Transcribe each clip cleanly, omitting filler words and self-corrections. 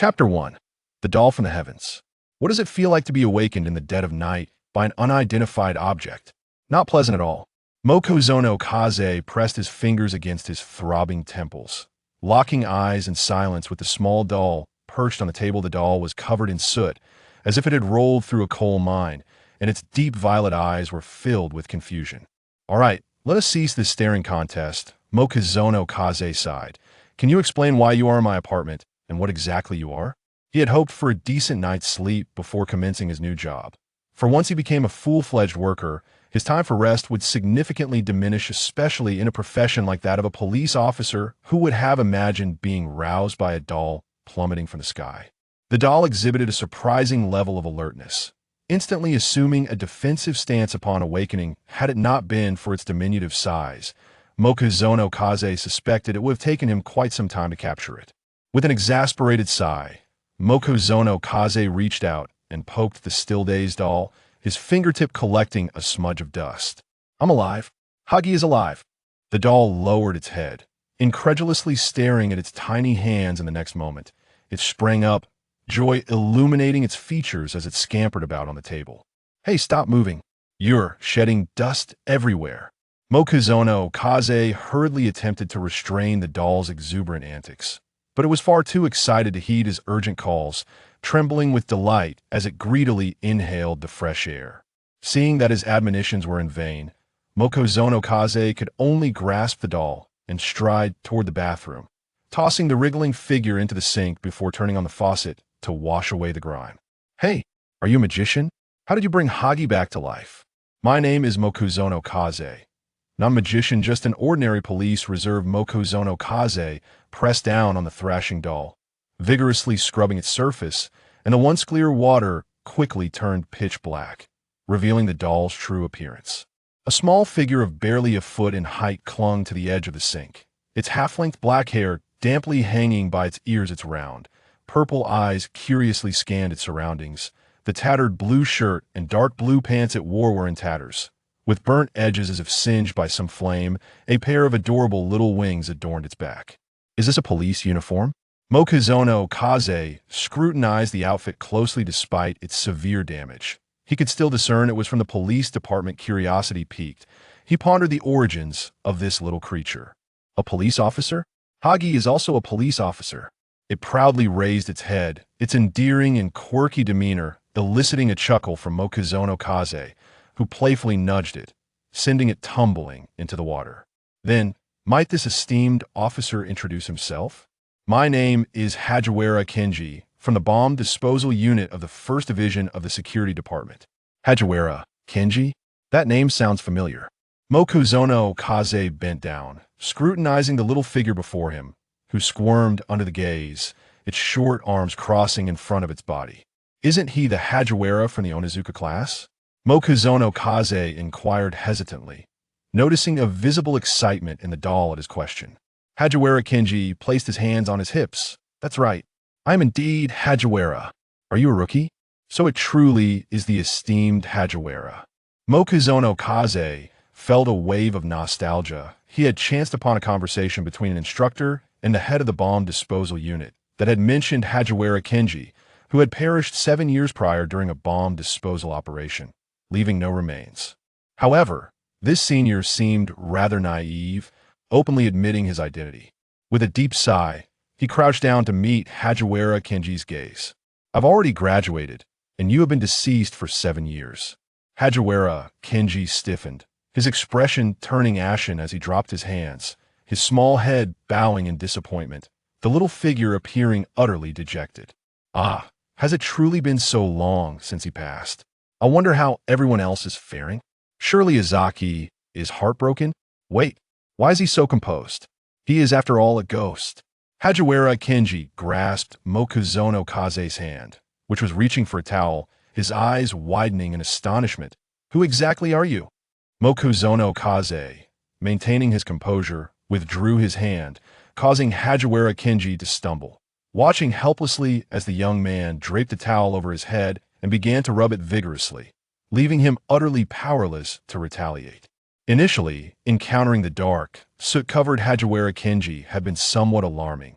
Chapter 1. The Doll from the Heavens. What does it feel like to be awakened in the dead of night by an unidentified object? Not pleasant at all. Mokozono Kaze pressed his fingers against his throbbing temples, locking eyes in silence with the small doll perched on the table. The doll was covered in soot, as if it had rolled through a coal mine, and its deep violet eyes were filled with confusion. All right, let us cease this staring contest, Mokozono Kaze sighed. Can you explain why you are in my apartment and what exactly you are? He had hoped for a decent night's sleep before commencing his new job. For once he became a full-fledged worker, his time for rest would significantly diminish, especially in a profession like that of a police officer. Who would have imagined being roused by a doll plummeting from the sky? The doll exhibited a surprising level of alertness, instantly assuming a defensive stance upon awakening. Had it not been for its diminutive size, Mokozono Kaze suspected it would have taken him quite some time to capture it. With an exasperated sigh, Mokozono Kaze reached out and poked the still-dazed doll, his fingertip collecting a smudge of dust. I'm alive. Hagi is alive. The doll lowered its head, incredulously staring at its tiny hands. In the next moment, it sprang up, joy illuminating its features as it scampered about on the table. Hey, stop moving. You're shedding dust everywhere. Mokozono Kaze hurriedly attempted to restrain the doll's exuberant antics, but it was far too excited to heed his urgent calls, trembling with delight as it greedily inhaled the fresh air. Seeing that his admonitions were in vain, Mokozono Kaze could only grasp the doll and stride toward the bathroom, tossing the wriggling figure into the sink before turning on the faucet to wash away the grime. Hey, are you a magician? How did you bring Hagi back to life? My name is Mokozono Kaze. Not a magician, just an ordinary police reserve. Mokozono Kaze pressed down on the thrashing doll, vigorously scrubbing its surface, and the once clear water quickly turned pitch black, revealing the doll's true appearance. A small figure of barely a foot in height clung to the edge of the sink, its half-length black hair damply hanging by its ears. Its round, purple eyes curiously scanned its surroundings. The tattered blue shirt and dark blue pants it wore were in tatters, with burnt edges as if singed by some flame. A pair of adorable little wings adorned its back. Is this a police uniform? Mokozono Kaze scrutinized the outfit closely. Despite its severe damage, he could still discern it was from the police department. Curiosity piqued, he pondered the origins of this little creature. A police officer? Hagi is also a police officer. It proudly raised its head, its endearing and quirky demeanor eliciting a chuckle from Mokozono Kaze, who playfully nudged it, sending it tumbling into the water. Then, might this esteemed officer introduce himself? My name is Hagiwara Kenji, from the Bomb Disposal Unit of the 1st Division of the Security Department. Hagiwara Kenji? That name sounds familiar. Mokozono Kaze bent down, scrutinizing the little figure before him, who squirmed under the gaze, its short arms crossing in front of its body. Isn't he the Hagiwara from the Onizuka class? Mokozono Kaze inquired hesitantly, noticing a visible excitement in the doll at his question. Hagiwara Kenji placed his hands on his hips. That's right. I am indeed Hagiwara. Are you a rookie? So it truly is the esteemed Hagiwara. Mokozono Kaze felt a wave of nostalgia. He had chanced upon a conversation between an instructor and the head of the bomb disposal unit that had mentioned Hagiwara Kenji, who had perished 7 years prior during a bomb disposal operation, leaving no remains. However, this senior seemed rather naive, openly admitting his identity. With a deep sigh, he crouched down to meet Hagiwara Kenji's gaze. I've already graduated, and you have been deceased for 7 years. Hagiwara Kenji stiffened, his expression turning ashen as he dropped his hands, his small head bowing in disappointment, the little figure appearing utterly dejected. Ah, has it truly been so long since he passed? I wonder how everyone else is faring. Surely Izaki is heartbroken? Wait, why is he so composed? He is, after all, a ghost. Hagiwara Kenji grasped Mokozono Kaze's hand, which was reaching for a towel, his eyes widening in astonishment. Who exactly are you? Mokozono Kaze, maintaining his composure, withdrew his hand, causing Hagiwara Kenji to stumble, watching helplessly as the young man draped a towel over his head and began to rub it vigorously, leaving him utterly powerless to retaliate. Initially, encountering the dark, soot-covered Hagiwara Kenji had been somewhat alarming,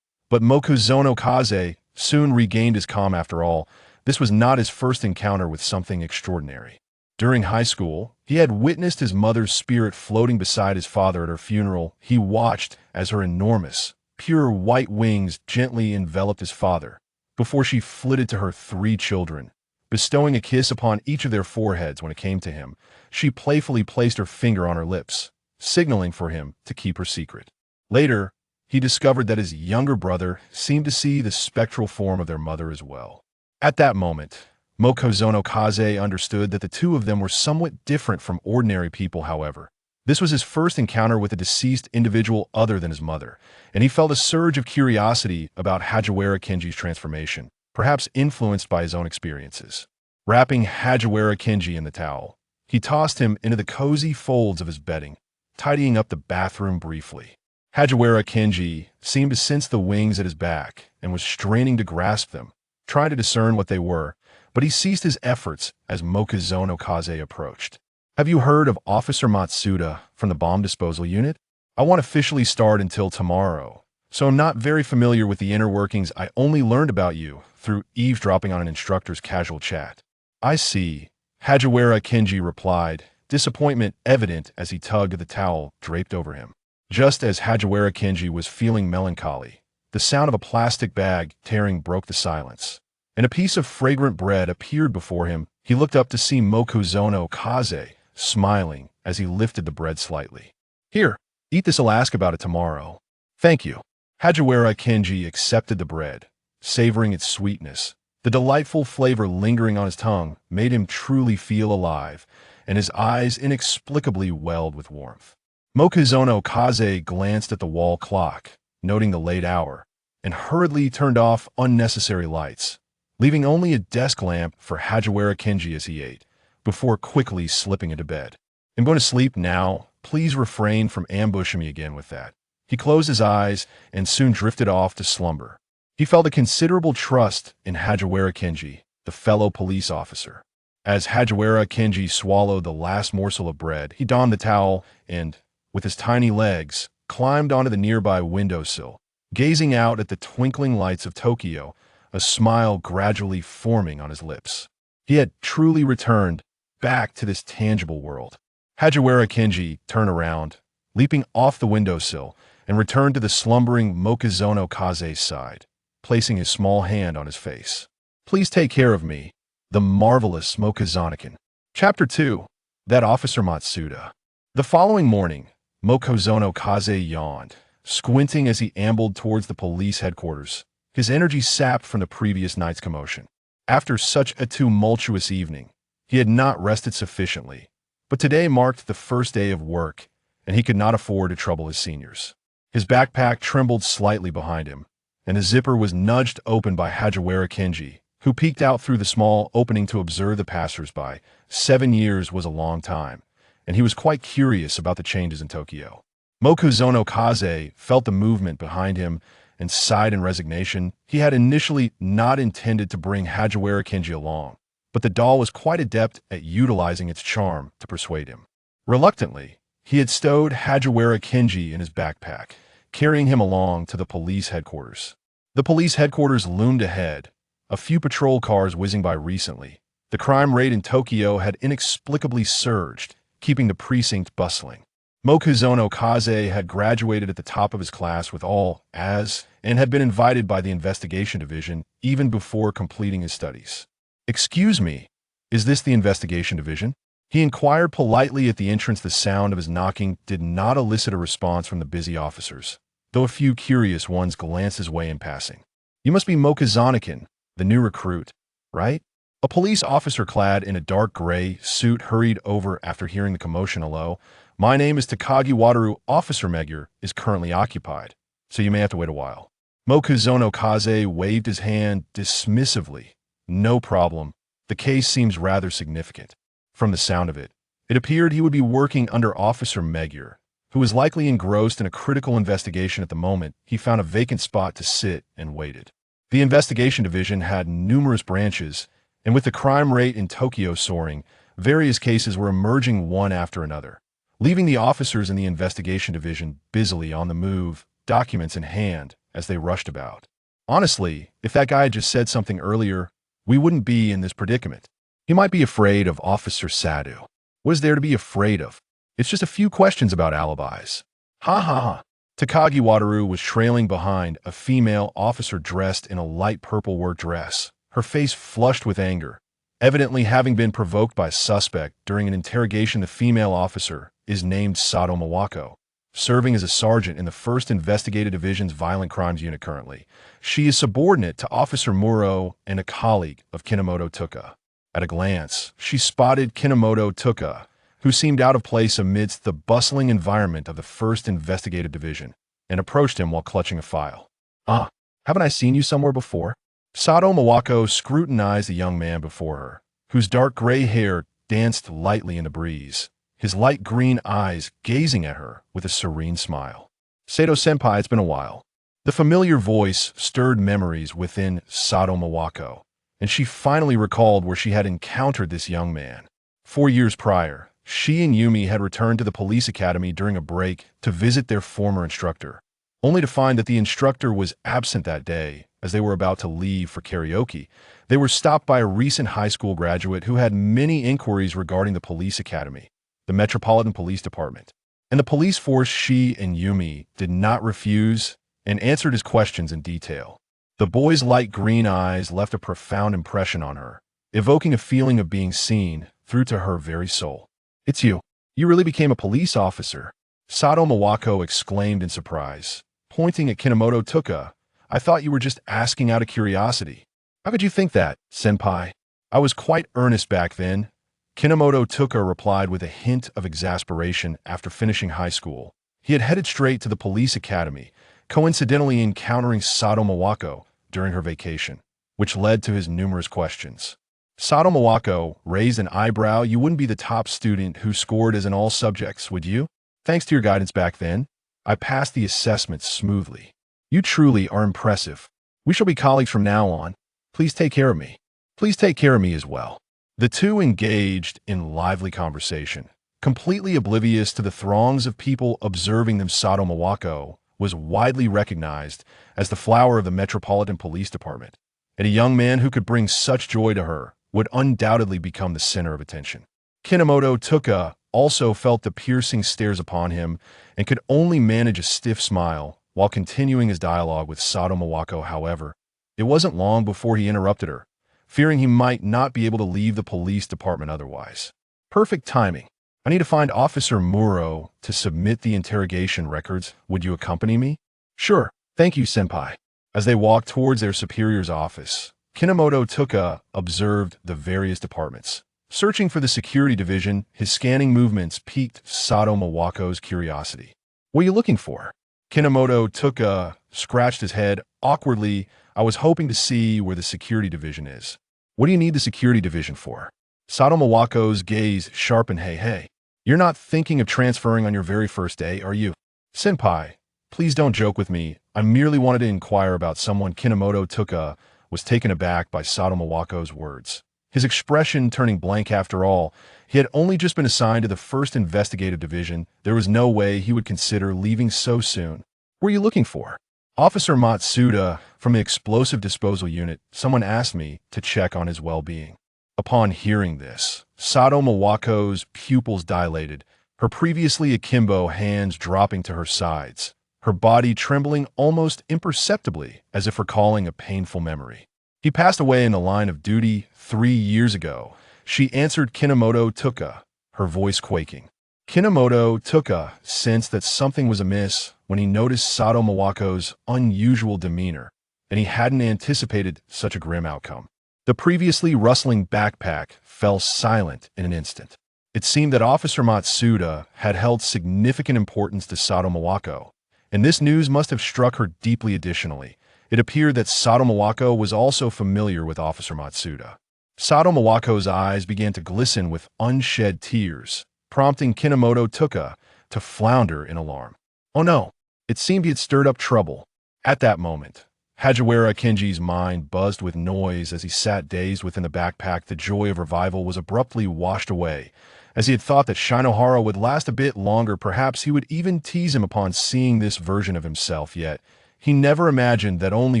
but Mokozono Kaze soon regained his calm. After all, this was not his first encounter with something extraordinary. During high school, he had witnessed his mother's spirit floating beside his father at her funeral. He watched as her enormous, pure white wings gently enveloped his father before she flitted to her 3 children. Bestowing a kiss upon each of their foreheads when it came to him, she playfully placed her finger on her lips, signaling for him to keep her secret. Later, he discovered that his younger brother seemed to see the spectral form of their mother as well. At that moment, Mokozono Kaze understood that the two of them were somewhat different from ordinary people. However, this was his first encounter with a deceased individual other than his mother, and he felt a surge of curiosity about Hajiwara Kenji's transformation, perhaps influenced by his own experiences. Wrapping Hajiwara Kenji in the towel, he tossed him into the cozy folds of his bedding, tidying up the bathroom briefly. Hajiwara Kenji seemed to sense the wings at his back and was straining to grasp them, trying to discern what they were, but he ceased his efforts as Mokozono Kaze approached. "Have you heard of Officer Matsuda from the bomb disposal unit? I won't officially start until tomorrow, so I'm not very familiar with the inner workings. I only learned about you through eavesdropping on an instructor's casual chat." "I see," Hajiwara Kenji replied, disappointment evident as he tugged at the towel draped over him. Just as Hajiwara Kenji was feeling melancholy, the sound of a plastic bag tearing broke the silence, and a piece of fragrant bread appeared before him. He looked up to see Mokozono Kaze, smiling as he lifted the bread slightly. "Here, eat this. I'll ask about it tomorrow." "Thank you." Hajiwara Kenji accepted the bread, savoring its sweetness. The delightful flavor lingering on his tongue made him truly feel alive, and his eyes inexplicably welled with warmth. Mokozono Kaze glanced at the wall clock, noting the late hour, and hurriedly turned off unnecessary lights, leaving only a desk lamp for Hajiwara Kenji as he ate, before quickly slipping into bed. "I'm going to sleep now. Please refrain from ambushing me again with that." He closed his eyes and soon drifted off to slumber. He felt a considerable trust in Hajiwara Kenji, the fellow police officer. As Hajiwara Kenji swallowed the last morsel of bread, he donned the towel and, with his tiny legs, climbed onto the nearby windowsill, gazing out at the twinkling lights of Tokyo, a smile gradually forming on his lips. He had truly returned back to this tangible world. Hajiwara Kenji turned around, leaping off the windowsill, and returned to the slumbering Mokozono Kaze's side, placing his small hand on his face. "Please take care of me, the marvelous Mokozono-kun." Chapter 2. That Officer Matsuda. The following morning, Mokozono Kaze yawned, squinting as he ambled towards the police headquarters, his energy sapped from the previous night's commotion. After such a tumultuous evening, he had not rested sufficiently, but today marked the first day of work, and he could not afford to trouble his seniors. His backpack trembled slightly behind him, and the zipper was nudged open by Hajiwara Kenji, who peeked out through the small opening to observe the passers-by. 7 years was a long time, and he was quite curious about the changes in Tokyo. Mokozono Kaze felt the movement behind him and sighed in resignation. He had initially not intended to bring Hajiwara Kenji along, but the doll was quite adept at utilizing its charm to persuade him. Reluctantly, he had stowed Hajiwara Kenji in his backpack, carrying him along to the police headquarters. The police headquarters loomed ahead, a few patrol cars whizzing by recently. The crime rate in Tokyo had inexplicably surged, keeping the precinct bustling. Mokozono Kaze had graduated at the top of his class with all A's and had been invited by the investigation division even before completing his studies. "Excuse me, is this the investigation division?" He inquired politely at the entrance. The sound of his knocking did not elicit a response from the busy officers, though a few curious ones glanced his way in passing. "You must be Mokozono-kun, the new recruit, right?" A police officer clad in a dark gray suit hurried over after hearing the commotion. "Hello, my name is Takagi Wataru. Officer Megure is currently occupied, so you may have to wait a while." Mokozono Kaze waved his hand dismissively. "No problem. The case seems rather significant." From the sound of it, it appeared he would be working under Officer Megure, who was likely engrossed in a critical investigation at the moment. He found a vacant spot to sit and waited. The investigation division had numerous branches, and with the crime rate in Tokyo soaring, various cases were emerging one after another, leaving the officers in the investigation division busily on the move, documents in hand, as they rushed about. Honestly, if that guy had just said something earlier, we wouldn't be in this predicament. He might be afraid of Officer Sadu. What is there to be afraid of? It's just a few questions about alibis. Ha ha ha. Takagi Wataru was trailing behind a female officer dressed in a light purple work dress, her face flushed with anger. Evidently having been provoked by a suspect during an interrogation, the female officer is named Sato Mawako, serving as a sergeant in the 1st Investigative Division's Violent Crimes Unit currently. She is subordinate to Officer Muro and a colleague of Kinomoto Touya. At a glance, she spotted Kinomoto Touya, who seemed out of place amidst the bustling environment of the 1st Investigative Division, and approached him while clutching a file. "Ah, haven't I seen you somewhere before?" Sato Mawako scrutinized the young man before her, whose dark gray hair danced lightly in the breeze, his light green eyes gazing at her with a serene smile. "Sato-senpai, it's been a while." The familiar voice stirred memories within Sato Mawako, and she finally recalled where she had encountered this young man. 4 years prior, she and Yumi had returned to the police academy during a break to visit their former instructor, only to find that the instructor was absent that day. As they were about to leave for karaoke, they were stopped by a recent high school graduate who had many inquiries regarding the police academy, the Metropolitan Police Department, and the police force. She and Yumi did not refuse and answered his questions in detail. The boy's light green eyes left a profound impression on her, evoking a feeling of being seen through to her very soul. "It's you. You really became a police officer," Sato Mawako exclaimed in surprise, pointing at Kinomoto Touya. "I thought you were just asking out of curiosity." "How could you think that, senpai? I was quite earnest back then," Kinomoto Touya replied with a hint of exasperation. After finishing high school, he had headed straight to the police academy, coincidentally encountering Sato Mawako during her vacation, which led to his numerous questions. Sato Mawako raised an eyebrow. "You wouldn't be the top student who scored as in all subjects, would you? Thanks to your guidance back then, I passed the assessment smoothly. You truly are impressive. We shall be colleagues from now on. Please take care of me. Please take care of me as well." The two engaged in lively conversation, completely oblivious to the throngs of people observing them. Sato Mawako was widely recognized as the flower of the Metropolitan Police Department, and a young man who could bring such joy to her would undoubtedly become the center of attention. Kinomoto Touya also felt the piercing stares upon him and could only manage a stiff smile while continuing his dialogue with Sato Mawako. However, it wasn't long before he interrupted her, fearing he might not be able to leave the police department otherwise. "Perfect timing. I need to find Officer Muro to submit the interrogation records. Would you accompany me?" "Sure. Thank you, senpai." As they walked towards their superior's office, Kinomoto Touya observed the various departments. Searching for the security division, his scanning movements piqued Sato Mawako's curiosity. "What are you looking for?" Kinomoto Touya scratched his head awkwardly. "I was hoping to see where the security division is." "What do you need the security division for?" Sato Mawako's gaze sharpened. Hey, you're not thinking of transferring on your very first day, are you?" "Senpai, please don't joke with me. I merely wanted to inquire about someone." Kinomoto Touya was taken aback by Sato Mawako's words, his expression turning blank. After all, he had only just been assigned to the 1st Investigative Division. There was no way he would consider leaving so soon. "What are you looking for?" "Officer Matsuda from the Explosive Disposal Unit. Someone asked me to check on his well-being." Upon hearing this, Sato Mawako's pupils dilated, her previously akimbo hands dropping to her sides, her body trembling almost imperceptibly as if recalling a painful memory. "He passed away in the line of duty 3 years ago," she answered Kinomoto Touya, her voice quaking. Kinomoto Touya sensed that something was amiss when he noticed Sato Mawako's unusual demeanor, and he hadn't anticipated such a grim outcome. The previously rustling backpack fell silent in an instant. It seemed that Officer Matsuda had held significant importance to Sato Mawako, and this news must have struck her deeply. Additionally, it appeared that Sato Mawako was also familiar with Officer Matsuda. Sato Mawako's eyes began to glisten with unshed tears, prompting Kinomoto Touya to flounder in alarm. Oh no! It seemed he had stirred up trouble. At that moment, Hajiwara Kenji's mind buzzed with noise as he sat dazed within the backpack. The joy of revival was abruptly washed away, as he had thought that Shinohara would last a bit longer. Perhaps he would even tease him upon seeing this version of himself, yet He never imagined that only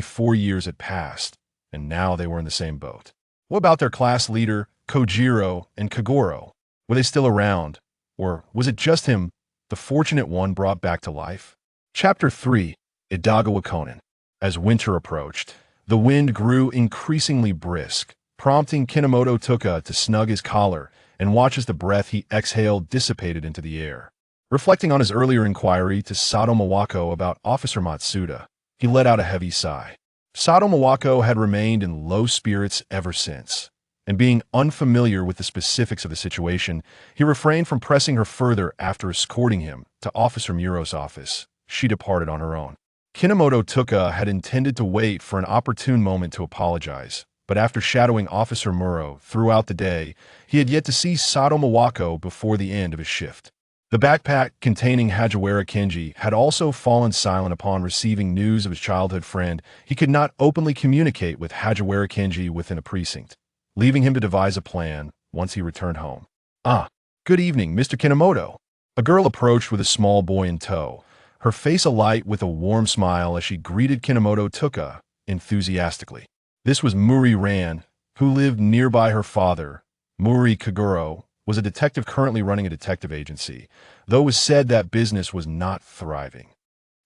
4 years had passed, and now they were in the same boat. What about their class leader, Kojiro and Kagoro? Were they still around? Or was it just him, the fortunate one, brought back to life? Chapter 3. Idagawa Conan. As winter approached, the wind grew increasingly brisk, prompting Kinomoto Touya to snug his collar and watch as the breath he exhaled dissipated into the air. Reflecting on his earlier inquiry to Sato Mawako about Officer Matsuda, he let out a heavy sigh. Sato Mawako had remained in low spirits ever since, and being unfamiliar with the specifics of the situation, he refrained from pressing her further. After escorting him to Officer Muro's office, she departed on her own. Kinomoto Touya had intended to wait for an opportune moment to apologize, but after shadowing Officer Muro throughout the day, he had yet to see Sato Mawako before the end of his shift. The backpack containing Hagiwara Kenji had also fallen silent upon receiving news of his childhood friend. He could not openly communicate with Hagiwara Kenji within a precinct, leaving him to devise a plan once he returned home. "Ah, good evening, Mr. Kinomoto." A girl approached with a small boy in tow, her face alight with a warm smile as she greeted Kinomoto Touya enthusiastically. This was Muri Ran, who lived nearby. Her father, Muri Kaguro, was a detective currently running a detective agency, though it was said that business was not thriving.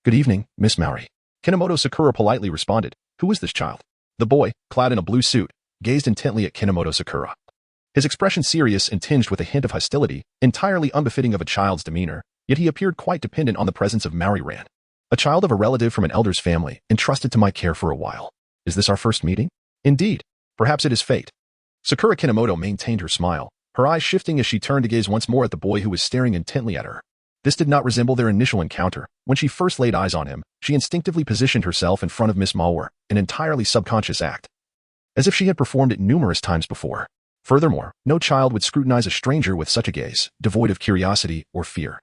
"Good evening, Miss Maori." Kinomoto Sakura politely responded. "Who is this child?" The boy, clad in a blue suit, gazed intently at Kinomoto Sakura. His expression serious and tinged with a hint of hostility, entirely unbefitting of a child's demeanor, yet he appeared quite dependent on the presence of Maori Ran. "A child of a relative from an elder's family, entrusted to my care for a while. Is this our first meeting?" "Indeed. Perhaps it is fate." Sakura Kinomoto maintained her smile, her eyes shifting as she turned to gaze once more at the boy who was staring intently at her. This did not resemble their initial encounter. When she first laid eyes on him, she instinctively positioned herself in front of Miss Mauer, an entirely subconscious act, as if she had performed it numerous times before. Furthermore, no child would scrutinize a stranger with such a gaze, devoid of curiosity or fear.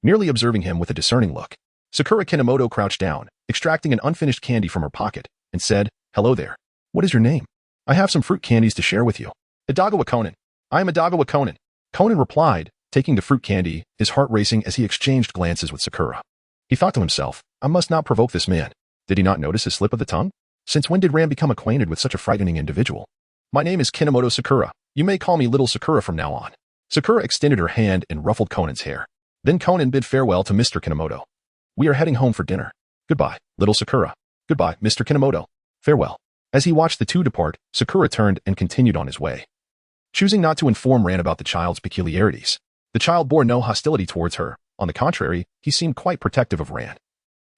Merely observing him with a discerning look, Sakura Kinomoto crouched down, extracting an unfinished candy from her pocket, and said, "Hello there. What is your name? I have some fruit candies to share with you." "Idagawa Conan. I am Idagawa Conan." Conan replied, taking the fruit candy, his heart racing as he exchanged glances with Sakura. He thought to himself, I must not provoke this man. Did he not notice his slip of the tongue? Since when did Ram become acquainted with such a frightening individual? "My name is Kinomoto Sakura. You may call me Little Sakura from now on." Sakura extended her hand and ruffled Conan's hair. Then Conan bid farewell to Mr. Kinomoto. "We are heading home for dinner. Goodbye, Little Sakura." "Goodbye, Mr. Kinomoto. Farewell." As he watched the two depart, Sakura turned and continued on his way. Choosing not to inform Ran about the child's peculiarities, the child bore no hostility towards her. On the contrary, he seemed quite protective of Ran.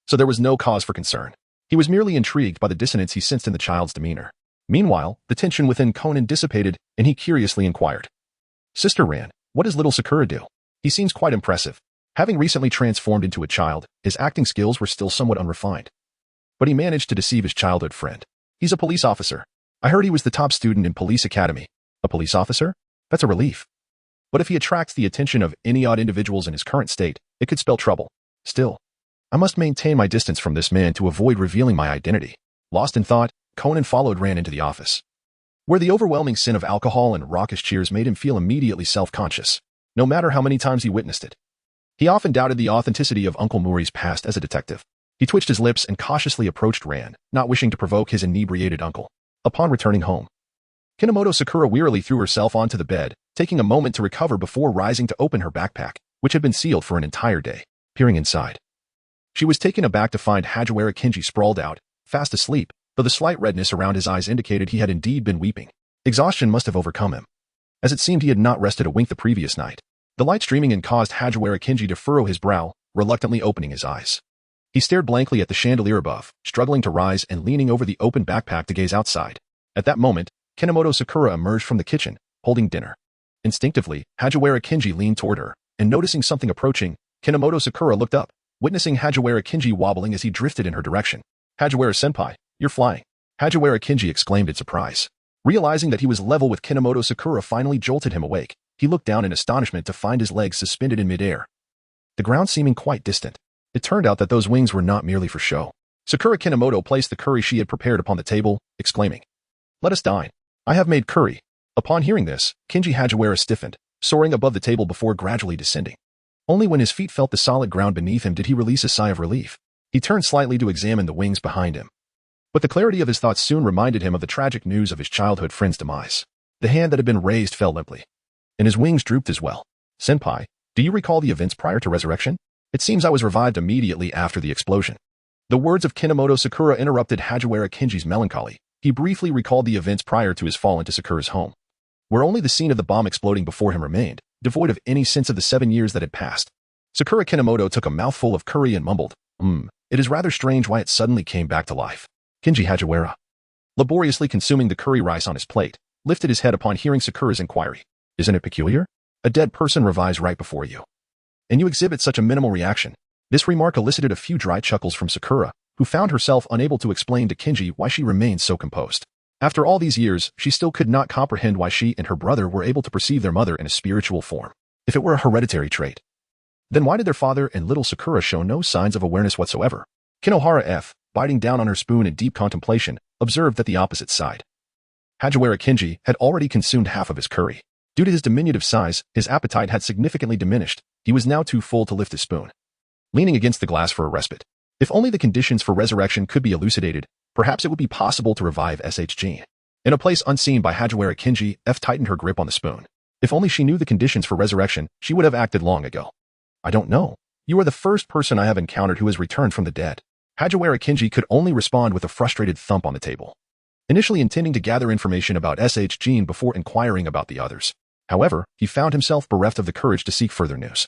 So there was no cause for concern. He was merely intrigued by the dissonance he sensed in the child's demeanor. Meanwhile, the tension within Conan dissipated, and he curiously inquired, "Sister Ran, what does little Sakura do? He seems quite impressive." Having recently transformed into a child, his acting skills were still somewhat unrefined. But he managed to deceive his childhood friend. "He's a police officer. I heard he was the top student in police academy." "A police officer? That's a relief. But if he attracts the attention of any odd individuals in his current state, it could spell trouble. Still, I must maintain my distance from this man to avoid revealing my identity." Lost in thought, Conan followed Ran into the office, where the overwhelming sin of alcohol and raucous cheers made him feel immediately self-conscious, no matter how many times he witnessed it. He often doubted the authenticity of Uncle Muri's past as a detective. He twitched his lips and cautiously approached Ran, not wishing to provoke his inebriated uncle. Upon returning home, Kinomoto Sakura wearily threw herself onto the bed, taking a moment to recover before rising to open her backpack, which had been sealed for an entire day. Peering inside, she was taken aback to find Hagiwara Kenji sprawled out, fast asleep, though the slight redness around his eyes indicated he had indeed been weeping. Exhaustion must have overcome him, as it seemed he had not rested a wink the previous night. The light streaming in caused Hagiwara Kenji to furrow his brow, reluctantly opening his eyes. He stared blankly at the chandelier above, struggling to rise and leaning over the open backpack to gaze outside. At that moment, Kinomoto Sakura emerged from the kitchen, holding dinner. Instinctively, Hagiwara Kenji leaned toward her, and noticing something approaching, Kinomoto Sakura looked up, witnessing Hagiwara Kenji wobbling as he drifted in her direction. "Hagiwara-senpai, you're flying." Hagiwara Kenji exclaimed in surprise. Realizing that he was level with Kinomoto Sakura finally jolted him awake. He looked down in astonishment to find his legs suspended in midair, the ground seeming quite distant. It turned out that those wings were not merely for show. Sakura Kinomoto placed the curry she had prepared upon the table, exclaiming, "Let us dine. I have made curry." Upon hearing this, Kenji Hagiwara stiffened, soaring above the table before gradually descending. Only when his feet felt the solid ground beneath him did he release a sigh of relief. He turned slightly to examine the wings behind him. But the clarity of his thoughts soon reminded him of the tragic news of his childhood friend's demise. The hand that had been raised fell limply, and his wings drooped as well. Senpai, do you recall the events prior to resurrection? It seems I was revived immediately after the explosion. The words of Kinomoto Sakura interrupted Hagiwara Kinji's melancholy. He briefly recalled the events prior to his fall into Sakura's home, where only the scene of the bomb exploding before him remained, devoid of any sense of the 7 years that had passed. Sakura Kinomoto took a mouthful of curry and mumbled, it is rather strange why it suddenly came back to life. Kinji Hagiwara, laboriously consuming the curry rice on his plate, lifted his head upon hearing Sakura's inquiry. Isn't it peculiar? A dead person revives right before you, and you exhibit such a minimal reaction. This remark elicited a few dry chuckles from Sakura, who found herself unable to explain to Kinji why she remained so composed. After all these years, she still could not comprehend why she and her brother were able to perceive their mother in a spiritual form. If it were a hereditary trait, then why did their father and little Sakura show no signs of awareness whatsoever? Kinohara F., biting down on her spoon in deep contemplation, observed that the opposite side, Hagiwara Kinji, had already consumed half of his curry. Due to his diminutive size, his appetite had significantly diminished. He was now too full to lift his spoon, leaning against the glass for a respite. If only the conditions for resurrection could be elucidated, perhaps it would be possible to revive SHG. In a place unseen by Hagiwara Kinji, F tightened her grip on the spoon. If only she knew the conditions for resurrection, she would have acted long ago. I don't know. You are the first person I have encountered who has returned from the dead. Hagiwara Kinji could only respond with a frustrated thump on the table, initially intending to gather information about SHG before inquiring about the others. However, he found himself bereft of the courage to seek further news,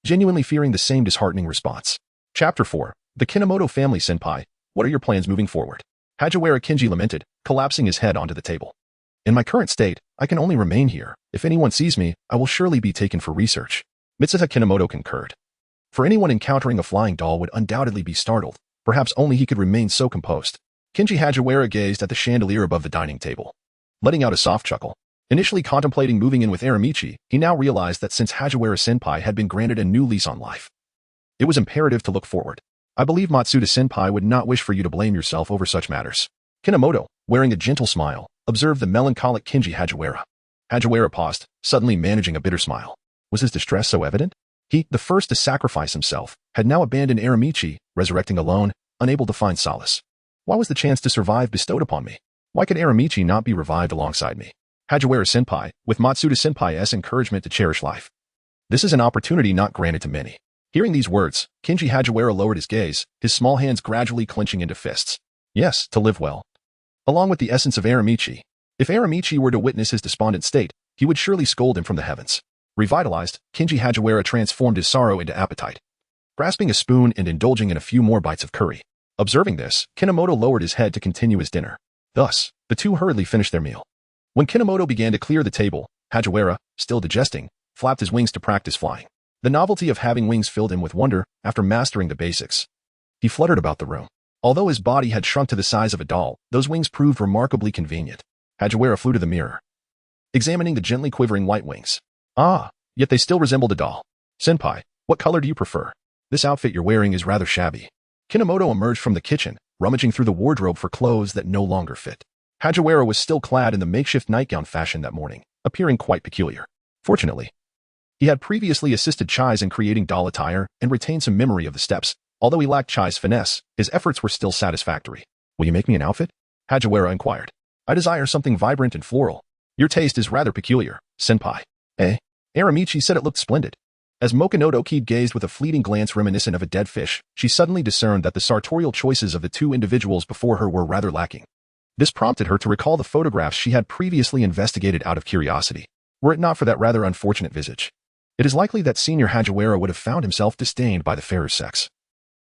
genuinely fearing the same disheartening response. Chapter 4. The Kinomoto Family. Senpai, what are your plans moving forward? Hagiwara Kinji lamented, collapsing his head onto the table. In my current state, I can only remain here. If anyone sees me, I will surely be taken for research. Mitsuha Kinomoto concurred. For anyone encountering a flying doll would undoubtedly be startled. Perhaps only he could remain so composed. Kinji Hagiwara gazed at the chandelier above the dining table, letting out a soft chuckle. Initially contemplating moving in with Aramichi, he now realized that since Hagiwara-senpai had been granted a new lease on life, it was imperative to look forward. I believe Matsuda-senpai would not wish for you to blame yourself over such matters. Kinomoto, wearing a gentle smile, observed the melancholic Kinji Hagiwara. Hagiwara paused, suddenly managing a bitter smile. Was his distress so evident? He, the first to sacrifice himself, had now abandoned Aramichi, resurrecting alone, unable to find solace. Why was the chance to survive bestowed upon me? Why could Aramichi not be revived alongside me? Hagiwara-senpai, with Matsuda-senpai's encouragement to cherish life. This is an opportunity not granted to many. Hearing these words, Kinji Hagiwara lowered his gaze, his small hands gradually clenching into fists. Yes, to live well, along with the essence of Aramichi. If Aramichi were to witness his despondent state, he would surely scold him from the heavens. Revitalized, Kinji Hagiwara transformed his sorrow into appetite, grasping a spoon and indulging in a few more bites of curry. Observing this, Kinomoto lowered his head to continue his dinner. Thus, the two hurriedly finished their meal. When Kinomoto began to clear the table, Hagiwara, still digesting, flapped his wings to practice flying. The novelty of having wings filled him with wonder after mastering the basics. He fluttered about the room. Although his body had shrunk to the size of a doll, those wings proved remarkably convenient. Hagiwara flew to the mirror, examining the gently quivering white wings. Ah, yet they still resembled a doll. Senpai, what color do you prefer? This outfit you're wearing is rather shabby. Kinomoto emerged from the kitchen, rummaging through the wardrobe for clothes that no longer fit. Hagiwara was still clad in the makeshift nightgown fashion that morning, appearing quite peculiar. Fortunately, he had previously assisted Chai's in creating doll attire and retained some memory of the steps. Although he lacked Chai's finesse, his efforts were still satisfactory. Will you make me an outfit? Hagiwara inquired. I desire something vibrant and floral. Your taste is rather peculiar, senpai. Eh? Aramichi said it looked splendid. As Mokonoto Kid gazed with a fleeting glance reminiscent of a dead fish, she suddenly discerned that the sartorial choices of the two individuals before her were rather lacking. This prompted her to recall the photographs she had previously investigated out of curiosity. Were it not for that rather unfortunate visage, it is likely that Senior Hagiwara would have found himself disdained by the fairer sex.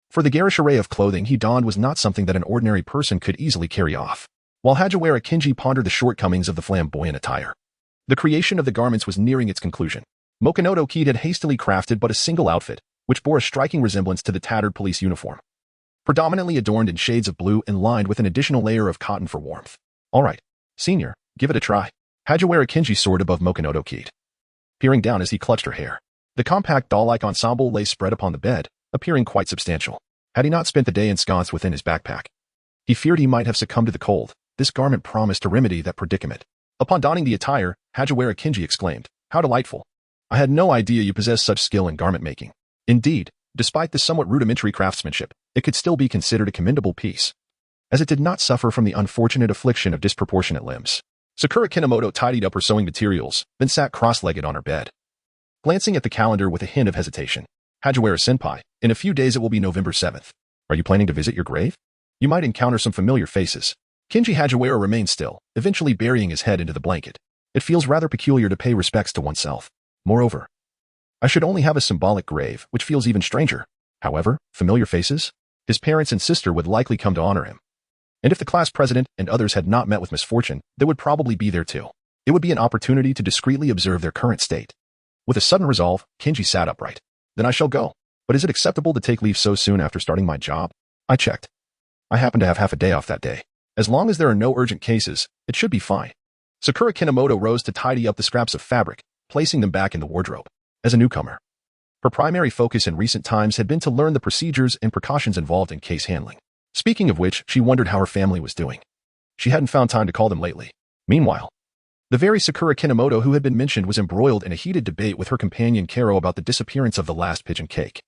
For the garish array of clothing he donned was not something that an ordinary person could easily carry off. While Hagiwara Kinji pondered the shortcomings of the flamboyant attire, the creation of the garments was nearing its conclusion. Mokonoto Kid had hastily crafted but a single outfit, which bore a striking resemblance to the tattered police uniform, predominantly adorned in shades of blue and lined with an additional layer of cotton for warmth. All right, Senior, give it a try. Hagiwara Kinji soared above Mokonoto Kid, peering down as he clutched her hair. The compact doll-like ensemble lay spread upon the bed, appearing quite substantial. Had he not spent the day ensconced within his backpack, he feared he might have succumbed to the cold. This garment promised to remedy that predicament. Upon donning the attire, Hagiwara Kinji exclaimed, "How delightful! I had no idea you possessed such skill in garment making." Indeed, despite the somewhat rudimentary craftsmanship, it could still be considered a commendable piece, as it did not suffer from the unfortunate affliction of disproportionate limbs. Sakura Kinomoto tidied up her sewing materials, then sat cross-legged on her bed. Glancing at the calendar with a hint of hesitation, Hagiwara-senpai, in a few days it will be November 7th. Are you planning to visit your grave? You might encounter some familiar faces. Kenji Hagiwara remained still, eventually burying his head into the blanket. It feels rather peculiar to pay respects to oneself. Moreover, I should only have a symbolic grave, which feels even stranger. However, familiar faces? His parents and sister would likely come to honor him. And if the class president and others had not met with misfortune, they would probably be there too. It would be an opportunity to discreetly observe their current state. With a sudden resolve, Kenji sat upright. Then I shall go. But is it acceptable to take leave so soon after starting my job? I checked. I happen to have half a day off that day. As long as there are no urgent cases, it should be fine. Sakura Kinomoto rose to tidy up the scraps of fabric, placing them back in the wardrobe. As a newcomer, her primary focus in recent times had been to learn the procedures and precautions involved in case handling. Speaking of which, she wondered how her family was doing. She hadn't found time to call them lately. Meanwhile, the very Sakura Kinomoto who had been mentioned was embroiled in a heated debate with her companion Karo about the disappearance of the last pigeon cake.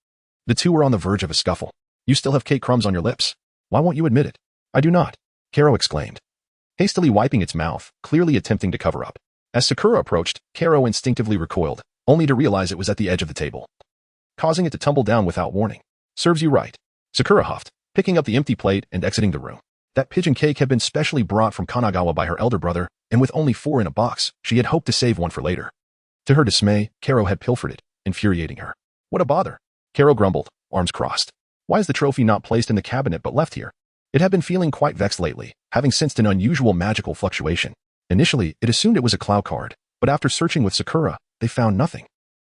The two were on the verge of a scuffle. You still have cake crumbs on your lips. Why won't you admit it? I do not, Karo exclaimed, hastily wiping its mouth, clearly attempting to cover up. As Sakura approached, Karo instinctively recoiled, only to realize it was at the edge of the table, causing it to tumble down without warning. Serves you right, Sakura huffed, picking up the empty plate and exiting the room. That pigeon cake had been specially brought from Kanagawa by her elder brother, and with only 4 in a box, she had hoped to save one for later. To her dismay, Karo had pilfered it, infuriating her. What a bother, Karo grumbled, arms crossed. Why is the trophy not placed in the cabinet but left here? It had been feeling quite vexed lately, having sensed an unusual magical fluctuation. Initially, it assumed it was a Clow card, but after searching with Sakura, they found nothing.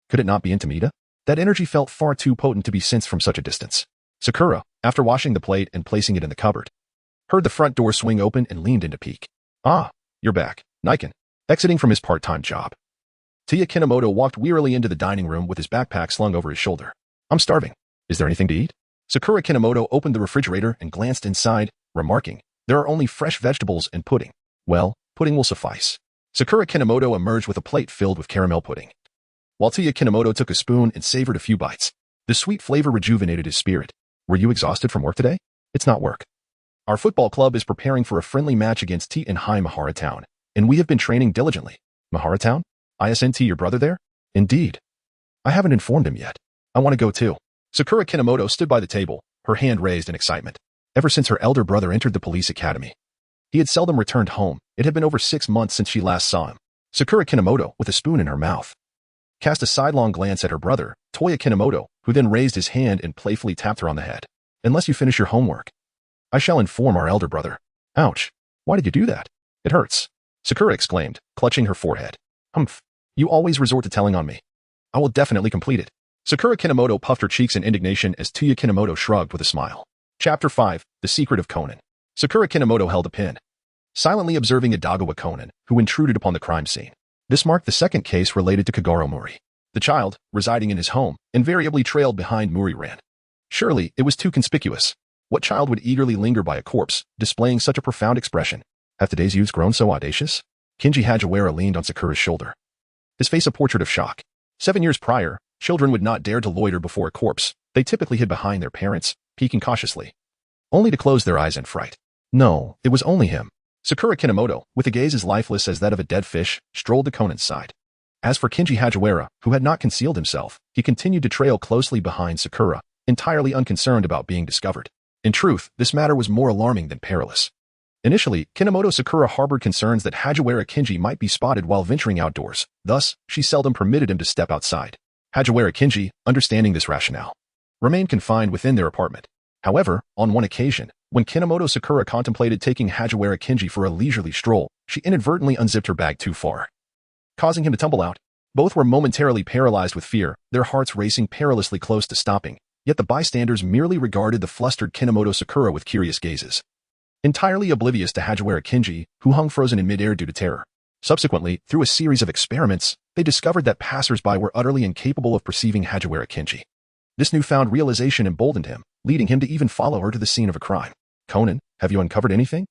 Could it not be Intimida? That energy felt far too potent to be sensed from such a distance. Sakura, after washing the plate and placing it in the cupboard, heard the front door swing open and leaned in to peek. Ah, you're back, Niken, exiting from his part-time job. Touya Kinomoto walked wearily into the dining room with his backpack slung over his shoulder. I'm starving. Is there anything to eat? Sakura Kinomoto opened the refrigerator and glanced inside, remarking, there are only fresh vegetables and pudding. Well, pudding will suffice. Sakura Kinomoto emerged with a plate filled with caramel pudding. While Touya Kinomoto took a spoon and savored a few bites, the sweet flavor rejuvenated his spirit. Were you exhausted from work today? It's not work. Our football club is preparing for a friendly match against T in High Mahara Town, and we have been training diligently. Mahara Town? ISNT your brother there? Indeed. I haven't informed him yet. I want to go too. Sakura Kinomoto stood by the table, her hand raised in excitement. Ever since her elder brother entered the police academy, he had seldom returned home. It had been over 6 months since she last saw him. Sakura Kinomoto, with a spoon in her mouth, cast a sidelong glance at her brother, Touya Kinomoto, who then raised his hand and playfully tapped her on the head. Unless you finish your homework, I shall inform our elder brother. Ouch. Why did you do that? It hurts, Sakura exclaimed, clutching her forehead. Humph. You always resort to telling on me. I will definitely complete it. Sakura Kinomoto puffed her cheeks in indignation as Touya Kinomoto shrugged with a smile. Chapter 5, The Secret of Conan. Sakura Kinomoto held a pen, silently observing Idagawa Conan, who intruded upon the crime scene. This marked the second case related to Kagero Mori. The child, residing in his home, invariably trailed behind Muri-ran. Surely, it was too conspicuous. What child would eagerly linger by a corpse, displaying such a profound expression? Have today's youths grown so audacious? Kenji Hagiwara leaned on Sakura's shoulder, his face a portrait of shock. 7 years prior, children would not dare to loiter before a corpse. They typically hid behind their parents, peeking cautiously, only to close their eyes in fright. No, it was only him. Sakura Kinomoto, with a gaze as lifeless as that of a dead fish, strolled to Conan's side. As for Kenji Hagiwara, who had not concealed himself, he continued to trail closely behind Sakura, entirely unconcerned about being discovered. In truth, this matter was more alarming than perilous. Initially, Kinomoto Sakura harbored concerns that Hagiwara Kenji might be spotted while venturing outdoors. Thus, she seldom permitted him to step outside. Hagiwara Kenji, understanding this rationale, remained confined within their apartment. However, on one occasion, when Kinomoto Sakura contemplated taking Hagiwara Kenji for a leisurely stroll, she inadvertently unzipped her bag too far, causing him to tumble out. Both were momentarily paralyzed with fear, their hearts racing perilously close to stopping, yet the bystanders merely regarded the flustered Kinomoto Sakura with curious gazes, entirely oblivious to Hagiwara Kenji, who hung frozen in midair due to terror. Subsequently, through a series of experiments, they discovered that passers-by were utterly incapable of perceiving Hagiwara Kenji. This newfound realization emboldened him, leading him to even follow her to the scene of a crime. Conan, have you uncovered anything?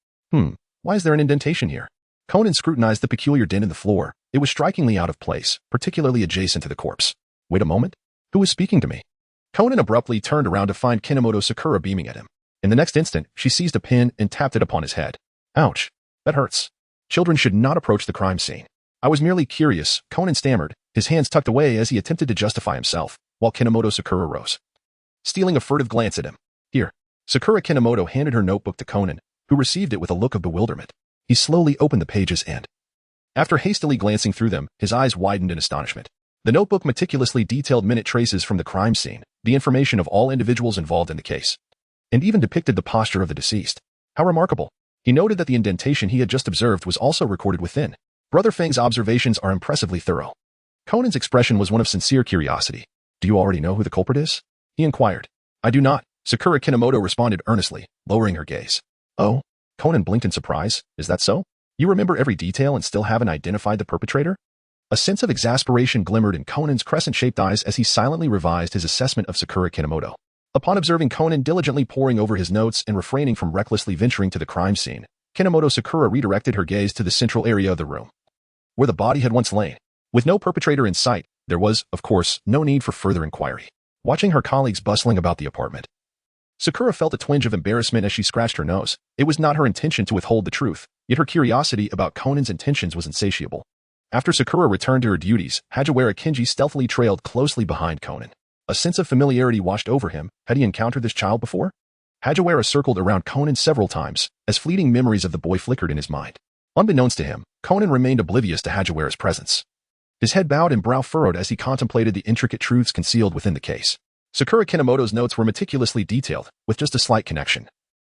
Why is there an indentation here? Conan scrutinized the peculiar dent in the floor. It was strikingly out of place, particularly adjacent to the corpse. Wait a moment. Who is speaking to me? Conan abruptly turned around to find Kinomoto Sakura beaming at him. In the next instant, she seized a pin and tapped it upon his head. Ouch. That hurts. Children should not approach the crime scene. I was merely curious, Conan stammered, his hands tucked away as he attempted to justify himself, while Kinomoto Sakura rose. Stealing a furtive glance at him. Here. Sakura Kinomoto handed her notebook to Conan, who received it with a look of bewilderment. He slowly opened the pages and, after hastily glancing through them, his eyes widened in astonishment. The notebook meticulously detailed minute traces from the crime scene, the information of all individuals involved in the case, and even depicted the posture of the deceased. How remarkable. He noted that the indentation he had just observed was also recorded within. Brother Fang's observations are impressively thorough. Conan's expression was one of sincere curiosity. Do you already know who the culprit is? He inquired. I do not, Sakura Kinomoto responded earnestly, lowering her gaze. Oh? Conan blinked in surprise. Is that so? You remember every detail and still haven't identified the perpetrator? A sense of exasperation glimmered in Conan's crescent-shaped eyes as he silently revised his assessment of Sakura Kinomoto. Upon observing Conan diligently poring over his notes and refraining from recklessly venturing to the crime scene, Kinomoto Sakura redirected her gaze to the central area of the room, where the body had once lain. With no perpetrator in sight, there was, of course, no need for further inquiry. Watching her colleagues bustling about the apartment, Sakura felt a twinge of embarrassment as she scratched her nose. It was not her intention to withhold the truth, yet her curiosity about Conan's intentions was insatiable. After Sakura returned to her duties, Hagiwara Kenji stealthily trailed closely behind Conan. A sense of familiarity washed over him. Had he encountered this child before? Hagiwara circled around Conan several times, as fleeting memories of the boy flickered in his mind. Unbeknownst to him, Conan remained oblivious to Hagiwara's presence. His head bowed and brow furrowed as he contemplated the intricate truths concealed within the case. Sakura Kinomoto's notes were meticulously detailed, with just a slight connection.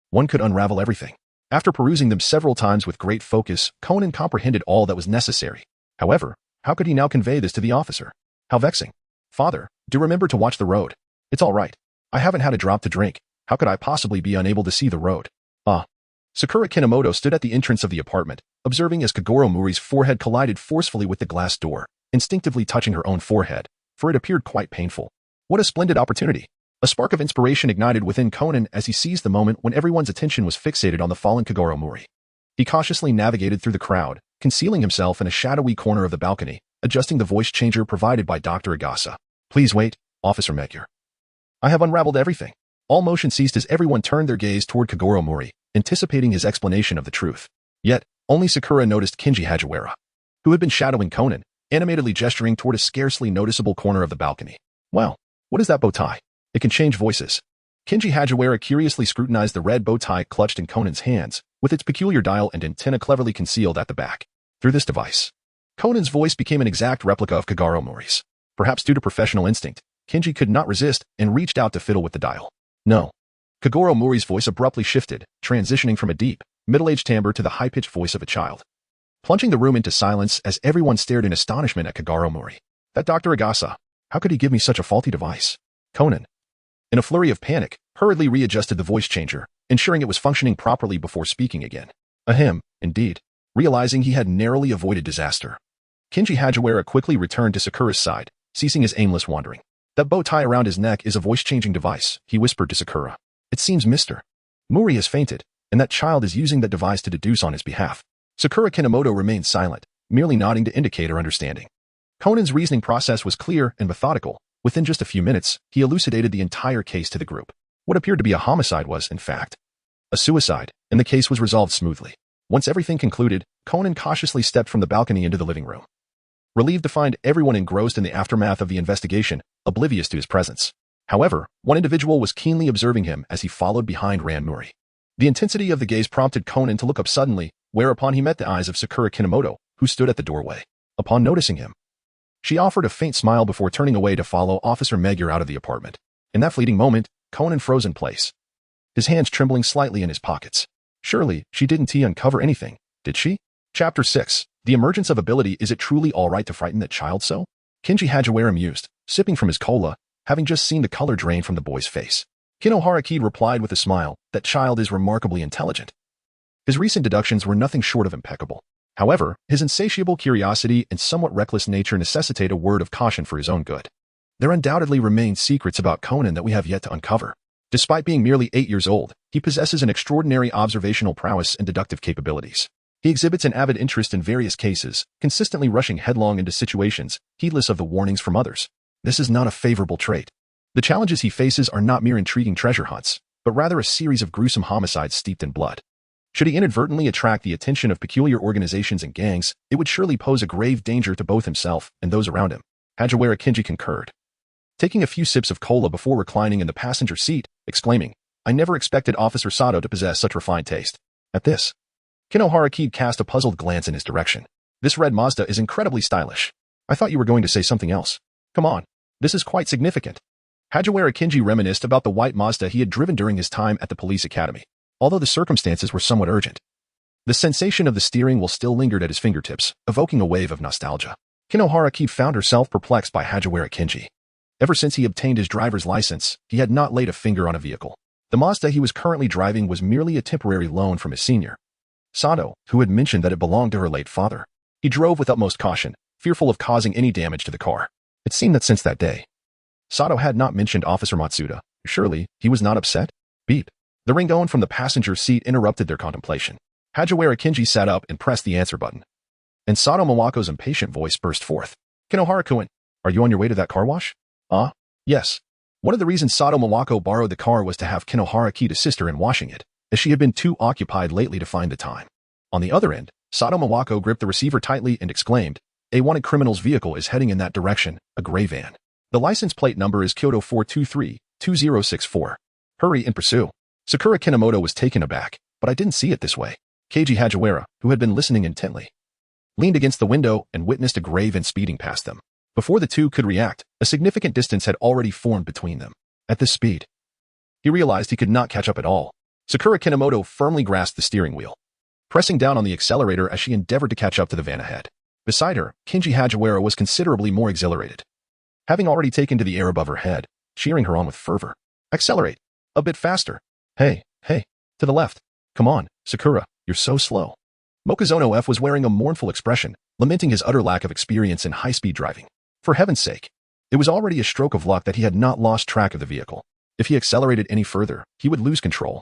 One could unravel everything. After perusing them several times with great focus, Conan comprehended all that was necessary. However, how could he now convey this to the officer? How vexing. Father, do remember to watch the road. It's all right. I haven't had a drop to drink. How could I possibly be unable to see the road? Ah. Sakura Kinomoto stood at the entrance of the apartment, observing as Kagoro Mori's forehead collided forcefully with the glass door, instinctively touching her own forehead, for it appeared quite painful. What a splendid opportunity. A spark of inspiration ignited within Conan as he seized the moment when everyone's attention was fixated on the fallen Kagoro Mori. He cautiously navigated through the crowd, concealing himself in a shadowy corner of the balcony, adjusting the voice changer provided by Dr. Agasa. Please wait, Officer Magyar. I have unraveled everything. All motion ceased as everyone turned their gaze toward Kagoro Mori, anticipating his explanation of the truth. Yet, only Sakura noticed Kenji Hagiwara, who had been shadowing Conan, animatedly gesturing toward a scarcely noticeable corner of the balcony. Wow, what is that bow tie? It can change voices. Kenji Hagiwara curiously scrutinized the red bow tie clutched in Conan's hands, with its peculiar dial and antenna cleverly concealed at the back. Through this device, Conan's voice became an exact replica of Kagoro Mori's. Perhaps due to professional instinct, Kenji could not resist and reached out to fiddle with the dial. No. Kagoro Mori's voice abruptly shifted, transitioning from a deep, middle-aged timbre to the high-pitched voice of a child, plunging the room into silence as everyone stared in astonishment at Kagoro Mori. That Dr. Agasa, how could he give me such a faulty device? Conan, in a flurry of panic, hurriedly readjusted the voice changer, ensuring it was functioning properly before speaking again. Ahem, indeed. Realizing he had narrowly avoided disaster, Kenji Hagiwara quickly returned to Sakura's side, ceasing his aimless wandering. That bow tie around his neck is a voice-changing device, he whispered to Sakura. It seems Mr. Mori has fainted, and that child is using that device to deduce on his behalf. Sakura Kinomoto remained silent, merely nodding to indicate her understanding. Conan's reasoning process was clear and methodical. Within just a few minutes, he elucidated the entire case to the group. What appeared to be a homicide was, in fact, a suicide, and the case was resolved smoothly. Once everything concluded, Conan cautiously stepped from the balcony into the living room, relieved to find everyone engrossed in the aftermath of the investigation, oblivious to his presence. However, one individual was keenly observing him as he followed behind Ran Mori. The intensity of the gaze prompted Conan to look up suddenly, whereupon he met the eyes of Sakura Kinomoto, who stood at the doorway. Upon noticing him, she offered a faint smile before turning away to follow Officer Magyar out of the apartment. In that fleeting moment, Conan froze in place, his hands trembling slightly in his pockets. Surely, she didn't uncover anything, did she? Chapter 6. The Emergence of Ability. Is it truly all right to frighten that child so? Kenji Hagiwara mused, sipping from his cola, having just seen the color drain from the boy's face. Kinohara Kid replied with a smile, that child is remarkably intelligent. His recent deductions were nothing short of impeccable. However, his insatiable curiosity and somewhat reckless nature necessitate a word of caution for his own good. There undoubtedly remain secrets about Conan that we have yet to uncover. Despite being merely 8 years old, he possesses an extraordinary observational prowess and deductive capabilities. He exhibits an avid interest in various cases, consistently rushing headlong into situations, heedless of the warnings from others. This is not a favorable trait. The challenges he faces are not mere intriguing treasure hunts, but rather a series of gruesome homicides steeped in blood. Should he inadvertently attract the attention of peculiar organizations and gangs, it would surely pose a grave danger to both himself and those around him. Hagiwara Kinji concurred, taking a few sips of cola before reclining in the passenger seat, exclaiming, "I never expected Officer Sato to possess such refined taste." At this, Kinoharaki cast a puzzled glance in his direction. "This red Mazda is incredibly stylish. I thought you were going to say something else. Come on, this is quite significant." Hagiwara Kinji reminisced about the white Mazda he had driven during his time at the police academy, although the circumstances were somewhat urgent. The sensation of the steering wheel still lingered at his fingertips, evoking a wave of nostalgia. Kinoharaki found herself perplexed by Hagiwara Kinji. Ever since he obtained his driver's license, he had not laid a finger on a vehicle. The Mazda he was currently driving was merely a temporary loan from his senior, Sato, who had mentioned that it belonged to her late father. He drove with utmost caution, fearful of causing any damage to the car. It seemed that since that day, Sato had not mentioned Officer Matsuda. Surely, he was not upset? Beep. The ringtone from the passenger seat interrupted their contemplation. Hagiwara Kinji sat up and pressed the answer button. And Sato Miwako's impatient voice burst forth. "Kinohara-kun, are you on your way to that car wash?" Yes. One of the reasons Sato Miwako borrowed the car was to have Kinoharaki assist her in washing it, as she had been too occupied lately to find the time. On the other end, Sato Miwako gripped the receiver tightly and exclaimed, "A wanted criminal's vehicle is heading in that direction, a gray van. The license plate number is Kyoto 423-2064. Hurry and pursue." Sakura Kinomoto was taken aback, "But I didn't see it this way." Keiji Hagiwara, who had been listening intently, leaned against the window and witnessed a gray van speeding past them. Before the two could react, a significant distance had already formed between them. At this speed, he realized he could not catch up at all. Sakura Kinomoto firmly grasped the steering wheel, pressing down on the accelerator as she endeavored to catch up to the van ahead. Beside her, Kinji Hagiwara was considerably more exhilarated, having already taken to the air above her head, cheering her on with fervor. "Accelerate! A bit faster! Hey, to the left! Come on, Sakura, you're so slow." Mokuzono F was wearing a mournful expression, lamenting his utter lack of experience in high-speed driving. For heaven's sake, it was already a stroke of luck that he had not lost track of the vehicle. If he accelerated any further, he would lose control.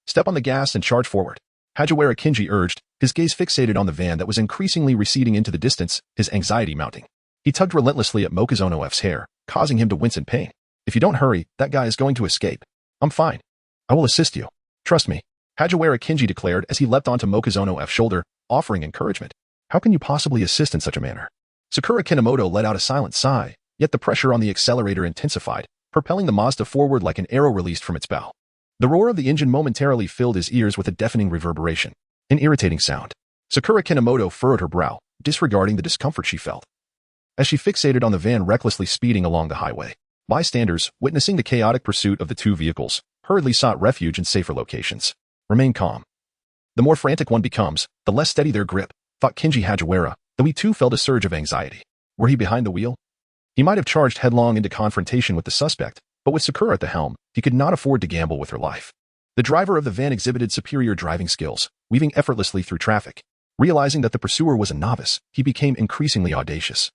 "Step on the gas and charge forward," Hagiwara Kinji urged, his gaze fixated on the van that was increasingly receding into the distance, his anxiety mounting. He tugged relentlessly at Mokuzono F's hair, causing him to wince in pain. "If you don't hurry, that guy is going to escape." "I'm fine. I will assist you. Trust me," Hagiwara Kinji declared as he leapt onto Mokuzono F's shoulder, offering encouragement. "How can you possibly assist in such a manner?" Sakura Kinomoto let out a silent sigh, yet the pressure on the accelerator intensified, propelling the Mazda forward like an arrow released from its bow. The roar of the engine momentarily filled his ears with a deafening reverberation, an irritating sound. Sakura Kinomoto furrowed her brow, disregarding the discomfort she felt, as she fixated on the van recklessly speeding along the highway. Bystanders, witnessing the chaotic pursuit of the two vehicles, hurriedly sought refuge in safer locations. "Remain calm. The more frantic one becomes, the less steady their grip," thought Kinji Hagiwara, though he too felt a surge of anxiety. Were he behind the wheel? He might have charged headlong into confrontation with the suspect, but with Sakura at the helm, he could not afford to gamble with her life. The driver of the van exhibited superior driving skills, weaving effortlessly through traffic. Realizing that the pursuer was a novice, he became increasingly audacious,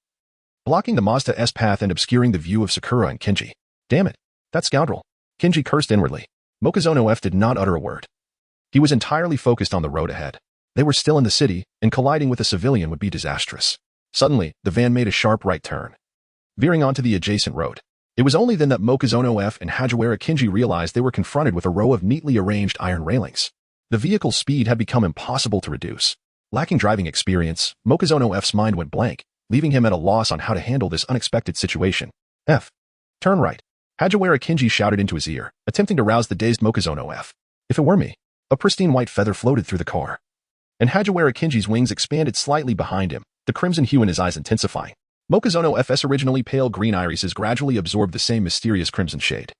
blocking the Mazda S path and obscuring the view of Sakura and Kinji. "Damn it, that scoundrel," Kinji cursed inwardly. Mokuzono F did not utter a word. He was entirely focused on the road ahead. They were still in the city, and colliding with a civilian would be disastrous. Suddenly, the van made a sharp right turn, veering onto the adjacent road. It was only then that Mokuzono F and Hagiwara Kinji realized they were confronted with a row of neatly arranged iron railings. The vehicle's speed had become impossible to reduce. Lacking driving experience, Mokuzono F's mind went blank, leaving him at a loss on how to handle this unexpected situation. "F. Turn right," Hagiwara Kinji shouted into his ear, attempting to rouse the dazed Mokuzono F. "If it were me." A pristine white feather floated through the car, and Hagiwara Kinji's wings expanded slightly behind him, the crimson hue in his eyes intensifying. Mokuzono F's originally pale green irises gradually absorbed the same mysterious crimson shade.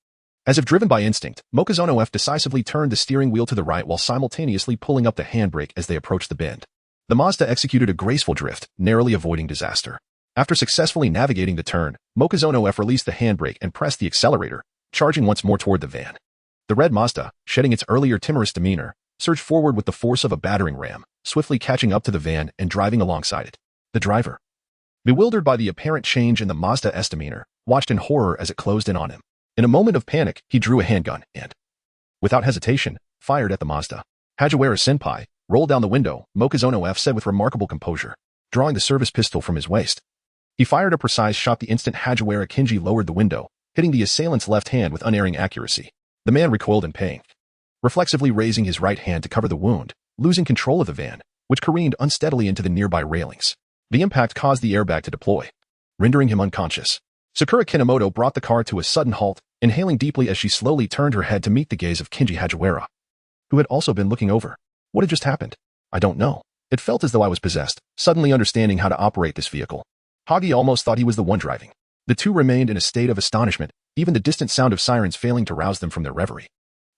As if driven by instinct, Mokuzono F decisively turned the steering wheel to the right while simultaneously pulling up the handbrake as they approached the bend. The Mazda executed a graceful drift, narrowly avoiding disaster. After successfully navigating the turn, Mokuzono F released the handbrake and pressed the accelerator, charging once more toward the van. The red Mazda, shedding its earlier timorous demeanor, surged forward with the force of a battering ram, swiftly catching up to the van and driving alongside it. The driver, bewildered by the apparent change in the Mazda S demeanor, watched in horror as it closed in on him. In a moment of panic, he drew a handgun and, without hesitation, fired at the Mazda. "Hagiwara Senpai, roll down the window," Mokuzono F said with remarkable composure, drawing the service pistol from his waist. He fired a precise shot the instant Hagiwara Kinji lowered the window, hitting the assailant's left hand with unerring accuracy. The man recoiled in pain, reflexively raising his right hand to cover the wound, losing control of the van, which careened unsteadily into the nearby railings. The impact caused the airbag to deploy, rendering him unconscious. Sakura Kinomoto brought the car to a sudden halt, inhaling deeply as she slowly turned her head to meet the gaze of Kinji Hagiwara, who had also been looking over. What had just happened? I don't know. It felt as though I was possessed, suddenly understanding how to operate this vehicle. Hagi almost thought he was the one driving. The two remained in a state of astonishment, even the distant sound of sirens failing to rouse them from their reverie.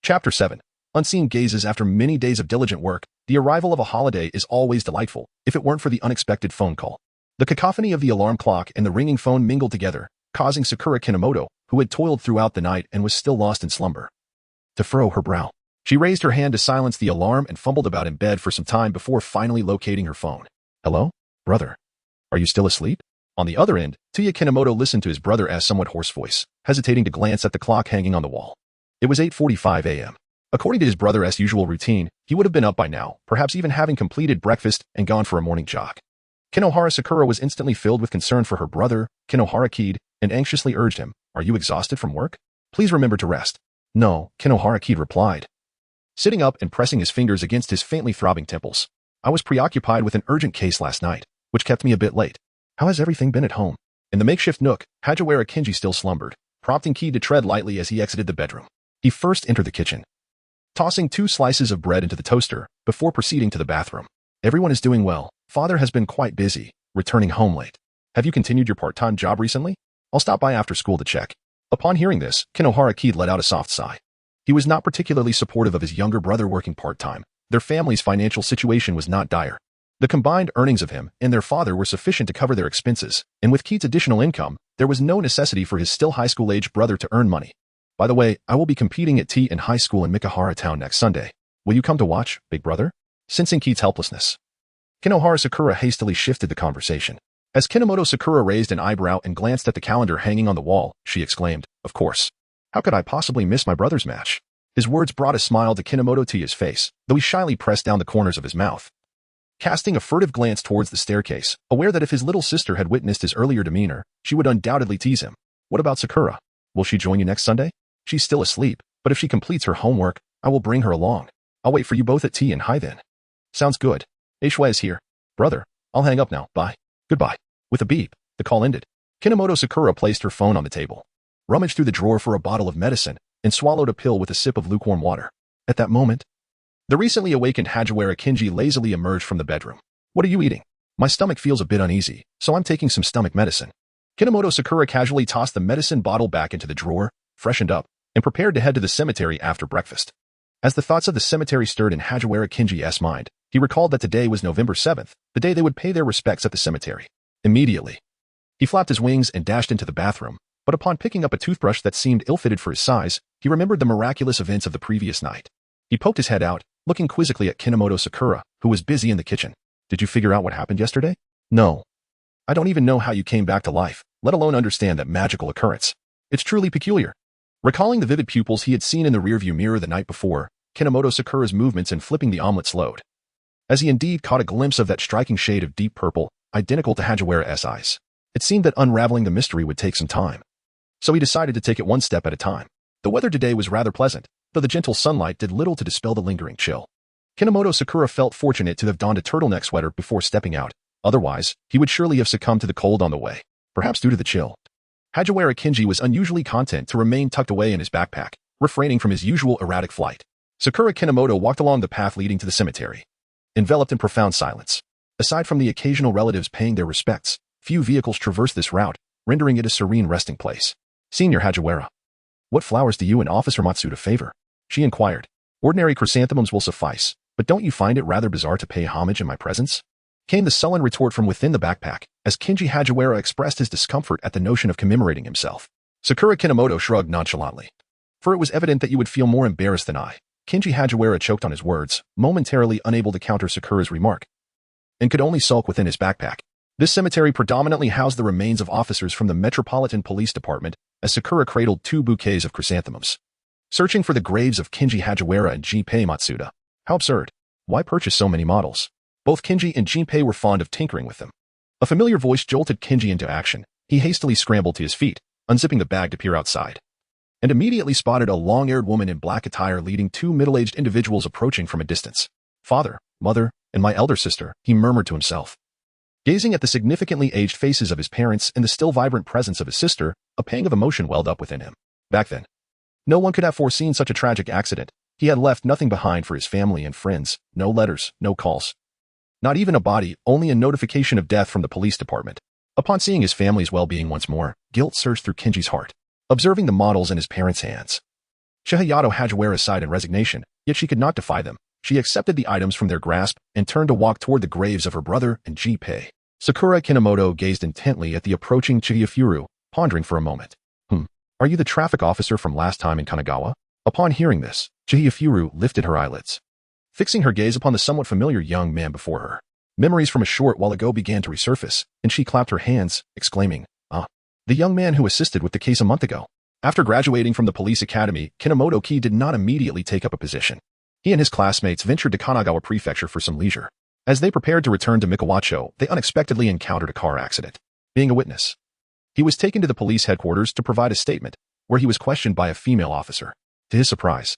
Chapter 7. Unseen gazes. After many days of diligent work, the arrival of a holiday is always delightful, if it weren't for the unexpected phone call. The cacophony of the alarm clock and the ringing phone mingled together, causing Sakura Kinomoto, who had toiled throughout the night and was still lost in slumber, to furrow her brow. She raised her hand to silence the alarm and fumbled about in bed for some time before finally locating her phone. Hello? Brother? Are you still asleep? On the other end, Touya Kinomoto listened to his brother's somewhat hoarse voice, hesitating to glance at the clock hanging on the wall. It was 8:45 a.m. According to his brother's usual routine, he would have been up by now, perhaps even having completed breakfast and gone for a morning jog. Kinohara Sakura was instantly filled with concern for her brother. Kinohara keyed and anxiously urged him, "Are you exhausted from work? Please remember to rest." "No," Kinohara keyed replied, sitting up and pressing his fingers against his faintly throbbing temples. "I was preoccupied with an urgent case last night, which kept me a bit late. How has everything been at home?" In the makeshift nook, Hagiwara Kinji still slumbered, prompting Ki to tread lightly as he exited the bedroom. He first entered the kitchen, tossing 2 slices of bread into the toaster before proceeding to the bathroom. "Everyone is doing well. Father has been quite busy, returning home late. Have you continued your part-time job recently? I'll stop by after school to check." Upon hearing this, Kinohara Ki let out a soft sigh. He was not particularly supportive of his younger brother working part-time. Their family's financial situation was not dire. The combined earnings of him and their father were sufficient to cover their expenses, and with Ki's additional income, there was no necessity for his still high school-age brother to earn money. "By the way, I will be competing at T in high school in Mikihara Town next Sunday. Will you come to watch, big brother?" Sensing Ki's helplessness, Kinohara Sakura hastily shifted the conversation. As Kinomoto Sakura raised an eyebrow and glanced at the calendar hanging on the wall, she exclaimed, "Of course. How could I possibly miss my brother's match?" His words brought a smile to Kinomoto Touya's face, though he shyly pressed down the corners of his mouth. Casting a furtive glance towards the staircase, aware that if his little sister had witnessed his earlier demeanor, she would undoubtedly tease him. "What about Sakura? Will she join you next Sunday?" "She's still asleep, but if she completes her homework, I will bring her along. I'll wait for you both at tea in High then." "Sounds good. Eishua is here. Brother, I'll hang up now. Bye." "Goodbye." With a beep, the call ended. Kinomoto Sakura placed her phone on the table, rummaged through the drawer for a bottle of medicine, and swallowed a pill with a sip of lukewarm water. At that moment, the recently awakened Hagiwara Kinji lazily emerged from the bedroom. "What are you eating?" "My stomach feels a bit uneasy, so I'm taking some stomach medicine." Kinomoto Sakura casually tossed the medicine bottle back into the drawer, freshened up, and prepared to head to the cemetery after breakfast. As the thoughts of the cemetery stirred in Hagiwara Kinji's mind, he recalled that today was November 7th, the day they would pay their respects at the cemetery. Immediately, he flapped his wings and dashed into the bathroom, but upon picking up a toothbrush that seemed ill-fitted for his size, he remembered the miraculous events of the previous night. He poked his head out, looking quizzically at Kinomoto Sakura, who was busy in the kitchen. "Did you figure out what happened yesterday?" "No. I don't even know how you came back to life, let alone understand that magical occurrence. It's truly peculiar." Recalling the vivid pupils he had seen in the rearview mirror the night before, Kinomoto Sakura's movements in flipping the omelet slowed, as he indeed caught a glimpse of that striking shade of deep purple, identical to Hagiwara's eyes. It seemed that unraveling the mystery would take some time, so he decided to take it one step at a time. The weather today was rather pleasant, though the gentle sunlight did little to dispel the lingering chill. Kinomoto Sakura felt fortunate to have donned a turtleneck sweater before stepping out. Otherwise, he would surely have succumbed to the cold on the way, perhaps due to the chill. Hagiwara Kinji was unusually content to remain tucked away in his backpack, refraining from his usual erratic flight. Sakura Kinomoto walked along the path leading to the cemetery, enveloped in profound silence. Aside from the occasional relatives paying their respects, few vehicles traversed this route, rendering it a serene resting place. "Senior Hagiwara, what flowers do you and Officer Matsuda favor?" she inquired. "Ordinary chrysanthemums will suffice, but don't you find it rather bizarre to pay homage in my presence?" Came the sullen retort from within the backpack, as Kinji Hagiwara expressed his discomfort at the notion of commemorating himself. Sakura Kinomoto shrugged nonchalantly. "For it was evident that you would feel more embarrassed than I." Kinji Hagiwara choked on his words, momentarily unable to counter Sakura's remark, and could only sulk within his backpack. This cemetery predominantly housed the remains of officers from the Metropolitan Police Department, as Sakura cradled 2 bouquets of chrysanthemums, searching for the graves of Kinji Hagiwara and Jinpei Matsuda. How absurd. Why purchase so many models? Both Kinji and Jinpei were fond of tinkering with them. A familiar voice jolted Kinji into action. He hastily scrambled to his feet, unzipping the bag to peer outside, and immediately spotted a long-haired woman in black attire leading two middle-aged individuals approaching from a distance. Father, mother, and my elder sister, he murmured to himself. Gazing at the significantly aged faces of his parents and the still vibrant presence of his sister, a pang of emotion welled up within him. Back then, no one could have foreseen such a tragic accident. He had left nothing behind for his family and friends, no letters, no calls. Not even a body, only a notification of death from the police department. Upon seeing his family's well-being once more, guilt surged through Kenji's heart. Observing the models in his parents' hands, Chihayato Hagiwara sighed in resignation, yet she could not defy them. She accepted the items from their grasp and turned to walk toward the graves of her brother and Jinpei. Sakura Kinomoto gazed intently at the approaching Chihayafuru, pondering for a moment. Are you the traffic officer from last time in Kanagawa? Upon hearing this, Chihayafuru lifted her eyelids, fixing her gaze upon the somewhat familiar young man before her. Memories from a short while ago began to resurface, and she clapped her hands, exclaiming, the young man who assisted with the case a month ago. After graduating from the police academy, Kinomoto Ki did not immediately take up a position. He and his classmates ventured to Kanagawa Prefecture for some leisure. As they prepared to return to Mikawacho, they unexpectedly encountered a car accident. Being a witness, he was taken to the police headquarters to provide a statement, where he was questioned by a female officer. To his surprise,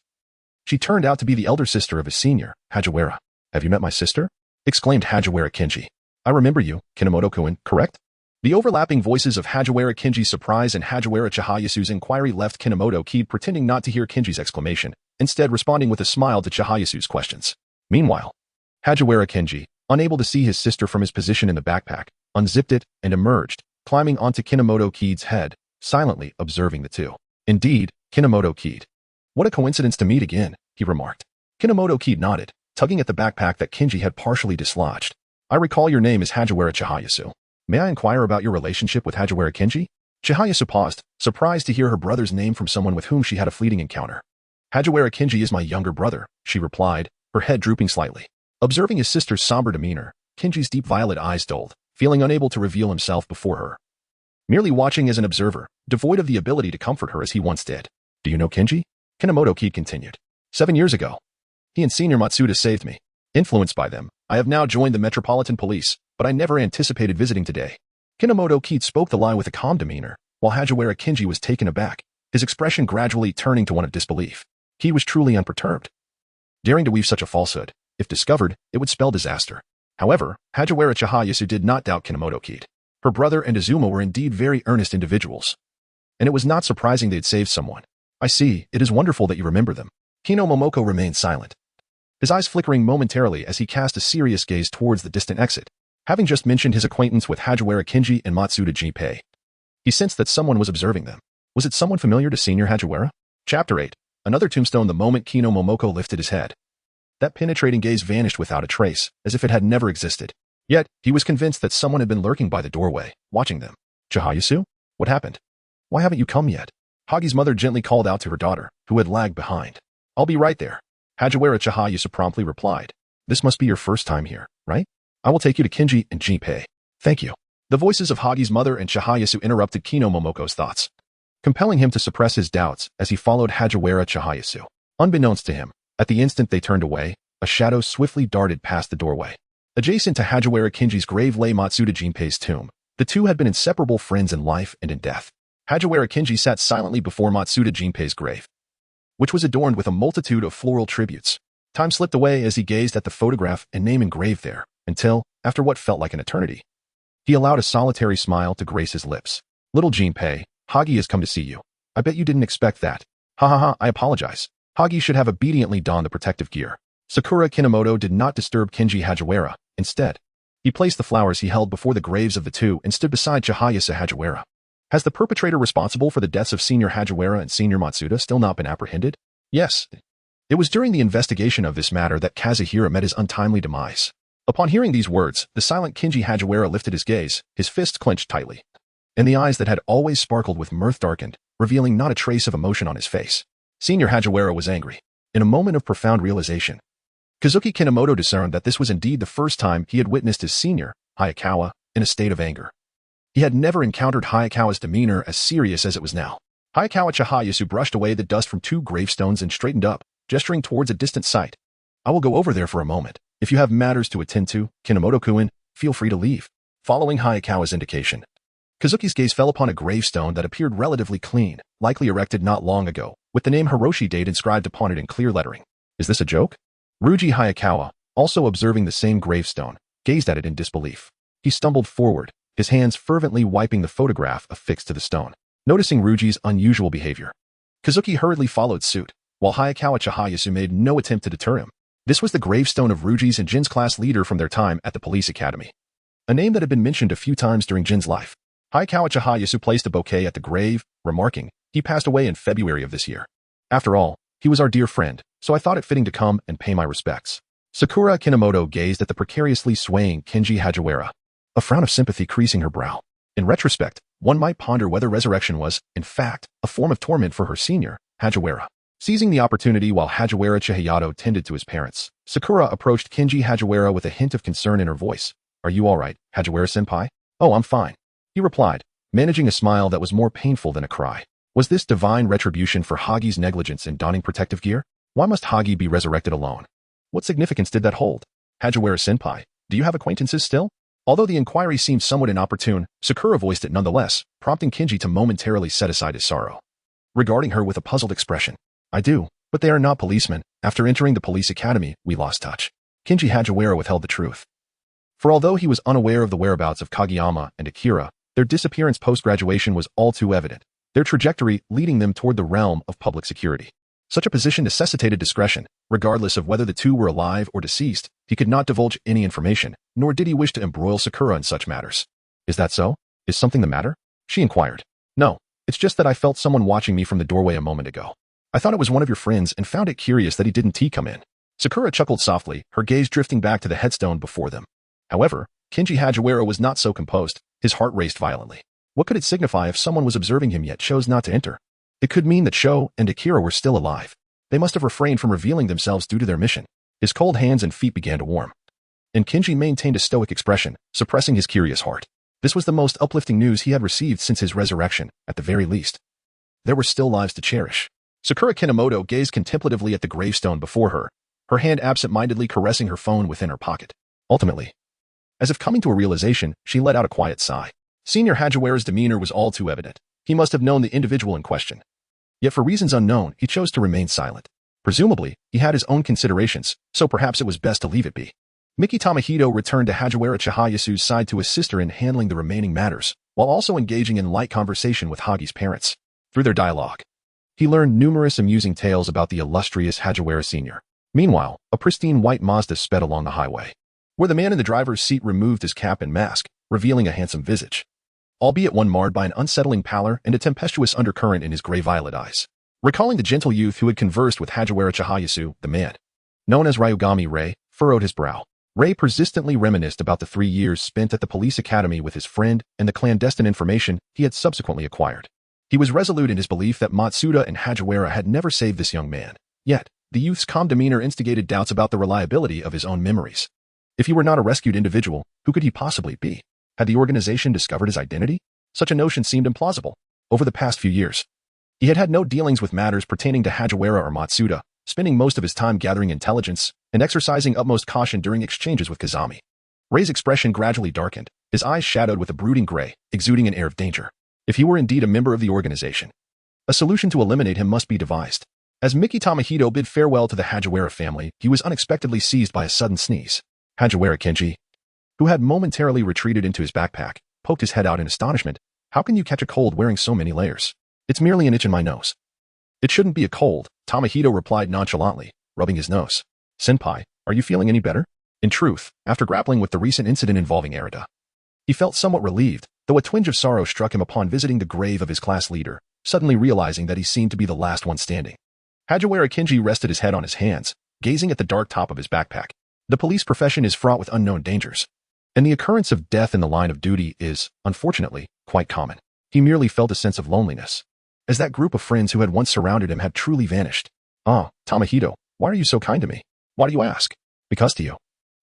she turned out to be the elder sister of his senior, Hagiwara. Have you met my sister? Exclaimed Hagiwara Kenji. I remember you, Kinomoto-kun, correct? The overlapping voices of Hagiwara Kenji's surprise and Hagiwara Chihayasu's inquiry left Kinomoto Ki pretending not to hear Kenji's exclamation, instead responding with a smile to Chihayasu's questions. Meanwhile, Hagiwara Kenji, unable to see his sister from his position in the backpack, unzipped it and emerged, climbing onto Kinomoto Ki's head, silently observing the two. Indeed, Kinomoto Ki. What a coincidence to meet again, he remarked. Kinomoto Ki nodded, tugging at the backpack that Kenji had partially dislodged. I recall your name is Hagiwara Chihayasu. May I inquire about your relationship with Hagiwara Kenji? Chihayasu paused, surprised to hear her brother's name from someone with whom she had a fleeting encounter. Hagiwara Kenji is my younger brother, she replied, her head drooping slightly. Observing his sister's somber demeanor, Kenji's deep violet eyes dulled, feeling unable to reveal himself before her. Merely watching as an observer, devoid of the ability to comfort her as he once did. Do you know Kenji? Kinomoto Ki continued. 7 years ago, he and Senior Matsuda saved me. Influenced by them, I have now joined the Metropolitan Police, but I never anticipated visiting today. Kinomoto Ki spoke the lie with a calm demeanor, while Hagiwara Kenji was taken aback, his expression gradually turning to one of disbelief. He was truly unperturbed. Daring to weave such a falsehood, if discovered, it would spell disaster. However, Hagiwara Chihayasu did not doubt Kinomoto Ki. Her brother and Azuma were indeed very earnest individuals, and it was not surprising they had saved someone. I see, it is wonderful that you remember them. Kino Momoko remained silent, his eyes flickering momentarily as he cast a serious gaze towards the distant exit. Having just mentioned his acquaintance with Hagiwara Kenji and Matsuda Jinpei, he sensed that someone was observing them. Was it someone familiar to Senior Hagiwara? Chapter 8. Another tombstone. The moment Kino Momoko lifted his head, that penetrating gaze vanished without a trace, as if it had never existed. Yet, he was convinced that someone had been lurking by the doorway, watching them. Chihayasu? What happened? Why haven't you come yet? Hagi's mother gently called out to her daughter, who had lagged behind. I'll be right there. Hagiwara Chihayasu promptly replied. This must be your first time here, right? I will take you to Kenji and Jinpei. Thank you. The voices of Hagi's mother and Chihayasu interrupted Kino Momoko's thoughts, compelling him to suppress his doubts as he followed Hagiwara Chihayasu. Unbeknownst to him, at the instant they turned away, a shadow swiftly darted past the doorway. Adjacent to Hagiwara Kenji's grave lay Matsuda Jinpei's tomb. The two had been inseparable friends in life and in death. Hagiwara Kenji sat silently before Matsuda Jinpei's grave, which was adorned with a multitude of floral tributes. Time slipped away as he gazed at the photograph and name engraved there, until, after what felt like an eternity, he allowed a solitary smile to grace his lips. Little Jinpei, Hagi has come to see you. I bet you didn't expect that. Ha ha ha, I apologize. Hagi should have obediently donned the protective gear. Sakura Kinomoto did not disturb Kenji Hagiwara. Instead, he placed the flowers he held before the graves of the two and stood beside Chihayasu Hagiwara. Has the perpetrator responsible for the deaths of Senior Hagiwara and Senior Matsuda still not been apprehended? Yes. It was during the investigation of this matter that Kazuhira met his untimely demise. Upon hearing these words, the silent Kenji Hagiwara lifted his gaze, his fists clenched tightly, and the eyes that had always sparkled with mirth darkened, revealing not a trace of emotion on his face. Senior Hagiwara was angry. In a moment of profound realization, Kazuki Kinomoto discerned that this was indeed the first time he had witnessed his senior, Hayakawa, in a state of anger. He had never encountered Hayakawa's demeanor as serious as it was now. Hayakawa Chihayasu brushed away the dust from two gravestones and straightened up, gesturing towards a distant site. I will go over there for a moment. If you have matters to attend to, Kinomoto-kun, feel free to leave. Following Hayakawa's indication, Kazuki's gaze fell upon a gravestone that appeared relatively clean, likely erected not long ago, with the name Hiroshi date inscribed upon it in clear lettering. Is this a joke? Ryuji Hayakawa, also observing the same gravestone, gazed at it in disbelief. He stumbled forward, his hands fervently wiping the photograph affixed to the stone. Noticing Ryuji's unusual behavior, Kazuki hurriedly followed suit, while Hayakawa Chihayasu made no attempt to deter him. This was the gravestone of Ryuji's and Jin's class leader from their time at the police academy. A name that had been mentioned a few times during Jin's life. Hayakawa Chihayasu placed a bouquet at the grave, remarking, "He passed away in February of this year. After all, he was our dear friend, so I thought it fitting to come and pay my respects." Sakura Kinomoto gazed at the precariously swaying Kenji Hagiwara, a frown of sympathy creasing her brow. In retrospect, one might ponder whether resurrection was, in fact, a form of torment for her senior, Hagiwara. Seizing the opportunity while Hagiwara Chihayato tended to his parents, Sakura approached Kenji Hagiwara with a hint of concern in her voice. "Are you all right, Hagiwara-senpai?" "Oh, I'm fine," he replied, managing a smile that was more painful than a cry. Was this divine retribution for Hagi's negligence in donning protective gear? Why must Hagi be resurrected alone? What significance did that hold? "Hagiwara-senpai, do you have acquaintances still?" Although the inquiry seemed somewhat inopportune, Sakura voiced it nonetheless, prompting Kenji to momentarily set aside his sorrow. Regarding her with a puzzled expression, "I do, but they are not policemen. After entering the police academy, we lost touch." Kenji Hagiwara withheld the truth. For although he was unaware of the whereabouts of Kageyama and Akira, their disappearance post-graduation was all too evident, their trajectory leading them toward the realm of public security. Such a position necessitated discretion. Regardless of whether the two were alive or deceased, he could not divulge any information, nor did he wish to embroil Sakura in such matters. "Is that so? Is something the matter?" she inquired. "No, it's just that I felt someone watching me from the doorway a moment ago. I thought it was one of your friends and found it curious that he didn't come in." Sakura chuckled softly, her gaze drifting back to the headstone before them. However, Kenji Hagiwara was not so composed. His heart raced violently. What could it signify if someone was observing him yet chose not to enter? It could mean that Sho and Akira were still alive. They must have refrained from revealing themselves due to their mission. His cold hands and feet began to warm. And Kenji maintained a stoic expression, suppressing his curious heart. This was the most uplifting news he had received since his resurrection, at the very least. There were still lives to cherish. Sakura Kinomoto gazed contemplatively at the gravestone before her hand absent-mindedly caressing her phone within her pocket. Ultimately, as if coming to a realization, she let out a quiet sigh. Senior Hagiwara's demeanor was all too evident. He must have known the individual in question. Yet for reasons unknown, he chose to remain silent. Presumably, he had his own considerations, so perhaps it was best to leave it be. Miki Tamahito returned to Hagiwara Chihayasu's side to assist her in handling the remaining matters, while also engaging in light conversation with Hagi's parents. Through their dialogue, he learned numerous amusing tales about the illustrious Hagiwara Sr. Meanwhile, a pristine white Mazda sped along the highway, where the man in the driver's seat removed his cap and mask, revealing a handsome visage, albeit one marred by an unsettling pallor and a tempestuous undercurrent in his gray-violet eyes. Recalling the gentle youth who had conversed with Hagiwara Chihayasu, the man, known as Ryugami Rei, furrowed his brow. Rei persistently reminisced about the 3 years spent at the police academy with his friend and the clandestine information he had subsequently acquired. He was resolute in his belief that Matsuda and Hagiwara had never saved this young man. Yet, the youth's calm demeanor instigated doubts about the reliability of his own memories. If he were not a rescued individual, who could he possibly be? Had the organization discovered his identity? Such a notion seemed implausible. Over the past few years, he had had no dealings with matters pertaining to Hagiwara or Matsuda, spending most of his time gathering intelligence and exercising utmost caution during exchanges with Kazami. Rei's expression gradually darkened, his eyes shadowed with a brooding gray, exuding an air of danger. If he were indeed a member of the organization, a solution to eliminate him must be devised. As Miki Tamahito bid farewell to the Hagiwara family, he was unexpectedly seized by a sudden sneeze. Hagiwara Kenji, who had momentarily retreated into his backpack, poked his head out in astonishment. "How can you catch a cold wearing so many layers?" "It's merely an itch in my nose." "It shouldn't be a cold," Tamahito replied nonchalantly, rubbing his nose. "Senpai, are you feeling any better?" In truth, after grappling with the recent incident involving Arida, he felt somewhat relieved, though a twinge of sorrow struck him upon visiting the grave of his class leader, suddenly realizing that he seemed to be the last one standing. Hagiwara Kenji rested his head on his hands, gazing at the dark top of his backpack. The police profession is fraught with unknown dangers, and the occurrence of death in the line of duty is, unfortunately, quite common. He merely felt a sense of loneliness, as that group of friends who had once surrounded him had truly vanished. "Ah, Tamahito, why are you so kind to me?" "Why do you ask?" "Because to you,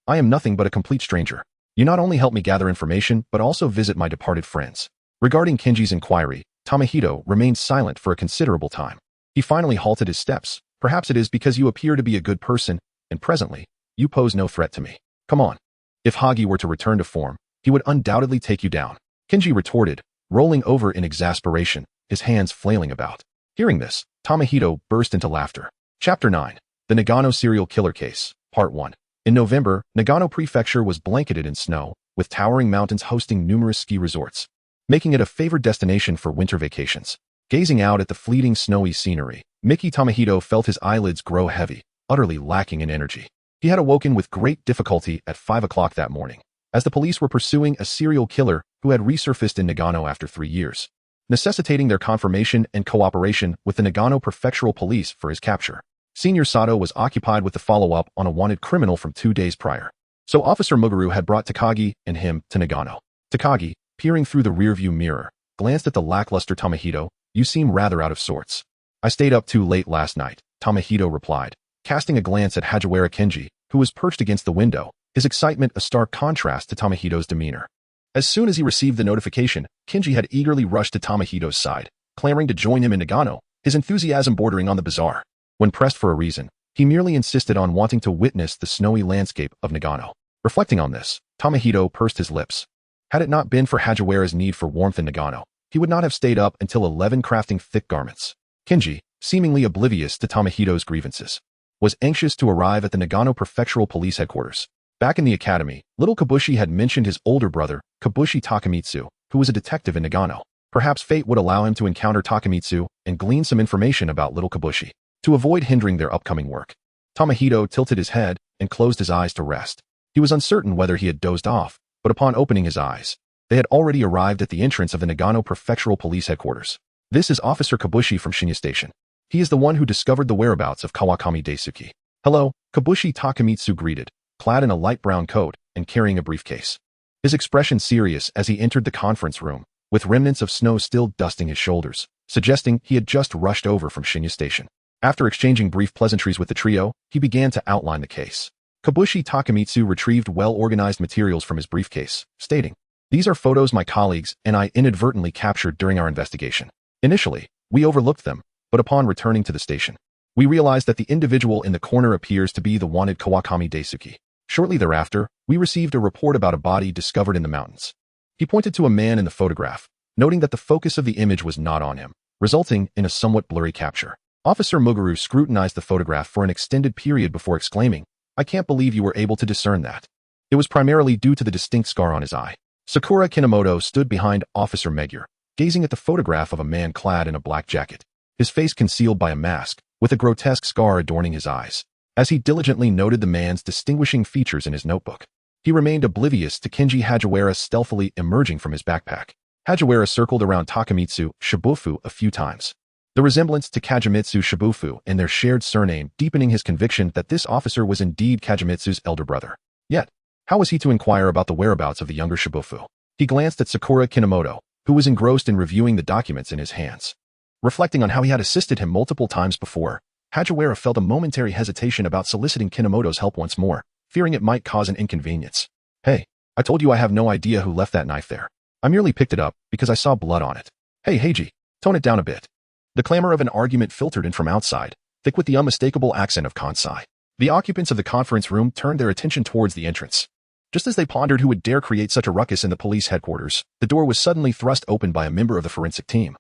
I am nothing but a complete stranger. You not only help me gather information, but also visit my departed friends." Regarding Kenji's inquiry, Tamahito remained silent for a considerable time. He finally halted his steps. "Perhaps it is because you appear to be a good person, and presently, you pose no threat to me. Come on. If Hagi were to return to form, he would undoubtedly take you down." Kenji retorted, rolling over in exasperation, his hands flailing about. Hearing this, Tomohito burst into laughter. Chapter 9. The Nagano Serial Killer Case, Part 1. In November, Nagano Prefecture was blanketed in snow, with towering mountains hosting numerous ski resorts, making it a favored destination for winter vacations. Gazing out at the fleeting snowy scenery, Miki Tomohito felt his eyelids grow heavy, utterly lacking in energy. He had awoken with great difficulty at 5 o'clock that morning, as the police were pursuing a serial killer who had resurfaced in Nagano after 3 years, necessitating their confirmation and cooperation with the Nagano Prefectural Police for his capture. Senior Sato was occupied with the follow-up on a wanted criminal from 2 days prior, so Officer Muguru had brought Takagi and him to Nagano. Takagi, peering through the rearview mirror, glanced at the lackluster Tomohito. "You seem rather out of sorts." "I stayed up too late last night," Tomohito replied, casting a glance at Hajiwara Kenji, who was perched against the window, his excitement a stark contrast to Tomohito's demeanor. As soon as he received the notification, Kenji had eagerly rushed to Tomohito's side, clamoring to join him in Nagano, his enthusiasm bordering on the bizarre. When pressed for a reason, he merely insisted on wanting to witness the snowy landscape of Nagano. Reflecting on this, Tomohito pursed his lips. Had it not been for Hajiwara's need for warmth in Nagano, he would not have stayed up until 11 crafting thick garments. Kenji, seemingly oblivious to Tomohito's grievances, was anxious to arrive at the Nagano Prefectural Police Headquarters. Back in the academy, little Kabushi had mentioned his older brother, Kabushi Takamitsu, who was a detective in Nagano. Perhaps fate would allow him to encounter Takamitsu and glean some information about little Kabushi, to avoid hindering their upcoming work. Tomohito tilted his head and closed his eyes to rest. He was uncertain whether he had dozed off, but upon opening his eyes, they had already arrived at the entrance of the Nagano Prefectural Police Headquarters. This is Officer Kabushi from Shinya Station. He is the one who discovered the whereabouts of Kawakami Daisuke. "Hello," Kabushi Takamitsu greeted, clad in a light brown coat and carrying a briefcase. His expression serious as he entered the conference room, with remnants of snow still dusting his shoulders, suggesting he had just rushed over from Shinya Station. After exchanging brief pleasantries with the trio, he began to outline the case. Kabushi Takamitsu retrieved well-organized materials from his briefcase, stating, "These are photos my colleagues and I inadvertently captured during our investigation. Initially, we overlooked them, but upon returning to the station, we realized that the individual in the corner appears to be the wanted Kawakami Daisuke. Shortly thereafter, we received a report about a body discovered in the mountains." He pointed to a man in the photograph, noting that the focus of the image was not on him, resulting in a somewhat blurry capture. Officer Muguru scrutinized the photograph for an extended period before exclaiming, "I can't believe you were able to discern that." It was primarily due to the distinct scar on his eye. Sakura Kinomoto stood behind Officer Megure, gazing at the photograph of a man clad in a black jacket, his face concealed by a mask, with a grotesque scar adorning his eyes. As he diligently noted the man's distinguishing features in his notebook, he remained oblivious to Kenji Hajiwara stealthily emerging from his backpack. Hajiwara circled around Takamitsu Shibufu a few times, the resemblance to Kagemitsu Shibufu and their shared surname deepening his conviction that this officer was indeed Kagemitsu's elder brother. Yet, how was he to inquire about the whereabouts of the younger Shibufu? He glanced at Sakura Kinomoto, who was engrossed in reviewing the documents in his hands. Reflecting on how he had assisted him multiple times before, Hajiwara felt a momentary hesitation about soliciting Kinomoto's help once more, fearing it might cause an inconvenience. "Hey, I told you I have no idea who left that knife there. I merely picked it up because I saw blood on it. Hey Heiji, tone it down a bit." The clamor of an argument filtered in from outside, thick with the unmistakable accent of Kansai. The occupants of the conference room turned their attention towards the entrance. Just as they pondered who would dare create such a ruckus in the police headquarters, the door was suddenly thrust open by a member of the forensic team.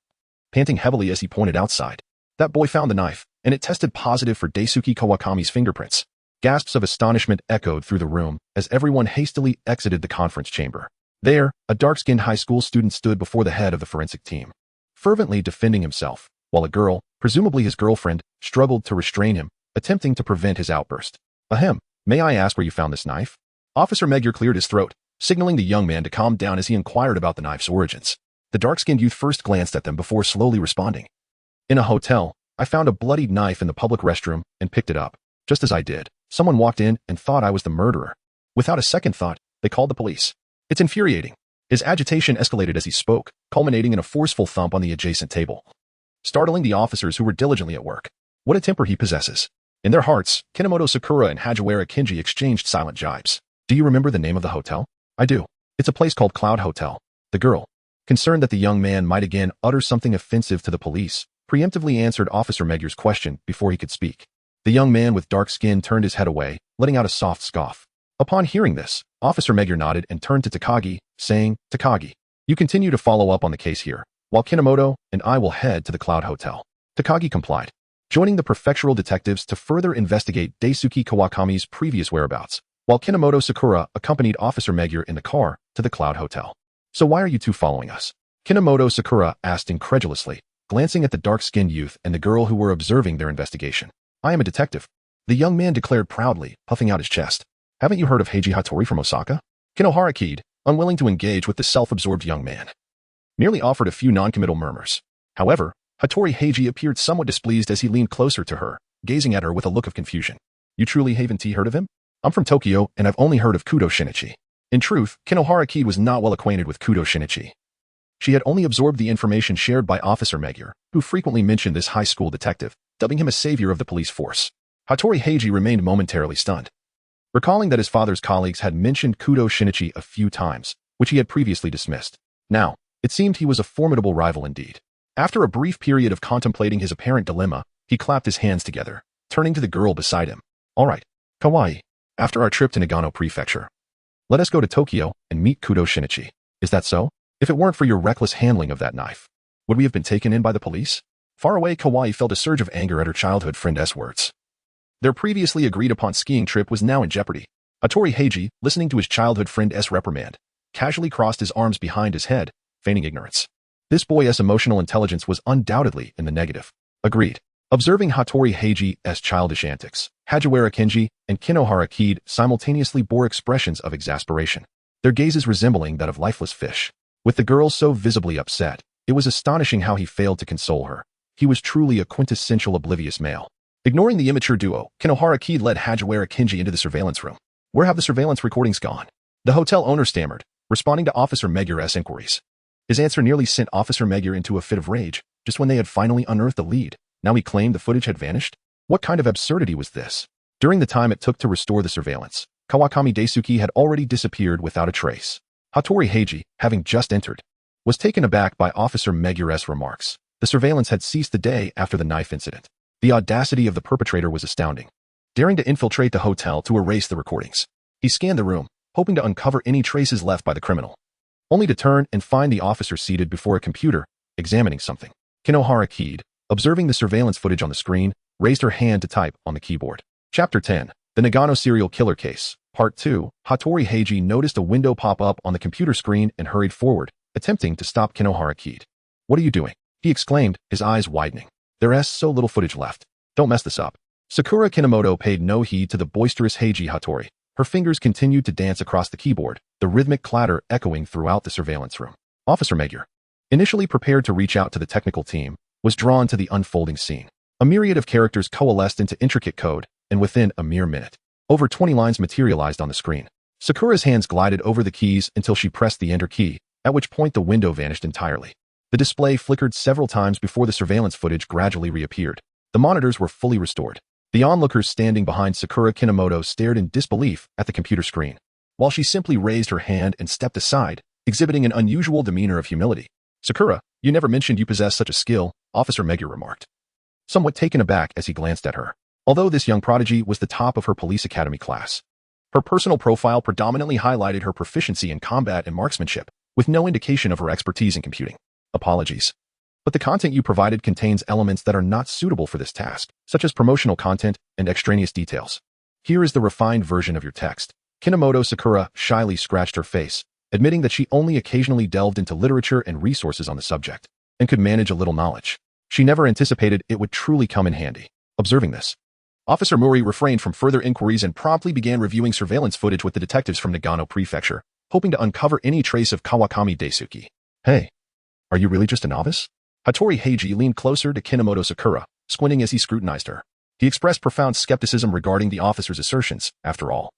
Panting heavily as he pointed outside, "That boy found the knife, and it tested positive for Daisuke Kawakami's fingerprints." Gasps of astonishment echoed through the room as everyone hastily exited the conference chamber. There, a dark-skinned high school student stood before the head of the forensic team, fervently defending himself, while a girl, presumably his girlfriend, struggled to restrain him, attempting to prevent his outburst. "Ahem, may I ask where you found this knife?" Officer Megure cleared his throat, signaling the young man to calm down as he inquired about the knife's origins. The dark-skinned youth first glanced at them before slowly responding. "In a hotel, I found a bloodied knife in the public restroom and picked it up. Just as I did, someone walked in and thought I was the murderer. Without a second thought, they called the police." It's infuriating. His agitation escalated as he spoke, culminating in a forceful thump on the adjacent table, startling the officers who were diligently at work. What a temper he possesses. In their hearts, Kinomoto Sakura and Hajiwara Kenji exchanged silent jibes. "Do you remember the name of the hotel?" "I do. It's a place called Cloud Hotel." The girl, concerned that the young man might again utter something offensive to the police, preemptively answered Officer Megure's question before he could speak. The young man with dark skin turned his head away, letting out a soft scoff. Upon hearing this, Officer Megure nodded and turned to Takagi, saying, "Takagi, You continue to follow up on the case here, while Kinomoto and I will head to the Cloud Hotel. Takagi complied, joining the prefectural detectives to further investigate Daisuke Kawakami's previous whereabouts, while Kinomoto Sakura accompanied Officer Megure in the car to the Cloud Hotel. So why are you two following us? Kinomoto Sakura asked incredulously, glancing at the dark-skinned youth and the girl who were observing their investigation. I am a detective, the young man declared proudly, puffing out his chest. Haven't you heard of Heiji Hattori from Osaka? Kinohara keyed, unwilling to engage with the self-absorbed young man. Merely offered a few non-committal murmurs. However, Hattori Heiji appeared somewhat displeased as he leaned closer to her, gazing at her with a look of confusion. You truly haven't heard of him? I'm from Tokyo, and I've only heard of Kudo Shinichi. In truth, Kinohara Kid was not well acquainted with Kudo Shinichi. She had only absorbed the information shared by Officer Megure, who frequently mentioned this high school detective, dubbing him a savior of the police force. Hattori Heiji remained momentarily stunned, recalling that his father's colleagues had mentioned Kudo Shinichi a few times, which he had previously dismissed. Now, it seemed he was a formidable rival indeed. After a brief period of contemplating his apparent dilemma, he clapped his hands together, turning to the girl beside him. All right, Kawaii, after our trip to Nagano Prefecture, let us go to Tokyo and meet Kudo Shinichi. Is that so? If it weren't for your reckless handling of that knife, would we have been taken in by the police? Far away, Kawaii felt a surge of anger at her childhood friend's words. Their previously agreed-upon skiing trip was now in jeopardy. Hattori Heiji, listening to his childhood friend's reprimand, casually crossed his arms behind his head, feigning ignorance. This boy's emotional intelligence was undoubtedly in the negative. Agreed. Observing Hattori Heiji's childish antics, Hajiwara Kenji and Kinohara Kid simultaneously bore expressions of exasperation, their gazes resembling that of lifeless fish. With the girl so visibly upset, it was astonishing how he failed to console her. He was truly a quintessential oblivious male. Ignoring the immature duo, Kinohara Kid led Hajiwara Kenji into the surveillance room. Where have the surveillance recordings gone? The hotel owner stammered, responding to Officer Megure's inquiries. His answer nearly sent Officer Megure into a fit of rage, just when they had finally unearthed the lead. Now he claimed the footage had vanished? What kind of absurdity was this? During the time it took to restore the surveillance, Kawakami Daisuke had already disappeared without a trace. Hattori Heiji, having just entered, was taken aback by Officer Megure's remarks. The surveillance had ceased the day after the knife incident. The audacity of the perpetrator was astounding, daring to infiltrate the hotel to erase the recordings. He scanned the room, hoping to uncover any traces left by the criminal, only to turn and find the officer seated before a computer, examining something. Kinohara Kid, observing the surveillance footage on the screen, raised her hand to type on the keyboard. Chapter 10. The Nagano Serial Killer Case. Part 2. Hattori Heiji noticed a window pop up on the computer screen and hurried forward, attempting to stop Kinohara Kid. What are you doing? He exclaimed, his eyes widening. There's so little footage left. Don't mess this up. Sakura Kinomoto paid no heed to the boisterous Heiji Hattori. Her fingers continued to dance across the keyboard, the rhythmic clatter echoing throughout the surveillance room. Officer Megure, initially prepared to reach out to the technical team, was drawn to the unfolding scene. A myriad of characters coalesced into intricate code, and within a mere minute, over 20 lines materialized on the screen. Sakura's hands glided over the keys until she pressed the enter key, at which point the window vanished entirely. The display flickered several times before the surveillance footage gradually reappeared. The monitors were fully restored. The onlookers standing behind Sakura Kinomoto stared in disbelief at the computer screen, while she simply raised her hand and stepped aside, exhibiting an unusual demeanor of humility. Sakura, you never mentioned you possess such a skill, Officer Megure remarked, somewhat taken aback as he glanced at her. Although this young prodigy was the top of her police academy class, her personal profile predominantly highlighted her proficiency in combat and marksmanship, with no indication of her expertise in computing. Apologies, but the content you provided contains elements that are not suitable for this task, such as promotional content and extraneous details. Here is the refined version of your text. Kinomoto Sakura shyly scratched her face, admitting that she only occasionally delved into literature and resources on the subject, and could manage a little knowledge. She never anticipated it would truly come in handy. Observing this, Officer Mori refrained from further inquiries and promptly began reviewing surveillance footage with the detectives from Nagano Prefecture, hoping to uncover any trace of Kawakami Daisuke. Hey, are you really just a novice? Hattori Heiji leaned closer to Kinomoto Sakura, squinting as he scrutinized her. He expressed profound skepticism regarding the officer's assertions. After all,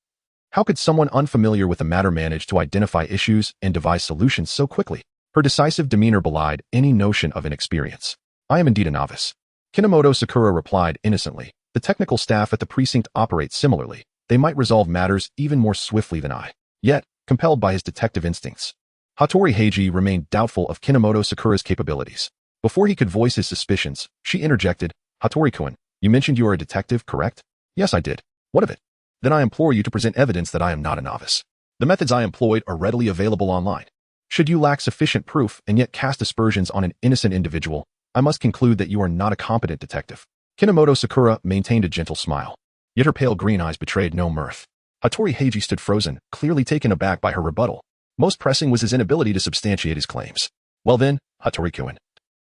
how could someone unfamiliar with the matter manage to identify issues and devise solutions so quickly? Her decisive demeanor belied any notion of inexperience. I am indeed a novice. Kinomoto Sakura replied innocently. The technical staff at the precinct operates similarly. They might resolve matters even more swiftly than I. Yet, compelled by his detective instincts, Hattori Heiji remained doubtful of Kinomoto Sakura's capabilities. Before he could voice his suspicions, she interjected, Hattori-kun, you mentioned you are a detective, correct? Yes, I did. What of it? Then I implore you to present evidence that I am not a novice. The methods I employed are readily available online. Should you lack sufficient proof and yet cast aspersions on an innocent individual, I must conclude that you are not a competent detective. Kinomoto Sakura maintained a gentle smile. Yet her pale green eyes betrayed no mirth. Hattori Heiji stood frozen, clearly taken aback by her rebuttal. Most pressing was his inability to substantiate his claims. Well then, Hattori-kun.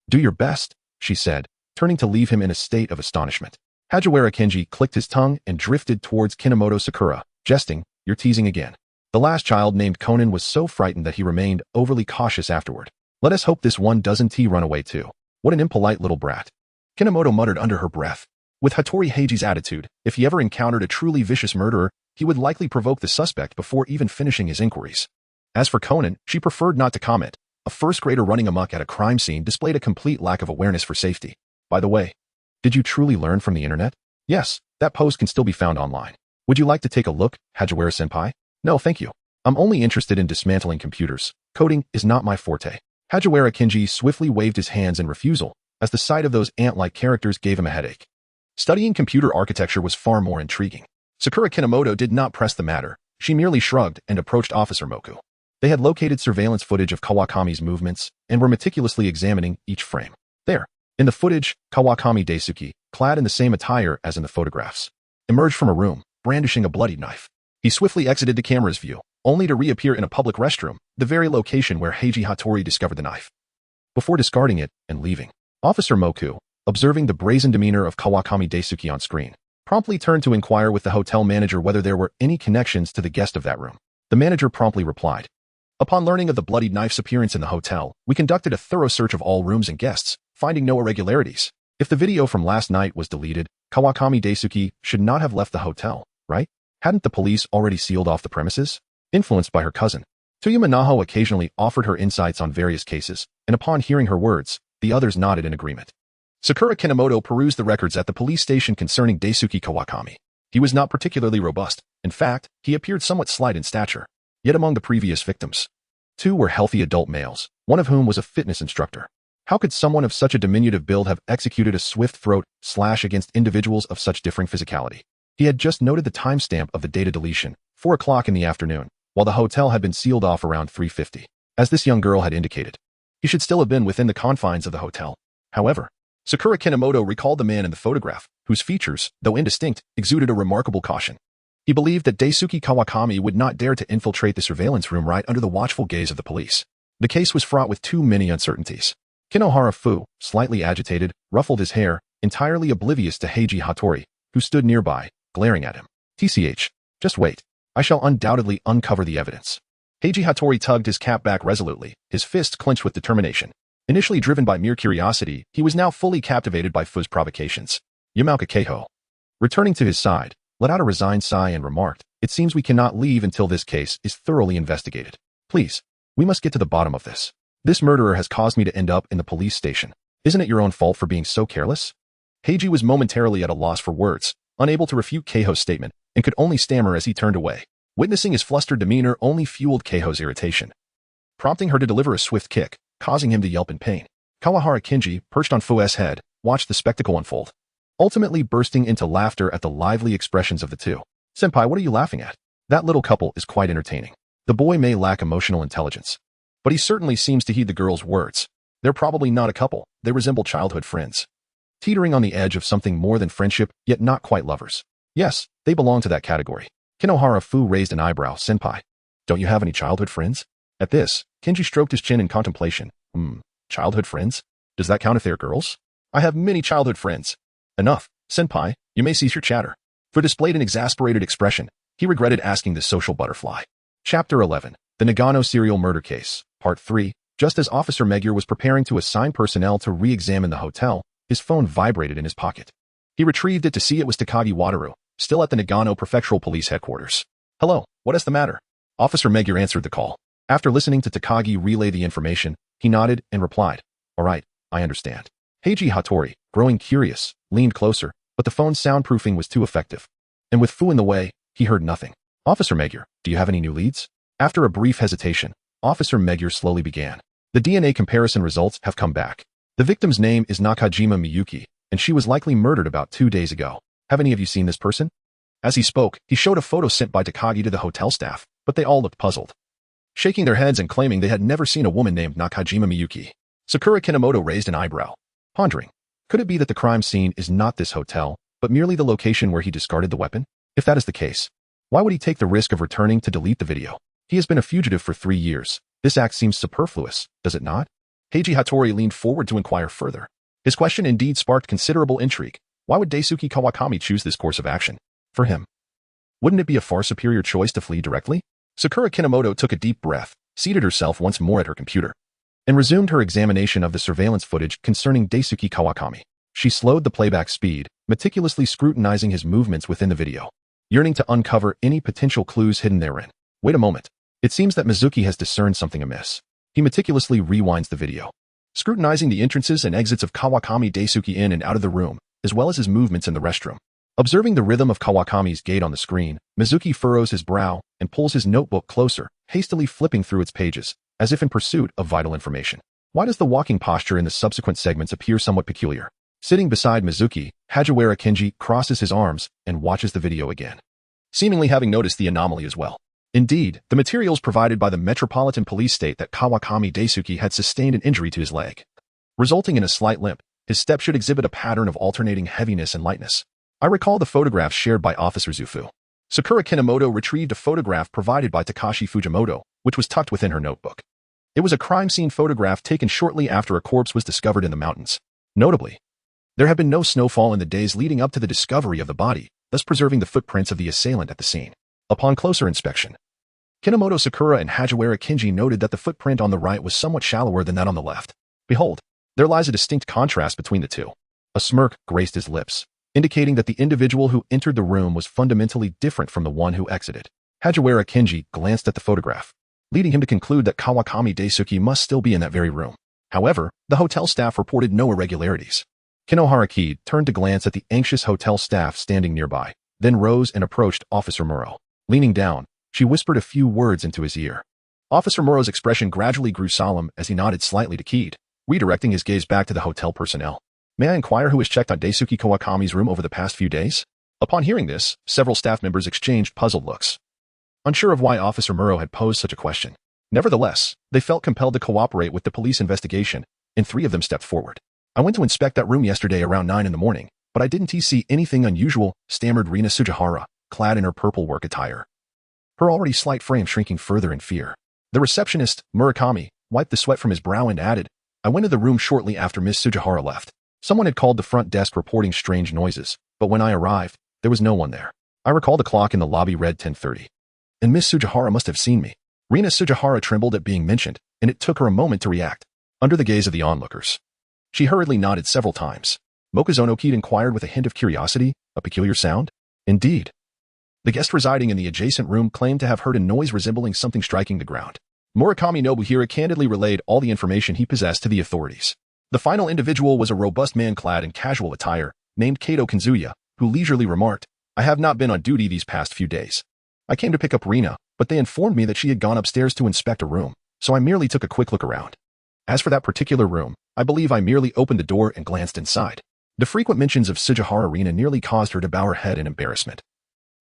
Do your best, she said, turning to leave him in a state of astonishment. Hajiwara Kenji clicked his tongue and drifted towards Kinomoto Sakura, jesting, "You're teasing again." The last child named Conan was so frightened that he remained overly cautious afterward. Let us hope this one doesn't run away too. What an impolite little brat. Kinomoto muttered under her breath. With Hattori Heiji's attitude, if he ever encountered a truly vicious murderer, he would likely provoke the suspect before even finishing his inquiries. As for Conan, she preferred not to comment. A first grader running amok at a crime scene displayed a complete lack of awareness for safety. By the way, did you truly learn from the internet? Yes, that post can still be found online. Would you like to take a look, Hajiwara-senpai? No, thank you. I'm only interested in dismantling computers. Coding is not my forte. Hajiwara Kenji swiftly waved his hands in refusal, as the sight of those ant-like characters gave him a headache. Studying computer architecture was far more intriguing. Sakura Kinomoto did not press the matter. She merely shrugged and approached Officer Moku. They had located surveillance footage of Kawakami's movements and were meticulously examining each frame. There, in the footage, Kawakami Daisuke, clad in the same attire as in the photographs, emerged from a room, brandishing a bloody knife. He swiftly exited the camera's view, only to reappear in a public restroom, the very location where Heiji Hattori discovered the knife. Before discarding it and leaving, Officer Moku, observing the brazen demeanor of Kawakami Daisuke on screen, promptly turned to inquire with the hotel manager whether there were any connections to the guest of that room. The manager promptly replied, "Upon learning of the bloodied knife's appearance in the hotel, we conducted a thorough search of all rooms and guests, finding no irregularities. If the video from last night was deleted, Kawakami Daisuke should not have left the hotel, right? Hadn't the police already sealed off the premises?" Influenced by her cousin, Toyama Naho occasionally offered her insights on various cases, and upon hearing her words, the others nodded in agreement. Sakura Kinomoto perused the records at the police station concerning Daisuke Kawakami. He was not particularly robust. In fact, he appeared somewhat slight in stature. Yet among the previous victims, 2 were healthy adult males, one of whom was a fitness instructor. How could someone of such a diminutive build have executed a swift throat slash against individuals of such differing physicality? He had just noted the timestamp of the data deletion, 4 o'clock in the afternoon, while the hotel had been sealed off around 3:50. As this young girl had indicated, he should still have been within the confines of the hotel. However, Sakura Kinomoto recalled the man in the photograph, whose features, though indistinct, exuded a remarkable caution. He believed that Daisuke Kawakami would not dare to infiltrate the surveillance room right under the watchful gaze of the police. The case was fraught with too many uncertainties. Kinohara Fu, slightly agitated, ruffled his hair, entirely oblivious to Heiji Hattori, who stood nearby, glaring at him. "TCH, just wait. I shall undoubtedly uncover the evidence." Heiji Hattori tugged his cap back resolutely, his fists clenched with determination. Initially driven by mere curiosity, he was now fully captivated by Fu's provocations. Yamauka Keiho, returning to his side, let out a resigned sigh and remarked, "It seems we cannot leave until this case is thoroughly investigated. Please, we must get to the bottom of this. This murderer has caused me to end up in the police station. Isn't it your own fault for being so careless?" Heiji was momentarily at a loss for words, unable to refute Keiho's statement, and could only stammer as he turned away. Witnessing his flustered demeanor only fueled Keiho's irritation, prompting her to deliver a swift kick, causing him to yelp in pain. Kawahara Kenji, perched on Fu's head, watched the spectacle unfold, ultimately bursting into laughter at the lively expressions of the two. "Senpai, what are you laughing at? That little couple is quite entertaining. The boy may lack emotional intelligence, but he certainly seems to heed the girl's words. They're probably not a couple, they resemble childhood friends, teetering on the edge of something more than friendship, yet not quite lovers. Yes, they belong to that category." Kinohara Fu raised an eyebrow. "Senpai, don't you have any childhood friends?" At this, Kenji stroked his chin in contemplation. Childhood friends? Does that count if they're girls? I have many childhood friends." "Enough, senpai, you may cease your chatter." Fu displayed an exasperated expression. He regretted asking the social butterfly. Chapter 11. The Nagano Serial Murder Case, Part 3. Just as Officer Meguiar was preparing to assign personnel to re-examine the hotel, his phone vibrated in his pocket. He retrieved it to see it was Takagi Wataru, still at the Nagano Prefectural Police Headquarters. "Hello, what is the matter?" Officer Meguiar answered the call. After listening to Takagi relay the information, he nodded and replied, "All right, I understand." Heiji Hattori, growing curious, leaned closer, but the phone's soundproofing was too effective. And with Fu in the way, he heard nothing. "Officer Meguiar, do you have any new leads?" After a brief hesitation, Officer Meguiar slowly began. "The DNA comparison results have come back. The victim's name is Nakajima Miyuki, and she was likely murdered about 2 days ago. Have any of you seen this person?" As he spoke, he showed a photo sent by Takagi to the hotel staff, but they all looked puzzled. shaking their heads and claiming they had never seen a woman named Nakajima Miyuki. Sakura Kinomoto raised an eyebrow, pondering. Could it be that the crime scene is not this hotel, but merely the location where he discarded the weapon? If that is the case, why would he take the risk of returning to delete the video? He has been a fugitive for 3 years. This act seems superfluous, does it not? Heiji Hattori leaned forward to inquire further. His question indeed sparked considerable intrigue. Why would Daisuke Kawakami choose this course of action? For him, wouldn't it be a far superior choice to flee directly? Sakura Kinomoto took a deep breath, seated herself once more at her computer, and resumed her examination of the surveillance footage concerning Daisuke Kawakami. She slowed the playback speed, meticulously scrutinizing his movements within the video, yearning to uncover any potential clues hidden therein. Wait a moment. It seems that Mizuki has discerned something amiss. He meticulously rewinds the video, scrutinizing the entrances and exits of Kawakami Daisuke in and out of the room, as well as his movements in the restroom. Observing the rhythm of Kawakami's gait on the screen, Mizuki furrows his brow and pulls his notebook closer, hastily flipping through its pages, as if in pursuit of vital information. Why does the walking posture in the subsequent segments appear somewhat peculiar? Sitting beside Mizuki, Hajiwara Kenji crosses his arms and watches the video again, seemingly having noticed the anomaly as well. Indeed, the materials provided by the Metropolitan Police state that Kawakami Daisuke had sustained an injury to his leg, resulting in a slight limp. His step should exhibit a pattern of alternating heaviness and lightness. I recall the photographs shared by Officer Zufu. Sakura Kinomoto retrieved a photograph provided by Takashi Fujimoto, which was tucked within her notebook. It was a crime scene photograph taken shortly after a corpse was discovered in the mountains. Notably, there had been no snowfall in the days leading up to the discovery of the body, thus preserving the footprints of the assailant at the scene. Upon closer inspection, Kinomoto Sakura and Hajiwara Kenji noted that the footprint on the right was somewhat shallower than that on the left. Behold, there lies a distinct contrast between the two. A smirk graced his lips, indicating that the individual who entered the room was fundamentally different from the one who exited. Hajiwara Kenji glanced at the photograph, leading him to conclude that Kawakami Daisuke must still be in that very room. However, the hotel staff reported no irregularities. Kinohara Kid turned to glance at the anxious hotel staff standing nearby, then rose and approached Officer Muro. Leaning down, she whispered a few words into his ear. Officer Muro's expression gradually grew solemn as he nodded slightly to Kid, redirecting his gaze back to the hotel personnel. May I inquire who has checked on Daisuke Kawakami's room over the past few days? Upon hearing this, several staff members exchanged puzzled looks, unsure of why Officer Muro had posed such a question. Nevertheless, they felt compelled to cooperate with the police investigation, and 3 of them stepped forward. I went to inspect that room yesterday around 9 in the morning, but I didn't see anything unusual, stammered Rina Sujihara, clad in her purple work attire, her already slight frame shrinking further in fear. The receptionist, Murakami, wiped the sweat from his brow and added, I went to the room shortly after Miss Sujihara left. Someone had called the front desk reporting strange noises, but when I arrived, there was no one there. I recall the clock in the lobby read 10:30. And Miss Sujihara must have seen me. Rina Sujihara trembled at being mentioned, and it took her a moment to react. Under the gaze of the onlookers, she hurriedly nodded several times. Mokuzono Kid inquired with a hint of curiosity, a peculiar sound? Indeed. The guest residing in the adjacent room claimed to have heard a noise resembling something striking the ground. Murakami Nobuhira candidly relayed all the information he possessed to the authorities. The final individual was a robust man clad in casual attire, named Kato Kanzuya, who leisurely remarked, I have not been on duty these past few days. I came to pick up Rina, but they informed me that she had gone upstairs to inspect a room, so I merely took a quick look around. As for that particular room, I believe I merely opened the door and glanced inside. The frequent mentions of Sujihara Rina nearly caused her to bow her head in embarrassment,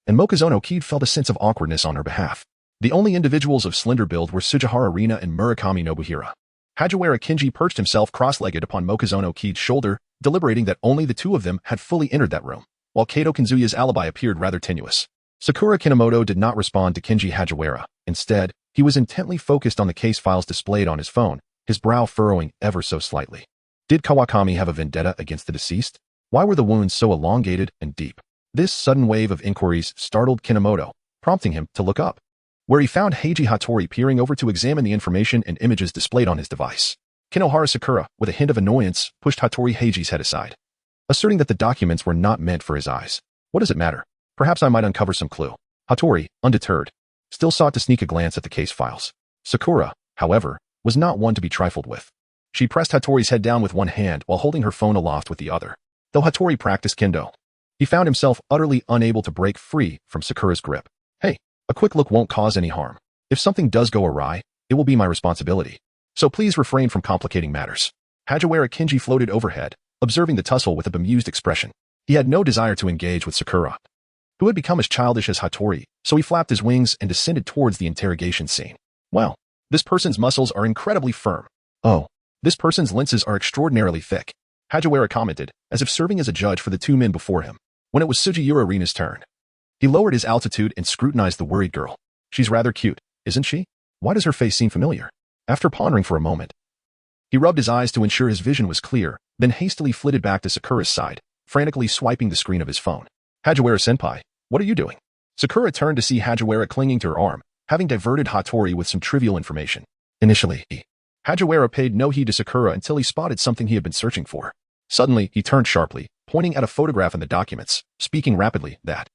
and Mokuzono Kid felt a sense of awkwardness on her behalf. The only individuals of slender build were Sujihara Rina and Murakami Nobuhira. Hajiwara Kenji perched himself cross-legged upon Mokuzono Kid's shoulder, deliberating that only the 2 of them had fully entered that room, while Kato Kanzuya's alibi appeared rather tenuous. Sakura Kinomoto did not respond to Kenji Hajiwara. Instead, he was intently focused on the case files displayed on his phone, his brow furrowing ever so slightly. Did Kawakami have a vendetta against the deceased? Why were the wounds so elongated and deep? This sudden wave of inquiries startled Kinomoto, prompting him to look up, where he found Heiji Hattori peering over to examine the information and images displayed on his device. Kinohara Sakura, with a hint of annoyance, pushed Hattori Heiji's head aside, asserting that the documents were not meant for his eyes. What does it matter? Perhaps I might uncover some clue. Hattori, undeterred, still sought to sneak a glance at the case files. Sakura, however, was not one to be trifled with. She pressed Hattori's head down with one hand while holding her phone aloft with the other. Though Hattori practiced kendo, he found himself utterly unable to break free from Sakura's grip. Hey, a quick look won't cause any harm. If something does go awry, it will be my responsibility. So please refrain from complicating matters. Hajiwara Kenji floated overhead, observing the tussle with a bemused expression. He had no desire to engage with Sakura, who had become as childish as Hattori, so he flapped his wings and descended towards the interrogation scene. Well, This person's muscles are incredibly firm. Oh, this person's lenses are extraordinarily thick, Hagiwara commented, as if serving as a judge for the two men before him. When it was Sugiura Rina's turn, he lowered his altitude and scrutinized the worried girl. She's rather cute, isn't she? Why does her face seem familiar? After pondering for a moment, he rubbed his eyes to ensure his vision was clear, then hastily flitted back to Sakura's side, frantically swiping the screen of his phone. Hagiwara-senpai, what are you doing? Sakura turned to see Hagiwara clinging to her arm, having diverted Hattori with some trivial information. Initially, Hagiwara paid no heed to Sakura until he spotted something he had been searching for. Suddenly, he turned sharply, pointing at a photograph in the documents, speaking rapidly, that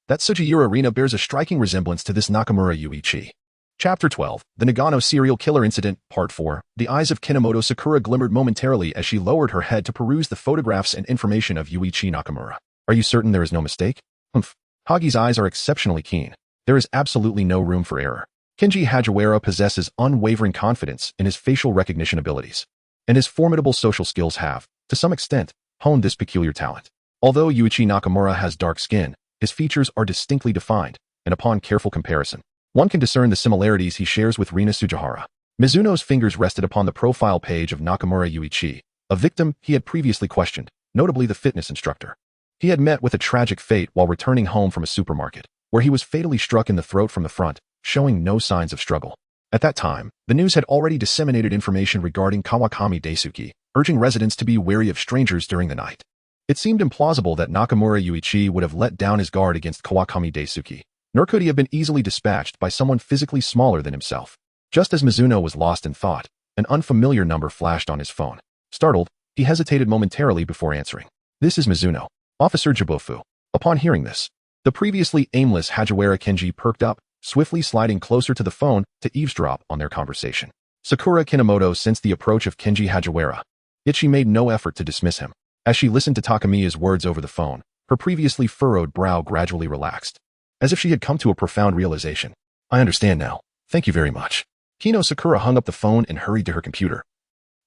Sugiura Rina bears a striking resemblance to this Nakamura Yuichi. Chapter 12, The Nagano Serial Killer Incident, Part 4. The eyes of Kinomoto Sakura glimmered momentarily as she lowered her head to peruse the photographs and information of Yuichi Nakamura. Are you certain there is no mistake? Humph. Hagi's eyes are exceptionally keen. There is absolutely no room for error. Kenji Hagiwara possesses unwavering confidence in his facial recognition abilities, and his formidable social skills have, to some extent, honed this peculiar talent. Although Yuichi Nakamura has dark skin, his features are distinctly defined, and upon careful comparison, one can discern the similarities he shares with Rina Sugihara. Mizuno's fingers rested upon the profile page of Nakamura Yuichi, a victim he had previously questioned, notably the fitness instructor. He had met with a tragic fate while returning home from a supermarket, where he was fatally struck in the throat from the front, showing no signs of struggle. At that time, the news had already disseminated information regarding Kawakami Daisuke, urging residents to be wary of strangers during the night. It seemed implausible that Nakamura Yuichi would have let down his guard against Kawakami Daisuke, nor could he have been easily dispatched by someone physically smaller than himself. Just as Mizuno was lost in thought, an unfamiliar number flashed on his phone. Startled, he hesitated momentarily before answering. This is Mizuno. Officer Jibofu. Upon hearing this, the previously aimless Hagiwara Kenji perked up, swiftly sliding closer to the phone to eavesdrop on their conversation. Sakura Kinomoto sensed the approach of Kenji Hagiwara, yet she made no effort to dismiss him. As she listened to Takamiya's words over the phone, her previously furrowed brow gradually relaxed, as if she had come to a profound realization. I understand now. Thank you very much. Kino Sakura hung up the phone and hurried to her computer,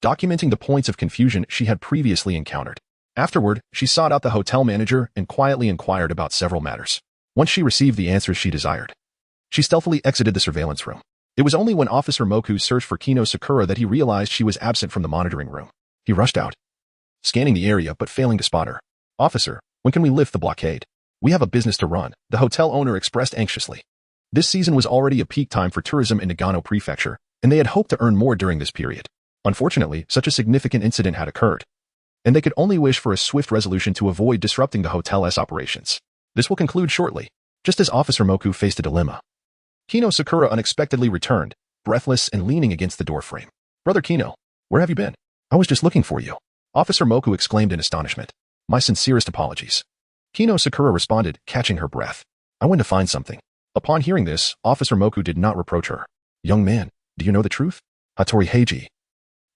documenting the points of confusion she had previously encountered. Afterward, she sought out the hotel manager and quietly inquired about several matters. Once she received the answers she desired, she stealthily exited the surveillance room. It was only when Officer Moku searched for Kino Sakura that he realized she was absent from the monitoring room. He rushed out, scanning the area but failing to spot her. Officer, when can we lift the blockade? We have a business to run, the hotel owner expressed anxiously. This season was already a peak time for tourism in Nagano Prefecture, and they had hoped to earn more during this period. Unfortunately, such a significant incident had occurred, and they could only wish for a swift resolution to avoid disrupting the hotel's operations. This will conclude shortly. Just as Officer Moku faced a dilemma, Kino Sakura unexpectedly returned, breathless and leaning against the doorframe. Brother Kino, where have you been? I was just looking for you. Officer Moku exclaimed in astonishment. My sincerest apologies. Kino Sakura responded, catching her breath. I went to find something. Upon hearing this, Officer Moku did not reproach her. Young man, do you know the truth? Hattori Heiji,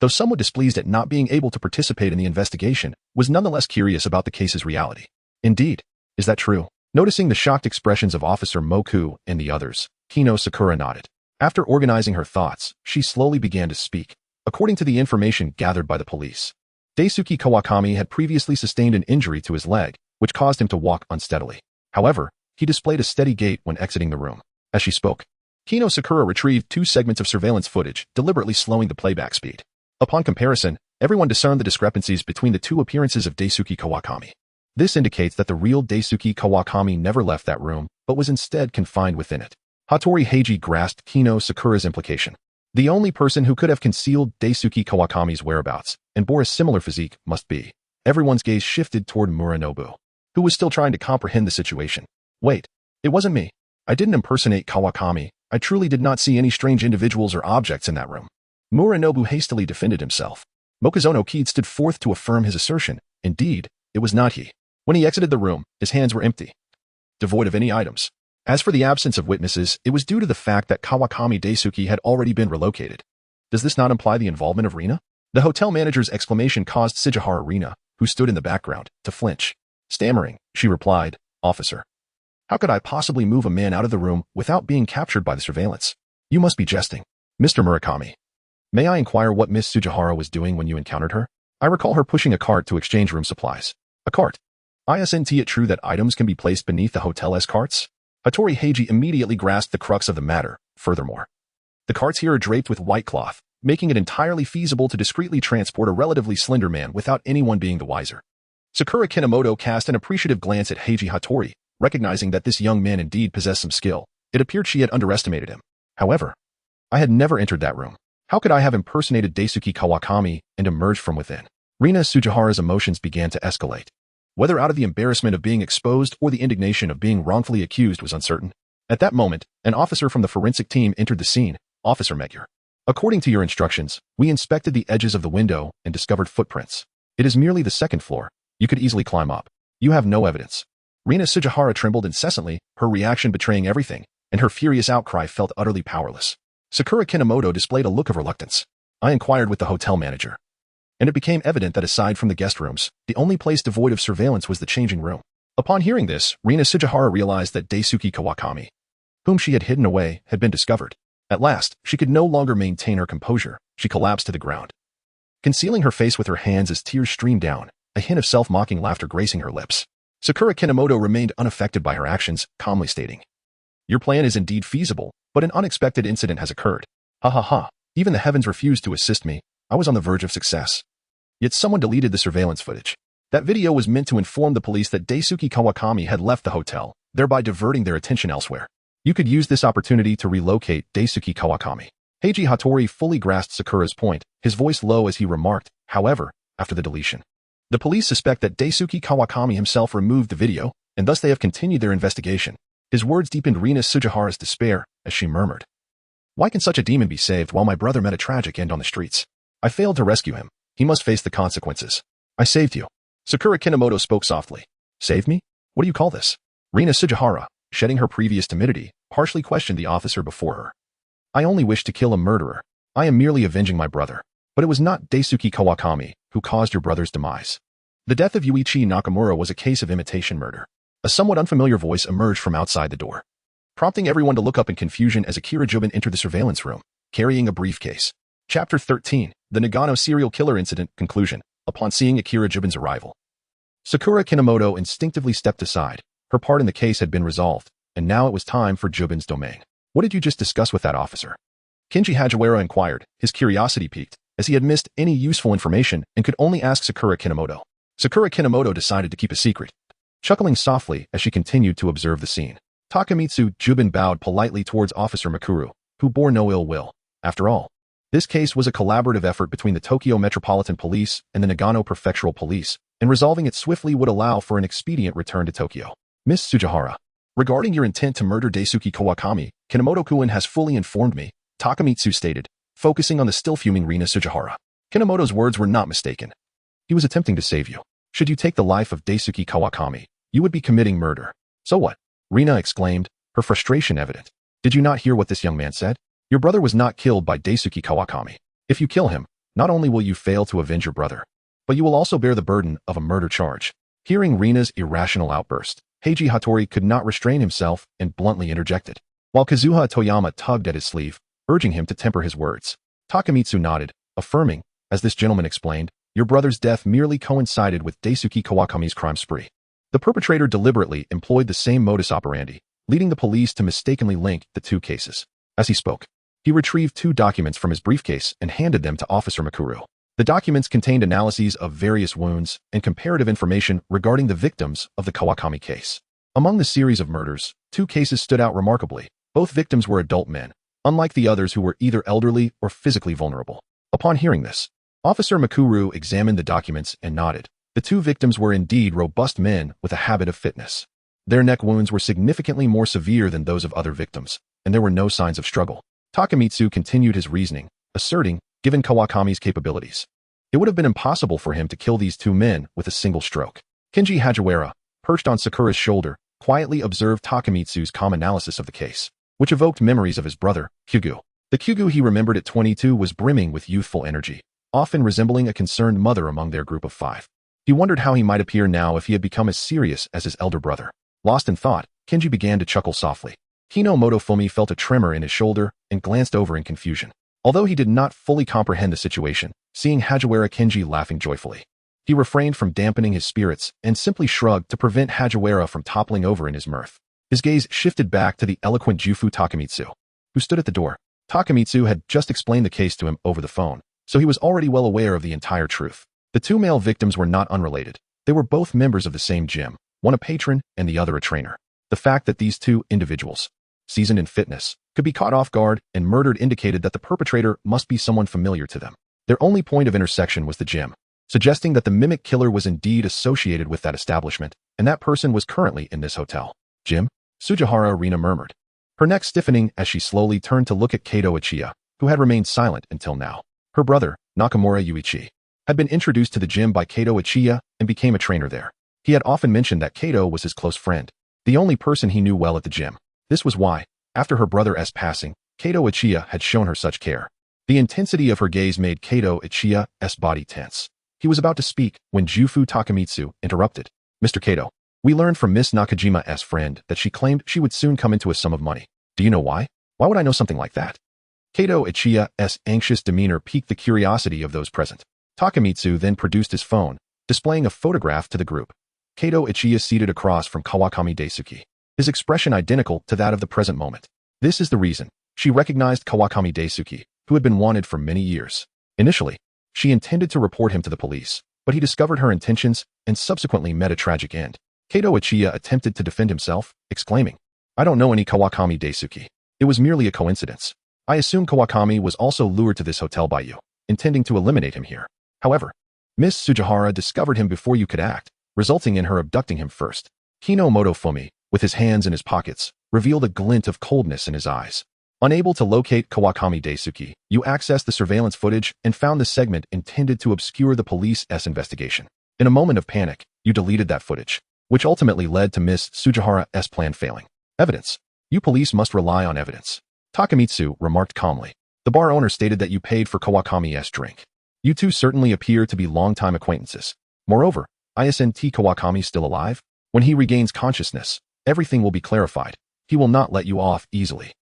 though somewhat displeased at not being able to participate in the investigation, was nonetheless curious about the case's reality. Indeed, is that true? Noticing the shocked expressions of Officer Moku and the others, Kino Sakura nodded. After organizing her thoughts, she slowly began to speak. According to the information gathered by the police, Daisuke Kawakami had previously sustained an injury to his leg, which caused him to walk unsteadily. However, he displayed a steady gait when exiting the room. As she spoke, Kino Sakura retrieved 2 segments of surveillance footage, deliberately slowing the playback speed. Upon comparison, everyone discerned the discrepancies between the 2 appearances of Daisuke Kawakami. This indicates that the real Daisuke Kawakami never left that room, but was instead confined within it. Hattori Heiji grasped Kino Sakura's implication. The only person who could have concealed Daisuke Kawakami's whereabouts and bore a similar physique must be. Everyone's gaze shifted toward Muranobu, who was still trying to comprehend the situation. Wait, it wasn't me. I didn't impersonate Kawakami. I truly did not see any strange individuals or objects in that room. Muranobu hastily defended himself. Mokuzono Kid stood forth to affirm his assertion. Indeed, it was not he. When he exited the room, his hands were empty, devoid of any items. As for the absence of witnesses, it was due to the fact that Kawakami Daisuke had already been relocated. Does this not imply the involvement of Rina? The hotel manager's exclamation caused Sugihara Rina, who stood in the background, to flinch. Stammering, she replied, Officer, how could I possibly move a man out of the room without being captured by the surveillance? You must be jesting. Mr. Murakami, may I inquire what Miss Sugihara was doing when you encountered her? I recall her pushing a cart to exchange room supplies. A cart? Isn't it true that items can be placed beneath the hotel's carts? Hattori Heiji immediately grasped the crux of the matter. Furthermore, The carts here are draped with white cloth, making it entirely feasible to discreetly transport a relatively slender man without anyone being the wiser. Sakura Kinomoto cast an appreciative glance at Heiji Hattori, recognizing that this young man indeed possessed some skill. It appeared she had underestimated him. However, I had never entered that room. How could I have impersonated Daisuke Kawakami and emerged from within? Rina Sujihara's emotions began to escalate. Whether out of the embarrassment of being exposed or the indignation of being wrongfully accused was uncertain. At that moment, an officer from the forensic team entered the scene. Officer Meguer. According to your instructions, we inspected the edges of the window and discovered footprints. It is merely the second floor. You could easily climb up. You have no evidence. Rina Sujihara trembled incessantly, her reaction betraying everything, and her furious outcry felt utterly powerless. Sakura Kinomoto displayed a look of reluctance. I inquired with the hotel manager, and it became evident that aside from the guest rooms, the only place devoid of surveillance was the changing room. Upon hearing this, Rina Sujihara realized that Daisuke Kawakami, whom she had hidden away, had been discovered. At last, she could no longer maintain her composure. She collapsed to the ground, concealing her face with her hands as tears streamed down, a hint of self-mocking laughter gracing her lips. Sakura Kinomoto remained unaffected by her actions, calmly stating, Your plan is indeed feasible, but an unexpected incident has occurred. Ha ha ha. Even the heavens refused to assist me. I was on the verge of success. Yet someone deleted the surveillance footage. That video was meant to inform the police that Daisuke Kawakami had left the hotel, thereby diverting their attention elsewhere. You could use this opportunity to relocate Daisuke Kawakami. Heiji Hattori fully grasped Sakura's point, his voice low as he remarked, however, after the deletion. The police suspect that Daisuke Kawakami himself removed the video, and thus they have continued their investigation. His words deepened Rina Sujihara's despair, as she murmured, Why can such a demon be saved while my brother met a tragic end on the streets? I failed to rescue him. He must face the consequences. I saved you. Sakura Kinomoto spoke softly. Save me? What do you call this? Rina Sujihara, shedding her previous timidity, harshly questioned the officer before her. I only wish to kill a murderer. I am merely avenging my brother. But it was not Daisuke Kawakami who caused your brother's demise. The death of Yuichi Nakamura was a case of imitation murder. A somewhat unfamiliar voice emerged from outside the door, prompting everyone to look up in confusion as Akira Jubin entered the surveillance room, carrying a briefcase. Chapter 13, The Nagano Serial Killer Incident, Conclusion. Upon seeing Akira Jubin's arrival, Sakura Kinomoto instinctively stepped aside. Her part in the case had been resolved, and now it was time for Jubin's domain. What did you just discuss with that officer? Kenji Hagiwara inquired, his curiosity piqued, as he had missed any useful information and could only ask Sakura Kinomoto. Sakura Kinomoto decided to keep a secret, chuckling softly as she continued to observe the scene. Takamitsu Jubin bowed politely towards Officer Makuru, who bore no ill will. After all, this case was a collaborative effort between the Tokyo Metropolitan Police and the Nagano Prefectural Police, and resolving it swiftly would allow for an expedient return to Tokyo. Miss Sujihara, regarding your intent to murder Daisuke Kawakami, Kinomoto-kun has fully informed me, Takamitsu stated, focusing on the still fuming Rina Sujihara. Kinomoto's words were not mistaken. He was attempting to save you. Should you take the life of Daisuke Kawakami, you would be committing murder. So what? Rina exclaimed, her frustration evident. Did you not hear what this young man said? Your brother was not killed by Daisuke Kawakami. If you kill him, not only will you fail to avenge your brother, but you will also bear the burden of a murder charge. Hearing Rina's irrational outburst, Heiji Hattori could not restrain himself and bluntly interjected, while Kazuha Toyama tugged at his sleeve, urging him to temper his words. Takamitsu nodded, affirming, as this gentleman explained, your brother's death merely coincided with Daisuke Kawakami's crime spree. The perpetrator deliberately employed the same modus operandi, leading the police to mistakenly link the two cases. As he spoke, he retrieved 2 documents from his briefcase and handed them to Officer Makuru. The documents contained analyses of various wounds and comparative information regarding the victims of the Kawakami case. Among the series of murders, 2 cases stood out remarkably. Both victims were adult men, unlike the others who were either elderly or physically vulnerable. Upon hearing this, Officer Makuru examined the documents and nodded. The 2 victims were indeed robust men with a habit of fitness. Their neck wounds were significantly more severe than those of other victims, and there were no signs of struggle. Takamitsu continued his reasoning, asserting, given Kawakami's capabilities, it would have been impossible for him to kill these 2 men with a single stroke. Kenji Hagiwara, perched on Sakura's shoulder, quietly observed Takamitsu's calm analysis of the case, which evoked memories of his brother, Kudo. The Kudo he remembered at 22 was brimming with youthful energy, often resembling a concerned mother among their group of 5. He wondered how he might appear now if he had become as serious as his elder brother. Lost in thought, Kenji began to chuckle softly. Kinomoto Fumi felt a tremor in his shoulder and glanced over in confusion. Although he did not fully comprehend the situation, seeing Hagiwara Kenji laughing joyfully, he refrained from dampening his spirits and simply shrugged to prevent Hagiwara from toppling over in his mirth. His gaze shifted back to the eloquent Jufu Takamitsu, who stood at the door, Takamitsu had just explained the case to him over the phone, so he was already well aware of the entire truth. The two male victims were not unrelated. They were both members of the same gym, one a patron and the other a trainer. The fact that these two individuals, seasoned in fitness, could be caught off guard and murdered indicated that the perpetrator must be someone familiar to them. Their only point of intersection was the gym, suggesting that the mimic killer was indeed associated with that establishment, and that person was currently in this hotel. Gym? Tsujihara Rina murmured, her neck stiffening as she slowly turned to look at Kato Ichiya, who had remained silent until now. Her brother, Nakamura Yuichi, had been introduced to the gym by Kato Ichiya and became a trainer there. He had often mentioned that Kato was his close friend, the only person he knew well at the gym. This was why, after her brother's passing, Kato Ichiya had shown her such care. The intensity of her gaze made Kato Ichiya's body tense. He was about to speak when Jufu Takamitsu interrupted. Mr. Kato, we learned from Miss Nakajima's friend that she claimed she would soon come into a sum of money. Do you know why? Why would I know something like that? Kato Ichiya's anxious demeanor piqued the curiosity of those present. Takamitsu then produced his phone, displaying a photograph to the group. Kato Ichiya seated across from Kawakami Daisuke, his expression identical to that of the present moment. This is the reason. She recognized Kawakami Daisuke, who had been wanted for many years. Initially, she intended to report him to the police, but he discovered her intentions and subsequently met a tragic end. Kato Ichiya attempted to defend himself, exclaiming, I don't know any Kawakami Daisuke. It was merely a coincidence. I assume Kawakami was also lured to this hotel by you, intending to eliminate him here. However, Miss Tsujihara discovered him before you could act, resulting in her abducting him first. Kinomoto Fumi, with his hands in his pockets, revealed a glint of coldness in his eyes. Unable to locate Kawakami Daisuke, you accessed the surveillance footage and found the segment intended to obscure the police's investigation. In a moment of panic, you deleted that footage, which ultimately led to Miss Tsujihara's plan failing. Evidence. You police must rely on evidence. Takamitsu remarked calmly. The bar owner stated that you paid for Kawakami's drink. You two certainly appear to be longtime acquaintances. Moreover, isn't Kawakami still alive? When he regains consciousness, everything will be clarified. He will not let you off easily.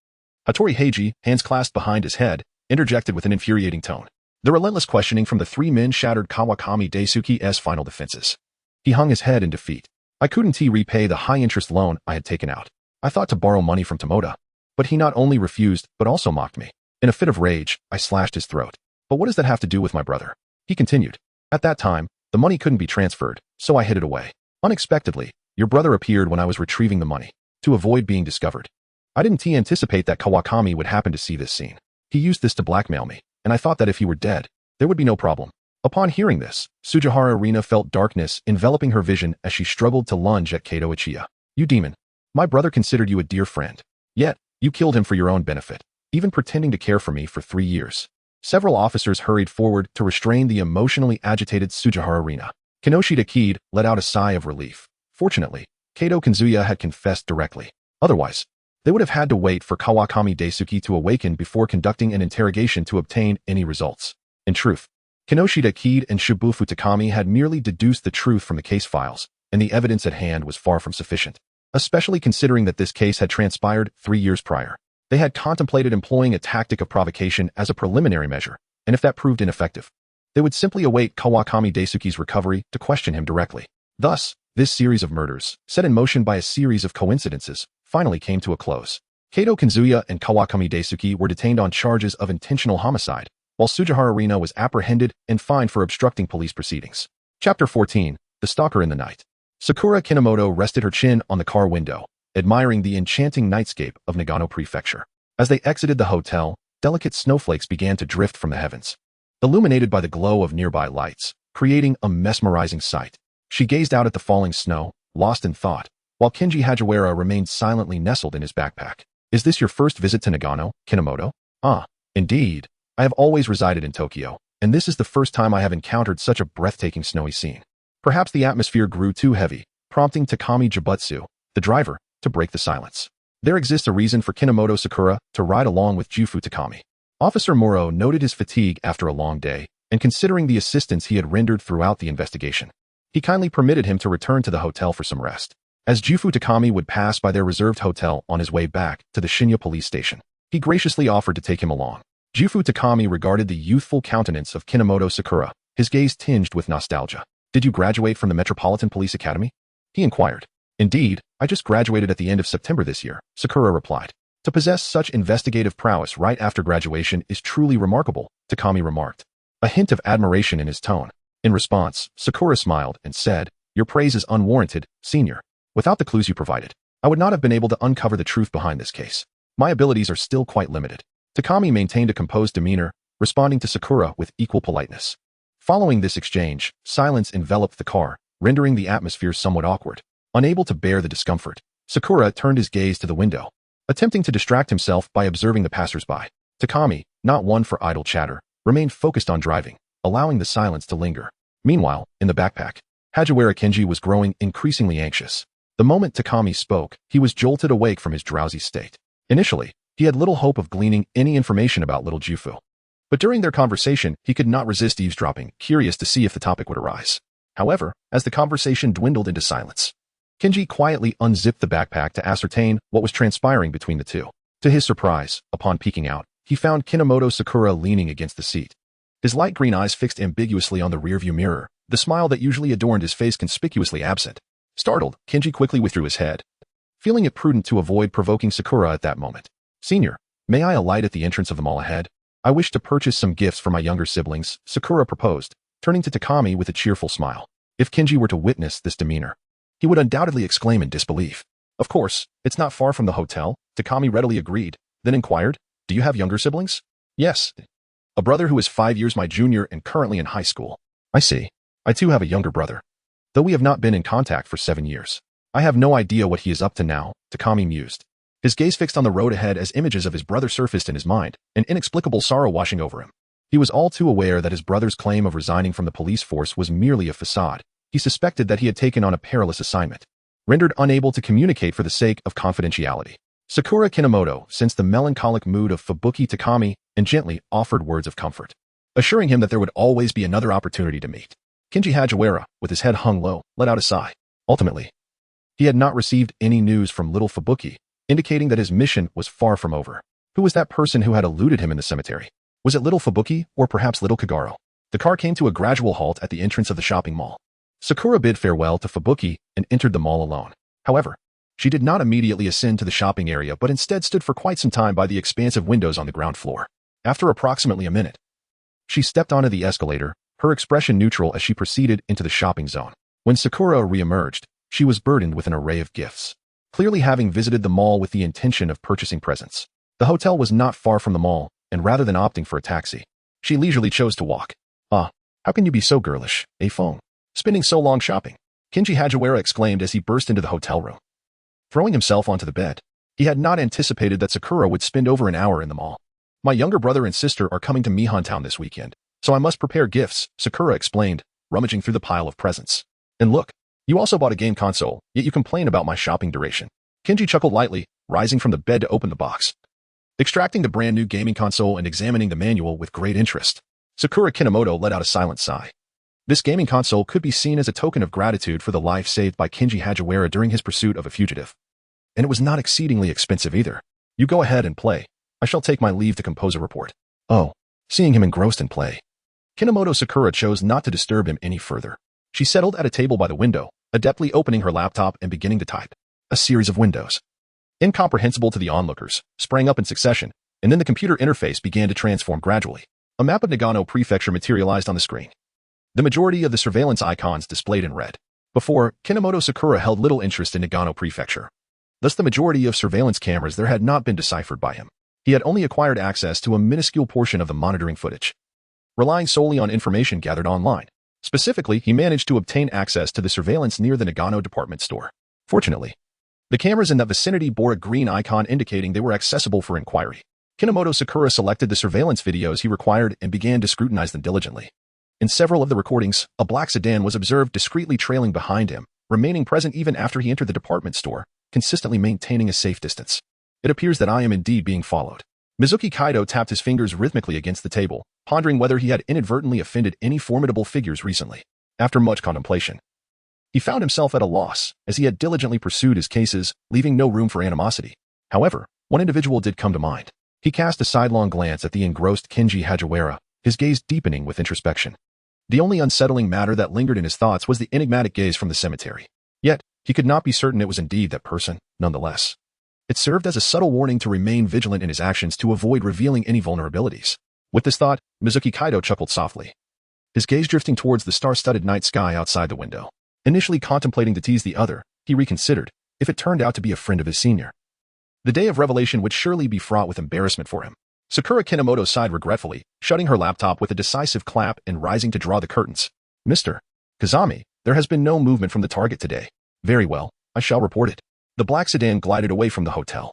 Hattori Heiji, hands clasped behind his head, interjected with an infuriating tone. The relentless questioning from the three men shattered Kawakami Daisuke's final defenses. He hung his head in defeat. I couldn't repay the high-interest loan I had taken out. I thought to borrow money from Tomoda, but he not only refused, but also mocked me. In a fit of rage, I slashed his throat. But what does that have to do with my brother? He continued. At that time, the money couldn't be transferred, so I hid it away. Unexpectedly, your brother appeared when I was retrieving the money, to avoid being discovered. I didn't anticipate that Kawakami would happen to see this scene. He used this to blackmail me, and I thought that if he were dead, there would be no problem. Upon hearing this, Tsujihara Rina felt darkness enveloping her vision as she struggled to lunge at Kato Ichiya. You demon. My brother considered you a dear friend. Yet, you killed him for your own benefit, even pretending to care for me for 3 years. Several officers hurried forward to restrain the emotionally agitated Tsujihara Rina. Kinoshita Kid let out a sigh of relief. Fortunately, Kato Kanzuya had confessed directly. Otherwise, they would have had to wait for Kawakami Daisuke to awaken before conducting an interrogation to obtain any results. In truth, Kinoshita Kid and Shibufu Takami had merely deduced the truth from the case files, and the evidence at hand was far from sufficient, especially considering that this case had transpired 3 years prior. They had contemplated employing a tactic of provocation as a preliminary measure, and if that proved ineffective, they would simply await Kawakami Daisuke's recovery to question him directly. Thus, this series of murders, set in motion by a series of coincidences, finally came to a close. Kato Kanzuya and Kawakami Daisuke were detained on charges of intentional homicide, while Tsujihara Rina was apprehended and fined for obstructing police proceedings. Chapter 14, The Stalker in the Night. Sakura Kinomoto rested her chin on the car window, admiring the enchanting nightscape of Nagano Prefecture. As they exited the hotel, delicate snowflakes began to drift from the heavens, illuminated by the glow of nearby lights, creating a mesmerizing sight. She gazed out at the falling snow, lost in thought, while Kenji Hagiwara remained silently nestled in his backpack. Is this your first visit to Nagano, Kinomoto? Ah, indeed. I have always resided in Tokyo, and this is the first time I have encountered such a breathtaking snowy scene. Perhaps the atmosphere grew too heavy, prompting Takami Jibutsu, the driver, to break the silence. There exists a reason for Kinomoto Sakura to ride along with Jufu Takami. Officer Moro noted his fatigue after a long day, and considering the assistance he had rendered throughout the investigation, he kindly permitted him to return to the hotel for some rest. As Jufu Takami would pass by their reserved hotel on his way back to the Shinya police station, he graciously offered to take him along. Jufu Takami regarded the youthful countenance of Kinomoto Sakura, his gaze tinged with nostalgia. Did you graduate from the Metropolitan Police Academy? He inquired. Indeed, I just graduated at the end of September this year, Sakura replied. To possess such investigative prowess right after graduation is truly remarkable, Takami remarked, a hint of admiration in his tone. In response, Sakura smiled and said, "Your praise is unwarranted, senior. Without the clues you provided, I would not have been able to uncover the truth behind this case. My abilities are still quite limited." Takami maintained a composed demeanor, responding to Sakura with equal politeness. Following this exchange, silence enveloped the car, rendering the atmosphere somewhat awkward. Unable to bear the discomfort, Sakura turned his gaze to the window, attempting to distract himself by observing the passers-by. Takami, not one for idle chatter, remained focused on driving, allowing the silence to linger. Meanwhile, in the backpack, Hagiwara Kenji was growing increasingly anxious. The moment Takami spoke, he was jolted awake from his drowsy state. Initially, he had little hope of gleaning any information about little Jufu. But during their conversation, he could not resist eavesdropping, curious to see if the topic would arise. However, as the conversation dwindled into silence, Kenji quietly unzipped the backpack to ascertain what was transpiring between the two. To his surprise, upon peeking out, he found Kinomoto Sakura leaning against the seat. His light green eyes fixed ambiguously on the rearview mirror, the smile that usually adorned his face conspicuously absent. Startled, Kenji quickly withdrew his head, feeling it prudent to avoid provoking Sakura at that moment. "Senior, may I alight at the entrance of the mall ahead? I wish to purchase some gifts for my younger siblings," Sakura proposed, turning to Takami with a cheerful smile. If Kenji were to witness this demeanor, he would undoubtedly exclaim in disbelief. "Of course, it's not far from the hotel," Takami readily agreed, then inquired, "Do you have younger siblings?" "Yes. A brother who is 5 years my junior and currently in high school." "I see. I too have a younger brother, though we have not been in contact for 7 years. I have no idea what he is up to now," Takami mused. His gaze fixed on the road ahead as images of his brother surfaced in his mind, an inexplicable sorrow washing over him. He was all too aware that his brother's claim of resigning from the police force was merely a facade. He suspected that he had taken on a perilous assignment, rendered unable to communicate for the sake of confidentiality. Sakura Kinomoto sensed the melancholic mood of Fubuki Takami and gently offered words of comfort, assuring him that there would always be another opportunity to meet. Kenji Hagiwara, with his head hung low, let out a sigh. Ultimately, he had not received any news from little Fubuki, indicating that his mission was far from over. Who was that person who had eluded him in the cemetery? Was it little Fubuki or perhaps little Kagaro? The car came to a gradual halt at the entrance of the shopping mall. Sakura bid farewell to Fubuki and entered the mall alone. However, she did not immediately ascend to the shopping area but instead stood for quite some time by the expansive windows on the ground floor. After approximately a minute, she stepped onto the escalator, her expression neutral as she proceeded into the shopping zone. When Sakura re-emerged, she was burdened with an array of gifts, clearly having visited the mall with the intention of purchasing presents. The hotel was not far from the mall, and rather than opting for a taxi, she leisurely chose to walk. "Ah, how can you be so girlish, Fong? Spending so long shopping?" Kenji Hagiwara exclaimed as he burst into the hotel room. Throwing himself onto the bed, he had not anticipated that Sakura would spend over an hour in the mall. "My younger brother and sister are coming to Mihantown this weekend, so I must prepare gifts," Sakura explained, rummaging through the pile of presents. "And look, you also bought a game console, yet you complain about my shopping duration." Kenji chuckled lightly, rising from the bed to open the box, extracting the brand new gaming console and examining the manual with great interest. Sakura Kinomoto let out a silent sigh. This gaming console could be seen as a token of gratitude for the life saved by Kenji Hagiwara during his pursuit of a fugitive. And it was not exceedingly expensive either. "You go ahead and play. I shall take my leave to compose a report." Oh, seeing him engrossed in play, Kinomoto Sakura chose not to disturb him any further. She settled at a table by the window, adeptly opening her laptop and beginning to type. A series of windows, incomprehensible to the onlookers, sprang up in succession, and then the computer interface began to transform gradually. A map of Nagano Prefecture materialized on the screen, the majority of the surveillance icons displayed in red. Before, Kinomoto Sakura held little interest in Nagano Prefecture. Thus the majority of surveillance cameras there had not been deciphered by him. He had only acquired access to a minuscule portion of the monitoring footage, relying solely on information gathered online. Specifically, he managed to obtain access to the surveillance near the Nagano department store. Fortunately, the cameras in that vicinity bore a green icon indicating they were accessible for inquiry. Kinomoto Sakura selected the surveillance videos he required and began to scrutinize them diligently. In several of the recordings, a black sedan was observed discreetly trailing behind him, remaining present even after he entered the department store, consistently maintaining a safe distance. It appears that I am indeed being followed. Mizuki Kaido tapped his fingers rhythmically against the table, pondering whether he had inadvertently offended any formidable figures recently. After much contemplation, he found himself at a loss, as he had diligently pursued his cases, leaving no room for animosity. However, one individual did come to mind. He cast a sidelong glance at the engrossed Kenji Hagiwara, his gaze deepening with introspection. The only unsettling matter that lingered in his thoughts was the enigmatic gaze from the cemetery. Yet, he could not be certain it was indeed that person, nonetheless. It served as a subtle warning to remain vigilant in his actions to avoid revealing any vulnerabilities. With this thought, Mizuki Kaido chuckled softly, his gaze drifting towards the star-studded night sky outside the window. Initially contemplating to tease the other, he reconsidered, if it turned out to be a friend of his senior. The day of revelation would surely be fraught with embarrassment for him. Sakura Kinomoto sighed regretfully, shutting her laptop with a decisive clap and rising to draw the curtains. Mr. Kazami, there has been no movement from the target today. Very well, I shall report it. The black sedan glided away from the hotel,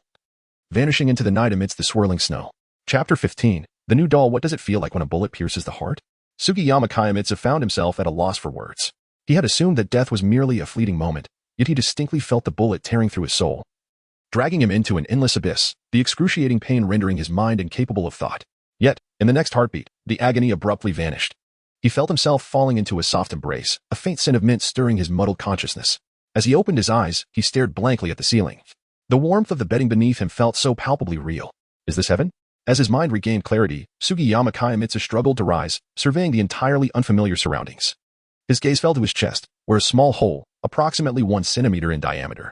vanishing into the night amidst the swirling snow. Chapter 15. The new doll. What does it feel like when a bullet pierces the heart? Sugiyama Kaimitsu found himself at a loss for words. He had assumed that death was merely a fleeting moment, yet he distinctly felt the bullet tearing through his soul, dragging him into an endless abyss, the excruciating pain rendering his mind incapable of thought. Yet, in the next heartbeat, the agony abruptly vanished. He felt himself falling into a soft embrace, a faint scent of mint stirring his muddled consciousness. As he opened his eyes, he stared blankly at the ceiling. The warmth of the bedding beneath him felt so palpably real. Is this heaven? As his mind regained clarity, Sugiyama Kaimitsu struggled to rise, surveying the entirely unfamiliar surroundings. His gaze fell to his chest, where a small hole, approximately 1 centimeter in diameter,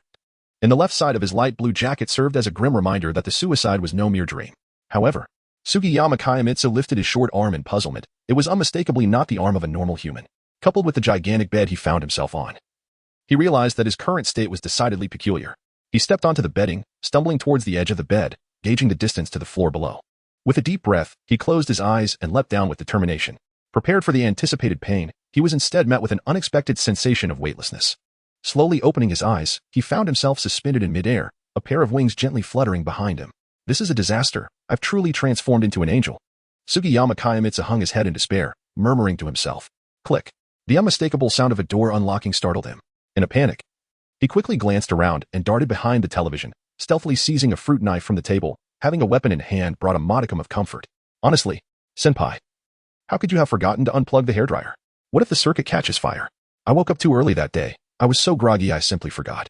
in the left side of his light blue jacket served as a grim reminder that the suicide was no mere dream. However, Sugiyama Kaimitsu lifted his short arm in puzzlement. It was unmistakably not the arm of a normal human. Coupled with the gigantic bed he found himself on, he realized that his current state was decidedly peculiar. He stepped onto the bedding, stumbling towards the edge of the bed, gauging the distance to the floor below. With a deep breath, he closed his eyes and leapt down with determination. Prepared for the anticipated pain, he was instead met with an unexpected sensation of weightlessness. Slowly opening his eyes, he found himself suspended in midair, a pair of wings gently fluttering behind him. This is a disaster. I've truly transformed into an angel. Sugiyama Kaimitsu hung his head in despair, murmuring to himself. Click. The unmistakable sound of a door unlocking startled him. In a panic, he quickly glanced around and darted behind the television, stealthily seizing a fruit knife from the table. Having a weapon in hand brought a modicum of comfort. Honestly, senpai, how could you have forgotten to unplug the hairdryer? What if the circuit catches fire? I woke up too early that day. I was so groggy I simply forgot.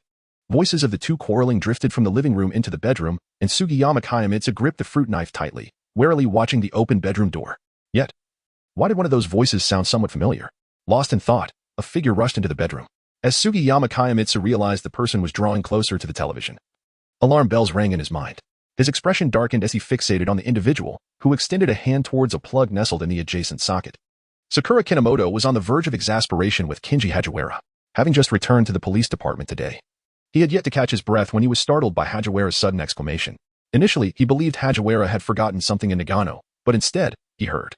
Voices of the two quarreling drifted from the living room into the bedroom, and Sugiyama Kaimitsu gripped the fruit knife tightly, warily watching the open bedroom door. Yet, why did one of those voices sound somewhat familiar? Lost in thought, a figure rushed into the bedroom. As Sugiyama Kaimitsu realized the person was drawing closer to the television, alarm bells rang in his mind. His expression darkened as he fixated on the individual, who extended a hand towards a plug nestled in the adjacent socket. Sakura Kinomoto was on the verge of exasperation with Kinji Hagiwara, having just returned to the police department today. He had yet to catch his breath when he was startled by Hagiwara's sudden exclamation. Initially, he believed Hagiwara had forgotten something in Nagano, but instead, he heard,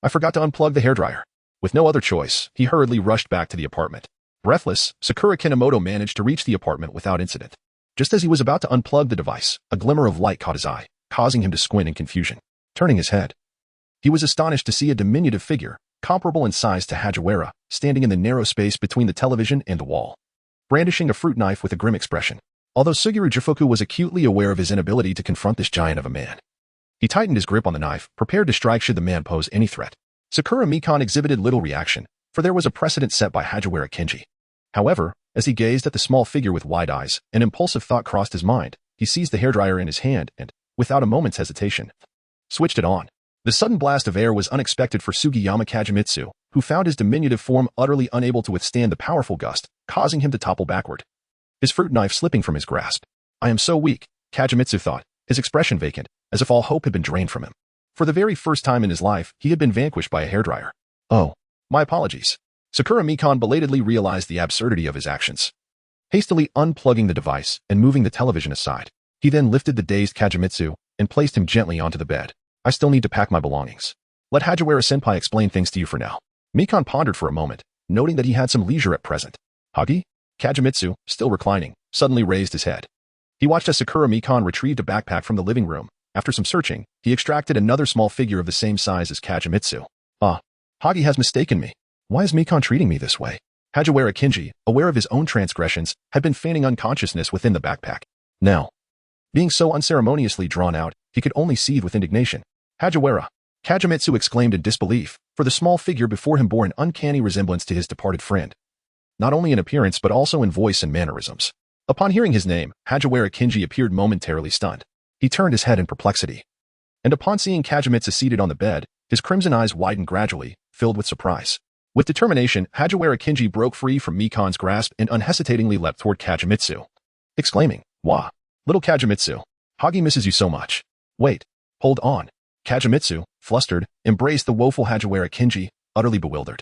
I forgot to unplug the hairdryer. With no other choice, he hurriedly rushed back to the apartment. Breathless, Sakura Kinomoto managed to reach the apartment without incident. Just as he was about to unplug the device, a glimmer of light caught his eye, causing him to squint in confusion. Turning his head, he was astonished to see a diminutive figure, comparable in size to Hagiwara, standing in the narrow space between the television and the wall, brandishing a fruit knife with a grim expression. Although Suguru Jifuku was acutely aware of his inability to confront this giant of a man, he tightened his grip on the knife, prepared to strike should the man pose any threat. Sakura Mikon exhibited little reaction, for there was a precedent set by Hagiwara Kinji. However, as he gazed at the small figure with wide eyes, an impulsive thought crossed his mind. He seized the hairdryer in his hand and, without a moment's hesitation, switched it on. The sudden blast of air was unexpected for Sugiyama Kagemitsu, who found his diminutive form utterly unable to withstand the powerful gust, causing him to topple backward, his fruit knife slipping from his grasp. I am so weak, Kagemitsu thought, his expression vacant, as if all hope had been drained from him. For the very first time in his life, he had been vanquished by a hairdryer. Oh, my apologies. Sakura Mikon belatedly realized the absurdity of his actions. Hastily unplugging the device and moving the television aside, he then lifted the dazed Kagemitsu and placed him gently onto the bed. I still need to pack my belongings. Let Hagiwara-senpai explain things to you for now. Mikon pondered for a moment, noting that he had some leisure at present. Hagi? Kagemitsu, still reclining, suddenly raised his head. He watched as Sakura Mikon retrieved a backpack from the living room. After some searching, he extracted another small figure of the same size as Kagemitsu. Ah, Hagi has mistaken me. Why is Mikon treating me this way? Hagiwara Kinji, aware of his own transgressions, had been feigning unconsciousness within the backpack. Now, being so unceremoniously drawn out, he could only seethe with indignation. Hagiwara! Kagemitsu exclaimed in disbelief, for the small figure before him bore an uncanny resemblance to his departed friend, not only in appearance but also in voice and mannerisms. Upon hearing his name, Hagiwara Kinji appeared momentarily stunned. He turned his head in perplexity, and upon seeing Kagemitsu seated on the bed, his crimson eyes widened gradually, filled with surprise. With determination, Hagiwara Kinji broke free from Mikon's grasp and unhesitatingly leapt toward Kagemitsu, exclaiming, Wah! Little Kagemitsu. Hagi misses you so much. Wait. Hold on. Kagemitsu, flustered, embraced the woeful Hagiwara Kinji, utterly bewildered.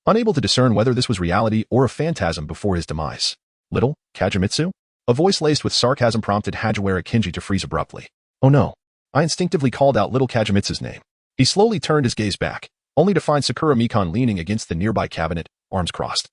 Unable to discern whether this was reality or a phantasm before his demise. Little Kagemitsu? A voice laced with sarcasm prompted Hagiwara Kinji to freeze abruptly. Oh no. I instinctively called out little Kagemitsu's name. He slowly turned his gaze back, only to find Sakura Mikon leaning against the nearby cabinet, arms crossed.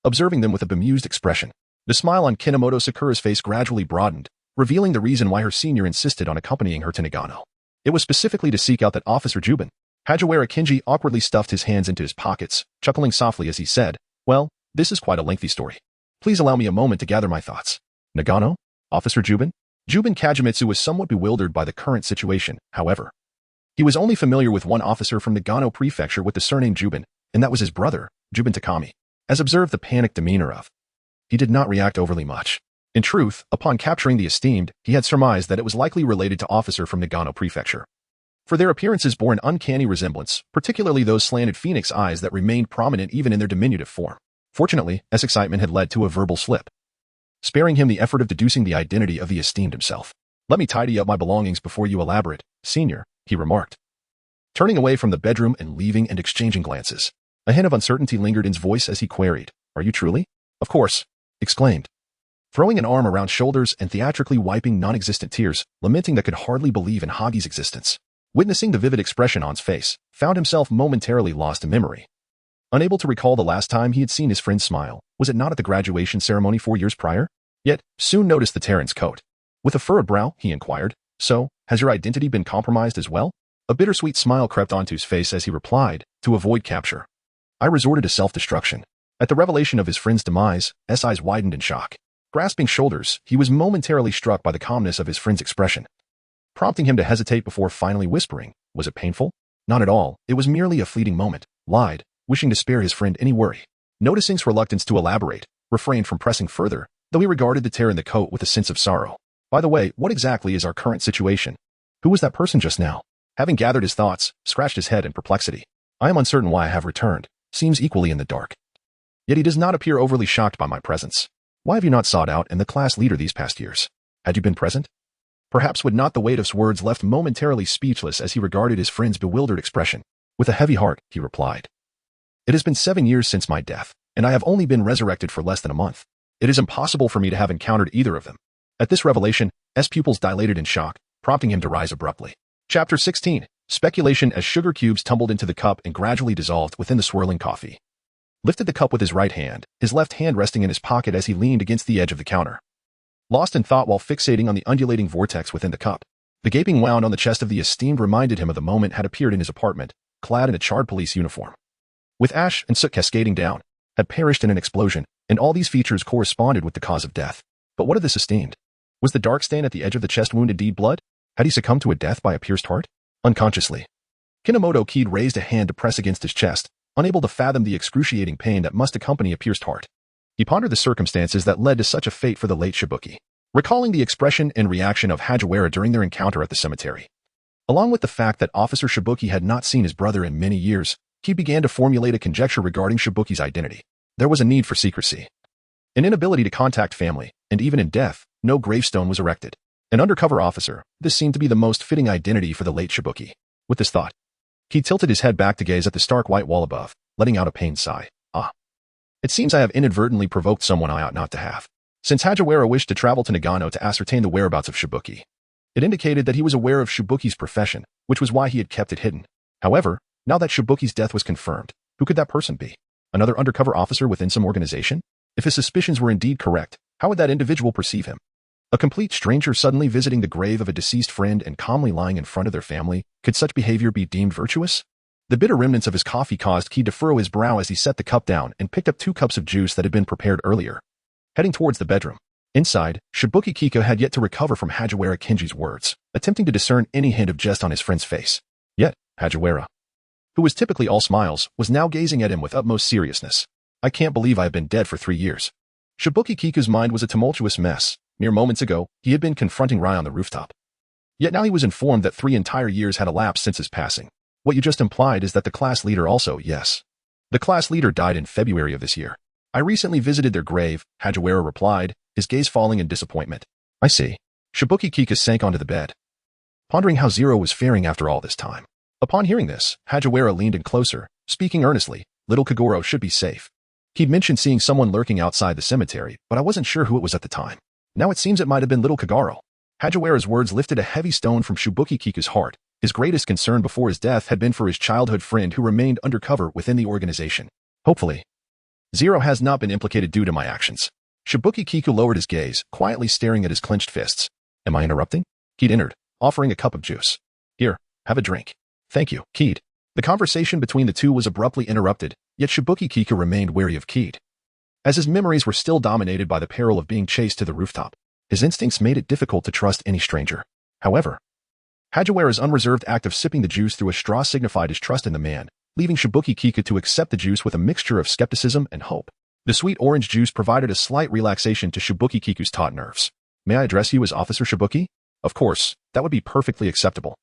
Observing them with a bemused expression, the smile on Kinomoto Sakura's face gradually broadened, revealing the reason why her senior insisted on accompanying her to Nagano. It was specifically to seek out that Officer Jubin. Hagiwara Kinji awkwardly stuffed his hands into his pockets, chuckling softly as he said, well, this is quite a lengthy story. Please allow me a moment to gather my thoughts. Nagano? Officer Jubin? Jubin Kagemitsu was somewhat bewildered by the current situation, however. He was only familiar with one officer from Nagano Prefecture with the surname Jubin, and that was his brother, Jubin Takami. As observed the panicked demeanor of. He did not react overly much. In truth, upon capturing the esteemed, he had surmised that it was likely related to officer from Nagano Prefecture. For their appearances bore an uncanny resemblance, particularly those slanted phoenix eyes that remained prominent even in their diminutive form. Fortunately, as excitement had led to a verbal slip, sparing him the effort of deducing the identity of the esteemed himself. Let me tidy up my belongings before you elaborate, senior, he remarked. Turning away from the bedroom and leaving and exchanging glances. A hint of uncertainty lingered in his voice as he queried, are you truly? Of course, exclaimed. Throwing an arm around shoulders and theatrically wiping non-existent tears, lamenting that could hardly believe in Hagi's existence. Witnessing the vivid expression on his face, found himself momentarily lost in memory. Unable to recall the last time he had seen his friend smile, was it not at the graduation ceremony 4 years prior? Yet, soon noticed the Terran's coat. With a furrowed brow, he inquired, so, has your identity been compromised as well? A bittersweet smile crept onto his face as he replied, to avoid capture. I resorted to self-destruction. At the revelation of his friend's demise, S. eyes widened in shock. Grasping shoulders, he was momentarily struck by the calmness of his friend's expression, prompting him to hesitate before finally whispering, was it painful? Not at all, it was merely a fleeting moment, lied, wishing to spare his friend any worry. Noticing his reluctance to elaborate, refrained from pressing further, though he regarded the tear in the coat with a sense of sorrow. By the way, what exactly is our current situation? Who was that person just now? Having gathered his thoughts, scratched his head in perplexity. I am uncertain why I have returned, seems equally in the dark. Yet he does not appear overly shocked by my presence. Why have you not sought out and the class leader these past years? Had you been present? Perhaps would not the weight of his words left momentarily speechless as he regarded his friend's bewildered expression. With a heavy heart, he replied. It has been 7 years since my death, and I have only been resurrected for less than a month. It is impossible for me to have encountered either of them. At this revelation, S. pupils dilated in shock, prompting him to rise abruptly. Chapter 16. Speculation as sugar cubes tumbled into the cup and gradually dissolved within the swirling coffee. Lifted the cup with his right hand, his left hand resting in his pocket as he leaned against the edge of the counter. Lost in thought while fixating on the undulating vortex within the cup, the gaping wound on the chest of the esteemed reminded him of the moment had appeared in his apartment, clad in a charred police uniform. With ash and soot cascading down, had perished in an explosion, and all these features corresponded with the cause of death. But what of this esteemed? Was the dark stain at the edge of the chest wound indeed blood? Had he succumbed to a death by a pierced heart? Unconsciously, Kinomoto Kid raised a hand to press against his chest, unable to fathom the excruciating pain that must accompany a pierced heart. He pondered the circumstances that led to such a fate for the late Shibuki, recalling the expression and reaction of Hagiwara during their encounter at the cemetery. Along with the fact that Officer Shibuki had not seen his brother in many years, he began to formulate a conjecture regarding Shibuki's identity. There was a need for secrecy, an inability to contact family, and even in death, no gravestone was erected. An undercover officer, this seemed to be the most fitting identity for the late Shibuki. With this thought, he tilted his head back to gaze at the stark white wall above, letting out a pained sigh. It seems I have inadvertently provoked someone I ought not to have. Since Hagiwara wished to travel to Nagano to ascertain the whereabouts of Shibuki, it indicated that he was aware of Shibuki's profession, which was why he had kept it hidden. However, now that Shibuki's death was confirmed, who could that person be? Another undercover officer within some organization? If his suspicions were indeed correct, how would that individual perceive him? A complete stranger suddenly visiting the grave of a deceased friend and calmly lying in front of their family, could such behavior be deemed virtuous? The bitter remnants of his coffee caused Kid to furrow his brow as he set the cup down and picked up 2 cups of juice that had been prepared earlier. Heading towards the bedroom. Inside, Shibuki Kiko had yet to recover from Hagiwara Kinji's words, attempting to discern any hint of jest on his friend's face. Yet, Hagiwara, who was typically all smiles, was now gazing at him with utmost seriousness. I can't believe I have been dead for 3 years. Shibuki Kiku's mind was a tumultuous mess. Mere moments ago, he had been confronting Rai on the rooftop. Yet now he was informed that 3 entire years had elapsed since his passing. What you just implied is that the class leader also, yes. The class leader died in February of this year. I recently visited their grave, Hagiwara replied, his gaze falling in disappointment. I see. Shibuki Kika sank onto the bed, pondering how Zero was faring after all this time. Upon hearing this, Hagiwara leaned in closer, speaking earnestly. Little Kagoro should be safe. He'd mentioned seeing someone lurking outside the cemetery, but I wasn't sure who it was at the time. Now it seems it might have been little Kagoro. Hagiwara's words lifted a heavy stone from Shibuki Kiku's heart. His greatest concern before his death had been for his childhood friend who remained undercover within the organization. Hopefully, Zero has not been implicated due to my actions. Shibuki Kiku lowered his gaze, quietly staring at his clenched fists. Am I interrupting? Keed entered, offering a cup of juice. Here, have a drink. Thank you, Keed. The conversation between the two was abruptly interrupted, yet Shibuki Kiku remained wary of Keed. As his memories were still dominated by the peril of being chased to the rooftop, his instincts made it difficult to trust any stranger. However, Hagiwara's unreserved act of sipping the juice through a straw signified his trust in the man, leaving Shibuki Kiku to accept the juice with a mixture of skepticism and hope. The sweet orange juice provided a slight relaxation to Shibuki Kiku's taut nerves. May I address you as Officer Shibuki? Of course, that would be perfectly acceptable.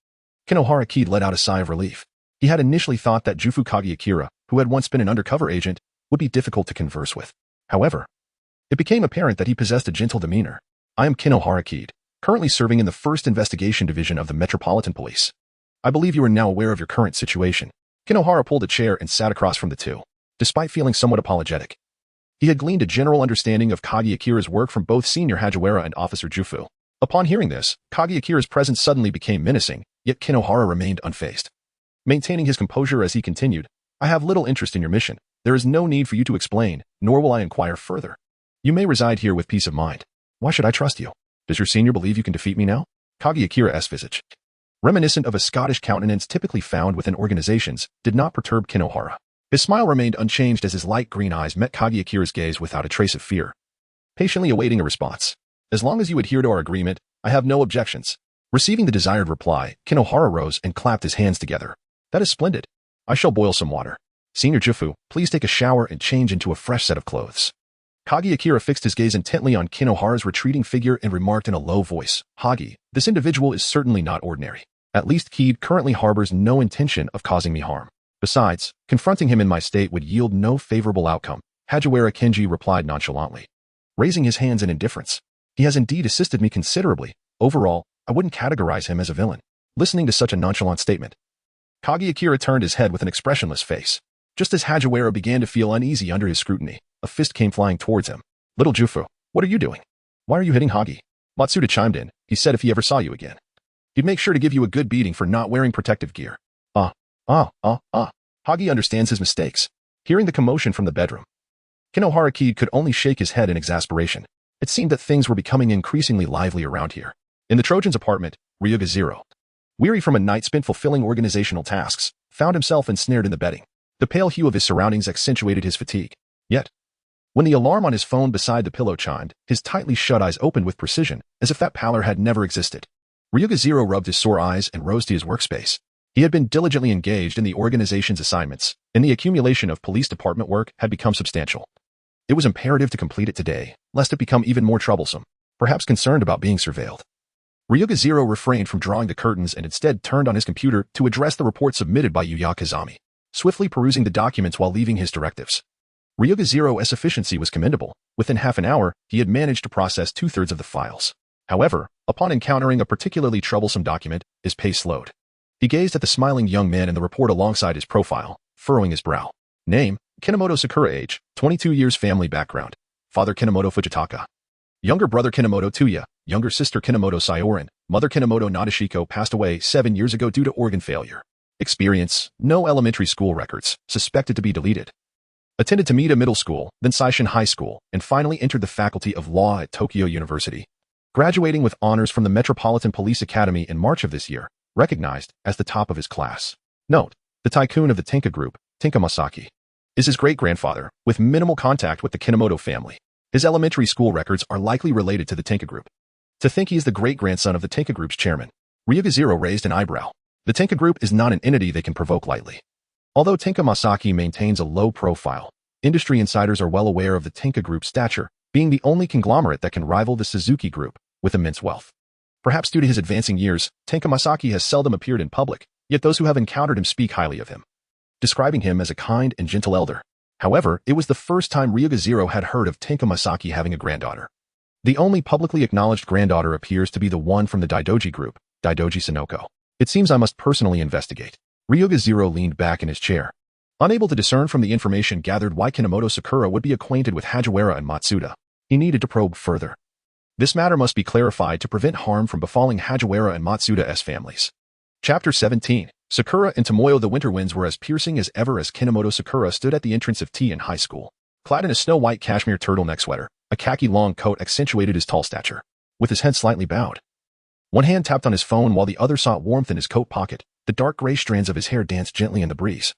Kinohara Keed let out a sigh of relief. He had initially thought that Jufukage Akira, who had once been an undercover agent, would be difficult to converse with. However, it became apparent that he possessed a gentle demeanor. I am Kinohara Keed, currently serving in the 1st Investigation Division of the Metropolitan Police. I believe you are now aware of your current situation. Kinohara pulled a chair and sat across from the two, despite feeling somewhat apologetic. He had gleaned a general understanding of Kage Akira's work from both Senior Hagiwara and Officer Jufu. Upon hearing this, Kage Akira's presence suddenly became menacing, yet Kinohara remained unfazed. Maintaining his composure as he continued, I have little interest in your mission. There is no need for you to explain, nor will I inquire further. You may reside here with peace of mind. Why should I trust you? Does your senior believe you can defeat me now? Kage Akira's visage, reminiscent of a Scottish countenance typically found within organizations, did not perturb Kinohara. His smile remained unchanged as his light green eyes met Kage Akira's gaze without a trace of fear, patiently awaiting a response. As long as you adhere to our agreement, I have no objections. Receiving the desired reply, Kinohara rose and clapped his hands together. That is splendid. I shall boil some water. Senior Jufu, please take a shower and change into a fresh set of clothes. Kage Akira fixed his gaze intently on Kinohara's retreating figure and remarked in a low voice, Hagi, this individual is certainly not ordinary. At least Keed currently harbors no intention of causing me harm. Besides, confronting him in my state would yield no favorable outcome. Hagiwara Kenji replied nonchalantly, raising his hands in indifference. He has indeed assisted me considerably. Overall, I wouldn't categorize him as a villain. Listening to such a nonchalant statement, Kage Akira turned his head with an expressionless face. Just as Hagiwara began to feel uneasy under his scrutiny, a fist came flying towards him. Little Jufu, what are you doing? Why are you hitting Hagi? Matsuda chimed in. He said if he ever saw you again, he'd make sure to give you a good beating for not wearing protective gear. Hagi understands his mistakes. Hearing the commotion from the bedroom, Kinohara Keed could only shake his head in exasperation. It seemed that things were becoming increasingly lively around here. In the Trojan's apartment, Ryuga Zero, weary from a night spent fulfilling organizational tasks, found himself ensnared in the bedding. The pale hue of his surroundings accentuated his fatigue. Yet, when the alarm on his phone beside the pillow chimed, his tightly shut eyes opened with precision, as if that pallor had never existed. Ryuga Zero rubbed his sore eyes and rose to his workspace. He had been diligently engaged in the organization's assignments, and the accumulation of police department work had become substantial. It was imperative to complete it today, lest it become even more troublesome, perhaps concerned about being surveilled. Ryuga Zero refrained from drawing the curtains and instead turned on his computer to address the report submitted by Yuya Kazami, swiftly perusing the documents while leaving his directives. Ryuga Zero's efficiency was commendable. Within half an hour, he had managed to process 2/3 of the files. However, upon encountering a particularly troublesome document, his pace slowed. He gazed at the smiling young man in the report alongside his profile, furrowing his brow. Name, Kinomoto Sakura. Age, 22 years. Family background, father Kinomoto Fujitaka, younger brother Kinomoto Touya, younger sister Kinomoto Sayorin, mother Kinomoto Nadeshiko passed away 7 years ago due to organ failure. Experience, no elementary school records, suspected to be deleted. Attended Tomita Middle School, then Saishin High School, and finally entered the Faculty of Law at Tokyo University. Graduating with honors from the Metropolitan Police Academy in March of this year, recognized as the top of his class. Note, the tycoon of the Tenka Group, Tenka Masaki, is his great-grandfather, with minimal contact with the Kinomoto family. His elementary school records are likely related to the Tenka Group. To think he is the great-grandson of the Tenka Group's chairman. Ryuga Zero raised an eyebrow. The Tenka Group is not an entity they can provoke lightly. Although Tenka Masaki maintains a low profile, industry insiders are well aware of the Tenka Group's stature, being the only conglomerate that can rival the Suzuki Group, with immense wealth. Perhaps due to his advancing years, Tenka Masaki has seldom appeared in public, yet those who have encountered him speak highly of him, describing him as a kind and gentle elder. However, it was the first time Ryuga Zero had heard of Tenka Masaki having a granddaughter. The only publicly acknowledged granddaughter appears to be the one from the Daidoji group, Daidoji Sonoko. It seems I must personally investigate. Ryuga Zero leaned back in his chair, unable to discern from the information gathered why Kinomoto Sakura would be acquainted with Hagiwara and Matsuda. He needed to probe further. This matter must be clarified to prevent harm from befalling Hagiwara and Matsuda's families. Chapter 17. Sakura and Tomoyo. The winter winds were as piercing as ever as Kinomoto Sakura stood at the entrance of T in high school. Clad in a snow-white cashmere turtleneck sweater, a khaki long coat accentuated his tall stature. With his head slightly bowed, one hand tapped on his phone while the other sought warmth in his coat pocket. The dark gray strands of his hair danced gently in the breeze,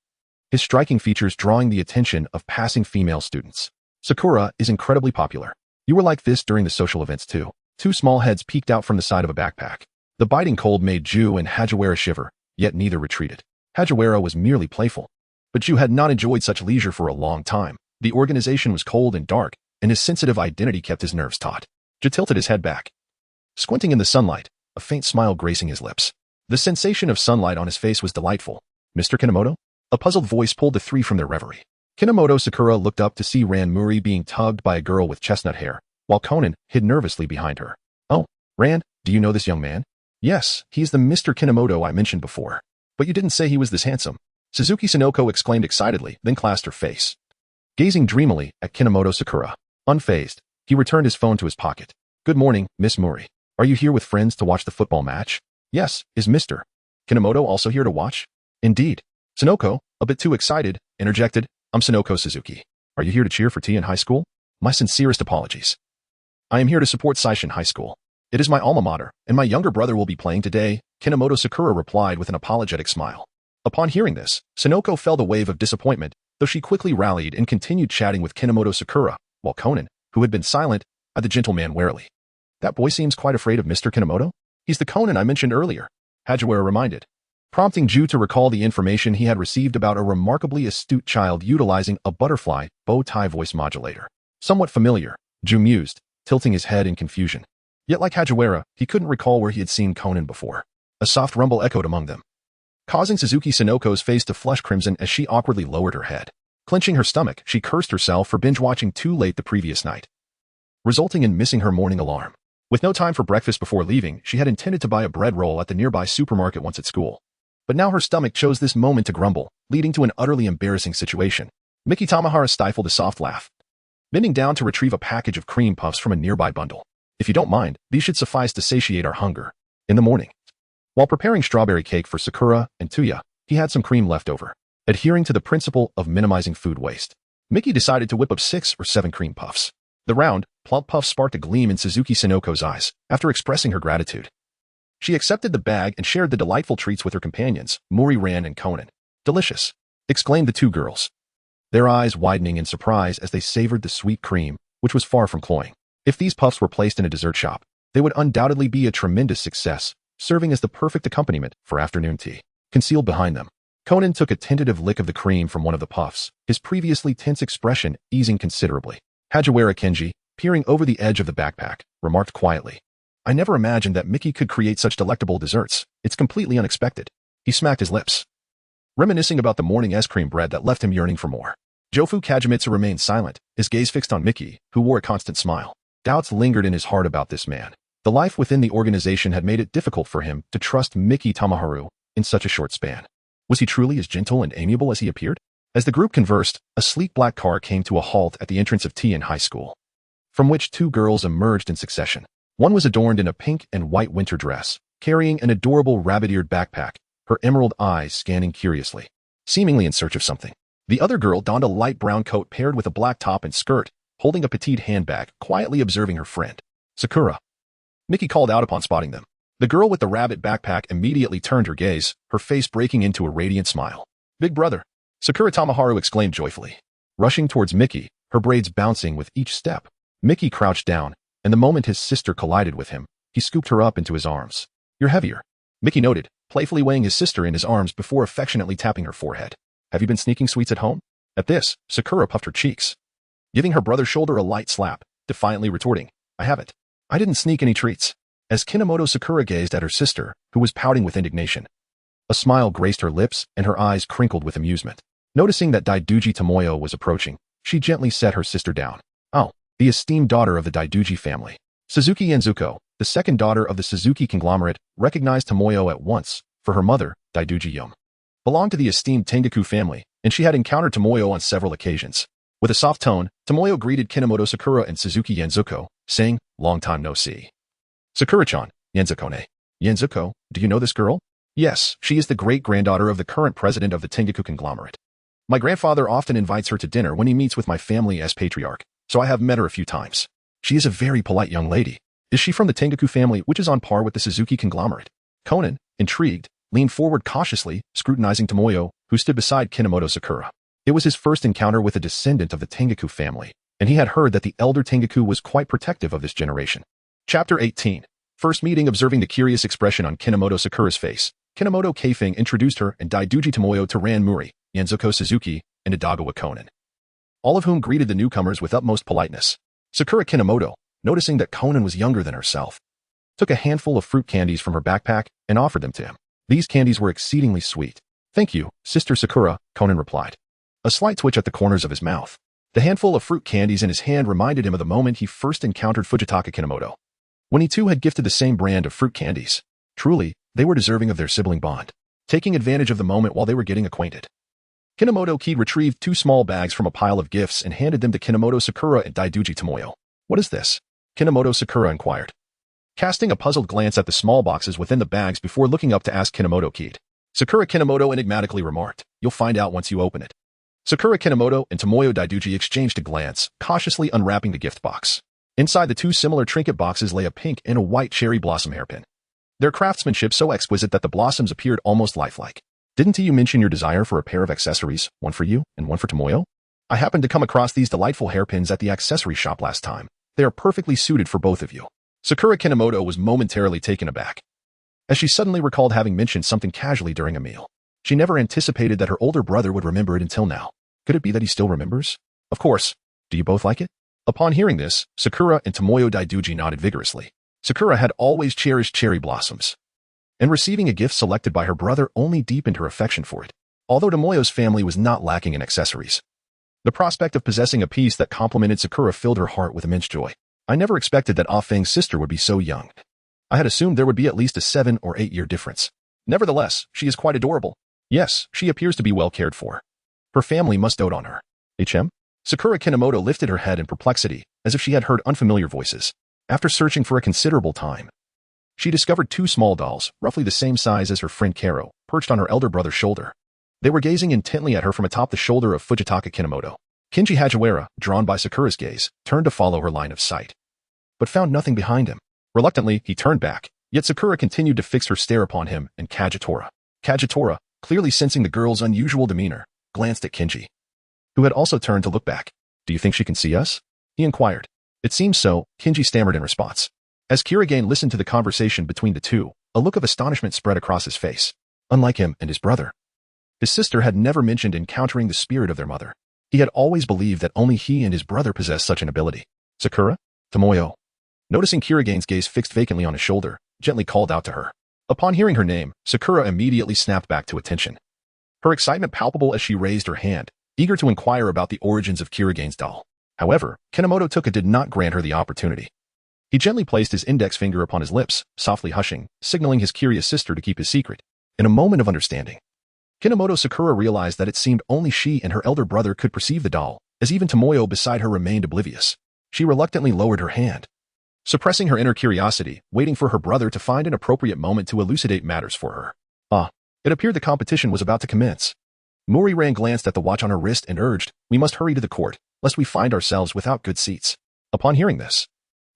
his striking features drawing the attention of passing female students. Sakura is incredibly popular. You were like this during the social events too. Two small heads peeked out from the side of a backpack. The biting cold made Ju and Hagiwara shiver, yet neither retreated. Hagiwara was merely playful, but Ju had not enjoyed such leisure for a long time. The organization was cold and dark, and his sensitive identity kept his nerves taut. Ju tilted his head back, squinting in the sunlight, a faint smile gracing his lips. The sensation of sunlight on his face was delightful. Mr. Kinomoto? A puzzled voice pulled the three from their reverie. Kinomoto Sakura looked up to see Ran Muri being tugged by a girl with chestnut hair, while Conan hid nervously behind her. Oh, Ran, do you know this young man? Yes, he's the Mr. Kinomoto I mentioned before. But you didn't say he was this handsome. Suzuki Sonoko exclaimed excitedly, then clasped her face. Gazing dreamily at Kinomoto Sakura, unfazed, he returned his phone to his pocket. Good morning, Miss Muri. Are you here with friends to watch the football match? Yes, is Mr. Kinomoto also here to watch? Indeed. Sonoko, a bit too excited, interjected, I'm Sonoko Suzuki. Are you here to cheer for T in high school? My sincerest apologies. I am here to support Seishin High School. It is my alma mater, and my younger brother will be playing today, Kinomoto Sakura replied with an apologetic smile. Upon hearing this, Sonoko felt a wave of disappointment, though she quickly rallied and continued chatting with Kinomoto Sakura, while Conan, who had been silent, eyed the gentleman warily. That boy seems quite afraid of Mr. Kinomoto. He's the Conan I mentioned earlier, Hagiwara reminded, prompting Ju to recall the information he had received about a remarkably astute child utilizing a butterfly bow tie voice modulator. Somewhat familiar, Ju mused, tilting his head in confusion. Yet like Hagiwara, he couldn't recall where he had seen Conan before. A soft rumble echoed among them, causing Suzuki Sonoko's face to flush crimson as she awkwardly lowered her head. Clenching her stomach, she cursed herself for binge-watching too late the previous night, resulting in missing her morning alarm. With no time for breakfast before leaving, she had intended to buy a bread roll at the nearby supermarket once at school. But now her stomach chose this moment to grumble, leading to an utterly embarrassing situation. Miki Tamahara stifled a soft laugh, bending down to retrieve a package of cream puffs from a nearby bundle. If you don't mind, these should suffice to satiate our hunger. In the morning, while preparing strawberry cake for Sakura and Touya, he had some cream left over. Adhering to the principle of minimizing food waste, Miki decided to whip up 6 or 7 cream puffs. The round, plump puff sparked a gleam in Suzuki Sonoko's eyes. After expressing her gratitude, she accepted the bag and shared the delightful treats with her companions, Muri, Ran, and Conan. Delicious, exclaimed the two girls, their eyes widening in surprise as they savored the sweet cream, which was far from cloying. If these puffs were placed in a dessert shop, they would undoubtedly be a tremendous success, serving as the perfect accompaniment for afternoon tea. Concealed behind them, Conan took a tentative lick of the cream from one of the puffs, his previously tense expression easing considerably. Hagiwara Kenji, peering over the edge of the backpack, remarked quietly, I never imagined that Miki could create such delectable desserts. It's completely unexpected. He smacked his lips, reminiscing about the morning ice cream bread that left him yearning for more. Jofu Kajimitsu remained silent, his gaze fixed on Miki, who wore a constant smile. Doubts lingered in his heart about this man. The life within the organization had made it difficult for him to trust Miki Tamaharu in such a short span. Was he truly as gentle and amiable as he appeared? As the group conversed, a sleek black car came to a halt at the entrance of T in high school, from which 2 girls emerged in succession. One was adorned in a pink and white winter dress, carrying an adorable rabbit-eared backpack, her emerald eyes scanning curiously, seemingly in search of something. The other girl donned a light brown coat paired with a black top and skirt, holding a petite handbag, quietly observing her friend. Sakura, Miki called out upon spotting them. The girl with the rabbit backpack immediately turned her gaze, her face breaking into a radiant smile. Big brother, Sakura Tamaharu exclaimed joyfully. Rushing towards Miki, her braids bouncing with each step, Miki crouched down, and the moment his sister collided with him, he scooped her up into his arms. You're heavier, Miki noted, playfully weighing his sister in his arms before affectionately tapping her forehead. Have you been sneaking sweets at home? At this, Sakura puffed her cheeks, giving her brother's shoulder a light slap, defiantly retorting, I haven't. I didn't sneak any treats. As Kinomoto Sakura gazed at her sister, who was pouting with indignation, a smile graced her lips and her eyes crinkled with amusement. Noticing that Daidoji Tomoyo was approaching, she gently set her sister down. Oh, the esteemed daughter of the Daidoji family. Suzuki Yanzuko, the second daughter of the Suzuki conglomerate, recognized Tomoyo at once, for her mother, Daiduji Yome, belonged to the esteemed Tengaku family, and she had encountered Tomoyo on several occasions. With a soft tone, Tomoyo greeted Kinomoto Sakura and Suzuki Yanzuko, saying, "Long time no see." "Sakura-chan, Yanzuko-ne. Yanzuko, do you know this girl?" "Yes, she is the great-granddaughter of the current president of the Tengaku conglomerate. My grandfather often invites her to dinner when he meets with my family as patriarch, so I have met her a few times. She is a very polite young lady. Is she from the Tengaku family, which is on par with the Suzuki conglomerate?" Conan, intrigued, leaned forward cautiously, scrutinizing Tomoyo, who stood beside Kinomoto Sakura. It was his first encounter with a descendant of the Tengaku family, and he had heard that the elder Tengaku was quite protective of this generation. Chapter 18. First meeting. Observing the curious expression on Kinomoto Sakura's face, Kinomoto Keifeng introduced her and Daiduji Tomoyo to Ran Muri, Yanzuko Suzuki, and Idagawa Conan, all of whom greeted the newcomers with utmost politeness. Sakura Kinomoto, noticing that Conan was younger than herself, took a handful of fruit candies from her backpack and offered them to him. These candies were exceedingly sweet. "Thank you, Sister Sakura," Conan replied, a slight twitch at the corners of his mouth. The handful of fruit candies in his hand reminded him of the moment he first encountered Fujitaka Kinomoto, when he too had gifted the same brand of fruit candies. Truly, they were deserving of their sibling bond. Taking advantage of the moment while they were getting acquainted, Kinomoto Kid retrieved 2 small bags from a pile of gifts and handed them to Kinomoto Sakura and Daiduji Tomoyo. "What is this?" Kinomoto Sakura inquired, casting a puzzled glance at the small boxes within the bags before looking up to ask Kinomoto Kid. Sakura Kinomoto enigmatically remarked, "You'll find out once you open it." Sakura Kinomoto and Tomoyo Daiduji exchanged a glance, cautiously unwrapping the gift box. Inside the 2 similar trinket boxes lay a pink and a white cherry blossom hairpin, their craftsmanship so exquisite that the blossoms appeared almost lifelike. "Didn't you mention your desire for a pair of accessories, one for you and one for Tomoyo? I happened to come across these delightful hairpins at the accessory shop last time. They are perfectly suited for both of you." Sakura Kinomoto was momentarily taken aback, as she suddenly recalled having mentioned something casually during a meal. She never anticipated that her older brother would remember it until now. Could it be that he still remembers? "Of course. Do you both like it?" Upon hearing this, Sakura and Tomoyo Daiduji nodded vigorously. Sakura had always cherished cherry blossoms, and receiving a gift selected by her brother only deepened her affection for it. Although Tomoyo's family was not lacking in accessories, the prospect of possessing a piece that complemented Sakura filled her heart with immense joy. "I never expected that Ah Feng's sister would be so young. I had assumed there would be at least a 7 or 8 year difference. Nevertheless, she is quite adorable. Yes, she appears to be well cared for. Her family must dote on her." "HM?" Sakura Kinomoto lifted her head in perplexity, as if she had heard unfamiliar voices. After searching for a considerable time, she discovered 2 small dolls, roughly the same size as her friend Karo, perched on her elder brother's shoulder. They were gazing intently at her from atop the shoulder of Fujitaka Kinomoto. Kenji Hajiwara, drawn by Sakura's gaze, turned to follow her line of sight, but found nothing behind him. Reluctantly, he turned back, yet Sakura continued to fix her stare upon him, and Kagetora, clearly sensing the girl's unusual demeanor, glanced at Kenji, who had also turned to look back. "Do you think she can see us?" he inquired. "It seems so," Kenji stammered in response. As Kirigane listened to the conversation between the two, a look of astonishment spread across his face. Unlike him and his brother, his sister had never mentioned encountering the spirit of their mother. He had always believed that only he and his brother possessed such an ability. "Sakura?" Tomoyo, noticing Kirigane's gaze fixed vacantly on his shoulder, gently called out to her. Upon hearing her name, Sakura immediately snapped back to attention, her excitement palpable as she raised her hand, eager to inquire about the origins of Kirigane's doll. However, Kinomoto Touya did not grant her the opportunity. He gently placed his index finger upon his lips, softly hushing, signaling his curious sister to keep his secret. In a moment of understanding, Kinomoto Sakura realized that it seemed only she and her elder brother could perceive the doll, as even Tomoyo beside her remained oblivious. She reluctantly lowered her hand, suppressing her inner curiosity, waiting for her brother to find an appropriate moment to elucidate matters for her. It appeared the competition was about to commence. Muri-ran glanced at the watch on her wrist and urged, "We must hurry to the court, lest we find ourselves without good seats." Upon hearing this,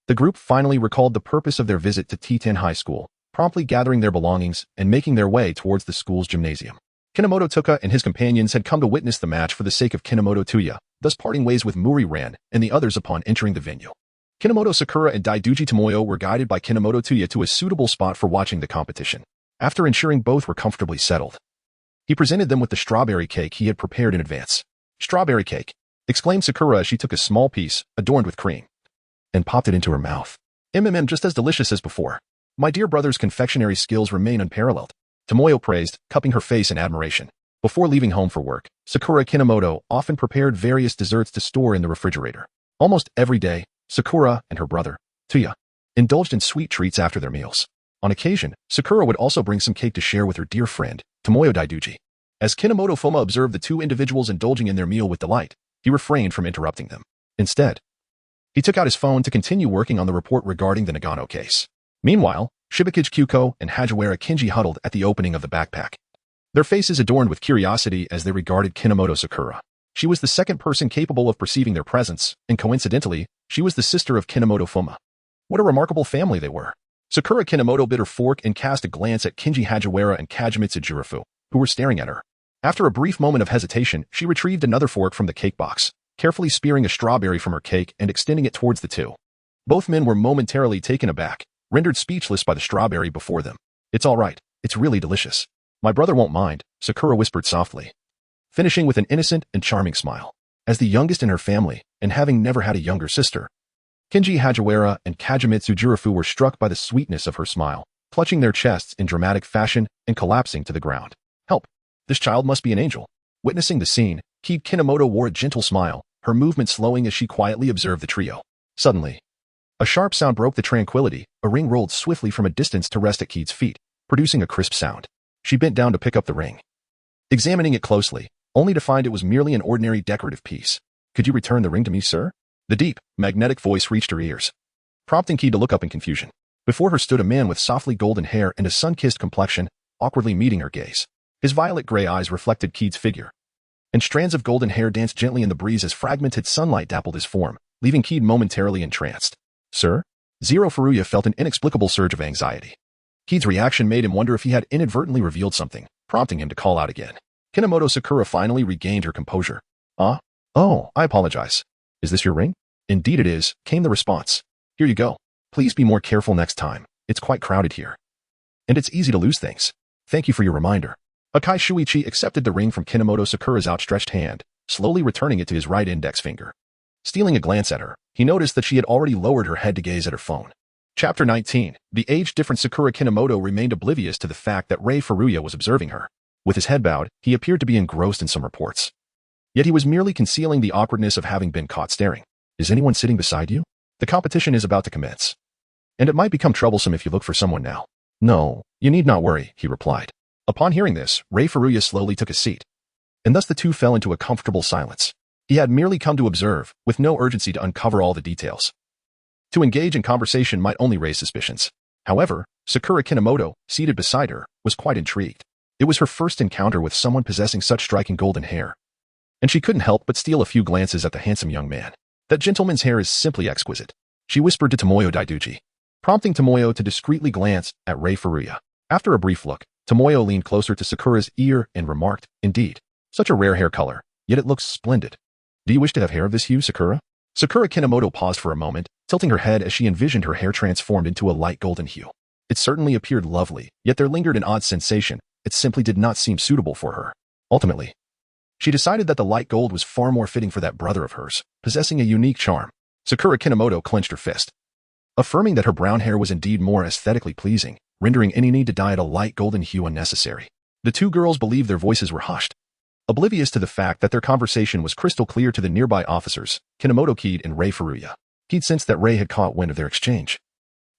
the group finally recalled the purpose of their visit to T10 High School, promptly gathering their belongings and making their way towards the school's gymnasium. Kinomoto Touya and his companions had come to witness the match for the sake of Kinomoto Touya, thus parting ways with Muri-ran and the others upon entering the venue. Kinomoto Sakura and Daiduji Tomoyo were guided by Kinomoto Touya to a suitable spot for watching the competition. After ensuring both were comfortably settled, he presented them with the strawberry cake he had prepared in advance. "Strawberry cake," exclaimed Sakura as she took a small piece, adorned with cream, and popped it into her mouth. Just as delicious as before. My dear brother's confectionery skills remain unparalleled," Tomoyo praised, cupping her face in admiration. Before leaving home for work, Sakura Kinomoto often prepared various desserts to store in the refrigerator. Almost every day, Sakura and her brother, Touya, indulged in sweet treats after their meals. On occasion, Sakura would also bring some cake to share with her dear friend, Tomoyo Daiduji. As Kinomoto Fuma observed the two individuals indulging in their meal with delight, he refrained from interrupting them. Instead, he took out his phone to continue working on the report regarding the Nagano case. Meanwhile, Shibakage Kyuko and Hajiwara Kinji huddled at the opening of the backpack, their faces adorned with curiosity as they regarded Kinomoto Sakura. She was the second person capable of perceiving their presence, and coincidentally, she was the sister of Kinomoto Fuma. What a remarkable family they were. Sakura Kinomoto bit her fork and cast a glance at Kinji Hajiwara and Kagemitsu Jirafu, who were staring at her. After a brief moment of hesitation, she retrieved another fork from the cake box, carefully spearing a strawberry from her cake and extending it towards the two. Both men were momentarily taken aback, rendered speechless by the strawberry before them. It's all right. It's really delicious. My brother won't mind, Sakura whispered softly, finishing with an innocent and charming smile. As the youngest in her family, and having never had a younger sister, Kinji Hajiwara and Kagemitsu Jirafu were struck by the sweetness of her smile, clutching their chests in dramatic fashion and collapsing to the ground. Help! This child must be an angel. Witnessing the scene, Kid Kinomoto wore a gentle smile, her movement slowing as she quietly observed the trio. Suddenly, a sharp sound broke the tranquility. A ring rolled swiftly from a distance to rest at Kid's feet, producing a crisp sound. She bent down to pick up the ring, examining it closely, only to find it was merely an ordinary decorative piece. Could you return the ring to me, sir? The deep, magnetic voice reached her ears, prompting Kid to look up in confusion. Before her stood a man with softly golden hair and a sun-kissed complexion, awkwardly meeting her gaze. His violet-gray eyes reflected Kid's figure, and strands of golden hair danced gently in the breeze as fragmented sunlight dappled his form, leaving Kid momentarily entranced. Sir? Zero Furuya felt an inexplicable surge of anxiety. Kid's reaction made him wonder if he had inadvertently revealed something, prompting him to call out again. Kinomoto Sakura finally regained her composure. Oh, I apologize. Is this your ring? Indeed it is, came the response. Here you go. Please be more careful next time. It's quite crowded here, and it's easy to lose things. Thank you for your reminder. Akai Shuichi accepted the ring from Kinomoto Sakura's outstretched hand, slowly returning it to his right index finger. Stealing a glance at her, he noticed that she had already lowered her head to gaze at her phone. Chapter 19. The age-different Sakura Kinomoto remained oblivious to the fact that Rei Furuya was observing her. With his head bowed, he appeared to be engrossed in some reports. Yet he was merely concealing the awkwardness of having been caught staring. Is anyone sitting beside you? The competition is about to commence, and it might become troublesome if you look for someone now. No, you need not worry, he replied. Upon hearing this, Rei Furuya slowly took a seat, and thus the two fell into a comfortable silence. He had merely come to observe, with no urgency to uncover all the details. To engage in conversation might only raise suspicions. However, Sakura Kinomoto, seated beside her, was quite intrigued. It was her first encounter with someone possessing such striking golden hair, and she couldn't help but steal a few glances at the handsome young man. That gentleman's hair is simply exquisite, she whispered to Tomoyo Daiduji, prompting Tomoyo to discreetly glance at Rei Furuya. After a brief look, Tomoyo leaned closer to Sakura's ear and remarked, Indeed, such a rare hair color, yet it looks splendid. Do you wish to have hair of this hue, Sakura? Sakura Kinomoto paused for a moment, tilting her head as she envisioned her hair transformed into a light golden hue. It certainly appeared lovely, yet there lingered an odd sensation. It simply did not seem suitable for her. Ultimately, she decided that the light gold was far more fitting for that brother of hers, possessing a unique charm. Sakura Kinomoto clenched her fist, affirming that her brown hair was indeed more aesthetically pleasing, rendering any need to dye it a light golden hue unnecessary. The two girls believed their voices were hushed, oblivious to the fact that their conversation was crystal clear to the nearby officers, Kinomoto Kid and Rei Furuya. Kid sensed that Rei had caught wind of their exchange,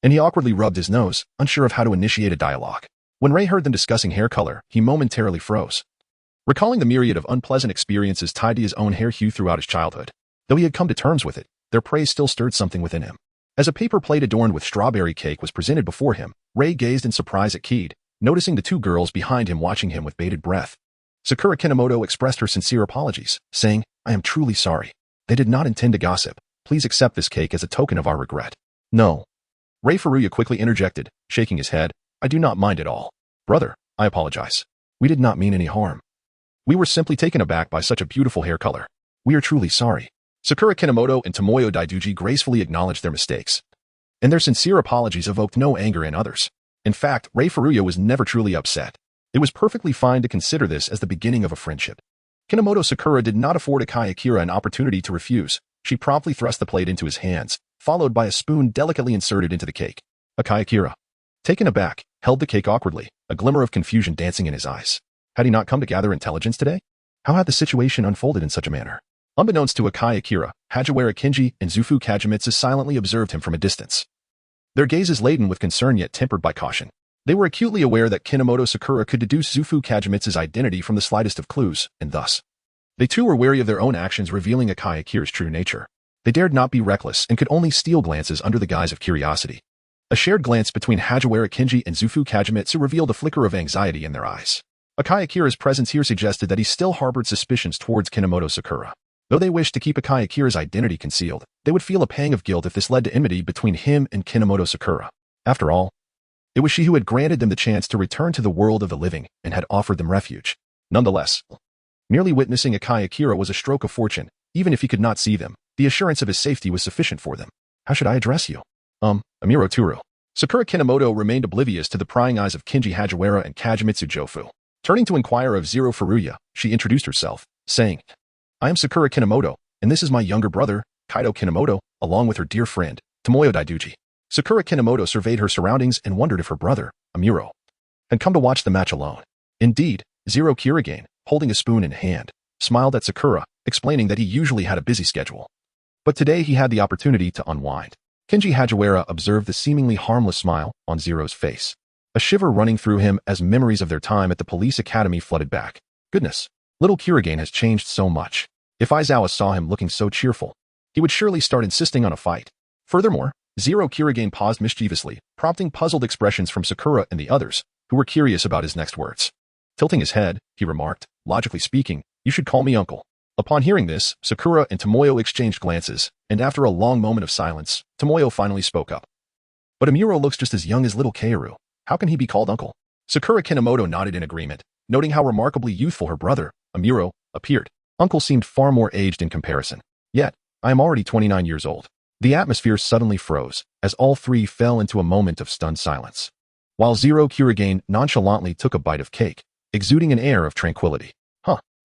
and he awkwardly rubbed his nose, unsure of how to initiate a dialogue. When Rei heard them discussing hair color, he momentarily froze, recalling the myriad of unpleasant experiences tied to his own hair hue throughout his childhood. Though he had come to terms with it, their praise still stirred something within him. As a paper plate adorned with strawberry cake was presented before him, Rei gazed in surprise at Kid, noticing the two girls behind him watching him with bated breath. Sakura Kinomoto expressed her sincere apologies, saying, I am truly sorry. They did not intend to gossip. Please accept this cake as a token of our regret. No. Rei Furuya quickly interjected, shaking his head. I do not mind at all. Brother, I apologize. We did not mean any harm. We were simply taken aback by such a beautiful hair color. We are truly sorry. Sakura Kinomoto and Tomoyo Daiduji gracefully acknowledged their mistakes, and their sincere apologies evoked no anger in others. In fact, Rei Furuya was never truly upset. It was perfectly fine to consider this as the beginning of a friendship. Kinomoto Sakura did not afford Akai Akira an opportunity to refuse. She promptly thrust the plate into his hands, followed by a spoon delicately inserted into the cake. Akai Akira, taken aback, held the cake awkwardly, a glimmer of confusion dancing in his eyes. Had he not come to gather intelligence today? How had the situation unfolded in such a manner? Unbeknownst to Akai Akira, Hajiwara Kinji and Zufu Kagemitsu silently observed him from a distance. their gazes laden with concern yet tempered by caution. They were acutely aware that Kinomoto Sakura could deduce Zufu Kagemitsu's identity from the slightest of clues, and thus, they too were wary of their own actions revealing Akai Akira's true nature. They dared not be reckless and could only steal glances under the guise of curiosity. A shared glance between Hagiwara Kinji and Zufu Kagemitsu revealed a flicker of anxiety in their eyes. Akai Akira's presence here suggested that he still harbored suspicions towards Kinomoto Sakura. Though they wished to keep Akai Akira's identity concealed, they would feel a pang of guilt if this led to enmity between him and Kinomoto Sakura. After all, it was she who had granted them the chance to return to the world of the living and had offered them refuge. Nonetheless, merely witnessing Akai Akira was a stroke of fortune. Even if he could not see them, the assurance of his safety was sufficient for them. How should I address you? Amuro Turu. Sakura Kinomoto remained oblivious to the prying eyes of Kinji Hagiwara and Kagemitsu Jofu. Turning to inquire of Zero Furuya, she introduced herself, saying, I am Sakura Kinomoto, and this is my younger brother, Kaido Kinomoto, along with her dear friend, Tomoyo Daiduji. Sakura Kinomoto surveyed her surroundings and wondered if her brother, Amuro, had come to watch the match alone. Indeed, Zero Kirigane, holding a spoon in hand, smiled at Sakura, explaining that he usually had a busy schedule. But today he had the opportunity to unwind. Kinji Hagiwara observed the seemingly harmless smile on Zero's face, a shiver running through him as memories of their time at the police academy flooded back. Goodness, little Kirigane has changed so much. If Aizawa saw him looking so cheerful, he would surely start insisting on a fight. Furthermore, Zero Kirigane paused mischievously, prompting puzzled expressions from Sakura and the others, who were curious about his next words. Tilting his head, he remarked, logically speaking, you should call me uncle. Upon hearing this, Sakura and Tomoyo exchanged glances, and after a long moment of silence, Tomoyo finally spoke up. But Amuro looks just as young as little Kaoru. How can he be called uncle? Sakura Kinomoto nodded in agreement, noting how remarkably youthful her brother, Amuro, appeared. Uncle seemed far more aged in comparison. Yet, I am already 29 years old. The atmosphere suddenly froze, as all three fell into a moment of stunned silence. While Zero Kirigane nonchalantly took a bite of cake, exuding an air of tranquility.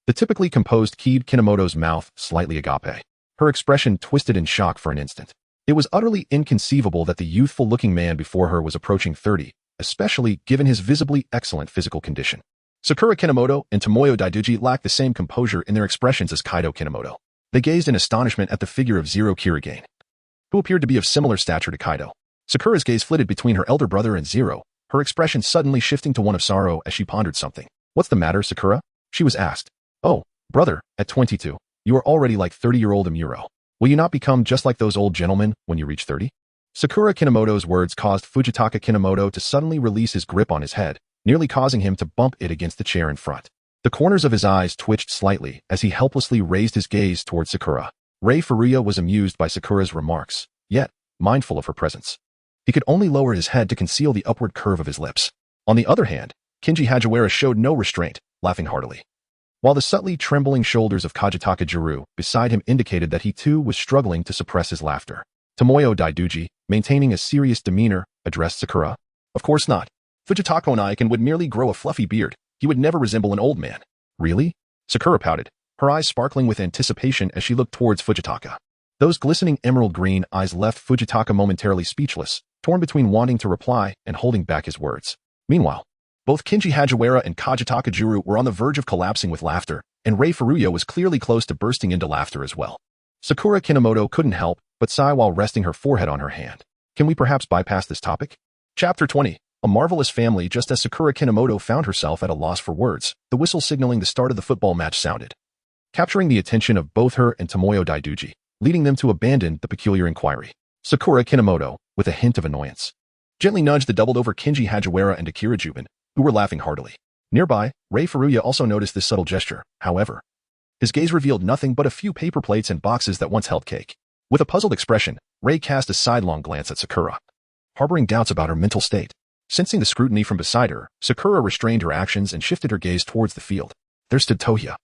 The typically composed keyed Kinomoto's mouth slightly agape. Her expression twisted in shock for an instant. It was utterly inconceivable that the youthful-looking man before her was approaching 30, especially given his visibly excellent physical condition. Sakura Kinomoto and Tomoyo Daiduji lacked the same composure in their expressions as Kaido Kinomoto. They gazed in astonishment at the figure of Zero Kirigane, who appeared to be of similar stature to Kaido. Sakura's gaze flitted between her elder brother and Zero, her expression suddenly shifting to one of sorrow as she pondered something. What's the matter, Sakura? She was asked. Oh, brother, at 22, you are already like 30-year-old Amuro. Will you not become just like those old gentlemen when you reach 30? Sakura Kinomoto's words caused Fujitaka Kinomoto to suddenly release his grip on his head, nearly causing him to bump it against the chair in front. The corners of his eyes twitched slightly as he helplessly raised his gaze towards Sakura. Rei Furuya was amused by Sakura's remarks, yet mindful of her presence. He could only lower his head to conceal the upward curve of his lips. On the other hand, Kinji Hagiwara showed no restraint, laughing heartily. While the subtly trembling shoulders of Kajitaka Juru beside him indicated that he too was struggling to suppress his laughter. Tomoyo Daiduji, maintaining a serious demeanor, addressed Sakura. Of course not. Fujitaka Onaikan would merely grow a fluffy beard. He would never resemble an old man. Really? Sakura pouted, her eyes sparkling with anticipation as she looked towards Fujitaka. Those glistening emerald green eyes left Fujitaka momentarily speechless, torn between wanting to reply and holding back his words. Meanwhile, both Kinji Hagiwara and Kajitaka Juru were on the verge of collapsing with laughter, and Rei Furuya was clearly close to bursting into laughter as well. Sakura Kinomoto couldn't help but sigh while resting her forehead on her hand. Can we perhaps bypass this topic? Chapter 20. A marvelous family. Just as Sakura Kinomoto found herself at a loss for words, the whistle signaling the start of the football match sounded, capturing the attention of both her and Tomoyo Daiduji, leading them to abandon the peculiar inquiry. Sakura Kinomoto, with a hint of annoyance, gently nudged the doubled-over Kinji Hagiwara and Akira Jubin, who were laughing heartily. Nearby, Rei Furuya also noticed this subtle gesture. However, his gaze revealed nothing but a few paper plates and boxes that once held cake. With a puzzled expression, Rei cast a sidelong glance at Sakura, harboring doubts about her mental state. Sensing the scrutiny from beside her, Sakura restrained her actions and shifted her gaze towards the field. There stood Touya,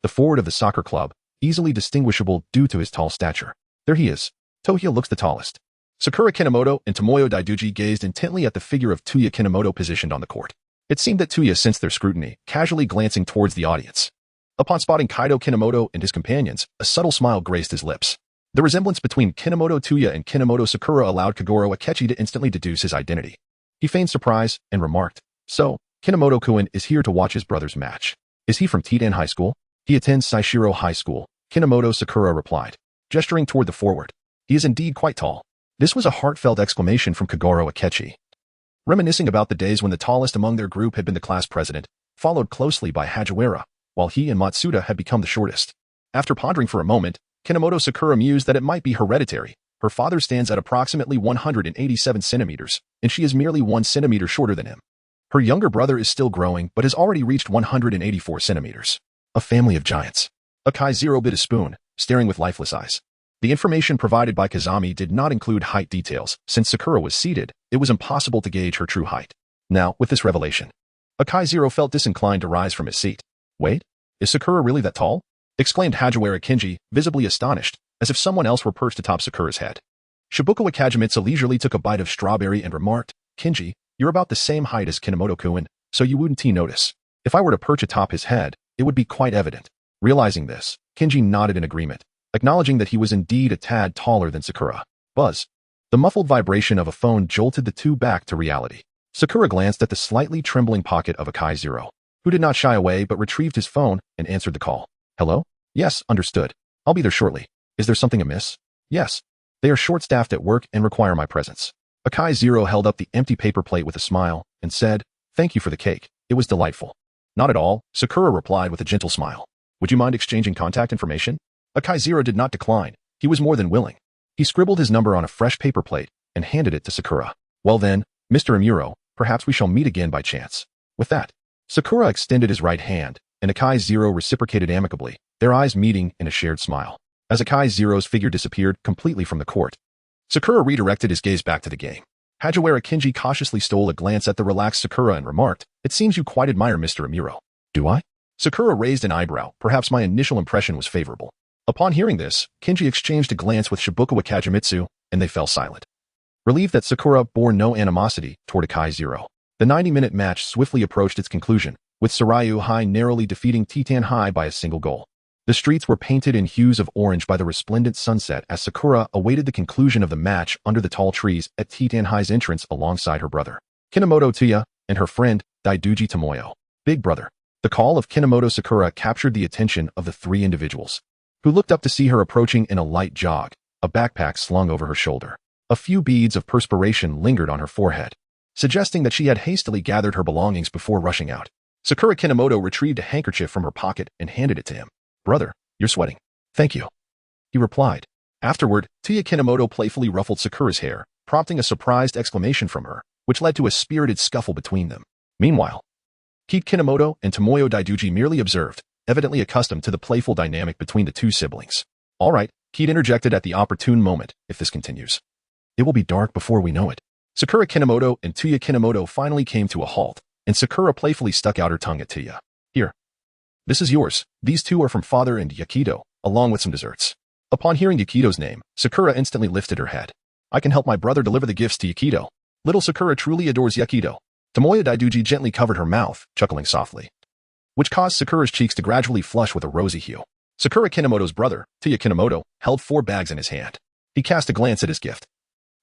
the forward of the soccer club, easily distinguishable due to his tall stature. There he is. Touya looks the tallest. Sakura Kinomoto and Tomoyo Daiduji gazed intently at the figure of Touya Kinomoto positioned on the court. It seemed that Touya sensed their scrutiny, casually glancing towards the audience. Upon spotting Kaido Kinomoto and his companions, a subtle smile graced his lips. The resemblance between Kinomoto Touya and Kinomoto Sakura allowed Kagoro Akechi to instantly deduce his identity. He feigned surprise and remarked, "So, Kinomoto-kun is here to watch his brother's match. Is he from Titen High School?" "He attends Saishiro High School," Kinomoto Sakura replied, gesturing toward the forward. "He is indeed quite tall." This was a heartfelt exclamation from Kagoro Akechi. Reminiscing about the days when the tallest among their group had been the class president, followed closely by Hagiwara, while he and Matsuda had become the shortest. After pondering for a moment, Kinomoto Sakura mused that it might be hereditary. Her father stands at approximately 187 centimeters, and she is merely 1 centimeter shorter than him. Her younger brother is still growing but has already reached 184 centimeters. A family of giants. Akai Zero bit a spoon, staring with lifeless eyes. The information provided by Kazami did not include height details. Since Sakura was seated, it was impossible to gauge her true height. Now, with this revelation, Akai Zero felt disinclined to rise from his seat. Wait, is Sakura really that tall? Exclaimed Hagiwara Kinji, visibly astonished, as if someone else were perched atop Sakura's head. Shibukawa Kagemitsu leisurely took a bite of strawberry and remarked, Kinji, you're about the same height as Kinomoto-kun, so you wouldn't notice. If I were to perch atop his head, it would be quite evident. Realizing this, Kinji nodded in agreement, acknowledging that he was indeed a tad taller than Sakura. Buzz. The muffled vibration of a phone jolted the two back to reality. Sakura glanced at the slightly trembling pocket of Akai Zero, who did not shy away but retrieved his phone and answered the call. Hello? Yes, understood. I'll be there shortly. Is there something amiss? Yes. They are short-staffed at work and require my presence. Akai Zero held up the empty paper plate with a smile and said, Thank you for the cake. It was delightful. Not at all, Sakura replied with a gentle smile. Would you mind exchanging contact information? Akai Zero did not decline. He was more than willing. He scribbled his number on a fresh paper plate and handed it to Sakura. Well then, Mr. Amuro, perhaps we shall meet again by chance. With that, Sakura extended his right hand, and Akai Zero reciprocated amicably, their eyes meeting in a shared smile. As Akai Zero's figure disappeared completely from the court, Sakura redirected his gaze back to the game. Hagiwara Kinji cautiously stole a glance at the relaxed Sakura and remarked, It seems you quite admire Mr. Amuro. Do I? Sakura raised an eyebrow. Perhaps my initial impression was favorable. Upon hearing this, Kinji exchanged a glance with Shibukawa Kagemitsu, and they fell silent. Relieved that Sakura bore no animosity toward Akai Zero, the 90-minute match swiftly approached its conclusion, with Sarayu High narrowly defeating Titan High by a single goal. The streets were painted in hues of orange by the resplendent sunset as Sakura awaited the conclusion of the match under the tall trees at Titan High's entrance alongside her brother, Kinomoto Touya, and her friend, Daiduji Tomoyo. Big brother. The call of Kinomoto Sakura captured the attention of the three individuals, who looked up to see her approaching in a light jog, a backpack slung over her shoulder. A few beads of perspiration lingered on her forehead, suggesting that she had hastily gathered her belongings before rushing out. Sakura Kinomoto retrieved a handkerchief from her pocket and handed it to him. Brother, you're sweating. Thank you. He replied. Afterward, Touya Kinomoto playfully ruffled Sakura's hair, prompting a surprised exclamation from her, which led to a spirited scuffle between them. Meanwhile, Kit Kinomoto and Tomoyo Daiduji merely observed, evidently accustomed to the playful dynamic between the two siblings. All right, Kit interjected at the opportune moment, if this continues, it will be dark before we know it. Sakura Kinomoto and Touya Kinomoto finally came to a halt, and Sakura playfully stuck out her tongue at Touya. Here. This is yours. These two are from father and Yakido, along with some desserts. Upon hearing Yakido's name, Sakura instantly lifted her head. I can help my brother deliver the gifts to Yakido. Little Sakura truly adores Yakido. Tomoyo Daiduji gently covered her mouth, chuckling softly, which caused Sakura's cheeks to gradually flush with a rosy hue. Sakura Kinomoto's brother, Touya Kinomoto, held 4 bags in his hand. He cast a glance at his gift,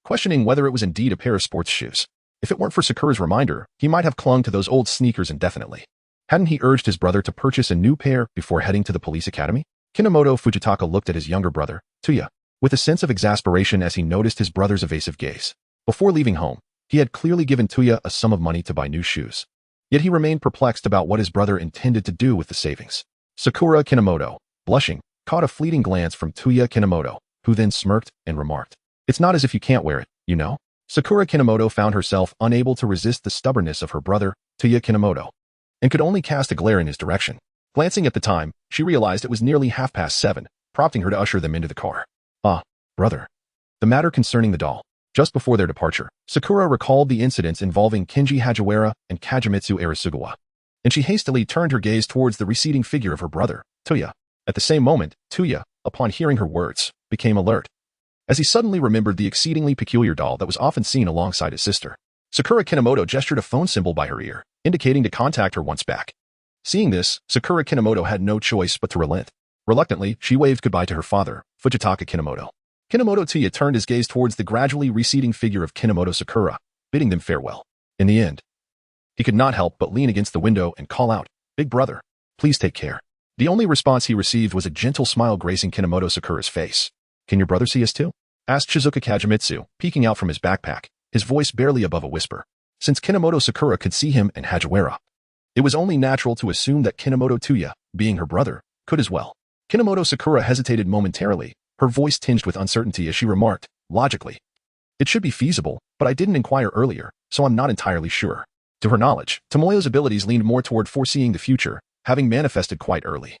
questioning whether it was indeed a pair of sports shoes. If it weren't for Sakura's reminder, he might have clung to those old sneakers indefinitely. Hadn't he urged his brother to purchase a new pair before heading to the police academy? Kinomoto Fujitaka looked at his younger brother, Touya, with a sense of exasperation as he noticed his brother's evasive gaze. Before leaving home, he had clearly given Touya a sum of money to buy new shoes. Yet he remained perplexed about what his brother intended to do with the savings. Sakura Kinomoto, blushing, caught a fleeting glance from Touya Kinomoto, who then smirked and remarked, It's not as if you can't wear it, you know? Sakura Kinomoto found herself unable to resist the stubbornness of her brother, Touya Kinomoto, and could only cast a glare in his direction. Glancing at the time, she realized it was nearly 7:30, prompting her to usher them into the car. Ah, brother. The matter concerning the doll. Just before their departure, Sakura recalled the incidents involving Kinji Hagiwara and Kagemitsu Arisugawa, and she hastily turned her gaze towards the receding figure of her brother, Touya. At the same moment, Touya, upon hearing her words, became alert, as he suddenly remembered the exceedingly peculiar doll that was often seen alongside his sister. Sakura Kinomoto gestured a phone symbol by her ear, indicating to contact her once back. Seeing this, Sakura Kinomoto had no choice but to relent. Reluctantly, she waved goodbye to her father, Fujitaka Kinomoto. Kinomoto Touya turned his gaze towards the gradually receding figure of Kinomoto Sakura, bidding them farewell. In the end, he could not help but lean against the window and call out, Big brother, please take care. The only response he received was a gentle smile gracing Kinomoto Sakura's face. Can your brother see us too? asked Shizuka Kagemitsu, peeking out from his backpack, his voice barely above a whisper. Since Kinomoto Sakura could see him and Hajiwara, it was only natural to assume that Kinomoto Touya, being her brother, could as well. Kinomoto Sakura hesitated momentarily, her voice tinged with uncertainty as she remarked, logically, "It should be feasible, but I didn't inquire earlier, so I'm not entirely sure." To her knowledge, Tomoyo's abilities leaned more toward foreseeing the future, having manifested quite early.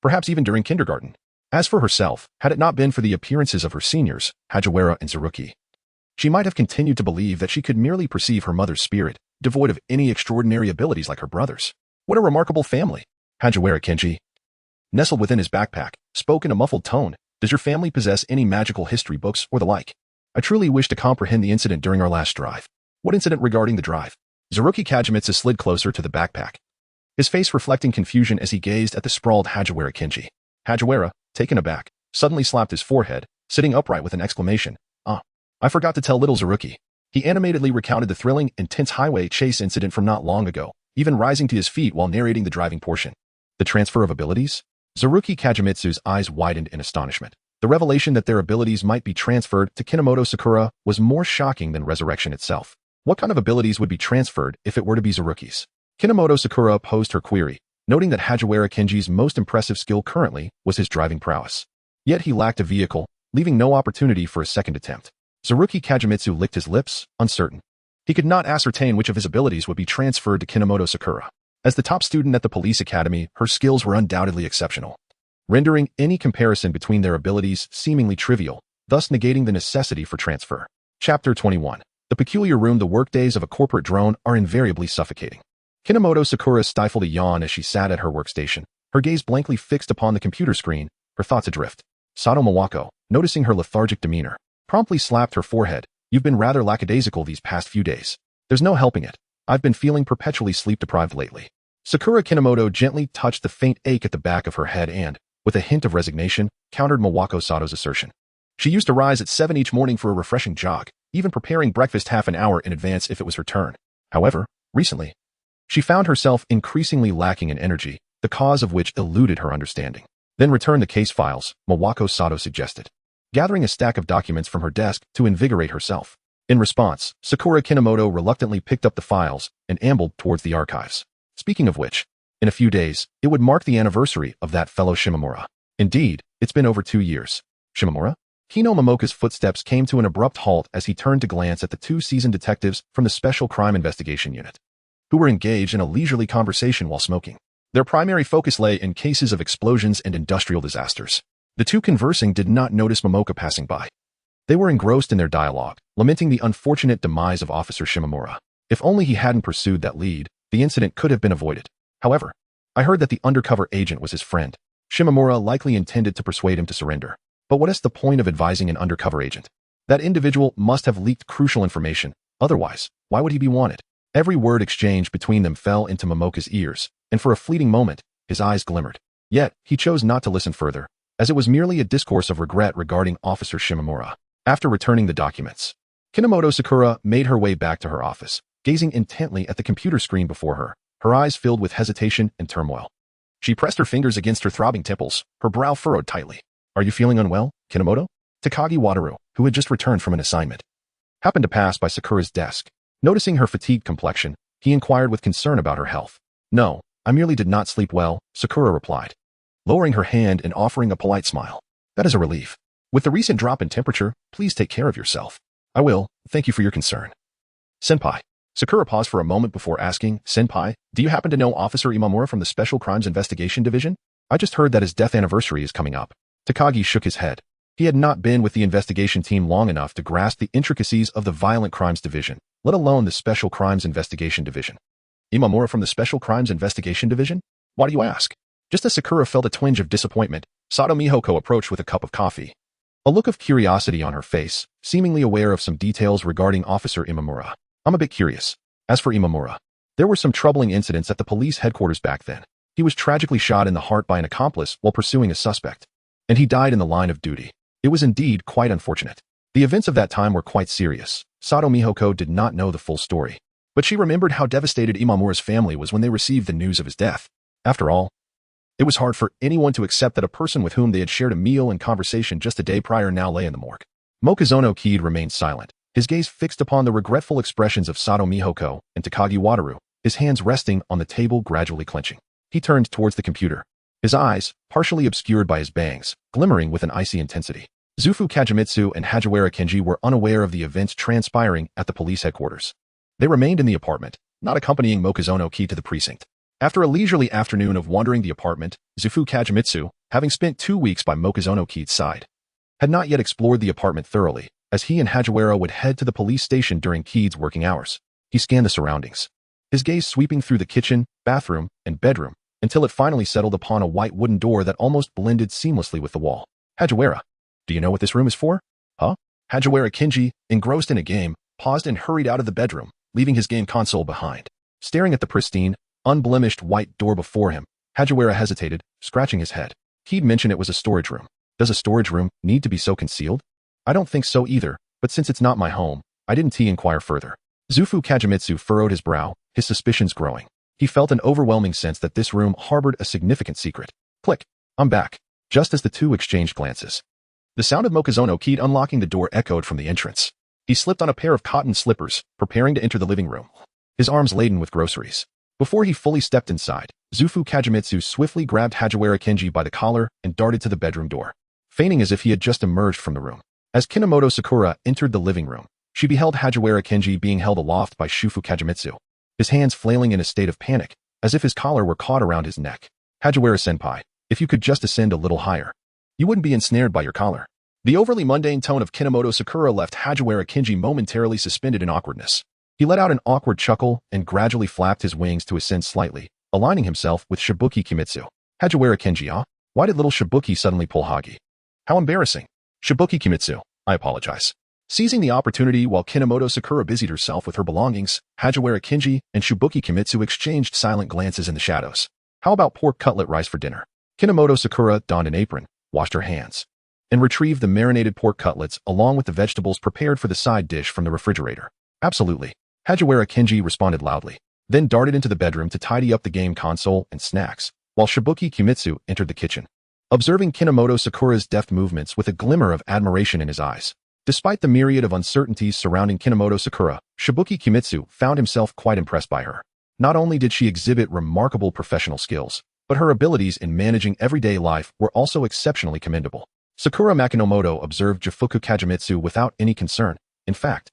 Perhaps even during kindergarten. As for herself, had it not been for the appearances of her seniors, Hajiwara and Tsuruki, she might have continued to believe that she could merely perceive her mother's spirit, devoid of any extraordinary abilities like her brother's. What a remarkable family. Hajiwara Kenji, nestled within his backpack, spoke in a muffled tone. Does your family possess any magical history books or the like? I truly wish to comprehend the incident during our last drive. What incident regarding the drive? Tsuruki Kagemitsu slid closer to the backpack, his face reflecting confusion as he gazed at the sprawled Hajiwara Kenji. Hajiwara, taken aback, suddenly slapped his forehead, sitting upright with an exclamation. I forgot to tell little Tsuruki. He animatedly recounted the thrilling, intense highway chase incident from not long ago, even rising to his feet while narrating the driving portion. The transfer of abilities? Tsuruki Kagemitsu's eyes widened in astonishment. The revelation that their abilities might be transferred to Kinomoto Sakura was more shocking than resurrection itself. What kind of abilities would be transferred if it were to be Tsuruki's? Kinomoto Sakura posed her query, noting that Hajiwara Kenji's most impressive skill currently was his driving prowess. Yet he lacked a vehicle, leaving no opportunity for a second attempt. Tsuruki Kagemitsu licked his lips, uncertain. He could not ascertain which of his abilities would be transferred to Kinomoto Sakura. As the top student at the police academy, her skills were undoubtedly exceptional, rendering any comparison between their abilities seemingly trivial, thus negating the necessity for transfer. Chapter 21. The peculiar room. The workdays of a corporate drone are invariably suffocating. Kinomoto Sakura stifled a yawn as she sat at her workstation, her gaze blankly fixed upon the computer screen, her thoughts adrift. Sato Mawako, noticing her lethargic demeanor, promptly slapped her forehead. You've been rather lackadaisical these past few days. There's no helping it. I've been feeling perpetually sleep-deprived lately. Sakura Kinomoto gently touched the faint ache at the back of her head and, with a hint of resignation, countered Mawako Sato's assertion. She used to rise at 7 each morning for a refreshing jog, even preparing breakfast half an hour in advance if it was her turn. However, recently, she found herself increasingly lacking in energy, the cause of which eluded her understanding. Then return the case files, Mawako Sato suggested, gathering a stack of documents from her desk to invigorate herself. In response, Sakura Kinomoto reluctantly picked up the files and ambled towards the archives. Speaking of which, in a few days, it would mark the anniversary of that fellow Shimamura. Indeed, it's been over 2 years. Shimamura? Kino Momoka's footsteps came to an abrupt halt as he turned to glance at the 2 seasoned detectives from the Special Crime Investigation Unit, who were engaged in a leisurely conversation while smoking. Their primary focus lay in cases of explosions and industrial disasters. The 2 conversing did not notice Momoka passing by. They were engrossed in their dialogue, lamenting the unfortunate demise of Officer Shimamura. If only he hadn't pursued that lead, the incident could have been avoided. However, I heard that the undercover agent was his friend. Shimamura likely intended to persuade him to surrender. But what is the point of advising an undercover agent? That individual must have leaked crucial information. Otherwise, why would he be wanted? Every word exchanged between them fell into Momoka's ears, and for a fleeting moment, his eyes glimmered. Yet, he chose not to listen further, as it was merely a discourse of regret regarding Officer Shimamura. After returning the documents, Kinomoto Sakura made her way back to her office, gazing intently at the computer screen before her eyes filled with hesitation and turmoil. She pressed her fingers against her throbbing temples, her brow furrowed tightly. Are you feeling unwell, Kinomoto? Takagi Wataru, who had just returned from an assignment, happened to pass by Sakura's desk. Noticing her fatigued complexion, he inquired with concern about her health. No, I merely did not sleep well, Sakura replied, lowering her hand and offering a polite smile. That is a relief. With the recent drop in temperature, please take care of yourself. I will, thank you for your concern. Senpai. Sakura paused for a moment before asking, Senpai, do you happen to know Officer Imamura from the Special Crimes Investigation Division? I just heard that his death anniversary is coming up. Takagi shook his head. He had not been with the investigation team long enough to grasp the intricacies of the Violent Crimes Division, let alone the Special Crimes Investigation Division. Imamura from the Special Crimes Investigation Division? Why do you ask? Just as Sakura felt a twinge of disappointment, Sato Mihoko approached with a cup of coffee, a look of curiosity on her face, seemingly aware of some details regarding Officer Imamura. I'm a bit curious. As for Imamura, there were some troubling incidents at the police headquarters back then. He was tragically shot in the heart by an accomplice while pursuing a suspect, and he died in the line of duty. It was indeed quite unfortunate. The events of that time were quite serious. Sato Mihoko did not know the full story, but she remembered how devastated Imamura's family was when they received the news of his death. After all, it was hard for anyone to accept that a person with whom they had shared a meal and conversation just a day prior now lay in the morgue. Mokuzono Kid remained silent, his gaze fixed upon the regretful expressions of Sato Mihoko and Takagi Wataru, his hands resting on the table gradually clenching. He turned towards the computer, his eyes, partially obscured by his bangs, glimmering with an icy intensity. Zufu Kagemitsu and Hajiwara Kenji were unaware of the events transpiring at the police headquarters. They remained in the apartment, not accompanying Mokuzono Kid to the precinct. After a leisurely afternoon of wandering the apartment, Zufu Kagemitsu, having spent 2 weeks by Mokuzono Kid's side, had not yet explored the apartment thoroughly, as he and Hajiwara would head to the police station during Kid's working hours. He scanned the surroundings, his gaze sweeping through the kitchen, bathroom, and bedroom, until it finally settled upon a white wooden door that almost blended seamlessly with the wall. Hajiwara, do you know what this room is for? Huh? Hajiwara Kenji, engrossed in a game, paused and hurried out of the bedroom, leaving his game console behind. Staring at the pristine, unblemished white door before him, Hajiwara hesitated, scratching his head. He'd mentioned it was a storage room. Does a storage room need to be so concealed? I don't think so either, but since it's not my home, I didn't inquire further. Zufu Kagemitsu furrowed his brow, his suspicions growing. He felt an overwhelming sense that this room harbored a significant secret. Click. I'm back. Just as the two exchanged glances, the sound of Mokuzono Kid unlocking the door echoed from the entrance. He slipped on a pair of cotton slippers, preparing to enter the living room, his arms laden with groceries. Before he fully stepped inside, Zufu Kagemitsu swiftly grabbed Hajiwara Kenji by the collar and darted to the bedroom door, feigning as if he had just emerged from the room. As Kinomoto Sakura entered the living room, she beheld Hajiwara Kenji being held aloft by Shufu Kagemitsu, his hands flailing in a state of panic, as if his collar were caught around his neck. Hajiwara-senpai, if you could just ascend a little higher, you wouldn't be ensnared by your collar. The overly mundane tone of Kinomoto Sakura left Hajiwara Kenji momentarily suspended in awkwardness. He let out an awkward chuckle and gradually flapped his wings to ascend slightly, aligning himself with Shibuki Kimitsu. Hajiwara Kenji, ah? Why did little Shibuki suddenly pull Hagi? How embarrassing. Shibuki Kimitsu, I apologize. Seizing the opportunity while Kinomoto Sakura busied herself with her belongings, Hajiwara Kenji and Shibuki Kimitsu exchanged silent glances in the shadows. How about pork cutlet rice for dinner? Kinomoto Sakura donned an apron, washed her hands, and retrieved the marinated pork cutlets along with the vegetables prepared for the side dish from the refrigerator. Absolutely. Hajiwara Kenji responded loudly, then darted into the bedroom to tidy up the game console and snacks, while Shibuki Kimitsu entered the kitchen, observing Kinomoto Sakura's deft movements with a glimmer of admiration in his eyes. Despite the myriad of uncertainties surrounding Kinomoto Sakura, Shibuki Kimitsu found himself quite impressed by her. Not only did she exhibit remarkable professional skills, but her abilities in managing everyday life were also exceptionally commendable. Sakura Makinomoto observed Jifuku Kagemitsu without any concern. In fact,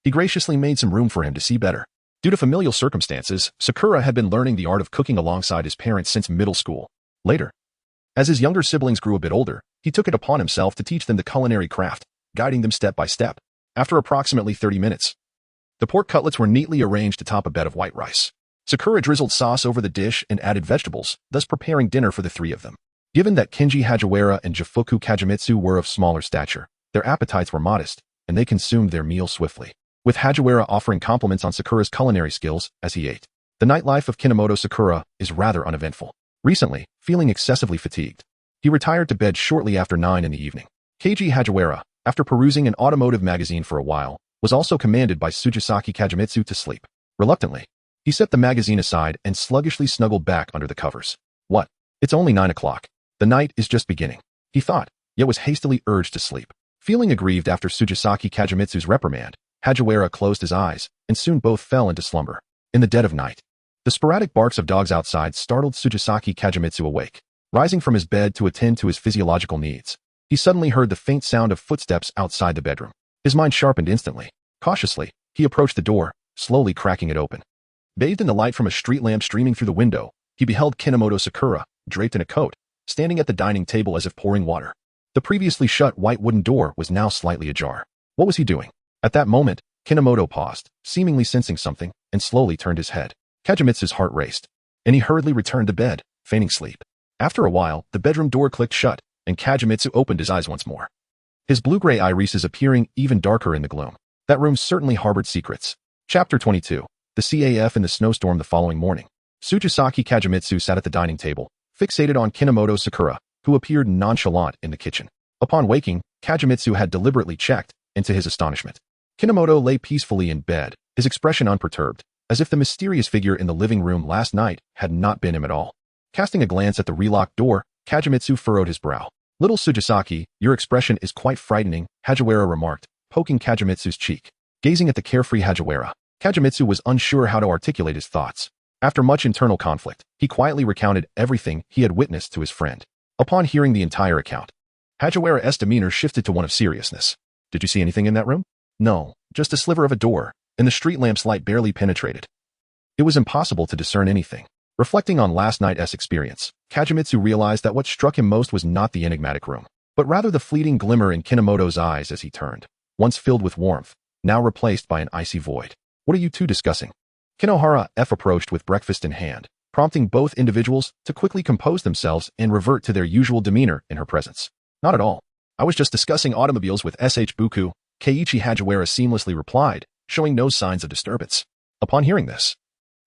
he graciously made some room for him to see better. Due to familial circumstances, Sakura had been learning the art of cooking alongside his parents since middle school. Later, as his younger siblings grew a bit older, he took it upon himself to teach them the culinary craft, guiding them step by step. After approximately 30 minutes, the pork cutlets were neatly arranged atop a bed of white rice. Sakura drizzled sauce over the dish and added vegetables, thus preparing dinner for the three of them. Given that Kenji Hajiwara and Jifuku Kagemitsu were of smaller stature, their appetites were modest, and they consumed their meal swiftly, with Hajiwara offering compliments on Sakura's culinary skills as he ate. The nightlife of Kinomoto Sakura is rather uneventful. Recently, feeling excessively fatigued, he retired to bed shortly after 9 in the evening. Keiji Hajiwara, after perusing an automotive magazine for a while, was also commanded by Tsuchisaki Kagemitsu to sleep. Reluctantly, he set the magazine aside and sluggishly snuggled back under the covers. What? It's only 9 o'clock. The night is just beginning, he thought, yet was hastily urged to sleep. Feeling aggrieved after Tsuchisaki Kagemitsu's reprimand, Hajiwara closed his eyes, and soon both fell into slumber. In the dead of night, the sporadic barks of dogs outside startled Tsuchisaki Kagemitsu awake. Rising from his bed to attend to his physiological needs, he suddenly heard the faint sound of footsteps outside the bedroom. His mind sharpened instantly. Cautiously, he approached the door, slowly cracking it open. Bathed in the light from a street lamp streaming through the window, he beheld Kinomoto Sakura, draped in a coat, standing at the dining table as if pouring water. The previously shut white wooden door was now slightly ajar. What was he doing? At that moment, Kinomoto paused, seemingly sensing something, and slowly turned his head. Kagemitsu's heart raced, and he hurriedly returned to bed, feigning sleep. After a while, the bedroom door clicked shut, and Kagemitsu opened his eyes once more, his blue-gray irises appearing even darker in the gloom. That room certainly harbored secrets. Chapter 22. The CAF in the snowstorm. The following morning, Tsuchisaki Kagemitsu sat at the dining table, fixated on Kinomoto Sakura, who appeared nonchalant in the kitchen. Upon waking, Kagemitsu had deliberately checked, and to his astonishment, Kinomoto lay peacefully in bed, his expression unperturbed, as if the mysterious figure in the living room last night had not been him at all. Casting a glance at the relocked door, Kagemitsu furrowed his brow. Little Sujisaki, your expression is quite frightening, Hajiwara remarked, poking Kagemitsu's cheek. Gazing at the carefree Hajiwara, Kagemitsu was unsure how to articulate his thoughts. After much internal conflict, he quietly recounted everything he had witnessed to his friend. Upon hearing the entire account, Hajiwara's demeanor shifted to one of seriousness. Did you see anything in that room? No, just a sliver of a door, and the street lamp's light barely penetrated. It was impossible to discern anything. Reflecting on last night's experience, Kagemitsu realized that what struck him most was not the enigmatic room, but rather the fleeting glimmer in Kinomoto's eyes as he turned, once filled with warmth, now replaced by an icy void. What are you two discussing? Kinohara F approached with breakfast in hand, prompting both individuals to quickly compose themselves and revert to their usual demeanor in her presence. Not at all. I was just discussing automobiles with SH Buku, Keiichi Hajiwara seamlessly replied, showing no signs of disturbance. Upon hearing this,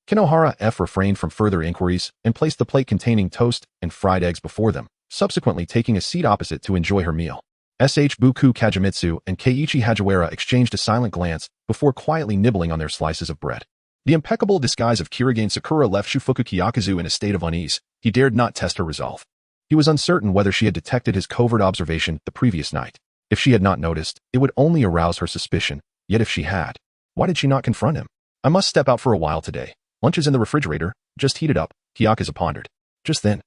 Kinohara F refrained from further inquiries and placed the plate containing toast and fried eggs before them, subsequently taking a seat opposite to enjoy her meal. SH Buku Kagemitsu and Keiichi Hajiwara exchanged a silent glance before quietly nibbling on their slices of bread. The impeccable disguise of Kirigane Sakura left Shufuku Kyakuzu in a state of unease. He dared not test her resolve. He was uncertain whether she had detected his covert observation the previous night. If she had not noticed, it would only arouse her suspicion. Yet if she had, why did she not confront him? I must step out for a while today. Lunch is in the refrigerator, just heated up, Kyakuzu pondered. Just then,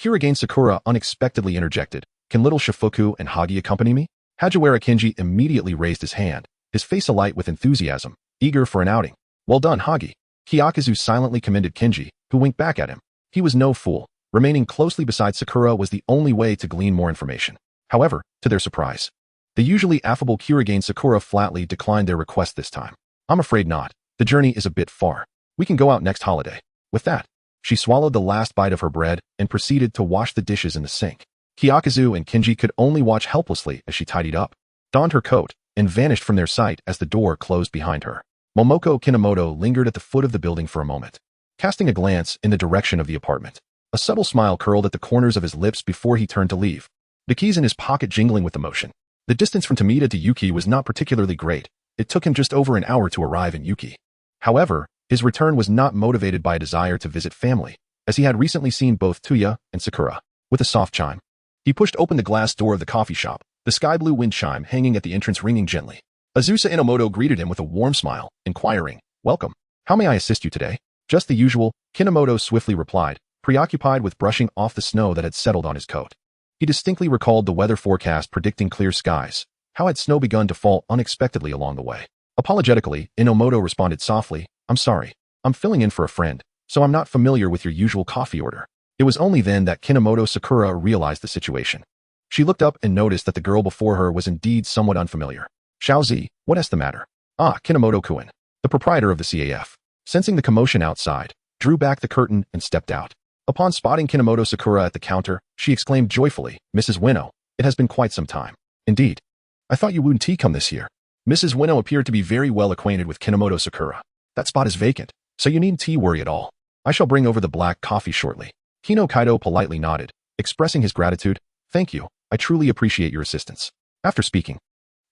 Kirigane Sakura unexpectedly interjected. Can little Shifuku and Hagi accompany me? Hajiwara Kinji immediately raised his hand, his face alight with enthusiasm, eager for an outing. Well done, Hagi. Kyakuzu silently commended Kinji, who winked back at him. He was no fool. Remaining closely beside Sakura was the only way to glean more information. However, to their surprise, the usually affable Kirigane Sakura flatly declined their request this time. I'm afraid not. The journey is a bit far. We can go out next holiday. With that, she swallowed the last bite of her bread and proceeded to wash the dishes in the sink. Kyakuzu and Kinji could only watch helplessly as she tidied up, donned her coat, and vanished from their sight as the door closed behind her. Momoko Kinomoto lingered at the foot of the building for a moment, casting a glance in the direction of the apartment. A subtle smile curled at the corners of his lips before he turned to leave, the keys in his pocket jingling with emotion. The distance from Tomita to Yuki was not particularly great. It took him just over an hour to arrive in Yuki. However, his return was not motivated by a desire to visit family, as he had recently seen both Touya and Sakura. With a soft chime, he pushed open the glass door of the coffee shop, the sky-blue wind chime hanging at the entrance ringing gently. Azusa Inomoto greeted him with a warm smile, inquiring, "Welcome. How may I assist you today?" "Just the usual," Kinomoto swiftly replied, preoccupied with brushing off the snow that had settled on his coat. He distinctly recalled the weather forecast predicting clear skies. How had snow begun to fall unexpectedly along the way? Apologetically, Inomoto responded softly, "I'm sorry. I'm filling in for a friend, so I'm not familiar with your usual coffee order." It was only then that Kinomoto Sakura realized the situation. She looked up and noticed that the girl before her was indeed somewhat unfamiliar. "Xiaozi, what is the matter?" "Ah, Kinomoto-kun," the proprietor of the CAF, sensing the commotion outside, drew back the curtain and stepped out. Upon spotting Kinomoto Sakura at the counter, she exclaimed joyfully, "Mrs. Ueno, it has been quite some time." "Indeed. I thought you wouldn't come this year." Mrs. Ueno appeared to be very well acquainted with Kinomoto Sakura. "That spot is vacant, so you needn't worry at all. I shall bring over the black coffee shortly." Kino Kaido politely nodded, expressing his gratitude. "Thank you, I truly appreciate your assistance." After speaking,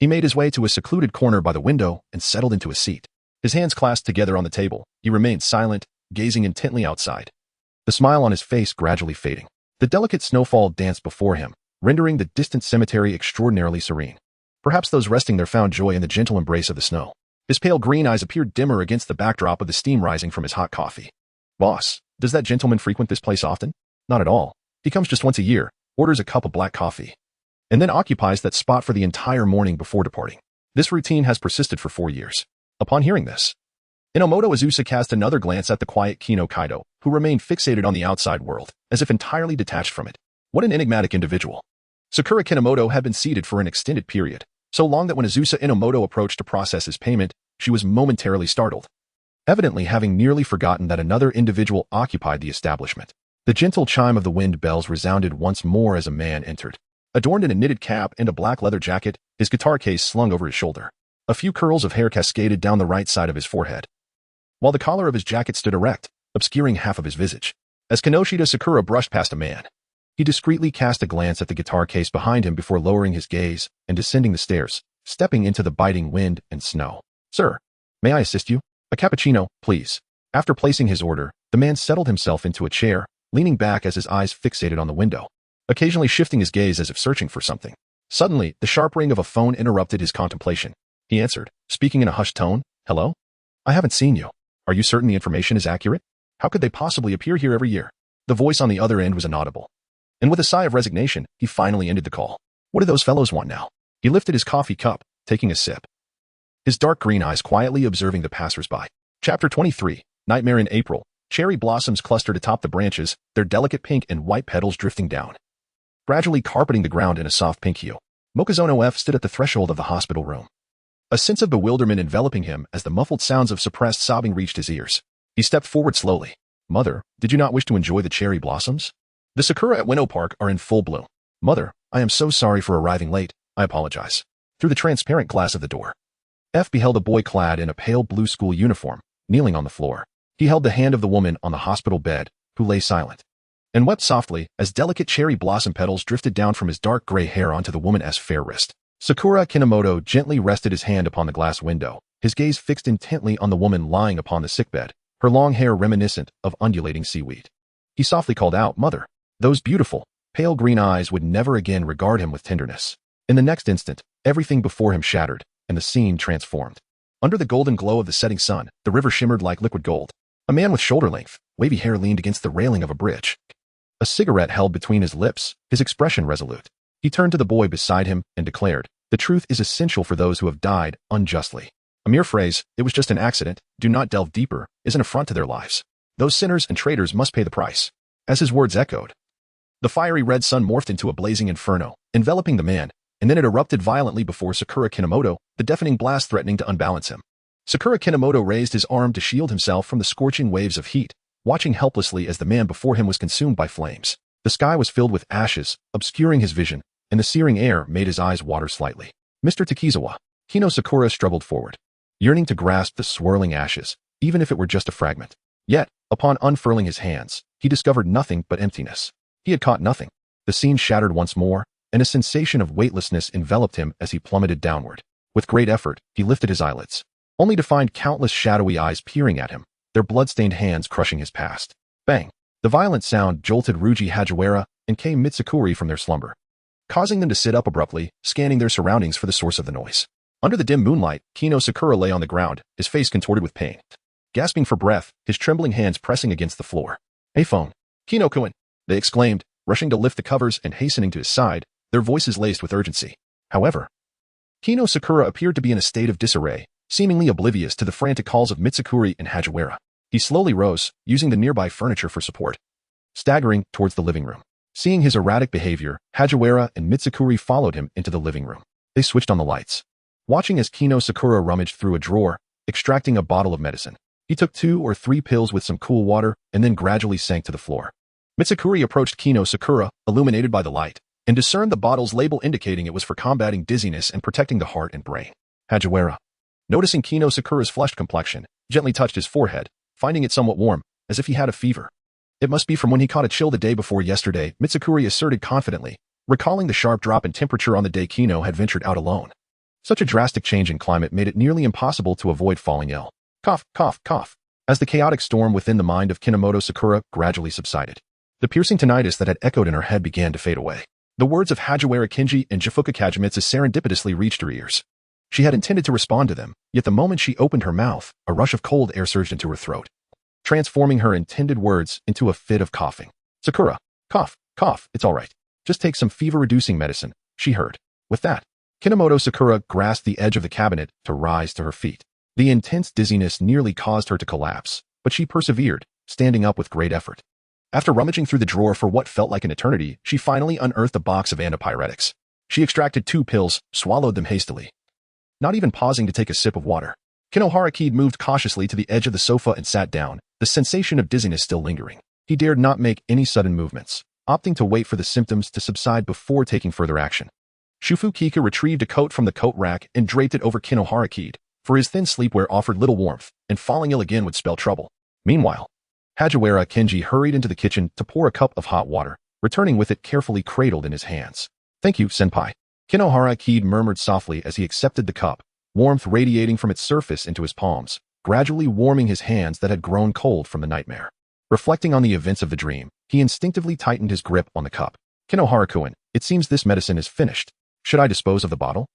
he made his way to a secluded corner by the window and settled into a seat. His hands clasped together on the table, he remained silent, gazing intently outside, the smile on his face gradually fading. The delicate snowfall danced before him, rendering the distant cemetery extraordinarily serene. Perhaps those resting there found joy in the gentle embrace of the snow. His pale green eyes appeared dimmer against the backdrop of the steam rising from his hot coffee. "Boss, does that gentleman frequent this place often?" "Not at all. He comes just once a year, orders a cup of black coffee, and then occupies that spot for the entire morning before departing. This routine has persisted for 4 years." Upon hearing this, Inomoto Azusa cast another glance at the quiet Kino Kaido, who remained fixated on the outside world, as if entirely detached from it. What an enigmatic individual. Sakura Kinomoto had been seated for an extended period, so long that when Azusa Inomoto approached to process his payment, she was momentarily startled, evidently having nearly forgotten that another individual occupied the establishment. The gentle chime of the wind bells resounded once more as a man entered. Adorned in a knitted cap and a black leather jacket, his guitar case slung over his shoulder. A few curls of hair cascaded down the right side of his forehead, while the collar of his jacket stood erect, obscuring half of his visage. As Kinoshita Sakura brushed past a man, he discreetly cast a glance at the guitar case behind him before lowering his gaze and descending the stairs, stepping into the biting wind and snow. "Sir, may I assist you?" "A cappuccino, please." After placing his order, the man settled himself into a chair, leaning back as his eyes fixated on the window. occasionally shifting his gaze as if searching for something. Suddenly, the sharp ring of a phone interrupted his contemplation. He answered, speaking in a hushed tone, "Hello? I haven't seen you. Are you certain the information is accurate? How could they possibly appear here every year?" The voice on the other end was inaudible. And with a sigh of resignation, he finally ended the call. What do those fellows want now? He lifted his coffee cup, taking a sip. His dark green eyes quietly observing the passers-by. Chapter 23, Nightmare in April. Cherry blossoms clustered atop the branches, their delicate pink and white petals drifting down, gradually carpeting the ground in a soft pink hue. Mokuzono F stood at the threshold of the hospital room. A sense of bewilderment enveloping him as the muffled sounds of suppressed sobbing reached his ears. He stepped forward slowly. "Mother, did you not wish to enjoy the cherry blossoms? The sakura at Winnow Park are in full bloom. Mother, I am so sorry for arriving late. I apologize." Through the transparent glass of the door, F beheld a boy clad in a pale blue school uniform, kneeling on the floor. He held the hand of the woman on the hospital bed, who lay silent, and wept softly as delicate cherry blossom petals drifted down from his dark gray hair onto the woman's fair wrist. Sakura Kinomoto gently rested his hand upon the glass window, his gaze fixed intently on the woman lying upon the sickbed, her long hair reminiscent of undulating seaweed. He softly called out, "Mother." Those beautiful, pale green eyes would never again regard him with tenderness. In the next instant, everything before him shattered, and the scene transformed. Under the golden glow of the setting sun, the river shimmered like liquid gold. A man with shoulder-length, wavy hair leaned against the railing of a bridge, a cigarette held between his lips, his expression resolute. He turned to the boy beside him and declared, "The truth is essential for those who have died unjustly. A mere phrase, 'It was just an accident, do not delve deeper,' is an affront to their lives. Those sinners and traitors must pay the price." As his words echoed, the fiery red sun morphed into a blazing inferno, enveloping the man, and then it erupted violently before Sakura Kinomoto, the deafening blast threatening to unbalance him. Sakura Kinomoto raised his arm to shield himself from the scorching waves of heat, watching helplessly as the man before him was consumed by flames. The sky was filled with ashes, obscuring his vision, and the searing air made his eyes water slightly. "Mr. Takizawa." Kino Sakura struggled forward, yearning to grasp the swirling ashes, even if it were just a fragment. Yet, upon unfurling his hands, he discovered nothing but emptiness. He had caught nothing. The scene shattered once more, and a sensation of weightlessness enveloped him as he plummeted downward. With great effort, he lifted his eyelids, only to find countless shadowy eyes peering at him, their blood-stained hands crushing his past. Bang! The violent sound jolted Ruji Hajiwara and Kei Mitsukuri from their slumber, causing them to sit up abruptly, scanning their surroundings for the source of the noise. Under the dim moonlight, Kino Sakura lay on the ground, his face contorted with pain. Gasping for breath, his trembling hands pressing against the floor. "Hey phone! Kino-kun!" they exclaimed, rushing to lift the covers and hastening to his side, their voices laced with urgency. However, Kino Sakura appeared to be in a state of disarray, seemingly oblivious to the frantic calls of Mitsukuri and Hajiwara. He slowly rose, using the nearby furniture for support, staggering towards the living room. Seeing his erratic behavior, Hajiwara and Mitsukuri followed him into the living room. They switched on the lights, watching as Kino Sakura rummaged through a drawer, extracting a bottle of medicine. He took 2 or 3 pills with some cool water and then gradually sank to the floor. Mitsukuri approached Kino Sakura, illuminated by the light, and discerned the bottle's label indicating it was for combating dizziness and protecting the heart and brain. Hajiwara, noticing Kino Sakura's flushed complexion, gently touched his forehead, finding it somewhat warm, as if he had a fever. "It must be from when he caught a chill the day before yesterday," Mitsukuri asserted confidently, recalling the sharp drop in temperature on the day Kino had ventured out alone. Such a drastic change in climate made it nearly impossible to avoid falling ill. Cough, cough, cough. As the chaotic storm within the mind of Kinomoto Sakura gradually subsided, the piercing tinnitus that had echoed in her head began to fade away. The words of Hajiwara Kinji and Jifuka Kajimitsu serendipitously reached her ears. She had intended to respond to them, yet the moment she opened her mouth, a rush of cold air surged into her throat, transforming her intended words into a fit of coughing. "Sakura, cough, cough, it's all right. Just take some fever-reducing medicine," she heard. With that, Kinomoto Sakura grasped the edge of the cabinet to rise to her feet. The intense dizziness nearly caused her to collapse, but she persevered, standing up with great effort. After rummaging through the drawer for what felt like an eternity, she finally unearthed a box of antipyretics. She extracted 2 pills, swallowed them hastily, not even pausing to take a sip of water. Kinohara Kid moved cautiously to the edge of the sofa and sat down, the sensation of dizziness still lingering. He dared not make any sudden movements, opting to wait for the symptoms to subside before taking further action. Shufu Kika retrieved a coat from the coat rack and draped it over Kinohara Kid, for his thin sleepwear offered little warmth, and falling ill again would spell trouble. Meanwhile, Hajiwara Kenji hurried into the kitchen to pour a cup of hot water, returning with it carefully cradled in his hands. "Thank you, senpai." Kinohara Kid murmured softly as he accepted the cup, warmth radiating from its surface into his palms, gradually warming his hands that had grown cold from the nightmare. Reflecting on the events of the dream, he instinctively tightened his grip on the cup. Kinohara-kun, it seems this medicine is finished. Should I dispose of the bottle?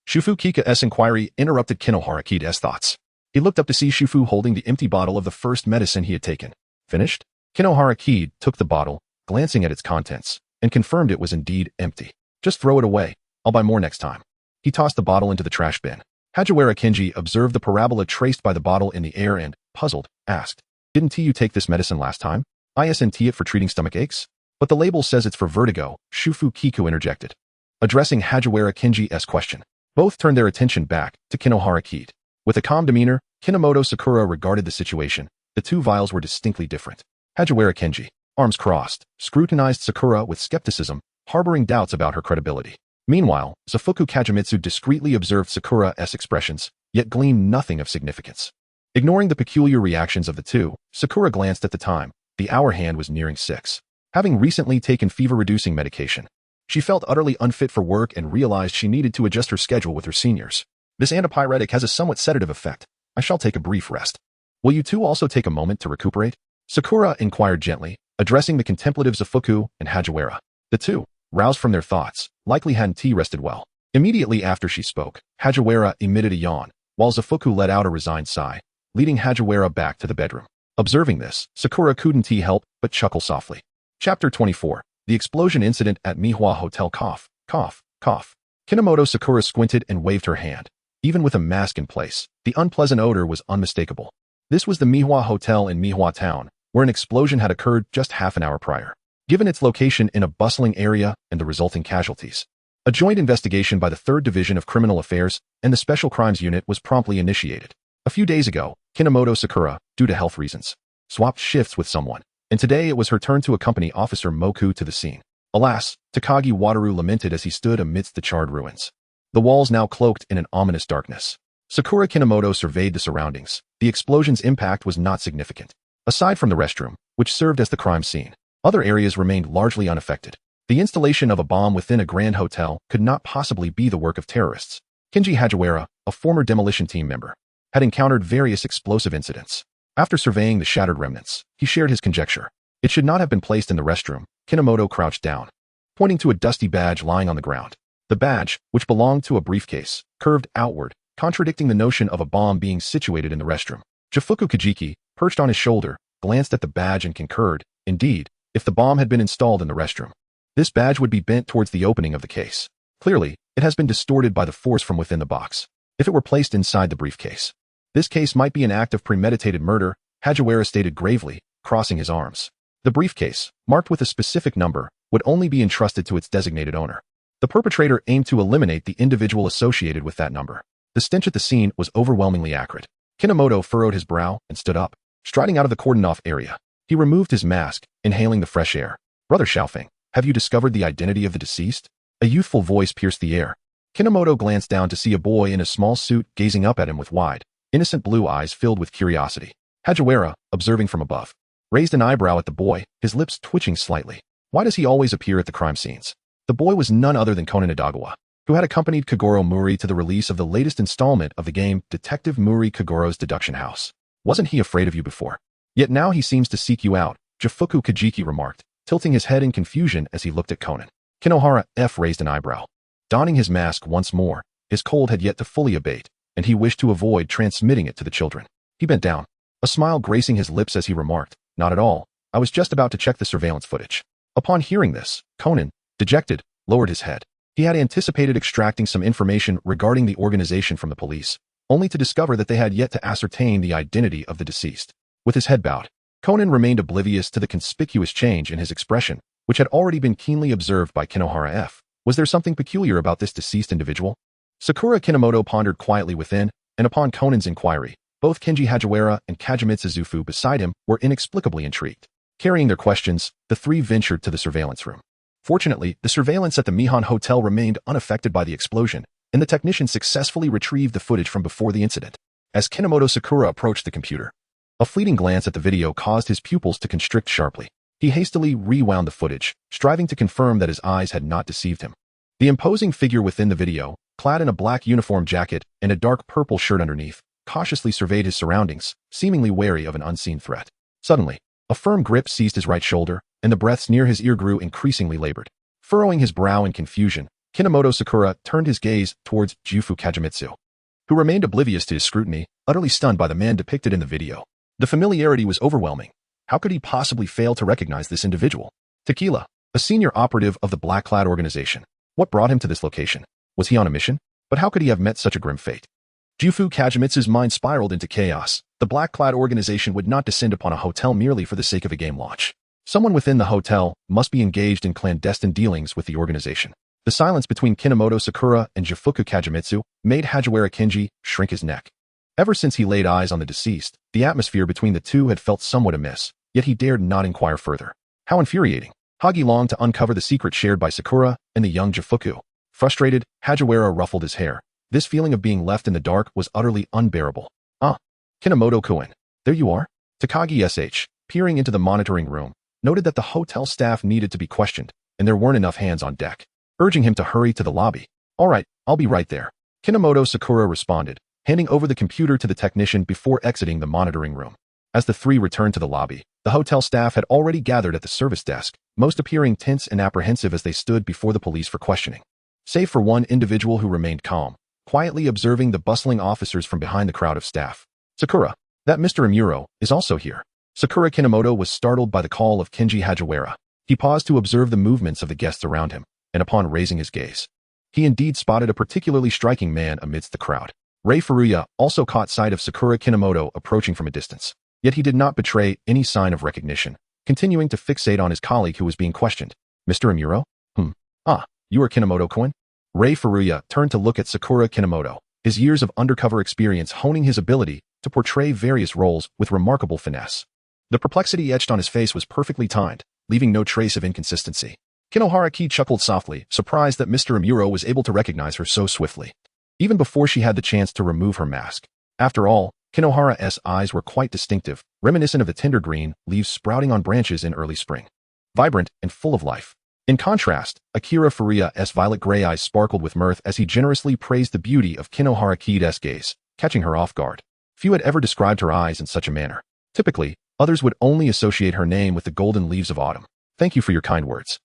Shufu Kika's inquiry interrupted Kinohara-kid's thoughts. He looked up to see Shufu holding the empty bottle of the first medicine he had taken. Finished? Kinohara-kid took the bottle, glancing at its contents, and confirmed it was indeed empty. Just throw it away. I'll buy more next time. He tossed the bottle into the trash bin. Hajiwara Kenji observed the parabola traced by the bottle in the air and, puzzled, asked, Didn't you take this medicine last time? Isn't it for treating stomach aches? But the label says it's for vertigo, Shufu Kiku interjected. Addressing Hajiwara Kenji's question, both turned their attention back to Kinohara-kid. With a calm demeanor, Kinomoto Sakura regarded the situation. The two vials were distinctly different. Hajiwara Kenji, arms crossed, scrutinized Sakura with skepticism, harboring doubts about her credibility. Meanwhile, Zafuku Kagemitsu discreetly observed Sakura's expressions, yet gleaned nothing of significance. Ignoring the peculiar reactions of the two, Sakura glanced at the time. The hour hand was nearing 6. Having recently taken fever-reducing medication, she felt utterly unfit for work and realized she needed to adjust her schedule with her seniors. This antipyretic has a somewhat sedative effect. I shall take a brief rest. Will you two also take a moment to recuperate? Sakura inquired gently, addressing the contemplative Zafuku and Hajiwara. The two, roused from their thoughts, likely hadn't rested well. Immediately after she spoke, Hajiwara emitted a yawn, while Zafuku let out a resigned sigh, leading Hajiwara back to the bedroom. Observing this, Sakura couldn't help but chuckle softly. Chapter 24. The Explosion Incident at Mihua Hotel. Cough, cough, cough. Kinomoto Sakura squinted and waved her hand. Even with a mask in place, the unpleasant odor was unmistakable. This was the Mihua Hotel in Mihua Town, where an explosion had occurred just half an hour prior. Given its location in a bustling area and the resulting casualties, a joint investigation by the 3rd Division of Criminal Affairs and the Special Crimes Unit was promptly initiated. A few days ago, Kinomoto Sakura, due to health reasons, swapped shifts with someone, and today it was her turn to accompany Officer Moku to the scene. Alas, Takagi Wataru lamented as he stood amidst the charred ruins. The walls now cloaked in an ominous darkness. Sakura Kinomoto surveyed the surroundings. The explosion's impact was not significant. Aside from the restroom, which served as the crime scene, other areas remained largely unaffected. The installation of a bomb within a grand hotel could not possibly be the work of terrorists. Kenji Hajiwara, a former demolition team member, had encountered various explosive incidents. After surveying the shattered remnants, he shared his conjecture. It should not have been placed in the restroom. Kinomoto crouched down, pointing to a dusty badge lying on the ground. The badge, which belonged to a briefcase, curved outward, contradicting the notion of a bomb being situated in the restroom. Jifuku Kajiki, perched on his shoulder, glanced at the badge and concurred. Indeed, if the bomb had been installed in the restroom, this badge would be bent towards the opening of the case. Clearly, it has been distorted by the force from within the box. If it were placed inside the briefcase, this case might be an act of premeditated murder, Hajiwara stated gravely, crossing his arms. The briefcase, marked with a specific number, would only be entrusted to its designated owner. The perpetrator aimed to eliminate the individual associated with that number. The stench at the scene was overwhelmingly acrid. Kinomoto furrowed his brow and stood up. Striding out of the cordoned-off area, he removed his mask, inhaling the fresh air. Brother Xiaofeng, have you discovered the identity of the deceased? A youthful voice pierced the air. Kinomoto glanced down to see a boy in a small suit gazing up at him with wide, innocent blue eyes filled with curiosity. Hajiwara, observing from above, raised an eyebrow at the boy, his lips twitching slightly. Why does he always appear at the crime scenes? The boy was none other than Conan Edagawa, who had accompanied Kagoro Muri to the release of the latest installment of the game Detective Muri Kagoro's Deduction House. Wasn't he afraid of you before? Yet now he seems to seek you out, Jifuku Kajiki remarked, tilting his head in confusion as he looked at Conan. Kinohara raised an eyebrow. Donning his mask once more, his cold had yet to fully abate, and he wished to avoid transmitting it to the children. He bent down, a smile gracing his lips as he remarked, Not at all, I was just about to check the surveillance footage. Upon hearing this, Conan, dejected, lowered his head. He had anticipated extracting some information regarding the organization from the police, only to discover that they had yet to ascertain the identity of the deceased. With his head bowed, Conan remained oblivious to the conspicuous change in his expression, which had already been keenly observed by Kinohara. Was there something peculiar about this deceased individual? Sakura Kinomoto pondered quietly within, and upon Conan's inquiry, both Kenji Hajiwara and Kagemitsu Zufu beside him were inexplicably intrigued. Carrying their questions, the three ventured to the surveillance room. Fortunately, the surveillance at the Mihan Hotel remained unaffected by the explosion, and the technician successfully retrieved the footage from before the incident. As Kinomoto Sakura approached the computer, a fleeting glance at the video caused his pupils to constrict sharply. He hastily rewound the footage, striving to confirm that his eyes had not deceived him. The imposing figure within the video, clad in a black uniform jacket and a dark purple shirt underneath, cautiously surveyed his surroundings, seemingly wary of an unseen threat. Suddenly, a firm grip seized his right shoulder, and the breaths near his ear grew increasingly labored. Furrowing his brow in confusion, Kinomoto Sakura turned his gaze towards Jufu Kagemitsu, who remained oblivious to his scrutiny, utterly stunned by the man depicted in the video. The familiarity was overwhelming. How could he possibly fail to recognize this individual? Tequila, a senior operative of the Black-clad organization. What brought him to this location? Was he on a mission? But how could he have met such a grim fate? Jufu Kagemitsu's mind spiraled into chaos. The Black-clad organization would not descend upon a hotel merely for the sake of a game launch. Someone within the hotel must be engaged in clandestine dealings with the organization. The silence between Kinomoto Sakura and Jufuku Kagemitsu made Hagiwara Kenji shrink his neck. Ever since he laid eyes on the deceased, the atmosphere between the two had felt somewhat amiss, yet he dared not inquire further. How infuriating. Hagi longed to uncover the secret shared by Sakura and the young Jufuku. Frustrated, Hagiwara ruffled his hair. This feeling of being left in the dark was utterly unbearable. Kinomoto-kun, there you are? Takagi SH, peering into the monitoring room, noted that the hotel staff needed to be questioned, and there weren't enough hands on deck, urging him to hurry to the lobby. All right, I'll be right there. Kinomoto Sakura responded, handing over the computer to the technician before exiting the monitoring room. As the three returned to the lobby, the hotel staff had already gathered at the service desk, most appearing tense and apprehensive as they stood before the police for questioning. Save for one individual who remained calm, quietly observing the bustling officers from behind the crowd of staff. Sakura, that Mr. Amuro, is also here. Sakura Kinomoto was startled by the call of Kenji Hagiwara. He paused to observe the movements of the guests around him, and upon raising his gaze, he indeed spotted a particularly striking man amidst the crowd. Rei Furuya also caught sight of Sakura Kinomoto approaching from a distance, yet he did not betray any sign of recognition, continuing to fixate on his colleague who was being questioned. Mr. Amuro? You are Kinomoto-kun? Rei Furuya turned to look at Sakura Kinomoto, his years of undercover experience honing his ability to portray various roles with remarkable finesse. The perplexity etched on his face was perfectly timed, leaving no trace of inconsistency. Kinoharaki chuckled softly, surprised that Mr. Amuro was able to recognize her so swiftly, even before she had the chance to remove her mask. After all, Kinohara's eyes were quite distinctive, reminiscent of the tender green leaves sprouting on branches in early spring. Vibrant and full of life. In contrast, Akira Furuya's violet gray eyes sparkled with mirth as he generously praised the beauty of Kinoharaki's gaze, catching her off guard. Few had ever described her eyes in such a manner. Typically, others would only associate her name with the golden leaves of autumn. Thank you for your kind words.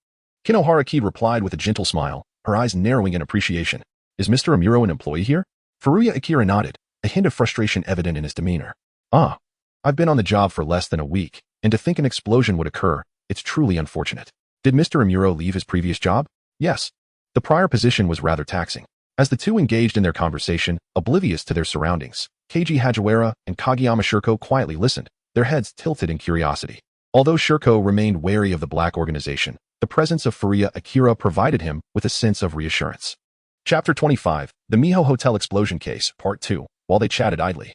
Kinoharaki replied with a gentle smile, her eyes narrowing in appreciation. Is Mr. Amuro an employee here? Furuya Akira nodded, a hint of frustration evident in his demeanor. I've been on the job for less than a week, and to think an explosion would occur, it's truly unfortunate. Did Mr. Amuro leave his previous job? Yes. The prior position was rather taxing. As the two engaged in their conversation, oblivious to their surroundings, Keiji Hagiwara and Kageyama Shirko quietly listened, their heads tilted in curiosity. Although Shirko remained wary of the black organization, the presence of Furuya Akira provided him with a sense of reassurance. Chapter 25, The Miho Hotel Explosion Case, Part 2. While they chatted idly,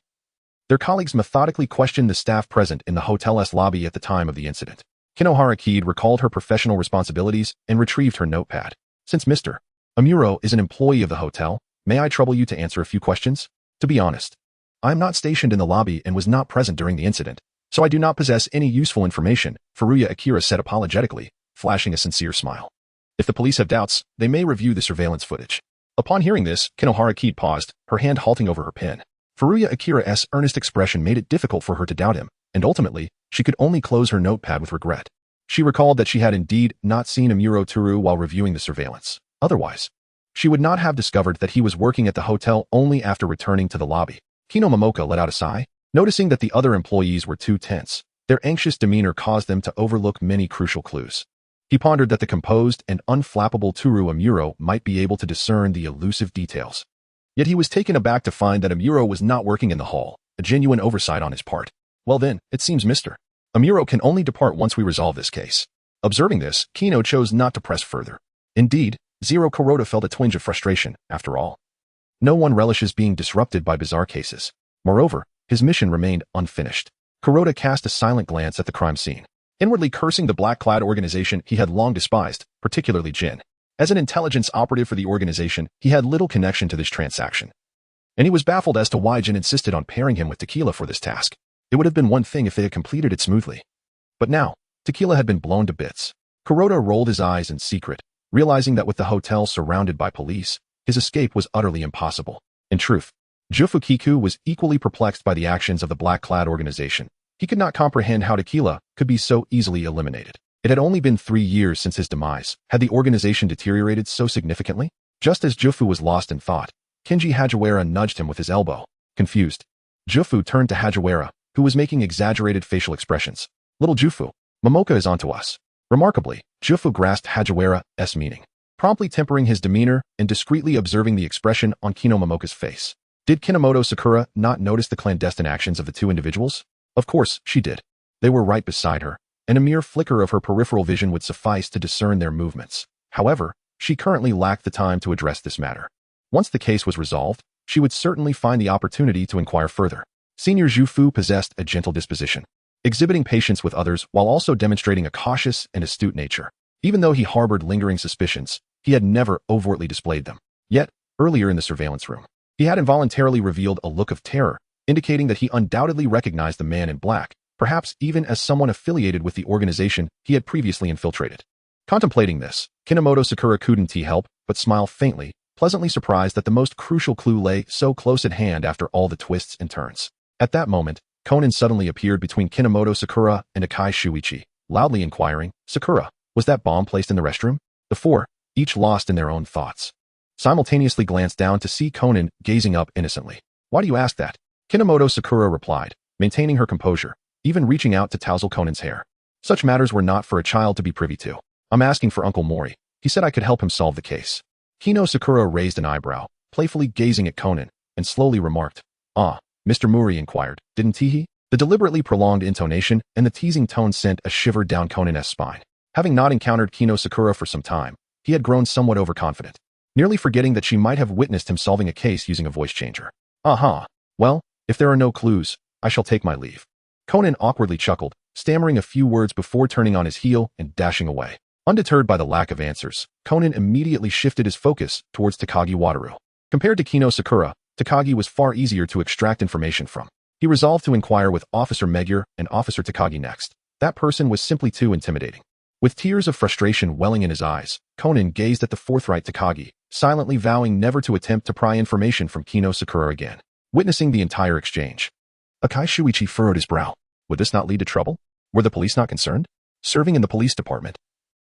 their colleagues methodically questioned the staff present in the hotel's lobby at the time of the incident. Kinoharaki recalled her professional responsibilities and retrieved her notepad. Since Mr. Amuro is an employee of the hotel, may I trouble you to answer a few questions? To be honest, I am not stationed in the lobby and was not present during the incident, so I do not possess any useful information, Furuya Akira said apologetically, flashing a sincere smile. If the police have doubts, they may review the surveillance footage. Upon hearing this, Kinoharaki paused, her hand halting over her pen. Furuya Akira's earnest expression made it difficult for her to doubt him, and ultimately, she could only close her notepad with regret. She recalled that she had indeed not seen Amuro Toru while reviewing the surveillance. Otherwise, she would not have discovered that he was working at the hotel only after returning to the lobby. Kino Momoka let out a sigh, noticing that the other employees were too tense. Their anxious demeanor caused them to overlook many crucial clues. He pondered that the composed and unflappable Toru Amuro might be able to discern the elusive details. Yet he was taken aback to find that Amuro was not working in the hall, a genuine oversight on his part. Well then, it seems Mr. Amuro can only depart once we resolve this case. Observing this, Kino chose not to press further. Indeed, Zero Kuroda felt a twinge of frustration, after all. No one relishes being disrupted by bizarre cases. Moreover, his mission remained unfinished. Kuroda cast a silent glance at the crime scene, inwardly cursing the black-clad organization he had long despised, particularly Jin. As an intelligence operative for the organization, he had little connection to this transaction, and he was baffled as to why Jin insisted on pairing him with Tequila for this task. It would have been one thing if they had completed it smoothly. But now, Tequila had been blown to bits. Kuroda rolled his eyes in secret, realizing that with the hotel surrounded by police, his escape was utterly impossible. In truth, Jufukiku was equally perplexed by the actions of the black-clad organization. He could not comprehend how Tequila could be so easily eliminated. It had only been 3 years since his demise. Had the organization deteriorated so significantly? Just as Jufu was lost in thought, Kenji Hagiwara nudged him with his elbow. Confused, Jufu turned to Hagiwara, who was making exaggerated facial expressions. Little Jufu, Momoka is onto us. Remarkably, Jufu grasped Hagiwara's meaning, promptly tempering his demeanor and discreetly observing the expression on Kino Momoka's face. Did Kinomoto Sakura not notice the clandestine actions of the two individuals? Of course, she did. They were right beside her, and a mere flicker of her peripheral vision would suffice to discern their movements. However, she currently lacked the time to address this matter. Once the case was resolved, she would certainly find the opportunity to inquire further. Senior Jufu possessed a gentle disposition, exhibiting patience with others while also demonstrating a cautious and astute nature. Even though he harbored lingering suspicions, he had never overtly displayed them. Yet, earlier in the surveillance room, he had involuntarily revealed a look of terror, indicating that he undoubtedly recognized the man in black, perhaps even as someone affiliated with the organization he had previously infiltrated. Contemplating this, Kinomoto Sakura couldn't help but smile faintly, pleasantly surprised that the most crucial clue lay so close at hand after all the twists and turns. At that moment, Conan suddenly appeared between Kinomoto Sakura and Akai Shuichi, loudly inquiring, "Sakura, was that bomb placed in the restroom?" The four, each lost in their own thoughts, simultaneously glanced down to see Conan gazing up innocently. "Why do you ask that?" Kinomoto Sakura replied, maintaining her composure, even reaching out to tousle Conan's hair. "Such matters were not for a child to be privy to. I'm asking for Uncle Mori. He said I could help him solve the case." Kino Sakura raised an eyebrow, playfully gazing at Conan, and slowly remarked, "Ah, Mr. Mori inquired, didn't he?" The deliberately prolonged intonation and the teasing tone sent a shiver down Conan's spine. Having not encountered Kino Sakura for some time, he had grown somewhat overconfident, nearly forgetting that she might have witnessed him solving a case using a voice changer. "Aha. Well, if there are no clues, I shall take my leave." Conan awkwardly chuckled, stammering a few words before turning on his heel and dashing away. Undeterred by the lack of answers, Conan immediately shifted his focus towards Takagi Wataru. Compared to Kino Sakura, Takagi was far easier to extract information from. He resolved to inquire with Officer Megure and Officer Takagi next. That person was simply too intimidating. With tears of frustration welling in his eyes, Conan gazed at the forthright Takagi, silently vowing never to attempt to pry information from Kino Sakura again. Witnessing the entire exchange, Akai Shuichi furrowed his brow. Would this not lead to trouble? Were the police not concerned? Serving in the police department,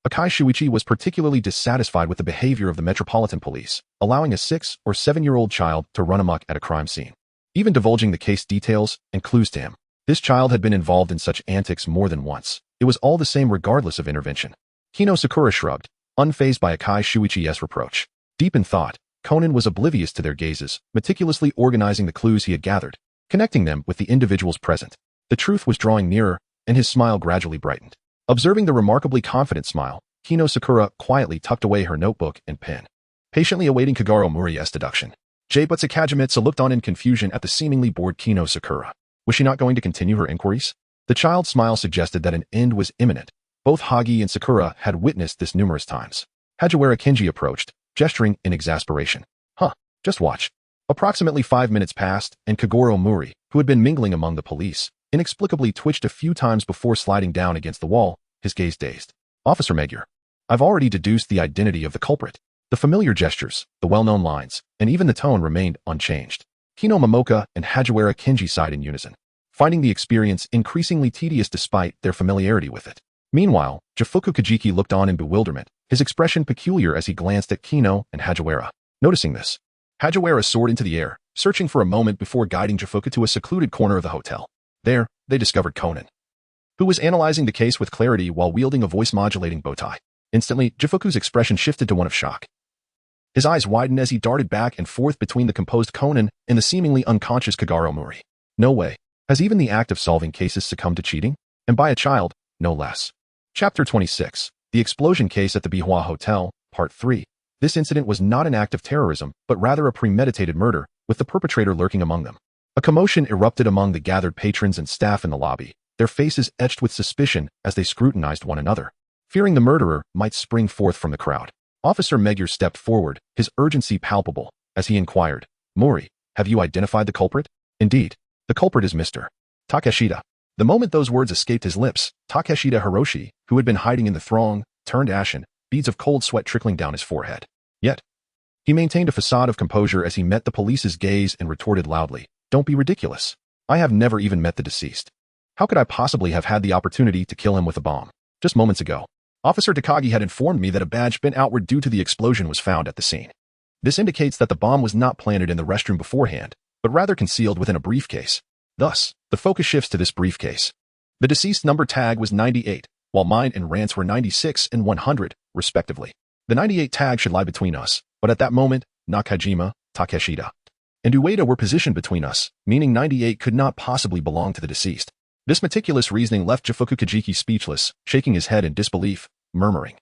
Akai Shuichi was particularly dissatisfied with the behavior of the Metropolitan Police, allowing a 6- or 7-year-old child to run amok at a crime scene, even divulging the case details and clues to him. This child had been involved in such antics more than once. It was all the same regardless of intervention. Kino Sakura shrugged, unfazed by Akai Shuichi's reproach. Deep in thought, Conan was oblivious to their gazes, meticulously organizing the clues he had gathered, connecting them with the individuals present. The truth was drawing nearer, and his smile gradually brightened. Observing the remarkably confident smile, Kino Sakura quietly tucked away her notebook and pen, patiently awaiting Kagero Mori's deduction. J-Butsu Kajimitsu looked on in confusion at the seemingly bored Kino Sakura. Was she not going to continue her inquiries? The child's smile suggested that an end was imminent. Both Hagi and Sakura had witnessed this numerous times. Hagiwara Kenji approached, gesturing in exasperation. Just watch. Approximately 5 minutes passed, and Kagero Mori, who had been mingling among the police, inexplicably twitched a few times before sliding down against the wall, his gaze dazed. "Officer Megure, I've already deduced the identity of the culprit." The familiar gestures, the well-known lines, and even the tone remained unchanged. Kino Momoka and Hagiwara Kenji sighed in unison, finding the experience increasingly tedious despite their familiarity with it. Meanwhile, Jifuku Kajiki looked on in bewilderment, his expression peculiar as he glanced at Kino and Hagiwara. Noticing this, Hagiwara soared into the air, searching for a moment before guiding Jifuku to a secluded corner of the hotel. There, they discovered Conan, who was analyzing the case with clarity while wielding a voice-modulating bowtie. Instantly, Jifuku's expression shifted to one of shock. His eyes widened as he darted back and forth between the composed Conan and the seemingly unconscious Kagero Mori. No way. Has even the act of solving cases succumbed to cheating? And by a child, no less. Chapter 26. The Explosion Case at the Bihua Hotel, Part 3. This incident was not an act of terrorism, but rather a premeditated murder, with the perpetrator lurking among them. A commotion erupted among the gathered patrons and staff in the lobby, their faces etched with suspicion as they scrutinized one another, fearing the murderer might spring forth from the crowd. Officer Megure stepped forward, his urgency palpable, as he inquired, "Mori, have you identified the culprit?" "Indeed. The culprit is Mr. Takeshita." The moment those words escaped his lips, Takeshita Hiroshi, who had been hiding in the throng, turned ashen, beads of cold sweat trickling down his forehead. Yet, he maintained a facade of composure as he met the police's gaze and retorted loudly, "Don't be ridiculous. I have never even met the deceased. How could I possibly have had the opportunity to kill him with a bomb?" Just moments ago, Officer Takagi had informed me that a badge bent outward due to the explosion was found at the scene. This indicates that the bomb was not planted in the restroom beforehand, but rather concealed within a briefcase. Thus, the focus shifts to this briefcase. The deceased number tag was 98, while mine and Rant's were 96 and 100, respectively. The 98 tag should lie between us, but at that moment, Nakajima, Takeshita, and Ueda were positioned between us, meaning 98 could not possibly belong to the deceased. This meticulous reasoning left Jifuku Kajiki speechless, shaking his head in disbelief, murmuring,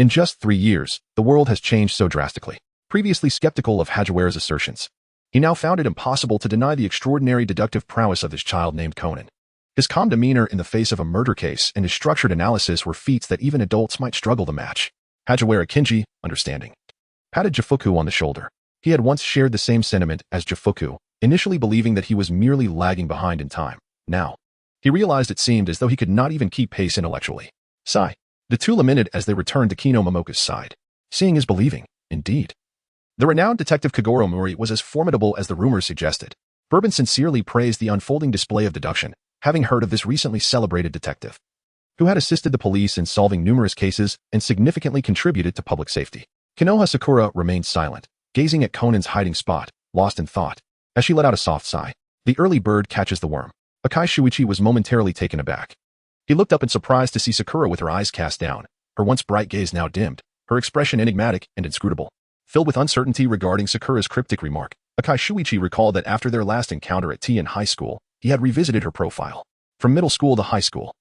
"In just 3 years, the world has changed so drastically." Previously skeptical of Hagiwara's assertions, he now found it impossible to deny the extraordinary deductive prowess of his child named Conan. His calm demeanor in the face of a murder case and his structured analysis were feats that even adults might struggle to match. Hagiwara Kinji, understanding, patted Jifuku on the shoulder. He had once shared the same sentiment as Jifuku, initially believing that he was merely lagging behind in time. Now, he realized it seemed as though he could not even keep pace intellectually. Sigh. The two lamented as they returned to Kino Momoko's side. Seeing is believing, indeed. The renowned detective Kagoro Mori was as formidable as the rumors suggested. Bourbon sincerely praised the unfolding display of deduction, having heard of this recently celebrated detective, who had assisted the police in solving numerous cases and significantly contributed to public safety. Konoha Sakura remained silent, gazing at Conan's hiding spot, lost in thought. As she let out a soft sigh, the early bird catches the worm. Akai Shuichi was momentarily taken aback. He looked up in surprise to see Sakura with her eyes cast down, her once bright gaze now dimmed, her expression enigmatic and inscrutable. Filled with uncertainty regarding Sakura's cryptic remark, Akai Shuichi recalled that after their last encounter at T in high school, he had revisited her profile. From middle school to high school,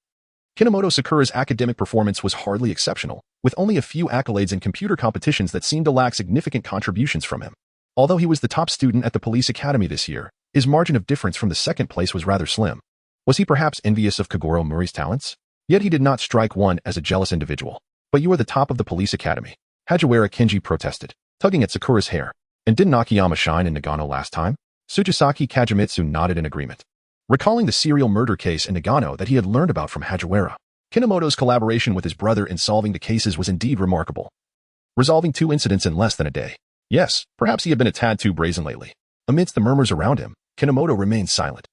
Kinomoto Sakura's academic performance was hardly exceptional, with only a few accolades in computer competitions that seemed to lack significant contributions from him. Although he was the top student at the police academy this year, his margin of difference from the second place was rather slim. Was he perhaps envious of Kagoro Mori's talents? Yet he did not strike one as a jealous individual. But you are the top of the police academy, Hagiwara Kinji protested, tugging at Sakura's hair. And didn't Akiyama shine in Nagano last time? Tsuchisaki Kajimitsu nodded in agreement, recalling the serial murder case in Nagano that he had learned about from Hagiwara. Kinomoto's collaboration with his brother in solving the cases was indeed remarkable, resolving 2 incidents in less than a day. Yes, perhaps he had been a tad too brazen lately. Amidst the murmurs around him, Kinomoto remained silent,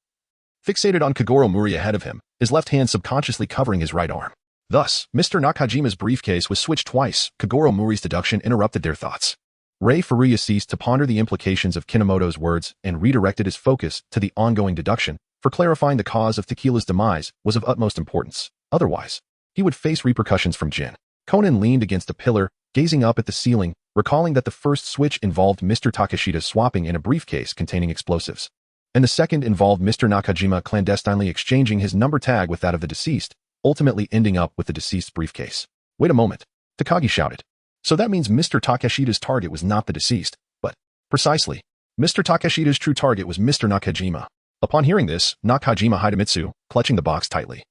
fixated on Kagoro Mori ahead of him, his left hand subconsciously covering his right arm. Thus, Mr. Nakajima's briefcase was switched twice. Kagoro Mori's deduction interrupted their thoughts. Rei Furuya ceased to ponder the implications of Kinomoto's words and redirected his focus to the ongoing deduction, for clarifying the cause of Tequila's demise was of utmost importance. Otherwise, he would face repercussions from Jin. Conan leaned against a pillar, gazing up at the ceiling, recalling that the first switch involved Mr. Takeshita swapping in a briefcase containing explosives, and the second involved Mr. Nakajima clandestinely exchanging his number tag with that of the deceased, ultimately ending up with the deceased's briefcase. Wait a moment, Takagi shouted. So that means Mr. Takeshita's target was not the deceased, but, precisely, Mr. Takeshita's true target was Mr. Nakajima. Upon hearing this, Nakajima Hidemitsu, clutching the box tightly,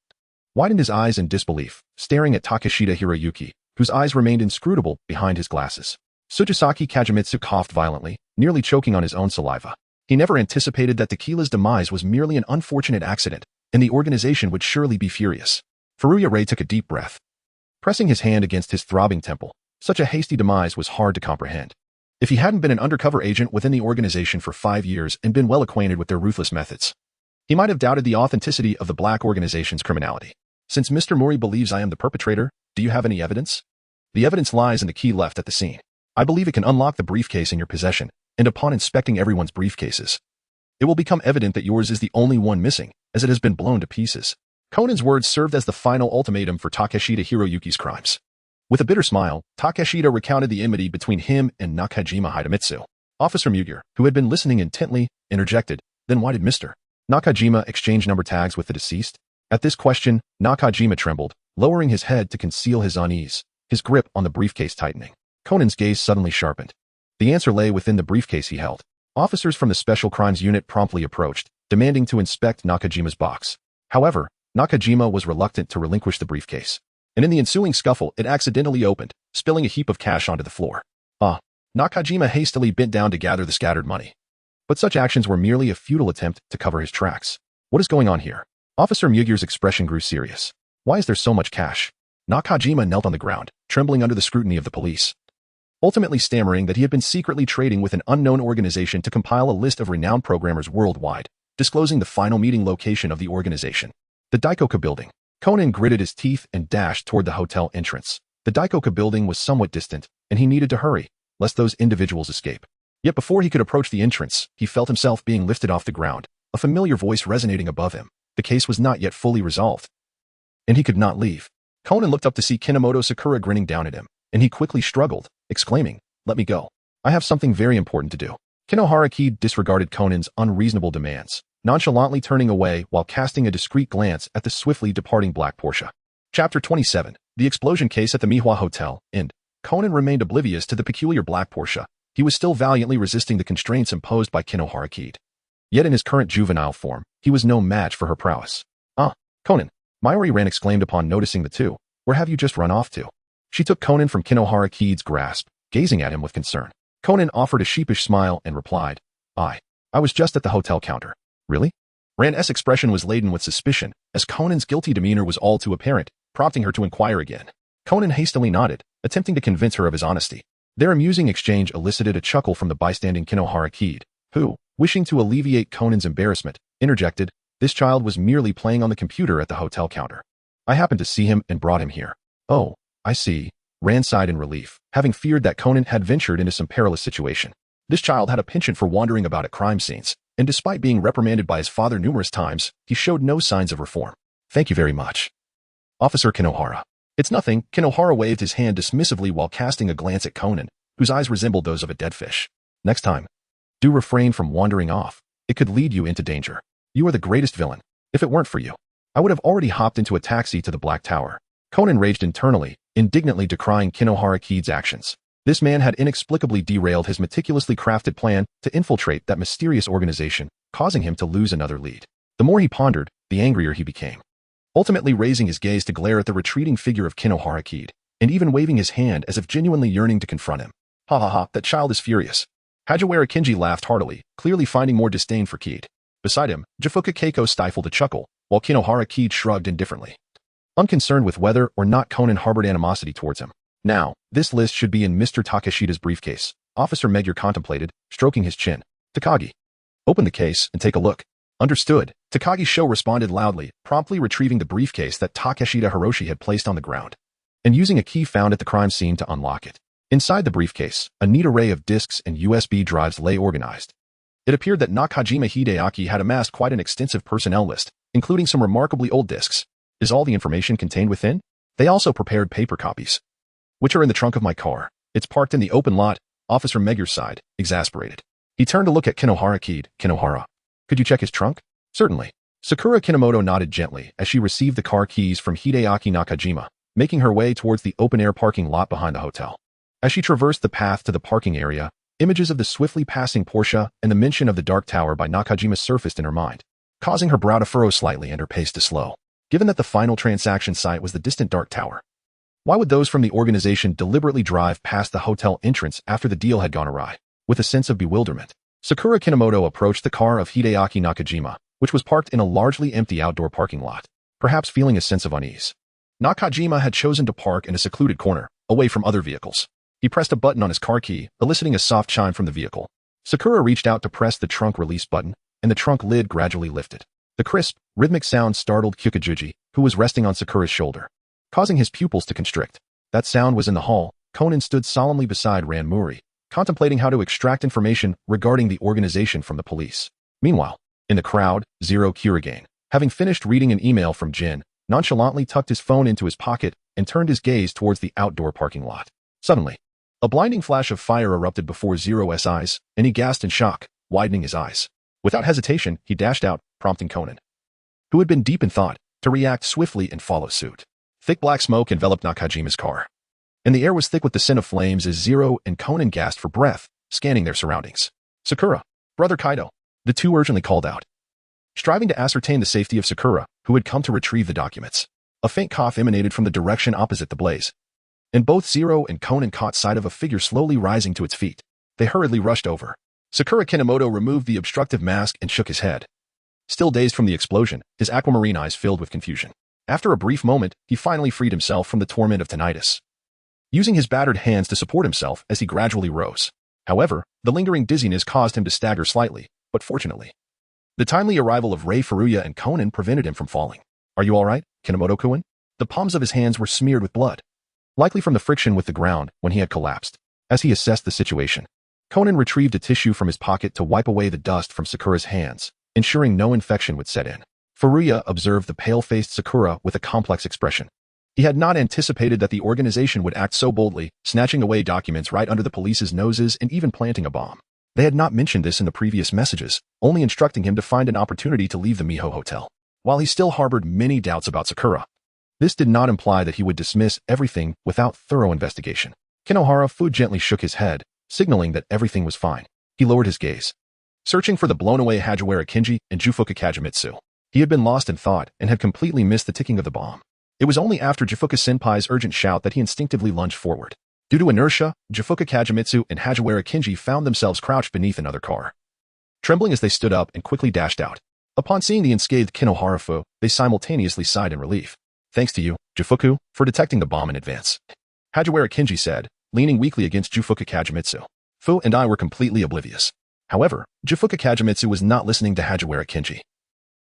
widened his eyes in disbelief, staring at Takeshita Hiroyuki, whose eyes remained inscrutable behind his glasses. Tsuchisaki Kajimitsu coughed violently, nearly choking on his own saliva. He never anticipated that Tequila's demise was merely an unfortunate accident, and the organization would surely be furious. Furuya Rei took a deep breath, pressing his hand against his throbbing temple. Such a hasty demise was hard to comprehend. If he hadn't been an undercover agent within the organization for 5 years and been well acquainted with their ruthless methods, he might have doubted the authenticity of the black organization's criminality. Since Mr. Mori believes I am the perpetrator, do you have any evidence? The evidence lies in the key left at the scene. I believe it can unlock the briefcase in your possession, and upon inspecting everyone's briefcases, it will become evident that yours is the only one missing, as it has been blown to pieces. Conan's words served as the final ultimatum for Takeshita Hiroyuki's crimes. With a bitter smile, Takeshita recounted the enmity between him and Nakajima Hidemitsu. Officer Mugier, who had been listening intently, interjected, "Then why did Mr. Nakajima exchange number tags with the deceased?" At this question, Nakajima trembled, lowering his head to conceal his unease, his grip on the briefcase tightening. Conan's gaze suddenly sharpened. The answer lay within the briefcase he held. Officers from the Special Crimes Unit promptly approached, demanding to inspect Nakajima's box. However, Nakajima was reluctant to relinquish the briefcase, and in the ensuing scuffle it accidentally opened, spilling a heap of cash onto the floor. Nakajima hastily bent down to gather the scattered money. But such actions were merely a futile attempt to cover his tracks. What is going on here? Officer Mugier's expression grew serious. Why is there so much cash? Nakajima knelt on the ground, trembling under the scrutiny of the police, ultimately stammering that he had been secretly trading with an unknown organization to compile a list of renowned programmers worldwide, disclosing the final meeting location of the organization, the Daikoku building. Conan gritted his teeth and dashed toward the hotel entrance. The Daikoku building was somewhat distant, and he needed to hurry, lest those individuals escape. Yet before he could approach the entrance, he felt himself being lifted off the ground, a familiar voice resonating above him. The case was not yet fully resolved, and he could not leave. Conan looked up to see Kinomoto Sakura grinning down at him, and he quickly struggled, exclaiming, "Let me go. I have something very important to do." Kinohara Kid disregarded Conan's unreasonable demands, nonchalantly turning away while casting a discreet glance at the swiftly departing black Porsche. Chapter 27. The explosion case at the Mihua Hotel. End. Conan remained oblivious to the peculiar black Porsche. He was still valiantly resisting the constraints imposed by Kinohara Kid. Yet in his current juvenile form, he was no match for her prowess. "Ah, Conan," Mayuri Ran exclaimed upon noticing the two. "Where have you just run off to?" She took Conan from Kinohara Kid's grasp, gazing at him with concern. Conan offered a sheepish smile and replied, I was just at the hotel counter." "Really?" Ran's expression was laden with suspicion, as Conan's guilty demeanor was all too apparent, prompting her to inquire again. Conan hastily nodded, attempting to convince her of his honesty. Their amusing exchange elicited a chuckle from the bystanding Kinohara Kid, who, wishing to alleviate Conan's embarrassment, interjected, "This child was merely playing on the computer at the hotel counter. I happened to see him and brought him here." "Oh, I see." Ran sighed in relief, having feared that Conan had ventured into some perilous situation. This child had a penchant for wandering about at crime scenes, and despite being reprimanded by his father numerous times, he showed no signs of reform. "Thank you very much, Officer Kinohara." "It's nothing." Kinohara waved his hand dismissively while casting a glance at Conan, whose eyes resembled those of a dead fish. "Next time, do refrain from wandering off. It could lead you into danger. You are the greatest villain. If it weren't for you, I would have already hopped into a taxi to the Black Tower." Conan raged internally, indignantly decrying Kinohara Kid's actions. This man had inexplicably derailed his meticulously crafted plan to infiltrate that mysterious organization, causing him to lose another lead. The more he pondered, the angrier he became. Ultimately raising his gaze to glare at the retreating figure of Kinohara Kid, and even waving his hand as if genuinely yearning to confront him. "Ha ha ha, that child is furious." Hajiwara Kinji laughed heartily, clearly finding more disdain for Kid. Beside him, Jifuka Keiko stifled a chuckle, while Kinohara Kid shrugged indifferently. Unconcerned with whether or not Conan harbored animosity towards him. "Now, this list should be in Mr. Takeshida's briefcase," Officer Megure contemplated, stroking his chin. "Takagi, open the case and take a look." "Understood." Takagi's show responded loudly, promptly retrieving the briefcase that Takeshita Hiroshi had placed on the ground, and using a key found at the crime scene to unlock it. Inside the briefcase, a neat array of disks and USB drives lay organized. It appeared that Nakajima Hideaki had amassed quite an extensive personnel list, including some remarkably old disks. "Is all the information contained within?" "They also prepared paper copies, which are in the trunk of my car. It's parked in the open lot." Officer Megure sighed, exasperated. He turned to look at Kinohara Kid. "Kinohara, could you check his trunk?" "Certainly." Sakura Kinomoto nodded gently as she received the car keys from Hideaki Nakajima, making her way towards the open-air parking lot behind the hotel. As she traversed the path to the parking area, images of the swiftly passing Porsche and the mention of the Dark Tower by Nakajima surfaced in her mind, causing her brow to furrow slightly and her pace to slow. Given that the final transaction site was the distant Dark Tower, why would those from the organization deliberately drive past the hotel entrance after the deal had gone awry? With a sense of bewilderment, Sakura Kinomoto approached the car of Hideaki Nakajima, which was parked in a largely empty outdoor parking lot, perhaps feeling a sense of unease. Nakajima had chosen to park in a secluded corner, away from other vehicles. He pressed a button on his car key, eliciting a soft chime from the vehicle. Sakura reached out to press the trunk release button, and the trunk lid gradually lifted. The crisp, rhythmic sound startled Kyukajuji, who was resting on Sakura's shoulder, causing his pupils to constrict. That sound was in the hall. Conan stood solemnly beside Ran Muri, contemplating how to extract information regarding the organization from the police. Meanwhile, in the crowd, Zero Kurigane, having finished reading an email from Jin, nonchalantly tucked his phone into his pocket and turned his gaze towards the outdoor parking lot. Suddenly, a blinding flash of fire erupted before Zero's eyes, and he gasped in shock, widening his eyes. Without hesitation, he dashed out, prompting Conan, who had been deep in thought, to react swiftly and follow suit. Thick black smoke enveloped Nakajima's car, and the air was thick with the scent of flames as Zero and Conan gasped for breath, scanning their surroundings. "Sakura, Brother Kaido," the two urgently called out, striving to ascertain the safety of Sakura, who had come to retrieve the documents. A faint cough emanated from the direction opposite the blaze, and both Zero and Conan caught sight of a figure slowly rising to its feet. They hurriedly rushed over. Sakura Kinomoto removed the obstructive mask and shook his head. Still dazed from the explosion, his aquamarine eyes filled with confusion. After a brief moment, he finally freed himself from the torment of tinnitus, using his battered hands to support himself as he gradually rose. However, the lingering dizziness caused him to stagger slightly, but fortunately, the timely arrival of Rei Furuya and Conan prevented him from falling. "Are you all right?" Kinomoto-kun? The palms of his hands were smeared with blood, likely from the friction with the ground when he had collapsed. As he assessed the situation, Conan retrieved a tissue from his pocket to wipe away the dust from Sakura's hands, ensuring no infection would set in. Furuya observed the pale-faced Sakura with a complex expression. He had not anticipated that the organization would act so boldly, snatching away documents right under the police's noses and even planting a bomb. They had not mentioned this in the previous messages, only instructing him to find an opportunity to leave the Miho Hotel. While he still harbored many doubts about Sakura, this did not imply that he would dismiss everything without thorough investigation. Kinohara Fu gently shook his head, signaling that everything was fine. He lowered his gaze, searching for the blown-away Hajiwara Kinji and Jufuka Kagemitsu. He had been lost in thought and had completely missed the ticking of the bomb. It was only after Jufuka Senpai's urgent shout that he instinctively lunged forward. Due to inertia, Jufuka Kagemitsu and Hajiwara Kinji found themselves crouched beneath another car, trembling as they stood up and quickly dashed out. Upon seeing the unscathed Kinohara Fu, they simultaneously sighed in relief. Thanks to you, Jufuku, for detecting the bomb in advance, Hajiwara Kinji said, leaning weakly against Jufuka Kagemitsu. Fu and I were completely oblivious. However, Jufuka Kagemitsu was not listening to Hajiwara Kinji.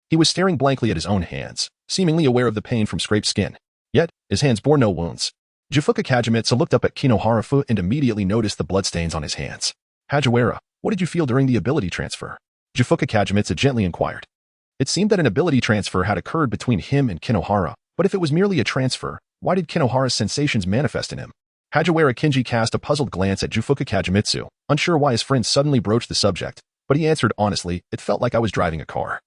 He was staring blankly at his own hands, seemingly aware of the pain from scraped skin. Yet, his hands bore no wounds. Jufuka Kagemitsu looked up at Kinohara Fu and immediately noticed the bloodstains on his hands. Hajiwara, what did you feel during the ability transfer? Jufuka Kagemitsu gently inquired. It seemed that an ability transfer had occurred between him and Kinohara, but if it was merely a transfer, why did Kinohara's sensations manifest in him? Hajiwara Kinji cast a puzzled glance at Jufuka Kagemitsu, unsure why his friend suddenly broached the subject, but he answered honestly, it felt like I was driving a car.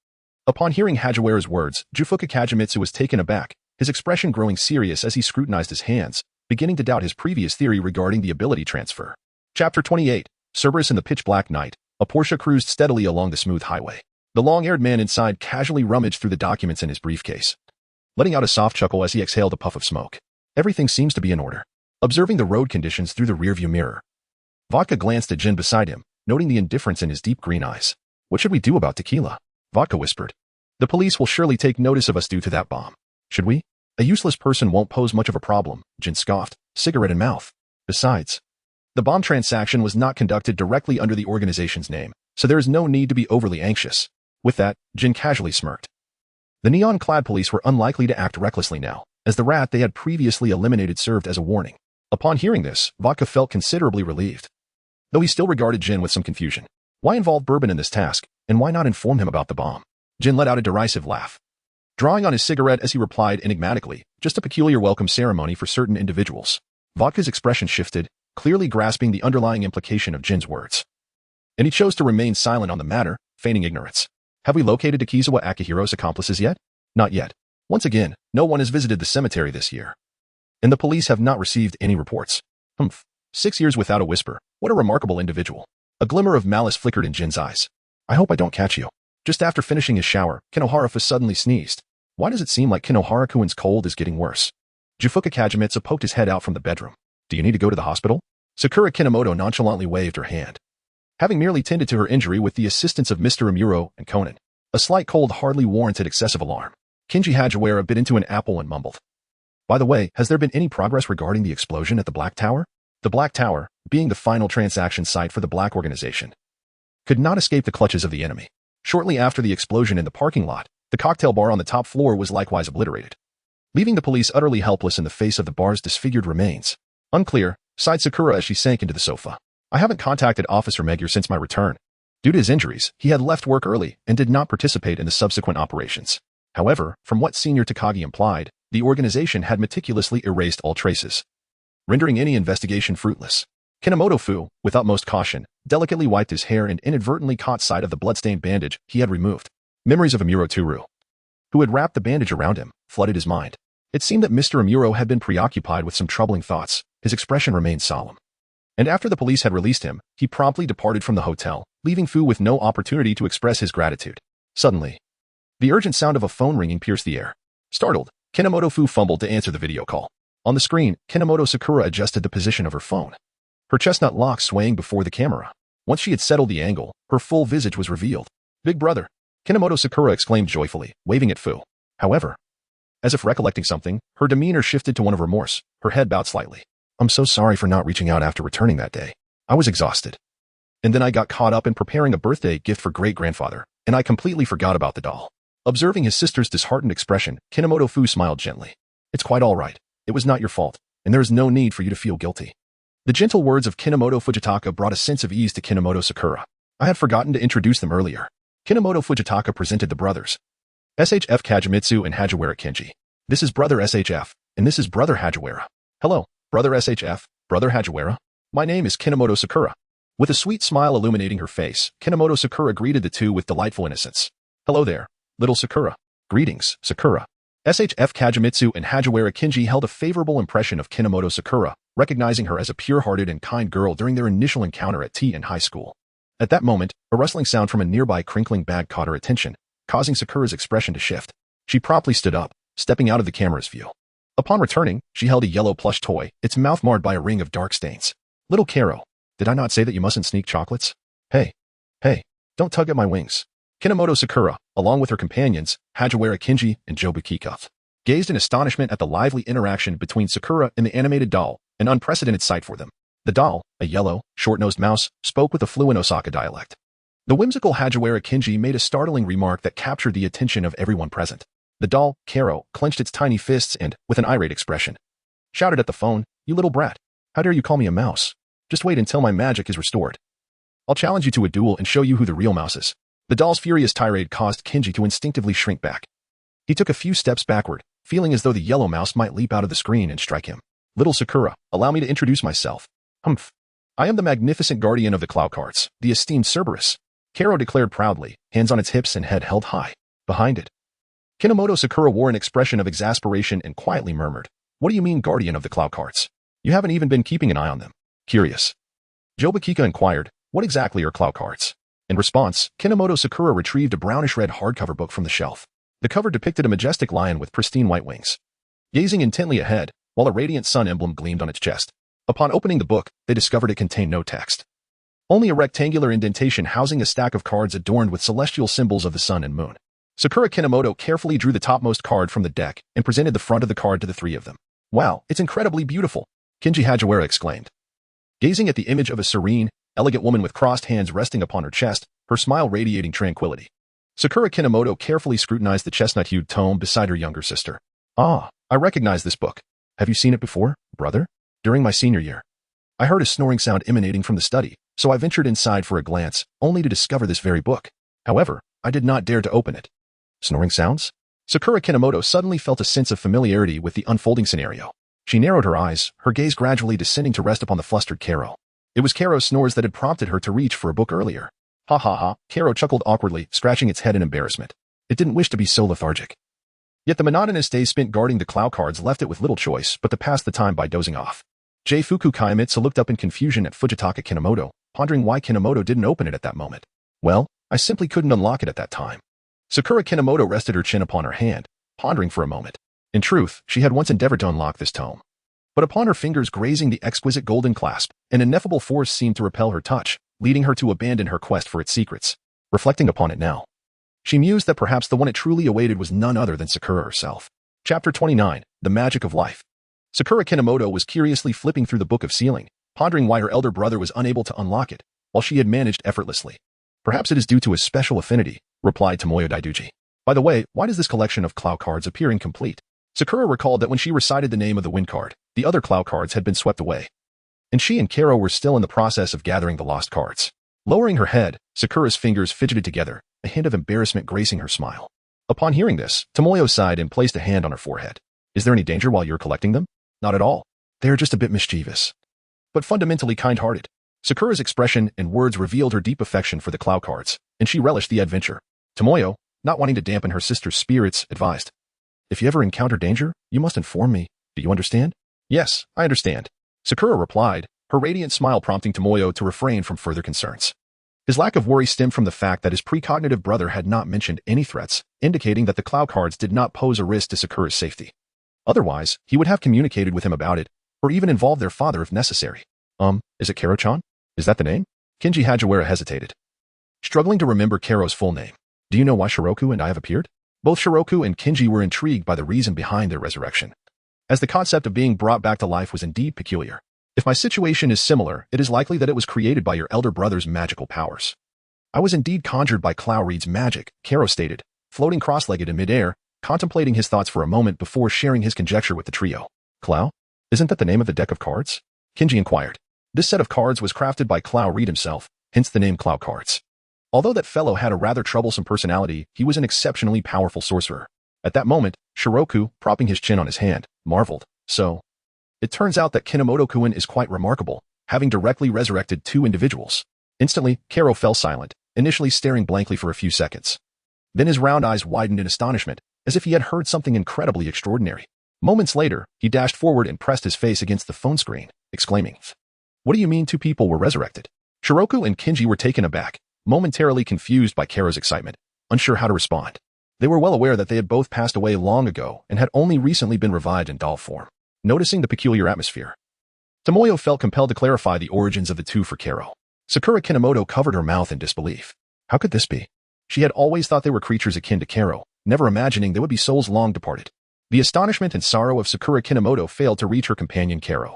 Upon hearing Hajiwara's words, Jufuka Kagemitsu was taken aback, his expression growing serious as he scrutinized his hands, beginning to doubt his previous theory regarding the ability transfer. Chapter 28. Cerberus in the pitch-black night. A Porsche cruised steadily along the smooth highway. The long-haired man inside casually rummaged through the documents in his briefcase, letting out a soft chuckle as he exhaled a puff of smoke. Everything seems to be in order. Observing the road conditions through the rearview mirror, Vodka glanced at Jin beside him, noting the indifference in his deep green eyes. What should we do about tequila? Vodka whispered. The police will surely take notice of us due to that bomb. Should we? A useless person won't pose much of a problem, Jin scoffed, cigarette in mouth. Besides, the bomb transaction was not conducted directly under the organization's name, so there is no need to be overly anxious. With that, Jin casually smirked. The neon-clad police were unlikely to act recklessly now, as the rat they had previously eliminated served as a warning. Upon hearing this, Vodka felt considerably relieved, though he still regarded Jin with some confusion. Why involve Bourbon in this task, and why not inform him about the bomb? Jin let out a derisive laugh, drawing on his cigarette as he replied enigmatically, just a peculiar welcome ceremony for certain individuals. Vodka's expression shifted, clearly grasping the underlying implication of Jin's words. And he chose to remain silent on the matter, feigning ignorance. Have we located Takizawa Akihiro's accomplices yet? Not yet. Once again, no one has visited the cemetery this year, and the police have not received any reports. 6 years without a whisper. What a remarkable individual. A glimmer of malice flickered in Jin's eyes. I hope I don't catch you. Just after finishing his shower, Kinohara suddenly sneezed. Why does it seem like Kinohara-kun's cold is getting worse? Jufuka Kagemitsu poked his head out from the bedroom. Do you need to go to the hospital? Sakura Kinomoto nonchalantly waved her hand, having merely tended to her injury with the assistance of Mr. Amuro and Conan. A slight cold hardly warranted excessive alarm. Kinji Hajiwara bit into an apple and mumbled. By the way, has there been any progress regarding the explosion at the Black Tower? The Black Tower, being the final transaction site for the Black Organization, could not escape the clutches of the enemy. Shortly after the explosion in the parking lot, the cocktail bar on the top floor was likewise obliterated, leaving the police utterly helpless in the face of the bar's disfigured remains. Unclear, sighed Sakura as she sank into the sofa. I haven't contacted Officer Megure since my return. Due to his injuries, he had left work early and did not participate in the subsequent operations. However, from what Senior Takagi implied, the organization had meticulously erased all traces, rendering any investigation fruitless. Kinomoto Fu, with utmost caution, delicately wiped his hair and inadvertently caught sight of the bloodstained bandage he had removed. Memories of Amuro Turu, who had wrapped the bandage around him, flooded his mind. It seemed that Mr. Amuro had been preoccupied with some troubling thoughts. His expression remained solemn. And after the police had released him, he promptly departed from the hotel, leaving Fu with no opportunity to express his gratitude. Suddenly, the urgent sound of a phone ringing pierced the air. Startled, Kinomoto Fu fumbled to answer the video call. On the screen, Kinomoto Sakura adjusted the position of her phone, her chestnut locks swaying before the camera. Once she had settled the angle, her full visage was revealed. Big brother, Kinomoto Sakura exclaimed joyfully, waving at Fu. However, as if recollecting something, her demeanor shifted to one of remorse, her head bowed slightly. I'm so sorry for not reaching out after returning that day. I was exhausted. And then I got caught up in preparing a birthday gift for great-grandfather, and I completely forgot about the doll. Observing his sister's disheartened expression, Kinomoto Fu smiled gently. It's quite all right. It was not your fault, and there is no need for you to feel guilty. The gentle words of Kinomoto Fujitaka brought a sense of ease to Kinomoto Sakura. I had forgotten to introduce them earlier. Kinomoto Fujitaka presented the brothers. SHF Kagemitsu and Hagiwara Kenji. This is brother SHF, and this is brother Hagiwara. Hello, brother SHF, brother Hagiwara. My name is Kinomoto Sakura. With a sweet smile illuminating her face, Kinomoto Sakura greeted the two with delightful innocence. Hello there, little Sakura. Greetings, Sakura. SHF Kagemitsu and Hagiwara Kenji held a favorable impression of Kinomoto Sakura, recognizing her as a pure-hearted and kind girl during their initial encounter at tea and high school. At that moment, a rustling sound from a nearby crinkling bag caught her attention, causing Sakura's expression to shift. She promptly stood up, stepping out of the camera's view. Upon returning, she held a yellow plush toy, its mouth marred by a ring of dark stains. Little Karo, did I not say that you mustn't sneak chocolates? Hey, don't tug at my wings. Kinomoto Sakura, along with her companions, Hagiwara Kenji and Jobukika, gazed in astonishment at the lively interaction between Sakura and the animated doll, an unprecedented sight for them. The doll, a yellow, short-nosed mouse, spoke with a fluent Osaka dialect. The whimsical Hagiwara Kenji made a startling remark that captured the attention of everyone present. The doll, Karo, clenched its tiny fists and, with an irate expression, shouted at the phone, "You little brat! How dare you call me a mouse? Just wait until my magic is restored. I'll challenge you to a duel and show you who the real mouse is." The doll's furious tirade caused Kenji to instinctively shrink back. He took a few steps backward, feeling as though the yellow mouse might leap out of the screen and strike him. Little Sakura, allow me to introduce myself. Humph. I am the magnificent guardian of the Cloud Cards, the esteemed Cerberus. Karo declared proudly, hands on its hips and head held high. Behind it, Kinomoto Sakura wore an expression of exasperation and quietly murmured, "What do you mean, guardian of the Cloud Cards? You haven't even been keeping an eye on them." Curious. Jobukika inquired, "What exactly are Cloud Cards?" In response, Kinomoto Sakura retrieved a brownish-red hardcover book from the shelf. The cover depicted a majestic lion with pristine white wings, gazing intently ahead, while a radiant sun emblem gleamed on its chest. Upon opening the book, they discovered it contained no text. Only a rectangular indentation housing a stack of cards adorned with celestial symbols of the sun and moon. Sakura Kinomoto carefully drew the topmost card from the deck and presented the front of the card to the three of them. "Wow, it's incredibly beautiful," Kenji Hagiwara exclaimed. Gazing at the image of a serene, elegant woman with crossed hands resting upon her chest, her smile radiating tranquility. Sakura Kinomoto carefully scrutinized the chestnut-hued tome beside her younger sister. "Ah, I recognize this book. Have you seen it before, brother?" "During my senior year. I heard a snoring sound emanating from the study, so I ventured inside for a glance, only to discover this very book. However, I did not dare to open it." Snoring sounds? Sakura Kinomoto suddenly felt a sense of familiarity with the unfolding scenario. She narrowed her eyes, her gaze gradually descending to rest upon the flustered Karo. It was Karo's snores that had prompted her to reach for a book earlier. "Ha ha ha," Karo chuckled awkwardly, scratching its head in embarrassment. It didn't wish to be so lethargic. Yet the monotonous days spent guarding the Cloud Cards left it with little choice but to pass the time by dozing off. Fuku Kaimitsu looked up in confusion at Fujitaka Kinomoto, pondering why Kinomoto didn't open it at that moment. "Well, I simply couldn't unlock it at that time." Sakura Kinomoto rested her chin upon her hand, pondering for a moment. In truth, she had once endeavored to unlock this tome. But upon her fingers grazing the exquisite golden clasp, an ineffable force seemed to repel her touch, leading her to abandon her quest for its secrets. Reflecting upon it now, she mused that perhaps the one it truly awaited was none other than Sakura herself. Chapter 29, The Magic of Life. Sakura Kinomoto was curiously flipping through the Book of Sealing, pondering why her elder brother was unable to unlock it, while she had managed effortlessly. "Perhaps it is due to his special affinity," replied Tomoyo Daiduji. "By the way, why does this collection of Cloud Cards appear incomplete?" Sakura recalled that when she recited the name of the Wind card, the other Cloud Cards had been swept away, and she and Karo were still in the process of gathering the lost cards. Lowering her head, Sakura's fingers fidgeted together, a hint of embarrassment gracing her smile. Upon hearing this, Tomoyo sighed and placed a hand on her forehead. "Is there any danger while you're collecting them?" "Not at all. They are just a bit mischievous, but fundamentally kind-hearted." Sakura's expression and words revealed her deep affection for the Cloud Cards, and she relished the adventure. Tomoyo, not wanting to dampen her sister's spirits, advised, "If you ever encounter danger, you must inform me. Do you understand?" "Yes, I understand," Sakura replied, her radiant smile prompting Tomoyo to refrain from further concerns. His lack of worry stemmed from the fact that his precognitive brother had not mentioned any threats, indicating that the Cloud Cards did not pose a risk to Sakura's safety. Otherwise, he would have communicated with him about it, or even involved their father if necessary. Is it Karo-chan? Is that the name?" Kenji Hagiwara hesitated, struggling to remember Karo's full name. "Do you know why Shiroku and I have appeared?" Both Shiroku and Kenji were intrigued by the reason behind their resurrection, as the concept of being brought back to life was indeed peculiar. "If my situation is similar, it is likely that it was created by your elder brother's magical powers." "I was indeed conjured by Clow Reed's magic," Karo stated, floating cross-legged in midair, contemplating his thoughts for a moment before sharing his conjecture with the trio. Clow? Isn't that the name of the deck of cards? Kinji inquired. This set of cards was crafted by Clow Reed himself, hence the name Clow cards. Although that fellow had a rather troublesome personality, he was an exceptionally powerful sorcerer. At that moment, Shiroku, propping his chin on his hand, marveled. So, it turns out that Kinomoto-kun is quite remarkable, having directly resurrected 2 individuals. Instantly, Kero fell silent, initially staring blankly for a few seconds. Then his round eyes widened in astonishment, as if he had heard something incredibly extraordinary. Moments later, he dashed forward and pressed his face against the phone screen, exclaiming, "What do you mean 2 people were resurrected?" Shiroku and Kinji were taken aback, momentarily confused by Kero's excitement, unsure how to respond. They were well aware that they had both passed away long ago and had only recently been revived in doll form. Noticing the peculiar atmosphere, Tomoyo felt compelled to clarify the origins of the 2 for Kero. Sakura Kinomoto covered her mouth in disbelief. How could this be? She had always thought they were creatures akin to Kero, never imagining they would be souls long departed. The astonishment and sorrow of Sakura Kinomoto failed to reach her companion Kero,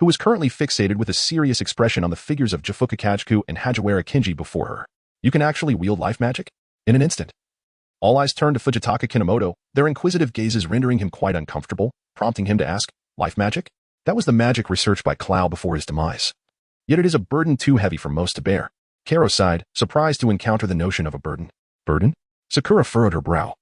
who was currently fixated with a serious expression on the figures of Jifuka Kajku and Hajiwara Kinji before her. You can actually wield life magic? In an instant. All eyes turned to Fujitaka Kinomoto, their inquisitive gazes rendering him quite uncomfortable, prompting him to ask, life magic? That was the magic researched by Clow before his demise. Yet it is a burden too heavy for most to bear. Kero sighed, surprised to encounter the notion of a burden. Burden? Sakura furrowed her brow,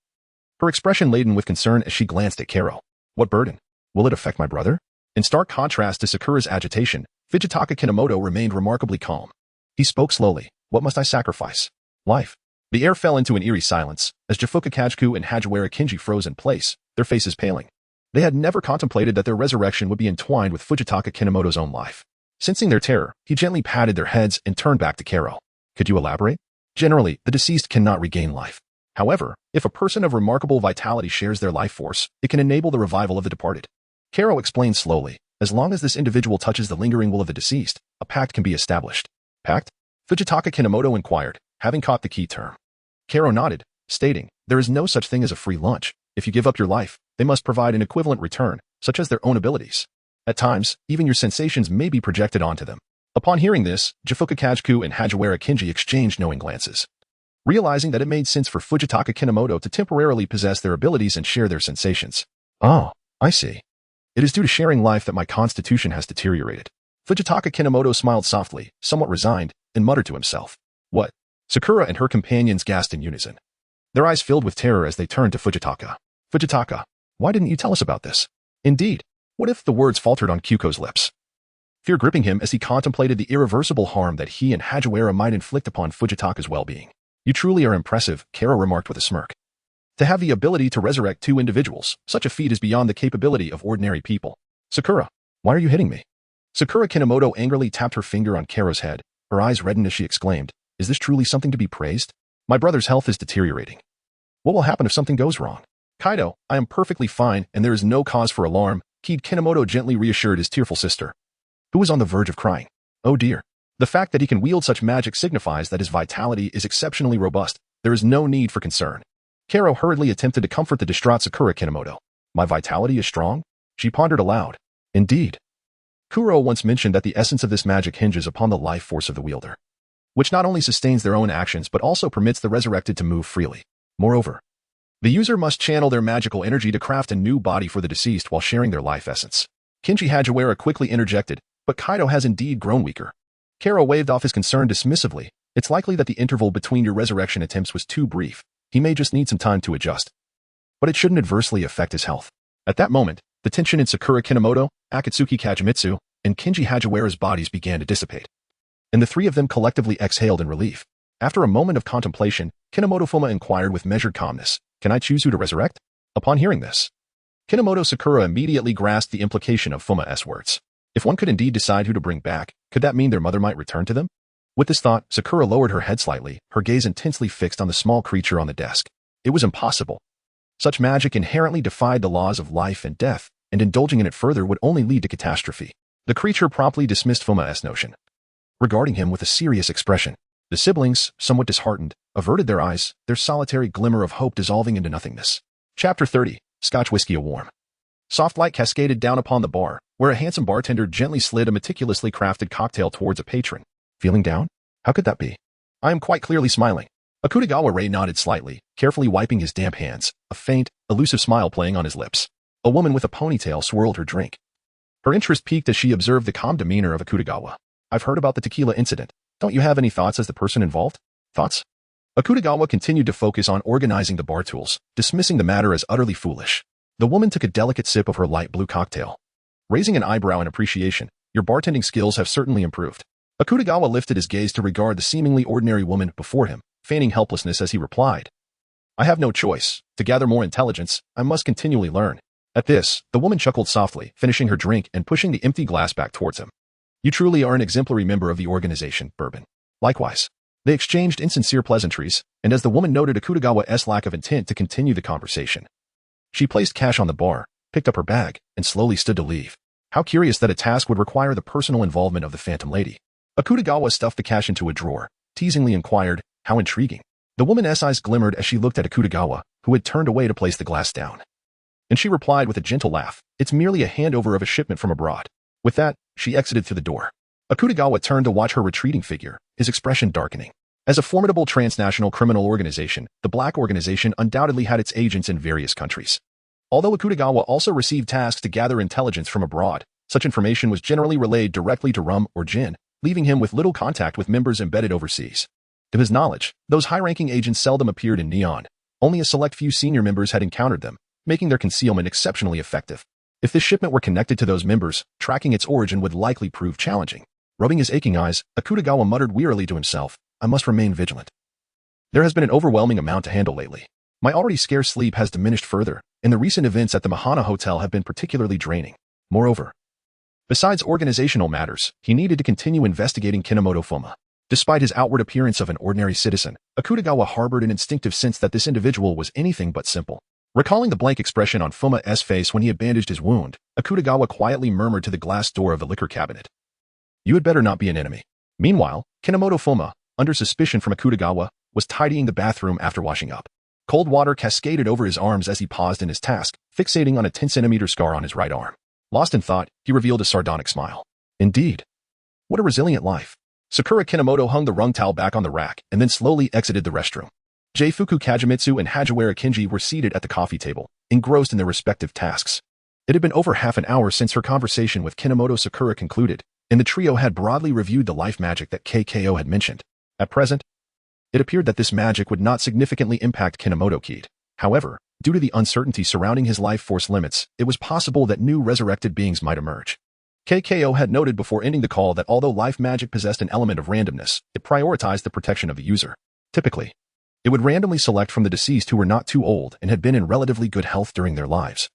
her expression laden with concern as she glanced at Kero. What burden? Will it affect my brother? In stark contrast to Sakura's agitation, Fujitaka Kinomoto remained remarkably calm. He spoke slowly. What must I sacrifice? Life. The air fell into an eerie silence, as Jifuka Kajku and Hajiwara Kinji froze in place, their faces paling. They had never contemplated that their resurrection would be entwined with Fujitaka Kinomoto's own life. Sensing their terror, he gently patted their heads and turned back to Kero. Could you elaborate? Generally, the deceased cannot regain life. However, if a person of remarkable vitality shares their life force, it can enable the revival of the departed. Kero explained slowly, as long as this individual touches the lingering will of the deceased, a pact can be established. Pact? Fujitaka Kinomoto inquired, having caught the key term. Kero nodded, stating, there is no such thing as a free lunch. If you give up your life, they must provide an equivalent return, such as their own abilities. At times, even your sensations may be projected onto them. Upon hearing this, Jifuka Kajku and Hajiwara Kinji exchanged knowing glances, realizing that it made sense for Fujitaka Kinomoto to temporarily possess their abilities and share their sensations. Oh, I see. It is due to sharing life that my constitution has deteriorated. Fujitaka Kinomoto smiled softly, somewhat resigned, and muttered to himself. What? Sakura and her companions gasped in unison. Their eyes filled with terror as they turned to Fujitaka. Fujitaka, why didn't you tell us about this? Indeed, what if the words faltered on Kyuko's lips? Fear gripping him as he contemplated the irreversible harm that he and Hajiwara might inflict upon Fujitaka's well-being. You truly are impressive, Kero remarked with a smirk. To have the ability to resurrect 2 individuals, such a feat is beyond the capability of ordinary people. Sakura, why are you hitting me? Sakura Kinomoto angrily tapped her finger on Kero's head, her eyes reddened as she exclaimed, is this truly something to be praised? My brother's health is deteriorating. What will happen if something goes wrong? Kaido, I am perfectly fine and there is no cause for alarm, Kinomoto gently reassured his tearful sister, who was on the verge of crying. Oh dear. The fact that he can wield such magic signifies that his vitality is exceptionally robust. There is no need for concern. Kero hurriedly attempted to comfort the distraught Sakura Kinomoto. My vitality is strong? She pondered aloud. Indeed. Kuro once mentioned that the essence of this magic hinges upon the life force of the wielder, which not only sustains their own actions but also permits the resurrected to move freely. Moreover, the user must channel their magical energy to craft a new body for the deceased while sharing their life essence. Kinji Hajiwara quickly interjected, but Kaido has indeed grown weaker. Kero waved off his concern dismissively. It's likely that the interval between your resurrection attempts was too brief. He may just need some time to adjust. But it shouldn't adversely affect his health. At that moment, the tension in Sakura Kinomoto, Akatsuki Kagemitsu, and Kinji Hajiwara's bodies began to dissipate, and the 3 of them collectively exhaled in relief. After a moment of contemplation, Kinomoto Fuma inquired with measured calmness, can I choose who to resurrect? Upon hearing this, Kinomoto Sakura immediately grasped the implication of Fuma's words. If one could indeed decide who to bring back, could that mean their mother might return to them? With this thought, Sakura lowered her head slightly, her gaze intensely fixed on the small creature on the desk. It was impossible. Such magic inherently defied the laws of life and death, and indulging in it further would only lead to catastrophe. The creature promptly dismissed Fuma's notion, regarding him with a serious expression. The siblings, somewhat disheartened, averted their eyes, their solitary glimmer of hope dissolving into nothingness. Chapter 30. Scotch Whiskey A Warm. Soft light cascaded down upon the bar, where a handsome bartender gently slid a meticulously crafted cocktail towards a patron. Feeling down? How could that be? I am quite clearly smiling. Akutagawa Ray nodded slightly, carefully wiping his damp hands, a faint, elusive smile playing on his lips. A woman with a ponytail swirled her drink. Her interest piqued as she observed the calm demeanor of Akutagawa. I've heard about the tequila incident. Don't you have any thoughts as the person involved? Thoughts? Akutagawa continued to focus on organizing the bar tools, dismissing the matter as utterly foolish. The woman took a delicate sip of her light blue cocktail. Raising an eyebrow in appreciation, your bartending skills have certainly improved. Akutagawa lifted his gaze to regard the seemingly ordinary woman before him, feigning helplessness as he replied. I have no choice. To gather more intelligence, I must continually learn. At this, the woman chuckled softly, finishing her drink and pushing the empty glass back towards him. You truly are an exemplary member of the organization, Bourbon. Likewise. They exchanged insincere pleasantries, and as the woman noted Akutagawa's lack of intent to continue the conversation, she placed cash on the bar, picked up her bag, and slowly stood to leave. How curious that a task would require the personal involvement of the Phantom Lady. Akutagawa stuffed the cash into a drawer, teasingly inquired, how intriguing. The woman's eyes glimmered as she looked at Akutagawa, who had turned away to place the glass down. And she replied with a gentle laugh, it's merely a handover of a shipment from abroad. With that, she exited through the door. Akutagawa turned to watch her retreating figure, his expression darkening. As a formidable transnational criminal organization, the Black Organization undoubtedly had its agents in various countries. Although Akutagawa also received tasks to gather intelligence from abroad, such information was generally relayed directly to Rum or Jin, leaving him with little contact with members embedded overseas. To his knowledge, those high-ranking agents seldom appeared in Neon. Only a select few senior members had encountered them, making their concealment exceptionally effective. If this shipment were connected to those members, tracking its origin would likely prove challenging. Rubbing his aching eyes, Akutagawa muttered wearily to himself, I must remain vigilant. There has been an overwhelming amount to handle lately. My already scarce sleep has diminished further, and the recent events at the Mahana Hotel have been particularly draining. Moreover, besides organizational matters, he needed to continue investigating Kinomoto Fuma. Despite his outward appearance of an ordinary citizen, Akutagawa harbored an instinctive sense that this individual was anything but simple. Recalling the blank expression on Fuma's face when he had bandaged his wound, Akutagawa quietly murmured to the glass door of the liquor cabinet. You had better not be an enemy. Meanwhile, Kinomoto Fuma, under suspicion from Akutagawa, was tidying the bathroom after washing up. Cold water cascaded over his arms as he paused in his task, fixating on a 10-centimeter scar on his right arm. Lost in thought, he revealed a sardonic smile. Indeed. What a resilient life. Sakura Kinomoto hung the wrung towel back on the rack and then slowly exited the restroom. J-Fuku Kagemitsu and Hajiwara Kinji were seated at the coffee table, engrossed in their respective tasks. It had been over half an hour since her conversation with Kinomoto Sakura concluded, and the trio had broadly reviewed the life magic that KKO had mentioned. At present, it appeared that this magic would not significantly impact Kinomoto Kid. However, due to the uncertainty surrounding his life force limits, it was possible that new resurrected beings might emerge. KKO had noted before ending the call that although life magic possessed an element of randomness, it prioritized the protection of the user. Typically, it would randomly select from the deceased who were not too old and had been in relatively good health during their lives,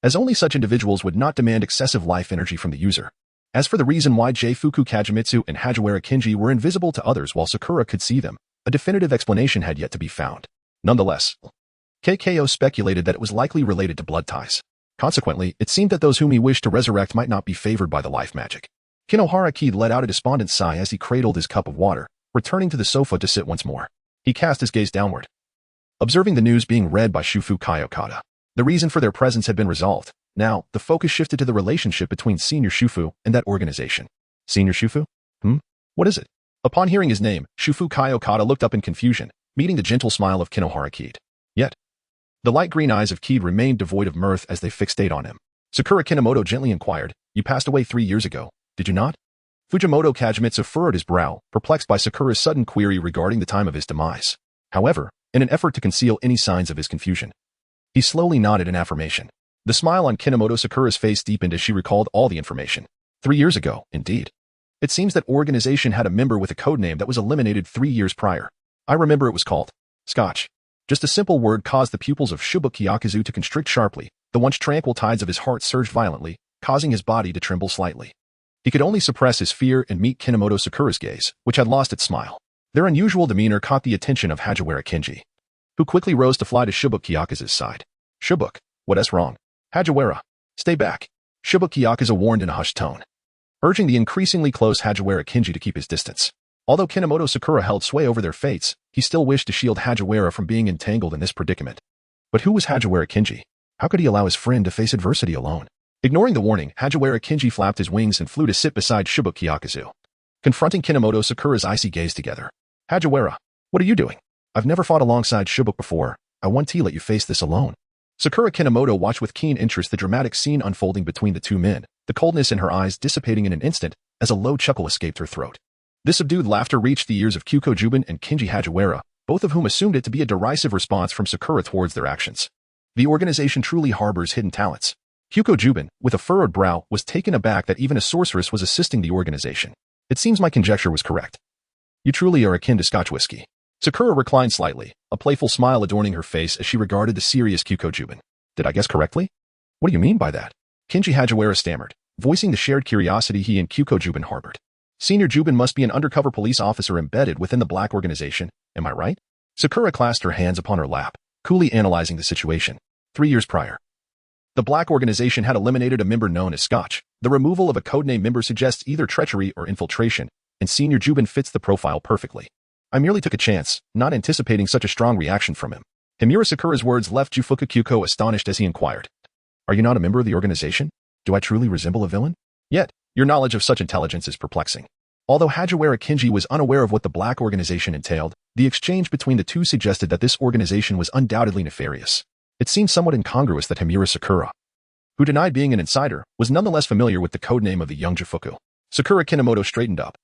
as only such individuals would not demand excessive life energy from the user. As for the reason why J-Fuku Kagemitsu and Hajiwara Kinji were invisible to others while Sakura could see them, a definitive explanation had yet to be found. Nonetheless, KKO speculated that it was likely related to blood ties. Consequently, it seemed that those whom he wished to resurrect might not be favored by the life magic. Kinohara Kid let out a despondent sigh as he cradled his cup of water, returning to the sofa to sit once more. He cast his gaze downward, observing the news being read by Shufu Kayokata. The reason for their presence had been resolved. Now, the focus shifted to the relationship between Senior Shufu and that organization. Senior Shufu? What is it? Upon hearing his name, Shufu Kayokata looked up in confusion, meeting the gentle smile of Kinohara Kid. Yet, the light green eyes of Kid remained devoid of mirth as they fixated on him. Sakura Kinomoto gently inquired, You passed away 3 years ago, did you not? Fujimoto Kagemitsu furrowed his brow, perplexed by Sakura's sudden query regarding the time of his demise. However, in an effort to conceal any signs of his confusion, he slowly nodded in affirmation. The smile on Kinomoto Sakura's face deepened as she recalled all the information. 3 years ago, indeed. It seems that organization had a member with a codename that was eliminated 3 years prior. I remember it was called Scotch. Just a simple word caused the pupils of Shibuki Yakuzu to constrict sharply. The once tranquil tides of his heart surged violently, causing his body to tremble slightly. He could only suppress his fear and meet Kinomoto Sakura's gaze, which had lost its smile. Their unusual demeanor caught the attention of Hajiwara Kinji, who quickly rose to fly to Shibuki Yakuza's side. Shibuk, what's wrong? Hajiwara, stay back. Shibuki Yakuza warned in a hushed tone, urging the increasingly close Hajiwara Kinji to keep his distance. Although Kinomoto Sakura held sway over their fates, he still wished to shield Hajiwara from being entangled in this predicament. But who was Hajiwara Kinji? How could he allow his friend to face adversity alone? Ignoring the warning, Hajiwara Kinji flapped his wings and flew to sit beside Shibuki Yakuzu, confronting Kinomoto Sakura's icy gaze together. Hajiwara, what are you doing? I've never fought alongside Shibuk before. I want to let you face this alone. Sakura Kinomoto watched with keen interest the dramatic scene unfolding between the two men, the coldness in her eyes dissipating in an instant as a low chuckle escaped her throat. This subdued laughter reached the ears of Kyuko Jubin and Kinji Hagiwara, both of whom assumed it to be a derisive response from Sakura towards their actions. The organization truly harbors hidden talents. Kyuko Jubin, with a furrowed brow, was taken aback that even a sorceress was assisting the organization. It seems my conjecture was correct. You truly are akin to Scotch whiskey. Sakura reclined slightly, a playful smile adorning her face as she regarded the serious Kyuko Jubin. Did I guess correctly? What do you mean by that? Kinji Hagiwara stammered, voicing the shared curiosity he and Kyuko Jubin harbored. Senior Jubin must be an undercover police officer embedded within the Black Organization, am I right? Sakura clasped her hands upon her lap, coolly analyzing the situation. 3 years prior, the Black Organization had eliminated a member known as Scotch. The removal of a codename member suggests either treachery or infiltration, and Senior Jubin fits the profile perfectly. I merely took a chance, not anticipating such a strong reaction from him. Himura Sakura's words left Jufuka Kyuko astonished as he inquired. Are you not a member of the organization? Do I truly resemble a villain? Yet, your knowledge of such intelligence is perplexing. Although Hagiwara Kinji was unaware of what the Black Organization entailed, the exchange between the two suggested that this organization was undoubtedly nefarious. It seemed somewhat incongruous that Himura Sakura, who denied being an insider, was nonetheless familiar with the codename of the young Jufuku. Sakura Kinomoto straightened up,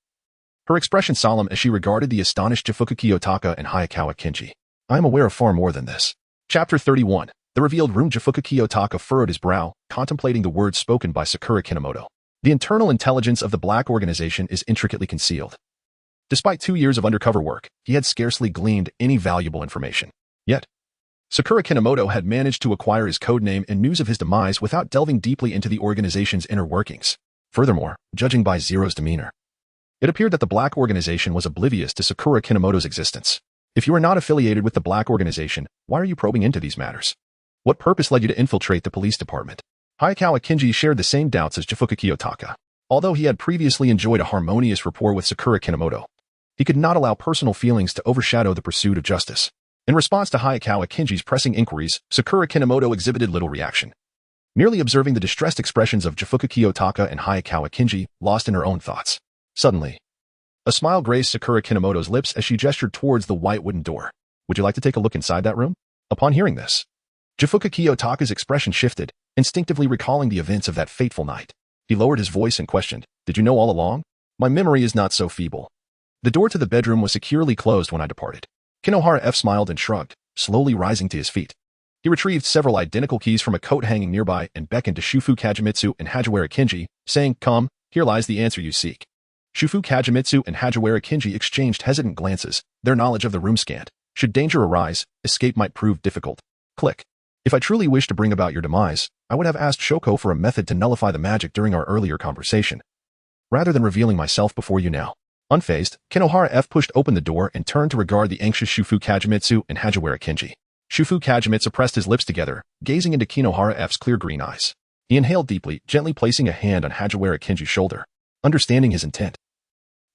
her expression solemn as she regarded the astonished Jufuka Kiyotaka and Hayakawa Kinji. I am aware of far more than this. Chapter 31. The revealed room. Jufuka Kiyotaka furrowed his brow, contemplating the words spoken by Sakura Kinomoto. The internal intelligence of the Black Organization is intricately concealed. Despite 2 years of undercover work, he had scarcely gleaned any valuable information. Yet, Sakura Kinomoto had managed to acquire his codename and news of his demise without delving deeply into the organization's inner workings. Furthermore, judging by Zero's demeanor, it appeared that the Black Organization was oblivious to Sakura Kinomoto's existence. If you are not affiliated with the Black Organization, why are you probing into these matters? What purpose led you to infiltrate the police department? Hayakawa Kinji shared the same doubts as Jufuka Kiyotaka. Although he had previously enjoyed a harmonious rapport with Sakura Kinomoto, he could not allow personal feelings to overshadow the pursuit of justice. In response to Hayakawa Kinji's pressing inquiries, Sakura Kinomoto exhibited little reaction, merely observing the distressed expressions of Jufuka Kiyotaka and Hayakawa Kinji, lost in her own thoughts. Suddenly, a smile graced Sakura Kinomoto's lips as she gestured towards the white wooden door. Would you like to take a look inside that room? Upon hearing this, Jufuka Kiyotaka's expression shifted, instinctively recalling the events of that fateful night. He lowered his voice and questioned, Did you know all along? My memory is not so feeble. The door to the bedroom was securely closed when I departed. Kinohara F smiled and shrugged, slowly rising to his feet. He retrieved several identical keys from a coat hanging nearby and beckoned to Shufu Kagemitsu and Hagiwara Kinji, saying, Come, here lies the answer you seek. Shufu Kagemitsu and Hagiwara Kinji exchanged hesitant glances, their knowledge of the room scant. Should danger arise, escape might prove difficult. Click. If I truly wished to bring about your demise, I would have asked Shoko for a method to nullify the magic during our earlier conversation, rather than revealing myself before you now. Unfazed, Kinohara F pushed open the door and turned to regard the anxious Shufu Kagemitsu and Hagiwara Kinji. Shufu Kagemitsu pressed his lips together, gazing into Kinohara F's clear green eyes. He inhaled deeply, gently placing a hand on Hagiwara Kinji's shoulder, understanding his intent.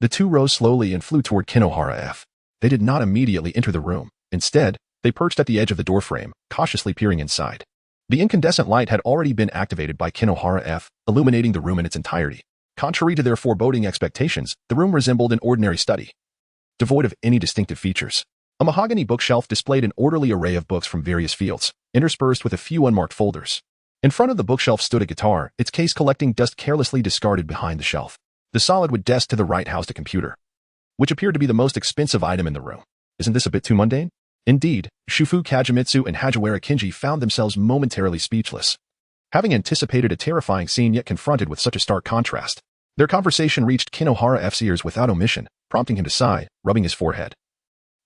The two rose slowly and flew toward Kinohara F. They did not immediately enter the room. Instead, they perched at the edge of the doorframe, cautiously peering inside. The incandescent light had already been activated by Kinohara F, illuminating the room in its entirety. Contrary to their foreboding expectations, the room resembled an ordinary study, devoid of any distinctive features. A mahogany bookshelf displayed an orderly array of books from various fields, interspersed with a few unmarked folders. In front of the bookshelf stood a guitar, its case collecting dust carelessly discarded behind the shelf. The solid wood desk to the right housed a computer, which appeared to be the most expensive item in the room. Isn't this a bit too mundane? Indeed, Shufu Kagemitsu and Hagiwara Kinji found themselves momentarily speechless, having anticipated a terrifying scene yet confronted with such a stark contrast. Their conversation reached Kinohara F's ears without omission, prompting him to sigh, rubbing his forehead.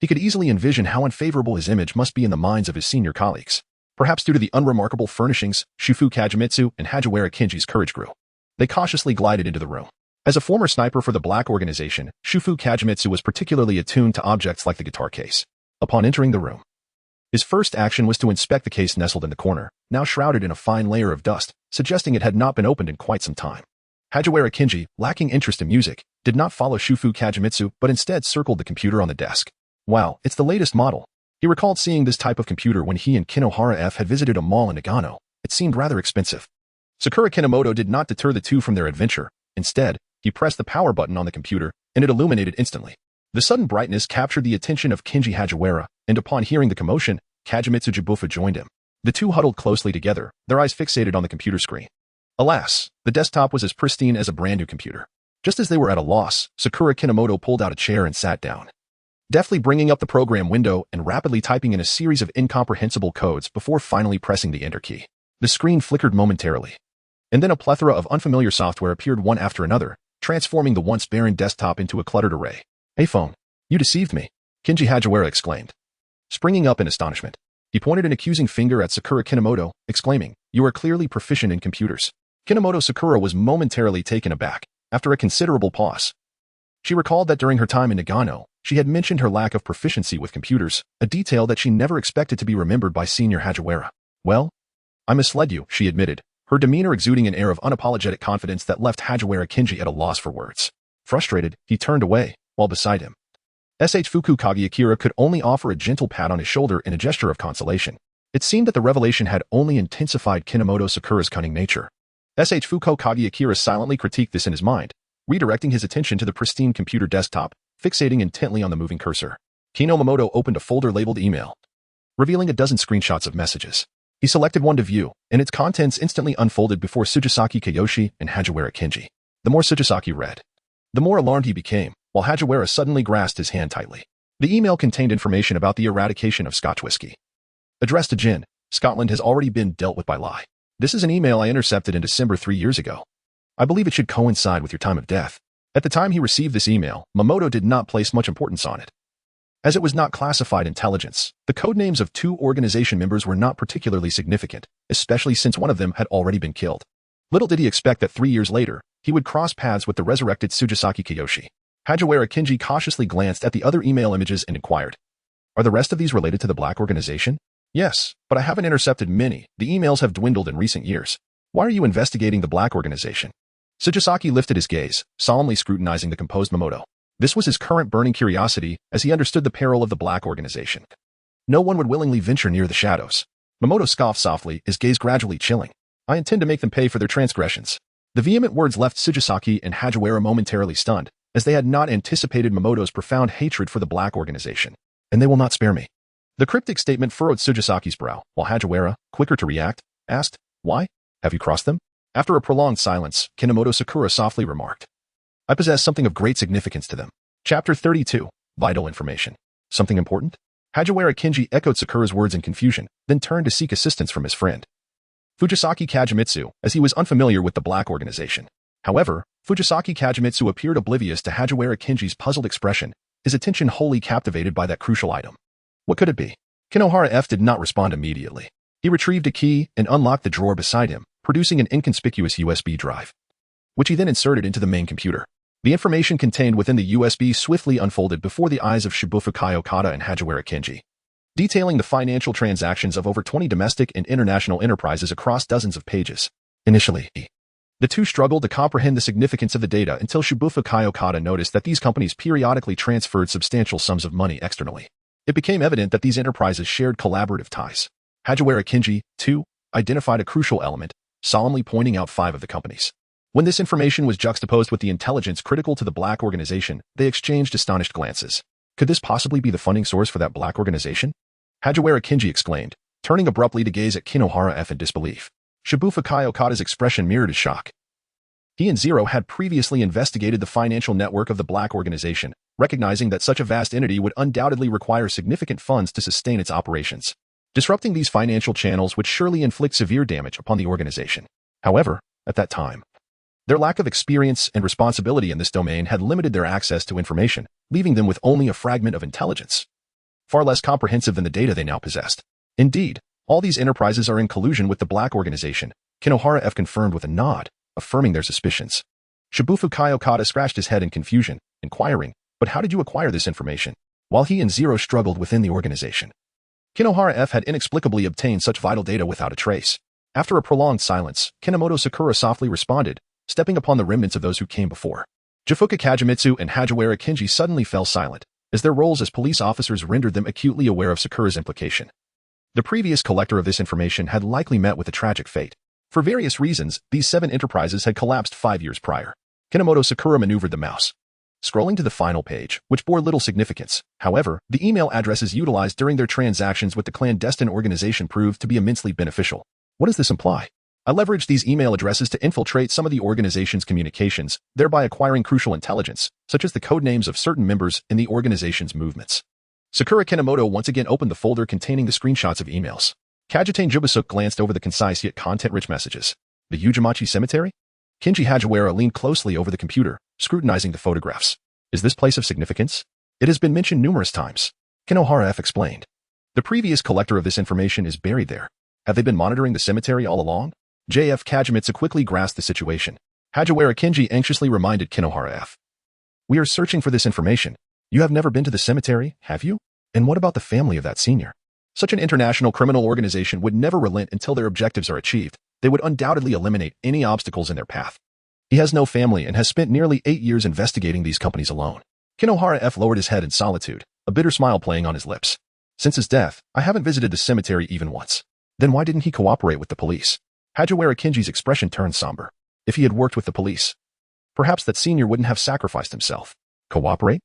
He could easily envision how unfavorable his image must be in the minds of his senior colleagues. Perhaps due to the unremarkable furnishings, Shufu Kagemitsu and Hagiwara Kinji's courage grew. They cautiously glided into the room. As a former sniper for the Black Organization, Shufu Kagemitsu was particularly attuned to objects like the guitar case. Upon entering the room, his first action was to inspect the case nestled in the corner, now shrouded in a fine layer of dust, suggesting it had not been opened in quite some time. Hagiwara Kinji, lacking interest in music, did not follow Shufu Kagemitsu but instead circled the computer on the desk. Wow, it's the latest model. He recalled seeing this type of computer when he and Kinohara F had visited a mall in Nagano. It seemed rather expensive. Sakura Kinomoto did not deter the two from their adventure. Instead, he pressed the power button on the computer, and it illuminated instantly. The sudden brightness captured the attention of Kinji Hagiwara, and upon hearing the commotion, Kagemitsu Jibufa joined him. The two huddled closely together, their eyes fixated on the computer screen. Alas, the desktop was as pristine as a brand-new computer. Just as they were at a loss, Sakura Kinomoto pulled out a chair and sat down, deftly bringing up the program window and rapidly typing in a series of incomprehensible codes before finally pressing the Enter key. The screen flickered momentarily, and then a plethora of unfamiliar software appeared one after another, transforming the once barren desktop into a cluttered array. "Hey phone, you deceived me," Kenji Hagiwara exclaimed. Springing up in astonishment, he pointed an accusing finger at Sakura Kinomoto, exclaiming, "You are clearly proficient in computers." Kinomoto Sakura was momentarily taken aback, after a considerable pause. She recalled that during her time in Nagano, she had mentioned her lack of proficiency with computers, a detail that she never expected to be remembered by Senior Hagiwara. "Well, I misled you," she admitted, her demeanor exuding an air of unapologetic confidence that left Hagiwara Kenji at a loss for words. Frustrated, he turned away, while beside him, Fuku Kageakira could only offer a gentle pat on his shoulder in a gesture of consolation. It seemed that the revelation had only intensified Kinomoto Sakura's cunning nature. Fuku Kageakira silently critiqued this in his mind, redirecting his attention to the pristine computer desktop, fixating intently on the moving cursor. Kinomoto opened a folder labeled Email, revealing a dozen screenshots of messages. He selected one to view, and its contents instantly unfolded before Tsuchisaki Kiyoshi and Hagiwara Kenji. The more Tsuchisaki read, the more alarmed he became, while Hagiwara suddenly grasped his hand tightly. The email contained information about the eradication of Scotch whiskey. Addressed to Jin, Scotland has already been dealt with by Lai. This is an email I intercepted in December 3 years ago. I believe it should coincide with your time of death. At the time he received this email, Mamoto did not place much importance on it, as it was not classified intelligence. The codenames of two organization members were not particularly significant, especially since one of them had already been killed. Little did he expect that 3 years later, he would cross paths with the resurrected Tsuchisaki Kiyoshi. Hagiwara Kenji cautiously glanced at the other email images and inquired, "Are the rest of these related to the Black Organization?" "Yes, but I haven't intercepted many. The emails have dwindled in recent years. Why are you investigating the Black Organization?" Tsuchisaki lifted his gaze, solemnly scrutinizing the composed Mamoto. This was his current burning curiosity, as he understood the peril of the Black Organization. No one would willingly venture near the shadows. Mamoto scoffed softly, his gaze gradually chilling. "I intend to make them pay for their transgressions." The vehement words left Tsuchisaki and Hagiwara momentarily stunned, as they had not anticipated Mamoto's profound hatred for the Black Organization. "And they will not spare me." The cryptic statement furrowed Tsuchisaki's brow, while Hagiwara, quicker to react, asked, "Why? Have you crossed them?" After a prolonged silence, Kinomoto Sakura softly remarked, "I possess something of great significance to them." Chapter 32. Vital Information. "Something important?" Hagiwara Kenji echoed Sakura's words in confusion, then turned to seek assistance from his friend Fujisaki Kagemitsu, as he was unfamiliar with the Black Organization. However, Fujisaki Kagemitsu appeared oblivious to Hagiwara Kenji's puzzled expression, his attention wholly captivated by that crucial item. What could it be? Kinohara F did not respond immediately. He retrieved a key and unlocked the drawer beside him, producing an inconspicuous USB drive, which he then inserted into the main computer. The information contained within the USB swiftly unfolded before the eyes of Shibufukai Okada and Hagiwara Kenji, detailing the financial transactions of over 20 domestic and international enterprises across dozens of pages. Initially, the two struggled to comprehend the significance of the data until Shibufukai Okada noticed that these companies periodically transferred substantial sums of money externally. It became evident that these enterprises shared collaborative ties. Hagiwara Kenji, too, identified a crucial element, solemnly pointing out 5 of the companies. When this information was juxtaposed with the intelligence critical to the Black Organization, they exchanged astonished glances. Could this possibly be the funding source for that Black Organization? Hagiwara Kenji exclaimed, turning abruptly to gaze at Kinohara F in disbelief. Shibufukai Okada's expression mirrored his shock. He and Zero had previously investigated the financial network of the Black Organization, recognizing that such a vast entity would undoubtedly require significant funds to sustain its operations. Disrupting these financial channels would surely inflict severe damage upon the organization. However, at that time, their lack of experience and responsibility in this domain had limited their access to information, leaving them with only a fragment of intelligence, far less comprehensive than the data they now possessed. Indeed, all these enterprises are in collusion with the Black Organization, Kinohara F confirmed with a nod, affirming their suspicions. Shibufukai Okada scratched his head in confusion, inquiring, "But how did you acquire this information?" While he and Zero struggled within the organization, Kinohara F had inexplicably obtained such vital data without a trace. After a prolonged silence, Kinomoto Sakura softly responded, stepping upon the remnants of those who came before. Jifuka Kagemitsu and Hagiwara Kenji suddenly fell silent, as their roles as police officers rendered them acutely aware of Sakura's implication. The previous collector of this information had likely met with a tragic fate. For various reasons, these 7 enterprises had collapsed 5 years prior. Kinomoto Sakura maneuvered the mouse, scrolling to the final page, which bore little significance. However, the email addresses utilized during their transactions with the clandestine organization proved to be immensely beneficial. What does this imply? I leveraged these email addresses to infiltrate some of the organization's communications, thereby acquiring crucial intelligence, such as the code names of certain members in the organization's movements. Sakura Kinomoto once again opened the folder containing the screenshots of emails. Kajitane Jubasuk glanced over the concise yet content-rich messages. The Ujimachi Cemetery? Kinji Hajiwara leaned closely over the computer, scrutinizing the photographs. Is this place of significance? It has been mentioned numerous times. Kinohara F explained. The previous collector of this information is buried there. Have they been monitoring the cemetery all along? JF Kajimitsu quickly grasped the situation. Hajiwara Kinji anxiously reminded Kinohara F. We are searching for this information. You have never been to the cemetery, have you? And what about the family of that senior? Such an international criminal organization would never relent until their objectives are achieved. They would undoubtedly eliminate any obstacles in their path. He has no family and has spent nearly 8 years investigating these companies alone. Kinohara F lowered his head in solitude, a bitter smile playing on his lips. Since his death, I haven't visited the cemetery even once. Then why didn't he cooperate with the police? Hajiwara Kinji's expression turned somber. If he had worked with the police, perhaps that senior wouldn't have sacrificed himself. Cooperate?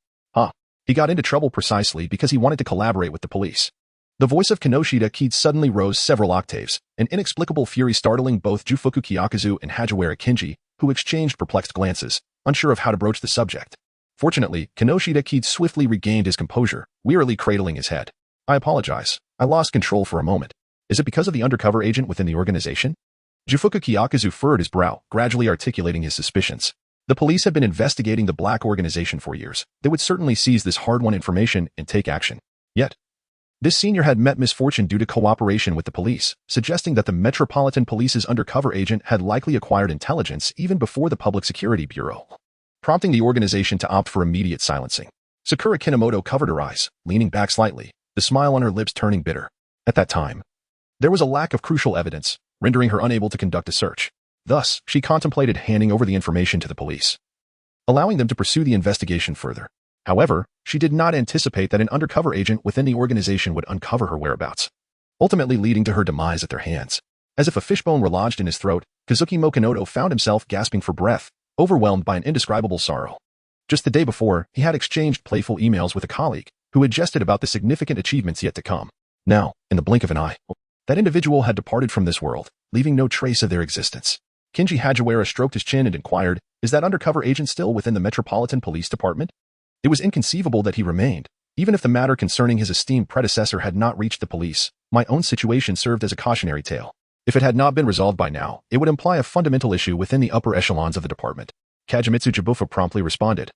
He got into trouble precisely because he wanted to collaborate with the police. The voice of Kinoshita Kid suddenly rose several octaves, an inexplicable fury startling both Jufuku Kyakuzu and Hajiwara Kinji, who exchanged perplexed glances, unsure of how to broach the subject. Fortunately, Kinoshita Kid swiftly regained his composure, wearily cradling his head. I apologize. I lost control for a moment. Is it because of the undercover agent within the organization? Jufuku Kyakuzu furrowed his brow, gradually articulating his suspicions. The police had been investigating the black organization for years. They would certainly seize this hard-won information and take action. Yet, this senior had met misfortune due to cooperation with the police, suggesting that the Metropolitan Police's undercover agent had likely acquired intelligence even before the Public Security Bureau, prompting the organization to opt for immediate silencing. Sakura Kinomoto covered her eyes, leaning back slightly, the smile on her lips turning bitter. At that time, there was a lack of crucial evidence, rendering her unable to conduct a search. Thus, she contemplated handing over the information to the police, allowing them to pursue the investigation further. However, she did not anticipate that an undercover agent within the organization would uncover her whereabouts, ultimately leading to her demise at their hands. As if a fishbone were lodged in his throat, Kazuki Mokonoto found himself gasping for breath, overwhelmed by an indescribable sorrow. Just the day before, he had exchanged playful emails with a colleague, who had jested about the significant achievements yet to come. Now, in the blink of an eye, that individual had departed from this world, leaving no trace of their existence. Kinji Hajiwara stroked his chin and inquired, is that undercover agent still within the Metropolitan Police Department? It was inconceivable that he remained. Even if the matter concerning his esteemed predecessor had not reached the police, my own situation served as a cautionary tale. If it had not been resolved by now, it would imply a fundamental issue within the upper echelons of the department. Kajimitsu Jibufa promptly responded,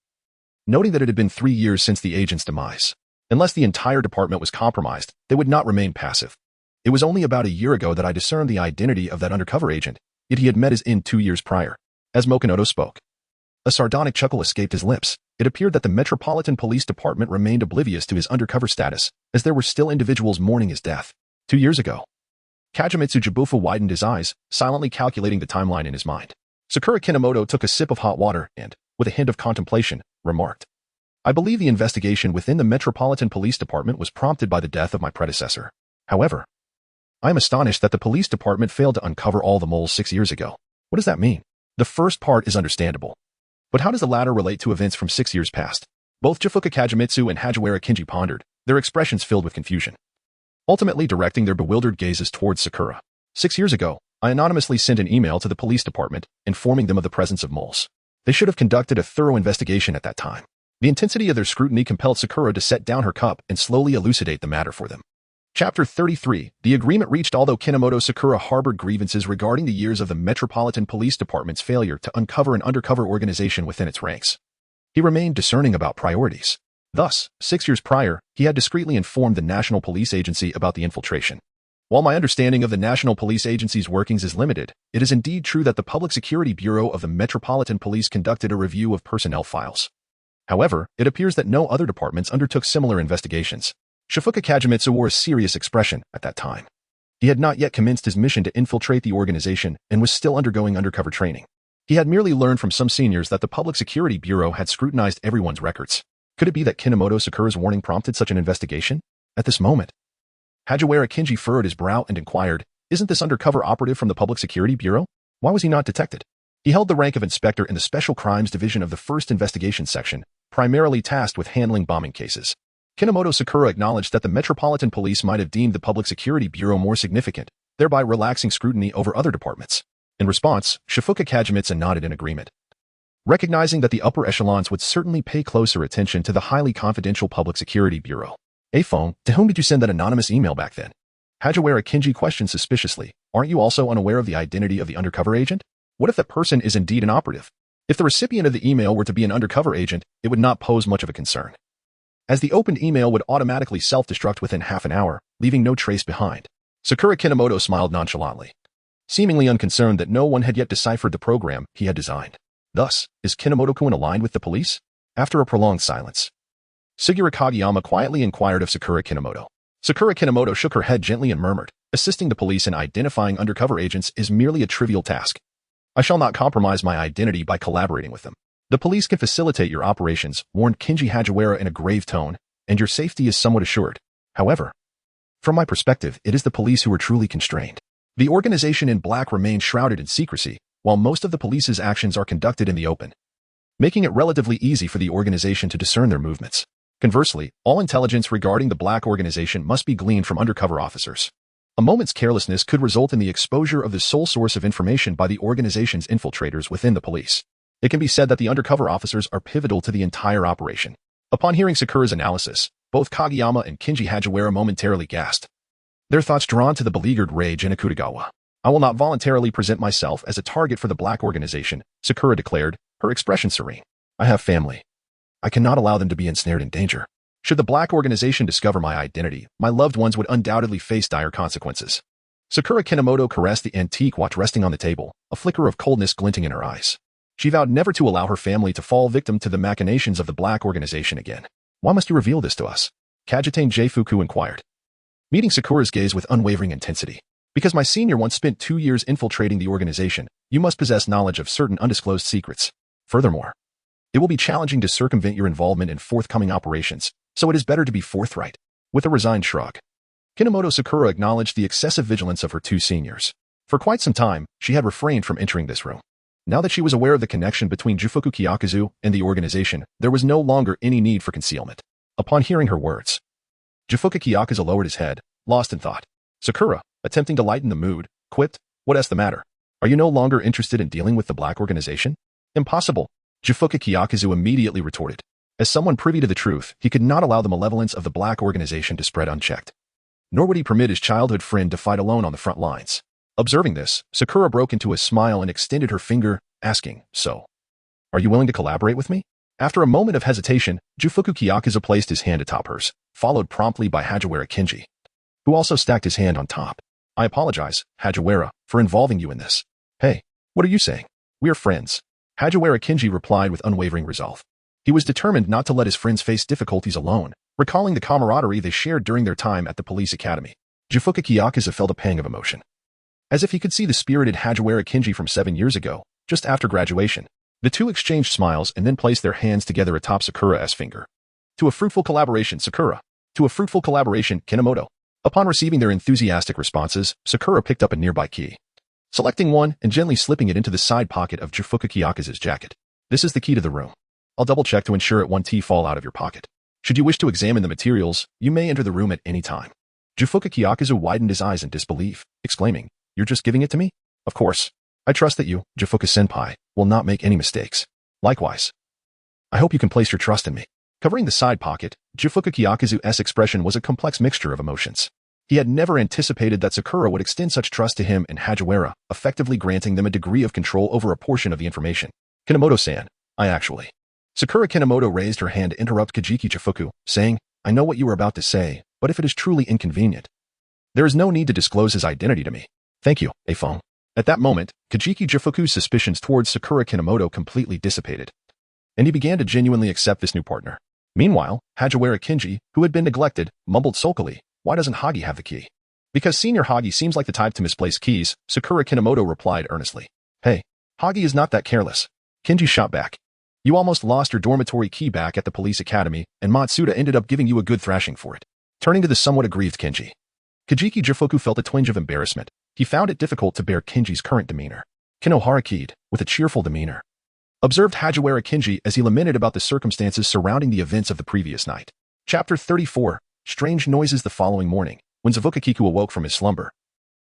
noting that it had been 3 years since the agent's demise. Unless the entire department was compromised, they would not remain passive. It was only about a year ago that I discerned the identity of that undercover agent, yet he had met his end 2 years prior. As Mokonoto spoke, a sardonic chuckle escaped his lips. It appeared that the Metropolitan Police Department remained oblivious to his undercover status, as there were still individuals mourning his death. 2 years ago. Kajimitsu Jibufa widened his eyes, silently calculating the timeline in his mind. Sakura Kinomoto took a sip of hot water and, with a hint of contemplation, remarked, I believe the investigation within the Metropolitan Police Department was prompted by the death of my predecessor. However, I am astonished that the police department failed to uncover all the moles 6 years ago. What does that mean? The first part is understandable. But how does the latter relate to events from 6 years past? Both Jifuka Kajimitsu and Hajiwara Kinji pondered, their expressions filled with confusion, ultimately directing their bewildered gazes towards Sakura. 6 years ago, I anonymously sent an email to the police department, informing them of the presence of moles. They should have conducted a thorough investigation at that time. The intensity of their scrutiny compelled Sakura to set down her cup and slowly elucidate the matter for them. Chapter 33. The agreement reached. Although Kinomoto Sakura harbored grievances regarding the years of the Metropolitan Police Department's failure to uncover an undercover organization within its ranks, he remained discerning about priorities. Thus, 6 years prior, he had discreetly informed the National Police Agency about the infiltration. While my understanding of the National Police Agency's workings is limited, it is indeed true that the Public Security Bureau of the Metropolitan Police conducted a review of personnel files. However, it appears that no other departments undertook similar investigations. Shifuka Kajimitsu wore a serious expression at that time. He had not yet commenced his mission to infiltrate the organization and was still undergoing undercover training. He had merely learned from some seniors that the Public Security Bureau had scrutinized everyone's records. Could it be that Kinomoto Sakura's warning prompted such an investigation? At this moment, Hajiwara Kinji furrowed his brow and inquired, isn't this undercover operative from the Public Security Bureau? Why was he not detected? He held the rank of inspector in the Special Crimes Division of the 1st Investigation Section, primarily tasked with handling bombing cases. Kinomoto Sakura acknowledged that the Metropolitan Police might have deemed the Public Security Bureau more significant, thereby relaxing scrutiny over other departments. In response, Shifuka Kagemitsu nodded in agreement, recognizing that the upper echelons would certainly pay closer attention to the highly confidential Public Security Bureau. "Hey phone, to whom did you send that anonymous email back then?" Hagiwara Kinji questioned suspiciously. "Aren't you also unaware of the identity of the undercover agent? What if that person is indeed an operative? If the recipient of the email were to be an undercover agent, it would not pose much of a concern, as the opened email would automatically self-destruct within half an hour, leaving no trace behind." Sakura Kinomoto smiled nonchalantly, seemingly unconcerned that no one had yet deciphered the program he had designed. Thus, is Kinomoto-kun aligned with the police? After a prolonged silence, Sugura Kageyama quietly inquired of Sakura Kinomoto. Sakura Kinomoto shook her head gently and murmured, "Assisting the police in identifying undercover agents is merely a trivial task. I shall not compromise my identity by collaborating with them. The police can facilitate your operations," warned Kinji Hagiwara in a grave tone, "and your safety is somewhat assured. However, from my perspective, it is the police who are truly constrained. The organization in black remains shrouded in secrecy, while most of the police's actions are conducted in the open, making it relatively easy for the organization to discern their movements. Conversely, all intelligence regarding the black organization must be gleaned from undercover officers. A moment's carelessness could result in the exposure of the sole source of information by the organization's infiltrators within the police. It can be said that the undercover officers are pivotal to the entire operation." Upon hearing Sakura's analysis, both Kageyama and Kinji Hagiwara momentarily gasped, their thoughts drawn to the beleaguered Rage in Akutagawa. "I will not voluntarily present myself as a target for the black organization," Sakura declared, her expression serene. "I have family. I cannot allow them to be ensnared in danger. Should the black organization discover my identity, my loved ones would undoubtedly face dire consequences." Sakura Kinomoto caressed the antique watch resting on the table, a flicker of coldness glinting in her eyes. She vowed never to allow her family to fall victim to the machinations of the black organization again. "Why must you reveal this to us?" Kajitane J-Fuku inquired, meeting Sakura's gaze with unwavering intensity. "Because my senior once spent 2 years infiltrating the organization, you must possess knowledge of certain undisclosed secrets. Furthermore, it will be challenging to circumvent your involvement in forthcoming operations, so it is better to be forthright." With a resigned shrug, Kinomoto Sakura acknowledged the excessive vigilance of her 2 seniors. For quite some time, she had refrained from entering this room. Now that she was aware of the connection between Jufuku Kyakuzu and the organization, there was no longer any need for concealment. Upon hearing her words, Jufuku Kyakuzu lowered his head, lost in thought. Sakura, attempting to lighten the mood, quipped, "What's the matter? Are you no longer interested in dealing with the black organization?" "Impossible," Jufuku Kyakuzu immediately retorted. As someone privy to the truth, he could not allow the malevolence of the black organization to spread unchecked. Nor would he permit his childhood friend to fight alone on the front lines. Observing this, Sakura broke into a smile and extended her finger, asking, "So, are you willing to collaborate with me?" After a moment of hesitation, Jufuku Kyakuzu placed his hand atop hers, followed promptly by Hagiwara Kinji, who also stacked his hand on top. "I apologize, Hagiwara, for involving you in this." "Hey, what are you saying? We are friends," Hagiwara Kinji replied with unwavering resolve. He was determined not to let his friends face difficulties alone, recalling the camaraderie they shared during their time at the police academy. Jufuku Kyakuzu felt a pang of emotion, as if he could see the spirited Hagiwara Kinji from 7 years ago, just after graduation. The two exchanged smiles and then placed their hands together atop Sakura's finger. "To a fruitful collaboration, Sakura. To a fruitful collaboration, Kinomoto." Upon receiving their enthusiastic responses, Sakura picked up a nearby key, selecting one and gently slipping it into the side pocket of Jufuku Kyakuzu's jacket. "This is the key to the room. I'll double-check to ensure it won't fall out of your pocket. Should you wish to examine the materials, you may enter the room at any time." Jufuku Kyakuzu widened his eyes in disbelief, exclaiming, "You're just giving it to me?" "Of course. I trust that you, Jufuku-senpai, will not make any mistakes. Likewise, I hope you can place your trust in me." Covering the side pocket, Jufuku Kyakuzu's expression was a complex mixture of emotions. He had never anticipated that Sakura would extend such trust to him and Hagiwara, effectively granting them a degree of control over a portion of the information. "Kinomoto-san, I actually..." Sakura Kinomoto raised her hand to interrupt Kajiki Jufuku, saying, "I know what you were about to say, but if it is truly inconvenient, there is no need to disclose his identity to me." "Thank you, Afong." At that moment, Kajiki Jufuku's suspicions towards Sakura Kinomoto completely dissipated, and he began to genuinely accept this new partner. Meanwhile, Hagiwara Kinji, who had been neglected, mumbled sulkily, "Why doesn't Hagi have the key?" "Because Senior Hagi seems like the type to misplace keys," Sakura Kinomoto replied earnestly. "Hey, Hagi is not that careless." Kinji shot back. "You almost lost your dormitory key back at the police academy, and Matsuda ended up giving you a good thrashing for it." Turning to the somewhat aggrieved Kinji, Kajiki Jufuku felt a twinge of embarrassment. He found it difficult to bear Kinji's current demeanor. Kinohara keyed, with a cheerful demeanor, observed Hajiwara Kinji as he lamented about the circumstances surrounding the events of the previous night. Chapter 34. Strange noises the following morning. When Zabukakiku awoke from his slumber,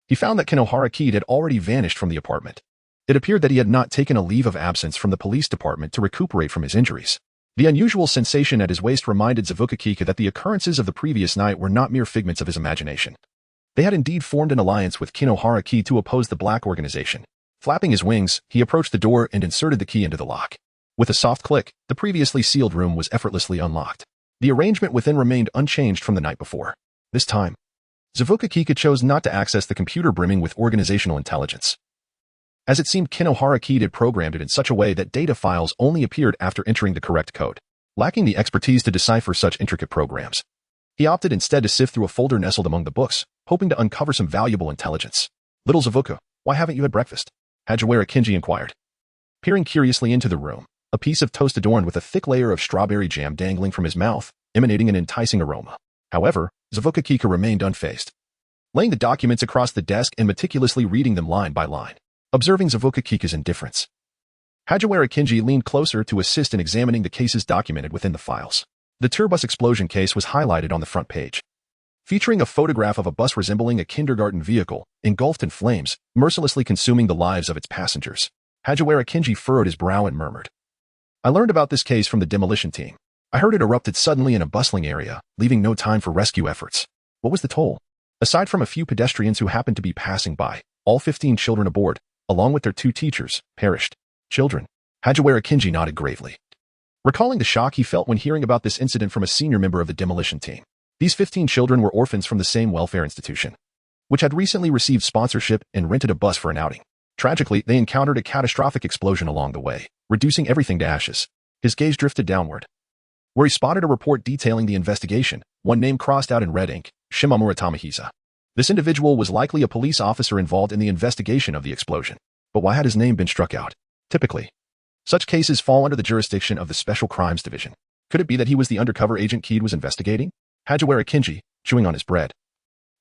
he found that Kinohara Kid had already vanished from the apartment. It appeared that he had not taken a leave of absence from the police department to recuperate from his injuries. The unusual sensation at his waist reminded Zabukakiku that the occurrences of the previous night were not mere figments of his imagination. They had indeed formed an alliance with Kinohara Kid to oppose the Black Organization. Flapping his wings, he approached the door and inserted the key into the lock. With a soft click, the previously sealed room was effortlessly unlocked. The arrangement within remained unchanged from the night before. This time, Zabukakiku chose not to access the computer brimming with organizational intelligence, as it seemed Kinohara Kid had programmed it in such a way that data files only appeared after entering the correct code. Lacking the expertise to decipher such intricate programs, he opted instead to sift through a folder nestled among the books, hoping to uncover some valuable intelligence. "Little Zabuka, why haven't you had breakfast?" Hajiwara Kinji inquired. Peering curiously into the room, a piece of toast adorned with a thick layer of strawberry jam dangling from his mouth, emanating an enticing aroma. However, Zabukakiku remained unfazed, laying the documents across the desk and meticulously reading them line by line. Observing Zabukakiku's indifference, Hajiwara Kinji leaned closer to assist in examining the cases documented within the files. The tourbus explosion case was highlighted on the front page, featuring a photograph of a bus resembling a kindergarten vehicle, engulfed in flames, mercilessly consuming the lives of its passengers. Hajiwara Kinji furrowed his brow and murmured, "I learned about this case from the demolition team. I heard it erupted suddenly in a bustling area, leaving no time for rescue efforts. What was the toll? Aside from a few pedestrians who happened to be passing by, all 15 children aboard, along with their 2 teachers, perished." "Children?" Hajiwara Kinji nodded gravely, recalling the shock he felt when hearing about this incident from a senior member of the demolition team. These 15 children were orphans from the same welfare institution, which had recently received sponsorship and rented a bus for an outing. Tragically, they encountered a catastrophic explosion along the way, reducing everything to ashes. His gaze drifted downward, where he spotted a report detailing the investigation, one name crossed out in red ink, Shimamura Tamahisa. This individual was likely a police officer involved in the investigation of the explosion. But why had his name been struck out? Typically, such cases fall under the jurisdiction of the Special Crimes Division. Could it be that he was the undercover agent Kid was investigating? Hajiwara Kinji, chewing on his bread,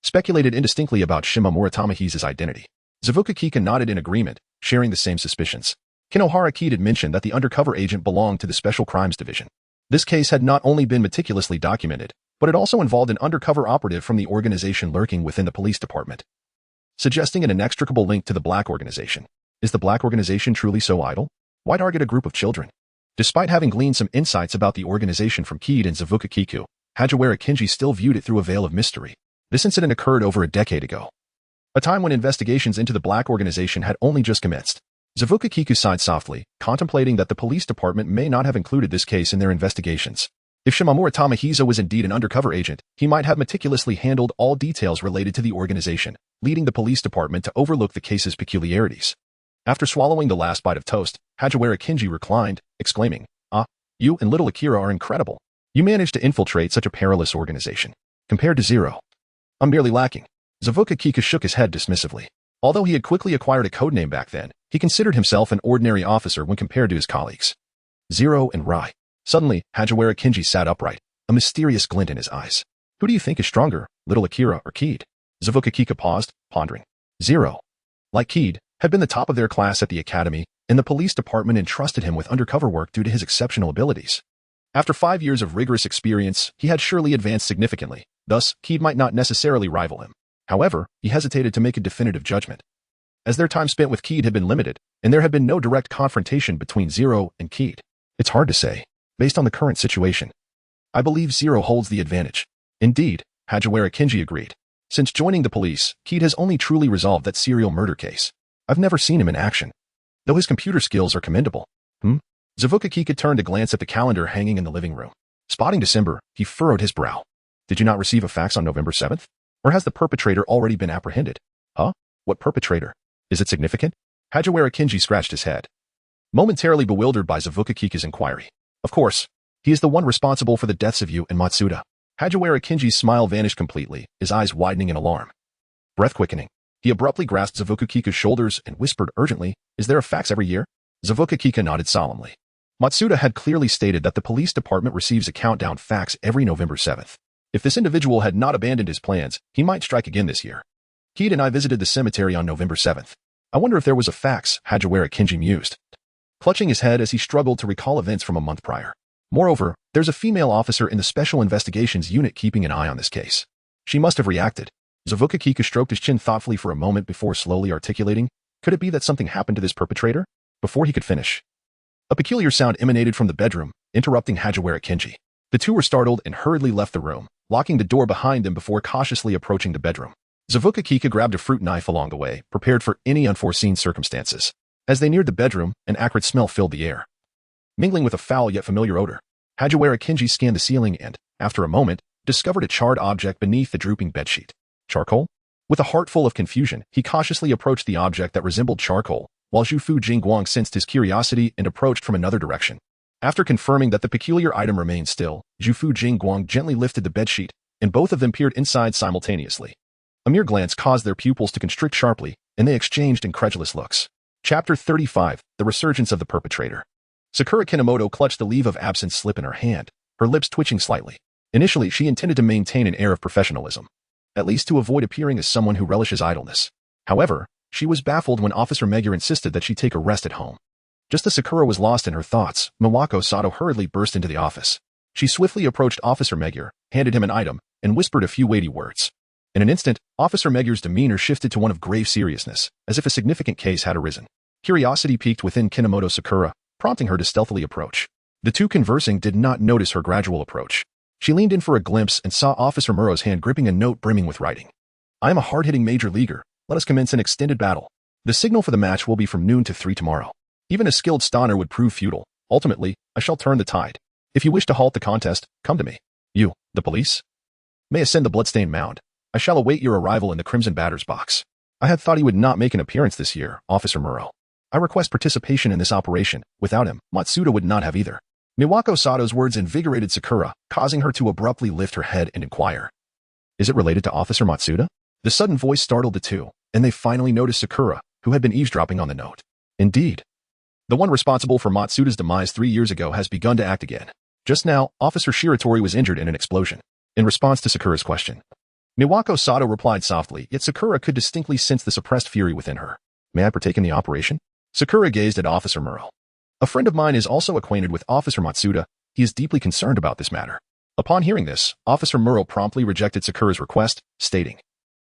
speculated indistinctly about Shimamura Tamahisa's identity. Zabukakiku nodded in agreement, sharing the same suspicions. Kinohara Kid had mentioned that the undercover agent belonged to the Special Crimes Division. This case had not only been meticulously documented, but it also involved an undercover operative from the organization lurking within the police department, suggesting an inextricable link to the Black Organization. Is the Black Organization truly so idle? Why target a group of children? Despite having gleaned some insights about the organization from Kid and Zabukakiku, Hajiwara Kinji still viewed it through a veil of mystery. This incident occurred over a decade ago, a time when investigations into the Black Organization had only just commenced. Zabukakiku sighed softly, contemplating that the police department may not have included this case in their investigations. If Shimamura Tamahisa was indeed an undercover agent, he might have meticulously handled all details related to the organization, leading the police department to overlook the case's peculiarities. After swallowing the last bite of toast, Hajiwara Kinji reclined, exclaiming, "Ah, you and little Akira are incredible. You managed to infiltrate such a perilous organization. Compared to Zero, I'm barely lacking." Zabukakiku shook his head dismissively. Although he had quickly acquired a codename back then, he considered himself an ordinary officer when compared to his colleagues. Zero and Rai. Suddenly, Hajiwara Kinji sat upright, a mysterious glint in his eyes. "Who do you think is stronger, little Akira or Kid?" Zabukakiku paused, pondering. Zero, like Kid, had been the top of their class at the academy, and the police department entrusted him with undercover work due to his exceptional abilities. After 5 years of rigorous experience, he had surely advanced significantly. Thus, Kid might not necessarily rival him. However, he hesitated to make a definitive judgment, as their time spent with Kid had been limited, and there had been no direct confrontation between Zero and Kid. It's hard to say, based on the current situation. I believe Zero holds the advantage. Indeed, Hajiwara Kinji agreed. Since joining the police, Kid has only truly resolved that serial murder case. I've never seen him in action, though his computer skills are commendable. Zabukakiku turned to glance at the calendar hanging in the living room. Spotting December, he furrowed his brow. Did you not receive a fax on November 7th? Or has the perpetrator already been apprehended? Huh? What perpetrator? Is it significant? Hajiwara Kinji scratched his head, momentarily bewildered by Zabukakiku's inquiry. Of course, he is the one responsible for the deaths of you and Matsuda. Hajiwara Kinji's smile vanished completely, his eyes widening in alarm. Breath quickening, he abruptly grasped Zabukakiku's shoulders and whispered urgently, "Is there a fax every year?" Zabukakiku nodded solemnly. Matsuda had clearly stated that the police department receives a countdown fax every November 7th. If this individual had not abandoned his plans, he might strike again this year. Kid and I visited the cemetery on November 7th. I wonder if there was a fax, Hajiwara Kinji mused. clutching his head as he struggled to recall events from a month prior. Moreover, there's a female officer in the Special Investigations Unit keeping an eye on this case. She must have reacted. Zavuka Kika stroked his chin thoughtfully for a moment before slowly articulating, could it be that something happened to this perpetrator? Before he could finish, a peculiar sound emanated from the bedroom, interrupting Hajiwara Kenji. The two were startled and hurriedly left the room, locking the door behind them before cautiously approaching the bedroom. Zavuka Kika grabbed a fruit knife along the way, prepared for any unforeseen circumstances. As they neared the bedroom, an acrid smell filled the air, mingling with a foul yet familiar odor. Hajiwara Kenji scanned the ceiling and, after a moment, discovered a charred object beneath the drooping bedsheet. Charcoal? With a heart full of confusion, he cautiously approached the object that resembled charcoal, while Zhufu Jingguang sensed his curiosity and approached from another direction. After confirming that the peculiar item remained still, Zhufu Jingguang gently lifted the bedsheet, and both of them peered inside simultaneously. A mere glance caused their pupils to constrict sharply, and they exchanged incredulous looks. Chapter 35, The Resurgence of the Perpetrator. Sakura Kinomoto clutched the leave of absence slip in her hand, her lips twitching slightly. Initially, she intended to maintain an air of professionalism, at least to avoid appearing as someone who relishes idleness. However, she was baffled when Officer Megure insisted that she take a rest at home. Just as Sakura was lost in her thoughts, Miwako Sato hurriedly burst into the office. She swiftly approached Officer Megure, handed him an item, and whispered a few weighty words. In an instant, Officer Megure's demeanor shifted to one of grave seriousness, as if a significant case had arisen. Curiosity piqued within Kinomoto Sakura, prompting her to stealthily approach. The two conversing did not notice her gradual approach. She leaned in for a glimpse and saw Officer Muro's hand gripping a note brimming with writing. I am a hard-hitting major leaguer. Let us commence an extended battle. The signal for the match will be from noon to 3 tomorrow. Even a skilled stunner would prove futile. Ultimately, I shall turn the tide. If you wish to halt the contest, come to me. You, the police, may ascend the bloodstained mound. I shall await your arrival in the Crimson Batter's box. I had thought he would not make an appearance this year, Officer Muro. I request participation in this operation. Without him, Matsuda would not have either. Miwako Sato's words invigorated Sakura, causing her to abruptly lift her head and inquire. Is it related to Officer Matsuda? The sudden voice startled the two, and they finally noticed Sakura, who had been eavesdropping on the note. Indeed. The one responsible for Matsuda's demise 3 years ago has begun to act again. Just now, Officer Shiratori was injured in an explosion. In response to Sakura's question, Miwako Sato replied softly, yet Sakura could distinctly sense the suppressed fury within her. May I partake in the operation? Sakura gazed at Officer Muro. A friend of mine is also acquainted with Officer Matsuda. He is deeply concerned about this matter. Upon hearing this, Officer Muro promptly rejected Sakura's request, stating,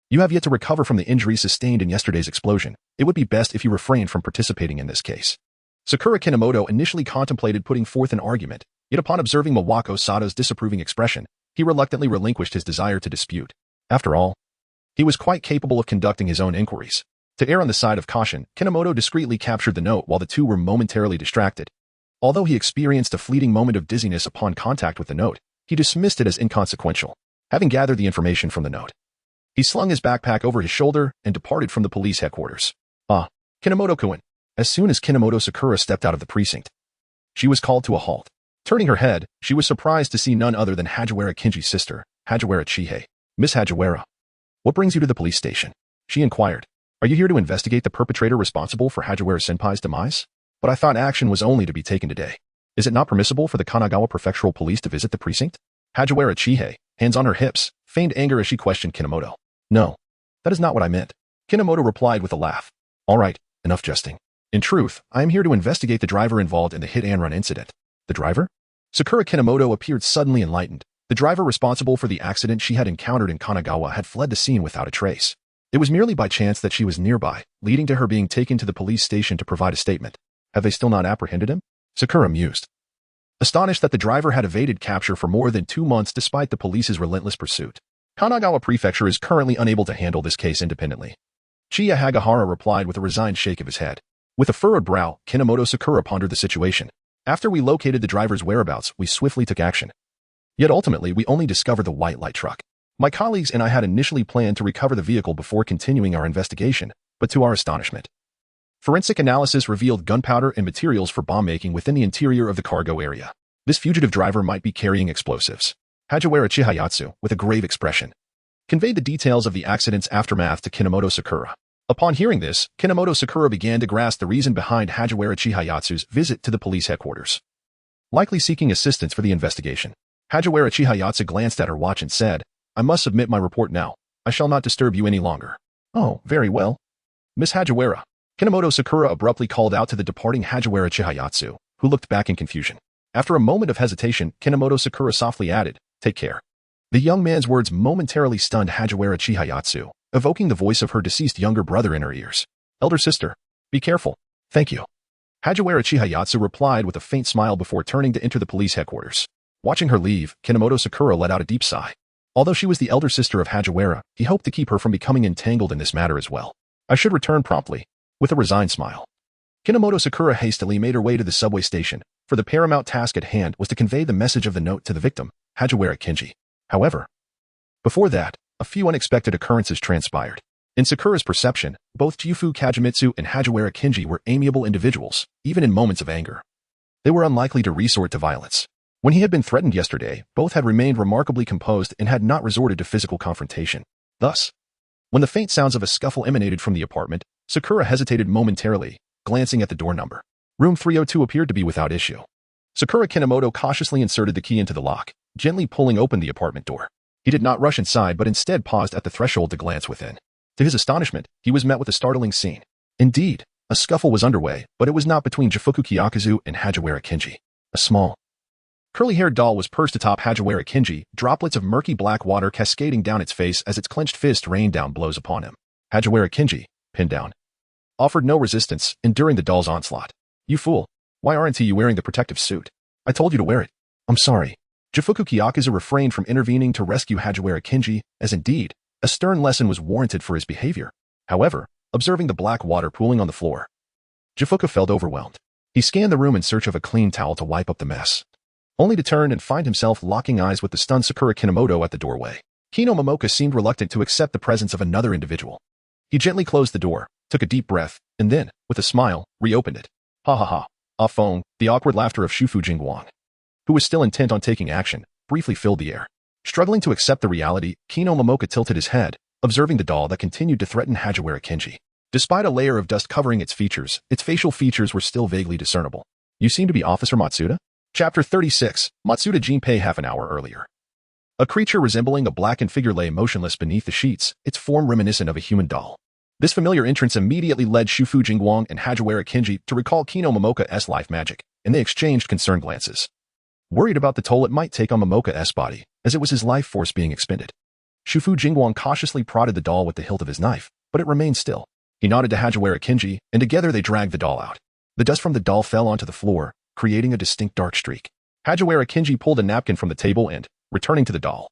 You have yet to recover from the injuries sustained in yesterday's explosion. It would be best if you refrain from participating in this case. Sakura Kinomoto initially contemplated putting forth an argument, yet upon observing Miwako Sato's disapproving expression, he reluctantly relinquished his desire to dispute. After all, he was quite capable of conducting his own inquiries. To err on the side of caution, Kinomoto discreetly captured the note while the two were momentarily distracted. Although he experienced a fleeting moment of dizziness upon contact with the note, he dismissed it as inconsequential. Having gathered the information from the note, he slung his backpack over his shoulder and departed from the police headquarters. Kinomoto-kun. As soon as Kinomoto Sakura stepped out of the precinct, she was called to a halt. Turning her head, she was surprised to see none other than Hajiwara Kenji's sister, Hajiwara Chihei. Miss Hajiwara, what brings you to the police station? She inquired. Are you here to investigate the perpetrator responsible for Hajiwara-senpai's demise? But I thought action was only to be taken today. Is it not permissible for the Kanagawa Prefectural Police to visit the precinct? Hajiwara Chihei, hands on her hips, feigned anger as she questioned Kinomoto. No, that is not what I meant. Kinomoto replied with a laugh. All right, enough jesting. In truth, I am here to investigate the driver involved in the hit-and-run incident. The driver? Sakura Kinomoto appeared suddenly enlightened. The driver responsible for the accident she had encountered in Kanagawa had fled the scene without a trace. It was merely by chance that she was nearby, leading to her being taken to the police station to provide a statement. Have they still not apprehended him? Sakura mused, astonished that the driver had evaded capture for more than 2 months despite the police's relentless pursuit. Kanagawa Prefecture is currently unable to handle this case independently. Chiya Hagahara replied with a resigned shake of his head. With a furrowed brow, Kinomoto Sakura pondered the situation. After we located the driver's whereabouts, we swiftly took action. Yet ultimately, we only discovered the white light truck. My colleagues and I had initially planned to recover the vehicle before continuing our investigation, but to our astonishment, forensic analysis revealed gunpowder and materials for bomb making within the interior of the cargo area. This fugitive driver might be carrying explosives. Hajiwara Chihayatsu, with a grave expression, conveyed the details of the accident's aftermath to Kinomoto Sakura. Upon hearing this, Kinomoto Sakura began to grasp the reason behind Hajiwara Chihayatsu's visit to the police headquarters, likely seeking assistance for the investigation. Hajiwara Chihayatsu glanced at her watch and said, I must submit my report now. I shall not disturb you any longer. Oh, very well. Miss Hajiwara, Kinomoto Sakura abruptly called out to the departing Hajiwara Chihayatsu, who looked back in confusion. After a moment of hesitation, Kinomoto Sakura softly added, "Take care." The young man's words momentarily stunned Hajiwara Chihayatsu, evoking the voice of her deceased younger brother in her ears. "Elder sister, be careful. Thank you." Hajiwara Chihayatsu replied with a faint smile before turning to enter the police headquarters. Watching her leave, Kinomoto Sakura let out a deep sigh. Although she was the elder sister of Hajiwara, he hoped to keep her from becoming entangled in this matter as well. "I should return promptly," with a resigned smile. Kinomoto Sakura hastily made her way to the subway station, for the paramount task at hand was to convey the message of the note to the victim, Hajiwara Kinji. However, before that, a few unexpected occurrences transpired. In Sakura's perception, both Jifu Kagemitsu and Hajiwara Kinji were amiable individuals, even in moments of anger. They were unlikely to resort to violence. When he had been threatened yesterday, both had remained remarkably composed and had not resorted to physical confrontation. Thus, when the faint sounds of a scuffle emanated from the apartment, Sakura hesitated momentarily, glancing at the door number. Room 302 appeared to be without issue. Sakura Kinomoto cautiously inserted the key into the lock, gently pulling open the apartment door. He did not rush inside but instead paused at the threshold to glance within. To his astonishment, he was met with a startling scene. Indeed, a scuffle was underway, but it was not between Jifuku Kyakuzu and Hajiwara Kinji. A small, curly-haired doll was perched atop Hajiwara Kinji, droplets of murky black water cascading down its face as its clenched fist rained down blows upon him. Hajiwara Kinji, pinned down, offered no resistance, enduring the doll's onslaught. "You fool. Why aren't you wearing the protective suit? I told you to wear it." "I'm sorry." Jifuku Kyakuzu refrained from intervening to rescue Hajiwara Kinji, as indeed, a stern lesson was warranted for his behavior. However, observing the black water pooling on the floor, Jifuku felt overwhelmed. He scanned the room in search of a clean towel to wipe up the mess, only to turn and find himself locking eyes with the stunned Sakura Kinomoto at the doorway. Kino Momoka seemed reluctant to accept the presence of another individual. He gently closed the door, took a deep breath, and then, with a smile, reopened it. "Ha ha ha." Afong, the awkward laughter of Shufu Jingguang, who was still intent on taking action, briefly filled the air. Struggling to accept the reality, Kino Momoka tilted his head, observing the doll that continued to threaten Hajiwara Kinji. Despite a layer of dust covering its features, its facial features were still vaguely discernible. "You seem to be Officer Matsuda?" Chapter 36, Matsuda Jinpei half an hour earlier. A creature resembling a blackened figure lay motionless beneath the sheets, its form reminiscent of a human doll. This familiar entrance immediately led Shufu Jingguang and Hajiwara Kinji to recall Kino Momoka's life magic, and they exchanged concerned glances. Worried about the toll it might take on Momoka's body, as it was his life force being expended. Shufu Jingguang cautiously prodded the doll with the hilt of his knife, but it remained still. He nodded to Hajiwara Kinji, and together they dragged the doll out. The dust from the doll fell onto the floor, creating a distinct dark streak. Hajiwara Kinji pulled a napkin from the table and, returning to the doll,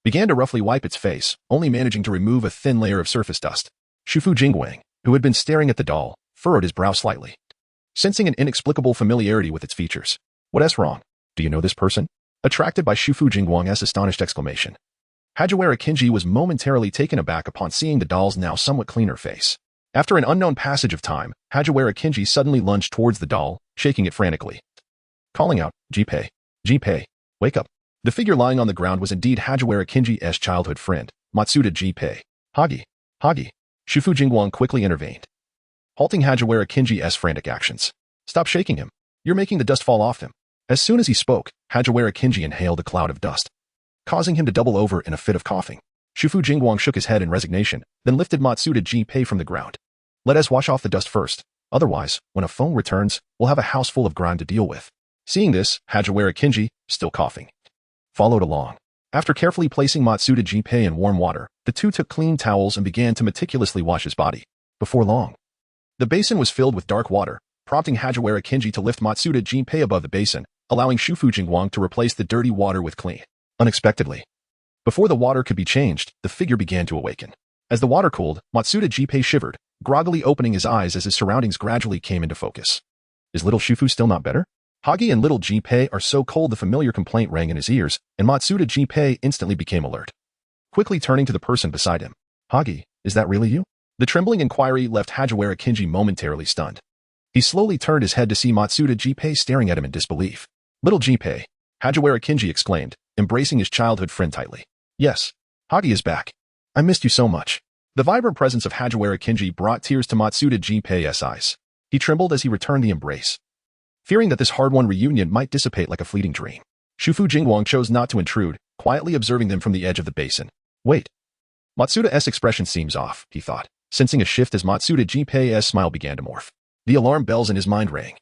began to roughly wipe its face, only managing to remove a thin layer of surface dust. Shufu Jingguang, who had been staring at the doll, furrowed his brow slightly, sensing an inexplicable familiarity with its features. "What's wrong? Do you know this person?" Attracted by Shufu Jingguang's astonished exclamation, Hajiwara Kinji was momentarily taken aback upon seeing the doll's now somewhat cleaner face. After an unknown passage of time, Hajiwara Kinji suddenly lunged towards the doll, shaking it frantically, calling out, "Jinpei, Jinpei, wake up." The figure lying on the ground was indeed Hajiwara Kinji's childhood friend, Matsuda Jinpei. "Hagi, Hagi." Shufu Jingguang quickly intervened, halting Hajiwara Kinji's frantic actions. "Stop shaking him. You're making the dust fall off him." As soon as he spoke, Hajiwara Kinji inhaled a cloud of dust, causing him to double over in a fit of coughing. Shufu Jingguang shook his head in resignation, then lifted Matsuda Jinpei from the ground. "Let us wash off the dust first. Otherwise, when a phone returns, we'll have a house full of grime to deal with." Seeing this, Hajiwara Kinji, still coughing, followed along. After carefully placing Matsuda Jinpei in warm water, the two took clean towels and began to meticulously wash his body. Before long, the basin was filled with dark water, prompting Hajiwara Kinji to lift Matsuda Jinpei above the basin, allowing Shufu Jingguang to replace the dirty water with clean. Unexpectedly, before the water could be changed, the figure began to awaken. As the water cooled, Matsuda Jinpei shivered, groggily opening his eyes as his surroundings gradually came into focus. Is little Shufu still not better? Hagi and little Jinpei are so cold the familiar complaint rang in his ears, and Matsuda Jinpei instantly became alert. Quickly turning to the person beside him. "Hagi, is that really you?" The trembling inquiry left Hajiwara Kinji momentarily stunned. He slowly turned his head to see Matsuda Jinpei staring at him in disbelief. "Little Jinpei," Hajiwara Kinji exclaimed, embracing his childhood friend tightly. "Yes, Hagi is back. I missed you so much." The vibrant presence of Hajiwara Kinji brought tears to Matsuda Jinpei's eyes. He trembled as he returned the embrace, fearing that this hard-won reunion might dissipate like a fleeting dream. Shufu Jingguang chose not to intrude, quietly observing them from the edge of the basin. "Wait. Matsuda's expression seems off," he thought. sensing a shift as Matsuda Jinpei's smile began to morph. The alarm bells in his mind rang,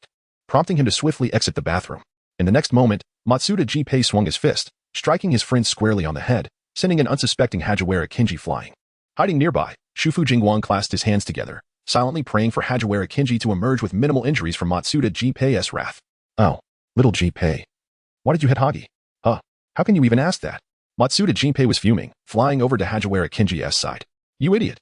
prompting him to swiftly exit the bathroom. In the next moment, Matsuda Jinpei swung his fist, striking his friend squarely on the head, sending an unsuspecting Hagiwara Kinji flying. Hiding nearby, Shufu Jingguang clasped his hands together, silently praying for Hagiwara Kinji to emerge with minimal injuries from Matsuda Jinpei's wrath. Oh, little Jinpei. Why did you hit Hagi? Huh? How can you even ask that? Matsuda Jinpei was fuming, flying over to Hagiwara Kinji's side. You idiot.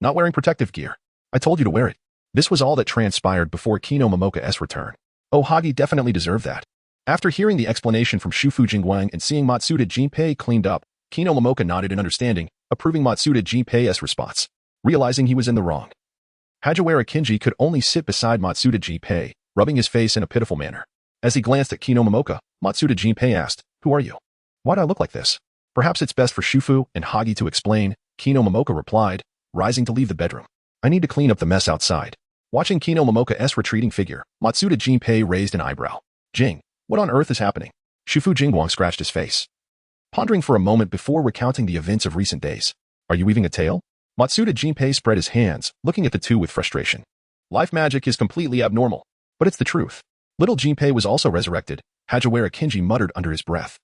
Not wearing protective gear. I told you to wear it. This was all that transpired before Kinomoto's return. Oh, Hagi definitely deserved that. After hearing the explanation from Shufu Jingguang and seeing Matsuda Jinpei cleaned up, Kinomoto nodded in understanding, approving Matsuda Jinpei's response. Realizing he was in the wrong, Hagiwara Kinji could only sit beside Matsuda Jinpei, rubbing his face in a pitiful manner. As he glanced at Kinomoto, Matsuda Jinpei asked, "Who are you? Why do I look like this?" "Perhaps it's best for Shufu and Hagi to explain," Kinomoto replied, rising to leave the bedroom. "I need to clean up the mess outside." Watching Kinomoto's retreating figure, Matsuda Jinpei raised an eyebrow. "Jing, what on earth is happening?" Shufu Jingguang scratched his face, pondering for a moment before recounting the events of recent days. "Are you weaving a tale?" Matsuda Jinpei spread his hands, looking at the two with frustration. "Life magic is completely abnormal, but it's the truth." Little Jinpei was also resurrected, Hagiwara Kinji muttered under his breath,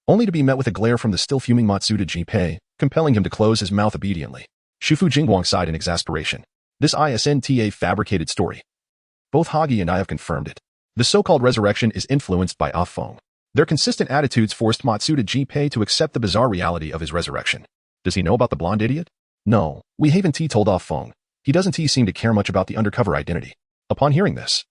only to be met with a glare from the still fuming Matsuda Jinpei, compelling him to close his mouth obediently. Shufu Jingguang sighed in exasperation. "This isn't a fabricated story. Both Hagi and I have confirmed it. The so-called resurrection is influenced by Feng. Their consistent attitudes forced Matsuda Jinpei to accept the bizarre reality of his resurrection. Does he know about the blonde idiot? No, we haven't told Feng. He doesn't seem to care much about the undercover identity." Upon hearing this,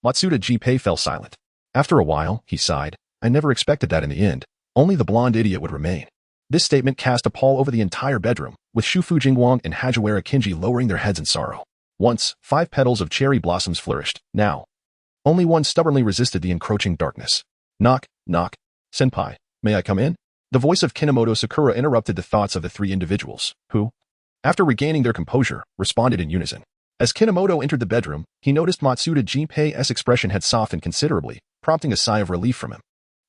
Matsuda Jinpei fell silent. After a while, he sighed. "I never expected that in the end. Only the blonde idiot would remain." This statement cast a pall over the entire bedroom, with Shufu Jingguang and Hagiwara Kinji lowering their heads in sorrow. Once, 5 petals of cherry blossoms flourished. Now, only one stubbornly resisted the encroaching darkness. "Knock, knock. Senpai, may I come in?" The voice of Kinomoto Sakura interrupted the thoughts of the 3 individuals, who, after regaining their composure, responded in unison. As Kinomoto entered the bedroom, he noticed Matsuda Jinpei's expression had softened considerably, prompting a sigh of relief from him.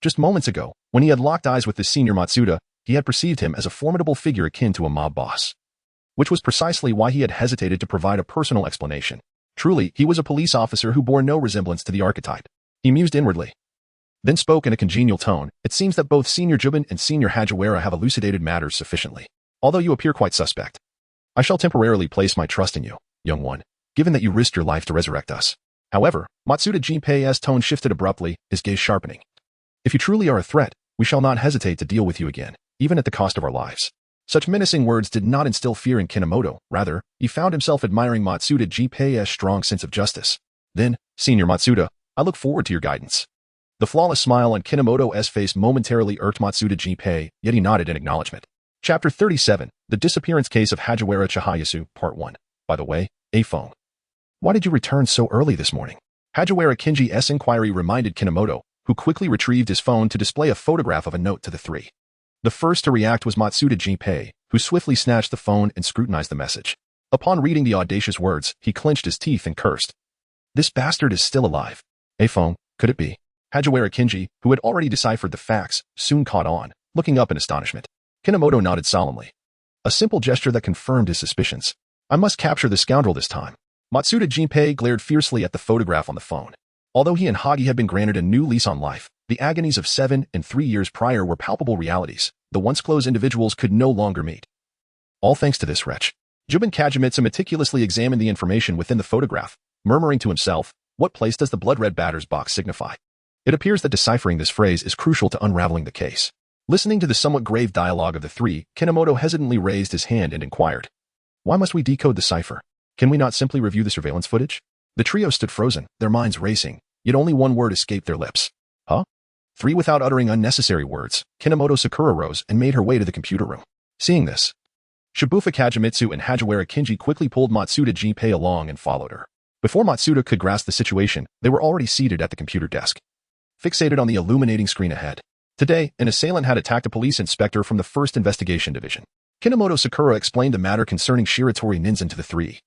Just moments ago, when he had locked eyes with the senior Matsuda, he had perceived him as a formidable figure akin to a mob boss, which was precisely why he had hesitated to provide a personal explanation. Truly, he was a police officer who bore no resemblance to the archetype. He mused inwardly, then spoke in a congenial tone. "It seems that both Senior Jubin and Senior Hagiwara have elucidated matters sufficiently. Although you appear quite suspect, I shall temporarily place my trust in you, young one, given that you risked your life to resurrect us." However, Matsuda Jinpei's tone shifted abruptly, his gaze sharpening. "If you truly are a threat, we shall not hesitate to deal with you again, even at the cost of our lives." Such menacing words did not instill fear in Kinomoto. Rather, he found himself admiring Matsuda Jinpei's strong sense of justice. "Then, Senior Matsuda, I look forward to your guidance." The flawless smile on Kinomoto's face momentarily irked Matsuda Jinpei, yet he nodded in acknowledgement. Chapter 37, The Disappearance Case of Hagiwara Chihayasu, Part 1. By the way, Feng, why did you return so early this morning? Hagiwara Kinji's inquiry reminded Kinomoto, who quickly retrieved his phone to display a photograph of a note to the 3. The first to react was Matsuda Jinpei, who swiftly snatched the phone and scrutinized the message. Upon reading the audacious words, he clenched his teeth and cursed. "This bastard is still alive. Feng, could it be?" Hagiwara Kinji, who had already deciphered the facts, soon caught on, looking up in astonishment. Kinomoto nodded solemnly, a simple gesture that confirmed his suspicions. "I must capture the scoundrel this time." Matsuda Jinpei glared fiercely at the photograph on the phone. Although he and Hagi had been granted a new lease on life, the agonies of 7 and 3 years prior were palpable realities the once close individuals could no longer meet. All thanks to this wretch. Jubin Kajimitsu meticulously examined the information within the photograph, murmuring to himself, "What place does the blood-red batter's box signify?" It appears that deciphering this phrase is crucial to unraveling the case. Listening to the somewhat grave dialogue of the 3, Kinomoto hesitantly raised his hand and inquired, "Why must we decode the cipher? Can we not simply review the surveillance footage?" The trio stood frozen, their minds racing, yet only one word escaped their lips. "Huh?" 3 without uttering unnecessary words, Kinomoto Sakura rose and made her way to the computer room. Seeing this, Shibuya Kajimitsu and Hagiwara Kinji quickly pulled Matsuda Jinpei along and followed her. Before Matsuda could grasp the situation, they were already seated at the computer desk, fixated on the illuminating screen ahead. Today, an assailant had attacked a police inspector from the 1st Investigation Division. Kinomoto Sakura explained the matter concerning Shiratori Ninzen to the 3,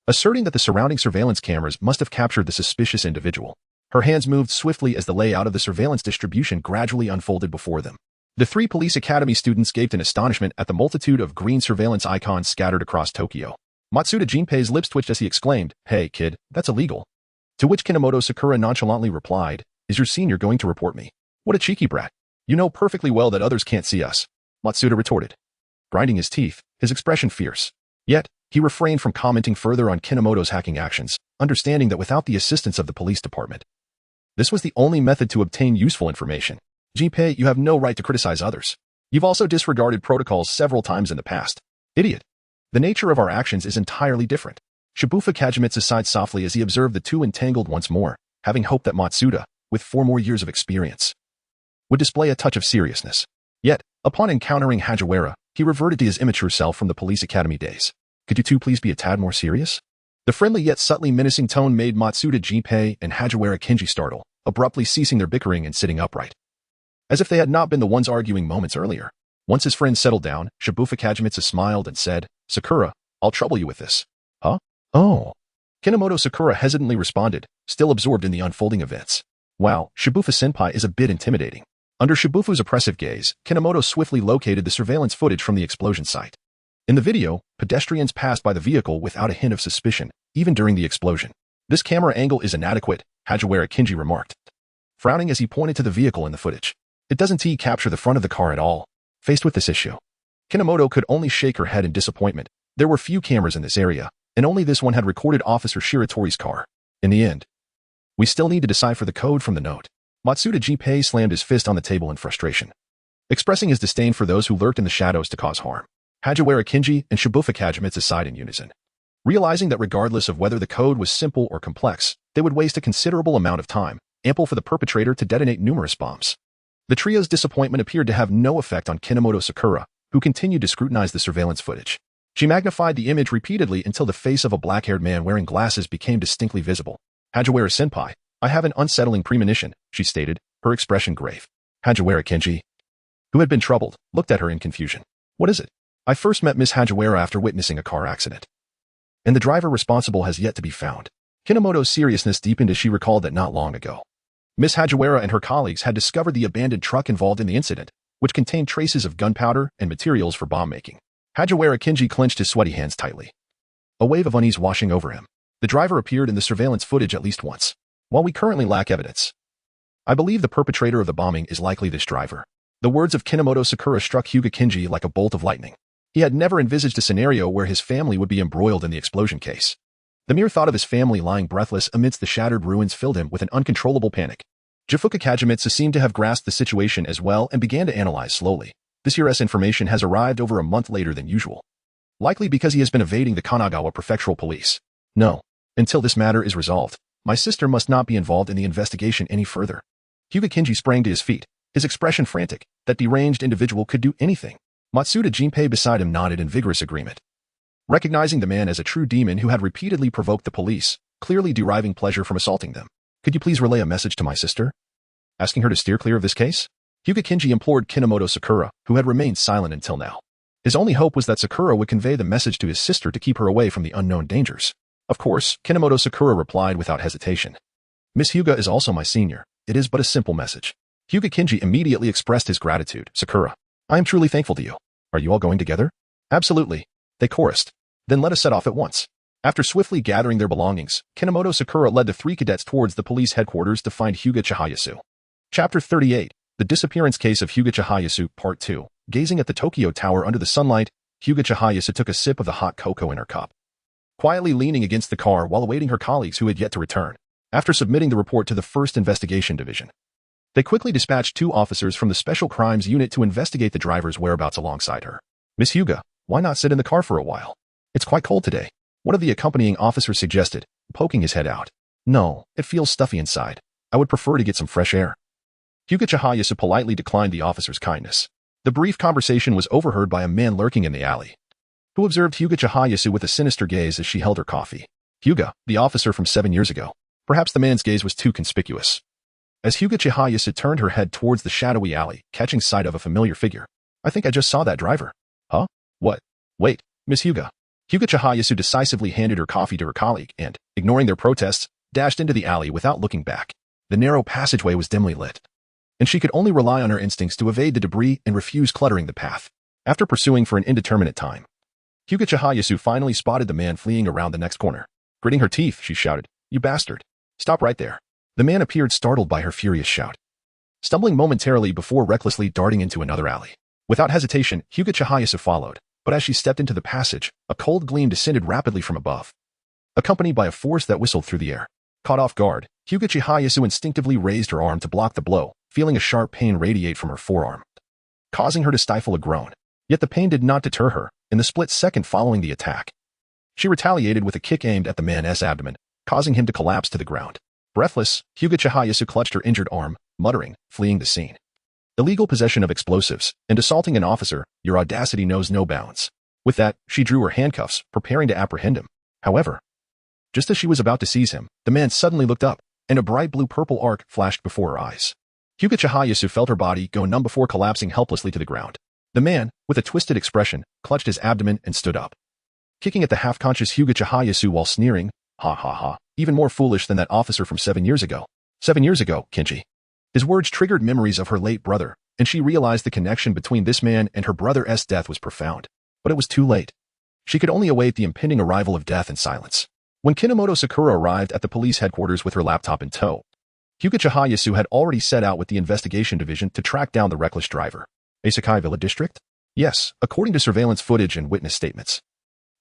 asserting that the surrounding surveillance cameras must have captured the suspicious individual. Her hands moved swiftly as the layout of the surveillance distribution gradually unfolded before them. The 3 police academy students gaped in astonishment at the multitude of green surveillance icons scattered across Tokyo. Matsuda Jinpei's lips twitched as he exclaimed, "Hey, kid, that's illegal." To which Kinomoto Sakura nonchalantly replied, "Is your senior going to report me?" "What a cheeky brat. You know perfectly well that others can't see us," Matsuda retorted, grinding his teeth, his expression fierce. Yet, he refrained from commenting further on Kinomoto's hacking actions, understanding that without the assistance of the police department, this was the only method to obtain useful information. "Jinpei, you have no right to criticize others. You've also disregarded protocols several times in the past. Idiot. The nature of our actions is entirely different." Shibuya Kagemitsu sighed softly as he observed the two entangled once more, having hoped that Matsuda, with 4 more years of experience, would display a touch of seriousness. Yet, upon encountering Hagiwara, he reverted to his immature self from the police academy days. "Could you two please be a tad more serious?" The friendly yet subtly menacing tone made Matsuda Jinpei and Hagiwara Kinji startle, abruptly ceasing their bickering and sitting upright, as if they had not been the ones arguing moments earlier. Once his friend settled down, Shibuya Kagemitsu smiled and said, "Sakura, I'll trouble you with this." "Huh? Oh." Kinomoto Sakura hesitantly responded, still absorbed in the unfolding events. "Wow, Shibuya-senpai is a bit intimidating." Under Shibuya's oppressive gaze, Kinomoto swiftly located the surveillance footage from the explosion site. In the video, pedestrians passed by the vehicle without a hint of suspicion, even during the explosion. "This camera angle is inadequate," Hagiwara Kinji remarked, frowning as he pointed to the vehicle in the footage. "It doesn't capture the front of the car at all." Faced with this issue, Kinomoto could only shake her head in disappointment. There were few cameras in this area, and only this one had recorded Officer Shiratori's car. In the end, we still need to decipher the code from the note. Matsuda Jinpei slammed his fist on the table in frustration, expressing his disdain for those who lurked in the shadows to cause harm. Hagiwara Kinji and Shibuya Kagemitsu sighed in unison, realizing that regardless of whether the code was simple or complex, they would waste a considerable amount of time, ample for the perpetrator to detonate numerous bombs. The trio's disappointment appeared to have no effect on Kinomoto Sakura, who continued to scrutinize the surveillance footage. She magnified the image repeatedly until the face of a black-haired man wearing glasses became distinctly visible. "Hagiwara-senpai, I have an unsettling premonition," she stated, her expression grave. Hagiwara Kinji, who had been troubled, looked at her in confusion. "What is it?" "I first met Miss Hagiwara after witnessing a car accident, and the driver responsible has yet to be found." Kinomoto's seriousness deepened as she recalled that not long ago, Miss Hagiwara and her colleagues had discovered the abandoned truck involved in the incident, which contained traces of gunpowder and materials for bomb making. Hagiwara Kinji clenched his sweaty hands tightly, a wave of unease washing over him. "The driver appeared in the surveillance footage at least once. While we currently lack evidence, I believe the perpetrator of the bombing is likely this driver." The words of Kinomoto Sakura struck Hyuga Kinji like a bolt of lightning. He had never envisaged a scenario where his family would be embroiled in the explosion case. The mere thought of his family lying breathless amidst the shattered ruins filled him with an uncontrollable panic. Shibuya Kagemitsu seemed to have grasped the situation as well and began to analyze slowly. "This year's information has arrived over a month later than usual. Likely because he has been evading the Kanagawa Prefectural Police. No. Until this matter is resolved, my sister must not be involved in the investigation any further." Hyuga Kinji sprang to his feet, his expression frantic. That deranged individual could do anything. Matsuda Jinpei beside him nodded in vigorous agreement, recognizing the man as a true demon who had repeatedly provoked the police, clearly deriving pleasure from assaulting them. "Could you please relay a message to my sister, asking her to steer clear of this case?" Hyuga Kinji implored Kinomoto Sakura, who had remained silent until now. His only hope was that Sakura would convey the message to his sister to keep her away from the unknown dangers. Of course, Kinomoto Sakura replied without hesitation. "Miss Hyuga is also my senior. It is but a simple message." Hyuga Kinji immediately expressed his gratitude. "Sakura, I am truly thankful to you. Are you all going together?" "Absolutely," they chorused. "Then let us set off at once." After swiftly gathering their belongings, Kinomoto Sakura led the 3 cadets towards the police headquarters to find Hyuga Chihayasu. Chapter 38, The Disappearance Case of Hyuga Chihayasu, Part 2. Gazing at the Tokyo Tower under the sunlight, Hyuga Chihayasu took a sip of the hot cocoa in her cup, quietly leaning against the car while awaiting her colleagues who had yet to return. After submitting the report to the 1st Investigation Division, they quickly dispatched 2 officers from the Special Crimes Unit to investigate the driver's whereabouts alongside her. "Miss Hyuga, why not sit in the car for a while? It's quite cold today," one of the accompanying officers suggested, poking his head out. "No, it feels stuffy inside. I would prefer to get some fresh air." Hyuga Chihayasu politely declined the officer's kindness. The brief conversation was overheard by a man lurking in the alley, who observed Hyuga Chihayasu with a sinister gaze as she held her coffee. Hyuga, the officer from 7 years ago. Perhaps the man's gaze was too conspicuous, as Hyuga Chihayasu turned her head towards the shadowy alley, catching sight of a familiar figure. "I think I just saw that driver." "Huh? What? Wait, Miss Hyuga." Hyuga Chihayasu decisively handed her coffee to her colleague and, ignoring their protests, dashed into the alley without looking back. The narrow passageway was dimly lit, and she could only rely on her instincts to evade the debris and refuse cluttering the path. After pursuing for an indeterminate time, Hyuga Chihayasu finally spotted the man fleeing around the next corner. Gritting her teeth, she shouted, "You bastard! Stop right there." The man appeared startled by her furious shout, stumbling momentarily before recklessly darting into another alley. Without hesitation, Hyuga Chihayasu followed, but as she stepped into the passage, a cold gleam descended rapidly from above, accompanied by a force that whistled through the air. Caught off guard, Hyuga Chihayasu instinctively raised her arm to block the blow, feeling a sharp pain radiate from her forearm, causing her to stifle a groan. Yet the pain did not deter her. In the split second following the attack, she retaliated with a kick aimed at the man's abdomen, causing him to collapse to the ground. Breathless, Hyuga Chihayasu clutched her injured arm, muttering, fleeing the scene. Illegal possession of explosives and assaulting an officer, your audacity knows no bounds. With that, she drew her handcuffs, preparing to apprehend him. However, just as she was about to seize him, the man suddenly looked up, and a bright blue-purple arc flashed before her eyes. Hyuga Chihayasu felt her body go numb before collapsing helplessly to the ground. The man, with a twisted expression, clutched his abdomen and stood up, kicking at the half-conscious Hyuga Chihayasu while sneering, "Ha ha ha, even more foolish than that officer from 7 years ago. 7 years ago, Kenji." His words triggered memories of her late brother, and she realized the connection between this man and her brother's death was profound. But it was too late. She could only await the impending arrival of death in silence. When Kinomoto Sakura arrived at the police headquarters with her laptop in tow, Hyuga Chihayasu had already set out with the investigation division to track down the reckless driver. Asakai Villa District? Yes, according to surveillance footage and witness statements.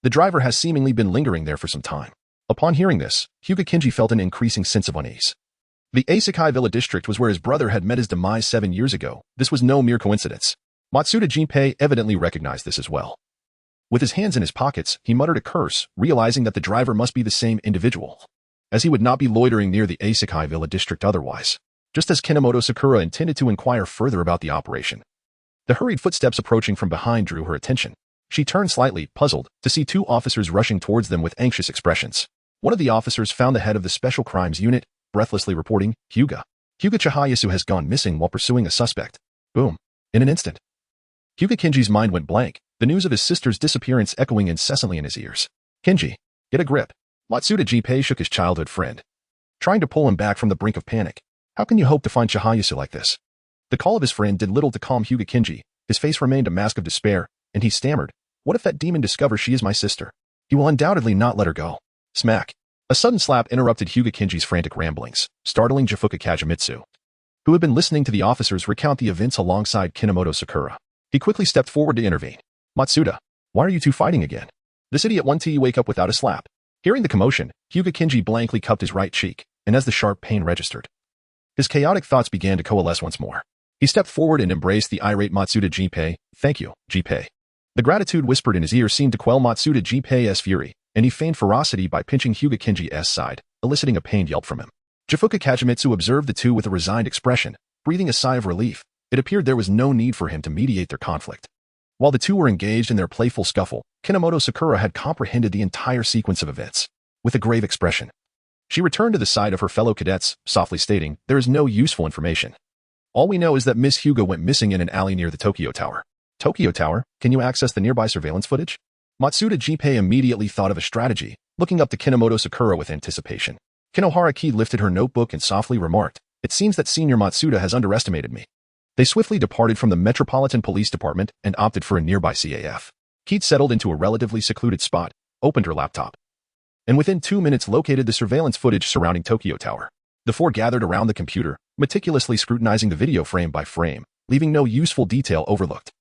The driver has seemingly been lingering there for some time. Upon hearing this, Hyuga Kenji felt an increasing sense of unease. The Asakai Villa District was where his brother had met his demise 7 years ago. This was no mere coincidence. Matsuda Jinpei evidently recognized this as well. With his hands in his pockets, he muttered a curse, realizing that the driver must be the same individual, as he would not be loitering near the Asakai Villa District otherwise. Just as Kinomoto Sakura intended to inquire further about the operation, the hurried footsteps approaching from behind drew her attention. She turned slightly, puzzled, to see 2 officers rushing towards them with anxious expressions. One of the officers found the head of the Special Crimes Unit, breathlessly reporting, Hyuga Chihayasu has gone missing while pursuing a suspect. Boom. In an instant, Hyuga Kenji's mind went blank, the news of his sister's disappearance echoing incessantly in his ears. Kenji, get a grip. Matsuda Jinpei shook his childhood friend, trying to pull him back from the brink of panic. How can you hope to find Chihayasu like this? The call of his friend did little to calm Hyuga Kenji. His face remained a mask of despair, and he stammered, "What if that demon discovers she is my sister? He will undoubtedly not let her go." Smack. A sudden slap interrupted Hyuga Kenji's frantic ramblings, startling Jifuka Kagemitsu, who had been listening to the officers recount the events alongside Kinomoto Sakura. He quickly stepped forward to intervene. "Matsuda, why are you 2 fighting again? This idiot won't wake up without a slap." Hearing the commotion, Hyuga Kenji blankly cupped his right cheek, and as the sharp pain registered, his chaotic thoughts began to coalesce once more. He stepped forward and embraced the irate Matsuda Jinpei. "Thank you, Jinpei." The gratitude whispered in his ear seemed to quell Matsuda Jinpei's fury, and he feigned ferocity by pinching Hyuga Kenji's side, eliciting a pained yelp from him. Jifuka Kagemitsu observed the two with a resigned expression, breathing a sigh of relief. It appeared there was no need for him to mediate their conflict. While the two were engaged in their playful scuffle, Kinomoto Sakura had comprehended the entire sequence of events. With a grave expression, she returned to the side of her fellow cadets, softly stating, "There is no useful information. All we know is that Miss Hyuga went missing in an alley near the Tokyo Tower." "Tokyo Tower? Can you access the nearby surveillance footage?" Matsuda Jinpei immediately thought of a strategy, looking up to Kinomoto Sakura with anticipation. Kinohara Ki lifted her notebook and softly remarked, "It seems that Senior Matsuda has underestimated me." They swiftly departed from the Metropolitan Police Department and opted for a nearby CAF. Keat settled into a relatively secluded spot, opened her laptop, and within 2 minutes located the surveillance footage surrounding Tokyo Tower. The 4 gathered around the computer, meticulously scrutinizing the video frame by frame, leaving no useful detail overlooked.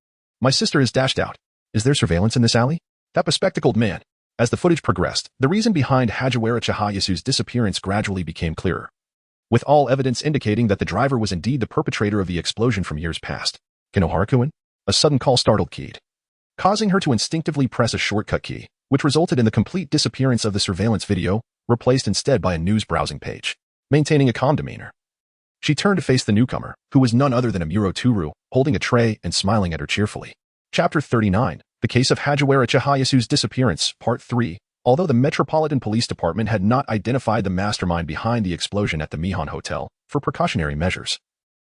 "My sister is dashed out. Is there surveillance in this alley?" That bespectacled man. As the footage progressed, the reason behind Hagiwara Chihayasu's disappearance gradually became clearer, with all evidence indicating that the driver was indeed the perpetrator of the explosion from years past. "Kinohara-kun?" A sudden call startled Keed, causing her to instinctively press a shortcut key, which resulted in the complete disappearance of the surveillance video, replaced instead by a news browsing page. Maintaining a calm demeanor, she turned to face the newcomer, who was none other than Amuro Turu, holding a tray and smiling at her cheerfully. Chapter 39, The Case of Hagiwara Chihayasu's Disappearance, Part 3. Although the Metropolitan Police Department had not identified the mastermind behind the explosion at the Mihon Hotel, for precautionary measures,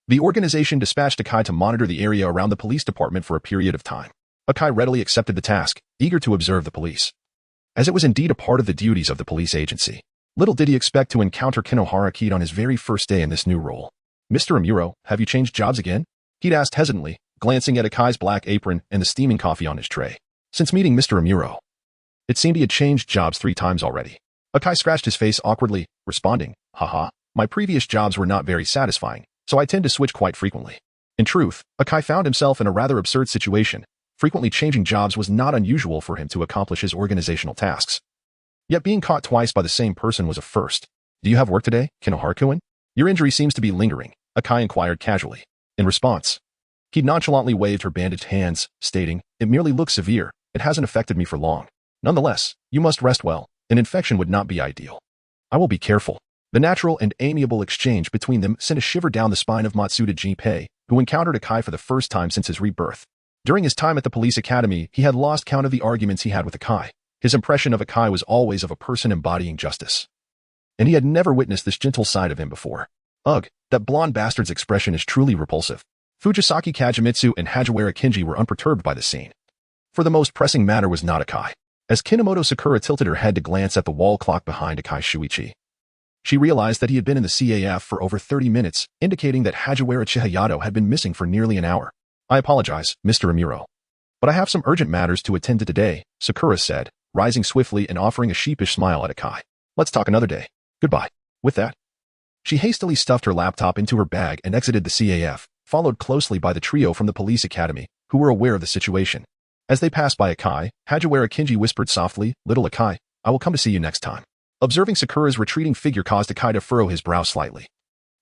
the organization dispatched Akai to monitor the area around the police department for a period of time. Akai readily accepted the task, eager to observe the police, as it was indeed a part of the duties of the police agency. Little did he expect to encounter Kinohara Keed on his very first day in this new role. "Mr. Amuro, have you changed jobs again?" Keed asked hesitantly, glancing at Akai's black apron and the steaming coffee on his tray. Since meeting Mr. Amuro. It seemed he had changed jobs 3 times already. Akai scratched his face awkwardly, responding, haha, my previous jobs were not very satisfying, so I tend to switch quite frequently. In truth, Akai found himself in a rather absurd situation. Frequently changing jobs was not unusual for him to accomplish his organizational tasks. Yet being caught twice by the same person was a first. Do you have work today, Kinoharu-kun? Your injury seems to be lingering, Akai inquired casually. In response, he nonchalantly waved her bandaged hands, stating, it merely looks severe, it hasn't affected me for long. Nonetheless, you must rest well, an infection would not be ideal. I will be careful. The natural and amiable exchange between them sent a shiver down the spine of Matsuda Jinpei, who encountered Akai for the first time since his rebirth. During his time at the police academy, he had lost count of the arguments he had with Akai. His impression of Akai was always of a person embodying justice. And he had never witnessed this gentle side of him before. Ugh, that blonde bastard's expression is truly repulsive. Fujisaki Kagemitsu and Hajiwara Kinji were unperturbed by the scene. For the most pressing matter was not Akai. As Kinomoto Sakura tilted her head to glance at the wall clock behind Akai's Shuichi, she realized that he had been in the CAF for over 30 minutes, indicating that Hajiwara Chihayato had been missing for nearly an hour. I apologize, Mr. Amuro. But I have some urgent matters to attend to today, Sakura said, rising swiftly and offering a sheepish smile at Akai. Let's talk another day. Goodbye. With that, she hastily stuffed her laptop into her bag and exited the CAF, followed closely by the trio from the police academy, who were aware of the situation. As they passed by Akai, Hajiwara Kinji whispered softly, little Akai, I will come to see you next time. Observing Sakura's retreating figure caused Akai to furrow his brow slightly.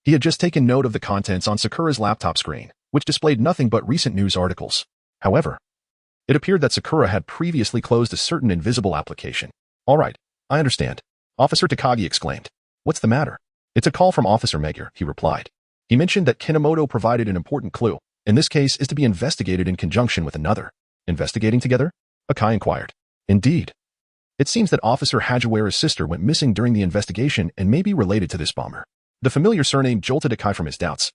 He had just taken note of the contents on Sakura's laptop screen, which displayed nothing but recent news articles. However, it appeared that Sakura had previously closed a certain invisible application. All right, I understand. Officer Takagi exclaimed. What's the matter? It's a call from Officer Meguer, he replied. He mentioned that Kinomoto provided an important clue, and this case is to be investigated in conjunction with another. Investigating together? Akai inquired. Indeed. It seems that Officer Hajiwara's sister went missing during the investigation and may be related to this bomber. The familiar surname jolted Akai from his doubts,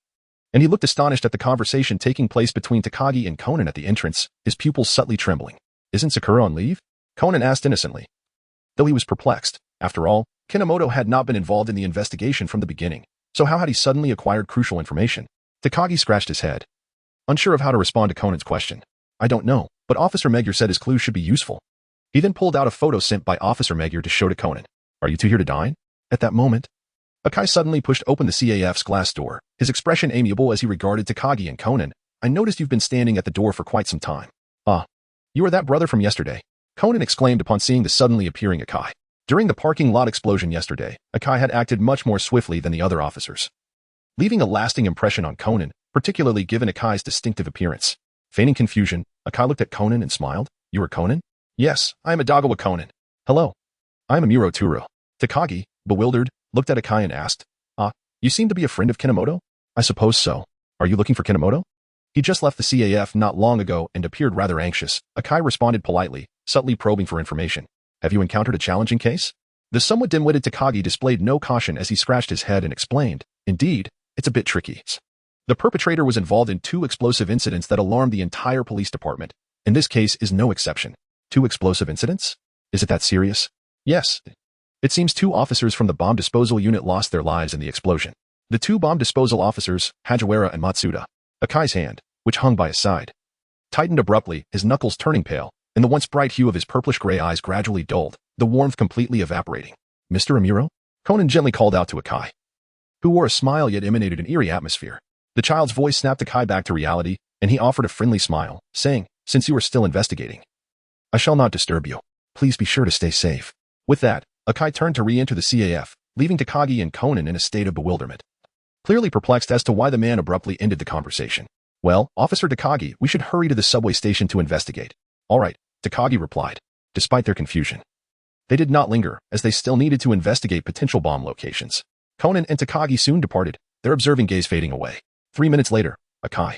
and he looked astonished at the conversation taking place between Takagi and Conan at the entrance, his pupils subtly trembling. Isn't Sakura on leave? Conan asked innocently. Though he was perplexed, after all, Kinomoto had not been involved in the investigation from the beginning, so how had he suddenly acquired crucial information? Takagi scratched his head, unsure of how to respond to Conan's question. I don't know, but Officer Meguer said his clues should be useful. He then pulled out a photo sent by Officer Meguer to show to Conan. Are you two here to dine? At that moment, Akai suddenly pushed open the CAF's glass door, his expression amiable as he regarded Takagi and Conan. I noticed you've been standing at the door for quite some time. Ah, you are that brother from yesterday, Conan exclaimed upon seeing the suddenly appearing Akai. During the parking lot explosion yesterday, Akai had acted much more swiftly than the other officers, leaving a lasting impression on Conan, particularly given Akai's distinctive appearance. Feigning confusion, Akai looked at Conan and smiled. You are Conan? Yes, I am Adagawa Conan. Hello. I am Amuro Turo. Takagi, bewildered, looked at Akai and asked, you seem to be a friend of Kinomoto? I suppose so. Are you looking for Kinomoto? He just left the CAF not long ago and appeared rather anxious. Akai responded politely, subtly probing for information. Have you encountered a challenging case? The somewhat dim-witted Takagi displayed no caution as he scratched his head and explained, Indeed, it's a bit tricky. The perpetrator was involved in 2 explosive incidents that alarmed the entire police department, and this case is no exception. 2 explosive incidents? Is it that serious? Yes. It seems 2 officers from the bomb disposal unit lost their lives in the explosion. The 2 bomb disposal officers, Hajiwara and Matsuda. Akai's hand, which hung by his side, tightened abruptly, his knuckles turning pale, and the once bright hue of his purplish-gray eyes gradually dulled, the warmth completely evaporating. Mr. Amuro? Conan gently called out to Akai, who wore a smile yet emanated an eerie atmosphere. The child's voice snapped Akai back to reality, and he offered a friendly smile, saying, Since you are still investigating, I shall not disturb you. Please be sure to stay safe. With that, Akai turned to re-enter the CAF, leaving Takagi and Conan in a state of bewilderment, clearly perplexed as to why the man abruptly ended the conversation. Well, Officer Takagi, we should hurry to the subway station to investigate. All right, Takagi replied. Despite their confusion, they did not linger, as they still needed to investigate potential bomb locations. Conan and Takagi soon departed, their observing gaze fading away. 3 minutes later, Akai,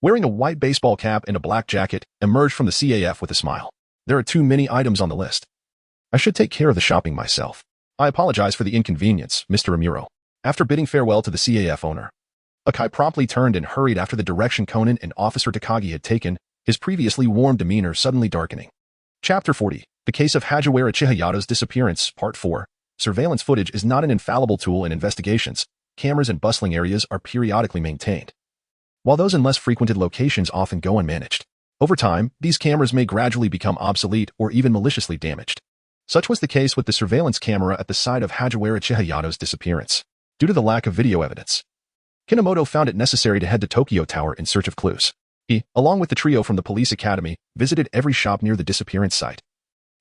wearing a white baseball cap and a black jacket, emerged from the CAF with a smile. There are too many items on the list. I should take care of the shopping myself. I apologize for the inconvenience, Mr. Amuro. After bidding farewell to the CAF owner, Akai promptly turned and hurried after the direction Conan and Officer Takagi had taken, his previously warm demeanor suddenly darkening. Chapter 40. The Case of Hajiwara Chihayato's Disappearance, Part 4. Surveillance footage is not an infallible tool in investigations. Cameras in bustling areas are periodically maintained, while those in less frequented locations often go unmanaged. Over time, these cameras may gradually become obsolete or even maliciously damaged. Such was the case with the surveillance camera at the site of Hajiwara Chihayato's disappearance. Due to the lack of video evidence, Kinomoto found it necessary to head to Tokyo Tower in search of clues. He, along with the trio from the police academy, visited every shop near the disappearance site,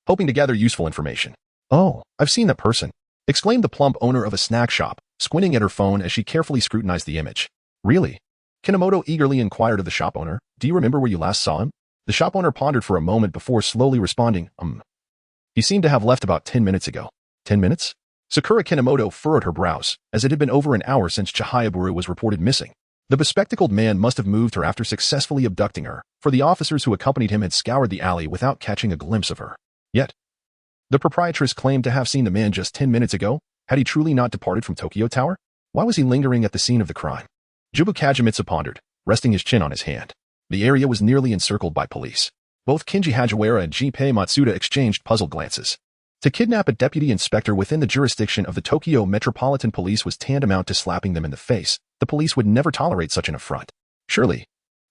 hoping to gather useful information. "Oh, I've seen that person," exclaimed the plump owner of a snack shop, squinting at her phone as she carefully scrutinized the image. "Really?" Kinomoto eagerly inquired of the shop owner. "Do you remember where you last saw him?" The shop owner pondered for a moment before slowly responding, He seemed to have left about 10 minutes ago." 10 minutes? Sakura Kinomoto furrowed her brows, as it had been over an hour since Chihayaburu was reported missing. The bespectacled man must have moved her after successfully abducting her, for the officers who accompanied him had scoured the alley without catching a glimpse of her. Yet, the proprietress claimed to have seen the man just 10 minutes ago. Had he truly not departed from Tokyo Tower? Why was he lingering at the scene of the crime? Jubu Kagemitsu pondered, resting his chin on his hand. The area was nearly encircled by police. Both Kinji Hajiwara and Gunpei Matsuda exchanged puzzled glances. To kidnap a deputy inspector within the jurisdiction of the Tokyo Metropolitan Police was tantamount to slapping them in the face. The police would never tolerate such an affront. Surely,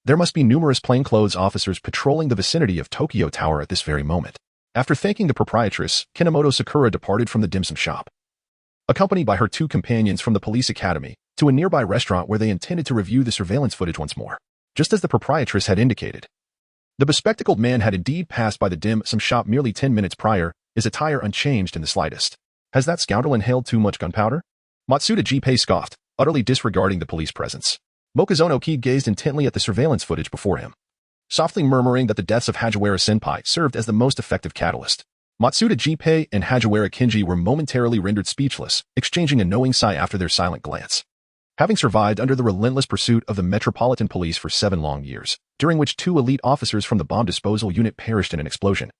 there must be numerous plainclothes officers patrolling the vicinity of Tokyo Tower at this very moment. After thanking the proprietress, Kinomoto Sakura departed from the dim sum shop, accompanied by her two companions from the police academy, to a nearby restaurant where they intended to review the surveillance footage once more. Just as the proprietress had indicated, the bespectacled man had indeed passed by the dim sum shop merely 10 minutes prior, his attire unchanged in the slightest. Has that scoundrel inhaled too much gunpowder? Matsuda Gunpei scoffed, utterly disregarding the police presence. Mokazono Kid gazed intently at the surveillance footage before him, softly murmuring that the deaths of Hajiwara Senpai served as the most effective catalyst. Matsuda Gunpei and Hajiwara Kinji were momentarily rendered speechless, exchanging a knowing sigh after their silent glance. Having survived under the relentless pursuit of the Metropolitan Police for 7 long years, during which 2 elite officers from the bomb disposal unit perished in an explosion,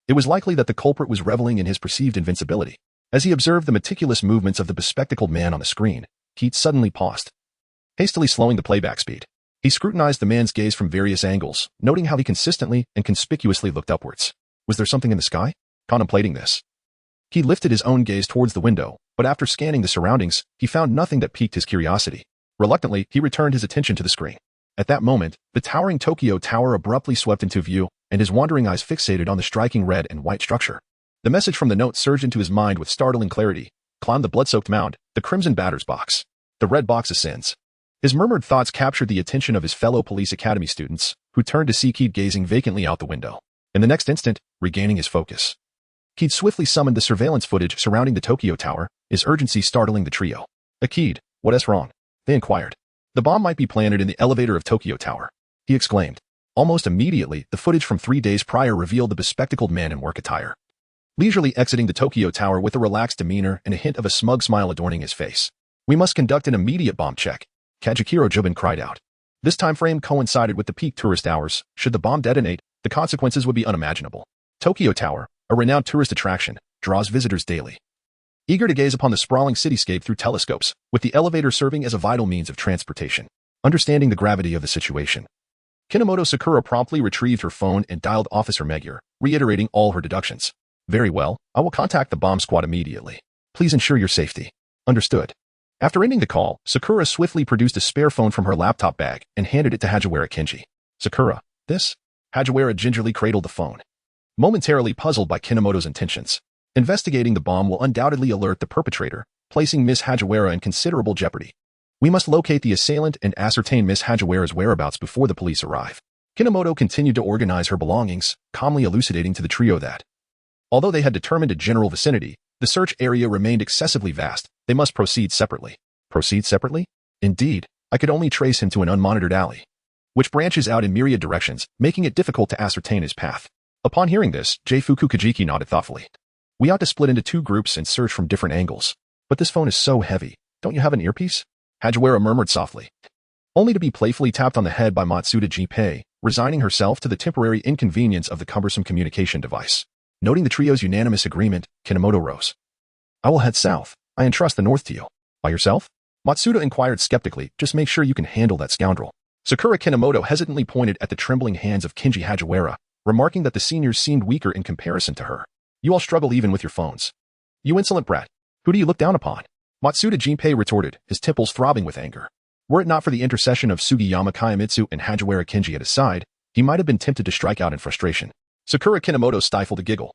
it was likely that the culprit was reveling in his perceived invincibility. As he observed the meticulous movements of the bespectacled man on the screen, Keith suddenly paused, hastily slowing the playback speed. He scrutinized the man's gaze from various angles, noting how he consistently and conspicuously looked upwards. Was there something in the sky? Contemplating this, he lifted his own gaze towards the window, but after scanning the surroundings, he found nothing that piqued his curiosity. Reluctantly, he returned his attention to the screen. At that moment, the towering Tokyo Tower abruptly swept into view, and his wandering eyes fixated on the striking red and white structure. The message from the note surged into his mind with startling clarity. Climb the blood-soaked mound, the crimson batter's box. The red box ascends. His murmured thoughts captured the attention of his fellow police academy students, who turned to see Keed gazing vacantly out the window. In the next instant, regaining his focus, Keed swiftly summoned the surveillance footage surrounding the Tokyo Tower, his urgency startling the trio. "Keed, what is wrong?" they inquired. "The bomb might be planted in the elevator of Tokyo Tower," he exclaimed. Almost immediately, the footage from 3 days prior revealed the bespectacled man in work attire, leisurely exiting the Tokyo Tower with a relaxed demeanor and a hint of a smug smile adorning his face. "We must conduct an immediate bomb check," Kajikiro Jubin cried out. This time frame coincided with the peak tourist hours. Should the bomb detonate, the consequences would be unimaginable. Tokyo Tower, a renowned tourist attraction, draws visitors daily, eager to gaze upon the sprawling cityscape through telescopes, with the elevator serving as a vital means of transportation. Understanding the gravity of the situation, Kinomoto Sakura promptly retrieved her phone and dialed Officer Megure, reiterating all her deductions. "Very well, I will contact the bomb squad immediately. Please ensure your safety." "Understood." After ending the call, Sakura swiftly produced a spare phone from her laptop bag and handed it to Hajiwara Kinji. "Sakura, this?" Hajiwara gingerly cradled the phone, momentarily puzzled by Kinomoto's intentions. "Investigating the bomb will undoubtedly alert the perpetrator, placing Miss Hajiwara in considerable jeopardy. We must locate the assailant and ascertain Miss Hajiwara's whereabouts before the police arrive." Kinomoto continued to organize her belongings, calmly elucidating to the trio that, although they had determined a general vicinity, the search area remained excessively vast. They must proceed separately. Proceed separately? Indeed, I could only trace him to an unmonitored alley, which branches out in myriad directions, making it difficult to ascertain his path. Upon hearing this, J-Fuku Kajiki nodded thoughtfully. "We ought to split into 2 groups and search from different angles. But this phone is so heavy. Don't you have an earpiece?" Hajiwara murmured softly, only to be playfully tapped on the head by Matsuda Gunpei, resigning herself to the temporary inconvenience of the cumbersome communication device. Noting the trio's unanimous agreement, Kinomoto rose. "I will head south. I entrust the north to you." "By yourself?" Matsuda inquired skeptically. "Just make sure you can handle that scoundrel." Sakura Kinomoto hesitantly pointed at the trembling hands of Kinji Hajiwara, remarking that the seniors seemed weaker in comparison to her. "You all struggle even with your phones. You insolent brat. Who do you look down upon?" Matsuda Gunpei retorted, his temples throbbing with anger. Were it not for the intercession of Sugiyama Kaimitsu and Hajiwara Kinji at his side, he might have been tempted to strike out in frustration. Sakura Kinomoto stifled a giggle,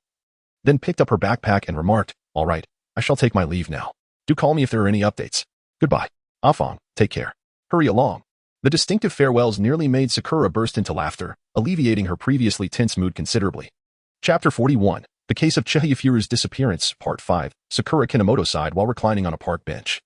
then picked up her backpack and remarked, "All right, I shall take my leave now. Do call me if there are any updates. Goodbye. Afong, take care. Hurry along." The distinctive farewells nearly made Sakura burst into laughter, alleviating her previously tense mood considerably. Chapter 41, The Case of Chihifuru's Disappearance, Part 5, Sakura Kinomoto sighed while reclining on a park bench.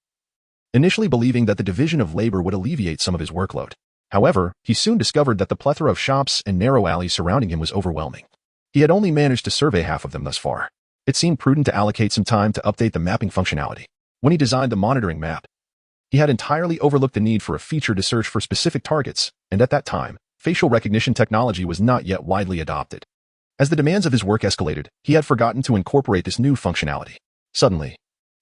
Initially believing that the division of labor would alleviate some of his workload. However, he soon discovered that the plethora of shops and narrow alleys surrounding him was overwhelming. He had only managed to survey half of them thus far. It seemed prudent to allocate some time to update the mapping functionality. When he designed the monitoring map, he had entirely overlooked the need for a feature to search for specific targets, and at that time, facial recognition technology was not yet widely adopted. As the demands of his work escalated, he had forgotten to incorporate this new functionality. Suddenly,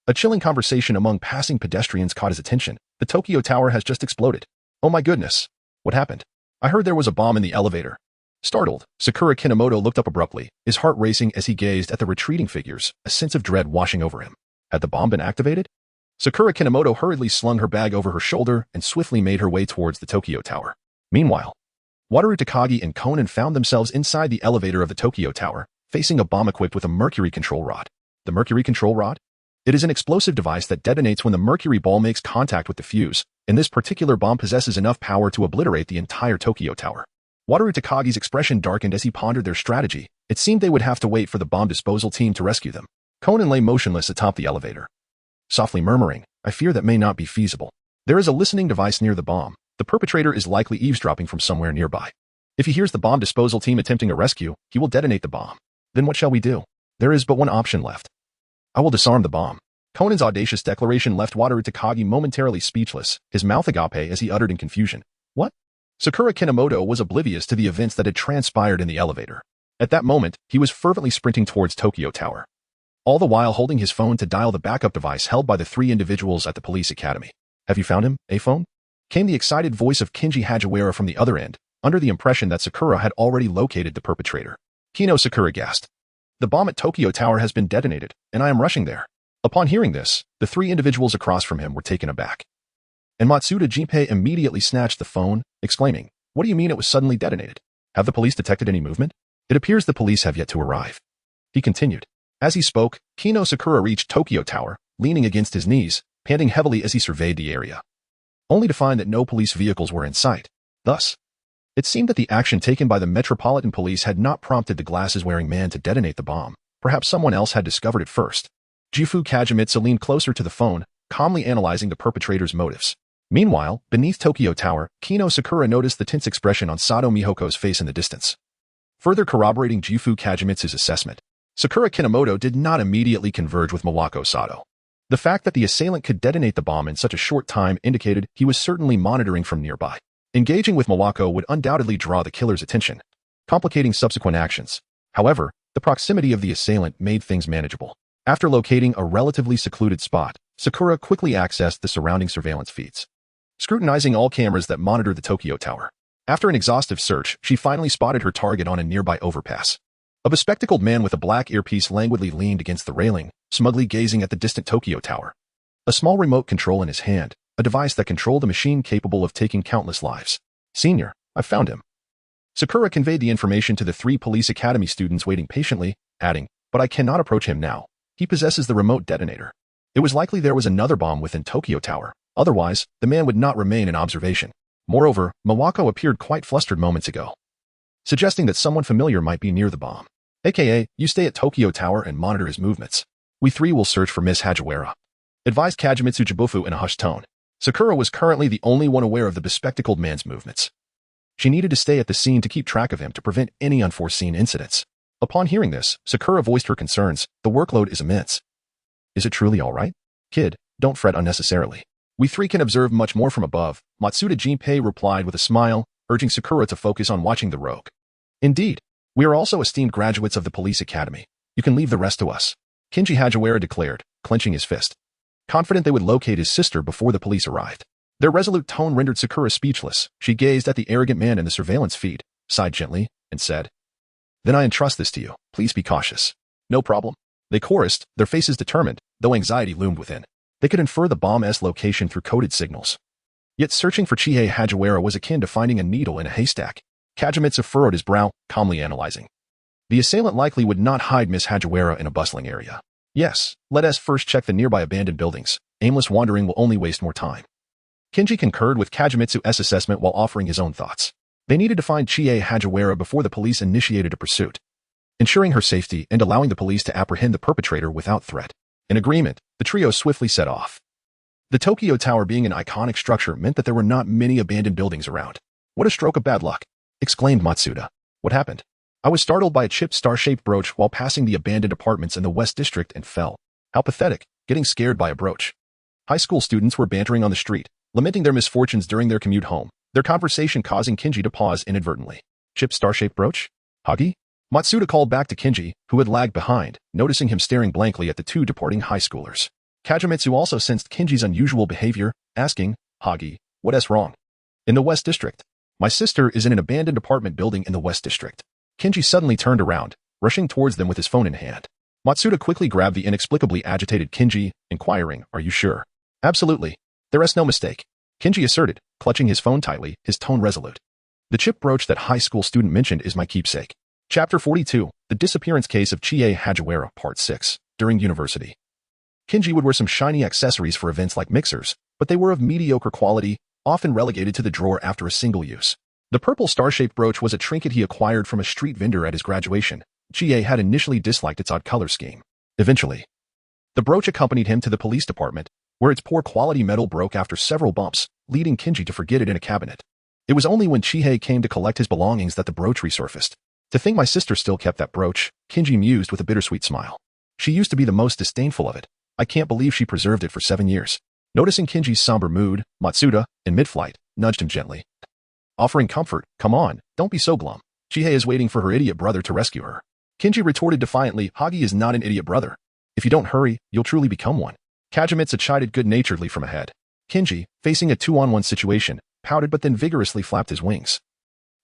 a chilling conversation among passing pedestrians caught his attention. The Tokyo Tower has just exploded. Oh my goodness. What happened? I heard there was a bomb in the elevator. Startled, Sakura Kinomoto looked up abruptly, his heart racing as he gazed at the retreating figures, a sense of dread washing over him. Had the bomb been activated? Sakura Kinomoto hurriedly slung her bag over her shoulder and swiftly made her way towards the Tokyo Tower. Meanwhile, Wataru Takagi and Conan found themselves inside the elevator of the Tokyo Tower, facing a bomb equipped with a mercury control rod. The mercury control rod? It is an explosive device that detonates when the mercury ball makes contact with the fuse, and this particular bomb possesses enough power to obliterate the entire Tokyo Tower. Wataru Takagi's expression darkened as he pondered their strategy. It seemed they would have to wait for the bomb disposal team to rescue them. Conan lay motionless atop the elevator, softly murmuring, "I fear that may not be feasible. There is a listening device near the bomb. The perpetrator is likely eavesdropping from somewhere nearby. If he hears the bomb disposal team attempting a rescue, he will detonate the bomb. Then what shall we do? There is but one option left. I will disarm the bomb." Conan's audacious declaration left Wataru Takagi momentarily speechless, his mouth agape as he uttered in confusion, "What?" Sakura Kinomoto was oblivious to the events that had transpired in the elevator. At that moment, he was fervently sprinting towards Tokyo Tower, all the while holding his phone to dial the backup device held by the three individuals at the police academy. "Have you found him, phone?" Came the excited voice of Kenji Hagiwara from the other end, under the impression that Sakura had already located the perpetrator. Kino Sakura gasped. "The bomb at Tokyo Tower has been detonated, and I am rushing there." Upon hearing this, the three individuals across from him were taken aback. And Matsuda Jinpei immediately snatched the phone, exclaiming, "What do you mean it was suddenly detonated? Have the police detected any movement? It appears the police have yet to arrive." He continued. As he spoke, Kino Sakura reached Tokyo Tower, leaning against his knees, panting heavily as he surveyed the area, only to find that no police vehicles were in sight. Thus, it seemed that the action taken by the Metropolitan Police had not prompted the glasses-wearing man to detonate the bomb. Perhaps someone else had discovered it first. Jifu Kajimitsu leaned closer to the phone, calmly analyzing the perpetrator's motives. Meanwhile, beneath Tokyo Tower, Kino Sakura noticed the tense expression on Sato Mihoko's face in the distance. Further corroborating Jifu Kajimitsu's assessment, Sakura Kinomoto did not immediately converge with Mawako Sato. The fact that the assailant could detonate the bomb in such a short time indicated he was certainly monitoring from nearby. Engaging with Mawako would undoubtedly draw the killer's attention, complicating subsequent actions. However, the proximity of the assailant made things manageable. After locating a relatively secluded spot, Sakura quickly accessed the surrounding surveillance feeds, scrutinizing all cameras that monitored the Tokyo Tower. After an exhaustive search, she finally spotted her target on a nearby overpass. A bespectacled man with a black earpiece languidly leaned against the railing, smugly gazing at the distant Tokyo Tower. A small remote control in his hand, a device that controlled a machine capable of taking countless lives. "Senior, I've found him." Sakura conveyed the information to the three police academy students waiting patiently, adding, "But I cannot approach him now. He possesses the remote detonator." It was likely there was another bomb within Tokyo Tower. Otherwise, the man would not remain in observation. Moreover, Mawako appeared quite flustered moments ago, suggesting that someone familiar might be near the bomb. AKA, you stay at Tokyo Tower and monitor his movements. We three will search for Miss Hagiwara," advised Kajimitsu Jibufu in a hushed tone. Sakura was currently the only one aware of the bespectacled man's movements. She needed to stay at the scene to keep track of him to prevent any unforeseen incidents. Upon hearing this, Sakura voiced her concerns. "The workload is immense." "Is it truly all right? Kid, don't fret unnecessarily. We three can observe much more from above," Matsuda Jinpei replied with a smile, urging Sakura to focus on watching the rogue. "Indeed. We are also esteemed graduates of the police academy. You can leave the rest to us," Kenji Hagiwara declared, clenching his fist, confident they would locate his sister before the police arrived. Their resolute tone rendered Sakura speechless. She gazed at the arrogant man in the surveillance feed, sighed gently, and said, "Then I entrust this to you. Please be cautious." "No problem." They chorused, their faces determined, though anxiety loomed within. They could infer the bomb's location through coded signals. Yet searching for Chihei Hagiwara was akin to finding a needle in a haystack. Kagemitsu furrowed his brow, calmly analyzing. The assailant likely would not hide Miss Hagiwara in a bustling area. Yes, let us first check the nearby abandoned buildings. Aimless wandering will only waste more time. Kinji concurred with Kagemitsu's assessment while offering his own thoughts. They needed to find Chie Hagiwara before the police initiated a pursuit, ensuring her safety and allowing the police to apprehend the perpetrator without threat. In agreement, the trio swiftly set off. The Tokyo Tower being an iconic structure meant that there were not many abandoned buildings around. What a stroke of bad luck, exclaimed Matsuda. What happened? I was startled by a chipped star-shaped brooch while passing the abandoned apartments in the West District and fell. How pathetic, getting scared by a brooch. High school students were bantering on the street, lamenting their misfortunes during their commute home, their conversation causing Kinji to pause inadvertently. Chipped star-shaped brooch? Hagi? Matsuda called back to Kinji, who had lagged behind, noticing him staring blankly at the two departing high schoolers. Kagemitsu also sensed Kinji's unusual behavior, asking, Hagi, what's wrong? In the West District. My sister is in an abandoned apartment building in the West District. Kinji suddenly turned around, rushing towards them with his phone in hand. Matsuda quickly grabbed the inexplicably agitated Kinji, inquiring, Are you sure? Absolutely. There is no mistake. Kinji asserted, clutching his phone tightly, his tone resolute. The chip brooch that high school student mentioned is my keepsake. Chapter 42, The Disappearance Case of Chie Hagiwara, Part 6, During University. Kinji would wear some shiny accessories for events like mixers, but they were of mediocre quality, often relegated to the drawer after a single use. The purple star-shaped brooch was a trinket he acquired from a street vendor at his graduation. Chie had initially disliked its odd color scheme. Eventually, the brooch accompanied him to the police department, where its poor quality metal broke after several bumps, leading Kinji to forget it in a cabinet. It was only when Chie came to collect his belongings that the brooch resurfaced. To think my sister still kept that brooch, Kinji mused with a bittersweet smile. She used to be the most disdainful of it. I can't believe she preserved it for 7 years. Noticing Kinji's somber mood, Matsuda, in mid-flight, nudged him gently. Offering comfort, come on, don't be so glum. Chie is waiting for her idiot brother to rescue her. Kinji retorted defiantly, Hagi is not an idiot brother. If you don't hurry, you'll truly become one. Kagemitsu chided good-naturedly from ahead. Kinji, facing a 2-on-1 situation, pouted but then vigorously flapped his wings,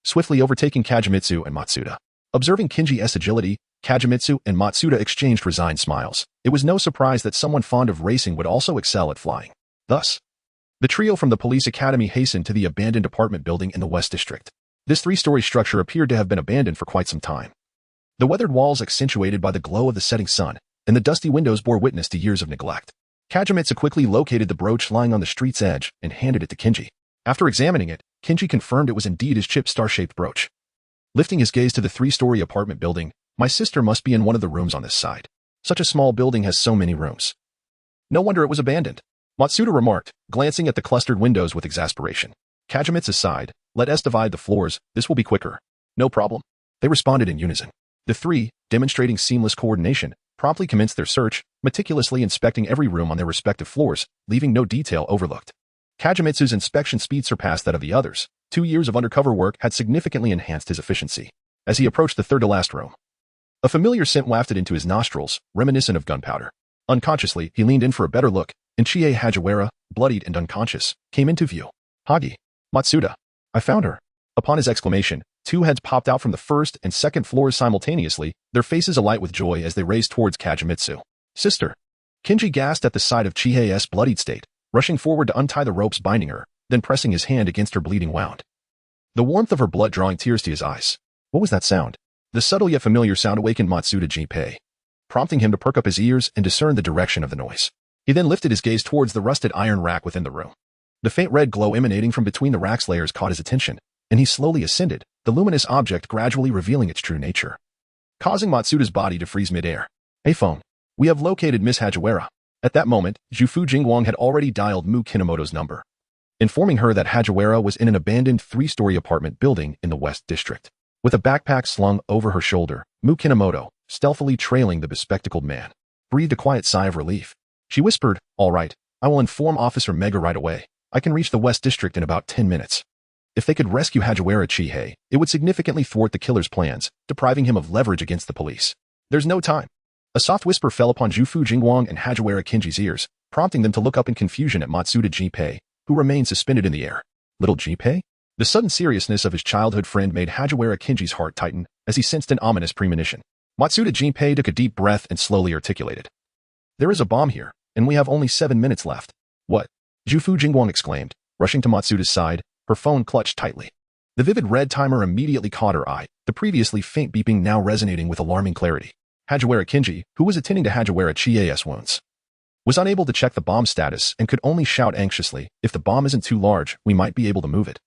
swiftly overtaking Kagemitsu and Matsuda. Observing Kinji's agility, Kagemitsu and Matsuda exchanged resigned smiles. It was no surprise that someone fond of racing would also excel at flying. Thus, the trio from the police academy hastened to the abandoned apartment building in the West District. This 3-story structure appeared to have been abandoned for quite some time. The weathered walls accentuated by the glow of the setting sun, and the dusty windows bore witness to years of neglect. Kagemitsu quickly located the brooch lying on the street's edge and handed it to Kinji. After examining it, Kinji confirmed it was indeed his chipped star-shaped brooch. Lifting his gaze to the 3-story apartment building, my sister must be in one of the rooms on this side. Such a small building has so many rooms. No wonder it was abandoned, Matsuda remarked, glancing at the clustered windows with exasperation. Kagemitsu sighed, let us divide the floors, this will be quicker. No problem. They responded in unison. The three, demonstrating seamless coordination, promptly commenced their search, meticulously inspecting every room on their respective floors, leaving no detail overlooked. Kagemitsu's inspection speed surpassed that of the others. 2 years of undercover work had significantly enhanced his efficiency. As he approached the third-to-last room, a familiar scent wafted into his nostrils, reminiscent of gunpowder. Unconsciously, he leaned in for a better look, and Chie Hagiwara, bloodied and unconscious, came into view. Hagi. Matsuda. I found her. Upon his exclamation, 2 heads popped out from the first and second floors simultaneously, their faces alight with joy as they raced towards Kagemitsu. Sister. Kinji gasped at the sight of Chie's bloodied state, rushing forward to untie the ropes binding her, then pressing his hand against her bleeding wound. The warmth of her blood drawing tears to his eyes. What was that sound? The subtle yet familiar sound awakened Matsuda Jinpei, prompting him to perk up his ears and discern the direction of the noise. He then lifted his gaze towards the rusted iron rack within the room. The faint red glow emanating from between the rack's layers caught his attention, and he slowly ascended, the luminous object gradually revealing its true nature, causing Matsuda's body to freeze mid-air. Hey phone. We have located Miss Hagiwara. At that moment, Jufu Jingguang had already dialed Mu Kinomoto's number, informing her that Hagiwara was in an abandoned 3-story apartment building in the West District. With a backpack slung over her shoulder, Mu Kinomoto, stealthily trailing the bespectacled man, breathed a quiet sigh of relief. She whispered, all right, I will inform Officer Mega right away. I can reach the West District in about 10 minutes. If they could rescue Hagiwara Chihei, it would significantly thwart the killer's plans, depriving him of leverage against the police. There's no time. A soft whisper fell upon Jufu Jingguang and Hagiwara Kinji's ears, prompting them to look up in confusion at Matsuda Jinpei, who remained suspended in the air. Little Jinpei? The sudden seriousness of his childhood friend made Hagiwara Kinji's heart tighten, as he sensed an ominous premonition. Matsuda Jinpei took a deep breath and slowly articulated. There is a bomb here, and we have only 7 minutes left. What? Jufu Jingguang exclaimed, rushing to Matsuda's side, her phone clutched tightly. The vivid red timer immediately caught her eye, the previously faint beeping now resonating with alarming clarity. Hagiwara Kinji, who was attending to Hagiwara Chie's wounds, was unable to check the bomb status and could only shout anxiously, "If the bomb isn't too large, we might be able to move it."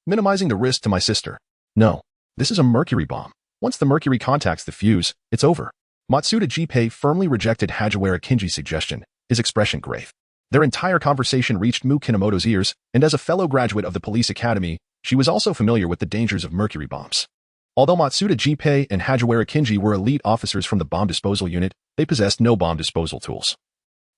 Minimizing the risk to my sister. "No, this is a mercury bomb. Once the mercury contacts the fuse, it's over." Matsuda Jippei firmly rejected Hagiwara Kinji's suggestion, his expression grave. Their entire conversation reached Mu Kinomoto's ears, and as a fellow graduate of the police academy, she was also familiar with the dangers of mercury bombs. Although Matsuda Jippei and Hagiwara Kinji were elite officers from the bomb disposal unit, they possessed no bomb disposal tools.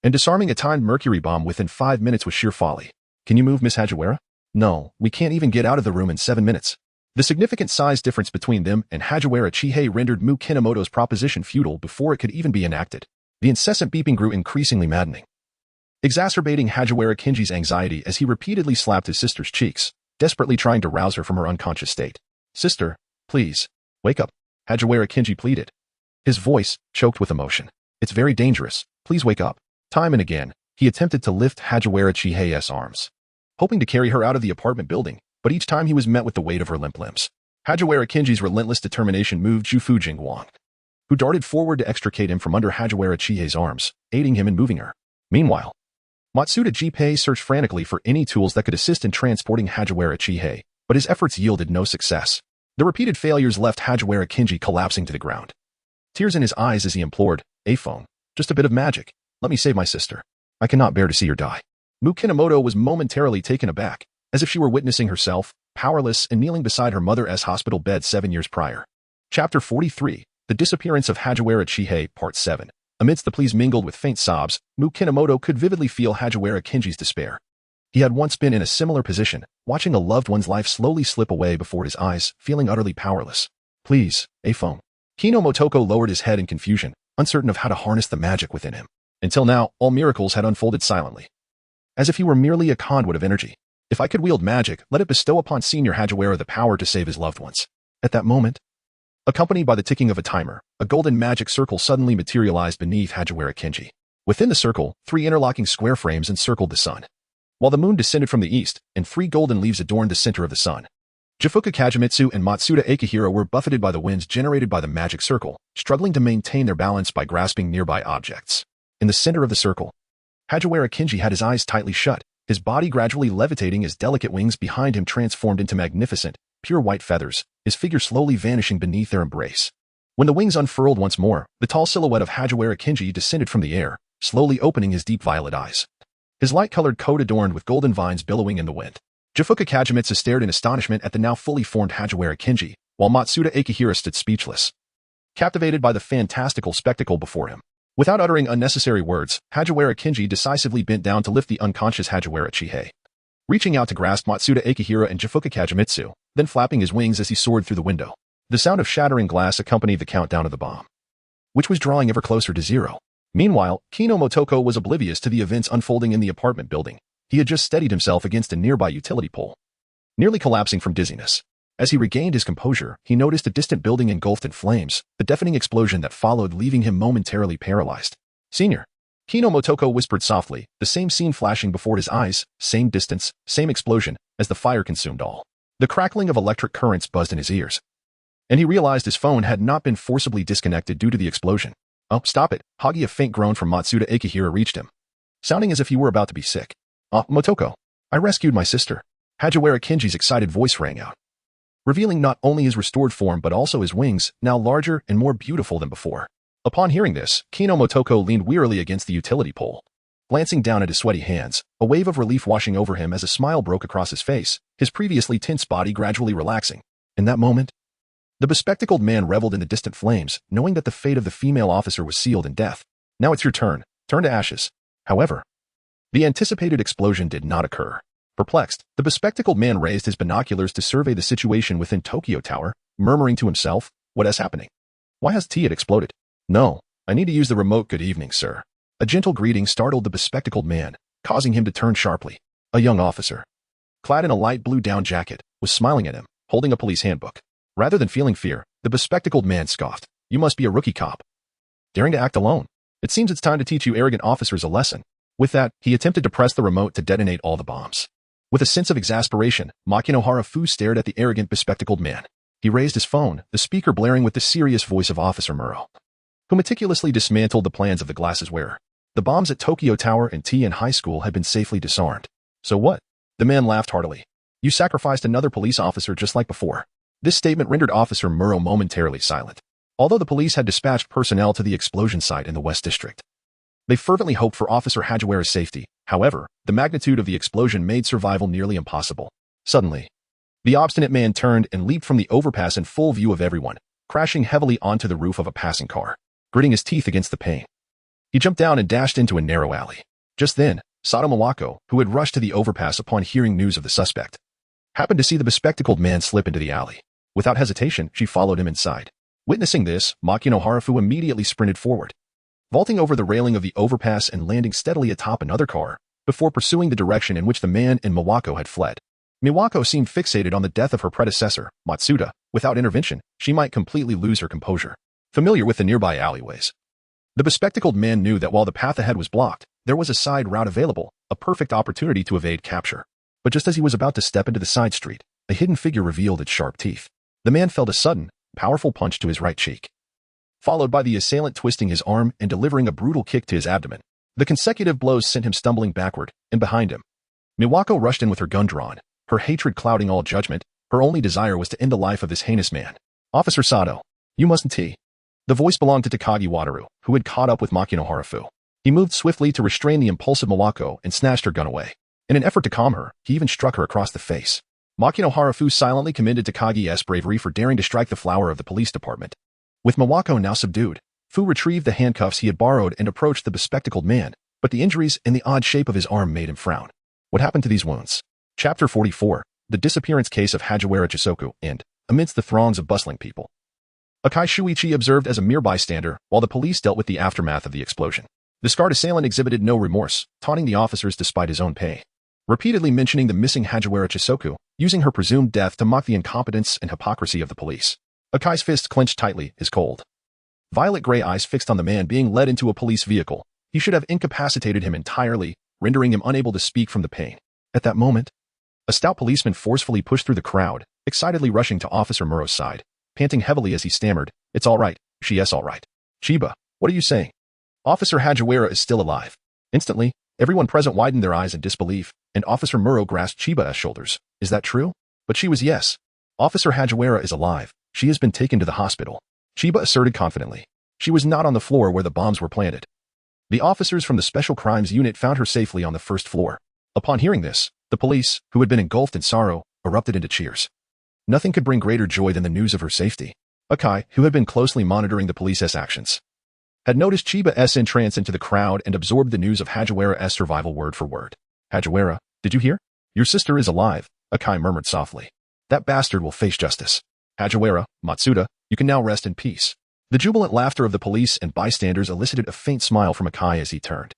And disarming a timed mercury bomb within 5 minutes was sheer folly. "Can you move, Miss Hagiwara?" "No, we can't even get out of the room in 7 minutes. The significant size difference between them and Hagiwara Chihei rendered Mu Kinomoto's proposition futile before it could even be enacted. The incessant beeping grew increasingly maddening, exacerbating Hagiwara Kinji's anxiety as he repeatedly slapped his sister's cheeks, desperately trying to rouse her from her unconscious state. "Sister, please, wake up," Hagiwara Kinji pleaded, his voice choked with emotion. "It's very dangerous. Please wake up." Time and again, he attempted to lift Hagiwara Chihei's arms, hoping to carry her out of the apartment building, but each time he was met with the weight of her limp limbs. Hagiwara Kinji's relentless determination moved Jufu Jingguang, who darted forward to extricate him from under Hagiwara Chihei's arms, aiding him in moving her. Meanwhile, Matsuda Jippei searched frantically for any tools that could assist in transporting Hagiwara Chihei, but his efforts yielded no success. The repeated failures left Hagiwara Kinji collapsing to the ground, tears in his eyes as he implored, "Aphone, just a bit of magic. Let me save my sister. I cannot bear to see her die." Mu Kinomoto was momentarily taken aback, as if she were witnessing herself, powerless and kneeling beside her mother's hospital bed 7 years prior. Chapter 43, The Disappearance of Hagiwara Chihei, Part 7. Amidst the pleas mingled with faint sobs, Mu Kinomoto could vividly feel Hagiwara Kinji's despair. He had once been in a similar position, watching a loved one's life slowly slip away before his eyes, feeling utterly powerless. "Please, Aphone." Kinomoto lowered his head in confusion, uncertain of how to harness the magic within him. Until now, all miracles had unfolded silently, as if he were merely a conduit of energy. "If I could wield magic, let it bestow upon Senior Hagiwara the power to save his loved ones." At that moment, accompanied by the ticking of a timer, a golden magic circle suddenly materialized beneath Hagiwara Kinji. Within the circle, 3 interlocking square frames encircled the sun, while the moon descended from the east, and 3 golden leaves adorned the center of the sun. Jifuka Kagemitsu and Matsuda Akihiro were buffeted by the winds generated by the magic circle, struggling to maintain their balance by grasping nearby objects. In the center of the circle, Hagiwara Kinji had his eyes tightly shut, his body gradually levitating as delicate wings behind him transformed into magnificent, pure white feathers, his figure slowly vanishing beneath their embrace. When the wings unfurled once more, the tall silhouette of Hagiwara Kinji descended from the air, slowly opening his deep violet eyes, his light-colored coat adorned with golden vines billowing in the wind. Jifuka Kagemitsu stared in astonishment at the now fully formed Hagiwara Kinji, while Matsuda Akihiro stood speechless, captivated by the fantastical spectacle before him. Without uttering unnecessary words, Hagiwara Kinji decisively bent down to lift the unconscious Hagiwara Chihei, reaching out to grasp Matsuda Akihiro and Jifuka Kagemitsu, then flapping his wings as he soared through the window. The sound of shattering glass accompanied the countdown of the bomb, which was drawing ever closer to zero. Meanwhile, Kinomoto was oblivious to the events unfolding in the apartment building. He had just steadied himself against a nearby utility pole, nearly collapsing from dizziness. As he regained his composure, he noticed a distant building engulfed in flames, the deafening explosion that followed leaving him momentarily paralyzed. "Senior," Kinomoto whispered softly, the same scene flashing before his eyes, same distance, same explosion, as the fire consumed all. The crackling of electric currents buzzed in his ears, and he realized his phone had not been forcibly disconnected due to the explosion. "Oh, stop it." Hagi, a faint groan from Matsuda Akihiro reached him, sounding as if he were about to be sick. Motoko, I rescued my sister." Hagiwara Kinji's excited voice rang out, revealing not only his restored form but also his wings, now larger and more beautiful than before. Upon hearing this, Kinomoto leaned wearily against the utility pole, glancing down at his sweaty hands, a wave of relief washing over him as a smile broke across his face, his previously tense body gradually relaxing. In that moment, the bespectacled man reveled in the distant flames, knowing that the fate of the female officer was sealed in death. "Now it's your turn. Turn to ashes." However, the anticipated explosion did not occur. Perplexed, the bespectacled man raised his binoculars to survey the situation within Tokyo Tower, murmuring to himself, "What is happening? Why has T exploded? No, I need to use the remote." "Good evening, sir." A gentle greeting startled the bespectacled man, causing him to turn sharply. A young officer, clad in a light blue down jacket, was smiling at him, holding a police handbook. Rather than feeling fear, the bespectacled man scoffed. "You must be a rookie cop, daring to act alone. It seems it's time to teach you arrogant officers a lesson." With that, he attempted to press the remote to detonate all the bombs. With a sense of exasperation, Makinohara-fu stared at the arrogant, bespectacled man. He raised his phone, the speaker blaring with the serious voice of Officer Muro, who meticulously dismantled the plans of the glasses wearer. The bombs at Tokyo Tower and T High School had been safely disarmed. So what? The man laughed heartily. You sacrificed another police officer just like before. This statement rendered Officer Muro momentarily silent. Although the police had dispatched personnel to the explosion site in the West District, they fervently hoped for Officer Hagiwara's safety. However, the magnitude of the explosion made survival nearly impossible. Suddenly, the obstinate man turned and leaped from the overpass in full view of everyone, crashing heavily onto the roof of a passing car, gritting his teeth against the pain. He jumped down and dashed into a narrow alley. Just then, Sato Mawako, who had rushed to the overpass upon hearing news of the suspect, happened to see the bespectacled man slip into the alley. Without hesitation, she followed him inside. Witnessing this, Makinohara-fu immediately sprinted forward, vaulting over the railing of the overpass and landing steadily atop another car, before pursuing the direction in which the man and Mawako had fled. Miwako seemed fixated on the death of her predecessor, Matsuda. Without intervention, she might completely lose her composure. Familiar with the nearby alleyways, the bespectacled man knew that while the path ahead was blocked, there was a side route available, a perfect opportunity to evade capture. But just as he was about to step into the side street, a hidden figure revealed its sharp teeth. The man felt a sudden, powerful punch to his right cheek, followed by the assailant twisting his arm and delivering a brutal kick to his abdomen. The consecutive blows sent him stumbling backward, and behind him, Miwako rushed in with her gun drawn, her hatred clouding all judgment. Her only desire was to end the life of this heinous man. Officer Sato, you mustn't. The voice belonged to Takagi Wataru, who had caught up with Makinohara-fu. He moved swiftly to restrain the impulsive Miwako and snatched her gun away. In an effort to calm her, he even struck her across the face. Makinohara-fu silently commended Takagi's bravery for daring to strike the flower of the police department. With Miwako now subdued, Fu retrieved the handcuffs he had borrowed and approached the bespectacled man, but the injuries and the odd shape of his arm made him frown. What happened to these wounds? Chapter 44, The Disappearance Case of Hagiwara Chisoku, and, amidst the throngs of bustling people, Akai Shuichi observed as a mere bystander while the police dealt with the aftermath of the explosion. The scarred assailant exhibited no remorse, taunting the officers despite his own pay, repeatedly mentioning the missing Hagiwara Chisoku, using her presumed death to mock the incompetence and hypocrisy of the police. Akai's fist clenched tightly, his cold, violet-gray eyes fixed on the man being led into a police vehicle. He should have incapacitated him entirely, rendering him unable to speak from the pain. At that moment, a stout policeman forcefully pushed through the crowd, excitedly rushing to Officer Muro's side, panting heavily as he stammered, "It's all right, she's all right. Chiba, what are you saying? Officer Hagiwara is still alive." Instantly, everyone present widened their eyes in disbelief, and Officer Muro grasped Chiba's shoulders. "Is that true?" But she was yes. "Officer Hagiwara is alive. She has been taken to the hospital," Chiba asserted confidently. She was not on the floor where the bombs were planted. The officers from the Special Crimes Unit found her safely on the first floor. Upon hearing this, the police, who had been engulfed in sorrow, erupted into cheers. Nothing could bring greater joy than the news of her safety. Akai, who had been closely monitoring the police's actions, had noticed Chiba's entrance into the crowd and absorbed the news of Hagiwara's survival word for word. "Hagiwara, did you hear? Your sister is alive," Akai murmured softly. "That bastard will face justice. Hagiwara, Matsuda, you can now rest in peace." The jubilant laughter of the police and bystanders elicited a faint smile from Akai as he turned,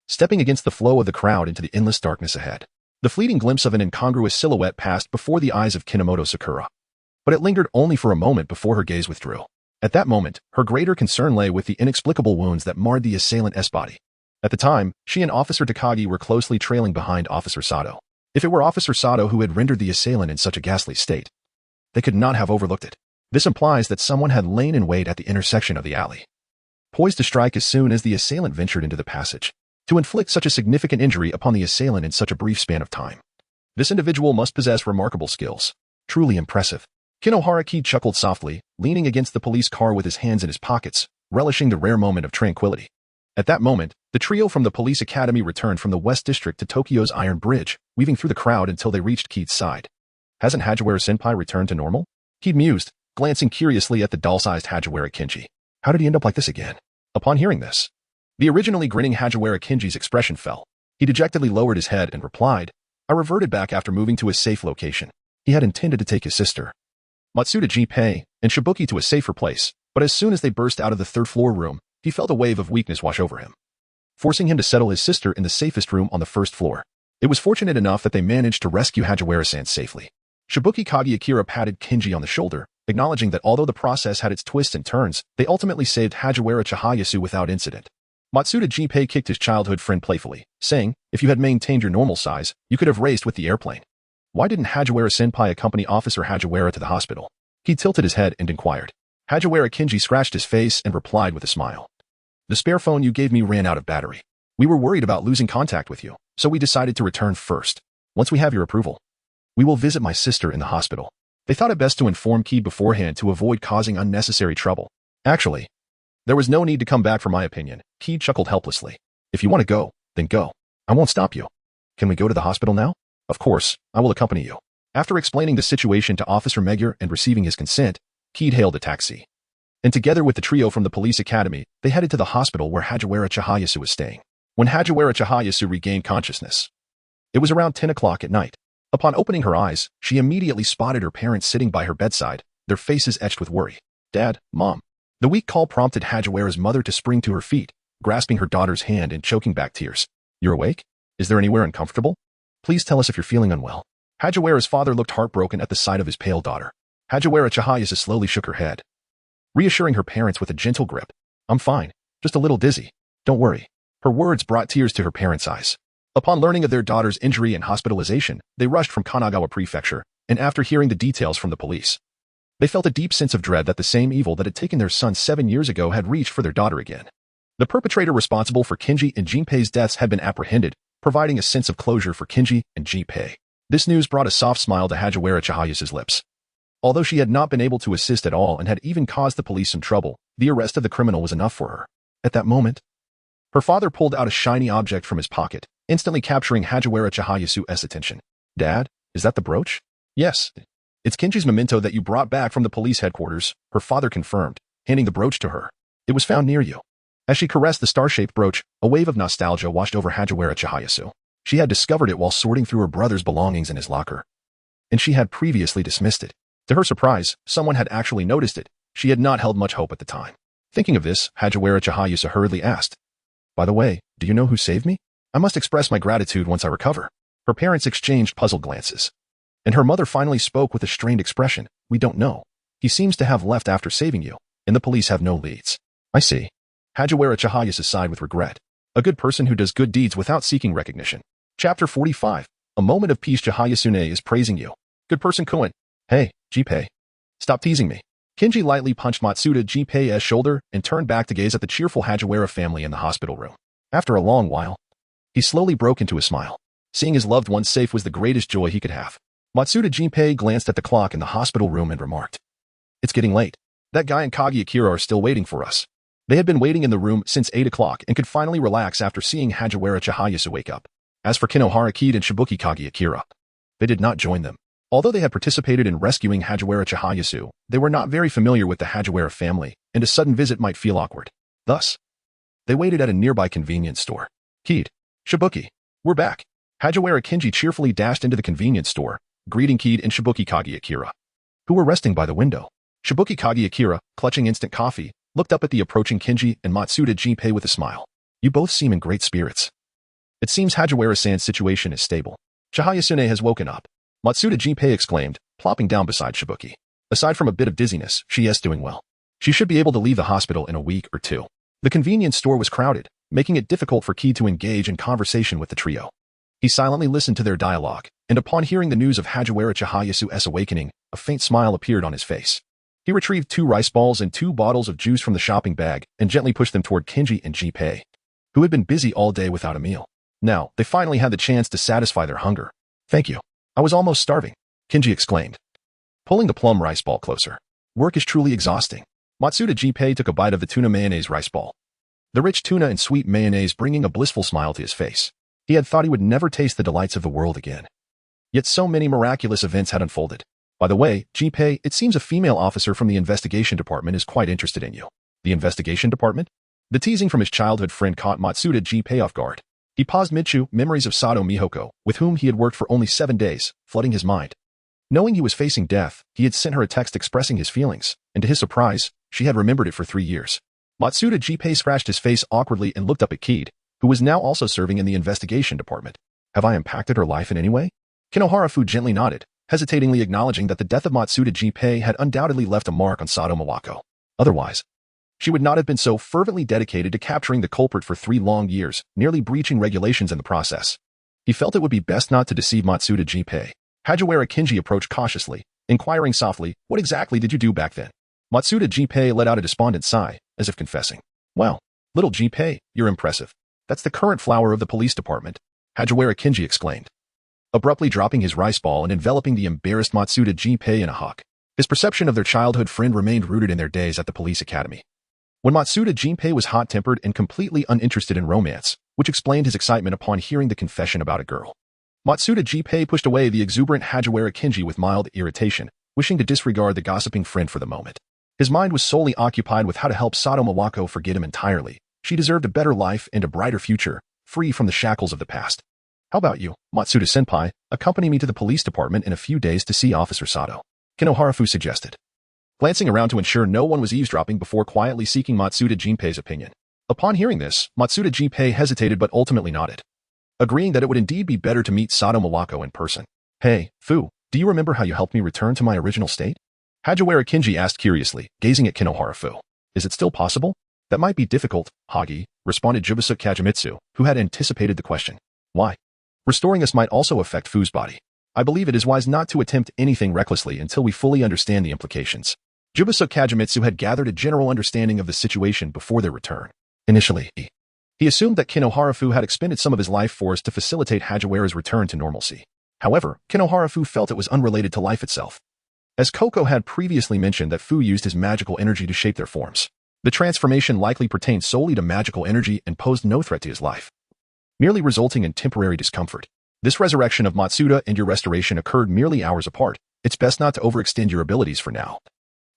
stepping against the flow of the crowd into the endless darkness ahead. The fleeting glimpse of an incongruous silhouette passed before the eyes of Kinomoto Sakura, but it lingered only for a moment before her gaze withdrew. At that moment, her greater concern lay with the inexplicable wounds that marred the assailant's body. At the time, she and Officer Takagi were closely trailing behind Officer Sato. If it were Officer Sato who had rendered the assailant in such a ghastly state, they could not have overlooked it. This implies that someone had lain in wait at the intersection of the alley, poised to strike as soon as the assailant ventured into the passage, to inflict such a significant injury upon the assailant in such a brief span of time. This individual must possess remarkable skills. Truly impressive. Kinoharaki chuckled softly, leaning against the police car with his hands in his pockets, relishing the rare moment of tranquility. At that moment, the trio from the police academy returned from the West District to Tokyo's Iron Bridge, weaving through the crowd until they reached Keith's side. Hasn't Hagiwara-senpai returned to normal? Keith mused, glancing curiously at the doll-sized Hagiwara Kenji. How did he end up like this again? Upon hearing this, the originally grinning Hagiwara Kenji's expression fell. He dejectedly lowered his head and replied, "I reverted back after moving to a safe location. He had intended to take his sister, Matsuda Jinpei, and Shibuki to a safer place, but as soon as they burst out of the third-floor room, he felt a wave of weakness wash over him, forcing him to settle his sister in the safest room on the first floor. It was fortunate enough that they managed to rescue Hagiwara-san safely." Shibuki Kageakira patted Kenji on the shoulder, acknowledging that although the process had its twists and turns, they ultimately saved Hagiwara Chihayasu without incident. Matsuda Jinpei kicked his childhood friend playfully, saying, if you had maintained your normal size, you could have raced with the airplane. Why didn't Hagiwara-senpai accompany Officer Hagiwara to the hospital? He tilted his head and inquired. Hagiwara Kinji scratched his face and replied with a smile. The spare phone you gave me ran out of battery. We were worried about losing contact with you, so we decided to return first. Once we have your approval, we will visit my sister in the hospital. They thought it best to inform Kid beforehand to avoid causing unnecessary trouble. Actually, there was no need to come back for my opinion. Kid chuckled helplessly. If you want to go, then go. I won't stop you. Can we go to the hospital now? Of course, I will accompany you. After explaining the situation to Officer Magyar and receiving his consent, Kid hailed a taxi. And together with the trio from the police academy, they headed to the hospital where Hagiwara Chihayasu was staying. When Hagiwara Chihayasu regained consciousness, it was around 10 o'clock at night. Upon opening her eyes, she immediately spotted her parents sitting by her bedside, their faces etched with worry. Dad, Mom. The weak call prompted Hagiwara's mother to spring to her feet, grasping her daughter's hand and choking back tears. You're awake? Is there anywhere uncomfortable? Please tell us if you're feeling unwell. Hagiwara's father looked heartbroken at the sight of his pale daughter. Hagiwara Chihayasu slowly shook her head, reassuring her parents with a gentle grip. I'm fine, just a little dizzy. Don't worry. Her words brought tears to her parents' eyes. Upon learning of their daughter's injury and hospitalization, they rushed from Kanagawa Prefecture, and after hearing the details from the police, they felt a deep sense of dread that the same evil that had taken their son 7 years ago had reached for their daughter again. The perpetrator responsible for Kinji and Jinpei's deaths had been apprehended, providing a sense of closure for Kinji and Jinpei. This news brought a soft smile to Hagiwara Chihayasu's lips. Although she had not been able to assist at all and had even caused the police some trouble, the arrest of the criminal was enough for her. At that moment, her father pulled out a shiny object from his pocket, instantly capturing Hagiwara Chihayasu's attention. Dad, is that the brooch? Yes. It's Kinji's memento that you brought back from the police headquarters, her father confirmed, handing the brooch to her. It was found near you. As she caressed the star-shaped brooch, a wave of nostalgia washed over Hagiwara Chihayasu. She had discovered it while sorting through her brother's belongings in his locker, and she had previously dismissed it. To her surprise, someone had actually noticed it. She had not held much hope at the time. Thinking of this, Hagiwara Chihayasu hurriedly asked, by the way, do you know who saved me? I must express my gratitude once I recover. Her parents exchanged puzzled glances, and her mother finally spoke with a strained expression. We don't know. He seems to have left after saving you, and the police have no leads. I see. Hagiwara Chihayasu sighed with regret. A good person who does good deeds without seeking recognition. Chapter 45. A moment of peace. Chihayasune is praising you. Good person Conan. Hey, Jinpei. Stop teasing me. Kinji lightly punched Matsuda Jinpei's shoulder and turned back to gaze at the cheerful Hagiwara family in the hospital room. After a long while, he slowly broke into a smile. Seeing his loved ones safe was the greatest joy he could have. Matsuda Jinpei glanced at the clock in the hospital room and remarked, it's getting late. That guy and Kagi Akira are still waiting for us. They had been waiting in the room since 8 o'clock and could finally relax after seeing Hagiwara Chihayasu wake up. As for Kinohara Kid and Shibuki Kagi Akira, they did not join them. Although they had participated in rescuing Hagiwara Chihayasu, they were not very familiar with the Hagiwara family, and a sudden visit might feel awkward. Thus, they waited at a nearby convenience store. Kid, Shibuki, we're back. Hagiwara Kinji cheerfully dashed into the convenience store, greeting Kid and Shibuki Kagi Akira, who were resting by the window. Shibuki Kagi Akira, clutching instant coffee, looked up at the approaching Kinji and Matsuda Jinpei with a smile. You both seem in great spirits. It seems Hagiwara-san's situation is stable. Chihayasune has woken up. Matsuda Jinpei exclaimed, plopping down beside Shibuki. Aside from a bit of dizziness, she is doing well. She should be able to leave the hospital in a week or two. The convenience store was crowded, making it difficult for Kid to engage in conversation with the trio. He silently listened to their dialogue, and upon hearing the news of Hagiwara Chihayasu's awakening, a faint smile appeared on his face. He retrieved 2 rice balls and 2 bottles of juice from the shopping bag and gently pushed them toward Kinji and Jinpei, who had been busy all day without a meal. Now, they finally had the chance to satisfy their hunger. Thank you. I was almost starving, Kinji exclaimed, pulling the plum rice ball closer. Work is truly exhausting. Matsuda Jinpei took a bite of the tuna mayonnaise rice ball, the rich tuna and sweet mayonnaise bringing a blissful smile to his face. He had thought he would never taste the delights of the world again. Yet so many miraculous events had unfolded. By the way, Jinpei, it seems a female officer from the investigation department is quite interested in you. The investigation department? The teasing from his childhood friend caught Matsuda Jinpei off guard. He paused mid-chew, memories of Sato Mihoko, with whom he had worked for only 7 days, flooding his mind. Knowing he was facing death, he had sent her a text expressing his feelings, and to his surprise, she had remembered it for 3 years. Matsuda Jinpei scratched his face awkwardly and looked up at Kid, who was now also serving in the investigation department. Have I impacted her life in any way? Kinohara-fu gently nodded, hesitatingly acknowledging that the death of Matsuda Jinpei had undoubtedly left a mark on Sato Mawako. Otherwise, she would not have been so fervently dedicated to capturing the culprit for 3 long years, nearly breaching regulations in the process. He felt it would be best not to deceive Matsuda Jinpei. Hagiwara Kinji approached cautiously, inquiring softly, "What exactly did you do back then?" Matsuda Jinpei let out a despondent sigh, as if confessing. "Well, little Jinpei, you're impressive. That's the current flower of the police department," Hagiwara Kinji exclaimed, abruptly dropping his rice ball and enveloping the embarrassed Matsuda Jinpei in a hug. His perception of their childhood friend remained rooted in their days at the police academy. When Matsuda Jinpei was hot-tempered and completely uninterested in romance, which explained his excitement upon hearing the confession about a girl. Matsuda Jinpei pushed away the exuberant Hagiwara Kinji with mild irritation, wishing to disregard the gossiping friend for the moment. His mind was solely occupied with how to help Sato Mawako forget him entirely. She deserved a better life and a brighter future, free from the shackles of the past. "How about you, Matsuda-senpai? Accompany me to the police department in a few days to see Officer Sato," Kinoharafu suggested, glancing around to ensure no one was eavesdropping before quietly seeking Matsuda Jinpei's opinion. Upon hearing this, Matsuda Jinpei hesitated but ultimately nodded, agreeing that it would indeed be better to meet Sato Mawako in person. "Hey, Fu, do you remember how you helped me return to my original state?" Hagiwara Kinji asked curiously, gazing at Kinoharafu. "Is it still possible?" "That might be difficult, Hagi," responded Jubasuke Kagemitsu, who had anticipated the question. "Why?" "Restoring us might also affect Fu's body. I believe it is wise not to attempt anything recklessly until we fully understand the implications." Jubasuke Kagemitsu had gathered a general understanding of the situation before their return. Initially, he assumed that Kinoharafu had expended some of his life force to facilitate Hagiwara's return to normalcy. However, Kinoharafu felt it was unrelated to life itself. As Koko had previously mentioned that Fu used his magical energy to shape their forms, the transformation likely pertained solely to magical energy and posed no threat to his life, merely resulting in temporary discomfort. This resurrection of Matsuda and your restoration occurred merely hours apart. It's best not to overextend your abilities for now.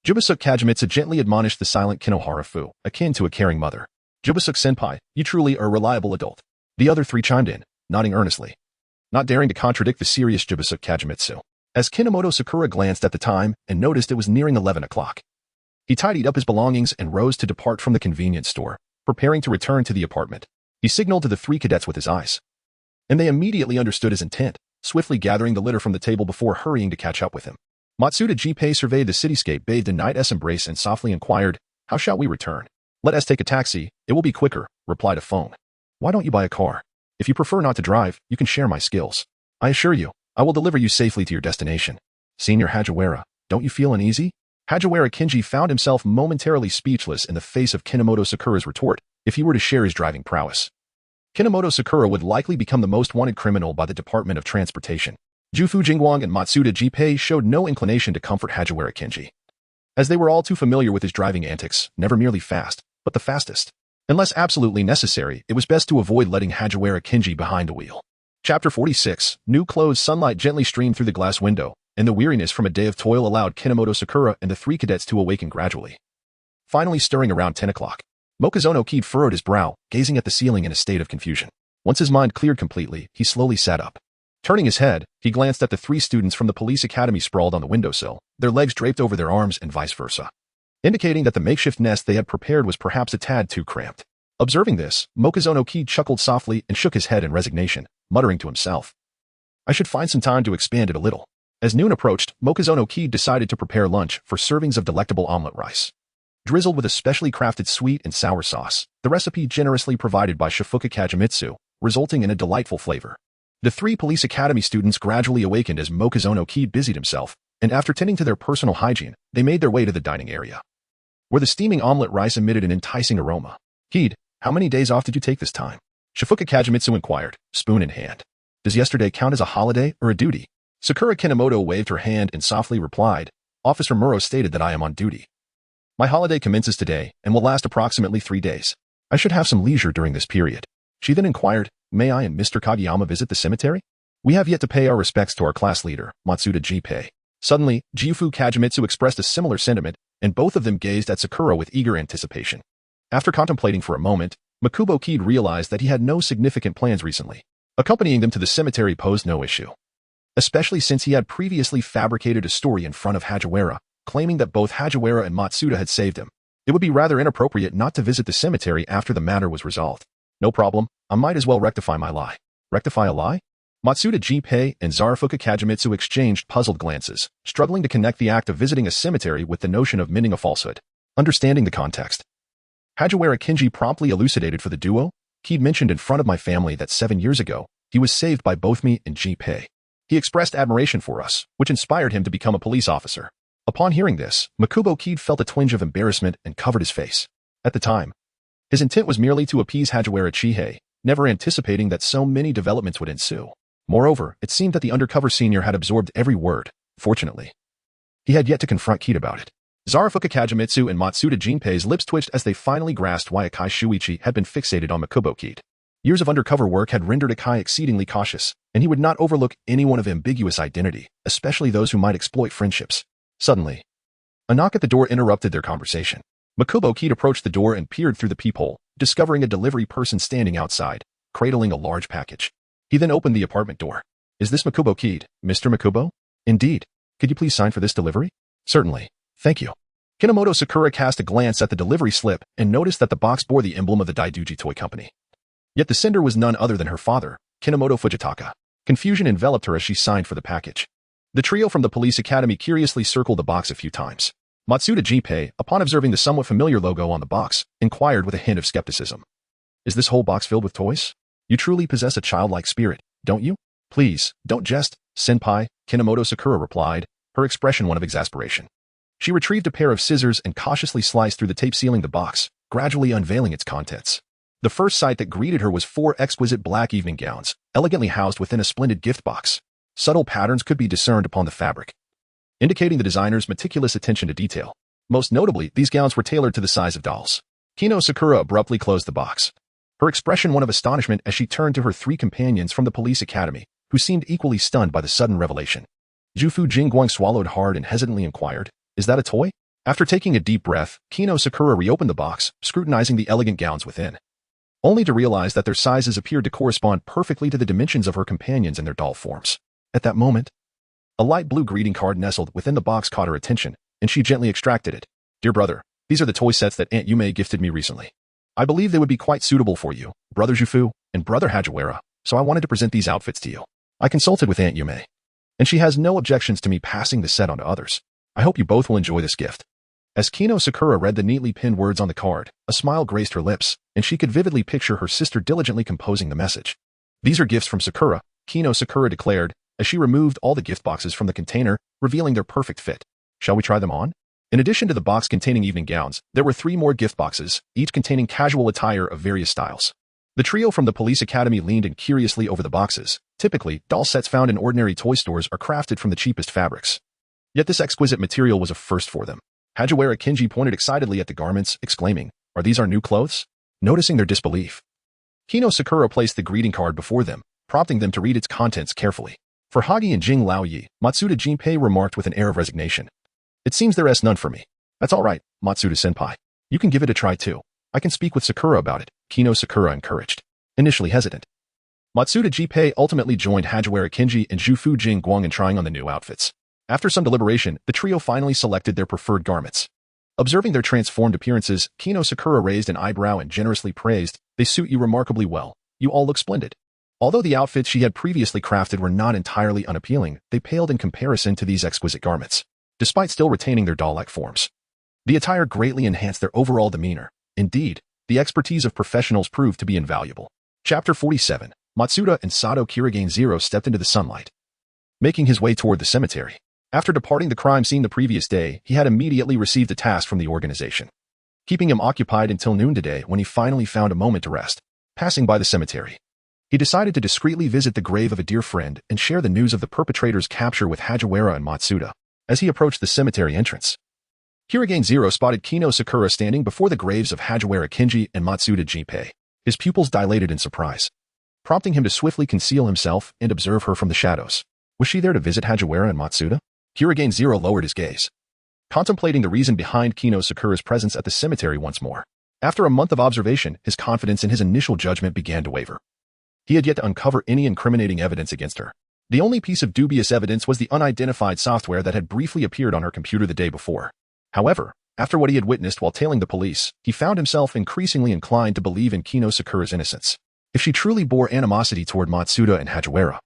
Jubasuke Kagemitsu gently admonished the silent Kinoharafu, akin to a caring mother. "Jubasuke-senpai, you truly are a reliable adult." The other 3 chimed in, nodding earnestly, not daring to contradict the serious Jubasuke Kagemitsu. As Kinomoto Sakura glanced at the time and noticed it was nearing 11 o'clock, he tidied up his belongings and rose to depart from the convenience store, preparing to return to the apartment. He signaled to the 3 cadets with his eyes, and they immediately understood his intent, swiftly gathering the litter from the table before hurrying to catch up with him. Matsuda Jinpei surveyed the cityscape bathed in night's embrace and softly inquired, "How shall we return?" "Let us take a taxi, it will be quicker," replied a phone. "Why don't you buy a car? If you prefer not to drive, you can share my skills. I assure you, I will deliver you safely to your destination." "Senior Hagiwara, don't you feel uneasy?" Hagiwara Kinji found himself momentarily speechless in the face of Kinomoto Sakura's retort. If he were to share his driving prowess, Kinomoto Sakura would likely become the most wanted criminal by the Department of Transportation. Jufu Jingguang and Matsuda Jinpei showed no inclination to comfort Hagiwara Kinji, as they were all too familiar with his driving antics, never merely fast, but the fastest. Unless absolutely necessary, it was best to avoid letting Hagiwara Kinji behind the wheel. Chapter 46. New clothes. Sunlight gently streamed through the glass window, and the weariness from a day of toil allowed Kinomoto Sakura and the 3 cadets to awaken gradually, finally stirring around 10 o'clock. Mokuzono Kid furrowed his brow, gazing at the ceiling in a state of confusion. Once his mind cleared completely, he slowly sat up. Turning his head, he glanced at the 3 students from the police academy sprawled on the windowsill, their legs draped over their arms and vice versa, indicating that the makeshift nest they had prepared was perhaps a tad too cramped. Observing this, Mokuzono Kid chuckled softly and shook his head in resignation, muttering to himself, "I should find some time to expand it a little." As noon approached, Mokuzono Kid decided to prepare lunch for servings of delectable omelet rice, drizzled with a specially crafted sweet and sour sauce, the recipe generously provided by Shifuka Kagemitsu, resulting in a delightful flavor. The 3 police academy students gradually awakened as Mokuzono Kid busied himself, and after tending to their personal hygiene, they made their way to the dining area, where the steaming omelet rice emitted an enticing aroma. "Kid, how many days off did you take this time?" Shifuka Kagemitsu inquired, spoon in hand. "Does yesterday count as a holiday or a duty?" Sakura Kinomoto waved her hand and softly replied, "Officer Muro stated that I am on duty. My holiday commences today and will last approximately 3 days. I should have some leisure during this period." She then inquired, "May I and Mr. Kageyama visit the cemetery?" "We have yet to pay our respects to our class leader, Matsuda Jinpei." Suddenly, Jufu Kagemitsu expressed a similar sentiment, and both of them gazed at Sakura with eager anticipation. After contemplating for a moment, Makubo Kid realized that he had no significant plans recently. Accompanying them to the cemetery posed no issue, especially since he had previously fabricated a story in front of Hagiwara, claiming that both Hagiwara and Matsuda had saved him. It would be rather inappropriate not to visit the cemetery after the matter was resolved. "No problem, I might as well rectify my lie." "Rectify a lie?" Matsuda Jinpei and Zarafuka Kagemitsu exchanged puzzled glances, struggling to connect the act of visiting a cemetery with the notion of mending a falsehood. Understanding the context, Hajiwara Kinji promptly elucidated for the duo. He'd mentioned in front of my family that 7 years ago, he was saved by both me and Jinpei. He expressed admiration for us, which inspired him to become a police officer. Upon hearing this, Makubo Kid felt a twinge of embarrassment and covered his face. At the time, his intent was merely to appease Hajiwara Chihei, never anticipating that so many developments would ensue. Moreover, it seemed that the undercover senior had absorbed every word. Fortunately, he had yet to confront Kid about it. Zarafuka Kagemitsu and Matsuda Jinpei's lips twitched as they finally grasped why Akai Shuichi had been fixated on Makubo Kid. Years of undercover work had rendered Akai exceedingly cautious, and he would not overlook anyone of ambiguous identity, especially those who might exploit friendships. Suddenly, a knock at the door interrupted their conversation. Makubo Kid approached the door and peered through the peephole, discovering a delivery person standing outside, cradling a large package. He then opened the apartment door. "Is this Makubo Kid, Mr. Makubo?" "Indeed. Could you please sign for this delivery?" "Certainly. Thank you." Kinomoto Sakura cast a glance at the delivery slip and noticed that the box bore the emblem of the Daiduji Toy Company. Yet the sender was none other than her father, Kinomoto Fujitaka. Confusion enveloped her as she signed for the package. The trio from the police academy curiously circled the box a few times. Matsuda Jinpei, upon observing the somewhat familiar logo on the box, inquired with a hint of skepticism. "Is this whole box filled with toys? You truly possess a childlike spirit, don't you?" "Please, don't jest, senpai," Kinomoto Sakura replied, her expression one of exasperation. She retrieved a pair of scissors and cautiously sliced through the tape sealing the box, gradually unveiling its contents. The first sight that greeted her was 4 exquisite black evening gowns, elegantly housed within a splendid gift box. Subtle patterns could be discerned upon the fabric, indicating the designer's meticulous attention to detail. Most notably, these gowns were tailored to the size of dolls. Kino Sakura abruptly closed the box, her expression one of astonishment as she turned to her 3 companions from the police academy, who seemed equally stunned by the sudden revelation. Jufu Jingguang swallowed hard and hesitantly inquired, "Is that a toy?" After taking a deep breath, Kino Sakura reopened the box, scrutinizing the elegant gowns within, only to realize that their sizes appeared to correspond perfectly to the dimensions of her companions and their doll forms. At that moment, a light blue greeting card nestled within the box caught her attention, and she gently extracted it. "Dear brother, these are the toy sets that Aunt Yume gifted me recently. I believe they would be quite suitable for you, Brother Jufu, and Brother Hajiwara, so I wanted to present these outfits to you. I consulted with Aunt Yume, and she has no objections to me passing the set on to others. I hope you both will enjoy this gift." As Kino Sakura read the neatly pinned words on the card, a smile graced her lips, and she could vividly picture her sister diligently composing the message. "These are gifts from Sakura," Kino Sakura declared, as she removed all the gift boxes from the container, revealing their perfect fit. "Shall we try them on?" In addition to the box containing evening gowns, there were 3 more gift boxes, each containing casual attire of various styles. The trio from the police academy leaned in curiously over the boxes. Typically, doll sets found in ordinary toy stores are crafted from the cheapest fabrics. Yet this exquisite material was a first for them. Hajiwara Kinji pointed excitedly at the garments, exclaiming, "Are these our new clothes?" Noticing their disbelief, Kino Sakura placed the greeting card before them, prompting them to read its contents carefully. For Hagi and Jing Laoyi, Matsuda Jinpei remarked with an air of resignation, "It seems there is none for me." "That's all right, Matsuda-senpai. You can give it a try too. I can speak with Sakura about it," Kino Sakura encouraged. Initially hesitant, Matsuda Jinpei ultimately joined Hajiwara Kinji and Jufu Jingguang in trying on the new outfits. After some deliberation, the trio finally selected their preferred garments. Observing their transformed appearances, Kino Sakura raised an eyebrow and generously praised, "They suit you remarkably well. You all look splendid." Although the outfits she had previously crafted were not entirely unappealing, they paled in comparison to these exquisite garments. Despite still retaining their doll-like forms, the attire greatly enhanced their overall demeanor. Indeed, the expertise of professionals proved to be invaluable. Chapter 47. Matsuda and Sato Kirigane Zero stepped into the sunlight, making his way toward the cemetery. After departing the crime scene the previous day, he had immediately received a task from the organization, keeping him occupied until noon today when he finally found a moment to rest. Passing by the cemetery, he decided to discreetly visit the grave of a dear friend and share the news of the perpetrator's capture with Hajiwara and Matsuda. As he approached the cemetery entrance, Kirigane Zero spotted Kino Sakura standing before the graves of Hajiwara Kinji and Matsuda Jinpei. His pupils dilated in surprise, prompting him to swiftly conceal himself and observe her from the shadows. Was she there to visit Hajiwara and Matsuda? Kirigane Zero lowered his gaze, contemplating the reason behind Kino Sakura's presence at the cemetery once more. After a month of observation, his confidence in his initial judgment began to waver. He had yet to uncover any incriminating evidence against her. The only piece of dubious evidence was the unidentified software that had briefly appeared on her computer the day before. However, after what he had witnessed while tailing the police, he found himself increasingly inclined to believe in Kino Sakura's innocence. If she truly bore animosity toward Matsuda and Hajiwara,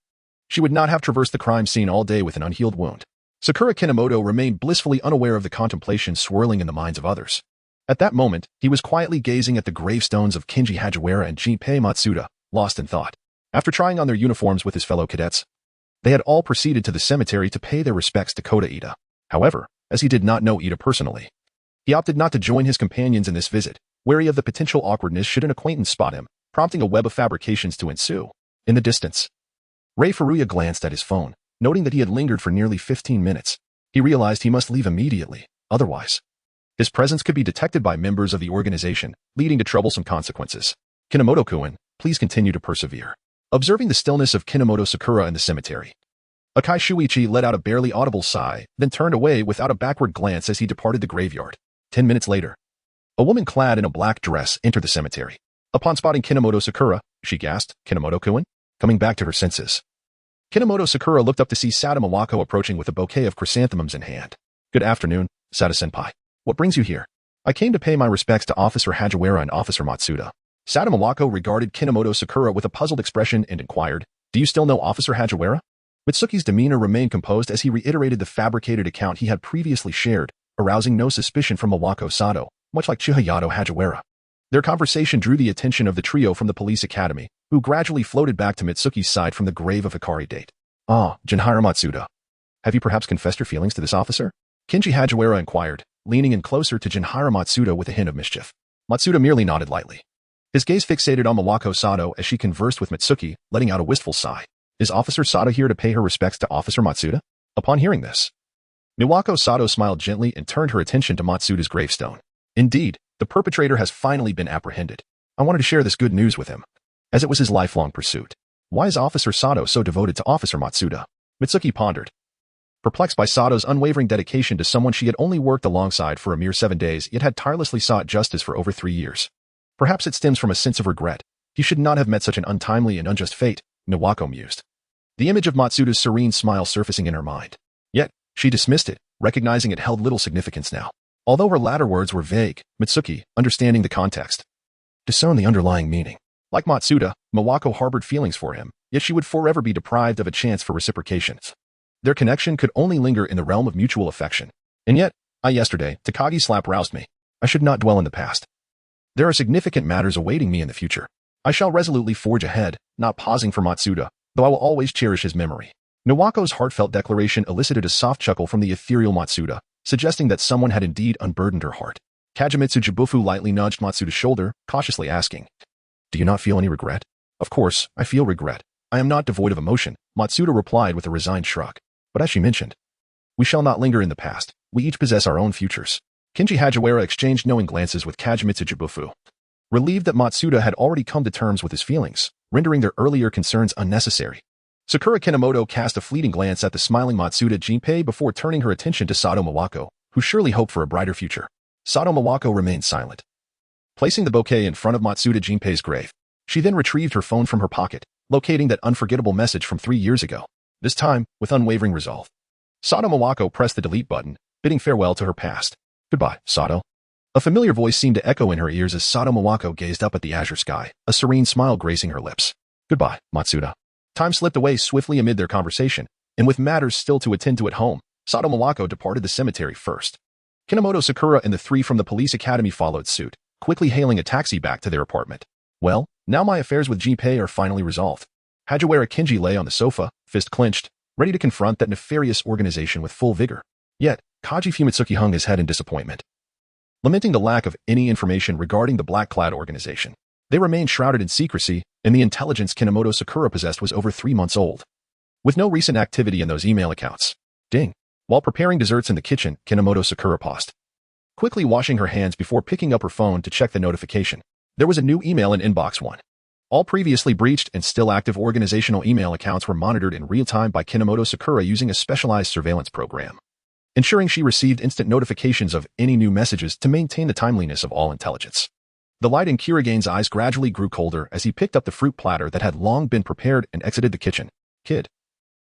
she would not have traversed the crime scene all day with an unhealed wound. Sakura Kinomoto remained blissfully unaware of the contemplation swirling in the minds of others. At that moment, he was quietly gazing at the gravestones of Kinji Hagiwara and Jinpei Matsuda, lost in thought. After trying on their uniforms with his fellow cadets, they had all proceeded to the cemetery to pay their respects to Kota Ida. However, as he did not know Ida personally, he opted not to join his companions in this visit, wary of the potential awkwardness should an acquaintance spot him, prompting a web of fabrications to ensue. In the distance, Rei Furuya glanced at his phone, noting that he had lingered for nearly 15 minutes. He realized he must leave immediately, otherwise his presence could be detected by members of the organization, leading to troublesome consequences. Kinomoto-kun, please continue to persevere. Observing the stillness of Kinomoto Sakura in the cemetery, Akai Shuichi let out a barely audible sigh, then turned away without a backward glance as he departed the graveyard. 10 minutes later, a woman clad in a black dress entered the cemetery. Upon spotting Kinomoto Sakura, she gasped, "Kinomoto-kun?" Coming back to her senses, Kinomoto Sakura looked up to see Sada Mawako approaching with a bouquet of chrysanthemums in hand. "Good afternoon, Sada-senpai. What brings you here?" "I came to pay my respects to Officer Hagiwara and Officer Matsuda." Sada Mawako regarded Kinomoto Sakura with a puzzled expression and inquired, "Do you still know Officer Hagiwara?" Mitsuki's demeanor remained composed as he reiterated the fabricated account he had previously shared, arousing no suspicion from Mawako Sato, much like Chihayato Hagiwara. Their conversation drew the attention of the trio from the police academy, who gradually floated back to Mitsuki's side from the grave of Hikari date. "Ah, Jinhira Matsuda. Have you perhaps confessed your feelings to this officer?" Kinji Hagiwara inquired, leaning in closer to Jinhira Matsuda with a hint of mischief. Matsuda merely nodded lightly. His gaze fixated on Mawako Sato as she conversed with Mitsuki, letting out a wistful sigh. "Is Officer Sato here to pay her respects to Officer Matsuda?" Upon hearing this, Miwako Sato smiled gently and turned her attention to Matsuda's gravestone. "Indeed, the perpetrator has finally been apprehended. I wanted to share this good news with him, as it was his lifelong pursuit." "Why is Officer Sato so devoted to Officer Matsuda?" Mitsuki pondered, perplexed by Sato's unwavering dedication to someone she had only worked alongside for a mere 7 days, yet had tirelessly sought justice for over 3 years. Perhaps it stems from a sense of regret. He should not have met such an untimely and unjust fate, Miwako mused, the image of Matsuda's serene smile surfacing in her mind. Yet, she dismissed it, recognizing it held little significance now. Although her latter words were vague, Mitsuki, understanding the context, discerned the underlying meaning. Like Matsuda, Miwako harbored feelings for him, yet she would forever be deprived of a chance for reciprocation. Their connection could only linger in the realm of mutual affection. And yet, yesterday, Takagi's slap roused me. I should not dwell in the past. There are significant matters awaiting me in the future. I shall resolutely forge ahead, not pausing for Matsuda, though I will always cherish his memory. Miwako's heartfelt declaration elicited a soft chuckle from the ethereal Matsuda, suggesting that someone had indeed unburdened her heart. Kajimitsu Jibufu lightly nudged Matsuda's shoulder, cautiously asking, "Do you not feel any regret?" "Of course, I feel regret. I am not devoid of emotion," Matsuda replied with a resigned shrug. "But as she mentioned, we shall not linger in the past. We each possess our own futures." Kinji Hagiwara exchanged knowing glances with Kajimitsu Jibufu, relieved that Matsuda had already come to terms with his feelings, rendering their earlier concerns unnecessary. Sakura Kinomoto cast a fleeting glance at the smiling Matsuda Jinpei before turning her attention to Sato Mawako, who surely hoped for a brighter future. Sato Mawako remained silent. Placing the bouquet in front of Matsuda Jinpei's grave, she then retrieved her phone from her pocket, locating that unforgettable message from 3 years ago, this time with unwavering resolve. Sato Mawako pressed the delete button, bidding farewell to her past. "Goodbye, Sato." A familiar voice seemed to echo in her ears as Sato Mawako gazed up at the azure sky, a serene smile gracing her lips. "Goodbye, Matsuda." Time slipped away swiftly amid their conversation, and with matters still to attend to at home, Sato Mawako departed the cemetery first. Kinomoto Sakura and the 3 from the police academy followed suit, quickly hailing a taxi back to their apartment. Well, now my affairs with Jinpei are finally resolved. Hagiwara Kinji lay on the sofa, fist clenched, ready to confront that nefarious organization with full vigor. Yet, Kaji Fumitsuki hung his head in disappointment, lamenting the lack of any information regarding the black-clad organization. They remained shrouded in secrecy, and the intelligence Kinomoto Sakura possessed was over 3 months old, with no recent activity in those email accounts. Ding. While preparing desserts in the kitchen, Kinomoto Sakura paused, quickly washing her hands before picking up her phone to check the notification. There was a new email in inbox 1. All previously breached and still active organizational email accounts were monitored in real time by Kinomoto Sakura using a specialized surveillance program, ensuring she received instant notifications of any new messages to maintain the timeliness of all intelligence. The light in Kirigane's eyes gradually grew colder as he picked up the fruit platter that had long been prepared and exited the kitchen. "Kid,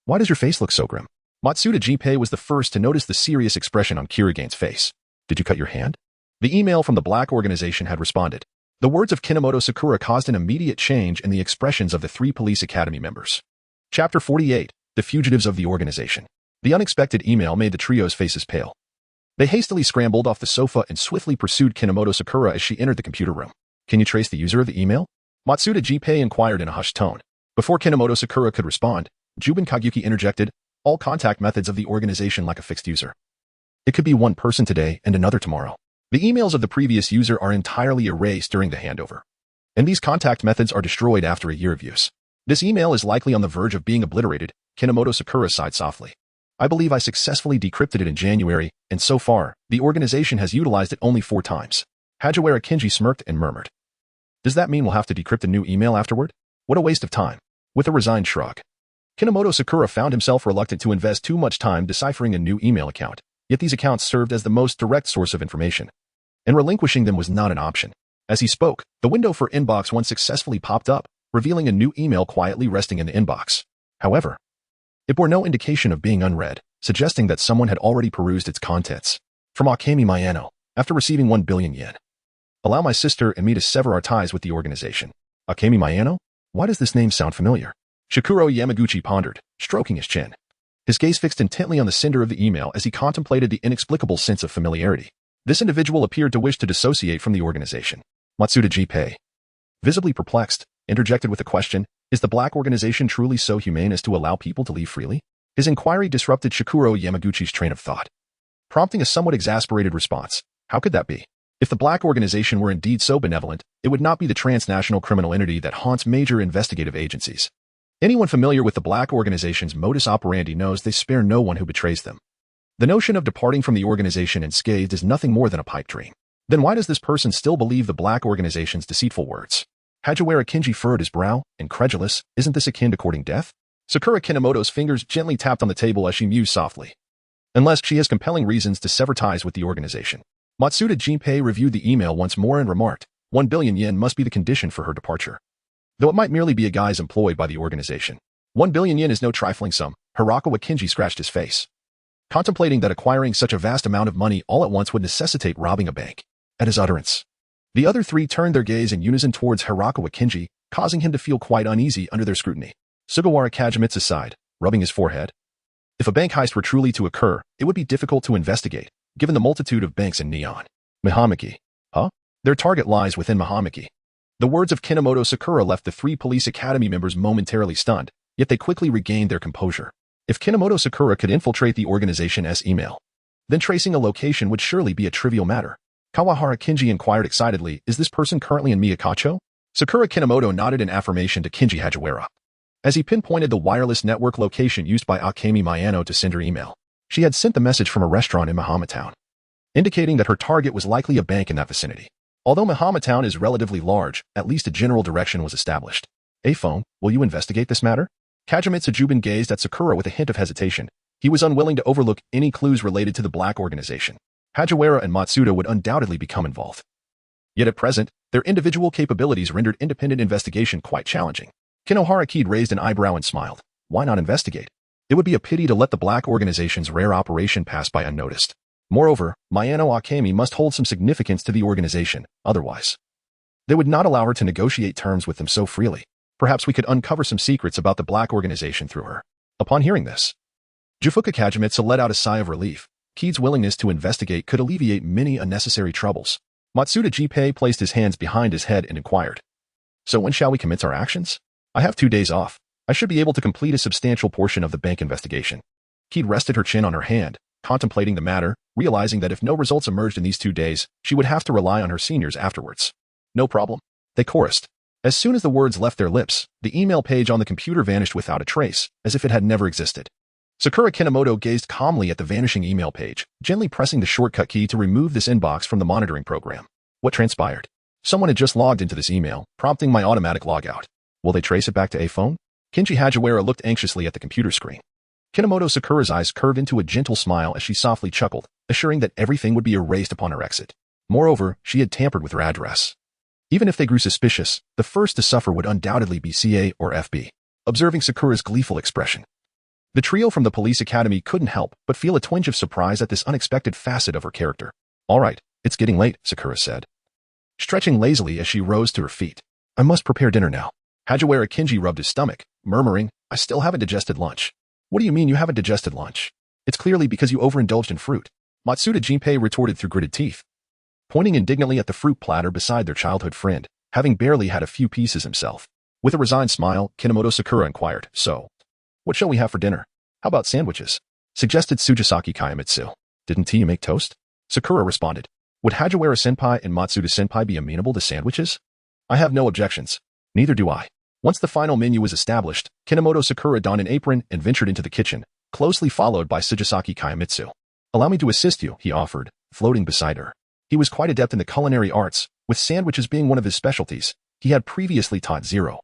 why does your face look so grim?" Matsuda Jinpei was the first to notice the serious expression on Kirigane's face. "Did you cut your hand?" The email from the black organization had responded. The words of Kinomoto Sakura caused an immediate change in the expressions of the 3 police academy members. Chapter 48, The Fugitives of the Organization. The unexpected email made the trio's faces pale. They hastily scrambled off the sofa and swiftly pursued Kinomoto Sakura as she entered the computer room. Can you trace the user of the email? Matsuda Jinpei inquired in a hushed tone. Before Kinomoto Sakura could respond, Jubin Kagyuki interjected, all contact methods of the organization lack a fixed user. It could be one person today and another tomorrow. The emails of the previous user are entirely erased during the handover. And these contact methods are destroyed after a year of use. This email is likely on the verge of being obliterated, Kinomoto Sakura sighed softly. I believe I successfully decrypted it in January, and so far, the organization has utilized it only 4 times. Hajiwara Kinji smirked and murmured. Does that mean we'll have to decrypt a new email afterward? What a waste of time. With a resigned shrug. Kinomoto Sakura found himself reluctant to invest too much time deciphering a new email account, yet these accounts served as the most direct source of information. And relinquishing them was not an option. As he spoke, the window for Inbox 1 successfully popped up, revealing a new email quietly resting in the inbox. However, it bore no indication of being unread, suggesting that someone had already perused its contents. From Akemi Mayano, after receiving 1 billion yen. Allow my sister and me to sever our ties with the organization. Akemi Mayano? Why does this name sound familiar? Shikuro Yamaguchi pondered, stroking his chin. His gaze fixed intently on the sender of the email as he contemplated the inexplicable sense of familiarity. This individual appeared to wish to dissociate from the organization. Matsuda Jinpei, visibly perplexed, interjected with a question, is the black organization truly so humane as to allow people to leave freely? His inquiry disrupted Shikuro Yamaguchi's train of thought, prompting a somewhat exasperated response. How could that be? If the black organization were indeed so benevolent, it would not be the transnational criminal entity that haunts major investigative agencies. Anyone familiar with the black organization's modus operandi knows they spare no one who betrays them. The notion of departing from the organization unscathed is nothing more than a pipe dream. Then why does this person still believe the black organization's deceitful words? Hajiwara Kinji furrowed his brow, incredulous, isn't this akin to courting death? Sakura Kinomoto's fingers gently tapped on the table as she mused softly. Unless she has compelling reasons to sever ties with the organization. Matsuda Jinpei reviewed the email once more and remarked, 1 billion yen must be the condition for her departure. Though it might merely be a guise employed by the organization. 1 billion yen is no trifling sum. Hirakawa Kinji scratched his face, contemplating that acquiring such a vast amount of money all at once would necessitate robbing a bank. At his utterance, the other 3 turned their gaze in unison towards Hirakawa Kinji, causing him to feel quite uneasy under their scrutiny. Sugawara Kajimitsu sighed, rubbing his forehead. If a bank heist were truly to occur, it would be difficult to investigate, given the multitude of banks in Neon. Mahamaki. Huh? Their target lies within Mahamaki. The words of Kinomoto Sakura left the 3 police academy members momentarily stunned, yet they quickly regained their composure. If Kinomoto Sakura could infiltrate the organization's email, then tracing a location would surely be a trivial matter. Kawahara Kinji inquired excitedly, is this person currently in Miyakacho? Sakura Kinomoto nodded in affirmation to Kinji Hajiwara, as he pinpointed the wireless network location used by Akemi Mayano to send her email. She had sent the message from a restaurant in Mahamatown, indicating that her target was likely a bank in that vicinity. Although Mahamatown is relatively large, at least a general direction was established. A phone, will you investigate this matter? Kajimitsu Jubin gazed at Sakura with a hint of hesitation. He was unwilling to overlook any clues related to the black organization. Hajiwara and Matsuda would undoubtedly become involved. Yet at present, their individual capabilities rendered independent investigation quite challenging. Kinohara Kid raised an eyebrow and smiled. Why not investigate? It would be a pity to let the black organization's rare operation pass by unnoticed. Moreover, Mayano Akemi must hold some significance to the organization, otherwise they would not allow her to negotiate terms with them so freely. Perhaps we could uncover some secrets about the black organization through her. Upon hearing this, Jufuka Kajimitsu let out a sigh of relief. Kid's willingness to investigate could alleviate many unnecessary troubles. Matsuda Jinpei placed his hands behind his head and inquired. So when shall we commence our actions? I have 2 days off. I should be able to complete a substantial portion of the bank investigation. Kid rested her chin on her hand, contemplating the matter, realizing that if no results emerged in these 2 days, she would have to rely on her seniors afterwards. No problem. They chorused. As soon as the words left their lips, the email page on the computer vanished without a trace, as if it had never existed. Sakura Kinomoto gazed calmly at the vanishing email page, gently pressing the shortcut key to remove this inbox from the monitoring program. What transpired? Someone had just logged into this email, prompting my automatic logout. Will they trace it back to a phone? Kinji Hajiwara looked anxiously at the computer screen. Kinomoto Sakura's eyes curved into a gentle smile as she softly chuckled, assuring that everything would be erased upon her exit. Moreover, she had tampered with her address. Even if they grew suspicious, the first to suffer would undoubtedly be CA or FB. Observing Sakura's gleeful expression, the trio from the police academy couldn't help but feel a twinge of surprise at this unexpected facet of her character. All right, it's getting late, Sakura said, stretching lazily as she rose to her feet. I must prepare dinner now. Hajiwara Kinji rubbed his stomach, murmuring, I still haven't digested lunch. What do you mean you haven't digested lunch? It's clearly because you overindulged in fruit. Matsuda Jinpei retorted through gritted teeth, pointing indignantly at the fruit platter beside their childhood friend, having barely had a few pieces himself. With a resigned smile, Kinomoto Sakura inquired, "So, what shall we have for dinner?" "How about sandwiches?" suggested Tsuchisaki Kaimitsu. "Didn't Tia make toast?" Sakura responded. "Would Hajiwara-senpai and Matsuda-senpai be amenable to sandwiches?" "I have no objections." "Neither do I." Once the final menu was established, Kinomoto Sakura donned an apron and ventured into the kitchen, closely followed by Tsuchisaki Kaimitsu. "Allow me to assist you," he offered, floating beside her. He was quite adept in the culinary arts, with sandwiches being one of his specialties. He had previously taught Zero,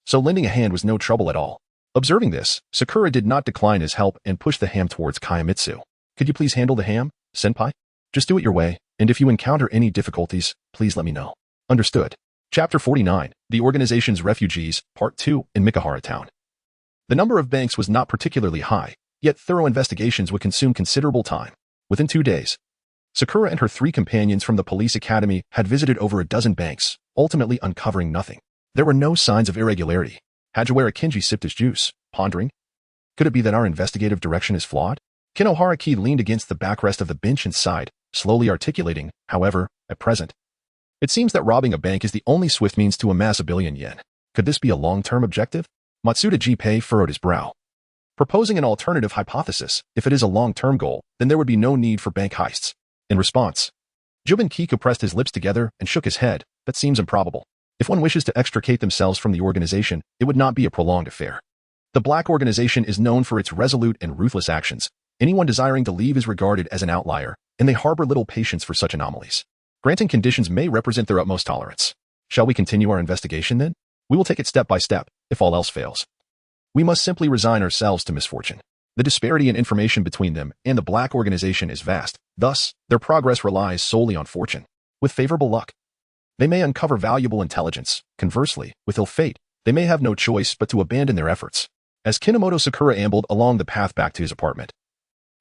so lending a hand was no trouble at all. Observing this, Sakura did not decline his help and pushed the ham towards Kaimitsu. "Could you please handle the ham, senpai? Just do it your way, and if you encounter any difficulties, please let me know." "Understood." Chapter 49, The Organization's Refugees, Part 2, in Mikihara Town. The number of banks was not particularly high, yet thorough investigations would consume considerable time. Within 2 days, Sakura and her 3 companions from the police academy had visited over a dozen banks, ultimately uncovering nothing. There were no signs of irregularity. Hajiwara Kinji sipped his juice, pondering. Could it be that our investigative direction is flawed? Kinoharaki leaned against the backrest of the bench and sighed, slowly articulating, however, at present, it seems that robbing a bank is the only swift means to amass 1 billion yen. Could this be a long-term objective? Matsuda Jinpei furrowed his brow, proposing an alternative hypothesis. If it is a long-term goal, then there would be no need for bank heists. In response, Jubin Kiku pressed his lips together and shook his head. That seems improbable. If one wishes to extricate themselves from the organization, it would not be a prolonged affair. The Black Organization is known for its resolute and ruthless actions. Anyone desiring to leave is regarded as an outlier, and they harbor little patience for such anomalies. Granting conditions may represent their utmost tolerance. Shall we continue our investigation then? We will take it step by step, if all else fails. We must simply resign ourselves to misfortune. The disparity in information between them and the Black Organization is vast, thus, their progress relies solely on fortune. With favorable luck, they may uncover valuable intelligence. Conversely, with ill fate, they may have no choice but to abandon their efforts. As Kinomoto Sakura ambled along the path back to his apartment,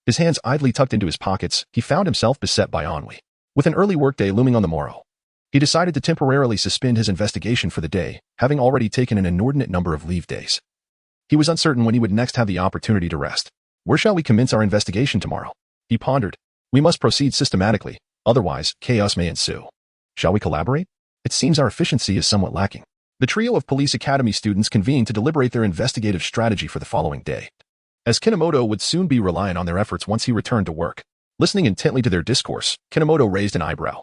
his hands idly tucked into his pockets, he found himself beset by ennui. With an early workday looming on the morrow, he decided to temporarily suspend his investigation for the day, having already taken an inordinate number of leave days. He was uncertain when he would next have the opportunity to rest. Where shall we commence our investigation tomorrow? He pondered. We must proceed systematically, otherwise chaos may ensue. Shall we collaborate? It seems our efficiency is somewhat lacking. The trio of police academy students convened to deliberate their investigative strategy for the following day. As Kinomoto would soon be reliant on their efforts once he returned to work. Listening intently to their discourse, Kinomoto raised an eyebrow,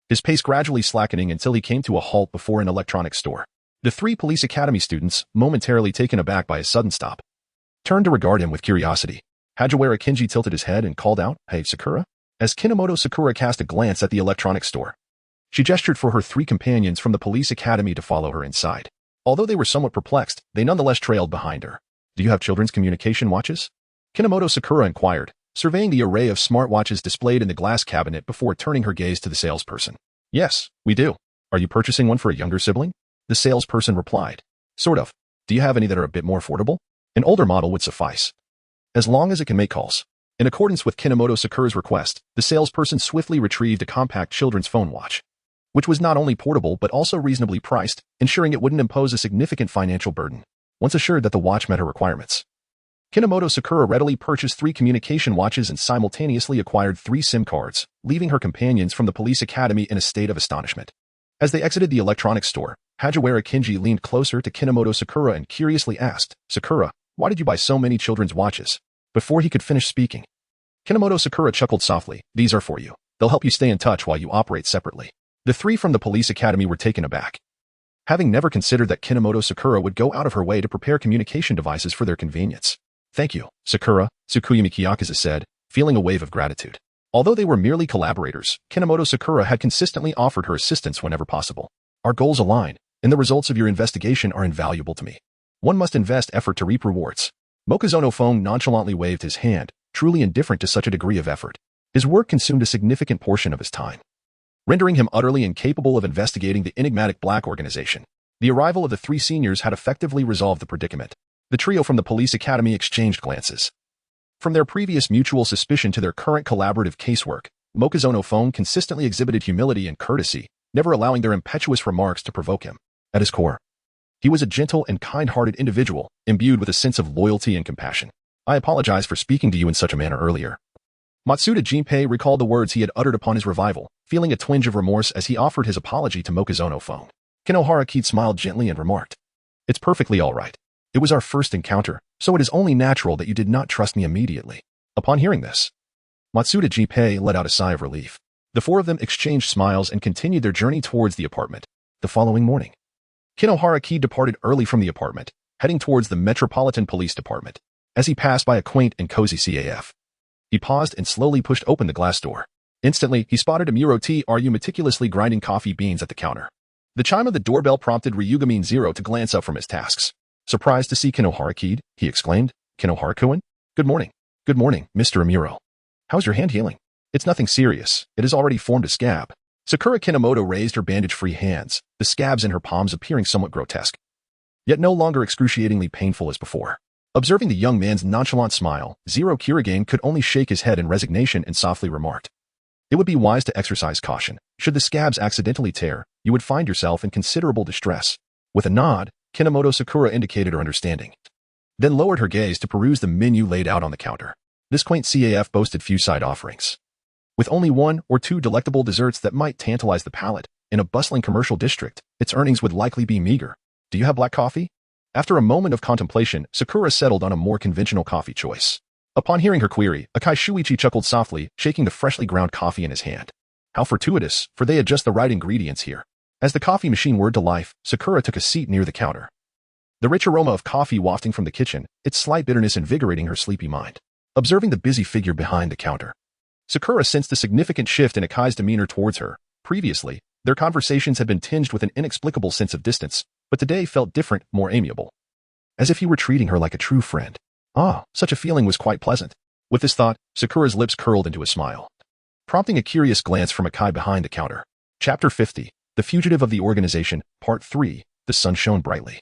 his pace gradually slackening until he came to a halt before an electronics store. The 3 police academy students, momentarily taken aback by his sudden stop, turned to regard him with curiosity. Hajiwara Kinji tilted his head and called out, "Hey, Sakura?" As Kinomoto Sakura cast a glance at the electronics store, she gestured for her 3 companions from the police academy to follow her inside. Although they were somewhat perplexed, they nonetheless trailed behind her. "Do you have children's communication watches?" Kinomoto Sakura inquired, surveying the array of smartwatches displayed in the glass cabinet before turning her gaze to the salesperson. "Yes, we do. Are you purchasing one for a younger sibling?" The salesperson replied. "Sort of. Do you have any that are a bit more affordable?" "An older model would suffice, as long as it can make calls." In accordance with Kinomoto Sakura's request, the salesperson swiftly retrieved a compact children's phone watch, which was not only portable but also reasonably priced, ensuring it wouldn't impose a significant financial burden. Once assured that the watch met her requirements, Kinomoto Sakura readily purchased 3 communication watches and simultaneously acquired 3 SIM cards, leaving her companions from the police academy in a state of astonishment. As they exited the electronics store, Hajiwara Kinji leaned closer to Kinomoto Sakura and curiously asked, "Sakura, why did you buy so many children's watches?" Before he could finish speaking, Kinomoto Sakura chuckled softly. "These are for you. They'll help you stay in touch while you operate separately." The 3 from the police academy were taken aback, having never considered that Kinomoto Sakura would go out of her way to prepare communication devices for their convenience. "Thank you, Sakura," Tsukuyumi Kiyakaza said, feeling a wave of gratitude. Although they were merely collaborators, Kinomoto Sakura had consistently offered her assistance whenever possible. "Our goals align, and the results of your investigation are invaluable to me. One must invest effort to reap rewards." Mokuzono Fong nonchalantly waved his hand, truly indifferent to such a degree of effort. His work consumed a significant portion of his time, rendering him utterly incapable of investigating the enigmatic Black Organization. The arrival of the 3 seniors had effectively resolved the predicament. The trio from the police academy exchanged glances. From their previous mutual suspicion to their current collaborative casework, Mokuzono Fong consistently exhibited humility and courtesy, never allowing their impetuous remarks to provoke him. At his core, he was a gentle and kind-hearted individual, imbued with a sense of loyalty and compassion. "I apologize for speaking to you in such a manner earlier," Matsuda Jinpei recalled the words he had uttered upon his revival, feeling a twinge of remorse as he offered his apology to Mokuzono phone. Kinoharakid smiled gently and remarked, "It's perfectly all right. It was our first encounter, so it is only natural that you did not trust me immediately." Upon hearing this, Matsuda Jinpei let out a sigh of relief. The four of them exchanged smiles and continued their journey towards the apartment. The following morning, Kinoharakid departed early from the apartment, heading towards the Metropolitan Police Department. As he passed by a quaint and cozy CAF, he paused and slowly pushed open the glass door. Instantly, he spotted Amuro Tru meticulously grinding coffee beans at the counter. The chime of the doorbell prompted Ryugamin Zero to glance up from his tasks. "Surprised to see Kinoharakid," he exclaimed. "Kinoharakuen? Good morning." "Good morning, Mr. Amuro. How's your hand healing?" "It's nothing serious. It has already formed a scab." Sakura Kinomoto raised her bandage-free hands, the scabs in her palms appearing somewhat grotesque, yet no longer excruciatingly painful as before. Observing the young man's nonchalant smile, Zero Kirigane could only shake his head in resignation and softly remarked, "It would be wise to exercise caution. Should the scabs accidentally tear, you would find yourself in considerable distress." With a nod, Kinomoto Sakura indicated her understanding, then lowered her gaze to peruse the menu laid out on the counter. This quaint CAF boasted few side offerings, with only one or two delectable desserts that might tantalize the palate. In a bustling commercial district, its earnings would likely be meager. "Do you have black coffee?" After a moment of contemplation, Sakura settled on a more conventional coffee choice. Upon hearing her query, Akai Shuichi chuckled softly, shaking the freshly ground coffee in his hand. How fortuitous, for they had just the right ingredients here. As the coffee machine whirred to life, Sakura took a seat near the counter. The rich aroma of coffee wafting from the kitchen, its slight bitterness invigorating her sleepy mind. Observing the busy figure behind the counter, Sakura sensed a significant shift in Akai's demeanor towards her. Previously, their conversations had been tinged with an inexplicable sense of distance, but today felt different, more amiable. As if he were treating her like a true friend. Such a feeling was quite pleasant. With this thought, Sakura's lips curled into a smile, prompting a curious glance from Akai behind the counter. Chapter 50, The Fugitive of the Organization, Part 3, The sun shone brightly,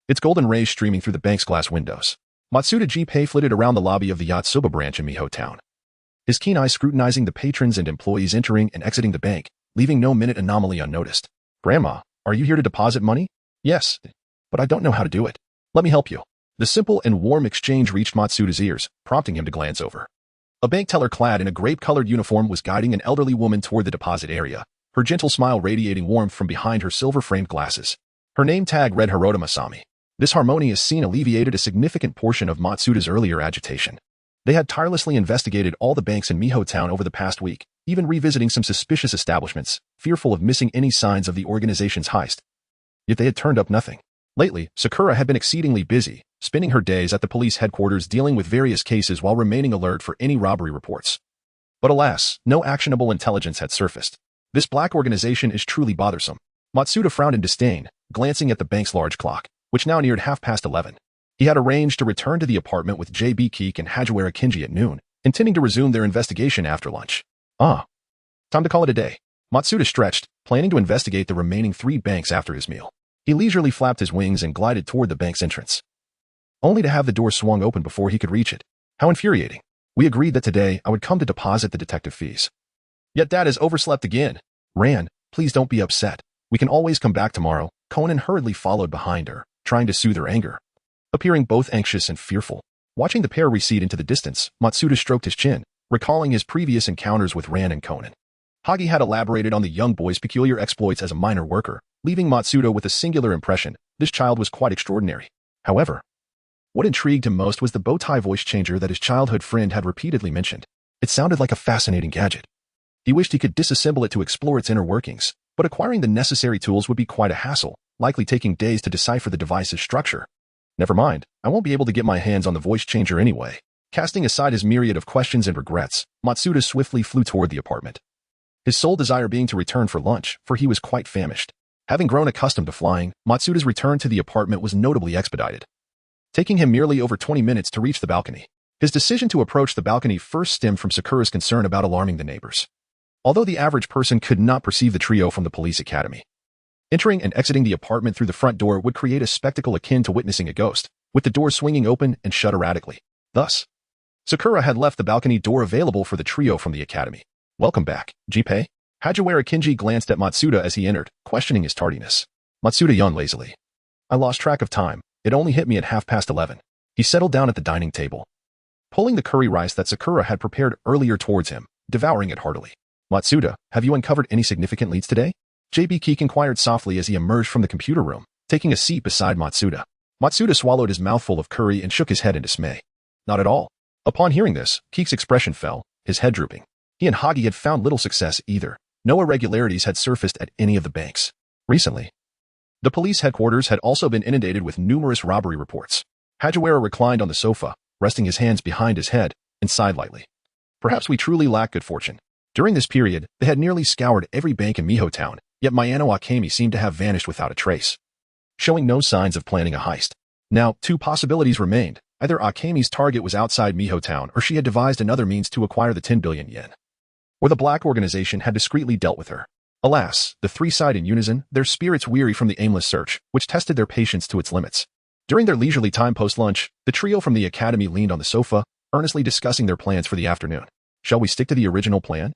its golden rays streaming through the bank's glass windows. Matsuda Jinpei flitted around the lobby of the Yotsuba branch in Miho Town, his keen eye scrutinizing the patrons and employees entering and exiting the bank, leaving no minute anomaly unnoticed. "Grandma, are you here to deposit money?" "Yes, but I don't know how to do it. Let me help you." The simple and warm exchange reached Matsuda's ears, prompting him to glance over. A bank teller clad in a grape-colored uniform was guiding an elderly woman toward the deposit area, her gentle smile radiating warmth from behind her silver-framed glasses. Her name tag read Hirota Masami. This harmonious scene alleviated a significant portion of Matsuda's earlier agitation. They had tirelessly investigated all the banks in Miho Town over the past week, even revisiting some suspicious establishments, fearful of missing any signs of the organization's heist. Yet they had turned up nothing. Lately, Sakura had been exceedingly busy, spending her days at the police headquarters dealing with various cases while remaining alert for any robbery reports. But alas, no actionable intelligence had surfaced. This black organization is truly bothersome. Matsuda frowned in disdain, glancing at the bank's large clock, which now neared 11:30. He had arranged to return to the apartment with J.B. Keek and Hajiwara Kinji at noon, intending to resume their investigation after lunch. Time to call it a day. Matsuda stretched, planning to investigate the remaining 3 banks after his meal. He leisurely flapped his wings and glided toward the bank's entrance, only to have the door swung open before he could reach it. How infuriating. We agreed that today I would come to deposit the detective fees. Yet Dad has overslept again. Ran, please don't be upset. We can always come back tomorrow. Conan hurriedly followed behind her, trying to soothe her anger, appearing both anxious and fearful. Watching the pair recede into the distance, Matsuda stroked his chin, recalling his previous encounters with Ran and Conan. Hagi had elaborated on the young boy's peculiar exploits as a minor worker, leaving Matsuda with a singular impression: this child was quite extraordinary. However, what intrigued him most was the bow-tie voice changer that his childhood friend had repeatedly mentioned. It sounded like a fascinating gadget. He wished he could disassemble it to explore its inner workings, but acquiring the necessary tools would be quite a hassle, likely taking days to decipher the device's structure. Never mind, I won't be able to get my hands on the voice changer anyway. Casting aside his myriad of questions and regrets, Matsuda swiftly flew toward the apartment, his sole desire being to return for lunch, for he was quite famished. Having grown accustomed to flying, Matsuda's return to the apartment was notably expedited, taking him merely over 20 minutes to reach the balcony. His decision to approach the balcony first stemmed from Sakura's concern about alarming the neighbors. Although the average person could not perceive the trio from the police academy, entering and exiting the apartment through the front door would create a spectacle akin to witnessing a ghost, with the door swinging open and shut erratically. Thus, Sakura had left the balcony door available for the trio from the academy. Welcome back, Jinpei. Hajiwara Kinji glanced at Matsuda as he entered, questioning his tardiness. Matsuda yawned lazily. I lost track of time. It only hit me at 11:30. He settled down at the dining table, pulling the curry rice that Sakura had prepared earlier towards him, devouring it heartily. "Matsuda, have you uncovered any significant leads today?" JB Keek inquired softly as he emerged from the computer room, taking a seat beside Matsuda. Matsuda swallowed his mouthful of curry and shook his head in dismay. Not at all. Upon hearing this, Keek's expression fell, his head drooping. He and Hagi had found little success either. No irregularities had surfaced at any of the banks. Recently, the police headquarters had also been inundated with numerous robbery reports. Hagiwara reclined on the sofa, resting his hands behind his head, and sighed lightly. Perhaps we truly lack good fortune. During this period, they had nearly scoured every bank in Miho Town, yet Mayano Akemi seemed to have vanished without a trace, showing no signs of planning a heist. Now, two possibilities remained. Either Akemi's target was outside Miho Town, or she had devised another means to acquire the 10 billion yen. Or the black organization had discreetly dealt with her. Alas, the three sighed in unison, their spirits weary from the aimless search, which tested their patience to its limits. During their leisurely time post-lunch, the trio from the academy leaned on the sofa, earnestly discussing their plans for the afternoon. Shall we stick to the original plan?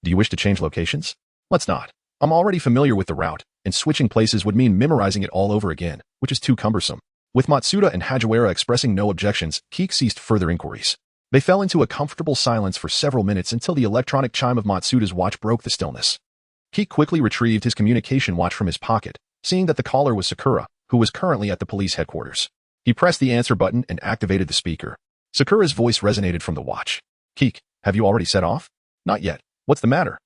Do you wish to change locations? Let's not. I'm already familiar with the route, and switching places would mean memorizing it all over again, which is too cumbersome. With Matsuda and Hagiwara expressing no objections, Keek ceased further inquiries. They fell into a comfortable silence for several minutes until the electronic chime of Matsuda's watch broke the stillness. Keek quickly retrieved his communication watch from his pocket, seeing that the caller was Sakura, who was currently at the police headquarters. He pressed the answer button and activated the speaker. Sakura's voice resonated from the watch. "Keek, have you already set off?" "Not yet. What's the matter?"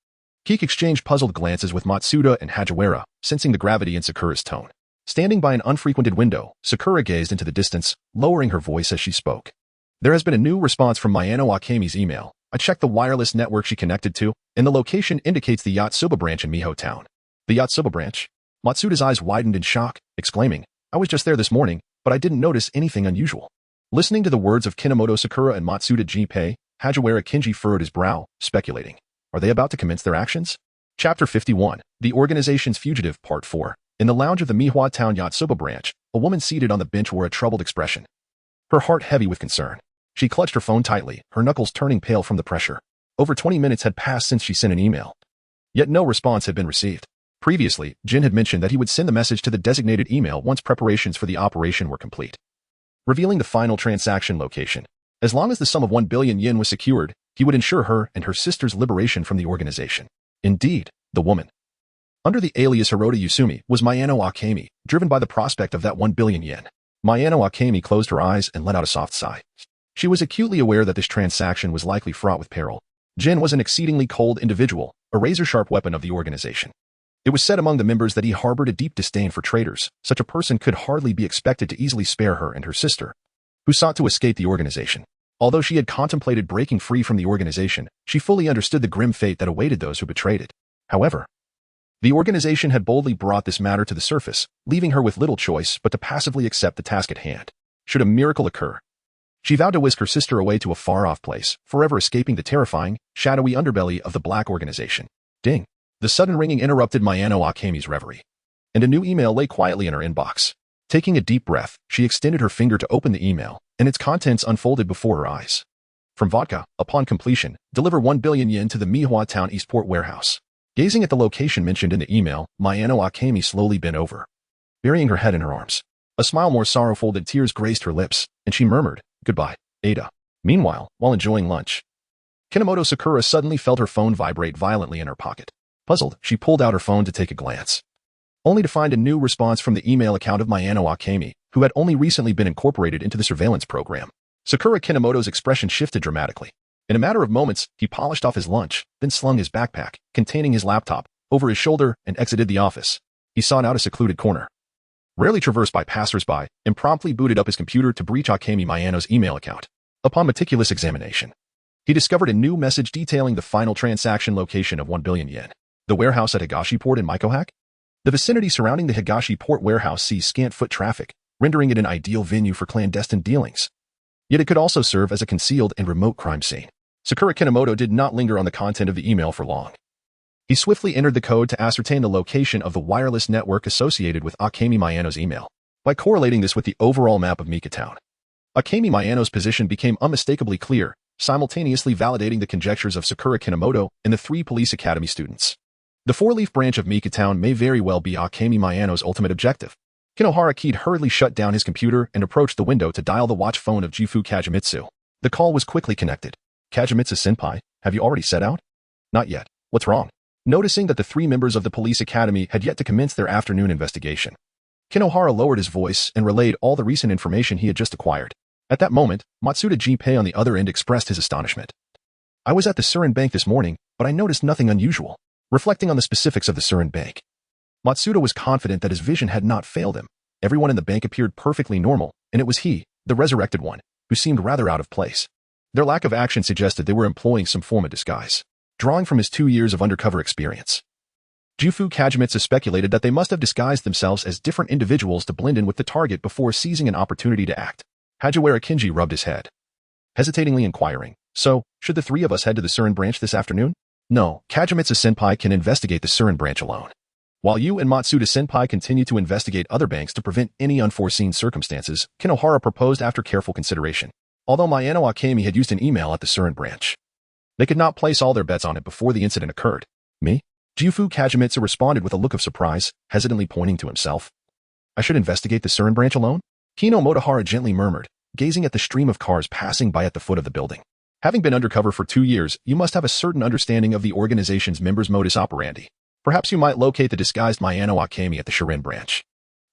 Keek exchanged puzzled glances with Matsuda and Hagiwara, sensing the gravity in Sakura's tone. Standing by an unfrequented window, Sakura gazed into the distance, lowering her voice as she spoke. "There has been a new response from Mayano Akemi's email. I checked the wireless network she connected to, and the location indicates the Yotsuba branch in Miho Town." "The Yotsuba branch?" Matsuda's eyes widened in shock, exclaiming, "I was just there this morning, but I didn't notice anything unusual." Listening to the words of Kinomoto Sakura and Matsuda Jinpei, Hagiwara Kinji furrowed his brow, speculating. Are they about to commence their actions? Chapter 51, The Organization's Fugitive, Part 4. In the lounge of the Mihua Town Yotsuba branch, a woman seated on the bench wore a troubled expression, her heart heavy with concern. She clutched her phone tightly, her knuckles turning pale from the pressure. Over 20 minutes had passed since she sent an email. Yet no response had been received. Previously, Jin had mentioned that he would send the message to the designated email once preparations for the operation were complete, revealing the final transaction location. As long as the sum of 1 billion yen was secured, he would ensure her and her sister's liberation from the organization. Indeed, the woman, under the alias Hirota Yusumi, was Mayano Akemi, driven by the prospect of that 1 billion yen. Mayano Akemi closed her eyes and let out a soft sigh. She was acutely aware that this transaction was likely fraught with peril. Jin was an exceedingly cold individual, a razor-sharp weapon of the organization. It was said among the members that he harbored a deep disdain for traitors. Such a person could hardly be expected to easily spare her and her sister, who sought to escape the organization. Although she had contemplated breaking free from the organization, she fully understood the grim fate that awaited those who betrayed it. However, the organization had boldly brought this matter to the surface, leaving her with little choice but to passively accept the task at hand. Should a miracle occur, she vowed to whisk her sister away to a far-off place, forever escaping the terrifying, shadowy underbelly of the black organization. Ding! The sudden ringing interrupted Mayano Akemi's reverie, and a new email lay quietly in her inbox. Taking a deep breath, she extended her finger to open the email, and its contents unfolded before her eyes. From Vodka, upon completion, deliver 1 billion yen to the Mihua Town Eastport warehouse. Gazing at the location mentioned in the email, Mayano Akemi slowly bent over, burying her head in her arms. A smile more sorrowful than tears graced her lips, and she murmured, "Goodbye, Ada." Meanwhile, while enjoying lunch, Kinomoto Sakura suddenly felt her phone vibrate violently in her pocket. Puzzled, she pulled out her phone to take a glance, only to find a new response from the email account of Mayano Akemi, who had only recently been incorporated into the surveillance program. Sakura Kinomoto's expression shifted dramatically. In a matter of moments, he polished off his lunch, then slung his backpack, containing his laptop, over his shoulder and exited the office. He sought out a secluded corner, rarely traversed by passers-by, and promptly booted up his computer to breach Akemi Mayano's email account. Upon meticulous examination, he discovered a new message detailing the final transaction location of 1 billion yen. The warehouse at Higashi Port in Mikohak? The vicinity surrounding the Higashi Port warehouse sees scant foot traffic, rendering it an ideal venue for clandestine dealings. Yet it could also serve as a concealed and remote crime scene. Sakura Kinomoto did not linger on the content of the email for long. He swiftly entered the code to ascertain the location of the wireless network associated with Akemi Mayano's email. By correlating this with the overall map of Mika Town, Akemi Mayano's position became unmistakably clear, simultaneously validating the conjectures of Sakura Kinomoto and the 3 police academy students. The 4-leaf branch of Mika Town may very well be Akemi Mayano's ultimate objective. Kinohara Keed hurriedly shut down his computer and approached the window to dial the watch phone of Jifu Kajimitsu. The call was quickly connected. Kagemitsu-senpai, have you already set out? Not yet. What's wrong? Noticing that the three members of the police academy had yet to commence their afternoon investigation, Kinohara lowered his voice and relayed all the recent information he had just acquired. At that moment, Matsuda Jinpei on the other end expressed his astonishment. I was at the Surin Bank this morning, but I noticed nothing unusual. Reflecting on the specifics of the Surin Bank, Matsuda was confident that his vision had not failed him. Everyone in the bank appeared perfectly normal, and it was he, the resurrected one, who seemed rather out of place. Their lack of action suggested they were employing some form of disguise. Drawing from his 2 years of undercover experience, Jufu Kagemitsu speculated that they must have disguised themselves as different individuals to blend in with the target before seizing an opportunity to act. Hajiwara Kinji rubbed his head, hesitatingly inquiring, so, should the three of us head to the Surin branch this afternoon? No, Kagemitsu-senpai can investigate the Surin branch alone, while you and Matsuda-senpai continue to investigate other banks to prevent any unforeseen circumstances, Kinohara proposed after careful consideration. Although Mayano Akemi had used an email at the Surin branch, they could not place all their bets on it before the incident occurred. Me? Jufu Kagemitsu responded with a look of surprise, hesitantly pointing to himself. I should investigate the Surin branch alone? Kinomoto gently murmured, gazing at the stream of cars passing by at the foot of the building. Having been undercover for 2 years, you must have a certain understanding of the organization's members' modus operandi. Perhaps you might locate the disguised Mayano Akemi at the Surin branch.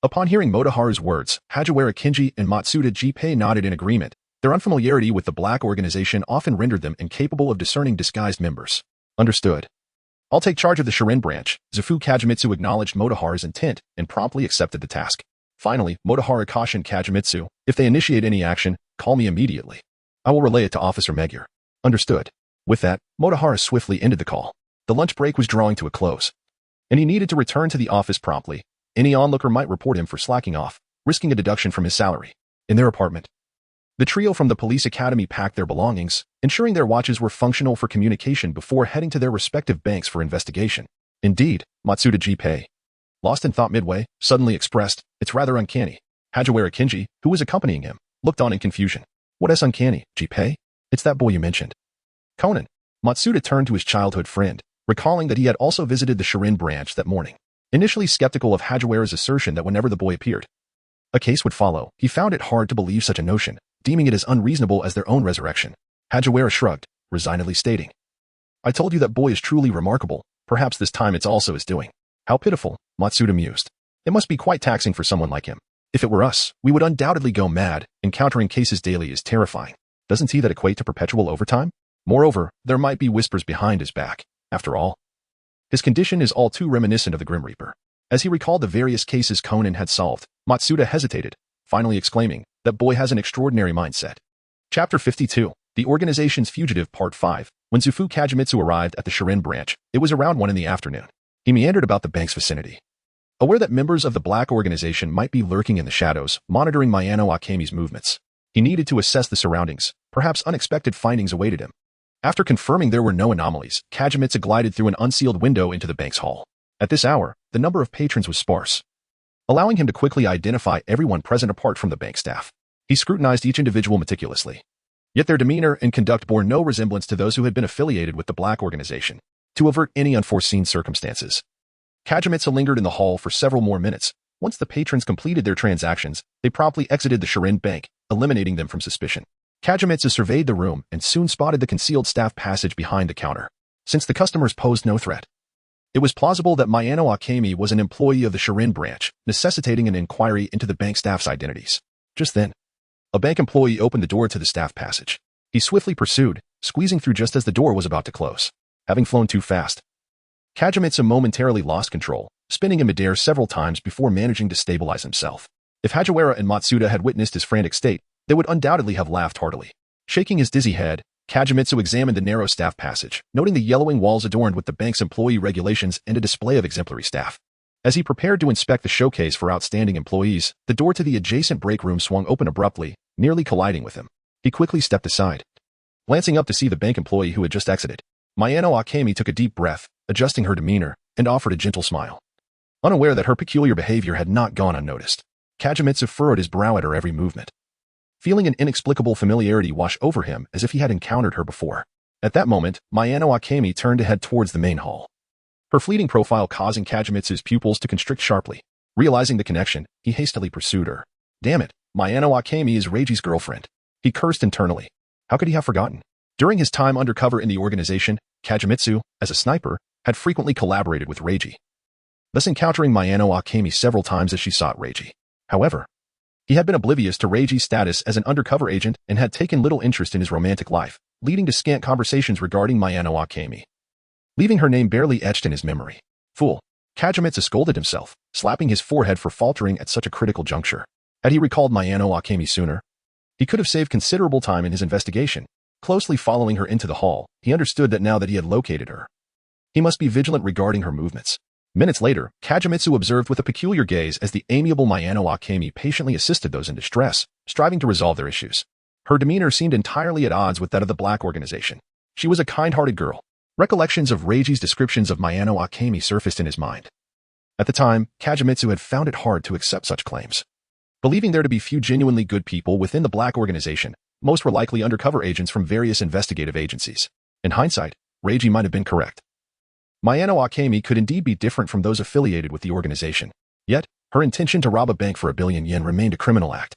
Upon hearing Motoharu's words, Hajiwara Kinji and Matsuda Jinpei nodded in agreement. Their unfamiliarity with the black organization often rendered them incapable of discerning disguised members. Understood. I'll take charge of the Surin branch. Jufu Kagemitsu acknowledged Motoharu's intent and promptly accepted the task. Finally, Motoharu cautioned Kagemitsu, if they initiate any action, call me immediately. I will relay it to Officer Magyar. Understood. With that, Motoharu swiftly ended the call. The lunch break was drawing to a close, and he needed to return to the office promptly. Any onlooker might report him for slacking off, risking a deduction from his salary. In their apartment, the trio from the police academy packed their belongings, ensuring their watches were functional for communication before heading to their respective banks for investigation. Indeed, Matsuda Jinpei, lost in thought midway, suddenly expressed, it's rather uncanny. Hajiwara Kinji, who was accompanying him, looked on in confusion. What is uncanny, Jinpei? It's that boy you mentioned. Conan. Matsuda turned to his childhood friend, recalling that he had also visited the Surin branch that morning. Initially skeptical of Hajiwara's assertion that whenever the boy appeared, a case would follow, he found it hard to believe such a notion, deeming it as unreasonable as their own resurrection. Hajiwara shrugged, resignedly stating, I told you that boy is truly remarkable, perhaps this time it's also his doing. How pitiful, Matsuda mused. It must be quite taxing for someone like him. If it were us, we would undoubtedly go mad. Encountering cases daily is terrifying. Doesn't he that equate to perpetual overtime? Moreover, there might be whispers behind his back. After all, his condition is all too reminiscent of the Grim Reaper. As he recalled the various cases Conan had solved, Matsuda hesitated, finally exclaiming, that boy has an extraordinary mindset. Chapter 52, The Organization's Fugitive Part 5. When Jufu Kagemitsu arrived at the Surin branch, it was around 1 in the afternoon. He meandered about the bank's vicinity, aware that members of the black organization might be lurking in the shadows, monitoring Mayano Akemi's movements. He needed to assess the surroundings. Perhaps unexpected findings awaited him. After confirming there were no anomalies, Kagemitsu glided through an unsealed window into the bank's hall. At this hour, the number of patrons was sparse, allowing him to quickly identify everyone present apart from the bank staff. He scrutinized each individual meticulously. Yet their demeanor and conduct bore no resemblance to those who had been affiliated with the black organization. To avert any unforeseen circumstances, Kagemitsu lingered in the hall for several more minutes. Once the patrons completed their transactions, they promptly exited the Surin bank, eliminating them from suspicion. Kagemitsu surveyed the room and soon spotted the concealed staff passage behind the counter. Since the customers posed no threat, it was plausible that Mayano Akemi was an employee of the Surin branch, necessitating an inquiry into the bank staff's identities. Just then, a bank employee opened the door to the staff passage. He swiftly pursued, squeezing through just as the door was about to close. Having flown too fast, Kagemitsu momentarily lost control, spinning in midair several times before managing to stabilize himself. If Hajiwara and Matsuda had witnessed his frantic state, they would undoubtedly have laughed heartily. Shaking his dizzy head, Kagemitsu examined the narrow staff passage, noting the yellowing walls adorned with the bank's employee regulations and a display of exemplary staff. As he prepared to inspect the showcase for outstanding employees, the door to the adjacent break room swung open abruptly, nearly colliding with him. He quickly stepped aside, glancing up to see the bank employee who had just exited. Mayano Akemi took a deep breath, adjusting her demeanor, and offered a gentle smile. Unaware that her peculiar behavior had not gone unnoticed, Kagemitsu furrowed his brow at her every movement, feeling an inexplicable familiarity wash over him as if he had encountered her before. At that moment, Mayano Akemi turned to head towards the main hall, her fleeting profile causing Kagemitsu's pupils to constrict sharply. Realizing the connection, he hastily pursued her. Damn it, Mayano Akemi is Reiji's girlfriend. He cursed internally. How could he have forgotten? During his time undercover in the organization, Kagemitsu, as a sniper, had frequently collaborated with Reiji, thus encountering Mayano Akemi several times as she sought Reiji. However, he had been oblivious to Reiji's status as an undercover agent and had taken little interest in his romantic life, leading to scant conversations regarding Mayano Akemi, leaving her name barely etched in his memory. Fool. Kagemitsu scolded himself, slapping his forehead for faltering at such a critical juncture. Had he recalled Mayano Akemi sooner, he could have saved considerable time in his investigation. Closely following her into the hall, he understood that now that he had located her, he must be vigilant regarding her movements. Minutes later, Kagemitsu observed with a peculiar gaze as the amiable Mayano Akemi patiently assisted those in distress, striving to resolve their issues. Her demeanor seemed entirely at odds with that of the Black Organization. She was a kind-hearted girl. Recollections of Reiji's descriptions of Mayano Akemi surfaced in his mind. At the time, Kagemitsu had found it hard to accept such claims. Believing there to be few genuinely good people within the Black Organization, most were likely undercover agents from various investigative agencies. In hindsight, Reiji might have been correct. Mayano Akemi could indeed be different from those affiliated with the organization. Yet, her intention to rob a bank for 1 billion yen remained a criminal act.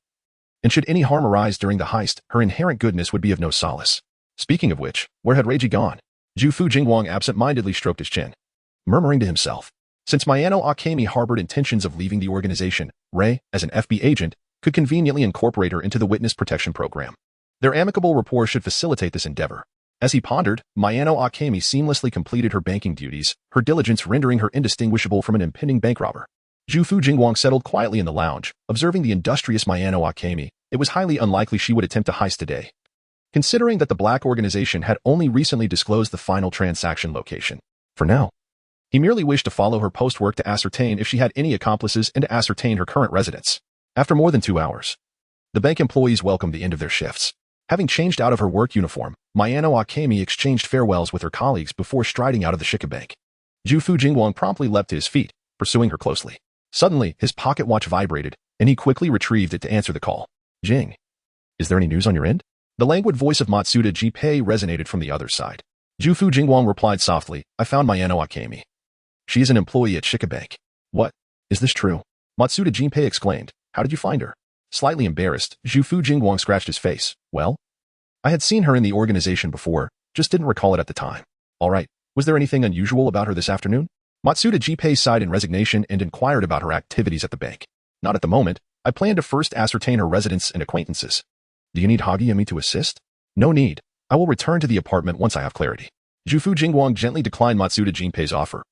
And should any harm arise during the heist, her inherent goodness would be of no solace. Speaking of which, where had Reiji gone? Jufu Jingwang absent-mindedly stroked his chin, murmuring to himself. Since Mayano Akemi harbored intentions of leaving the organization, Rei, as an FB agent, could conveniently incorporate her into the witness protection program. Their amicable rapport should facilitate this endeavor. As he pondered, Mayano Akemi seamlessly completed her banking duties, her diligence rendering her indistinguishable from an impending bank robber. Jufu Jingwang settled quietly in the lounge, observing the industrious Mayano Akemi. It was highly unlikely she would attempt a heist today, considering that the Black Organization had only recently disclosed the final transaction location. For now, he merely wished to follow her post-work to ascertain if she had any accomplices and to ascertain her current residence. After more than 2 hours, the bank employees welcomed the end of their shifts. Having changed out of her work uniform, Mayano Akemi exchanged farewells with her colleagues before striding out of the Shika Bank. Jufu Jingwang promptly leapt to his feet, pursuing her closely. Suddenly, his pocket watch vibrated, and he quickly retrieved it to answer the call. Jing. Is there any news on your end? The languid voice of Matsuda Jinpei resonated from the other side. Jufu Jingwang replied softly, I found Mayano Akemi. She is an employee at Shika Bank. What? Is this true? Matsuda Jinpei exclaimed. How did you find her? Slightly embarrassed, Jufu Jingwang scratched his face. Well, I had seen her in the organization before, just didn't recall it at the time. All right, was there anything unusual about her this afternoon? Matsuda Jinpei sighed in resignation and inquired about her activities at the bank. Not at the moment. I plan to first ascertain her residence and acquaintances. Do you need Hagi and me to assist? No need. I will return to the apartment once I have clarity. Jufu Jingwang gently declined Matsuda Jinpei's offer,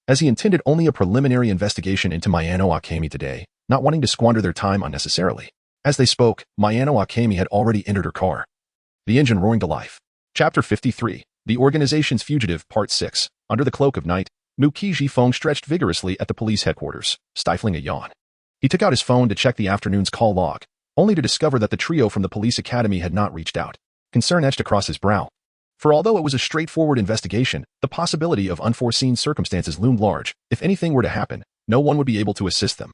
as he intended only a preliminary investigation into Mayano Akemi today, not wanting to squander their time unnecessarily. As they spoke, Mayano Akemi had already entered her car, the engine roaring to life. Chapter 53, The Organization's Fugitive, Part 6. Under the cloak of night, Muki Jifeng stretched vigorously at the police headquarters, stifling a yawn. He took out his phone to check the afternoon's call log, only to discover that the trio from the police academy had not reached out. Concern etched across his brow. For although it was a straightforward investigation, the possibility of unforeseen circumstances loomed large. If anything were to happen, no one would be able to assist them.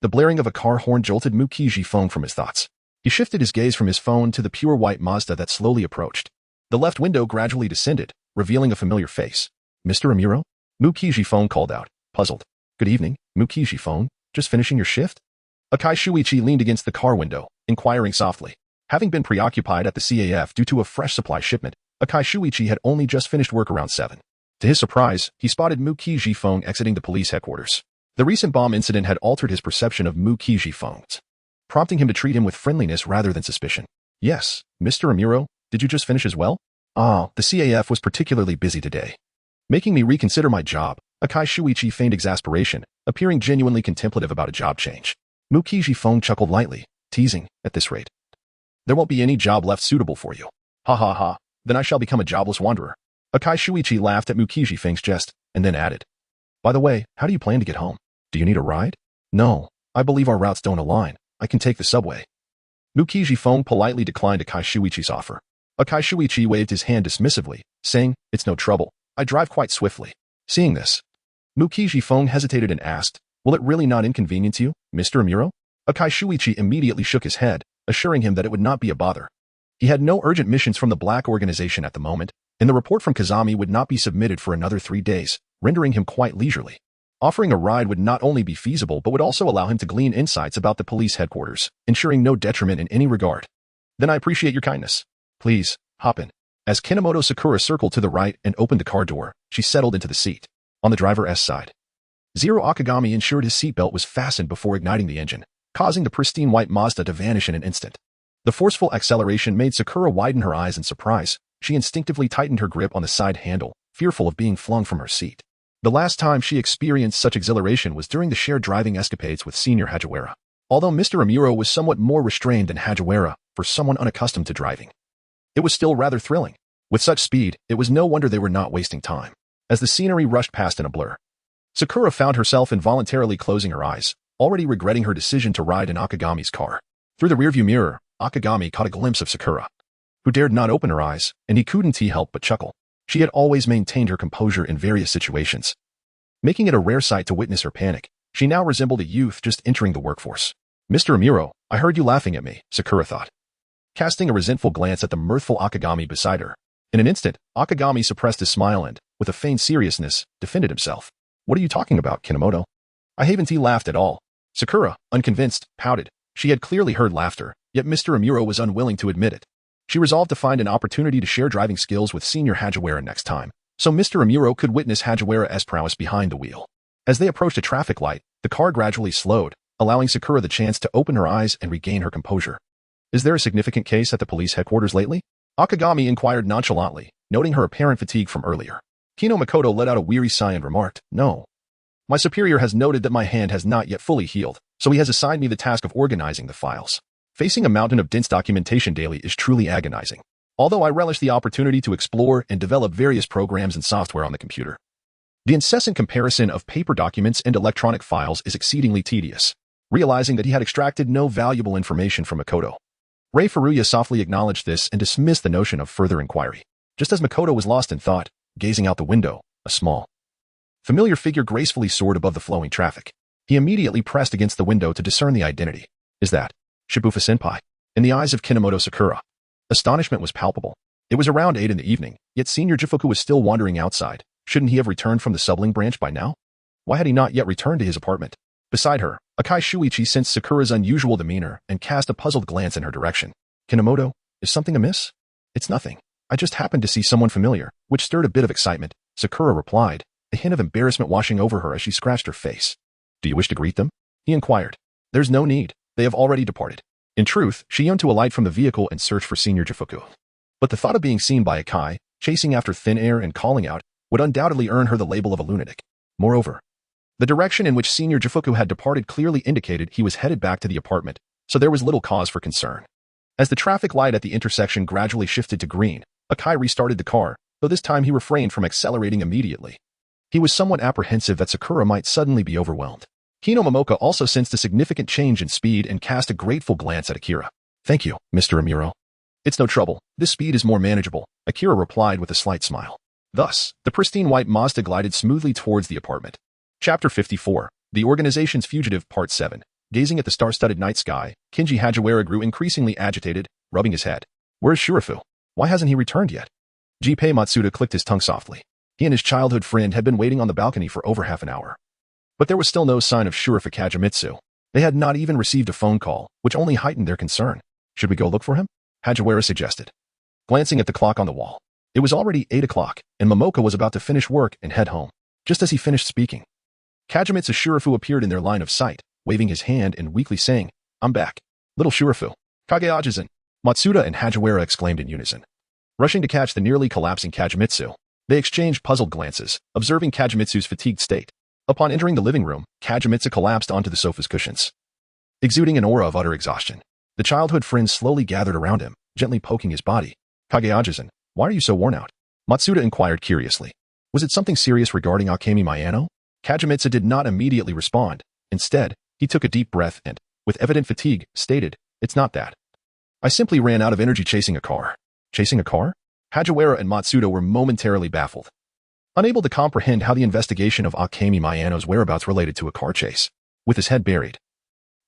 The blaring of a car horn jolted Muki Jifeng from his thoughts. He shifted his gaze from his phone to the pure white Mazda that slowly approached. The left window gradually descended, revealing a familiar face. Mr. Amuro? Muki Jifeng called out, puzzled. Good evening, Muki Jifeng. Just finishing your shift? Akai Shuichi leaned against the car window, inquiring softly. Having been preoccupied at the CAF due to a fresh supply shipment, Akai Shuichi had only just finished work around 7. To his surprise, he spotted Muki Jifeng exiting the police headquarters. The recent bomb incident had altered his perception of Muki Jifeng, prompting him to treat him with friendliness rather than suspicion. Yes, Mr. Amuro, did you just finish as well? Ah, the CAF was particularly busy today, making me reconsider my job. Akai Shuichi feigned exasperation, appearing genuinely contemplative about a job change. Muki Jifeng chuckled lightly, teasing, at this rate, there won't be any job left suitable for you. Ha ha ha, then I shall become a jobless wanderer. Akai Shuichi laughed at Muki Jifeng's jest, and then added, by the way, how do you plan to get home? Do you need a ride? No, I believe our routes don't align. I can take the subway. Muki Jifeng politely declined Akai Shuichi's offer. Akai Shuichi waved his hand dismissively, saying, it's no trouble. I drive quite swiftly. Seeing this, Muki Jifeng hesitated and asked, will it really not inconvenience you, Mr. Amuro? Akai Shuichi immediately shook his head, assuring him that it would not be a bother. He had no urgent missions from the Black Organization at the moment, and the report from Kazami would not be submitted for another 3 days, rendering him quite leisurely. Offering a ride would not only be feasible but would also allow him to glean insights about the police headquarters, ensuring no detriment in any regard. Then I appreciate your kindness. Please, Hop in. As Kinomoto Sakura circled to the right and opened the car door, she settled into the seat. On the driver's side, Zero Akagami ensured his seatbelt was fastened before igniting the engine, causing the pristine white Mazda to vanish in an instant. The forceful acceleration made Sakura widen her eyes in surprise. She instinctively tightened her grip on the side handle, fearful of being flung from her seat. The last time she experienced such exhilaration was during the shared driving escapades with Senior Hagiwara. Although Mr. Amuro was somewhat more restrained than Hagiwara, for someone unaccustomed to driving, it was still rather thrilling. With such speed, it was no wonder they were not wasting time. As the scenery rushed past in a blur, Sakura found herself involuntarily closing her eyes, already regretting her decision to ride in Akagami's car. Through the rearview mirror, Akagami caught a glimpse of Sakura, who dared not open her eyes, and he couldn't help but chuckle. She had always maintained her composure in various situations, making it a rare sight to witness her panic. She now resembled a youth just entering the workforce. Mr. Amuro, I heard you laughing at me, Sakura thought, casting a resentful glance at the mirthful Akagami beside her. In an instant, Akagami suppressed his smile and, with a feigned seriousness, defended himself. What are you talking about, Kinomoto? I haven't laughed at all. Sakura, unconvinced, pouted. She had clearly heard laughter, yet Mr. Amuro was unwilling to admit it. She resolved to find an opportunity to share driving skills with Senior Hagiwara next time, so Mr. Amuro could witness Hagiwara's prowess behind the wheel. As they approached a traffic light, the car gradually slowed, allowing Sakura the chance to open her eyes and regain her composure. Is there a significant case at the police headquarters lately? Akagami inquired nonchalantly, noting her apparent fatigue from earlier. Kino Makoto let out a weary sigh and remarked, No. My superior has noted that my hand has not yet fully healed, so he has assigned me the task of organizing the files. Facing a mountain of dense documentation daily is truly agonizing. Although I relish the opportunity to explore and develop various programs and software on the computer, the incessant comparison of paper documents and electronic files is exceedingly tedious. Realizing that he had extracted no valuable information from Makoto, Rei Furuya softly acknowledged this and dismissed the notion of further inquiry. Just as Makoto was lost in thought, gazing out the window, a small, familiar figure gracefully soared above the flowing traffic. He immediately pressed against the window to discern the identity. Is that Shibuya-senpai? In the eyes of Kinomoto Sakura, astonishment was palpable. It was around 8 in the evening, yet Senior Jifuku was still wandering outside. Shouldn't he have returned from the subling branch by now? Why had he not yet returned to his apartment? Beside her, Akai Shuichi sensed Sakura's unusual demeanor and cast a puzzled glance in her direction. Kinomoto, is something amiss? It's nothing. I just happened to see someone familiar, which stirred a bit of excitement, Sakura replied, a hint of embarrassment washing over her as she scratched her face. Do you wish to greet them? He inquired. There's no need. They have already departed. In truth, she yearned to alight from the vehicle and search for Senior Jifuku. But the thought of being seen by Akai, chasing after thin air and calling out, would undoubtedly earn her the label of a lunatic. Moreover, the direction in which Senior Jifuku had departed clearly indicated he was headed back to the apartment, so there was little cause for concern. As the traffic light at the intersection gradually shifted to green, Akai restarted the car, though this time he refrained from accelerating immediately. He was somewhat apprehensive that Sakura might suddenly be overwhelmed. Hino Momoka also sensed a significant change in speed and cast a grateful glance at Akira. Thank you, Mr. Amuro. It's no trouble. This speed is more manageable, Akira replied with a slight smile. Thus, the pristine white Mazda glided smoothly towards the apartment. Chapter 54, The Organization's Fugitive, Part 7. Gazing at the star-studded night sky, Kenji Hagiwara grew increasingly agitated, rubbing his head. Where's Shurifu? Why hasn't he returned yet? Gunpei Matsuda clicked his tongue softly. He and his childhood friend had been waiting on the balcony for over half an hour. But there was still no sign of Shurifu Kagemitsu. They had not even received a phone call, which only heightened their concern. Should we go look for him? Hagiwara suggested, glancing at the clock on the wall. It was already 8 o'clock, and Momoka was about to finish work and head home. Just as he finished speaking, Kagemitsu Shurifu appeared in their line of sight, waving his hand and weakly saying, I'm back. Little Shurifu. Kageajizen. Matsuda and Hagiwara exclaimed in unison. Rushing to catch the nearly collapsing Kagemitsu, they exchanged puzzled glances, observing Kagemitsu's fatigued state. Upon entering the living room, Kagemitsu collapsed onto the sofa's cushions, exuding an aura of utter exhaustion. The childhood friend slowly gathered around him, gently poking his body. Kageajizen, why are you so worn out? Matsuda inquired curiously. Was it something serious regarding Akemi Mayano? Kagemitsu did not immediately respond. Instead, he took a deep breath and, with evident fatigue, stated, It's not that. I simply ran out of energy chasing a car. Chasing a car? Hagiwara and Matsuda were momentarily baffled, unable to comprehend how the investigation of Akemi Mayano's whereabouts related to a car chase. With his head buried,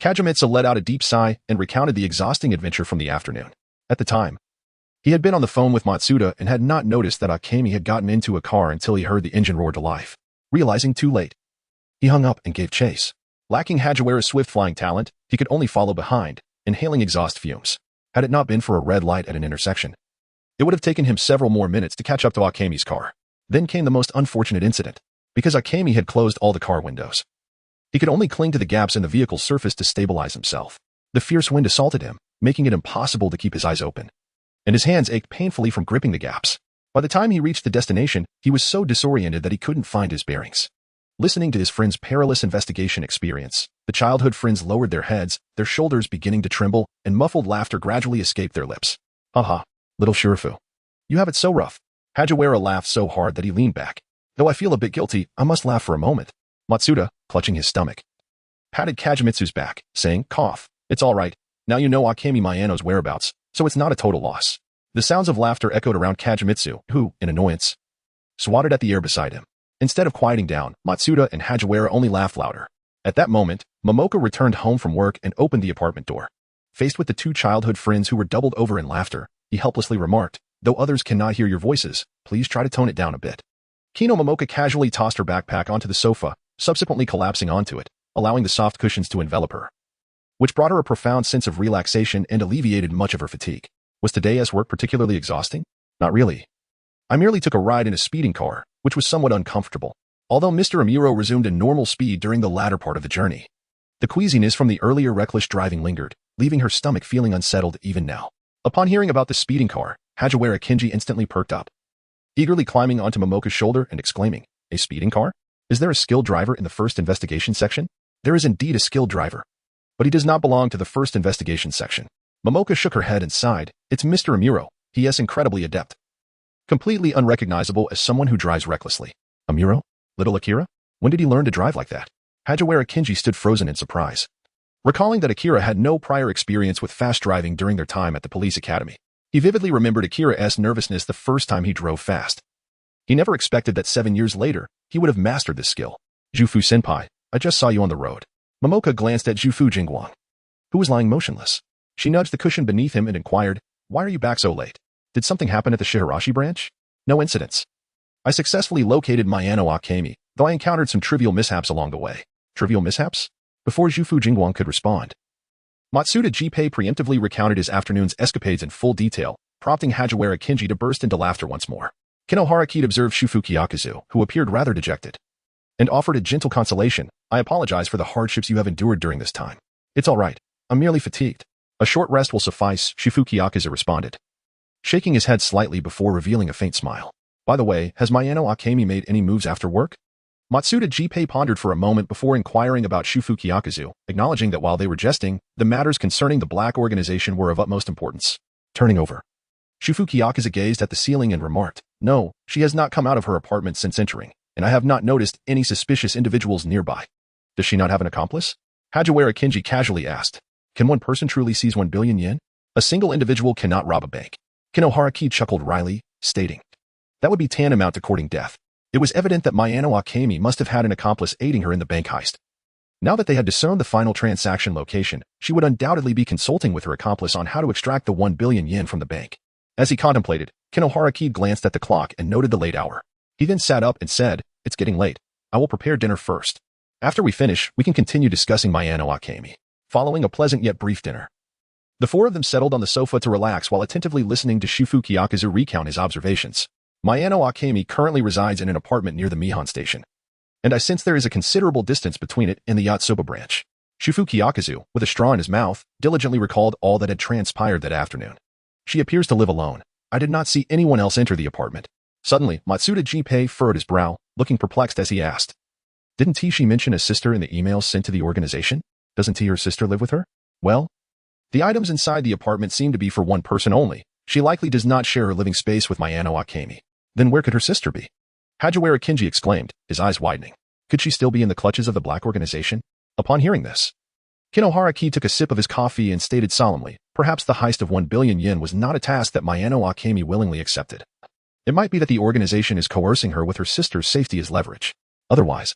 Kagemitsu let out a deep sigh and recounted the exhausting adventure from the afternoon. At the time, he had been on the phone with Matsuda and had not noticed that Akemi had gotten into a car until he heard the engine roar to life. Realizing too late, he hung up and gave chase. Lacking Hagiwara's swift flying talent, he could only follow behind, inhaling exhaust fumes. Had it not been for a red light at an intersection, It would have taken him several more minutes to catch up to Akemi's car. Then came the most unfortunate incident, because Akemi had closed all the car windows. He could only cling to the gaps in the vehicle's surface to stabilize himself. The fierce wind assaulted him, making it impossible to keep his eyes open. And his hands ached painfully from gripping the gaps. By the time he reached the destination, he was so disoriented that he couldn't find his bearings. Listening to his friend's perilous investigation experience, the childhood friends lowered their heads, their shoulders beginning to tremble, and muffled laughter gradually escaped their lips. "Haha, little Shurifu. You have it so rough." Hajiwara laughed so hard that he leaned back. "Though I feel a bit guilty, I must laugh for a moment." Matsuda, clutching his stomach, patted Kagemitsu's back, saying, "Cough. It's all right. Now you know Akemi Mayano's whereabouts, so it's not a total loss." The sounds of laughter echoed around Kagemitsu, who, in annoyance, swatted at the air beside him. Instead of quieting down, Matsuda and Hajiwara only laughed louder. At that moment, Momoko returned home from work and opened the apartment door. Faced with the two childhood friends who were doubled over in laughter, he helplessly remarked, "Though others cannot hear your voices, please try to tone it down a bit." Kinomoto casually tossed her backpack onto the sofa, subsequently collapsing onto it, allowing the soft cushions to envelop her, which brought her a profound sense of relaxation and alleviated much of her fatigue. Was today's work particularly exhausting? Not really. I merely took a ride in a speeding car, which was somewhat uncomfortable, although Mr. Amuro resumed a normal speed during the latter part of the journey. The queasiness from the earlier reckless driving lingered, leaving her stomach feeling unsettled even now. Upon hearing about the speeding car, Hajiwara Kinji instantly perked up, eagerly climbing onto Momoko's shoulder and exclaiming, "A speeding car? Is there a skilled driver in the first investigation section?" "There is indeed a skilled driver, but he does not belong to the first investigation section." Momoko shook her head and sighed. "It's Mr. Amuro. He is incredibly adept. Completely unrecognizable as someone who drives recklessly." "Amuro? Little Akira? When did he learn to drive like that?" Hajiwara Kinji stood frozen in surprise, recalling that Akira had no prior experience with fast driving during their time at the police academy. He vividly remembered Akira's nervousness the first time he drove fast. He never expected that 7 years later, he would have mastered this skill. "Jufu-senpai, I just saw you on the road." Momoko glanced at Jufu Jingguang, who was lying motionless. She nudged the cushion beneath him and inquired, "Why are you back so late? Did something happen at the Shiharashi branch?" "No incidents. I successfully located Mayano Akemi, though I encountered some trivial mishaps along the way." "Trivial mishaps?" Before Jufu Jingguang could respond, Matsuda Jinpei preemptively recounted his afternoon's escapades in full detail, prompting Hajiwara Kinji to burst into laughter once more. Kinohara Kid observed Shufuki Yakuzu, who appeared rather dejected, and offered a gentle consolation. "I apologize for the hardships you have endured during this time. It's all right. I'm merely fatigued. A short rest will suffice," Shufuki Yakuza responded, shaking his head slightly before revealing a faint smile. "By the way, has Mayano Akemi made any moves after work?" Matsuda Jinpei pondered for a moment before inquiring about Shufuki Yakuzu, acknowledging that while they were jesting, the matters concerning the black organization were of utmost importance. Turning over, Shufuki Yakuza gazed at the ceiling and remarked, "No, she has not come out of her apartment since entering, and I have not noticed any suspicious individuals nearby." "Does she not have an accomplice?" Hajiwara Kinji casually asked. "Can one person truly seize 1 billion yen? A single individual cannot rob a bank." Kinohara Ki chuckled wryly, stating, "That would be tantamount to courting death." It was evident that Mayano Akemi must have had an accomplice aiding her in the bank heist. Now that they had discerned the final transaction location, she would undoubtedly be consulting with her accomplice on how to extract the 1 billion yen from the bank. As he contemplated, Kinohara Ki glanced at the clock and noted the late hour. He then sat up and said, "It's getting late. I will prepare dinner first. After we finish, we can continue discussing Mayano Akemi." Following a pleasant yet brief dinner, the four of them settled on the sofa to relax while attentively listening to Shufuki Yakuzu recount his observations. "Mayano Akemi currently resides in an apartment near the Mihan station, and I sense there is a considerable distance between it and the Yotsuba branch." Shufuki Yakuzu, with a straw in his mouth, diligently recalled all that had transpired that afternoon. "She appears to live alone. I did not see anyone else enter the apartment." Suddenly, Matsuda Jinpei furrowed his brow, looking perplexed as he asked, "Didn't she mention a sister in the emails sent to the organization? Doesn't her sister live with her?" "Well, the items inside the apartment seem to be for one person only. She likely does not share her living space with Mayano Akemi." "Then where could her sister be?" Hajiwara Kinji exclaimed, his eyes widening. "Could she still be in the clutches of the black organization?" Upon hearing this, Kinohara Ki took a sip of his coffee and stated solemnly, perhaps the heist of 1 billion yen was not a task that Mayano Akemi willingly accepted. It might be that the organization is coercing her with her sister's safety as leverage. Otherwise,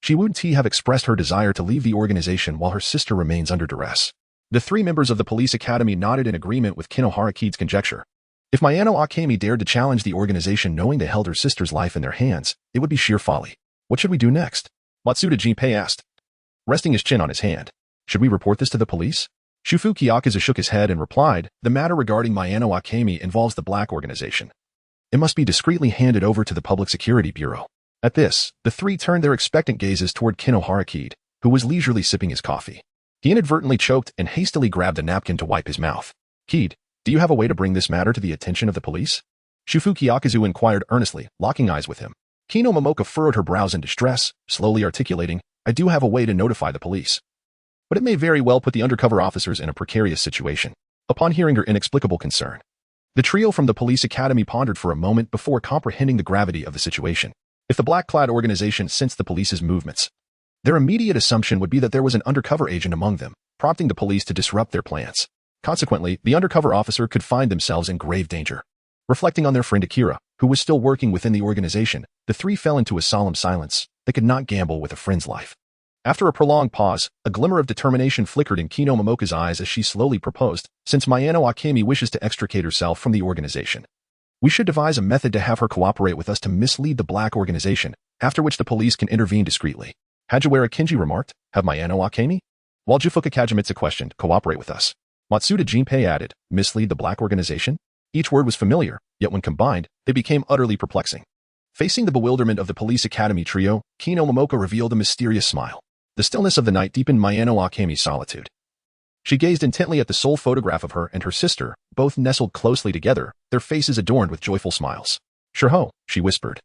she wouldn't have expressed her desire to leave the organization while her sister remains under duress. The three members of the police academy nodded in agreement with Kinohara Ki's conjecture. If Mayano Akemi dared to challenge the organization knowing they held her sister's life in their hands, it would be sheer folly. "What should we do next?" Matsuda Jinpei asked, resting his chin on his hand. "Should we report this to the police?" Shufu Kiyakazu shook his head and replied, "The matter regarding Mayano Akemi involves the Black Organization. It must be discreetly handed over to the Public Security Bureau." At this, the three turned their expectant gazes toward Kinohara Kid, who was leisurely sipping his coffee. He inadvertently choked and hastily grabbed a napkin to wipe his mouth. "Kid, do you have a way to bring this matter to the attention of the police?" Shufu Kiyakazu inquired earnestly, locking eyes with him. Kino Momoka furrowed her brows in distress, slowly articulating, "I do have a way to notify the police. But it may very well put the undercover officers in a precarious situation." Upon hearing her inexplicable concern, the trio from the police academy pondered for a moment before comprehending the gravity of the situation. If the black-clad organization sensed the police's movements, their immediate assumption would be that there was an undercover agent among them, prompting the police to disrupt their plans. Consequently, the undercover officer could find themselves in grave danger. Reflecting on their friend Akira, who was still working within the organization, the three fell into a solemn silence. They could not gamble with a friend's life. After a prolonged pause, a glimmer of determination flickered in Kino Momoka's eyes as she slowly proposed, "Since Mayano Akemi wishes to extricate herself from the organization, we should devise a method to have her cooperate with us to mislead the Black Organization, after which the police can intervene discreetly." Hajiwara Kinji remarked, "Have Mayano Akemi?" While Jufuka Kajimitsu questioned, "Cooperate with us." Matsuda Jinpei added, "Mislead the Black Organization?" Each word was familiar, yet when combined, they became utterly perplexing. Facing the bewilderment of the police academy trio, Kino Momoka revealed a mysterious smile. The stillness of the night deepened Mayano Akemi's solitude. She gazed intently at the sole photograph of her and her sister, both nestled closely together, their faces adorned with joyful smiles. "Shirho," she whispered.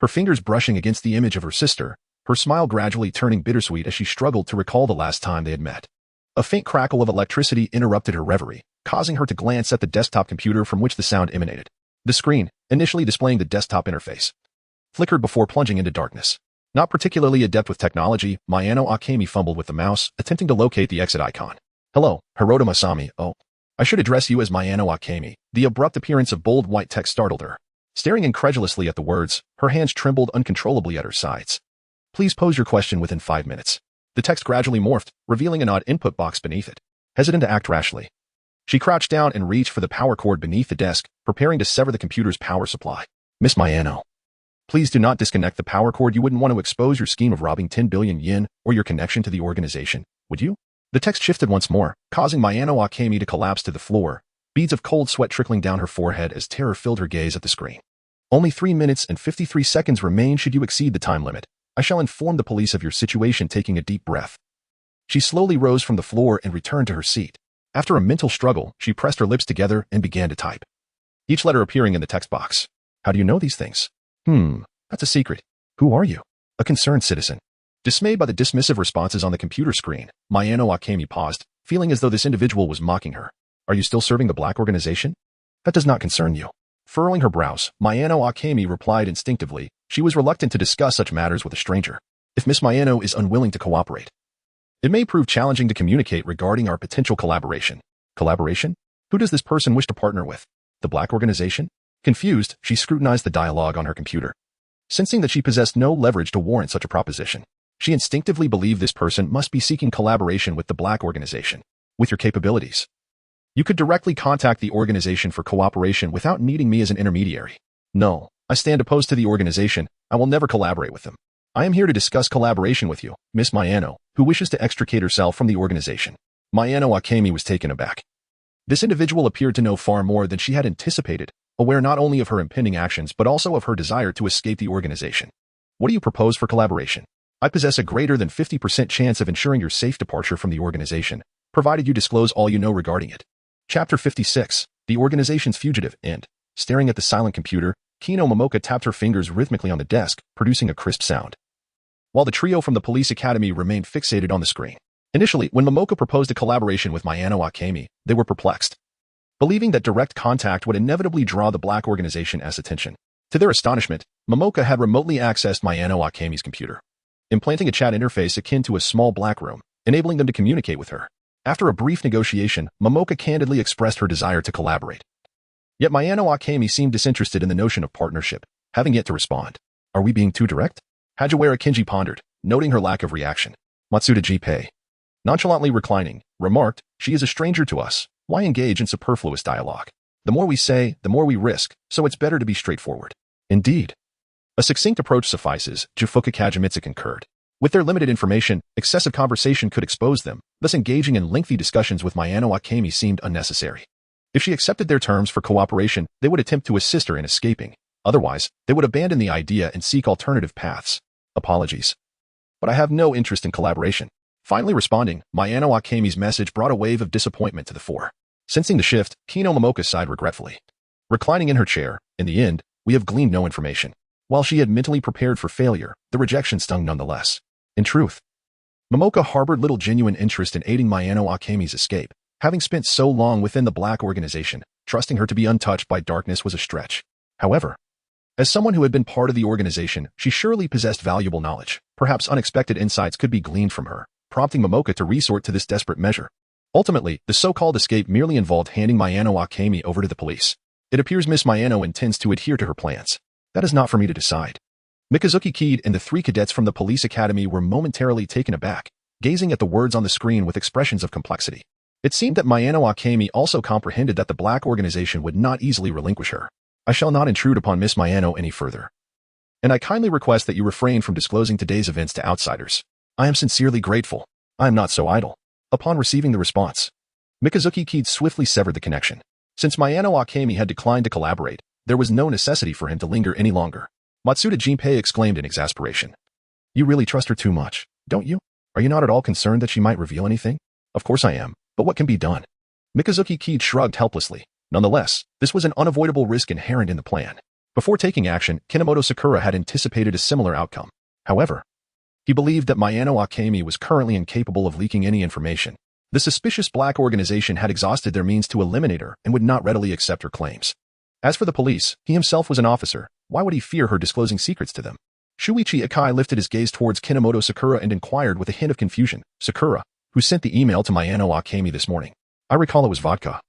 Her fingers brushing against the image of her sister, her smile gradually turning bittersweet as she struggled to recall the last time they had met. A faint crackle of electricity interrupted her reverie, causing her to glance at the desktop computer from which the sound emanated. The screen, initially displaying the desktop interface, flickered before plunging into darkness. Not particularly adept with technology, Mayano Akemi fumbled with the mouse, attempting to locate the exit icon. "Hello, Hiroto Masami. Oh, I should address you as Mayano Akemi." The abrupt appearance of bold white text startled her. Staring incredulously at the words, her hands trembled uncontrollably at her sides. "Please pose your question within 5 minutes." The text gradually morphed, revealing an odd input box beneath it. Hesitant to act rashly, she crouched down and reached for the power cord beneath the desk, preparing to sever the computer's power supply. "Miss Mayano, please do not disconnect the power cord. You wouldn't want to expose your scheme of robbing 10 billion yen or your connection to the organization, would you?" The text shifted once more, causing Mayano Akemi to collapse to the floor, beads of cold sweat trickling down her forehead as terror filled her gaze at the screen. "Only 3 minutes and 53 seconds remain should you exceed the time limit. I shall inform the police of your situation." Taking a deep breath, she slowly rose from the floor and returned to her seat. After a mental struggle, she pressed her lips together and began to type, each letter appearing in the text box. "How do you know these things?" That's a secret." "Who are you?" "A concerned citizen." Dismayed by the dismissive responses on the computer screen, Mayano Akemi paused, feeling as though this individual was mocking her. "Are you still serving the Black Organization?" "That does not concern you." Furrowing her brows, Mayano Akemi replied instinctively. She was reluctant to discuss such matters with a stranger. "If Miss Mayano is unwilling to cooperate, it may prove challenging to communicate regarding our potential collaboration." "Collaboration? Who does this person wish to partner with? The Black Organization?" Confused, she scrutinized the dialogue on her computer. Sensing that she possessed no leverage to warrant such a proposition, she instinctively believed this person must be seeking collaboration with the Black Organization. "With your capabilities, you could directly contact the organization for cooperation without needing me as an intermediary." "No, I stand opposed to the organization. I will never collaborate with them. I am here to discuss collaboration with you, Miss Mayano, who wishes to extricate herself from the organization." Mayano Akemi was taken aback. This individual appeared to know far more than she had anticipated, aware not only of her impending actions but also of her desire to escape the organization. "What do you propose for collaboration?" "I possess a greater than 50% chance of ensuring your safe departure from the organization, provided you disclose all you know regarding it." Chapter 56, The Organization's Fugitive End. Staring at the silent computer, Kino Momoka tapped her fingers rhythmically on the desk, producing a crisp sound, while the trio from the police academy remained fixated on the screen. Initially, when Momoka proposed a collaboration with Mayano Akemi, they were perplexed, believing that direct contact would inevitably draw the Black Organization's attention. To their astonishment, Momoka had remotely accessed Mayano Akemi's computer, implanting a chat interface akin to a small black room, enabling them to communicate with her. After a brief negotiation, Momoka candidly expressed her desire to collaborate. Yet Mayano Akemi seemed disinterested in the notion of partnership, having yet to respond. "Are we being too direct?" Hajiwara Kinji pondered, noting her lack of reaction. Matsuda Jinpei, nonchalantly reclining, remarked, "She is a stranger to us. Why engage in superfluous dialogue? The more we say, the more we risk, so it's better to be straightforward." "Indeed. A succinct approach suffices," Jufuka Kajimitsu concurred. "With their limited information, excessive conversation could expose them, Thus engaging in lengthy discussions with Mayano Akemi seemed unnecessary. If she accepted their terms for cooperation, they would attempt to assist her in escaping. Otherwise, they would abandon the idea and seek alternative paths. Apologies. But I have no interest in collaboration. Finally responding, Mayano Akemi's message brought a wave of disappointment to the fore. Sensing the shift, Kinomoto sighed regretfully. Reclining in her chair, in the end, we have gleaned no information. While she had mentally prepared for failure, the rejection stung nonetheless. In truth, Momoka harbored little genuine interest in aiding Mayano Akemi's escape. Having spent so long within the Black Organization, trusting her to be untouched by darkness was a stretch. However, as someone who had been part of the organization, she surely possessed valuable knowledge. Perhaps unexpected insights could be gleaned from her, prompting Momoka to resort to this desperate measure. Ultimately, the so-called escape merely involved handing Mayano Akemi over to the police. It appears Miss Mayano intends to adhere to her plans. That is not for me to decide. Mikazuki Kid and the 3 cadets from the police academy were momentarily taken aback, gazing at the words on the screen with expressions of complexity. It seemed that Mayano Akemi also comprehended that the Black Organization would not easily relinquish her. I shall not intrude upon Miss Mayano any further. And I kindly request that you refrain from disclosing today's events to outsiders. I am sincerely grateful. I am not so idle. Upon receiving the response, Mikazuki Kid swiftly severed the connection. Since Mayano Akemi had declined to collaborate, there was no necessity for him to linger any longer. Matsuda Jinpei exclaimed in exasperation. You really trust her too much, don't you? Are you not at all concerned that she might reveal anything? Of course I am, but what can be done? Mikazuki Kid shrugged helplessly. Nonetheless, this was an unavoidable risk inherent in the plan. Before taking action, Kinomoto Sakura had anticipated a similar outcome. However, he believed that Mayano Akemi was currently incapable of leaking any information. The suspicious Black Organization had exhausted their means to eliminate her and would not readily accept her claims. As for the police, he himself was an officer. Why would he fear her disclosing secrets to them? Shuichi Akai lifted his gaze towards Kinomoto Sakura and inquired with a hint of confusion. Sakura, who sent the email to Mayano Akemi this morning? I recall it was vodka.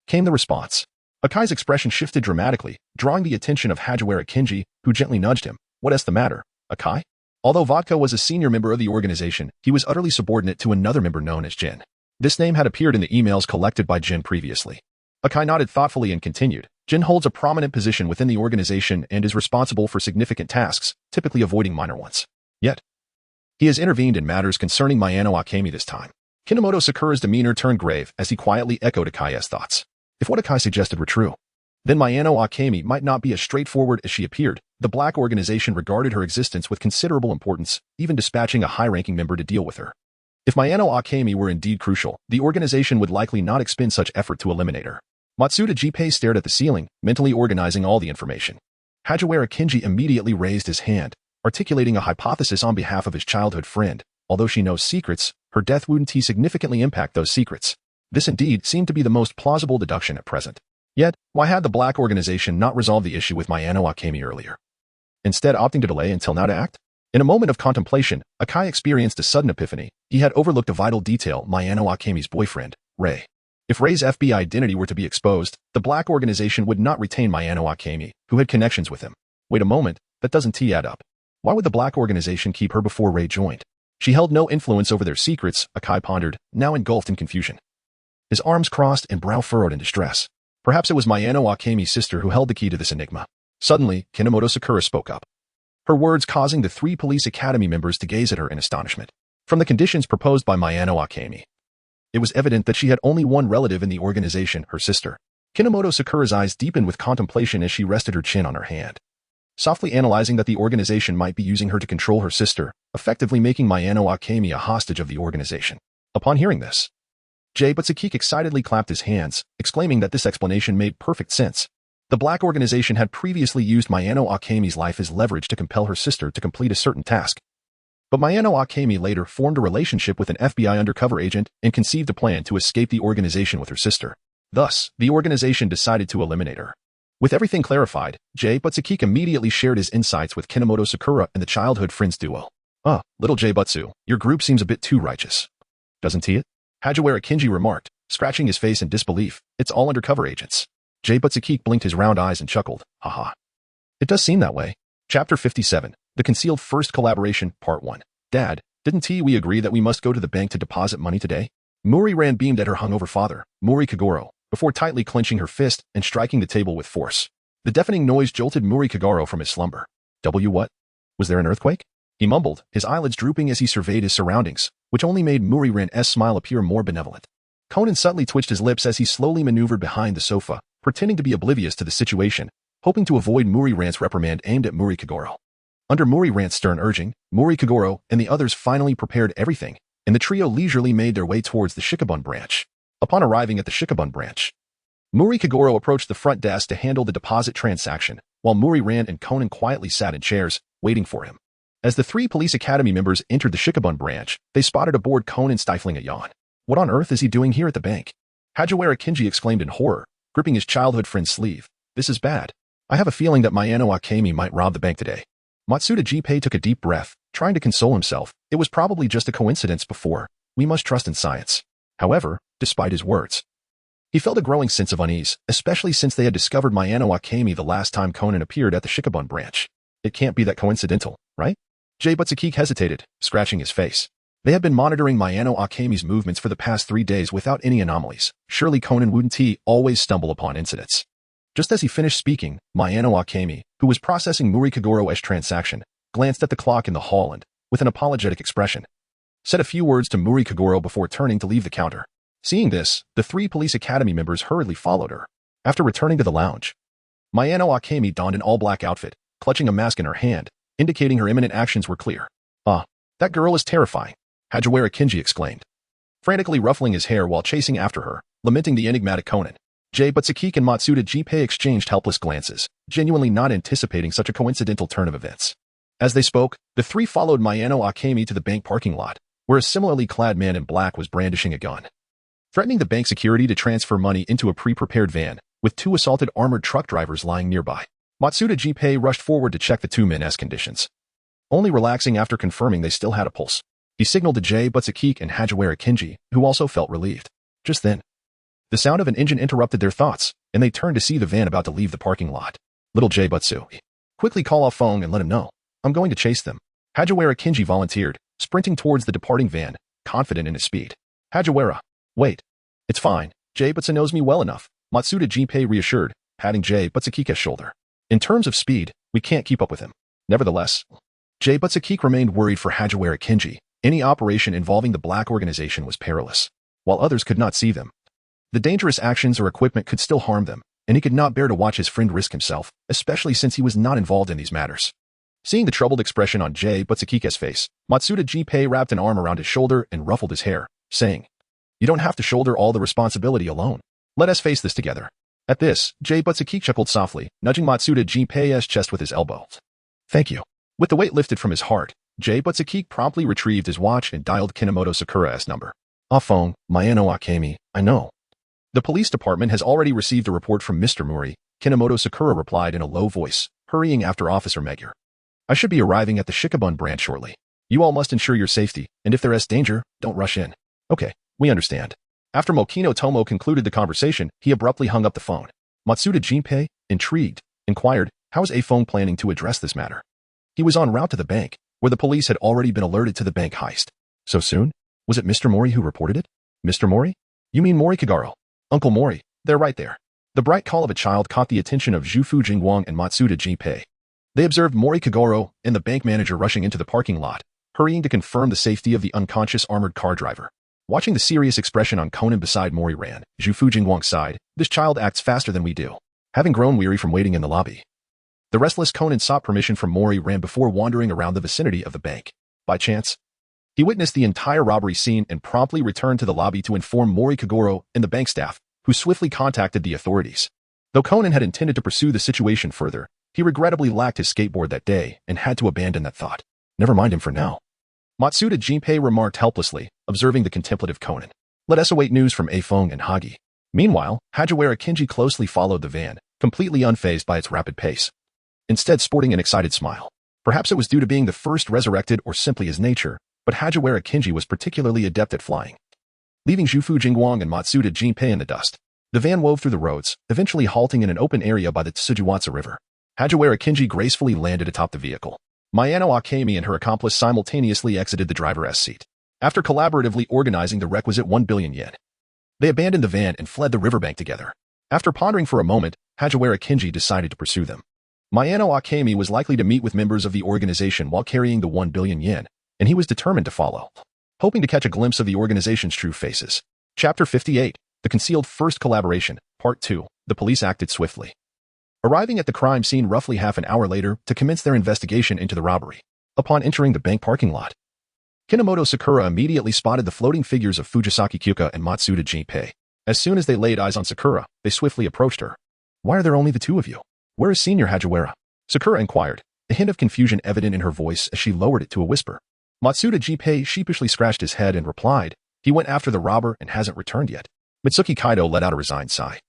Came the response. Akai's expression shifted dramatically, drawing the attention of Hajiwara Kenji, who gently nudged him. What's the matter, Akai? Although Vodka was a senior member of the organization, he was utterly subordinate to another member known as Jin. This name had appeared in the emails collected by Jin previously. Akai nodded thoughtfully and continued. Jin holds a prominent position within the organization and is responsible for significant tasks, typically avoiding minor ones. Yet, he has intervened in matters concerning Mayano Akemi this time. Kinomoto Sakura's demeanor turned grave as he quietly echoed Akai's thoughts. If what Akai suggested were true, then Mayano Akemi might not be as straightforward as she appeared. The Black Organization regarded her existence with considerable importance, even dispatching a high-ranking member to deal with her. If Mayano Akemi were indeed crucial, the organization would likely not expend such effort to eliminate her. Matsuda Jinpei stared at the ceiling, mentally organizing all the information. Hajiwara Kenji immediately raised his hand, articulating a hypothesis on behalf of his childhood friend. Although she knows secrets, her death wouldn't significantly impact those secrets. This indeed seemed to be the most plausible deduction at present. Yet, why had the Black Organization not resolved the issue with Mayano Akemi earlier? Instead opting to delay until now to act? In a moment of contemplation, Akai experienced a sudden epiphany. He had overlooked a vital detail: Mayano Akemi's boyfriend, Rei. If Rei's FBI identity were to be exposed, the Black Organization would not retain Mayano Akemi, who had connections with him. Wait a moment, that doesn't add up. Why would the Black Organization keep her before Rei joined? She held no influence over their secrets, Akai pondered, now engulfed in confusion. His arms crossed and brow furrowed in distress. Perhaps it was Mayano Akemi's sister who held the key to this enigma. Suddenly, Kinomoto Sakura spoke up, her words causing the 3 police academy members to gaze at her in astonishment. From the conditions proposed by Mayano Akemi, it was evident that she had only one relative in the organization, her sister. Kinomoto Sakura's eyes deepened with contemplation as she rested her chin on her hand, softly analyzing that the organization might be using her to control her sister, effectively making Mayano Akemi a hostage of the organization. Upon hearing this, Butsukik excitedly clapped his hands, exclaiming that this explanation made perfect sense. The Black Organization had previously used Mayano Akemi's life as leverage to compel her sister to complete a certain task. But Mayano Akemi later formed a relationship with an FBI undercover agent and conceived a plan to escape the organization with her sister. Thus, the organization decided to eliminate her. With everything clarified, Butsukik immediately shared his insights with Kinomoto Sakura and the childhood friends duo. Little Butsu, your group seems a bit too righteous. Doesn't it? Hajiwara Kenji remarked, scratching his face in disbelief. It's all undercover agents. Butsukik blinked his round eyes and chuckled. Haha. It does seem that way. Chapter 57. The Concealed First Collaboration, Part 1. Dad, didn't we agree that we must go to the bank to deposit money today? Muri ran beamed at her hungover father, Muri Kagoro, before tightly clenching her fist and striking the table with force. The deafening noise jolted Muri Kagoro from his slumber. What? Was there an earthquake? He mumbled, his eyelids drooping as he surveyed his surroundings, which only made Muriran's smile appear more benevolent. Conan subtly twitched his lips as he slowly maneuvered behind the sofa, pretending to be oblivious to the situation, hoping to avoid Muriran's reprimand aimed at Kagoro. Under Muriran's stern urging, Kagoro and the others finally prepared everything, and the trio leisurely made their way towards the Shikabun branch. Upon arriving at the Shikabun branch, Kagoro approached the front desk to handle the deposit transaction, while Muriran and Conan quietly sat in chairs, waiting for him. As the 3 police academy members entered the Shikabun branch, they spotted aboard Conan stifling a yawn. What on earth is he doing here at the bank? Hajiwara Kinji exclaimed in horror, gripping his childhood friend's sleeve. This is bad. I have a feeling that Mayano Akemi might rob the bank today. Matsuda Jinpei took a deep breath, trying to console himself. It was probably just a coincidence before. We must trust in science. However, despite his words, he felt a growing sense of unease, especially since they had discovered Mayano Akemi the last time Conan appeared at the Shikabun branch. It can't be that coincidental, right? Jay Butsukike hesitated, scratching his face. They had been monitoring Mayano Akemi's movements for the past 3 days without any anomalies. Surely Conan wouldn't always stumble upon incidents. Just as he finished speaking, Mayano Akemi, who was processing Kagoro's transaction, glanced at the clock in the hall and, with an apologetic expression, said a few words to Kagoro before turning to leave the counter. Seeing this, the 3 police academy members hurriedly followed her. After returning to the lounge, Mayano Akemi donned an all-black outfit, clutching a mask in her hand, indicating her imminent actions were clear. That girl is terrifying, Hajiwara Kinji exclaimed, frantically ruffling his hair while chasing after her, lamenting the enigmatic Conan. Jay Butsukike and Matsuda Jinpei exchanged helpless glances, genuinely not anticipating such a coincidental turn of events. As they spoke, the 3 followed Mayano Akemi to the bank parking lot, where a similarly clad man in black was brandishing a gun, threatening the bank security to transfer money into a pre-prepared van, with 2 assaulted armored truck drivers lying nearby. Matsuda Jinpei rushed forward to check the 2 men's conditions, only relaxing after confirming they still had a pulse. He signaled to Jay Butsukike and Hajiwara Kinji, who also felt relieved. Just then, the sound of an engine interrupted their thoughts, and they turned to see the van about to leave the parking lot. Little Jay Butsukike, quickly call off phone and let him know. I'm going to chase them. Hajiwara Kinji volunteered, sprinting towards the departing van, confident in his speed. Hajiwara, wait. It's fine. Jay Butsu knows me well enough, Matsuda Jinpei reassured, patting Jay Butsukike's shoulder. In terms of speed, we can't keep up with him. Nevertheless, Jay Butsukike remained worried for Hajiwara Kinji. Any operation involving the black organization was perilous, while others could not see them. The dangerous actions or equipment could still harm them, and he could not bear to watch his friend risk himself, especially since he was not involved in these matters. Seeing the troubled expression on Jay Butsukike's face, Matsuda Jinpei wrapped an arm around his shoulder and ruffled his hair, saying, You don't have to shoulder all the responsibility alone. Let us face this together. At this, Jay Butsukike chuckled softly, nudging Matsuda Jinpei's chest with his elbow. Thank you. With the weight lifted from his heart, Jay Butsukike promptly retrieved his watch and dialed Kinomoto Sakura's number. Phone, Mayano Akemi, I know. The police department has already received a report from Mr. Muri, Kinomoto Sakura replied in a low voice, hurrying after Officer Meguer. I should be arriving at the Shikabun branch shortly. You all must ensure your safety, and if there is danger, don't rush in. Okay, we understand. After Mokino Tomo concluded the conversation, he abruptly hung up the phone. Matsuda Jinpei, intrigued, inquired, how is A-Phone planning to address this matter? He was en route to the bank, where the police had already been alerted to the bank heist. So soon? Was it Mr. Mori who reported it? Mr. Mori? You mean Mori Kagaro? Uncle Mori, they're right there. The bright call of a child caught the attention of Zhufu Jingwang and Matsuda Jinpei. They observed Mori Kagoro and the bank manager rushing into the parking lot, hurrying to confirm the safety of the unconscious armored car driver. Watching the serious expression on Conan beside Mori ran, Zhufu Jingwang sighed, this child acts faster than we do. Having grown weary from waiting in the lobby, the restless Conan sought permission from Mori ran before wandering around the vicinity of the bank. By chance, he witnessed the entire robbery scene and promptly returned to the lobby to inform Mori Kagoro and the bank staff, who swiftly contacted the authorities. Though Conan had intended to pursue the situation further, he regrettably lacked his skateboard that day and had to abandon that thought. Never mind him for now. Matsuda Jinpei remarked helplessly, observing the contemplative Conan. Let us await news from A-Fong and Hagi. Meanwhile, Hajiwara Kinji closely followed the van, completely unfazed by its rapid pace, instead sporting an excited smile. Perhaps it was due to being the first resurrected or simply his nature, but Hajiwara Kinji was particularly adept at flying. Leaving Zhufu Jingwang and Matsuda Jinpei in the dust, the van wove through the roads, eventually halting in an open area by the Tsujiwatsu River. Hajiwara Kinji gracefully landed atop the vehicle. Mayano Akemi and her accomplice simultaneously exited the driver's seat. After collaboratively organizing the requisite 1 billion yen, they abandoned the van and fled the riverbank together. After pondering for a moment, Hajiwara Kinji decided to pursue them. Mayano Akemi was likely to meet with members of the organization while carrying the 1 billion yen, and he was determined to follow, hoping to catch a glimpse of the organization's true faces. Chapter 58, The Concealed First Collaboration, Part 2, The police acted swiftly. Arriving at the crime scene roughly half an hour later to commence their investigation into the robbery. Upon entering the bank parking lot, Kinomoto Sakura immediately spotted the floating figures of Fujisaki Kyuka and Matsuda Jinpei. As soon as they laid eyes on Sakura, they swiftly approached her. "Why are there only the two of you? Where is Senior Hagiwara?" Sakura inquired, a hint of confusion evident in her voice as she lowered it to a whisper. Matsuda Jinpei sheepishly scratched his head and replied, "He went after the robber and hasn't returned yet." Mitsuki Kaido let out a resigned sigh.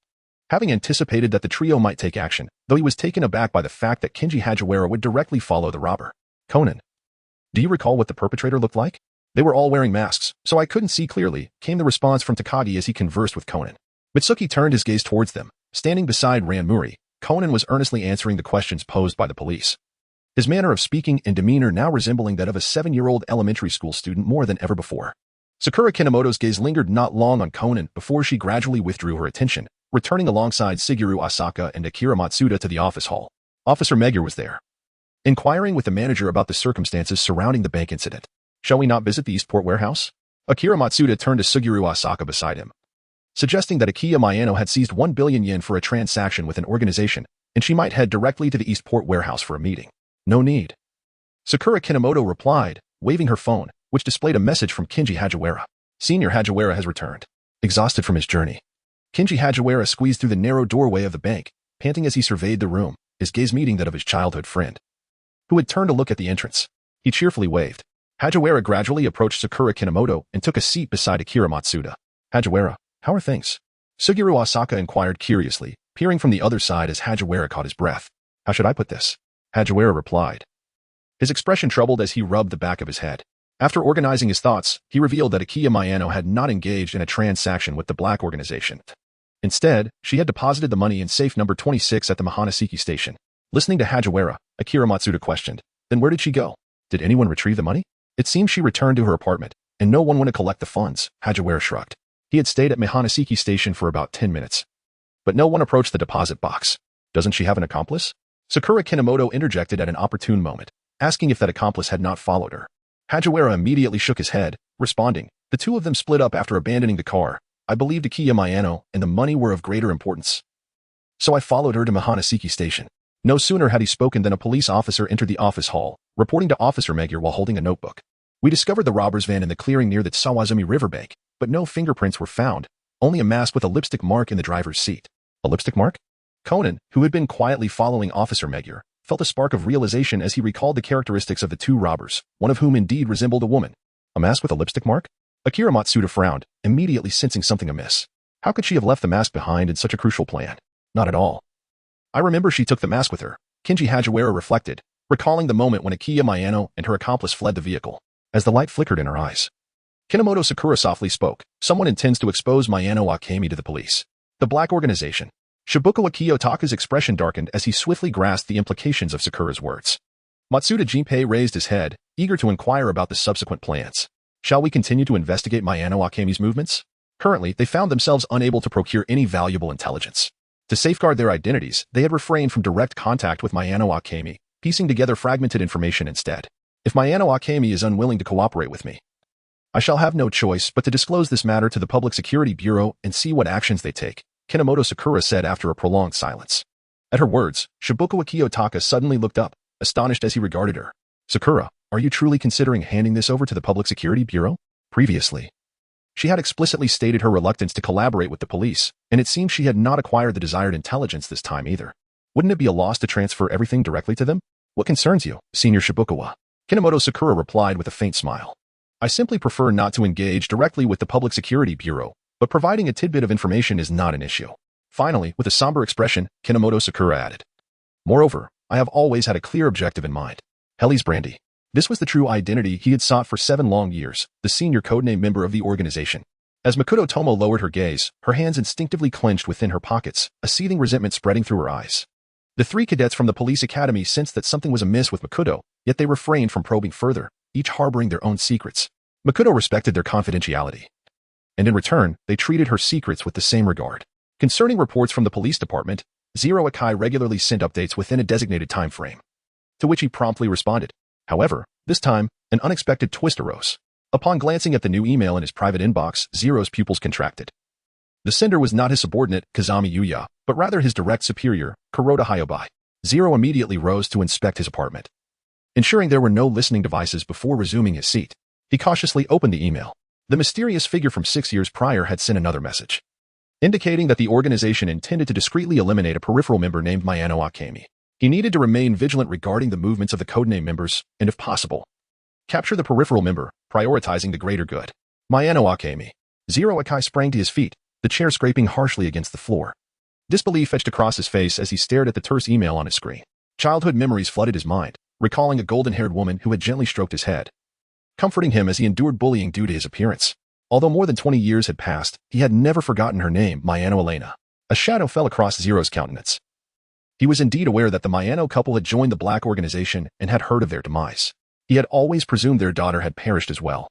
Having anticipated that the trio might take action, though he was taken aback by the fact that Kenji Hagiwara would directly follow the robber. "Conan, do you recall what the perpetrator looked like?" "They were all wearing masks, so I couldn't see clearly," came the response from Takagi as he conversed with Conan. Mitsuki turned his gaze towards them. Standing beside Ranmuri, Conan was earnestly answering the questions posed by the police. His manner of speaking and demeanor now resembling that of a 7-year-old elementary school student more than ever before. Sakura Kinomoto's gaze lingered not long on Conan before she gradually withdrew her attention, returning alongside Shigeru Asaka and Akira Matsuda to the office hall. Officer Meguer was there, inquiring with the manager about the circumstances surrounding the bank incident. "Shall we not visit the Eastport warehouse?" Akira Matsuda turned to Shigeru Asaka beside him, suggesting that Akiya Mayano had seized 1 billion yen for a transaction with an organization, and she might head directly to the Eastport warehouse for a meeting. "No need," Sakura Kinomoto replied, waving her phone, which displayed a message from Kenji Hagiwara. "Senior Hagiwara has returned, exhausted from his journey." Kenji Hagiwara squeezed through the narrow doorway of the bank, panting as he surveyed the room, his gaze meeting that of his childhood friend, who had turned to look at the entrance. He cheerfully waved. Hagiwara gradually approached Sakura Kinomoto and took a seat beside Akira Matsuda. "Hagiwara, how are things?" Shigeru Asaka inquired curiously, peering from the other side as Hagiwara caught his breath. "How should I put this?" Hagiwara replied, his expression troubled as he rubbed the back of his head. After organizing his thoughts, he revealed that Akiya Mayano had not engaged in a transaction with the black organization. Instead, she had deposited the money in safe number 26 at the Mahanaseki station. Listening to Hagiwara, Akira Matsuda questioned, "Then where did she go? Did anyone retrieve the money?" "It seems she returned to her apartment, and no one went to collect the funds," Hagiwara shrugged. He had stayed at Mahanaseki station for about 10 minutes. But no one approached the deposit box. "Doesn't she have an accomplice?" Sakura Kinomoto interjected at an opportune moment, asking if that accomplice had not followed her. Hagiwara immediately shook his head, responding, "The two of them split up after abandoning the car. I believed Akiya Mayano and the money were of greater importance, so I followed her to Mahanaseki station." No sooner had he spoken than a police officer entered the office hall, reporting to Officer Meguer while holding a notebook. "We discovered the robber's van in the clearing near the Sawazumi riverbank, but no fingerprints were found, only a mask with a lipstick mark in the driver's seat." "A lipstick mark?" Conan, who had been quietly following Officer Meguer, felt a spark of realization as he recalled the characteristics of the two robbers, one of whom indeed resembled a woman. "A mask with a lipstick mark?" Akira Matsuda frowned, immediately sensing something amiss. How could she have left the mask behind in such a crucial plan? Not at all. "I remember she took the mask with her," Kenji Hagiwara reflected, recalling the moment when Akiya Mayano and her accomplice fled the vehicle. As the light flickered in her eyes, Kinomoto Sakura softly spoke, "Someone intends to expose Mayano Akemi to the police. The black organization." Shibukawa Kiyotaka's expression darkened as he swiftly grasped the implications of Sakura's words. Matsuda Jinpei raised his head, eager to inquire about the subsequent plans. "Shall we continue to investigate Mayano Akemi's movements?" Currently, they found themselves unable to procure any valuable intelligence. To safeguard their identities, they had refrained from direct contact with Mayano Akemi, piecing together fragmented information instead. "If Mayano Akemi is unwilling to cooperate with me, I shall have no choice but to disclose this matter to the Public Security Bureau and see what actions they take," Kinomoto Sakura said after a prolonged silence. At her words, Shibukawa Kiyotaka suddenly looked up, astonished as he regarded her. "Sakura, are you truly considering handing this over to the Public Security Bureau?" Previously, she had explicitly stated her reluctance to collaborate with the police, and it seemed she had not acquired the desired intelligence this time either. "Wouldn't it be a loss to transfer everything directly to them?" "What concerns you, Senior Shibukawa?" Kinomoto Sakura replied with a faint smile. "I simply prefer not to engage directly with the Public Security Bureau, but providing a tidbit of information is not an issue." Finally, with a somber expression, Kinomoto Sakura added, "Moreover, I have always had a clear objective in mind. Helly's Brandy." This was the true identity he had sought for 7 long years, the senior codename member of the organization. As Makoto Tomo lowered her gaze, her hands instinctively clenched within her pockets, a seething resentment spreading through her eyes. The 3 cadets from the police academy sensed that something was amiss with Makoto, yet they refrained from probing further, each harboring their own secrets. Makoto respected their confidentiality, and in return, they treated her secrets with the same regard. Concerning reports from the police department, Zero Akai regularly sent updates within a designated time frame, to which he promptly responded. However, this time, an unexpected twist arose. Upon glancing at the new email in his private inbox, Zero's pupils contracted. The sender was not his subordinate, Kazami Yuya, but rather his direct superior, Kuroda Hyobai. Zero immediately rose to inspect his apartment. Ensuring there were no listening devices before resuming his seat, he cautiously opened the email. The mysterious figure from 6 years prior had sent another message, indicating that the organization intended to discreetly eliminate a peripheral member named Mayano Akemi. He needed to remain vigilant regarding the movements of the codename members, and if possible, capture the peripheral member, prioritizing the greater good. Mayano Akemi. Zero Akai sprang to his feet, the chair scraping harshly against the floor. Disbelief etched across his face as he stared at the terse email on his screen. Childhood memories flooded his mind, recalling a golden-haired woman who had gently stroked his head, comforting him as he endured bullying due to his appearance. Although more than 20 years had passed, he had never forgotten her name, Mayano Elena. A shadow fell across Zero's countenance. He was indeed aware that the Mayano couple had joined the Black organization and had heard of their demise. He had always presumed their daughter had perished as well.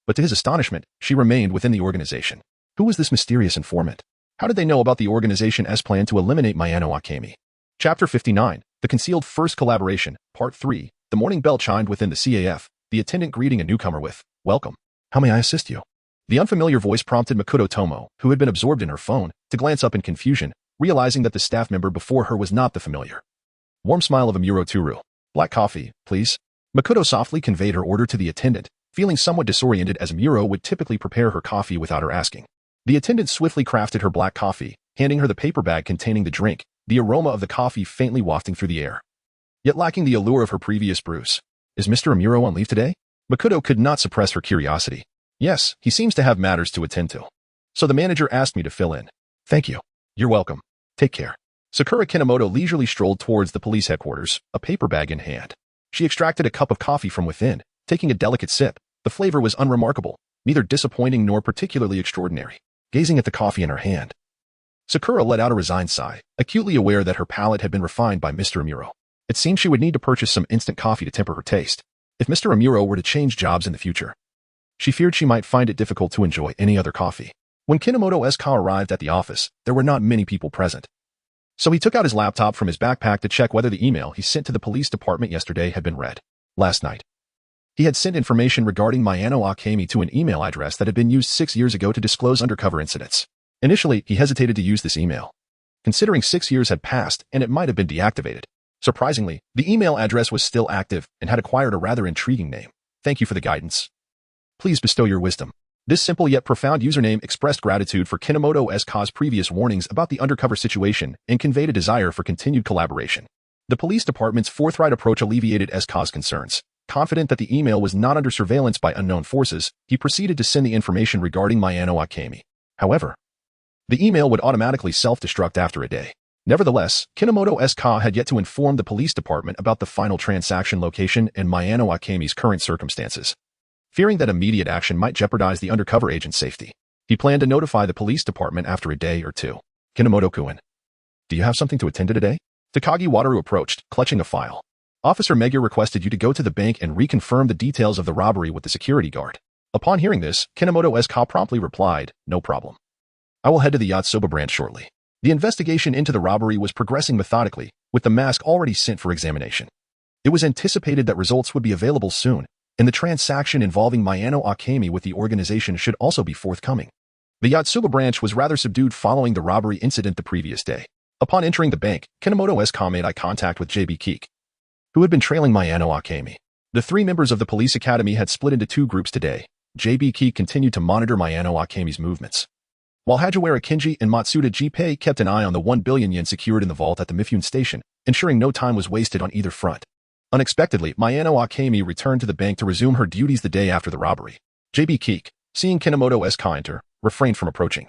But to his astonishment, she remained within the organization. Who was this mysterious informant? How did they know about the organization's plan to eliminate Mayano Akemi? Chapter 59, The Concealed First Collaboration, Part 3. The morning bell chimed within the CAF, the attendant greeting a newcomer with, "Welcome. How may I assist you?" The unfamiliar voice prompted Makoto Tomo, who had been absorbed in her phone, to glance up in confusion, realizing that the staff member before her was not the familiar. Warm smile of Amuro Turu. "Black coffee, please." Makoto softly conveyed her order to the attendant, feeling somewhat disoriented as Amuro would typically prepare her coffee without her asking. The attendant swiftly crafted her black coffee, handing her the paper bag containing the drink, the aroma of the coffee faintly wafting through the air, yet lacking the allure of her previous brews. "Is Mr. Amuro on leave today?" Makoto could not suppress her curiosity. "Yes, he seems to have matters to attend to. So the manager asked me to fill in." "Thank you." "You're welcome. Take care." Sakura Kinomoto leisurely strolled towards the police headquarters, a paper bag in hand. She extracted a cup of coffee from within, taking a delicate sip. The flavor was unremarkable, neither disappointing nor particularly extraordinary. Gazing at the coffee in her hand, Sakura let out a resigned sigh, acutely aware that her palate had been refined by Mr. Amuro. It seemed she would need to purchase some instant coffee to temper her taste. If Mr. Amuro were to change jobs in the future, she feared she might find it difficult to enjoy any other coffee. When Kinomoto SK arrived at the office, there were not many people present. So he took out his laptop from his backpack to check whether the email he sent to the police department yesterday had been read. Last night, he had sent information regarding Mayano Akemi to an email address that had been used 6 years ago to disclose undercover incidents. Initially, he hesitated to use this email, considering 6 years had passed and it might have been deactivated. Surprisingly, the email address was still active and had acquired a rather intriguing name. "Thank you for the guidance. Please bestow your wisdom." This simple yet profound username expressed gratitude for Kinomoto SK's previous warnings about the undercover situation and conveyed a desire for continued collaboration. The police department's forthright approach alleviated SK's concerns. Confident that the email was not under surveillance by unknown forces, he proceeded to send the information regarding Mayano Akemi. However, the email would automatically self-destruct after a day. Nevertheless, Kinomoto SK had yet to inform the police department about the final transaction location and Mayano Akemi's current circumstances. Fearing that immediate action might jeopardize the undercover agent's safety, he planned to notify the police department after a day or two. "Kinomoto-kun, do you have something to attend to today?" Takagi Wataru approached, clutching a file. "Officer Megure requested you to go to the bank and reconfirm the details of the robbery with the security guard." Upon hearing this, Kinomoto SK promptly replied, "No problem. I will head to the Yatsuba branch shortly." The investigation into the robbery was progressing methodically, with the mask already sent for examination. It was anticipated that results would be available soon, and the transaction involving Mayano Akemi with the organization should also be forthcoming. The Yatsuba branch was rather subdued following the robbery incident the previous day. Upon entering the bank, Kinomoto SK made eye contact with JB Keek, who had been trailing Mayano Akemi. The 3 members of the police academy had split into 2 groups today. JB Keek continued to monitor Mayano Akemi's movements, while Hajiwara Kinji and Matsuda Jippei kept an eye on the 1 billion yen secured in the vault at the Mifune station, ensuring no time was wasted on either front. Unexpectedly, Mayano Akemi returned to the bank to resume her duties the day after the robbery. JB Keek, seeing Kinomoto SK enter, refrained from approaching,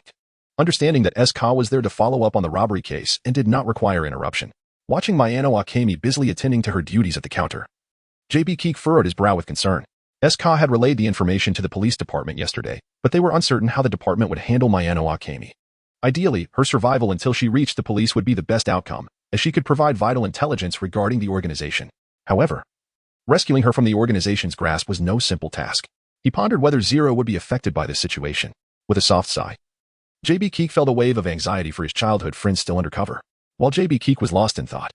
understanding that SK was there to follow up on the robbery case and did not require interruption. Watching Mayano Akemi busily attending to her duties at the counter, JB Keek furrowed his brow with concern. SK had relayed the information to the police department yesterday, but they were uncertain how the department would handle Mayano Akemi. Ideally, her survival until she reached the police would be the best outcome, as she could provide vital intelligence regarding the organization. However, rescuing her from the organization's grasp was no simple task. He pondered whether Zero would be affected by this situation. With a soft sigh, JB Keek felt a wave of anxiety for his childhood friends still undercover. while JB Keek was lost in thought.